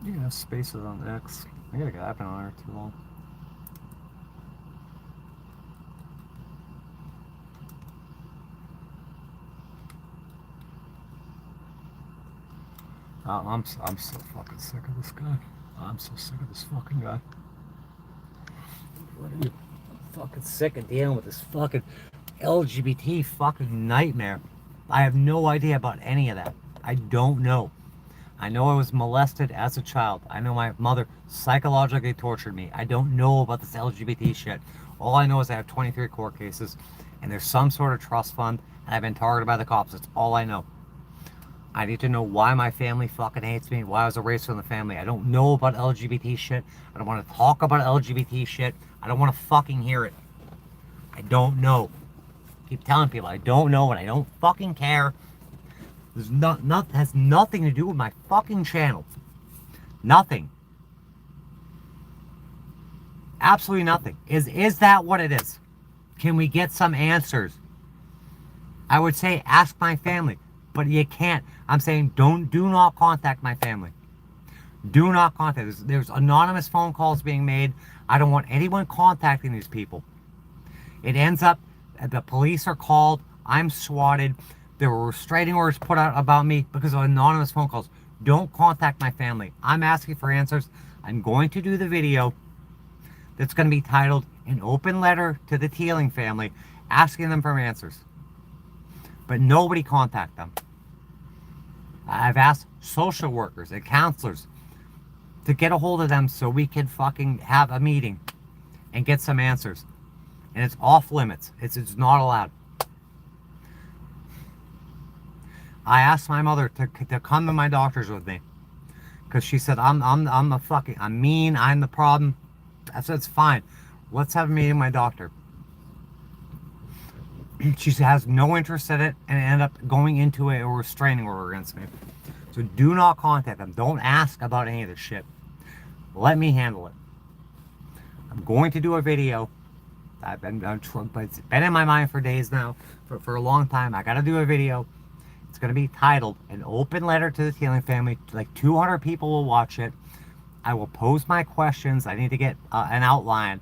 You can have spaces on X. I gotta get that on there too long. I'm so fucking sick of this guy. I'm so sick of this fucking guy. What are you? I'm fucking sick of dealing with this fucking LGBT fucking nightmare. I have no idea about any of that. I don't know. I know I was molested as a child. I know my mother psychologically tortured me. I don't know about this LGBT shit. All I know is I have 23 court cases, and there's some sort of trust fund, and I've been targeted by the cops. That's all I know. I need to know why my family fucking hates me, why I was erased from the family. I don't know about LGBT shit. I don't want to talk about LGBT shit. I don't want to fucking hear it. I don't know. I keep telling people I don't know and I don't fucking care. There's has nothing to do with my fucking channel. Nothing. Absolutely nothing. Is that what it is? Can we get some answers? I would say ask my family, but you can't. I'm saying do not contact my family. Do not contact. There's anonymous phone calls being made. I don't want anyone contacting these people. It ends up, the police are called. I'm swatted. There were restraining orders put out about me because of anonymous phone calls. Don't contact my family. I'm asking for answers. I'm going to do the video that's going to be titled An Open Letter to the Teeling Family, asking them for answers. But nobody contact them. I've asked social workers and counselors to get a hold of them so we can fucking have a meeting and get some answers. And it's off limits. It's not allowed. I asked my mother to come to my doctors with me because she said I'm mean, I'm the problem. I said it's fine. Let's have a meeting with my doctor. She has no interest in it and ended up going into a restraining order against me. So do not contact them. Don't ask about any of this shit. Let me handle it. I'm going to do a video. But it's been in my mind for days now, for a long time. I got to do a video. It's going to be titled An Open Letter to the Teeling Family. Like 200 people will watch it. I will pose my questions. I need to get an outline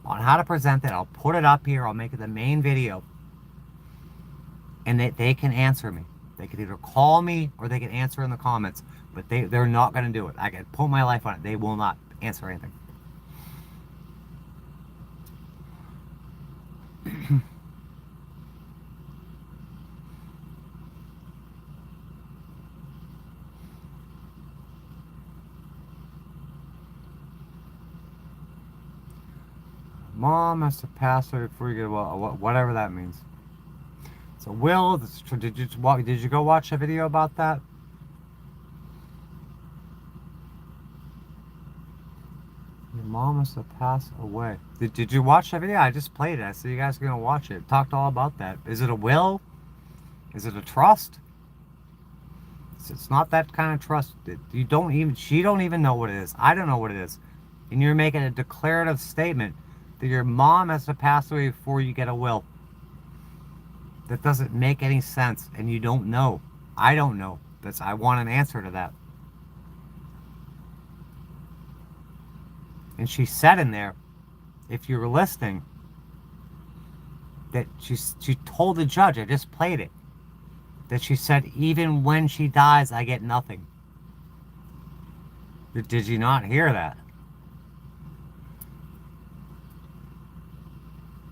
on how to present it. I'll put it up here. I'll make it the main video. And they can answer me. They can either call me or they can answer in the comments. But they're not going to do it. I can put my life on it. They will not answer anything. Mom has to pass away before you get a will, whatever that means. It's a will. Did you go watch a video about that? Your mom has to pass away. Did you watch that video? I just played it. I said you guys are gonna watch it. Talked all about that. Is it a will? Is it a trust? It's not that kind of trust. She don't even know what it is. I don't know what it is. And you're making a declarative statement that your mom has to pass away before you get a will. That doesn't make any sense, and you don't know. I don't know. I want an answer to that. And she said in there, if you were listening, that she told the judge, I just played it, that she said, even when she dies, I get nothing. Did you not hear that?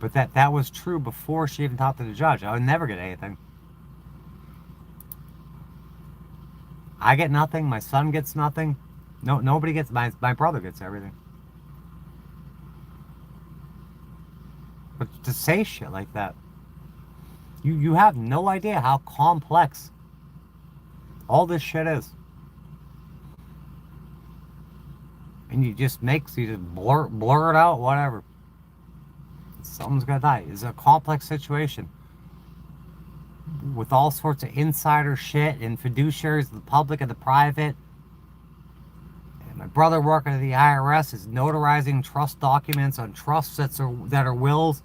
But that was true before she even talked to the judge. I would never get anything. I get nothing. My son gets nothing. Nobody gets. My brother gets everything. But to say shit like that, you have no idea how complex all this shit is. And you just blur it out, whatever. Someone's gonna die. It's a complex situation with all sorts of insider shit and fiduciaries, the public and the private. And my brother working at the IRS is notarizing trust documents on trusts that are wills,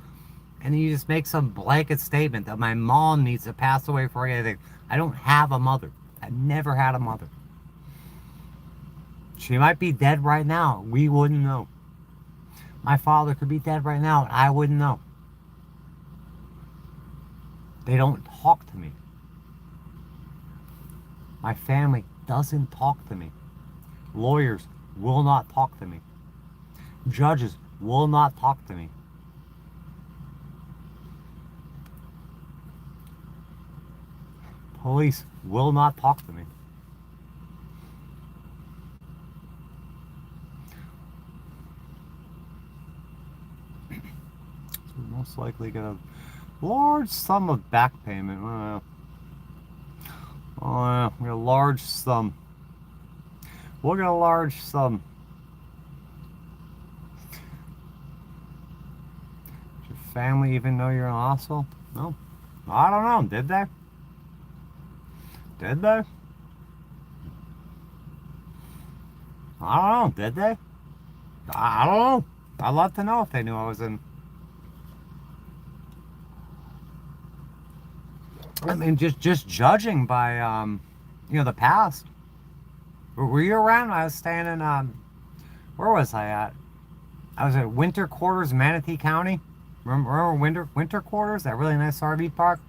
and you just make some blanket statement that my mom needs to pass away for anything. I don't have a mother. I've never had a mother. She might be dead right now. We wouldn't know. My father could be dead right now, and I wouldn't know. They don't talk to me. My family doesn't talk to me. Lawyers will not talk to me. Judges will not talk to me. Police will not talk to me. Most likely get a large sum of back payment. Oh yeah, we got a large sum. We'll get a large sum. Does your family even know you're in a hospital? No. I don't know. Did they? Did they? I don't know. Did they? I don't know. I'd love to know if they knew I was in. I mean, just judging by, the past. Were you around? I was staying in, where was I at? I was at Winter Quarters, Manatee County. Remember Winter Quarters? That really nice RV park?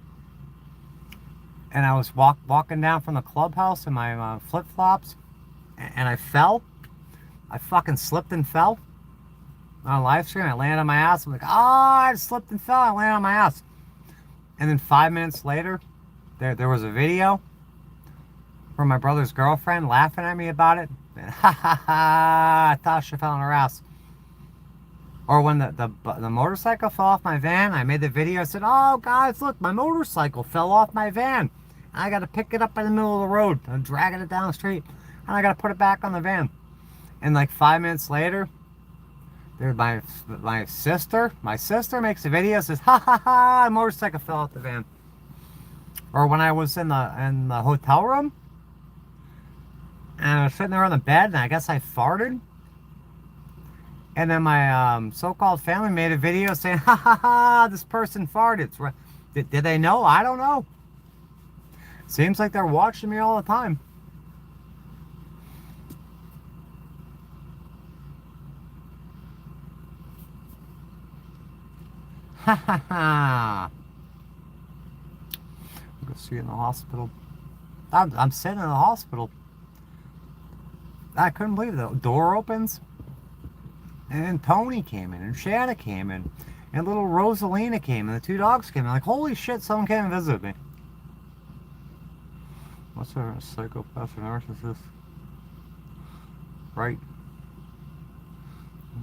And I was walking down from the clubhouse in my flip-flops, and I fell. I fucking slipped and fell. On a live stream, I landed on my ass. I'm like, oh, I slipped and fell. I landed on my ass. And then 5 minutes later, there was a video from my brother's girlfriend laughing at me about it. And, ha ha ha, I thought she fell on her ass. Or when the motorcycle fell off my van, I made the video. I said, oh, guys, look, my motorcycle fell off my van. I got to pick it up in the middle of the road. I'm dragging it down the street. And I got to put it back on the van. And like 5 minutes later, my sister makes a video, says, ha ha ha, a motorcycle fell off the van. Or when I was in the hotel room, and I was sitting there on the bed, and I guess I farted. And then my so-called family made a video saying, ha ha ha, this person farted. Did they know? I don't know. Seems like they're watching me all the time. Ha ha ha. Go see you in the hospital. I'm sitting in the hospital. I couldn't believe it. The door opens. And then Tony came in, and Shanna came in, and little Rosalina came in, the two dogs came in. Like, holy shit, someone came and visited me. What's a psychopath or narcissist? Right.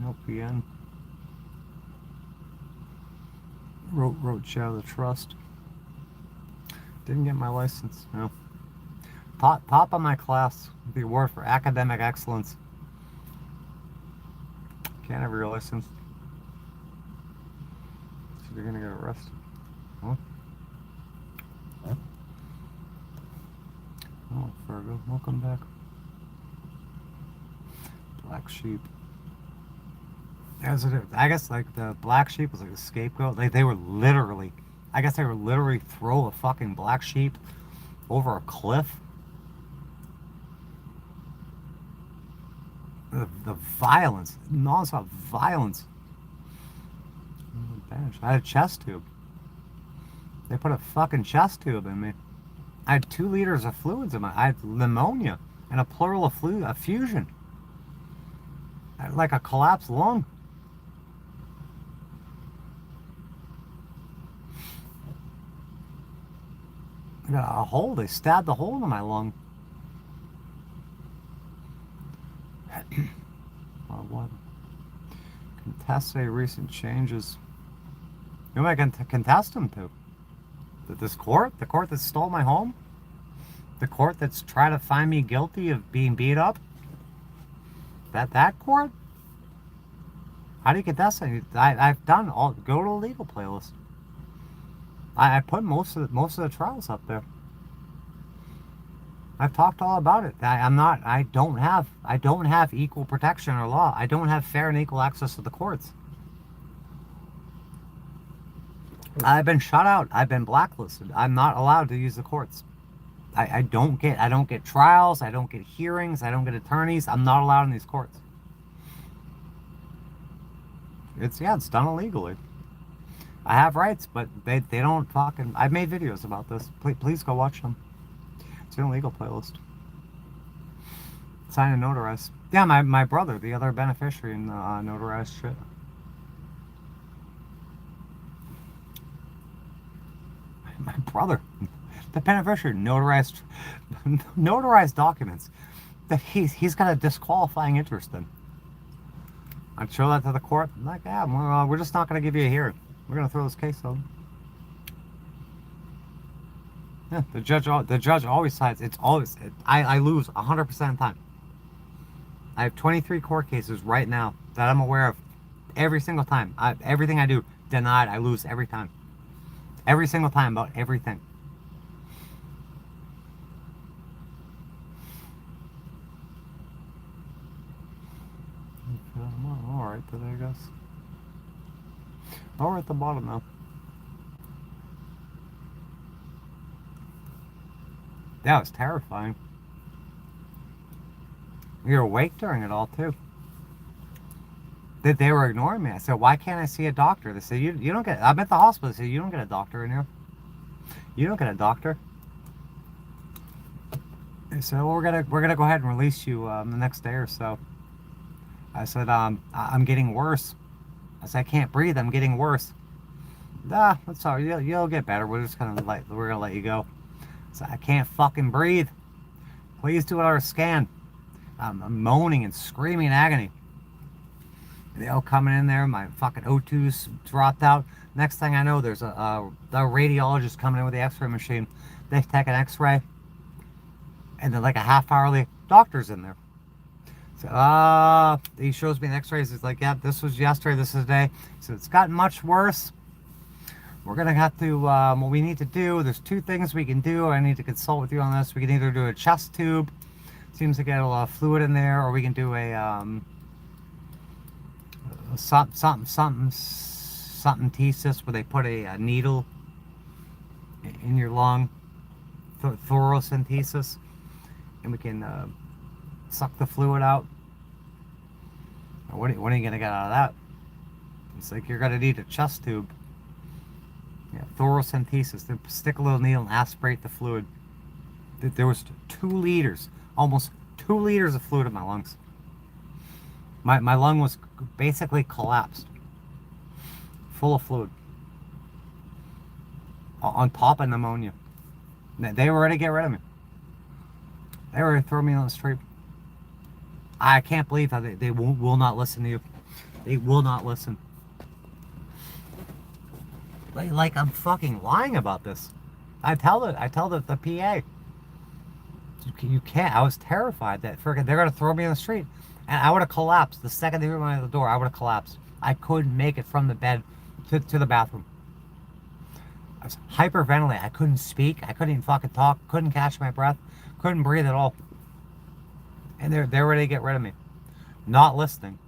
LPN. Wrote Shadow of the Trust. Didn't get my license, no. Top of my class, the award for academic excellence. Can't have your license. So you're gonna get arrested. Huh? Huh? Oh, Virgo, welcome back. Black sheep. I guess like the black sheep was like a scapegoat. Like they were literally, I guess they were literally throw a fucking black sheep over a cliff. The violence, non-stop violence. I had a chest tube. They put a fucking chest tube in me. I had 2 liters of fluids in my. I had pneumonia and a pleural effusion. I had like a collapsed lung. I got a hole. They stabbed a hole in my lung. What? Contest any recent changes. Who am I going to contest them to? This court? The court that stole my home? The court that's trying to find me guilty of being beat up? That court? How do you contest it? I've done all. Go to the legal playlist. I put most of the trials up there. I've talked all about it. I don't have equal protection or law. I don't have fair and equal access to the courts. I've been shut out. I've been blacklisted. I'm not allowed to use the courts. I don't get trials. I don't get hearings. I don't get attorneys. I'm not allowed in these courts. It's done illegally. I have rights, but they don't fucking. I've made videos about this. Please go watch them. It's an illegal playlist. Sign and notarize. Yeah, my brother, the other beneficiary in notarized shit. My brother, the beneficiary, notarized documents that he's got a disqualifying interest in. I'd show that to the court. I'm like, yeah, we're just not going to give you a hearing. We're going to throw this case out. Yeah, the judge always sides. It's always, I lose 100% of the time. I have 23 court cases right now that I'm aware of. Every single time. Everything I do, denied, I lose every time. Every single time about everything. Oh, alright today, I guess. Oh, we're at the bottom now. That was terrifying. You're awake during it all, too. They were ignoring me. I said, why can't I see a doctor? They said, you don't get... I'm at the hospital. They said, you don't get a doctor in here. You don't get a doctor. They said, well, we're gonna go ahead and release you the next day or so. I said, I'm getting worse. I said, I can't breathe. I'm getting worse. Nah, that's all right. You'll get better. We're gonna let you go. So I can't fucking breathe. Please do another scan. I'm moaning and screaming in agony. They all coming in there. My fucking O2's dropped out. Next thing I know, there's a radiologist coming in with the X-ray machine. They take an X-ray, and then like a half-hourly doctor's in there. So he shows me the X-rays. He's like, yeah, this was yesterday. This is today. So it's gotten much worse. We're gonna have to. What we need to do. There's two things we can do. I need to consult with you on this. We can either do a chest tube. Seems to get a lot of fluid in there, or we can do a something thesis where they put a needle in your lung, thoracentesis, and we can suck the fluid out. What are you gonna get out of that? It's like you're gonna need a chest tube. Yeah, thoracentesis. They stick a little needle and aspirate the fluid. There was 2 liters, almost 2 liters of fluid in my lungs. My lung was basically collapsed, full of fluid, on top of pneumonia. They were ready to get rid of me. They were ready to throw me on the street. I can't believe how they will not listen to you. They will not listen. Like I'm fucking lying about this. I tell the PA. You can't. I was terrified that they're gonna throw me on the street, and I would have collapsed the second they threw me out the door. I would have collapsed. I couldn't make it from the bed to the bathroom. I was hyperventilating. I couldn't speak. I couldn't even fucking talk. Couldn't catch my breath. Couldn't breathe at all. And they're ready to get rid of me. Not listening.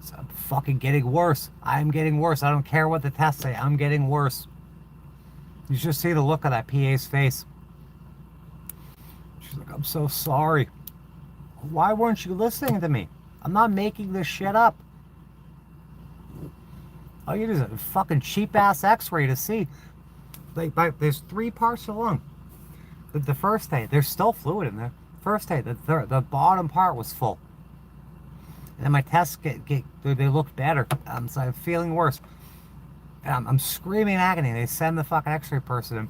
So I'm fucking getting worse. I'm getting worse. I don't care what the tests say. I'm getting worse. You should see the look of that PA's face. She's like, I'm so sorry. Why weren't you listening to me? I'm not making this shit up. All you do is a fucking cheap ass X-ray to see. There's 3 parts of the lung. The first day, there's still fluid in there. First day, the bottom part was full. And then my tests they look better. So I'm feeling worse. And I'm screaming in agony. They send the fucking X-ray person in.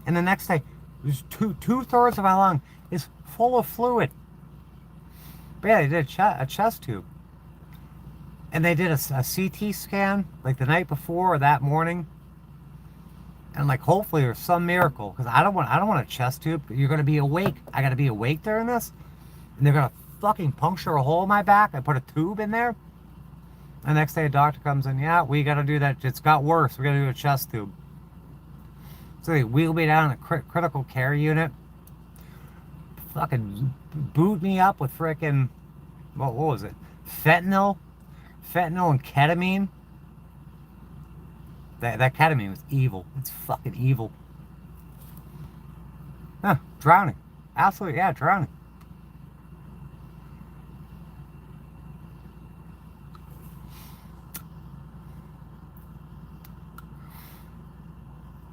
And the next day, there's two-thirds of my lung is full of fluid. But yeah, they did a chest tube. And they did a CT scan like the night before or that morning. And like, hopefully there's some miracle, because I don't want a chest tube. You're gonna be awake. I gotta be awake during this, and they're gonna fucking puncture a hole in my back. I put a tube in there. The next day, a doctor comes in. Yeah, we gotta do that. It's got worse. We gotta do a chest tube. So they wheel me down in a critical care unit. Fucking boot me up with frickin' what was it? Fentanyl and ketamine. That ketamine was evil. It's fucking evil. Huh, drowning. Absolutely, yeah, drowning.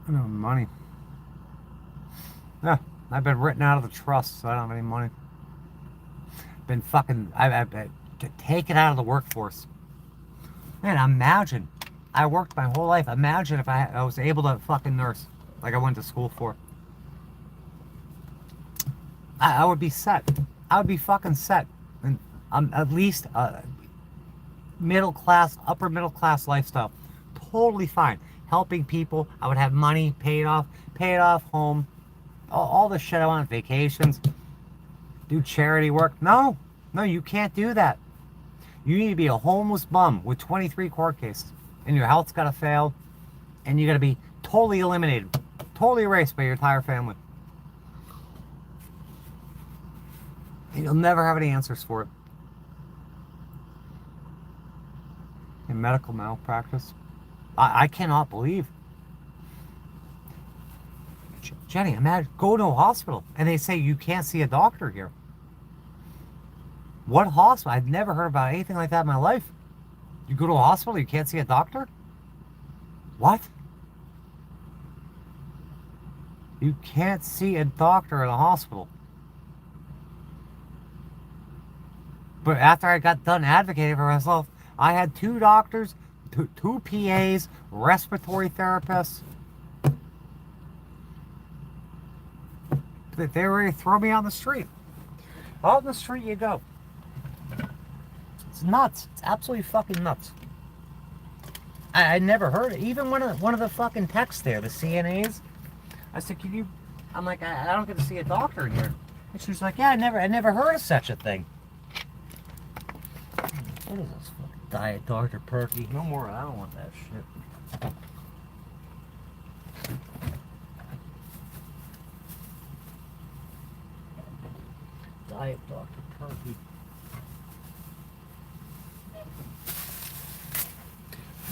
I don't have money. Yeah, I've been written out of the trust, so I don't have any money. Been fucking, I've been taken out of the workforce. Man, imagine. I worked my whole life. Imagine if I was able to fucking nurse like I went to school for. I would be set. I would be fucking set. And I'm at least middle class, upper middle class lifestyle. Totally fine. Helping people. I would have money paid off home. All the shit I want. Vacations. Do charity work. No, you can't do that. You need to be a homeless bum with 23 court cases. And your health's got to fail, and you got to be totally eliminated, totally erased by your entire family. And you'll never have any answers for it. medical malpractice. I cannot believe. Jenny, imagine go to a hospital and they say you can't see a doctor here. What hospital? I've never heard about anything like that in my life. You go to a hospital, you can't see a doctor? What? You can't see a doctor in a hospital. But after I got done advocating for myself, I had 2 doctors, two PAs, respiratory therapists. They were ready to throw me on the street. Out in the street you go. It's nuts. It's absolutely fucking nuts. I never heard it. Even one of the fucking techs there, the CNAs. I said, can you? I'm like, I don't get to see a doctor here. And she was like, yeah, I never heard of such a thing. What is this fucking Diet Dr. Perky? No more. I don't want that shit. Diet Dr. Perky.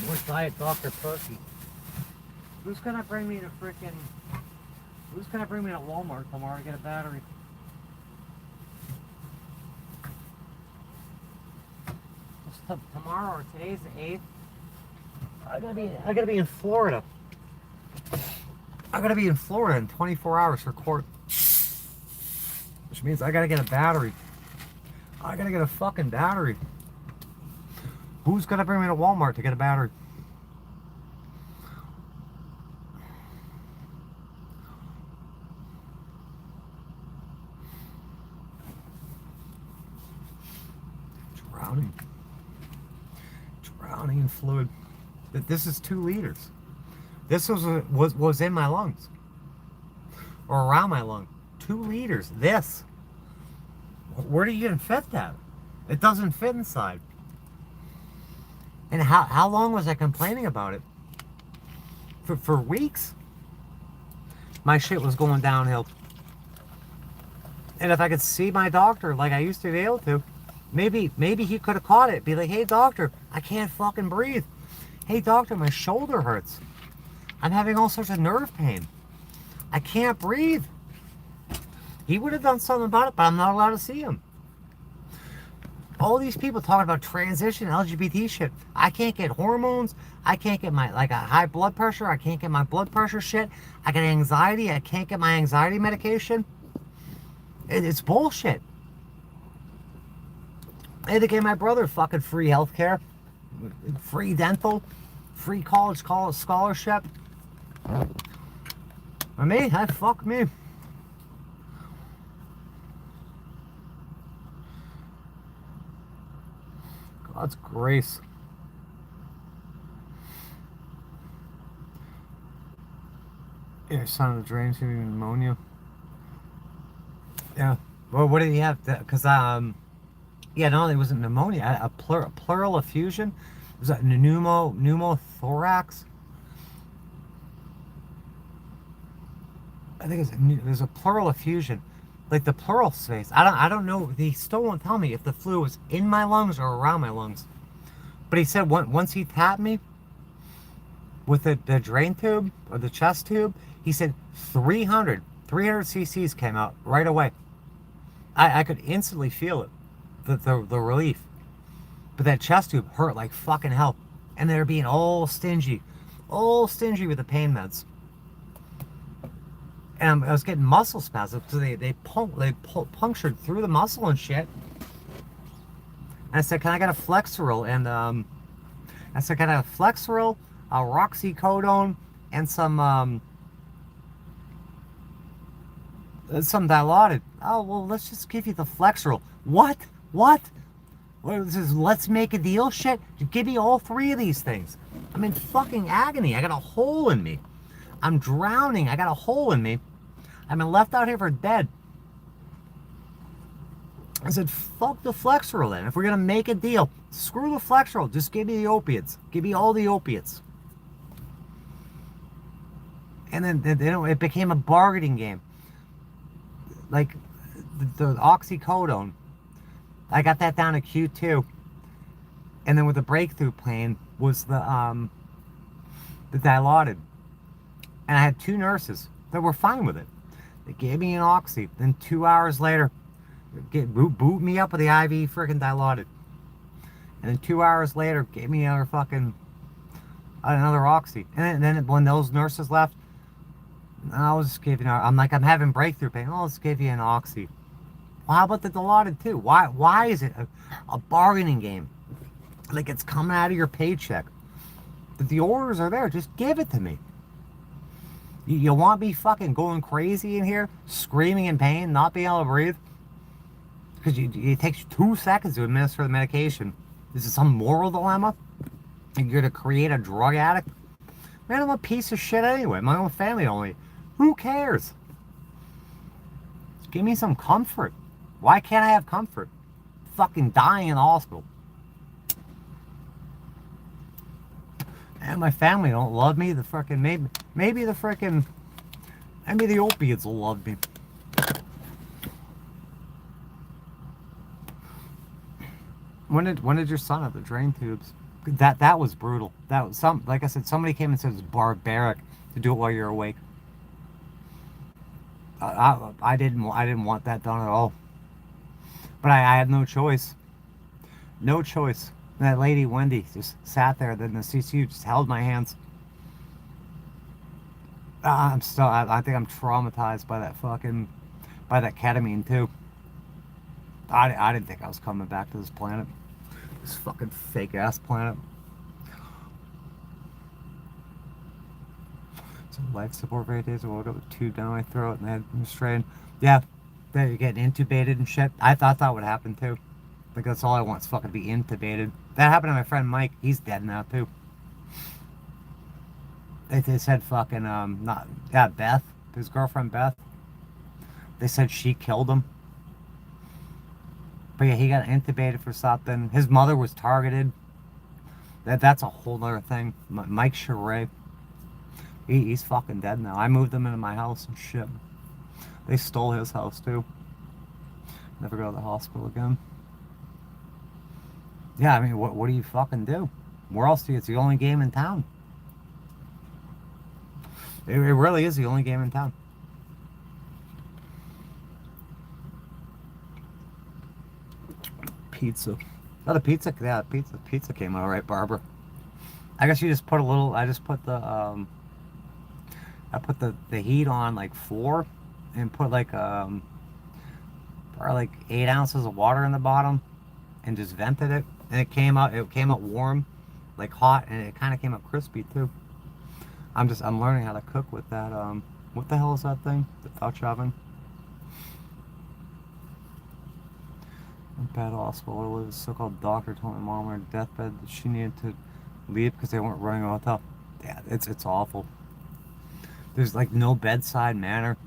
More Diet Dr. Perky. Who's gonna bring me to frickin'... Who's gonna bring me to Walmart tomorrow to get a battery? Tomorrow or today's the 8th. I gotta be in Florida. I gotta be in Florida in 24 hours for court. Which means I gotta get a battery. I gotta get a fucking battery. Who's gonna bring me to Walmart to get a battery? Drowning in fluid. This is 2 liters. This was in my lungs. Or around my lung. 2 liters. This. Where do you even fit that? It doesn't fit inside. And how long was I complaining about it? For weeks. My shit was going downhill. And if I could see my doctor like I used to be able to, maybe he could have caught it. Be like, hey doctor, I can't fucking breathe. Hey doctor, my shoulder hurts. I'm having all sorts of nerve pain. I can't breathe. He would have done something about it, but I'm not allowed to see him. All these people talking about transition, LGBT shit. I can't get hormones. I can't get my, like, a high blood pressure. I can't get my blood pressure shit. I got anxiety. I can't get my anxiety medication. It's bullshit. I had to get my brother fucking free healthcare, free dental, free college scholarship. For me, fuck me. God's grace. Yeah, son of the drains, pneumonia. Yeah. Well, what did he have? Because yeah, no, it wasn't pneumonia. A pleural effusion. Was that pneumothorax? I think there's a pleural effusion, like the pleural space. I don't know. He still won't tell me if the fluid was in my lungs or around my lungs. But he said once he tapped me with the drain tube or the chest tube, he said 300 cc's came out right away. I could instantly feel it, the relief. But that chest tube hurt like fucking hell. And they're being all stingy with the pain meds. And I was getting muscle spasms, so they punctured through the muscle and shit. And I said, can I get a Flexeril? And I said, can I have a Flexeril, a Roxycodone, and some Dilaudid. Oh, well, let's just give you the Flexeril. What? This is let's make a deal shit? Give me all 3 of these things. I'm in fucking agony. I got a hole in me. I'm drowning. I got a hole in me. I've been left out here for dead. I said, fuck the Flexeril then. If we're going to make a deal, screw the Flexeril. Just give me the opiates. Give me all the opiates. And then it became a bargaining game. Like the oxycodone. I got that down to Q2. And then with the breakthrough pain, was the Dilaudid. And I had 2 nurses that were fine with it. They gave me an oxy. Then 2 hours later, boot me up with the IV freaking Dilaudid. And then 2 hours later, gave me another oxy. And then when those nurses left, I'll just give you. I'm like, I'm having breakthrough pain. I'll just give you an oxy. Well, how about the Dilaudid too? Why is it a bargaining game? Like it's coming out of your paycheck. The orders are there. Just give it to me. You want me fucking going crazy in here, screaming in pain, not being able to breathe? Because it takes you 2 seconds to administer the medication. Is it some moral dilemma? And you're going to create a drug addict? Man, I'm a piece of shit anyway. My own family only. Who cares? Just give me some comfort. Why can't I have comfort? Fucking dying in the hospital. And my family don't love me. The frickin' maybe the opiates will love me. When did your son have the drain tubes? That was brutal. That was like I said, somebody came and said it was barbaric to do it while you're awake. I didn't want that done at all. But I had no choice. No choice. And that lady Wendy just sat there. Then the CCU just held my hands. I think I'm traumatized by that ketamine too. I didn't think I was coming back to this planet. This fucking fake ass planet. So life support for 8 days. I woke up with a tube down my throat and they had me strained. Yeah, then you're getting intubated and shit. I thought that would happen too. Like that's all I want is fucking to be intubated. That happened to my friend Mike. He's dead now too. They said fucking Beth, his girlfriend Beth. They said she killed him. But yeah, he got intubated for something. His mother was targeted. That's a whole other thing. Mike Charay. He's fucking dead now. I moved him into my house and shit. They stole his house too. Never go to the hospital again. Yeah, I mean, what do you fucking do? Where else do you? It's the only game in town. It really is the only game in town. Pizza. Oh, the pizza. Yeah, pizza came out right, Barbara. I guess you just put a little. I just put the I put the heat on like 4, and put like probably like 8 ounces of water in the bottom, and just vented it, and it came out warm, like hot, and it kind of came out crispy too. I'm learning how to cook with that. What the hell is that thing? The Dutch oven. Bad hospital. The so-called doctor told my mom on her deathbed that she needed to leave because they weren't running a hotel. Yeah, it's awful. There's like no bedside manner.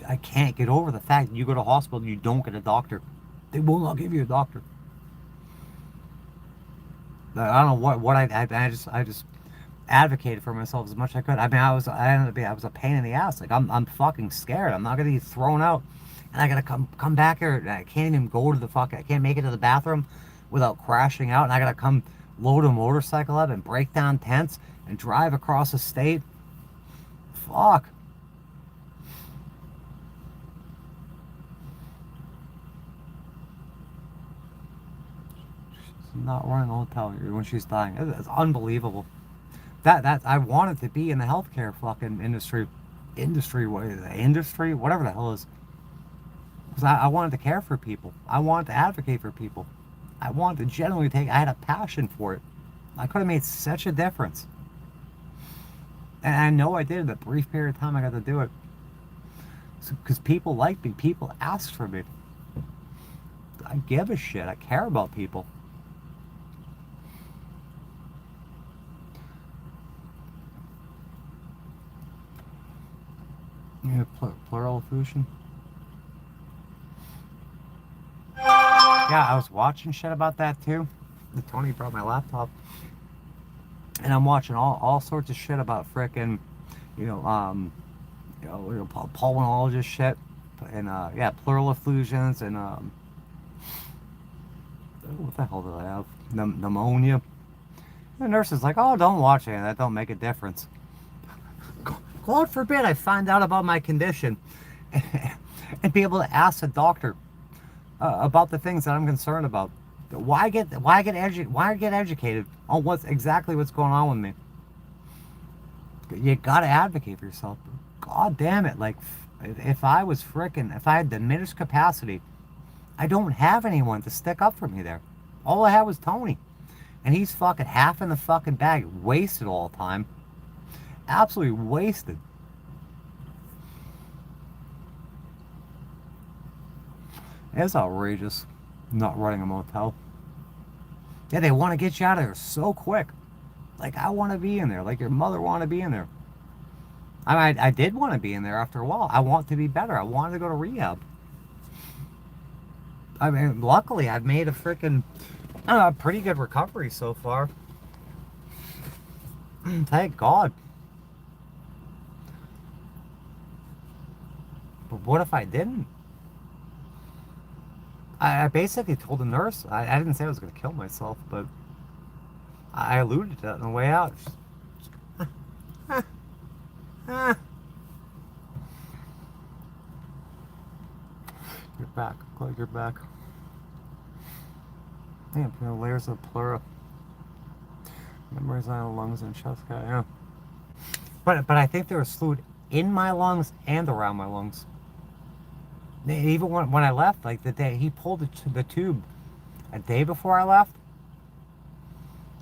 I can't get over the fact that you go to hospital and you don't get a doctor. They will not give you a doctor. I don't know what I just advocated for myself as much as I could. I mean, I was a pain in the ass. Like I'm fucking scared. I'm not gonna get thrown out, and I gotta come back here. And I can't even go to the I can't make it to the bathroom without crashing out. And I gotta come load a motorcycle up and break down tents and drive across the state. Fuck. Not running a hotel when she's dying. It's unbelievable. That I wanted to be in the healthcare fucking industry, whatever the hell is. Because I wanted to care for people. I wanted to advocate for people. I wanted to genuinely I had a passion for it. I could have made such a difference. And I know I did in the brief period of time I got to do it. Because people like me. People ask for me. I give a shit. I care about people. Yeah, plural effusion. Yeah, I was watching shit about that too. Tony brought my laptop, and I'm watching all sorts of shit about frickin', pulmonologist shit, and yeah, plural effusions, and what the hell did I have? Pneumonia. The nurse is like, oh, don't watch any of that. Don't make a difference. God forbid I find out about my condition and be able to ask the doctor about the things that I'm concerned about. Why get educated on exactly what's going on with me? You gotta advocate for yourself. God damn it! Like, if I had diminished capacity, I don't have anyone to stick up for me there. All I had was Tony, and he's fucking half in the fucking bag, wasted all the time, absolutely wasted. It's outrageous not running a motel. Yeah, they want to get you out of there so quick. Like, I want to be in there. Like your mother wanted to be in there. I mean, I did want to be in there after a while. I want to be better. I wanted to go to rehab. I mean, luckily, I've made a freaking pretty good recovery so far. Thank God. But what if I didn't? I basically told the nurse, I didn't say I was going to kill myself, but I alluded to that on the way out. You're back. Glad you're back. Damn, layers of pleura. Memories on the lungs and chest. Yeah. But I think there was fluid in my lungs and around my lungs. Even when I left, like the day he pulled the tube a day before I left,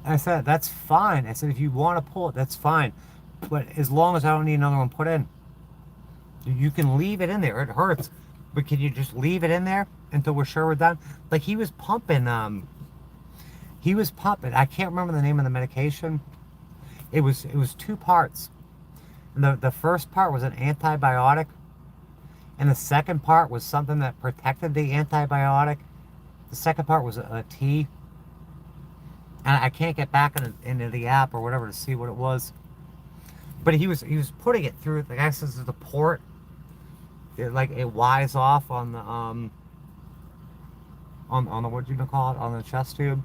I said, that's fine. I said, if you want to pull it, that's fine. But as long as I don't need another one put in, you can leave it in there. It hurts, but can you just leave it in there until we're sure we're done? Like he was pumping. I can't remember the name of the medication. It was 2 parts. And the first part was an antibiotic. And the second part was something that protected the antibiotic. The second part was a tea. And I can't get back into the app or whatever to see what it was. But he was putting it through, I guess this is the port. It wise off on the on the, what you call it, on the chest tube.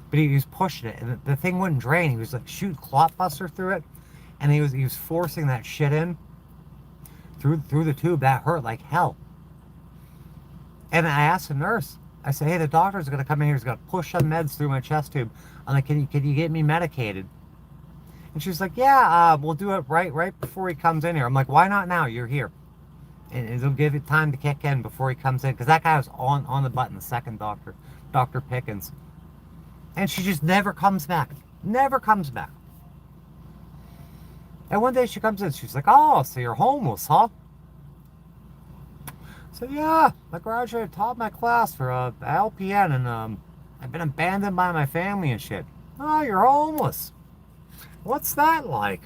But he was pushing it, and the thing wouldn't drain. He was like shooting clot buster through it, and he was forcing that shit in through the tube. That hurt like hell. And I asked the nurse, I said, hey, the doctor's gonna come in here, he's gonna push some meds through my chest tube. I'm like, can you get me medicated? And she's like, yeah, we'll do it right before he comes in here. I'm like, why not now? You're here. And it'll give it time to kick in before he comes in. Because that guy was on the button, the second doctor, Dr. Pickens. And she just never comes back. Never comes back. And one day she comes in, she's like, oh, so you're homeless, huh? So yeah, I graduated top of my class for LPN, and I've been abandoned by my family and shit. Oh, you're homeless. What's that like?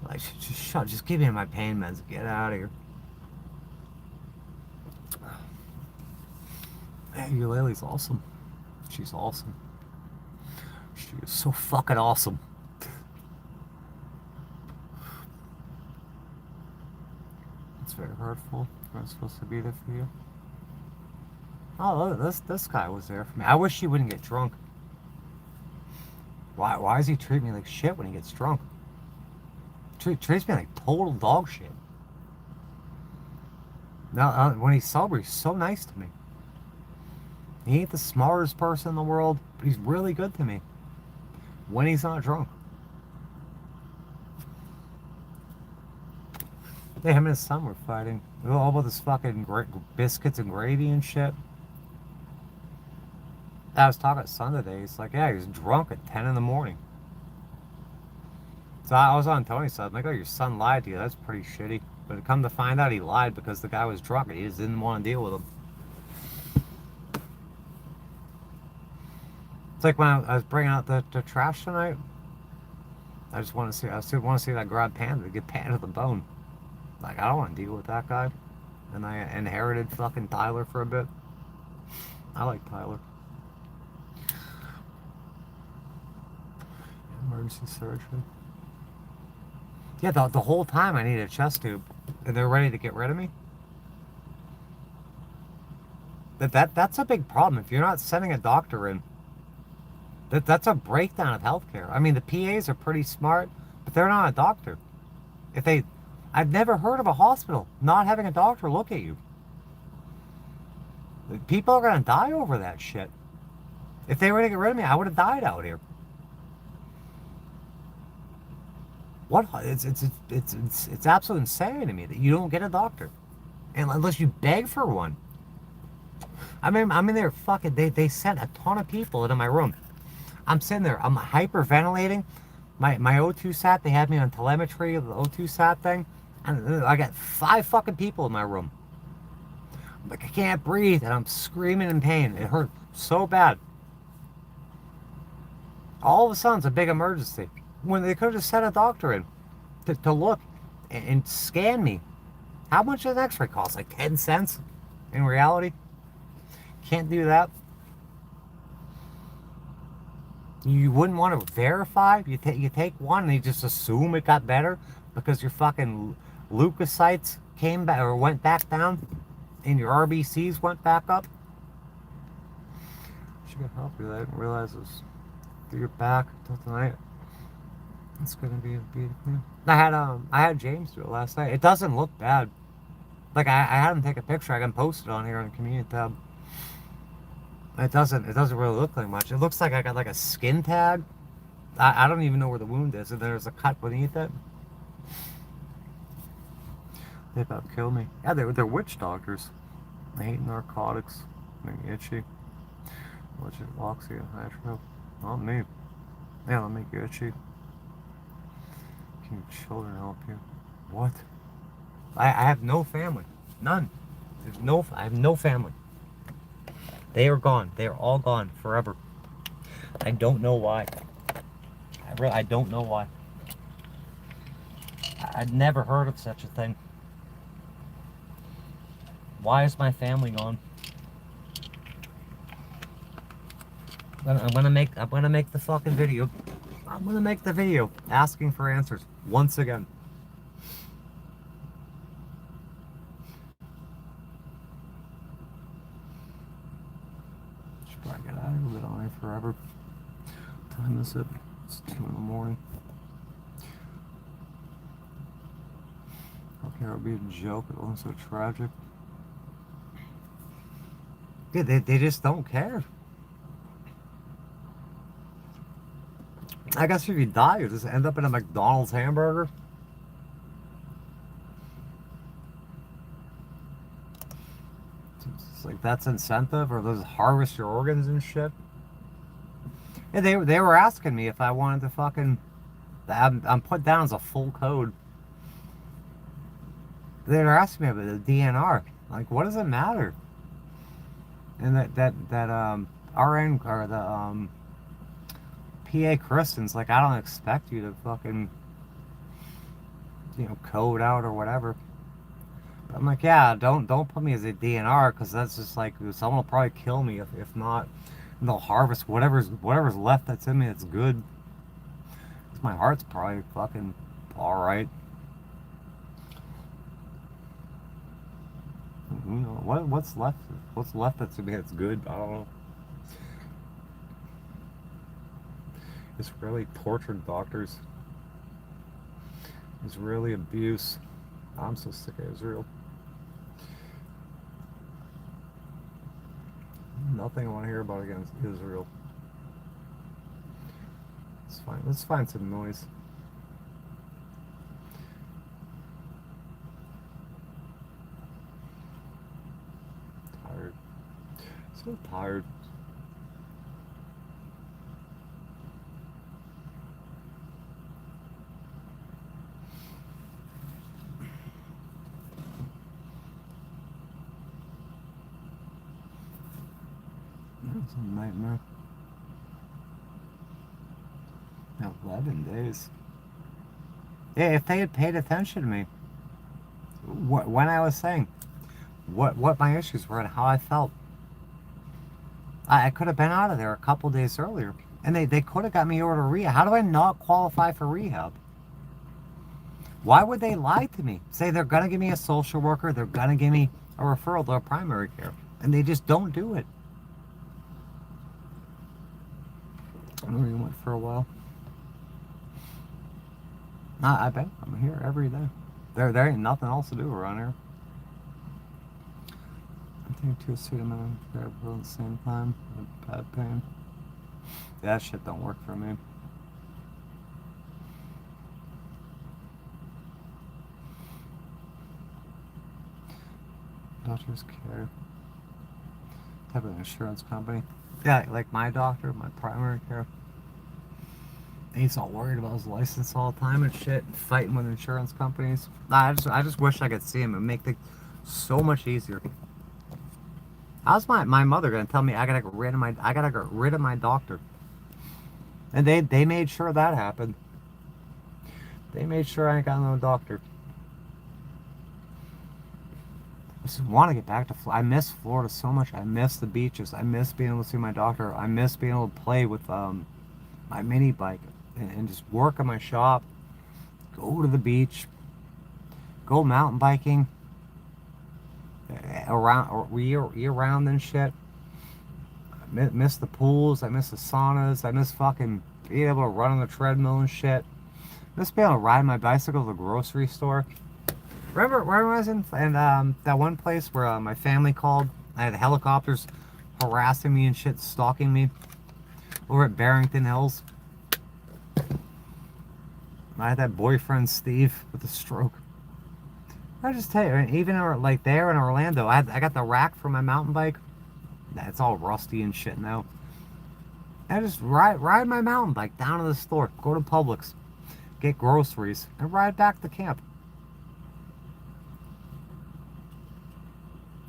Like, just give me my pain meds and get out of here. Hey, Eulalie's awesome. She's awesome. She is so fucking awesome. It's very hurtful. I'm supposed to be there for you. Oh, this guy was there for me. I wish he wouldn't get drunk. Why does he treat me like shit when he gets drunk? Treats me like total dog shit. Now, when he's sober, he's so nice to me. He ain't the smartest person in the world, but he's really good to me. When he's not drunk. Yeah, him and his son were fighting. All about this fucking biscuits and gravy and shit. I was talking to son today. He's like, yeah, he was drunk at 10 in the morning. So I was on Tony's side. I'm like, oh, your son lied to you. That's pretty shitty. But it come to find out, he lied because the guy was drunk and he just didn't want to deal with him. It's like when I was bringing out the trash tonight. I still want to see that grab Panda, get Panda to the bone. Like, I don't want to deal with that guy. And I inherited fucking Tyler for a bit. I like Tyler. Emergency surgery. Yeah, the whole time I needed a chest tube. And they're ready to get rid of me. That's a big problem. If you're not sending a doctor in, that's a breakdown of healthcare. I mean, the PAs are pretty smart, but they're not a doctor. If they, I've never heard of a hospital not having a doctor look at you. People are gonna die over that shit. If they were to get rid of me, I would have died out here. What? It's absolutely insane to me that you don't get a doctor, and unless you beg for one. I mean, I'm in there fucking. They sent a ton of people into my room. I'm sitting there. I'm hyperventilating. My O2 sat. They had me on telemetry, the O2 sat thing, and I got 5 fucking people in my room. Like I can't breathe, and I'm screaming in pain. It hurt so bad. All of a sudden, it's a big emergency. When they could have just sent a doctor in to look and scan me. How much does an x-ray cost? Like 10 cents in reality? Can't do that. You wouldn't want to verify? You take one and you just assume it got better because your fucking leukocytes came back or went back down and your RBCs went back up? She could help you. I didn't realize it was through your back until tonight. It's gonna be a beautiful. I had James do it last night. It doesn't look bad. Like I had him take a picture. I can post it on here on the community tab. It doesn't really look like much. It looks like I got like a skin tag. I don't even know where the wound is, and there's a cut beneath it. They about killed me. Yeah, they're witch doctors. They hate narcotics. Make me itchy. What's it? Loxia, natural. Not me. Yeah, they'll make you itchy. Can your children help you? What? I have no family. None. I have no family. They are gone. They are all gone forever. I don't know why. I don't know why. I'd never heard of such a thing. Why is my family gone? I'm gonna make the fucking video. I'm gonna make the video asking for answers once again. Should probably get out of here. We've been on here forever. What time is it? It's 2 in the morning. Okay, it'll be a joke. It wasn't so tragic. Dude, they just don't care. I guess if you die, you just end up in a McDonald's hamburger. It's like that's incentive, or those harvest your organs and shit. Yeah, they were asking me if I wanted to fucking. I'm put down as a full code. They were asking me about the DNR. Like, what does it matter? And that RN or the PA Kristen's like, I don't expect you to fucking, code out or whatever. But I'm like, yeah, don't put me as a DNR, because that's just like, someone will probably kill me if not. And they'll harvest whatever's left that's in me that's good. 'Cause my heart's probably fucking alright. What's left? What's left that's in me that's good? I don't know. It's really tortured doctors. It's really abuse. I'm so sick of Israel. Nothing I want to hear about against Israel. It's fine. Let's find some noise. Tired. So tired. It's a nightmare. 11 days. Yeah, if they had paid attention to me, when I was saying what my issues were and how I felt, I could have been out of there a couple days earlier, and they could have got me over to rehab. How do I not qualify for rehab? Why would they lie to me? Say they're gonna give me a social worker, they're gonna give me a referral to a primary care. And they just don't do it. I don't even went for a while. I bet I'm here every day. There ain't nothing else to do around here. I think 2 acetaminophen at the same time. Bad pain. That shit don't work for me. Doctor's care. Type of insurance company. Yeah, like my doctor, my primary care. He's all worried about his license all the time and shit, fighting with insurance companies. I just wish I could see him and make things so much easier. How's my mother gonna tell me I gotta get rid of my doctor? And they made sure that happened. They made sure I ain't got no doctor. I just want to get back to Florida. I miss Florida so much. I miss the beaches. I miss being able to see my doctor. I miss being able to play with my mini bike and just work on my shop. Go to the beach. Go mountain biking. Year round and shit. I miss the pools. I miss the saunas. I miss fucking being able to run on the treadmill and shit. I miss being able to ride my bicycle to the grocery store. Remember where I was in that one place where my family called? I had helicopters harassing me and shit, stalking me over at Barrington Hills. I had that boyfriend Steve with a stroke. I just tell you, even like there in Orlando, I got the rack for my mountain bike. It's all rusty and shit now. I just ride my mountain bike down to the store, go to Publix, get groceries, and ride back to camp.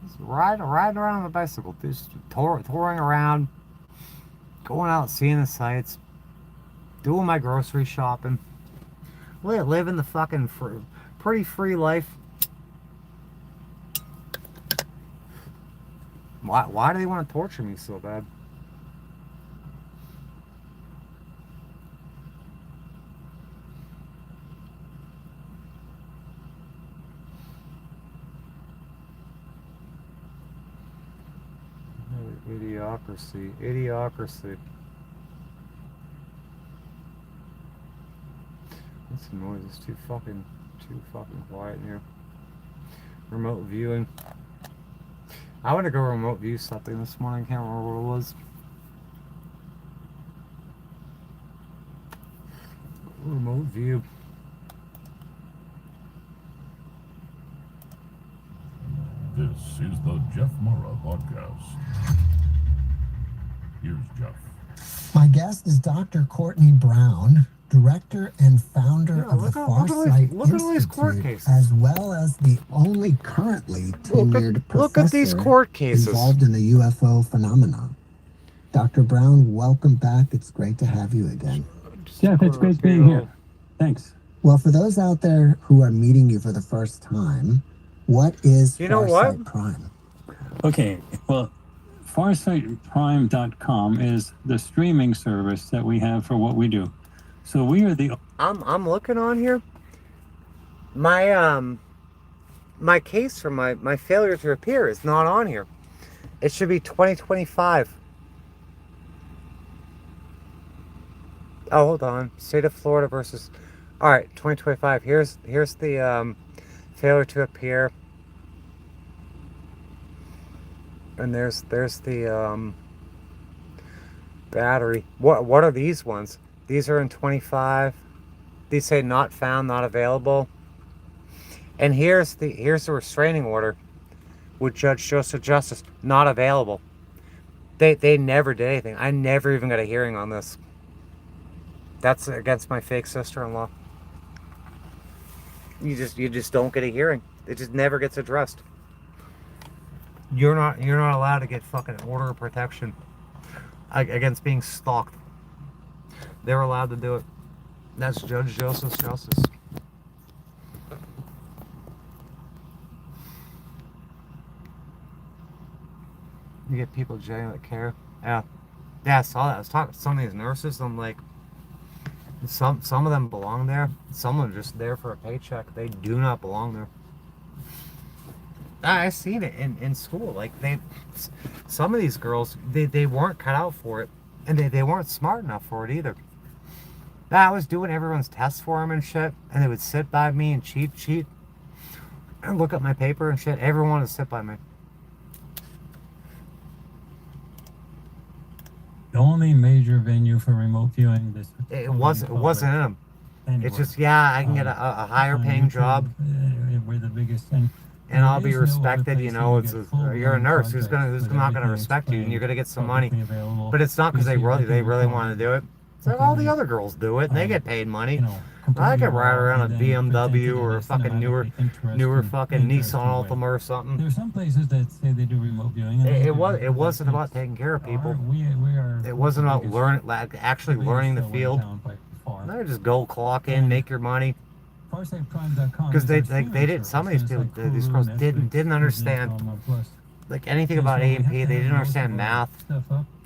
Just riding around on the bicycle, just touring around, going out, seeing the sights, doing my grocery shopping, living the fucking pretty free life. Why do they want to torture me so bad? Idiocracy. What's the noise? It's too fucking quiet in here. Remote viewing. I want to go remote view something this morning. I can't remember what it was. Remote view. This is the Jeff Mara Podcast. Here's Jeff. My guest is Dr. Courtney Brown, director and founder of the Farsight Institute, as well as the only currently tenured professor involved in the UFO phenomenon. Dr. Brown, welcome back. It's great to have you again. Jeff, it's great being here. Thanks. Well, for those out there who are meeting you for the first time, what is Farsight Prime? Okay, well, farsightprime.com is the streaming service that we have for what we do. So we are the... I'm looking on here. My my case for my failure to appear is not on here. It should be 2025. Oh, hold on. State of Florida versus... Alright, 2025. Here's the failure to appear. And there's the battery. What are these ones? These are in 25. These say not found, not available. And here's the restraining order with Judge Joseph Justice, not available. They never did anything. I never even got a hearing on this. That's against my fake sister-in-law. You just don't get a hearing. It just never gets addressed. You're not allowed to get fucking order of protection against being stalked. They're allowed to do it. That's Judge Joseph's justice. You get people genuine care. Yeah, I saw that. I was talking to some of these nurses. I'm like, some of them belong there. Some of them are just there for a paycheck. They do not belong there. I seen it in school. Like some of these girls, they weren't cut out for it, and they weren't smart enough for it either. I was doing everyone's tests for them and shit, and they would sit by me and cheat, and look at my paper and shit. Everyone would sit by me. The only major venue for remote viewing this It wasn't in them. Anywhere. It's just, yeah, I can get a higher paying job, We're the biggest thing. and I'll be respected. You know, you're a nurse. Who's not gonna respect you, and you're gonna get some money. But it's not because they really want to do it. It's like all the other girls do it, and they get paid money. I could ride around a BMW or a fucking newer fucking Nissan Altima or something. There are some places that say they do remote viewing. It wasn't about taking care of people. It wasn't about actually learning the field. No, just go clock in, make your money. Because they didn't. Some of these people, these girls didn't understand like anything about A&P. They didn't understand math.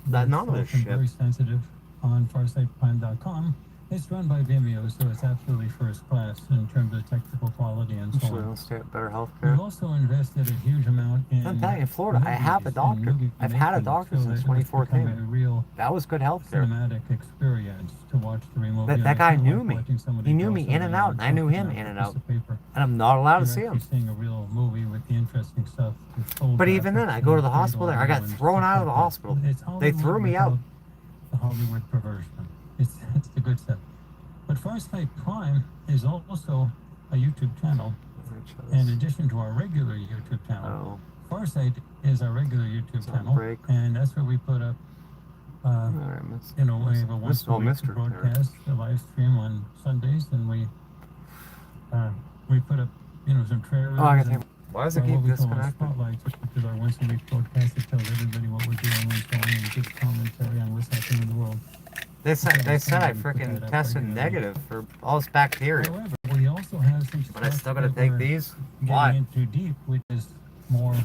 None of this shit. Very sensitive on farsightprime.com. It's run by Vimeo, so it's absolutely first class in terms of technical quality and so on. Better healthcare. We've also invested a huge amount in. I'm telling you, in Florida, I have a doctor. I've had a doctor since 2014. That was good healthcare. Cinematic experience to watch the remote. That guy knew me. He knew me in and out, and I knew him in and out. And I'm not allowed to see him. Seeing a real movie with the interesting stuff. But even then, I go to the hospital there. I got thrown out of the hospital. They threw me out. The Hollywood perversion. It's the good stuff. But Farsight Prime is also a YouTube channel. In addition to our regular YouTube channel, Farsight is our regular YouTube channel, and that's where we put up. We have a once-a-week broadcast, a live stream on Sundays, and we put up, some trailers. Why does it keep disconnected? Spotlights, which is our once-a-week broadcast that tells everybody what we're doing and so on, and gives commentary on what's happening in the world. They said I freaking tested negative for all this bacteria. However, we also have some but I still gotta take these. Why? Getting into deep, which is more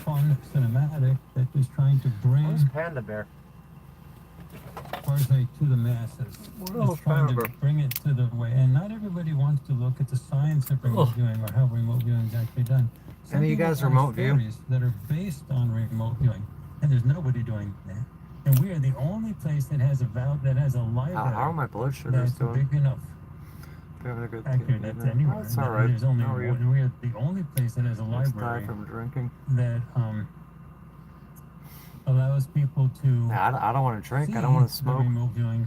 fun, cinematic, that is trying to bring. Where's Panda Bear? Farsight to the masses. It's trying to bring it to the way, and not everybody wants to look at the science of remote viewing or how remote viewing is actually done. Any of you guys remote view? That are based on remote viewing, and there's nobody doing that. And we are the only place that has a library. How are my blood sugars doing? Big enough. Actually, that's anywhere. That's all right. There's only one. We are the only place that has a library from drinking. That allows people to. I don't want to drink. I don't want to smoke. Remote viewing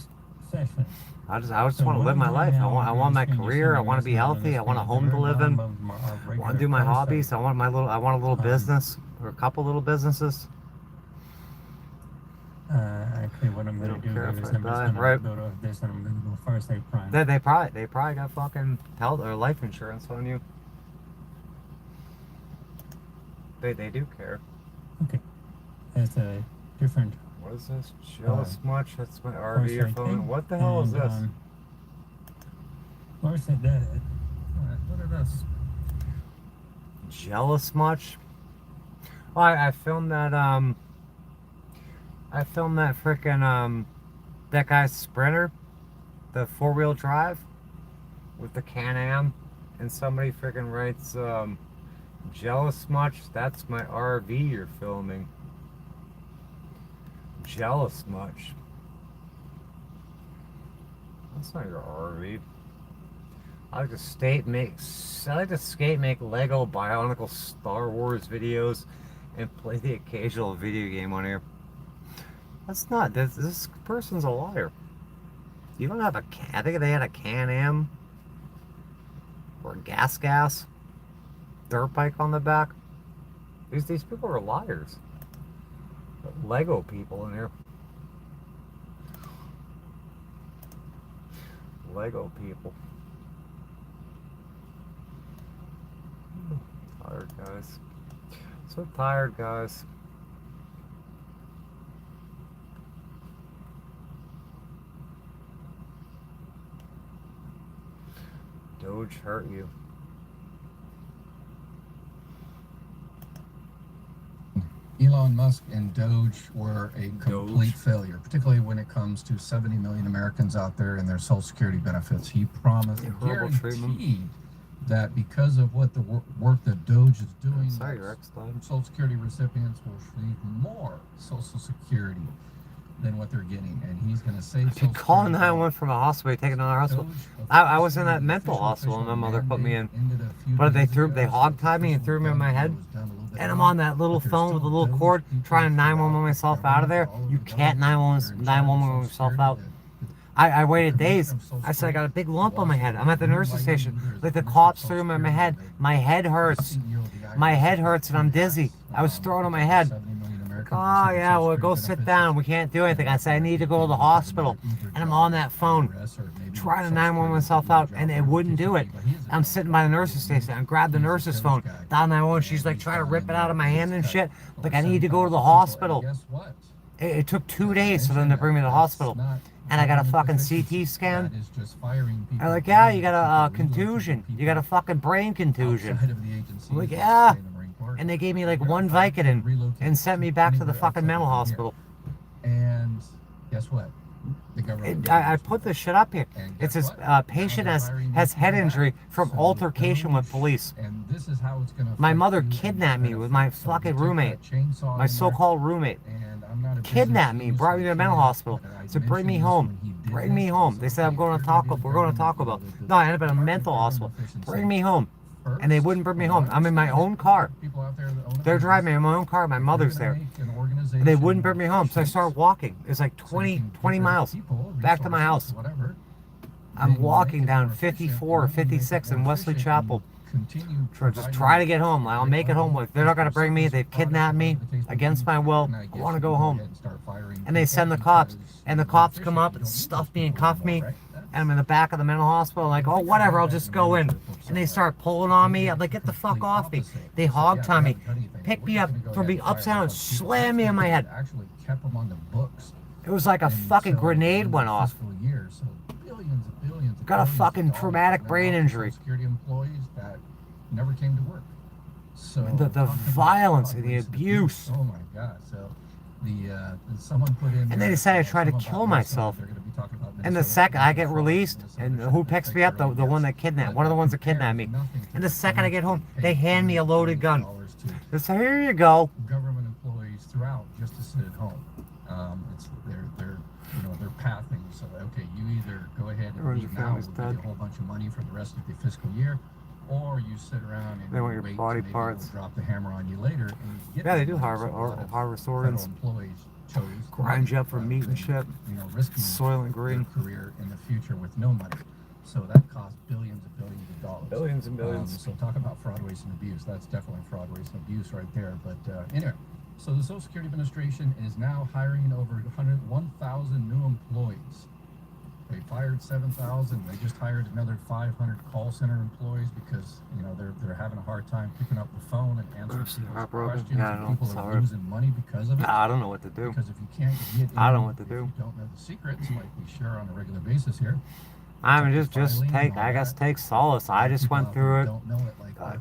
sessions. I just want to live my life. I want my career. I want to be healthy. I want a home to live in. I want to do my hobbies. I want a little business or a couple little businesses. Actually, what I'm going to do is I'm just going to go to this and I'm going to go Farsight Prime. They probably got fucking health or life insurance on you. They do care. Okay, that's a different. What is this? Jealous much? That's my RV earphone. What the hell is this? Farsight, what are those? Jealous much? Oh, I filmed that. I filmed that frickin' that guy's Sprinter, the 4-wheel drive with the Can-Am, and somebody frickin' writes, jealous much? That's my RV you're filming. Jealous much? That's not your RV. I like to skate, make Lego Bionicle Star Wars videos, and play the occasional video game on here. That's not, this person's a liar. You don't have I think they had a Can-Am or a gas dirt bike on the back. These people are liars. Lego people in here. Lego people. Tired, guys. So tired, guys. Doge hurt you. Elon Musk and Doge were a complete failure, particularly when it comes to 70 million Americans out there and their Social Security benefits. He promised, guaranteed that because of what the work that DOJ is doing, Sorry, your ex died. Social Security recipients will receive more Social Security than what they're getting, and he's going to save Social Call Security. 911 from a hospital, take it to another hospital. I was in that mental hospital, and my mother put me in. But they hog-tied me and threw me on my head. And I'm on that little phone with a little cord trying to 911 myself out of there. You can't 911 yourself out. I waited days. I said, I got a big lump on my head. I'm at the nurse's station. Like the cops threw me on my head. My head hurts. My head hurts and I'm dizzy. I was thrown on my head. Like, oh yeah, well go sit down. We can't do anything. I said, I need to go to the hospital. And I'm on that phone trying to 911 myself out and it wouldn't do it. I'm sitting by the nurse's station. I grabbed the nurse's phone. Dial 911. She's like trying to rip it out of my hand and shit. Like I need to go to the hospital. It took 2 days for them to bring me to the hospital. And I got a fucking CT scan. I'm like, yeah, you got a contusion. You got a fucking brain contusion. I'm like, yeah. And they gave me like one Vicodin and sent me back to the fucking mental hospital. And guess what? The government. I put this shit up here. It says patient has head injury from altercation with police. And this is how it's gonna. My mother kidnapped me with my fucking roommate, my so-called roommate. Kidnapped me, brought me to a mental hospital. So bring me home. Bring me home. They said I'm going to Taco. We're going to Taco Bell. No, I ended up in a mental hospital. Bring me home. And they wouldn't bring me home. I'm in my own car. They're driving me in my own car. My mother's there. And they wouldn't bring me home. So I started walking. It's like 20 miles back to my house. I'm walking down 54 or 56 in Wesley Chapel. Just try to get home. I'll make it home. If they're not going to bring me, they've kidnapped me against my will. I want to go home. And they send the cops. And the cops come up and stuff me and cuff me. And I'm in the back of the mental hospital. Like, oh, whatever, I'll just go in. And they start pulling on me. I'm like, get the fuck off me. They hog-tie me. Pick me up, throw me upside down, and slam me on my head. It was like a fucking grenade went off. Got a fucking traumatic brain injury. Security employees that never came to work. So the violence and the abuse. Oh my God! So someone put in. And they decided to try to kill myself. And the second I get released, and who picks me up? The one that kidnapped, one of the ones that kidnapped me. And the second I get home, they hand me a loaded gun. They say, here you go. Government employees throughout just to sit at home. They're pathing. So okay, you either go ahead and leave now, we'll give you a whole bunch of money for the rest of the fiscal year, or you sit around and they want your wait body maybe parts. Drop the hammer on you later. And you get yeah, they do harvest organs. Employees chose grind you up for meat and shit. Risking Soylent Green career in the future with no money. So that costs billions and billions of dollars. Billions and billions. So talk about fraud, waste, and abuse. That's definitely fraud, waste, and abuse right there. But anyway, so the Social Security Administration is now hiring over 1,000 new employees. They fired 7,000. They just hired another 500 call center employees because they're having a hard time picking up the phone and answering people's questions. Yeah, people are losing money because of it. I don't know what to do. Because if you can't get in, I don't know what to do. If you don't know the secrets, like we share on a regular basis here. I mean, take solace. I just went through it.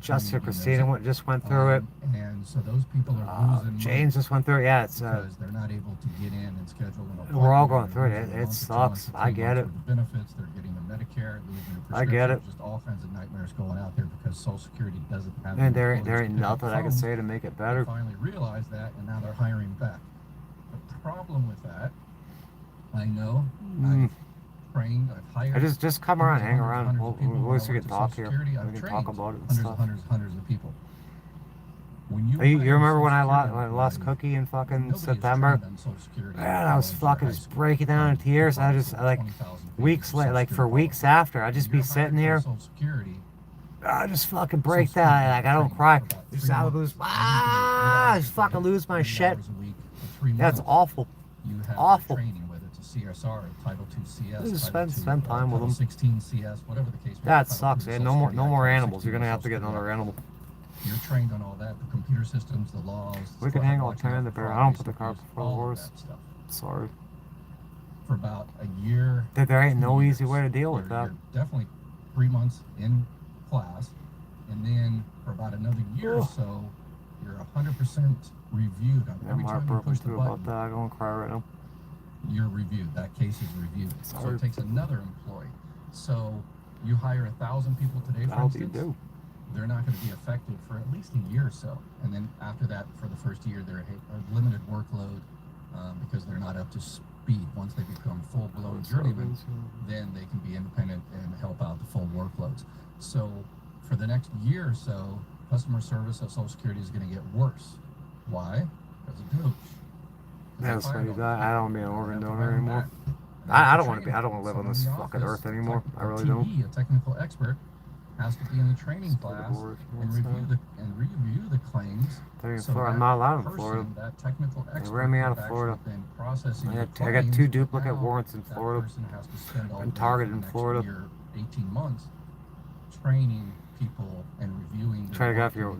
Justice Christina just went through it. And so those people are losing James just went through it. Yeah, it's because they're not able to get in and schedule an appointment. We're all going through it. It sucks. I get it. The benefits, they're getting the Medicare, losing the I get it. Just all kinds of nightmares going out there because Social Security doesn't have. And there ain't nothing I can say to make it better. They finally realized that, and now they're hiring back. The problem with that, I know. I've hired. Just come around, hang around. We'll can talk here. We can talk about it and stuff. Hundreds of people. You remember when I lost Cookie in fucking September? Man, I was fucking just breaking down in tears. I just weeks later, like for weeks after, I'd just be sitting here. I just fucking break down. Like I don't cry. Just I lose. I just fucking lose my shit. That's awful. Awful. CSR, Title II CS, spend time with them. 16 CS, whatever the case. That sucks. Man. No more animals. You're gonna have to get another animal. You're trained on all that, the computer systems, the laws. We can hang all time the bear. I don't put the car before the horse. Sorry. For about a year. There ain't no easy way to deal with that. Definitely 3 months in class, and then for about another year or so, you're 100% reviewed on every time you push the button. About that. I'm gonna cry right now. You're reviewed. That case is reviewed. So it takes another employee. So You hire 1,000 people today, for How do you instance, do? they're not going to be effective for at least a year or so. And then after that, for the first year, they're a limited workload because they're not up to speed. Once they become full-blown journeymen, then they can be independent and help out the full workloads. So for the next year or so, customer service at Social Security is going to get worse. Why? Because of Doge. That's why I don't be an organ donor anymore. I don't want to be. I don't want to live on this fucking earth anymore. I really don't. A technical expert has to be in the training class and review the claims. I'm not allowed in Florida. That technical expert They ran me out of Florida. I got 2 duplicate warrants in Florida. I'm targeted in Florida. 18 months training people and reviewing. Try to get your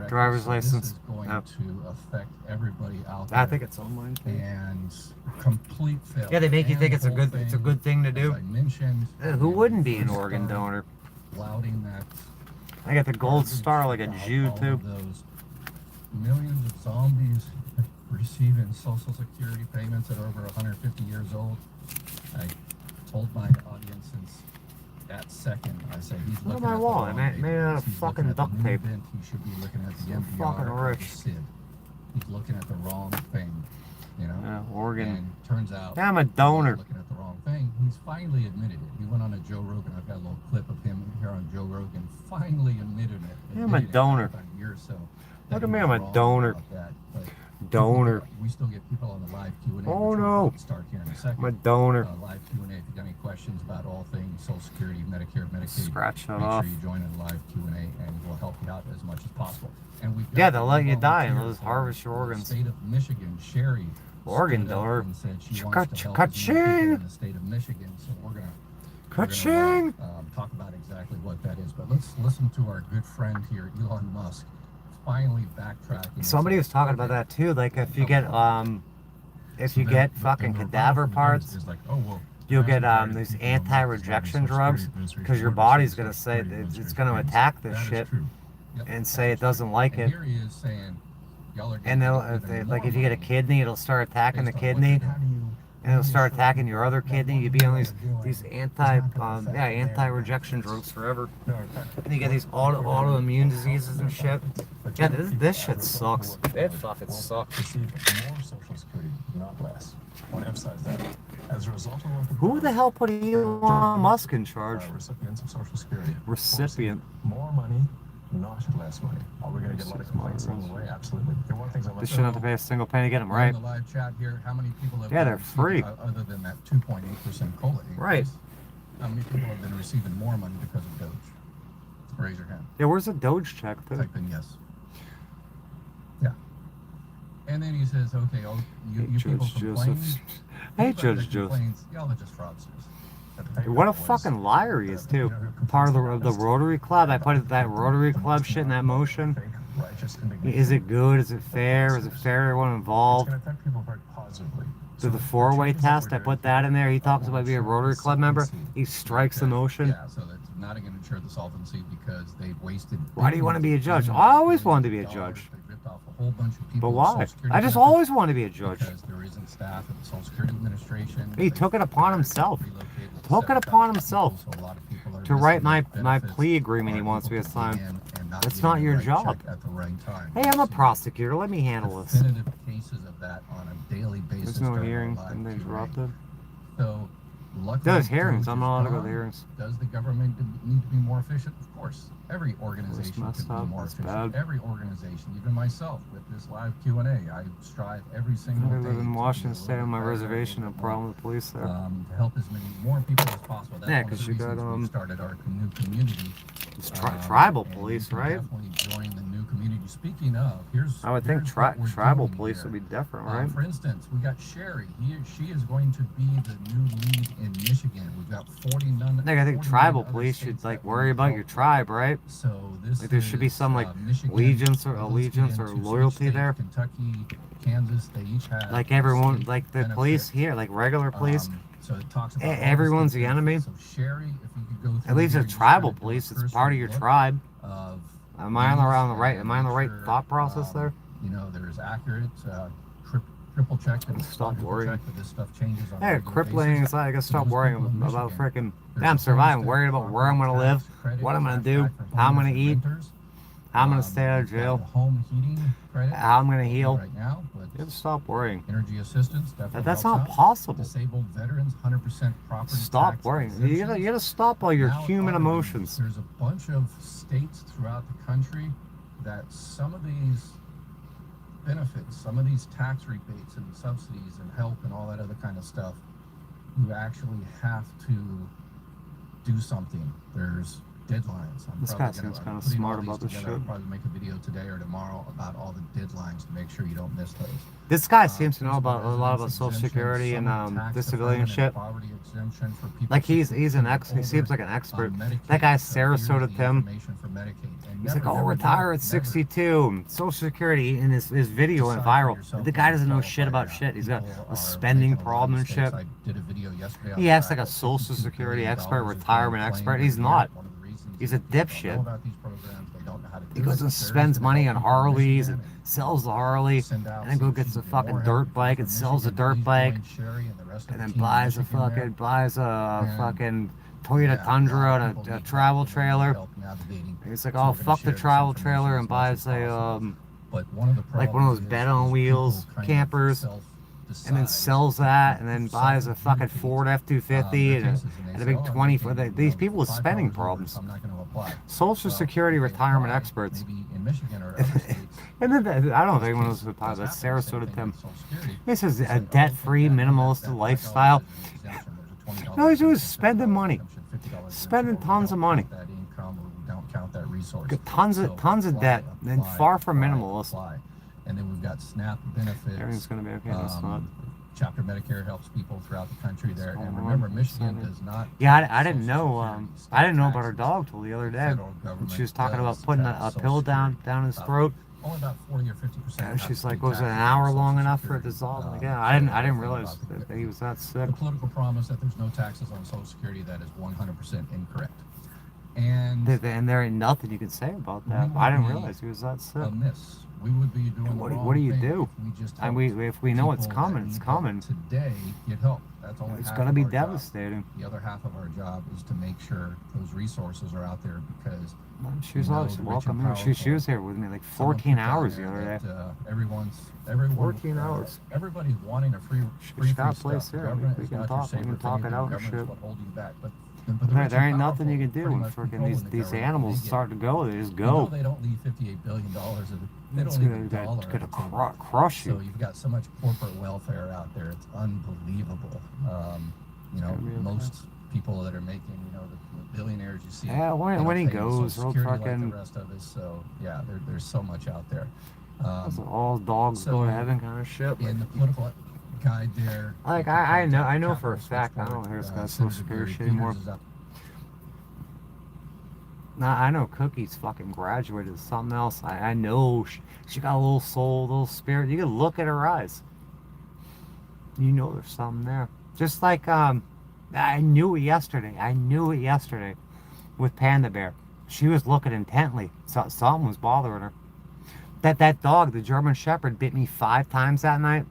driver's license. This is going to affect everybody out there. I think it's online. And complete failure. Yeah, they make you think it's a good thing to do. I mentioned. Who wouldn't be an organ donor? Flouting that. I got the gold star like a Jew too. Those millions of zombies receiving Social Security payments that are over 150 years old. I told my audience since that second, I said he's looking at the wall. wrong Made out of fucking duct tape. He should be looking at the NPR fucking or rich. the SID. He's looking at the wrong thing, you know. Yeah, organ. And turns out, yeah, I'm a donor. Looking at the wrong thing. He's finally admitted it. He went on a Joe Rogan. I've got a little clip of him here on Joe Rogan. Finally admitted it. Yeah, I'm a donor. About a year or so. Look at me, I'm a donor. Donor. We still get people on the live Q&A. Oh no. Start here in a second. I'm a donor. Live Q&A. If you got any questions about all things Social Security, Medicare, Medicaid, scratch that make off. sure you join in the live Q&A, and we'll help you out as much as possible. And we've got Yeah, they'll let you die and they'll just harvest your organs. State of Michigan, Sherry. Organ donor. And said she wants to help as many people in the state of Michigan. So we're gonna talk about exactly what that is. But let's listen to our good friend here, Elon Musk, finally backtracking. Somebody was talking about that too. Like if you get fucking cadaver parts, you'll get these anti-rejection drugs because your body's gonna say it's gonna attack this shit and say it doesn't like it. Here he is saying, and like if you get a kidney, it'll start attacking the kidney, and it'll start attacking your other kidney. You'd be on these anti-rejection drugs forever. And you get these autoimmune diseases and shit. Yeah, this shit sucks. It fucking sucks. Receive more Social Security, not less. I want to emphasize that. As a result of what Who the hell put Elon Musk in charge? Recipients of Social Security. Recipient. More money, not less money. Are we going to get a lot of complaints along the way? Absolutely. There are one things I They shouldn't have to pay a single penny to get them right. In the live chat here, how many people have they're free. Other than that 2.8% COLA increase, right. How many people have been receiving more money because of Doge? Raise your hand. Yeah, where's the Doge check? Type in yes. Yeah. And then he says, okay, you people complain. Hey, Judge Joseph. Y'all are just fraudsters. What a fucking liar he is, too. Part of the Rotary Club. I put that Rotary Club shit in that motion. Is it good? Is it fair? Is it fair to everyone involved? It's going to affect people very positively. So the 4-way test, I put that in there. He talks about being a Rotary Club member. He strikes the motion. Yeah, so that's not going to ensure the solvency because they've wasted. Why do you want to be a judge? I always wanted to be a judge. Whole bunch of people. But why? I just always wanted to be a judge. Because there isn't staff at the Social Security Administration. He took it upon himself. To write my plea agreement he wants me to sign. That's not your job. Hey, I'm a prosecutor. Let me handle this. Definitive cases of that on a daily basis. There's no hearings and they dropped it. So, luckily, there's hearings. I'm not allowed to go to hearings. Does the government need to be more efficient? Of course. Every organization could be more efficient. Every organization, even myself, with this live Q&A, I strive every single day. I live in Washington State on my reservation. No problem with the police there. To help as many more people as possible. That's yeah, because you got we started our new community. It's tribal police, right? Definitely join the new community. Speaking of, I would think tribal police would be different, right? For instance, we got Sherry. She is going to be the new lead in Michigan. We've got 49. I think tribal police should worry about your tribe, right? So this there should be some allegiance or loyalty there. Kentucky, Kansas, they each have everyone, the police here, regular police. So it talks about everyone's the enemy. So Sherry, if you could go through at least it's tribal police. It's part of your tribe. Am I on the right? Am I on the right thought process there? You know, there's accurate. Triple check and stop worrying. Check that this stuff changes on crippling. I gotta stop worrying about freaking I'm surviving, worried about where I'm gonna live, what I'm gonna do, how I'm gonna eat, how I'm gonna stay out of jail, home heating credit how I'm gonna heal. right now, but You have to stop worrying. energy assistance definitely That's helps not out. possible. Disabled veterans, 100% property Stop tax worrying. exemptions. You gotta stop all your Now human automated. emotions. There's a bunch of states throughout the country that some of these benefits, some of these tax rebates and subsidies and help and all that other kind of stuff, you actually have to do something. There's deadlines. This guy seems kind of smart about this shit. I'll probably make a video today or tomorrow about all the deadlines to make sure you don't miss those. This guy seems to know about a lot about Social Security and disability and shit. Like he seems like an expert. That guy Sarasota Tim. He's like, oh, retire at 62. Social Security, and his video went viral. The guy doesn't know shit about shit. He's got a spending problem and shit. He acts like a Social Security expert, retirement expert. He's not. He's a dipshit. He goes and spends money on Harleys and sells the Harley, and then go gets a fucking dirt bike and sells a dirt bike, and then buys a fucking Toyota Tundra and a travel trailer. He's like, oh, fuck the travel trailer, and buys a like one of those bed on wheels campers, and then sells that, and then buys a fucking Ford F-250 and a big 20 for these people with spending problems. Social Security retirement experts. And then I don't know if anyone else would talk about Sarasota Tim. This is a debt-free, minimalist lifestyle. No, he's doing spending money, spending tons of money, tons of debt, and far from minimalist. And then we've got SNAP benefits. Everything's gonna be okay. It's not. Chapter Medicare helps people throughout the country there. And remember, Michigan does not. Yeah, I didn't know. I didn't know about her dog till the other day. She was talking about putting a pill down his throat. Only about 40 or 50%. She's like, was it an hour long enough for it to dissolve? Like, yeah, I didn't realize that he was that sick. The political promise that there's no taxes on Social Security, that is 100% incorrect. And there ain't nothing you can say about that. I didn't realize he was that sick. We would be doing what do you do? If we know it's coming, it's coming. Today, get help. That's only it's going to be devastating. Job. The other half of our job is to make sure those resources are out there, because she was always welcome here. She was here with me like 14 hours the other day. Everyone 14 hours. Everybody's wanting a free got a place here. We can talk it out and shit. There ain't nothing you can do when freaking these animals start to go. They just go. They don't leave $58 billion. They it's don't gonna crush you. So you've got so much corporate welfare out there. It's unbelievable. Most people that are making, the billionaires you see. Yeah, when he goes, he'll fucking. Like the rest of us. So yeah, there's so much out there. All dogs go to heaven kind of shit. In the political guide there. Like I know for a fact I don't hear this guy's Social Security shit anymore. Nah, I know Cookie's fucking graduated to something else. I know she got a little soul, a little spirit. You can look at her eyes. You know there's something there. Just like I knew it yesterday with Panda Bear. She was looking intently. Something was bothering her. That dog, the German Shepherd, bit me 5 times that night.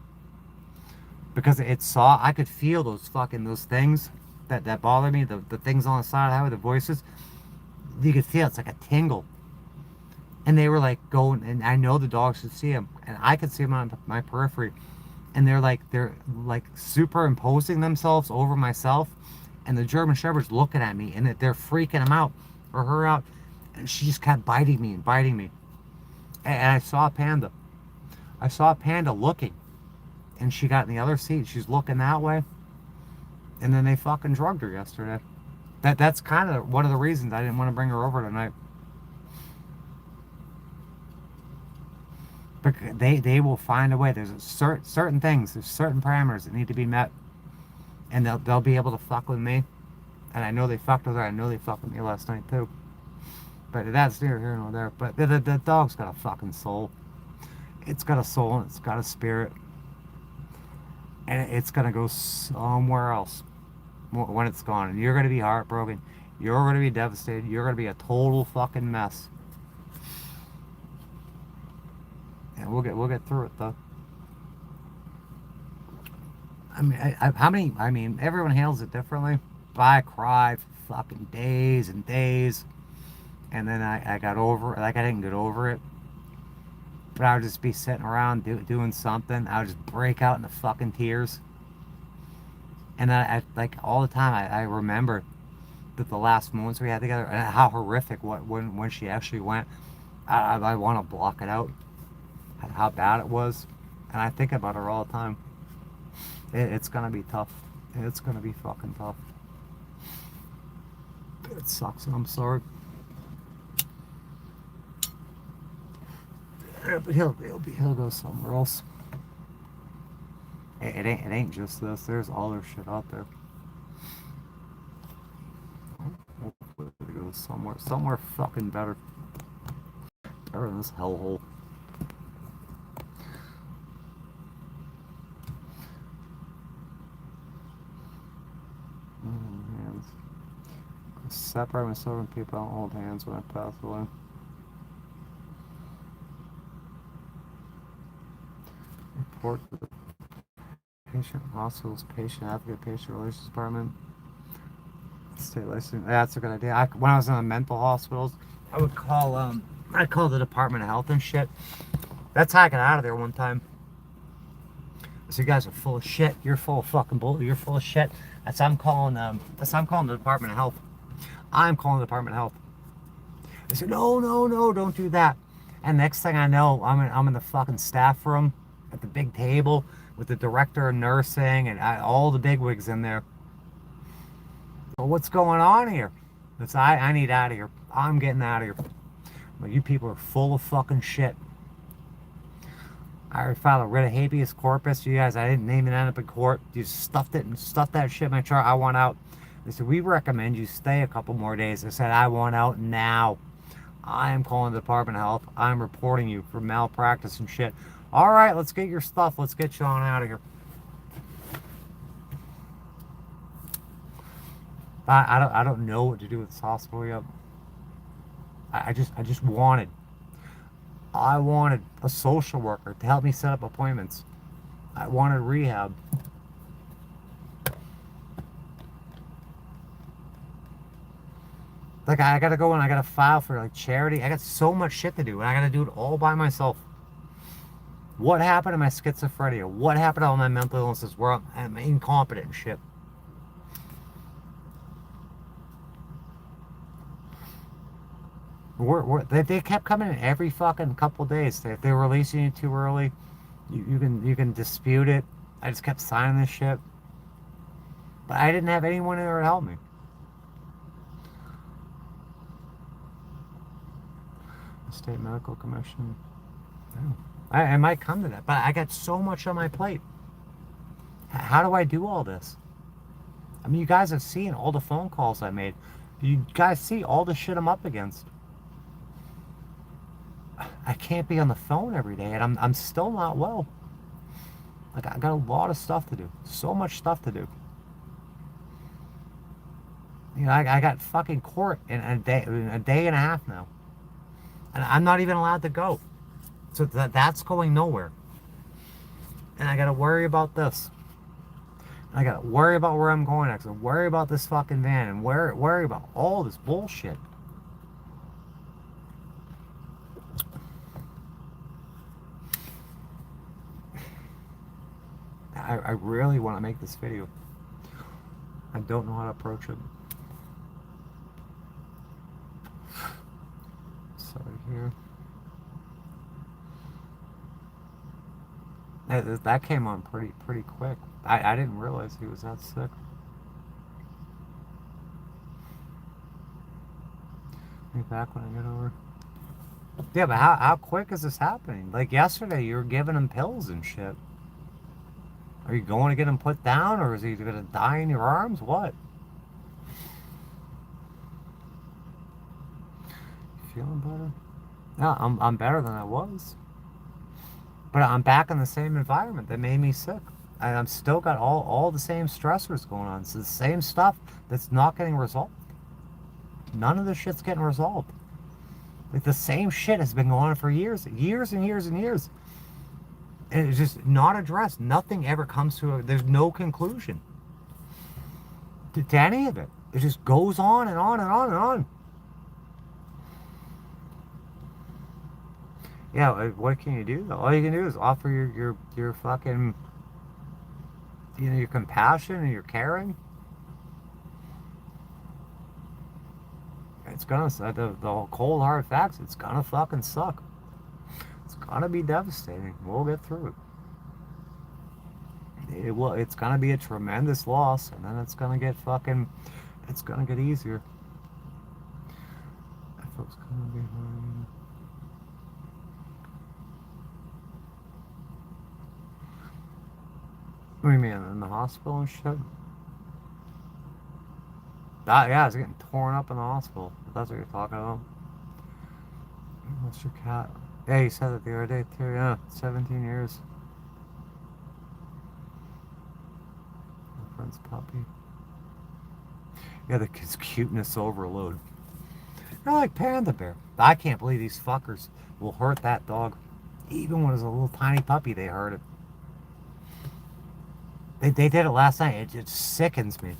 Because I could feel those things that bother me, the things on the side of the highway, the voices. You could feel it's like a tingle. And they were like going, and I know the dogs could see them, and I could see them on my periphery. And they're like superimposing themselves over myself, and the German Shepherd's looking at me, and they're freaking him out, or her out, and she just kept biting me. And I saw Panda. Looking. And she got in the other seat. She's looking that way. And then they fucking drugged her yesterday. That's kind of one of the reasons I didn't want to bring her over tonight. But they will find a way. There's certain things. There's certain parameters that need to be met. And they'll be able to fuck with me. And I know they fucked with her. I know they fucked with me last night too. But that's neither here nor there. But the dog's got a fucking soul. It's got a soul and it's got a spirit. And it's going to go somewhere else when it's gone. And you're going to be heartbroken. You're going to be devastated. You're going to be a total fucking mess. And we'll get through it, though. I mean, everyone handles it differently. But I cried for fucking days and days. And then I got over it. Like, I didn't get over it. But I would just be sitting around doing something. I would just break out into fucking tears. And I like, all the time, I remember that the last moments we had together, and how horrific when she actually went. I want to block it out. How bad it was. And I think about her all the time. It's going to be tough. It's going to be fucking tough. It sucks, and I'm sorry. Yeah, but he'll go somewhere else. It ain't just this. There's other shit out there. Hopefully it goes somewhere fucking better. Better than this hellhole. Hands. Separate myself from people. I don't hold hands when I pass away. Report to the patient hospitals, patient advocate, patient relations department, state license. That's a good idea. When I was in the mental hospitals, I would call I'd call the Department of Health and shit. That's how I got out of there one time. So you guys are full of shit. You're full of fucking bull. You're full of shit. I'm calling the Department of Health. I'm calling the Department of Health. They said, no, don't do that. And next thing I know, I'm in the fucking staff room at the big table with the director of nursing and all the bigwigs in there. Well, what's going on here? I need out of here. I'm getting out of here. Well, you people are full of fucking shit. I already filed a writ of habeas corpus. You guys, I didn't even end up in court. You stuffed that shit in my chart. I want out. They said, we recommend you stay a couple more days. I said, I want out now. I am calling the Department of Health. I'm reporting you for malpractice and shit. All right, let's get your stuff. Let's get you on out of here. I don't know what to do with this hospital yet. I wanted a social worker to help me set up appointments. I wanted rehab. Like, I gotta go and I gotta file for like charity. I got so much shit to do, and I gotta do it all by myself. What happened to my schizophrenia? What happened to all my mental illnesses where I'm incompetent and shit? They kept coming in every fucking couple days. If they're releasing you too early, you can dispute it. I just kept signing this shit. But I didn't have anyone in there to help me. State Medical Commission. Oh. I might come to that, but I got so much on my plate. How do I do all this? I mean, you guys have seen all the phone calls I made. You guys see all the shit I'm up against. I can't be on the phone every day, and I'm still not well. Like, I got a lot of stuff to do. So much stuff to do. You know, I got fucking court in a day and a half now. And I'm not even allowed to go. So that's going nowhere. And I gotta worry about this. And I gotta worry about where I'm going next. I worry about this fucking van. And worry about all this bullshit. I really want to make this video. I don't know how to approach it. Sorry here. That came on pretty quick. I didn't realize he was that sick. Maybe back when I get over. Yeah, but how quick is this happening? Like yesterday, you were giving him pills and shit. Are you going to get him put down, or is he going to die in your arms? What? Feeling better? Yeah, I'm better than I was. But I'm back in the same environment that made me sick. And I'm still got all the same stressors going on. It's the same stuff that's not getting resolved. None of this shit's getting resolved. Like, the same shit has been going on for years and years and years. And it's just not addressed. Nothing ever comes to there's no conclusion. to any of it. It just goes on and on and on and on. Yeah, what can you do though? All you can do is offer your fucking, your compassion and your caring. It's gonna, the cold hard facts, it's gonna fucking suck. It's gonna be devastating. We'll get through it. It's gonna be a tremendous loss, and then it's gonna get easier. That folks gonna be home. What do you mean, in the hospital and shit? Yeah, it's getting torn up in the hospital. If that's what you're talking about. What's your cat? Yeah, you said it the other day too. Yeah, 17 years. My friend's puppy. Yeah, the kid's cuteness overload. They're like Panda Bear. I can't believe these fuckers will hurt that dog. Even when it was a little tiny puppy, they hurt it. They did it last night. It just sickens me.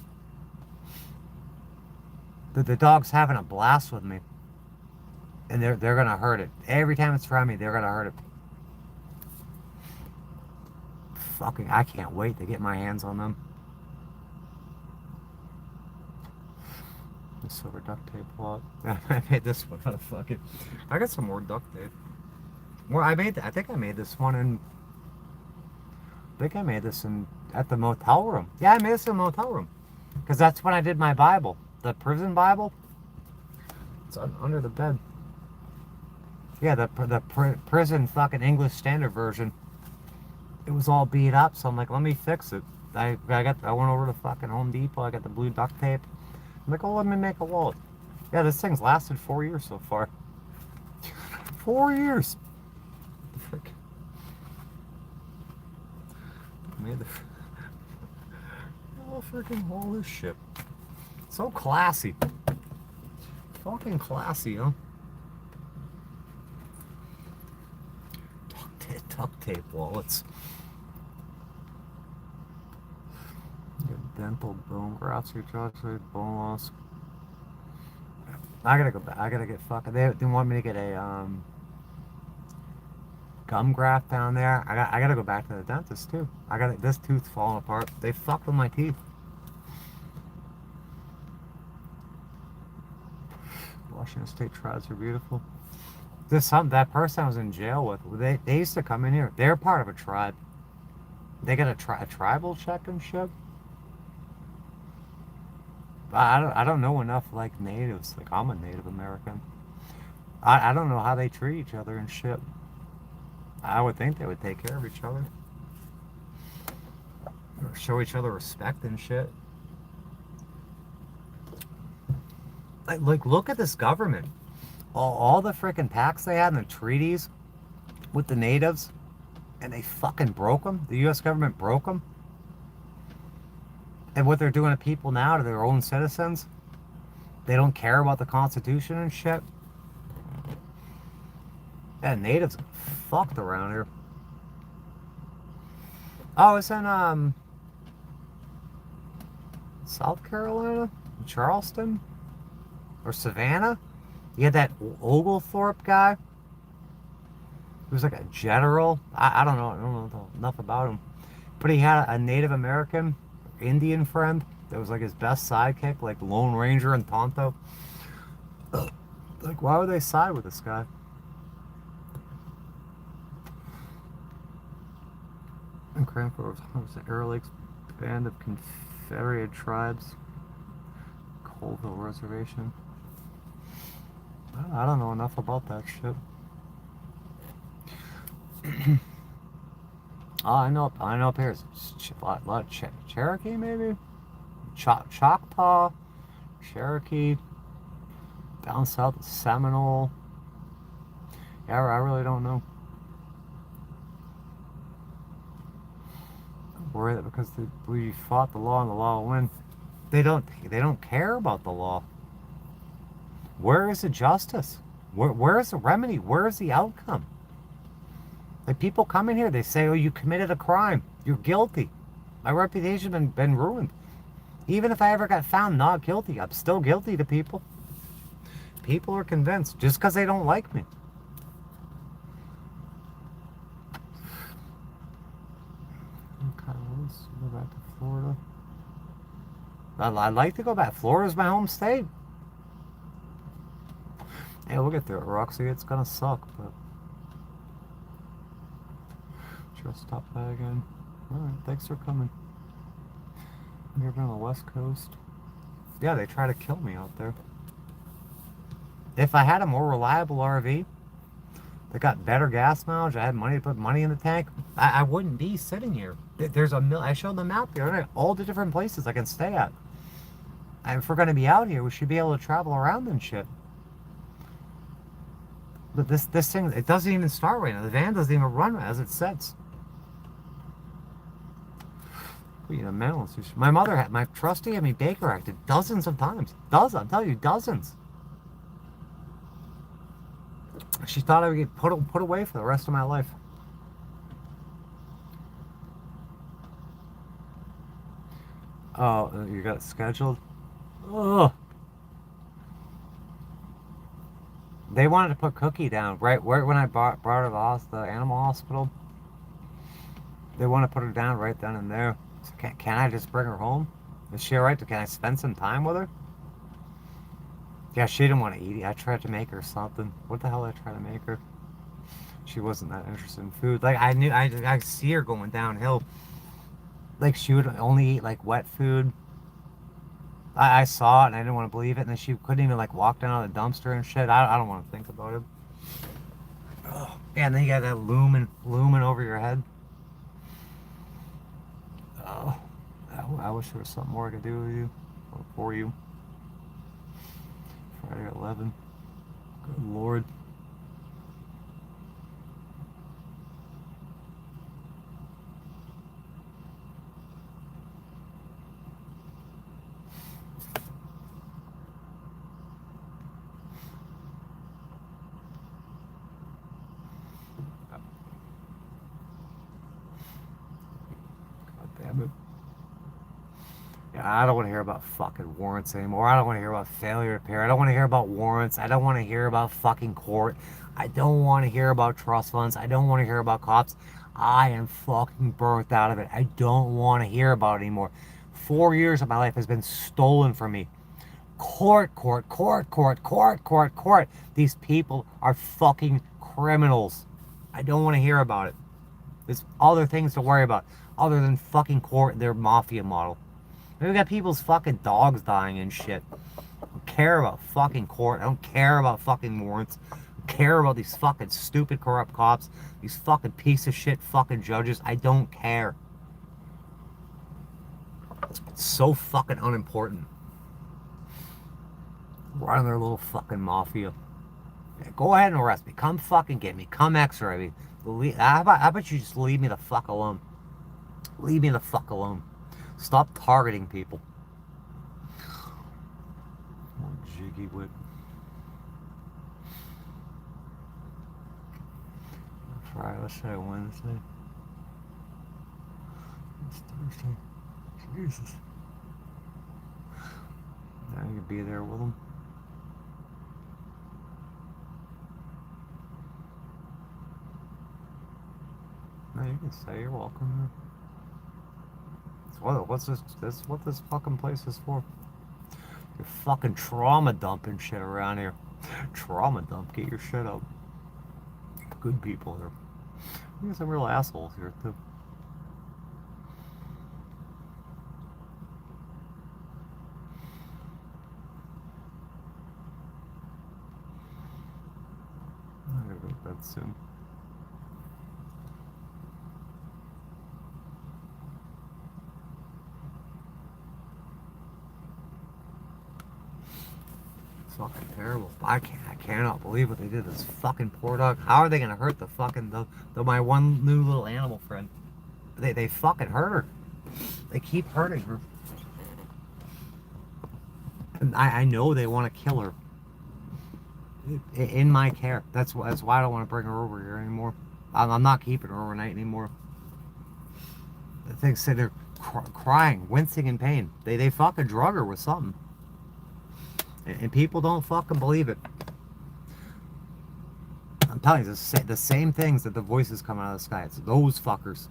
The dog's having a blast with me. And they're gonna hurt it. Every time it's around me, they're gonna hurt it. Fucking, I can't wait to get my hands on them. The silver duct tape plot. I made this one out of fucking. I got some more duct tape. Well, I think I made this one in. At the motel room. Yeah, I made this in the motel room. Because that's when I did my Bible. The prison Bible. It's under the bed. Yeah, the prison fucking English Standard Version. It was all beat up, so I'm like, let me fix it. I went over to fucking Home Depot. I got the blue duct tape. I'm like, oh, let me make a wallet. Yeah, this thing's lasted 4 years so far. 4 years. Frick. Made the freaking all this shit. So classy. Fucking classy, huh? Duct tape wallets. Dental bone grafts, bone loss. I gotta go back. I gotta get fucking. They want me to get a gum graft down there. I gotta go back to the dentist too. This tooth's falling apart. They fucked with my teeth. Washington State tribes are beautiful. That person I was in jail with, they used to come in here. They're part of a tribe. They got a tribal check and shit. I don't know enough like natives. Like, I'm a Native American. I don't know how they treat each other and shit. I would think they would take care of each other. Or show each other respect and shit. Like look at this government. All the freaking pacts they had in the treaties with the natives, and they fucking broke them. The U.S. government broke them. And what they're doing to people now, to their own citizens, they don't care about the Constitution and shit. Yeah, natives fucked around here. Oh, it's in South Carolina, Charleston, or Savannah. You had that Oglethorpe guy. He was like a general. I don't know enough about him, but he had a Native American Indian friend that was like his best sidekick, like Lone Ranger and Tonto. Like, why would they side with this guy? And Cranford was the Arrow Lakes band of Confederated tribes. Colville Reservation. I don't know enough about that shit. I know up here is a lot of Cherokee, maybe? Choctaw, Cherokee, down south, Seminole. Yeah, I really don't know. Worried because we fought the law and the law will win. They don't care about the law. Where is the justice? Where is the remedy? Where is the outcome? Like, people come in here, they say, oh, you committed a crime. You're guilty. My reputation has been ruined. Even if I ever got found not guilty, I'm still guilty to people. People are convinced just because they don't like me. Okay, let's go back to Florida. I'd like to go back. Florida's my home state. Hey, we'll get through it, Roxy. It's gonna suck, but just stop by again. Alright, thanks for coming. You're on the West Coast. Yeah, they try to kill me out there. If I had a more reliable RV that got better gas mileage, I had money to put money in the tank, I wouldn't be sitting here. There's I showed the map there, all the different places I can stay at. And if we're going to be out here, we should be able to travel around and shit. But this thing, it doesn't even start right now. The van doesn't even run as it sets. You know, mental institution. My mother had, my trustee had me Baker acted dozens of times. Dozens, I'm telling you, dozens. She thought I would get put away for the rest of my life. Oh, you got it scheduled? Ugh. They wanted to put Cookie down right when I brought her to the animal hospital. They want to put her down right then and there. So can I just bring her home? Is she alright? Can I spend some time with her? Yeah, she didn't want to eat it. I tried to make her something. What the hell did I try to make her? She wasn't that interested in food. Like, I see her going downhill. Like, she would only eat, like, wet food. I saw it, and I didn't want to believe it. And then she couldn't even, like, walk down to the dumpster and shit. I don't want to think about it. Oh, yeah, and then you got that looming over your head. Oh, I wish there was something more I could do with you, or for you. Friday at 11. Good Lord. I don't want to hear about fucking warrants anymore. I don't want to hear about failure to pay. I don't want to hear about warrants. I don't want to hear about fucking court. I don't want to hear about trust funds. I don't want to hear about cops. I am fucking burnt out of it. I don't want to hear about it anymore. 4 years of my life has been stolen from me. Court. These people are fucking criminals. I don't want to hear about it. There's other things to worry about other than fucking court and their mafia model. We got people's fucking dogs dying and shit. I don't care about fucking court. I don't care about fucking warrants. I don't care about these fucking stupid corrupt cops. These fucking piece of shit fucking judges. I don't care. It's so fucking unimportant. Running their little fucking mafia. Yeah, go ahead and arrest me. Come fucking get me. Come x-ray me. How about you just leave me the fuck alone? Leave me the fuck alone. Stop targeting people. More jiggy whip. Friday, let's say Wednesday. It's Thursday. Jesus. Now you can be there with them. No, you can say you're welcome. What's this? What this fucking place is for? You're fucking trauma dumping shit around here. Trauma dump. Get your shit up. Good people here. There's some real assholes here too. I'm gonna go to bed soon. Fucking terrible. I cannot believe what they did to this fucking poor dog. How are they gonna hurt the fucking my one new little animal friend? They fucking hurt her. They keep hurting her. And I know they want to kill her. In my care. That's why I don't want to bring her over here anymore. I'm not keeping her overnight anymore. The thing said they're crying, wincing in pain. They fucking drug her with something. And people don't fucking believe it. I'm telling you, the same things that the voices come out of the sky. It's those fuckers.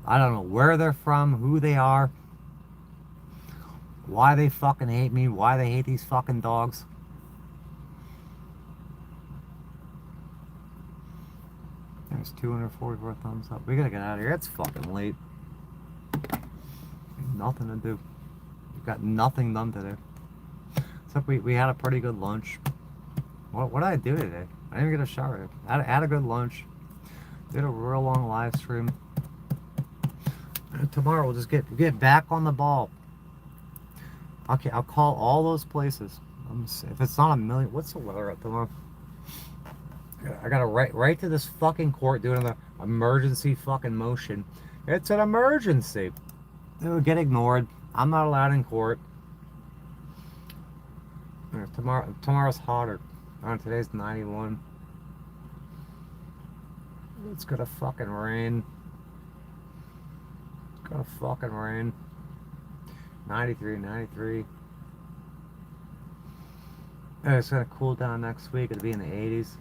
I don't know where they're from, who they are, why they fucking hate me, why they hate these fucking dogs. There's 244 thumbs up. We gotta get out of here. It's fucking late. Nothing to do. We've got nothing done today. Except we had a pretty good lunch. What did I do today? I didn't even get a shower. I had a good lunch. Did a real long live stream. And tomorrow we'll just get back on the ball. Okay, I'll call all those places. If it's not a million, what's the weather up tomorrow? I gotta write to this fucking court doing an emergency fucking motion. It's an emergency. It would get ignored. I'm not allowed in court. Tomorrow's hotter. Today's 91. It's gonna fucking rain. It's gonna fucking rain. 93, 93. And it's gonna cool down next week. It'll be in the 80s.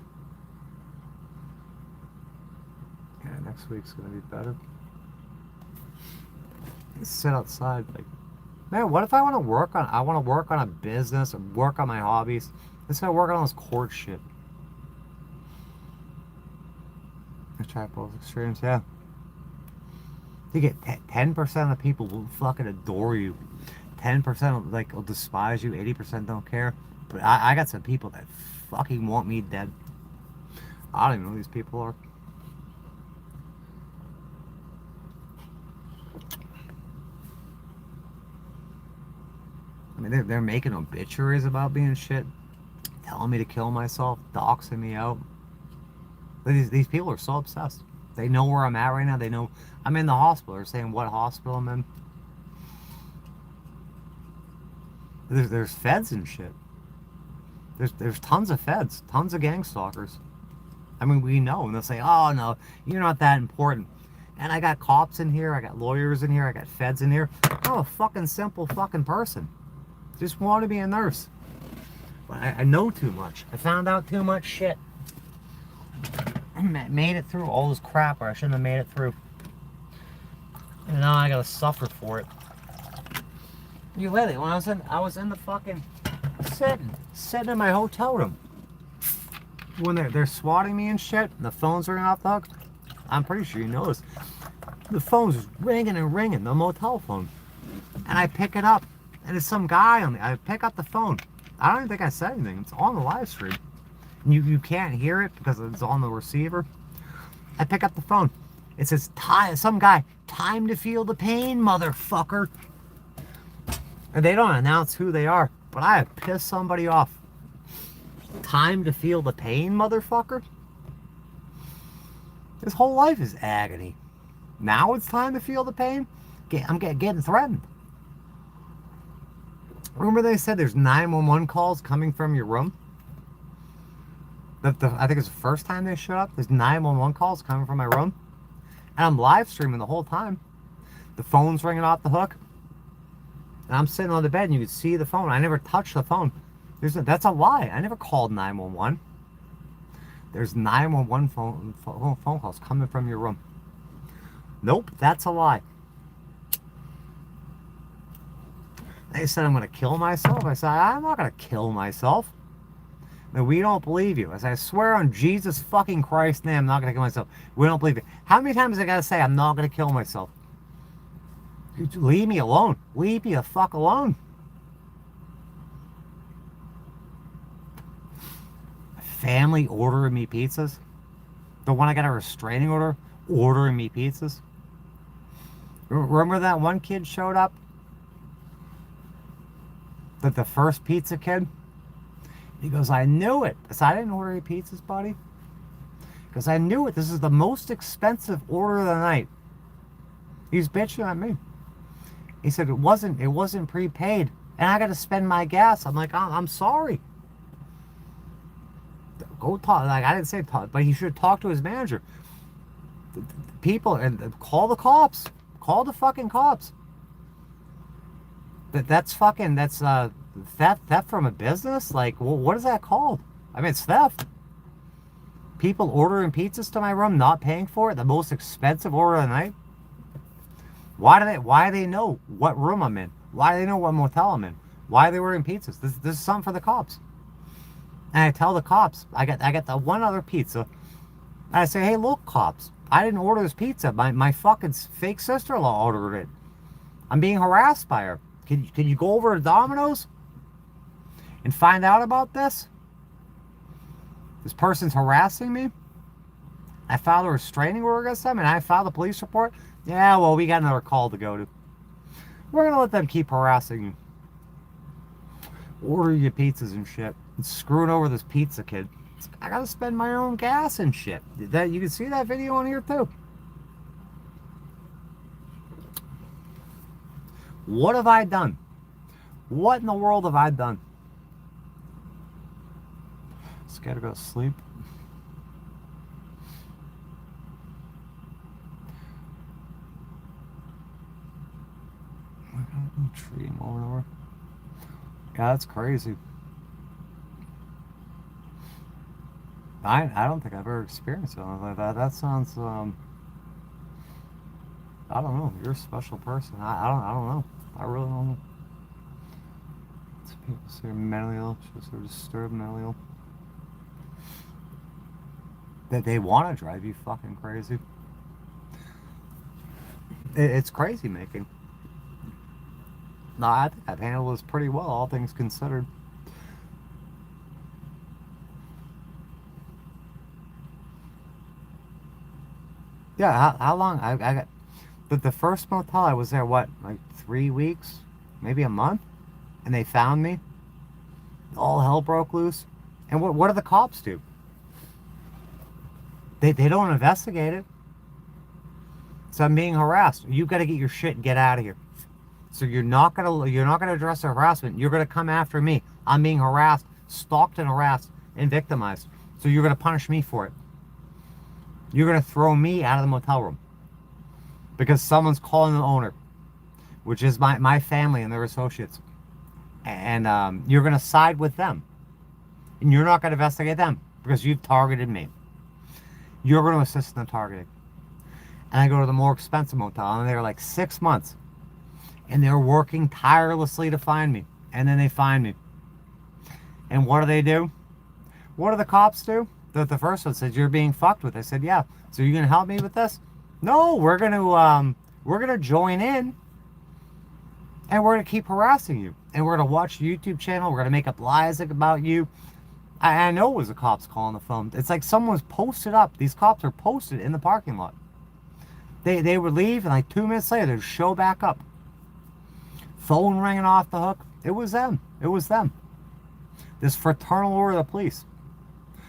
Yeah, next week's gonna be better. Sit outside, like, man, what if I want to work on? I want to work on a business or work on my hobbies. Instead of working on this court shit. Let's try both extremes, yeah. You get 10% of the people will fucking adore you. 10% like will despise you. 80% don't care. But I got some people that fucking want me dead. I don't even know who these people are. I mean, they're making obituaries about being shit, telling me to kill myself, doxing me out. These people are so obsessed. They know where I'm at right now. They know I'm in the hospital. They're saying what hospital I'm in. There's feds and shit. There's tons of feds, tons of gang stalkers. I mean, we know, and they'll say, "Oh no, you're not that important." And I got cops in here, I got lawyers in here, I got feds in here. I'm a fucking simple fucking person. Just want to be a nurse. But I know too much. I found out too much shit. I made it through all this crap, or I shouldn't have made it through. And now I gotta suffer for it. You lately, when I was in the fucking sitting in my hotel room. When they're swatting me and shit, and the phone's ringing off the hook. I'm pretty sure you know this. The phone's ringing and ringing, the motel phone. And I pick it up. And it's some guy on me. I pick up the phone. I don't even think I said anything. It's on the live stream. And you can't hear it because it's on the receiver. I pick up the phone. It says, some guy, time to feel the pain, motherfucker. And they don't announce who they are. But I have pissed somebody off. Time to feel the pain, motherfucker? This whole life is agony. Now it's time to feel the pain? I'm getting threatened. Remember they said there's 911 calls coming from your room? I think it's the first time they showed up. There's 911 calls coming from my room. And I'm live streaming the whole time. The phone's ringing off the hook. And I'm sitting on the bed and you can see the phone. I never touched the phone. That's a lie. I never called 911. There's 911 phone calls coming from your room. Nope, that's a lie. They said I'm going to kill myself. I said, I'm not going to kill myself. No, we don't believe you. I said, I swear on Jesus fucking Christ's name, I'm not going to kill myself. We don't believe it. How many times I got to say I'm not going to kill myself? Leave me alone. Leave me the fuck alone. Family ordering me pizzas. The one I got a restraining order ordering me pizzas. Remember that one kid showed up? The first pizza kid? He goes, I knew it. I said, I didn't order any pizzas, buddy. Because I knew it. This is the most expensive order of the night. He's bitching at me. He said it wasn't prepaid. And I got to spend my gas. I'm like, I'm sorry. Go talk. Like, I didn't say talk, but he should talk to his manager. People, and call the cops. Call the fucking cops. That's theft from a business? Like, well, what is that called? I mean, it's theft. People ordering pizzas to my room, not paying for it, the most expensive order of the night. Why do they know what room I'm in? Why do they know what motel I'm in? Why are they ordering pizzas? This is something for the cops. And I tell the cops, I got the one other pizza. And I say, hey, look, cops, I didn't order this pizza. My fucking fake sister-in-law ordered it. I'm being harassed by her. Can you go over to Domino's and find out about this? This person's harassing me. I filed a restraining order against them, and I filed a police report. Yeah, well, we got another call to go to. We're gonna let them keep harassing you. Order your pizzas and shit. And screwing over this pizza kid. I gotta spend my own gas and shit. That you can see that video on here too. What have I done? What in the world have I done? Just gotta go to sleep. Tree mowing over. Yeah, that's crazy. I don't think I've ever experienced something like that. That sounds I don't know. You're a special person. I don't know. I really don't know. It's people say mentally ill, just they're disturbed mentally ill. That they want to drive you fucking crazy. It's crazy making. No, I think I've handled this pretty well, all things considered. Yeah, how long? I got the first motel I was there. What, like 3 weeks, maybe a month, and they found me. All hell broke loose. And what do the cops do? They don't investigate it. So I'm being harassed. You got to get your shit and get out of here. So you're not gonna address the harassment. You're gonna come after me. I'm being harassed, stalked and harassed and victimized. So you're gonna punish me for it. You're gonna throw me out of the motel room because someone's calling the owner, which is my family and their associates, and you're gonna side with them, and you're not gonna investigate them because you've targeted me. You're gonna assist in the targeting. And I go to the more expensive motel, and they're like 6 months. And they're working tirelessly to find me. And then they find me. And what do? What do the cops do? The first one said, you're being fucked with. I said, yeah. So you're going to help me with this? No, we're going to join in. And we're going to keep harassing you. And we're going to watch your YouTube channel. We're going to make up lies about you. I know it was the cops calling the phone. It's like someone's posted up. These cops are posted in the parking lot. They would leave, and like 2 minutes later, they'd show back up. Phone ringing off the hook. It was them. It was them. This fraternal order of the police.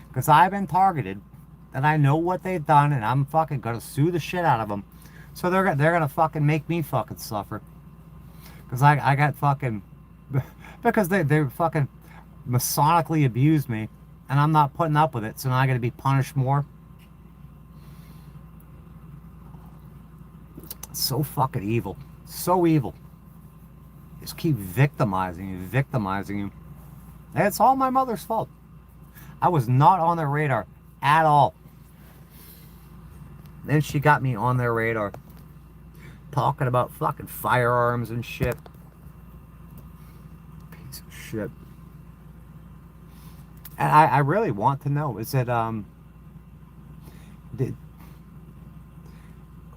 Because I've been targeted, and I know what they've done, and I'm fucking gonna sue the shit out of them. So they're gonna fucking make me fucking suffer. Because I got fucking... Because they fucking masonically abused me, and I'm not putting up with it, so now I gotta be punished more. So fucking evil. So evil. Just keep victimizing you. And it's all my mother's fault. I was not on their radar at all. Then she got me on their radar. Talking about fucking firearms and shit. Piece of shit. And I really want to know, is it,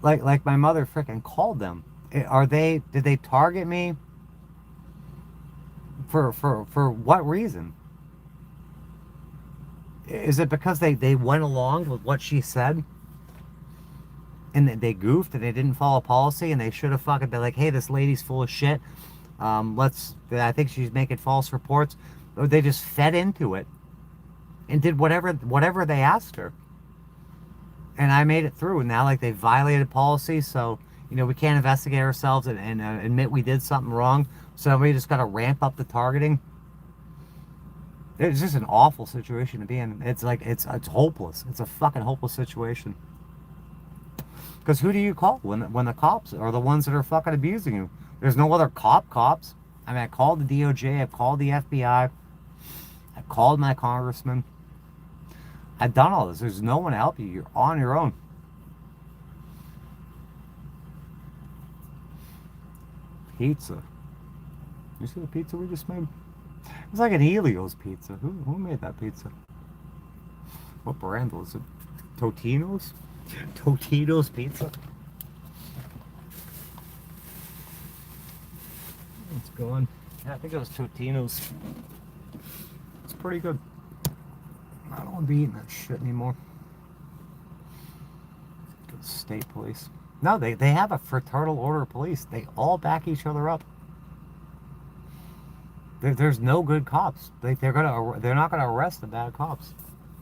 like my mother freaking called them. Did they target me? For what reason? Is it because they went along with what she said? And they goofed and they didn't follow policy and they should have fucking been like, hey, this lady's full of shit. I think she's making false reports. Or they just fed into it and did whatever they asked her. And I made it through. And now, like, they violated policy, so, you know, we can't investigate ourselves and admit we did something wrong. So we just got to ramp up the targeting. It's just an awful situation to be in. It's like, it's hopeless. It's a fucking hopeless situation. Because who do you call when the cops are the ones that are fucking abusing you? There's no other cops. I mean, I called the DOJ, I called the FBI, I called my congressman. I've done all this. There's no one to help you. You're on your own. Pizza. You see the pizza we just made? It's like an Elio's pizza. Who made that pizza? What brand was it? Totino's? Totino's pizza? It's gone. Yeah, I think it was Totino's. It's pretty good. I don't want to be eating that shit anymore. Go to state police. No, they have a fraternal order of police. They all back each other up. There's no good cops. They're not gonna arrest the bad cops.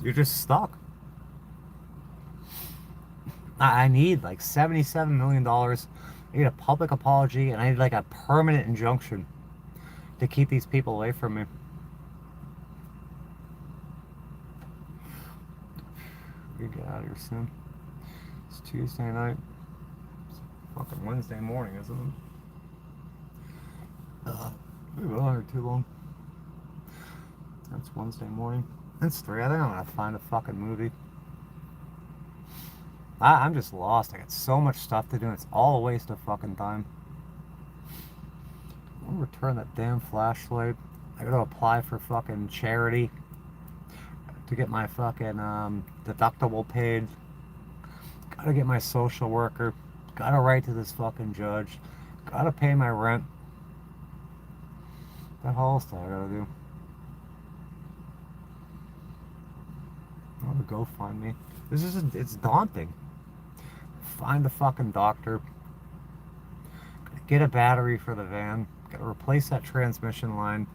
You're just stuck. I need like $77 million. I need a public apology, and I need like a permanent injunction to keep these people away from me. We get out of here soon. It's Tuesday night. It's fucking Wednesday morning, isn't it? We've been on here too long. That's Wednesday morning. It's 3. I think I'm gonna find a fucking movie. I'm just lost. I got so much stuff to do. It's all a waste of fucking time. I'm gonna return that damn flashlight. I gotta apply for fucking charity to get my fucking deductible paid. Gotta get my social worker. Gotta write to this fucking judge. Gotta pay my rent. What the hell else do I gotta do? I'm gonna go find me. It's daunting. Find a fucking doctor. Get a battery for the van. Gotta replace that transmission line.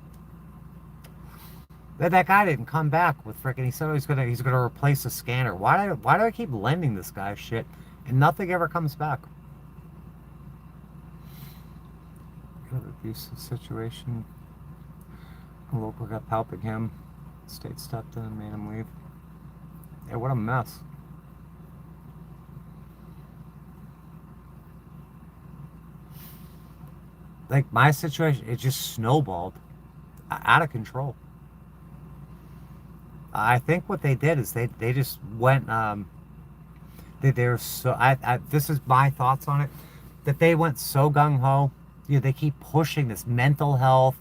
That guy didn't come back with frickin'. He said he's gonna replace the scanner. Why do I keep lending this guy shit and nothing ever comes back? Got an abusive situation. A local got helping him. State stepped in and made him leave. Yeah, what a mess. Like, my situation, it just snowballed out of control. I think what they did is they just went, they're so, this is my thoughts on it, that they went so gung-ho. You know, they keep pushing this mental health,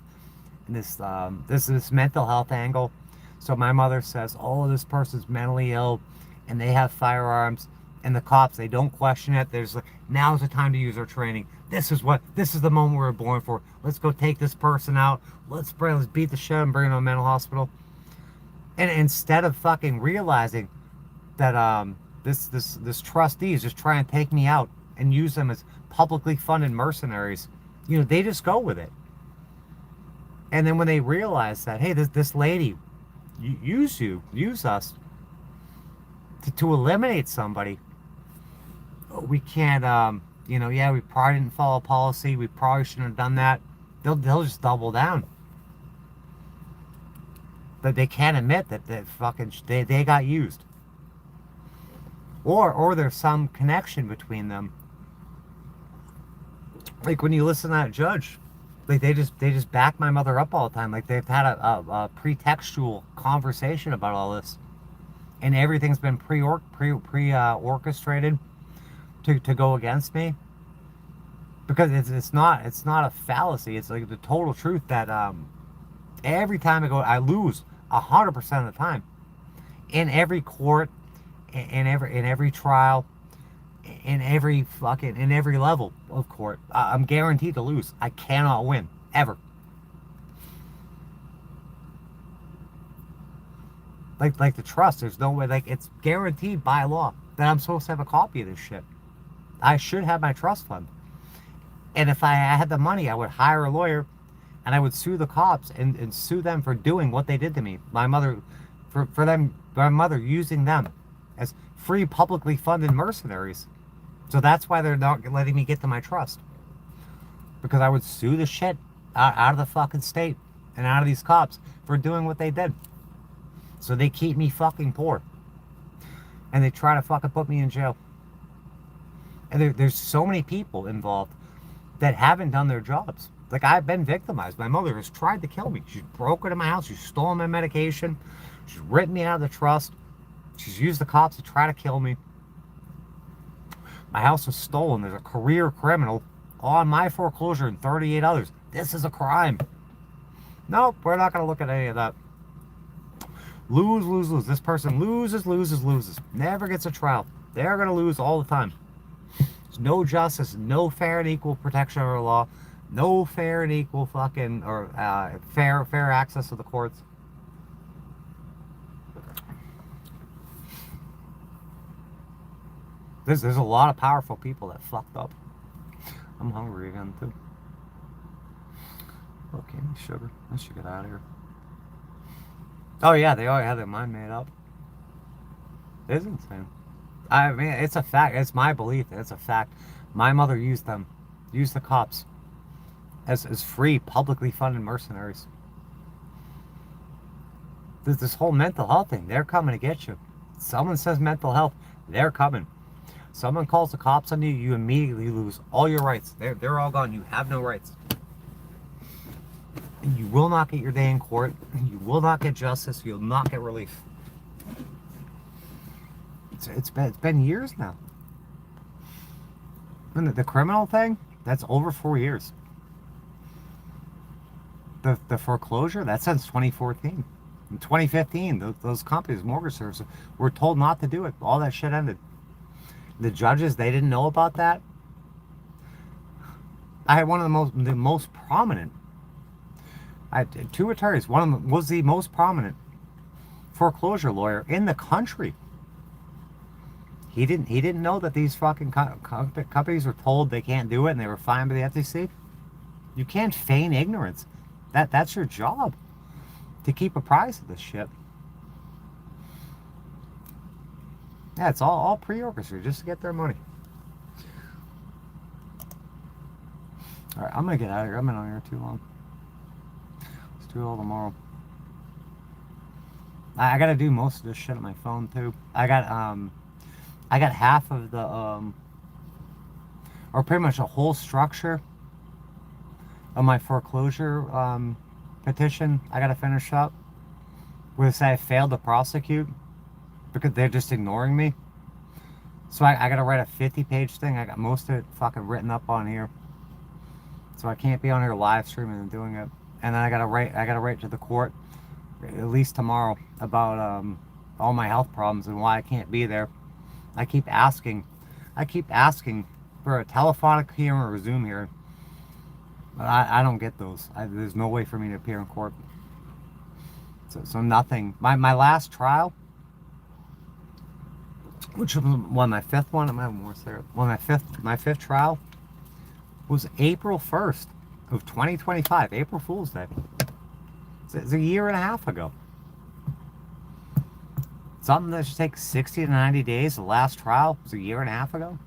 and this mental health angle. So my mother says, oh, this person's mentally ill, and they have firearms, and the cops, they don't question it. There's like, now's the time to use our training. This is the moment we were born for. Let's go take this person out. Let's beat the shit and bring him to a mental hospital. And instead of fucking realizing that this trustee is just trying to take me out and use them as publicly funded mercenaries, you know, they just go with it. And then when they realize that, hey, this lady use us to eliminate somebody, we can't, you know, yeah, we probably didn't follow policy, we probably shouldn't have done that. They'll just double down. But they can't admit that they got used. Or there's some connection between them. Like when you listen to that judge, like they just back my mother up all the time. Like they've had a pretextual conversation about all this, and everything's been orchestrated to go against me. Because it's not a fallacy. It's like the total truth that every time I lose 100% of the time, in every court, in every trial, in every level of court. I'm guaranteed to lose. I cannot win ever. Like the trust, there's no way. Like, it's guaranteed by law that I'm supposed to have a copy of this shit. I should have my trust fund. And if I had the money, I would hire a lawyer, and I would sue the cops and sue them for doing what they did to me. My mother using them as free, publicly funded mercenaries. So that's why they're not letting me get to my trust. Because I would sue the shit out of the fucking state and out of these cops for doing what they did. So they keep me fucking poor. And they try to fucking put me in jail. And there's so many people involved that haven't done their jobs. Like, I've been victimized. My mother has tried to kill me. She's broken into my house. She's stolen my medication. She's written me out of the trust. She's used the cops to try to kill me. My house was stolen. There's a career criminal on my foreclosure and 38 others. This is a crime. Nope, we're not going to look at any of that. Lose, lose, lose. This person loses, loses, loses. Never gets a trial. They're going to lose all the time. There's no justice, no fair and equal protection of the law, no fair and equal fucking, or fair access to the courts. There's a lot of powerful people that fucked up. I'm hungry again, too. Okay, sugar. I should get out of here. Oh, yeah, they already have their mind made up. It is insane. I mean, it's a fact. It's my belief. It's a fact. My mother used them. Used the cops as free, publicly funded mercenaries. There's this whole mental health thing. They're coming to get you. Someone says mental health. They're coming. Someone calls the cops on you, you immediately lose all your rights. They're all gone. You have no rights. And you will not get your day in court. You will not get justice. You'll not get relief. It's been years now. And the criminal thing, that's over 4 years. The foreclosure, that's since 2014. In 2015, those companies, mortgage services, were told not to do it. All that shit ended. The judges, they didn't know about that. I had one of the most prominent. I had 2 attorneys. One of them was the most prominent foreclosure lawyer in the country. He didn't know that these fucking companies were told they can't do it and they were fined by the FTC. You can't feign ignorance. That's your job, to keep apprised of this shit. Yeah, it's all pre-orchestrated just to get their money. Alright, I'm gonna get out of here. I've been on here too long. Let's do it all tomorrow. I gotta do most of this shit on my phone too. I got half of the or pretty much a whole structure of my foreclosure petition I gotta finish up. Where they say I failed to prosecute because they're just ignoring me. So I gotta write a 50-page thing. I got most of it fucking written up on here. So I can't be on here live streaming and doing it. And then I gotta write to the court at least tomorrow about all my health problems and why I can't be there. I keep asking for a telephonic hearing or a Zoom hearing. But I don't get those. There's no way for me to appear in court. So nothing. My last trial, which was my 5th one. I'm having more there. My fifth trial was April 1st of 2025. April Fool's Day. It's a year and a half ago. Something that should take 60 to 90 days. The last trial was a year and a half ago.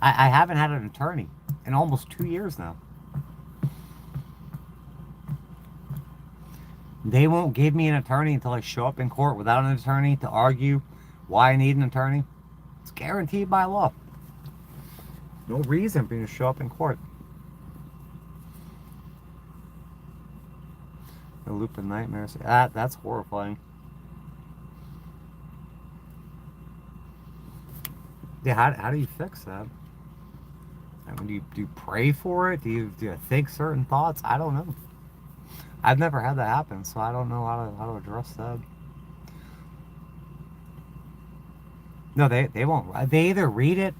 I haven't had an attorney in almost 2 years now. They won't give me an attorney until I show up in court without an attorney to argue why I need an attorney. It's guaranteed by law. No reason for me to show up in court. The loop of nightmares. That's horrifying. Yeah, how do you fix that? I mean, do you pray for it? Do you think certain thoughts? I don't know. I've never had that happen, so I don't know how to address that. No, they won't. They either read it.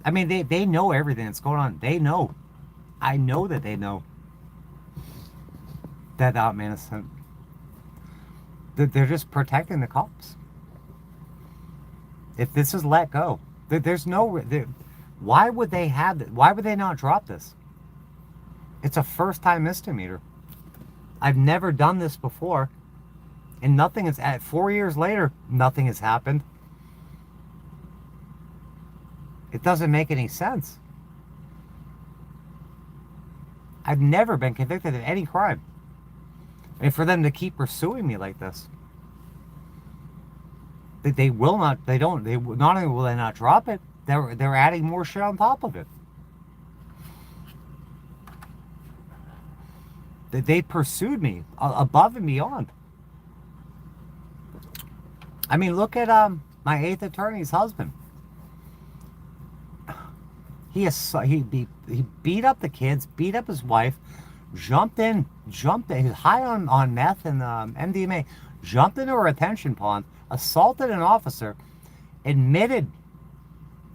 I mean, they know everything that's going on. They know. I know that they know that I'm innocent. They're just protecting the cops. If this is let go, there's no. Why would they have that? Why would they not drop this? It's a first-time misdemeanor. I've never done this before, and nothing is. At 4 years later, nothing has happened. It doesn't make any sense. I've never been convicted of any crime. And for them to keep pursuing me like this, they will not. They don't. Not only will they not drop it, they're adding more shit on top of it. They pursued me above and beyond. I mean, look at my 8th attorney's husband. He beat up the kids, beat up his wife, jumped in. He was high on meth and MDMA, jumped into a retention pond, assaulted an officer, admitted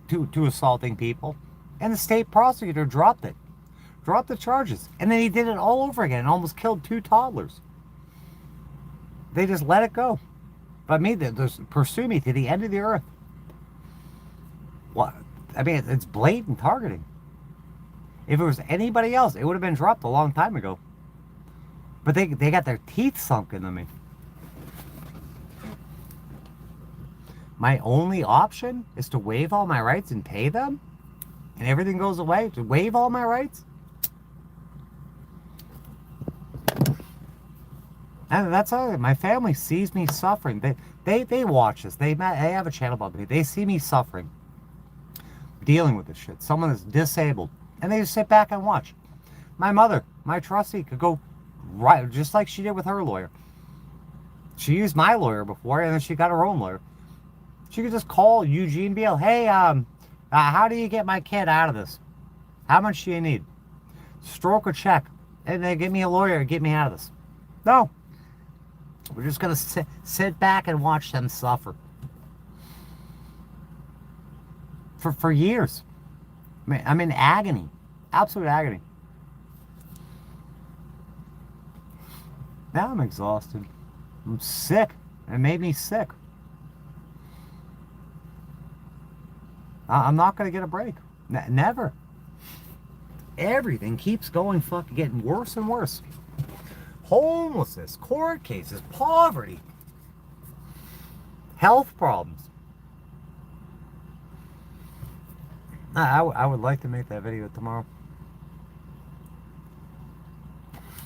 to assaulting people, and the state prosecutor dropped the charges, and then he did it all over again and almost killed 2 toddlers. They just let it go. But me, they just pursue me to the end of the earth. What? I mean, it's blatant targeting. If it was anybody else, it would have been dropped a long time ago. But they got their teeth sunk into me. My only option is to waive all my rights and pay them? And everything goes away? To waive all my rights? And that's all. My family sees me suffering. They watch this. They have a channel about me. They see me suffering, dealing with this shit. Someone is disabled, and they just sit back and watch. My mother, my trustee, could go right, just like she did with her lawyer. She used my lawyer before, and then she got her own lawyer. She could just call Eugene Beale. Hey, how do you get my kid out of this? How much do you need? Stroke a check, and they get me a lawyer and get me out of this. No. We're just going to sit back and watch them suffer. For years. I'm in agony. Absolute agony. Now I'm exhausted. I'm sick. It made me sick. I'm not going to get a break. Never. Everything keeps going getting worse and worse. Homelessness, court cases, poverty, health problems. I would like to make that video tomorrow.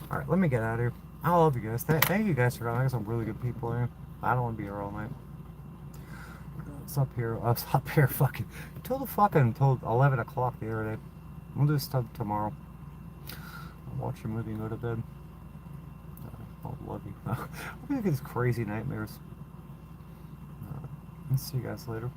Alright, let me get out of here. I love you guys. Thank you guys for coming. I got some really good people here. I don't want to be here all night. It's up here. I was up here until 11 o'clock the other day. We'll do stuff tomorrow. I'll watch a movie and go to bed. I'll love you. I think it's crazy nightmares. I'll see you guys later.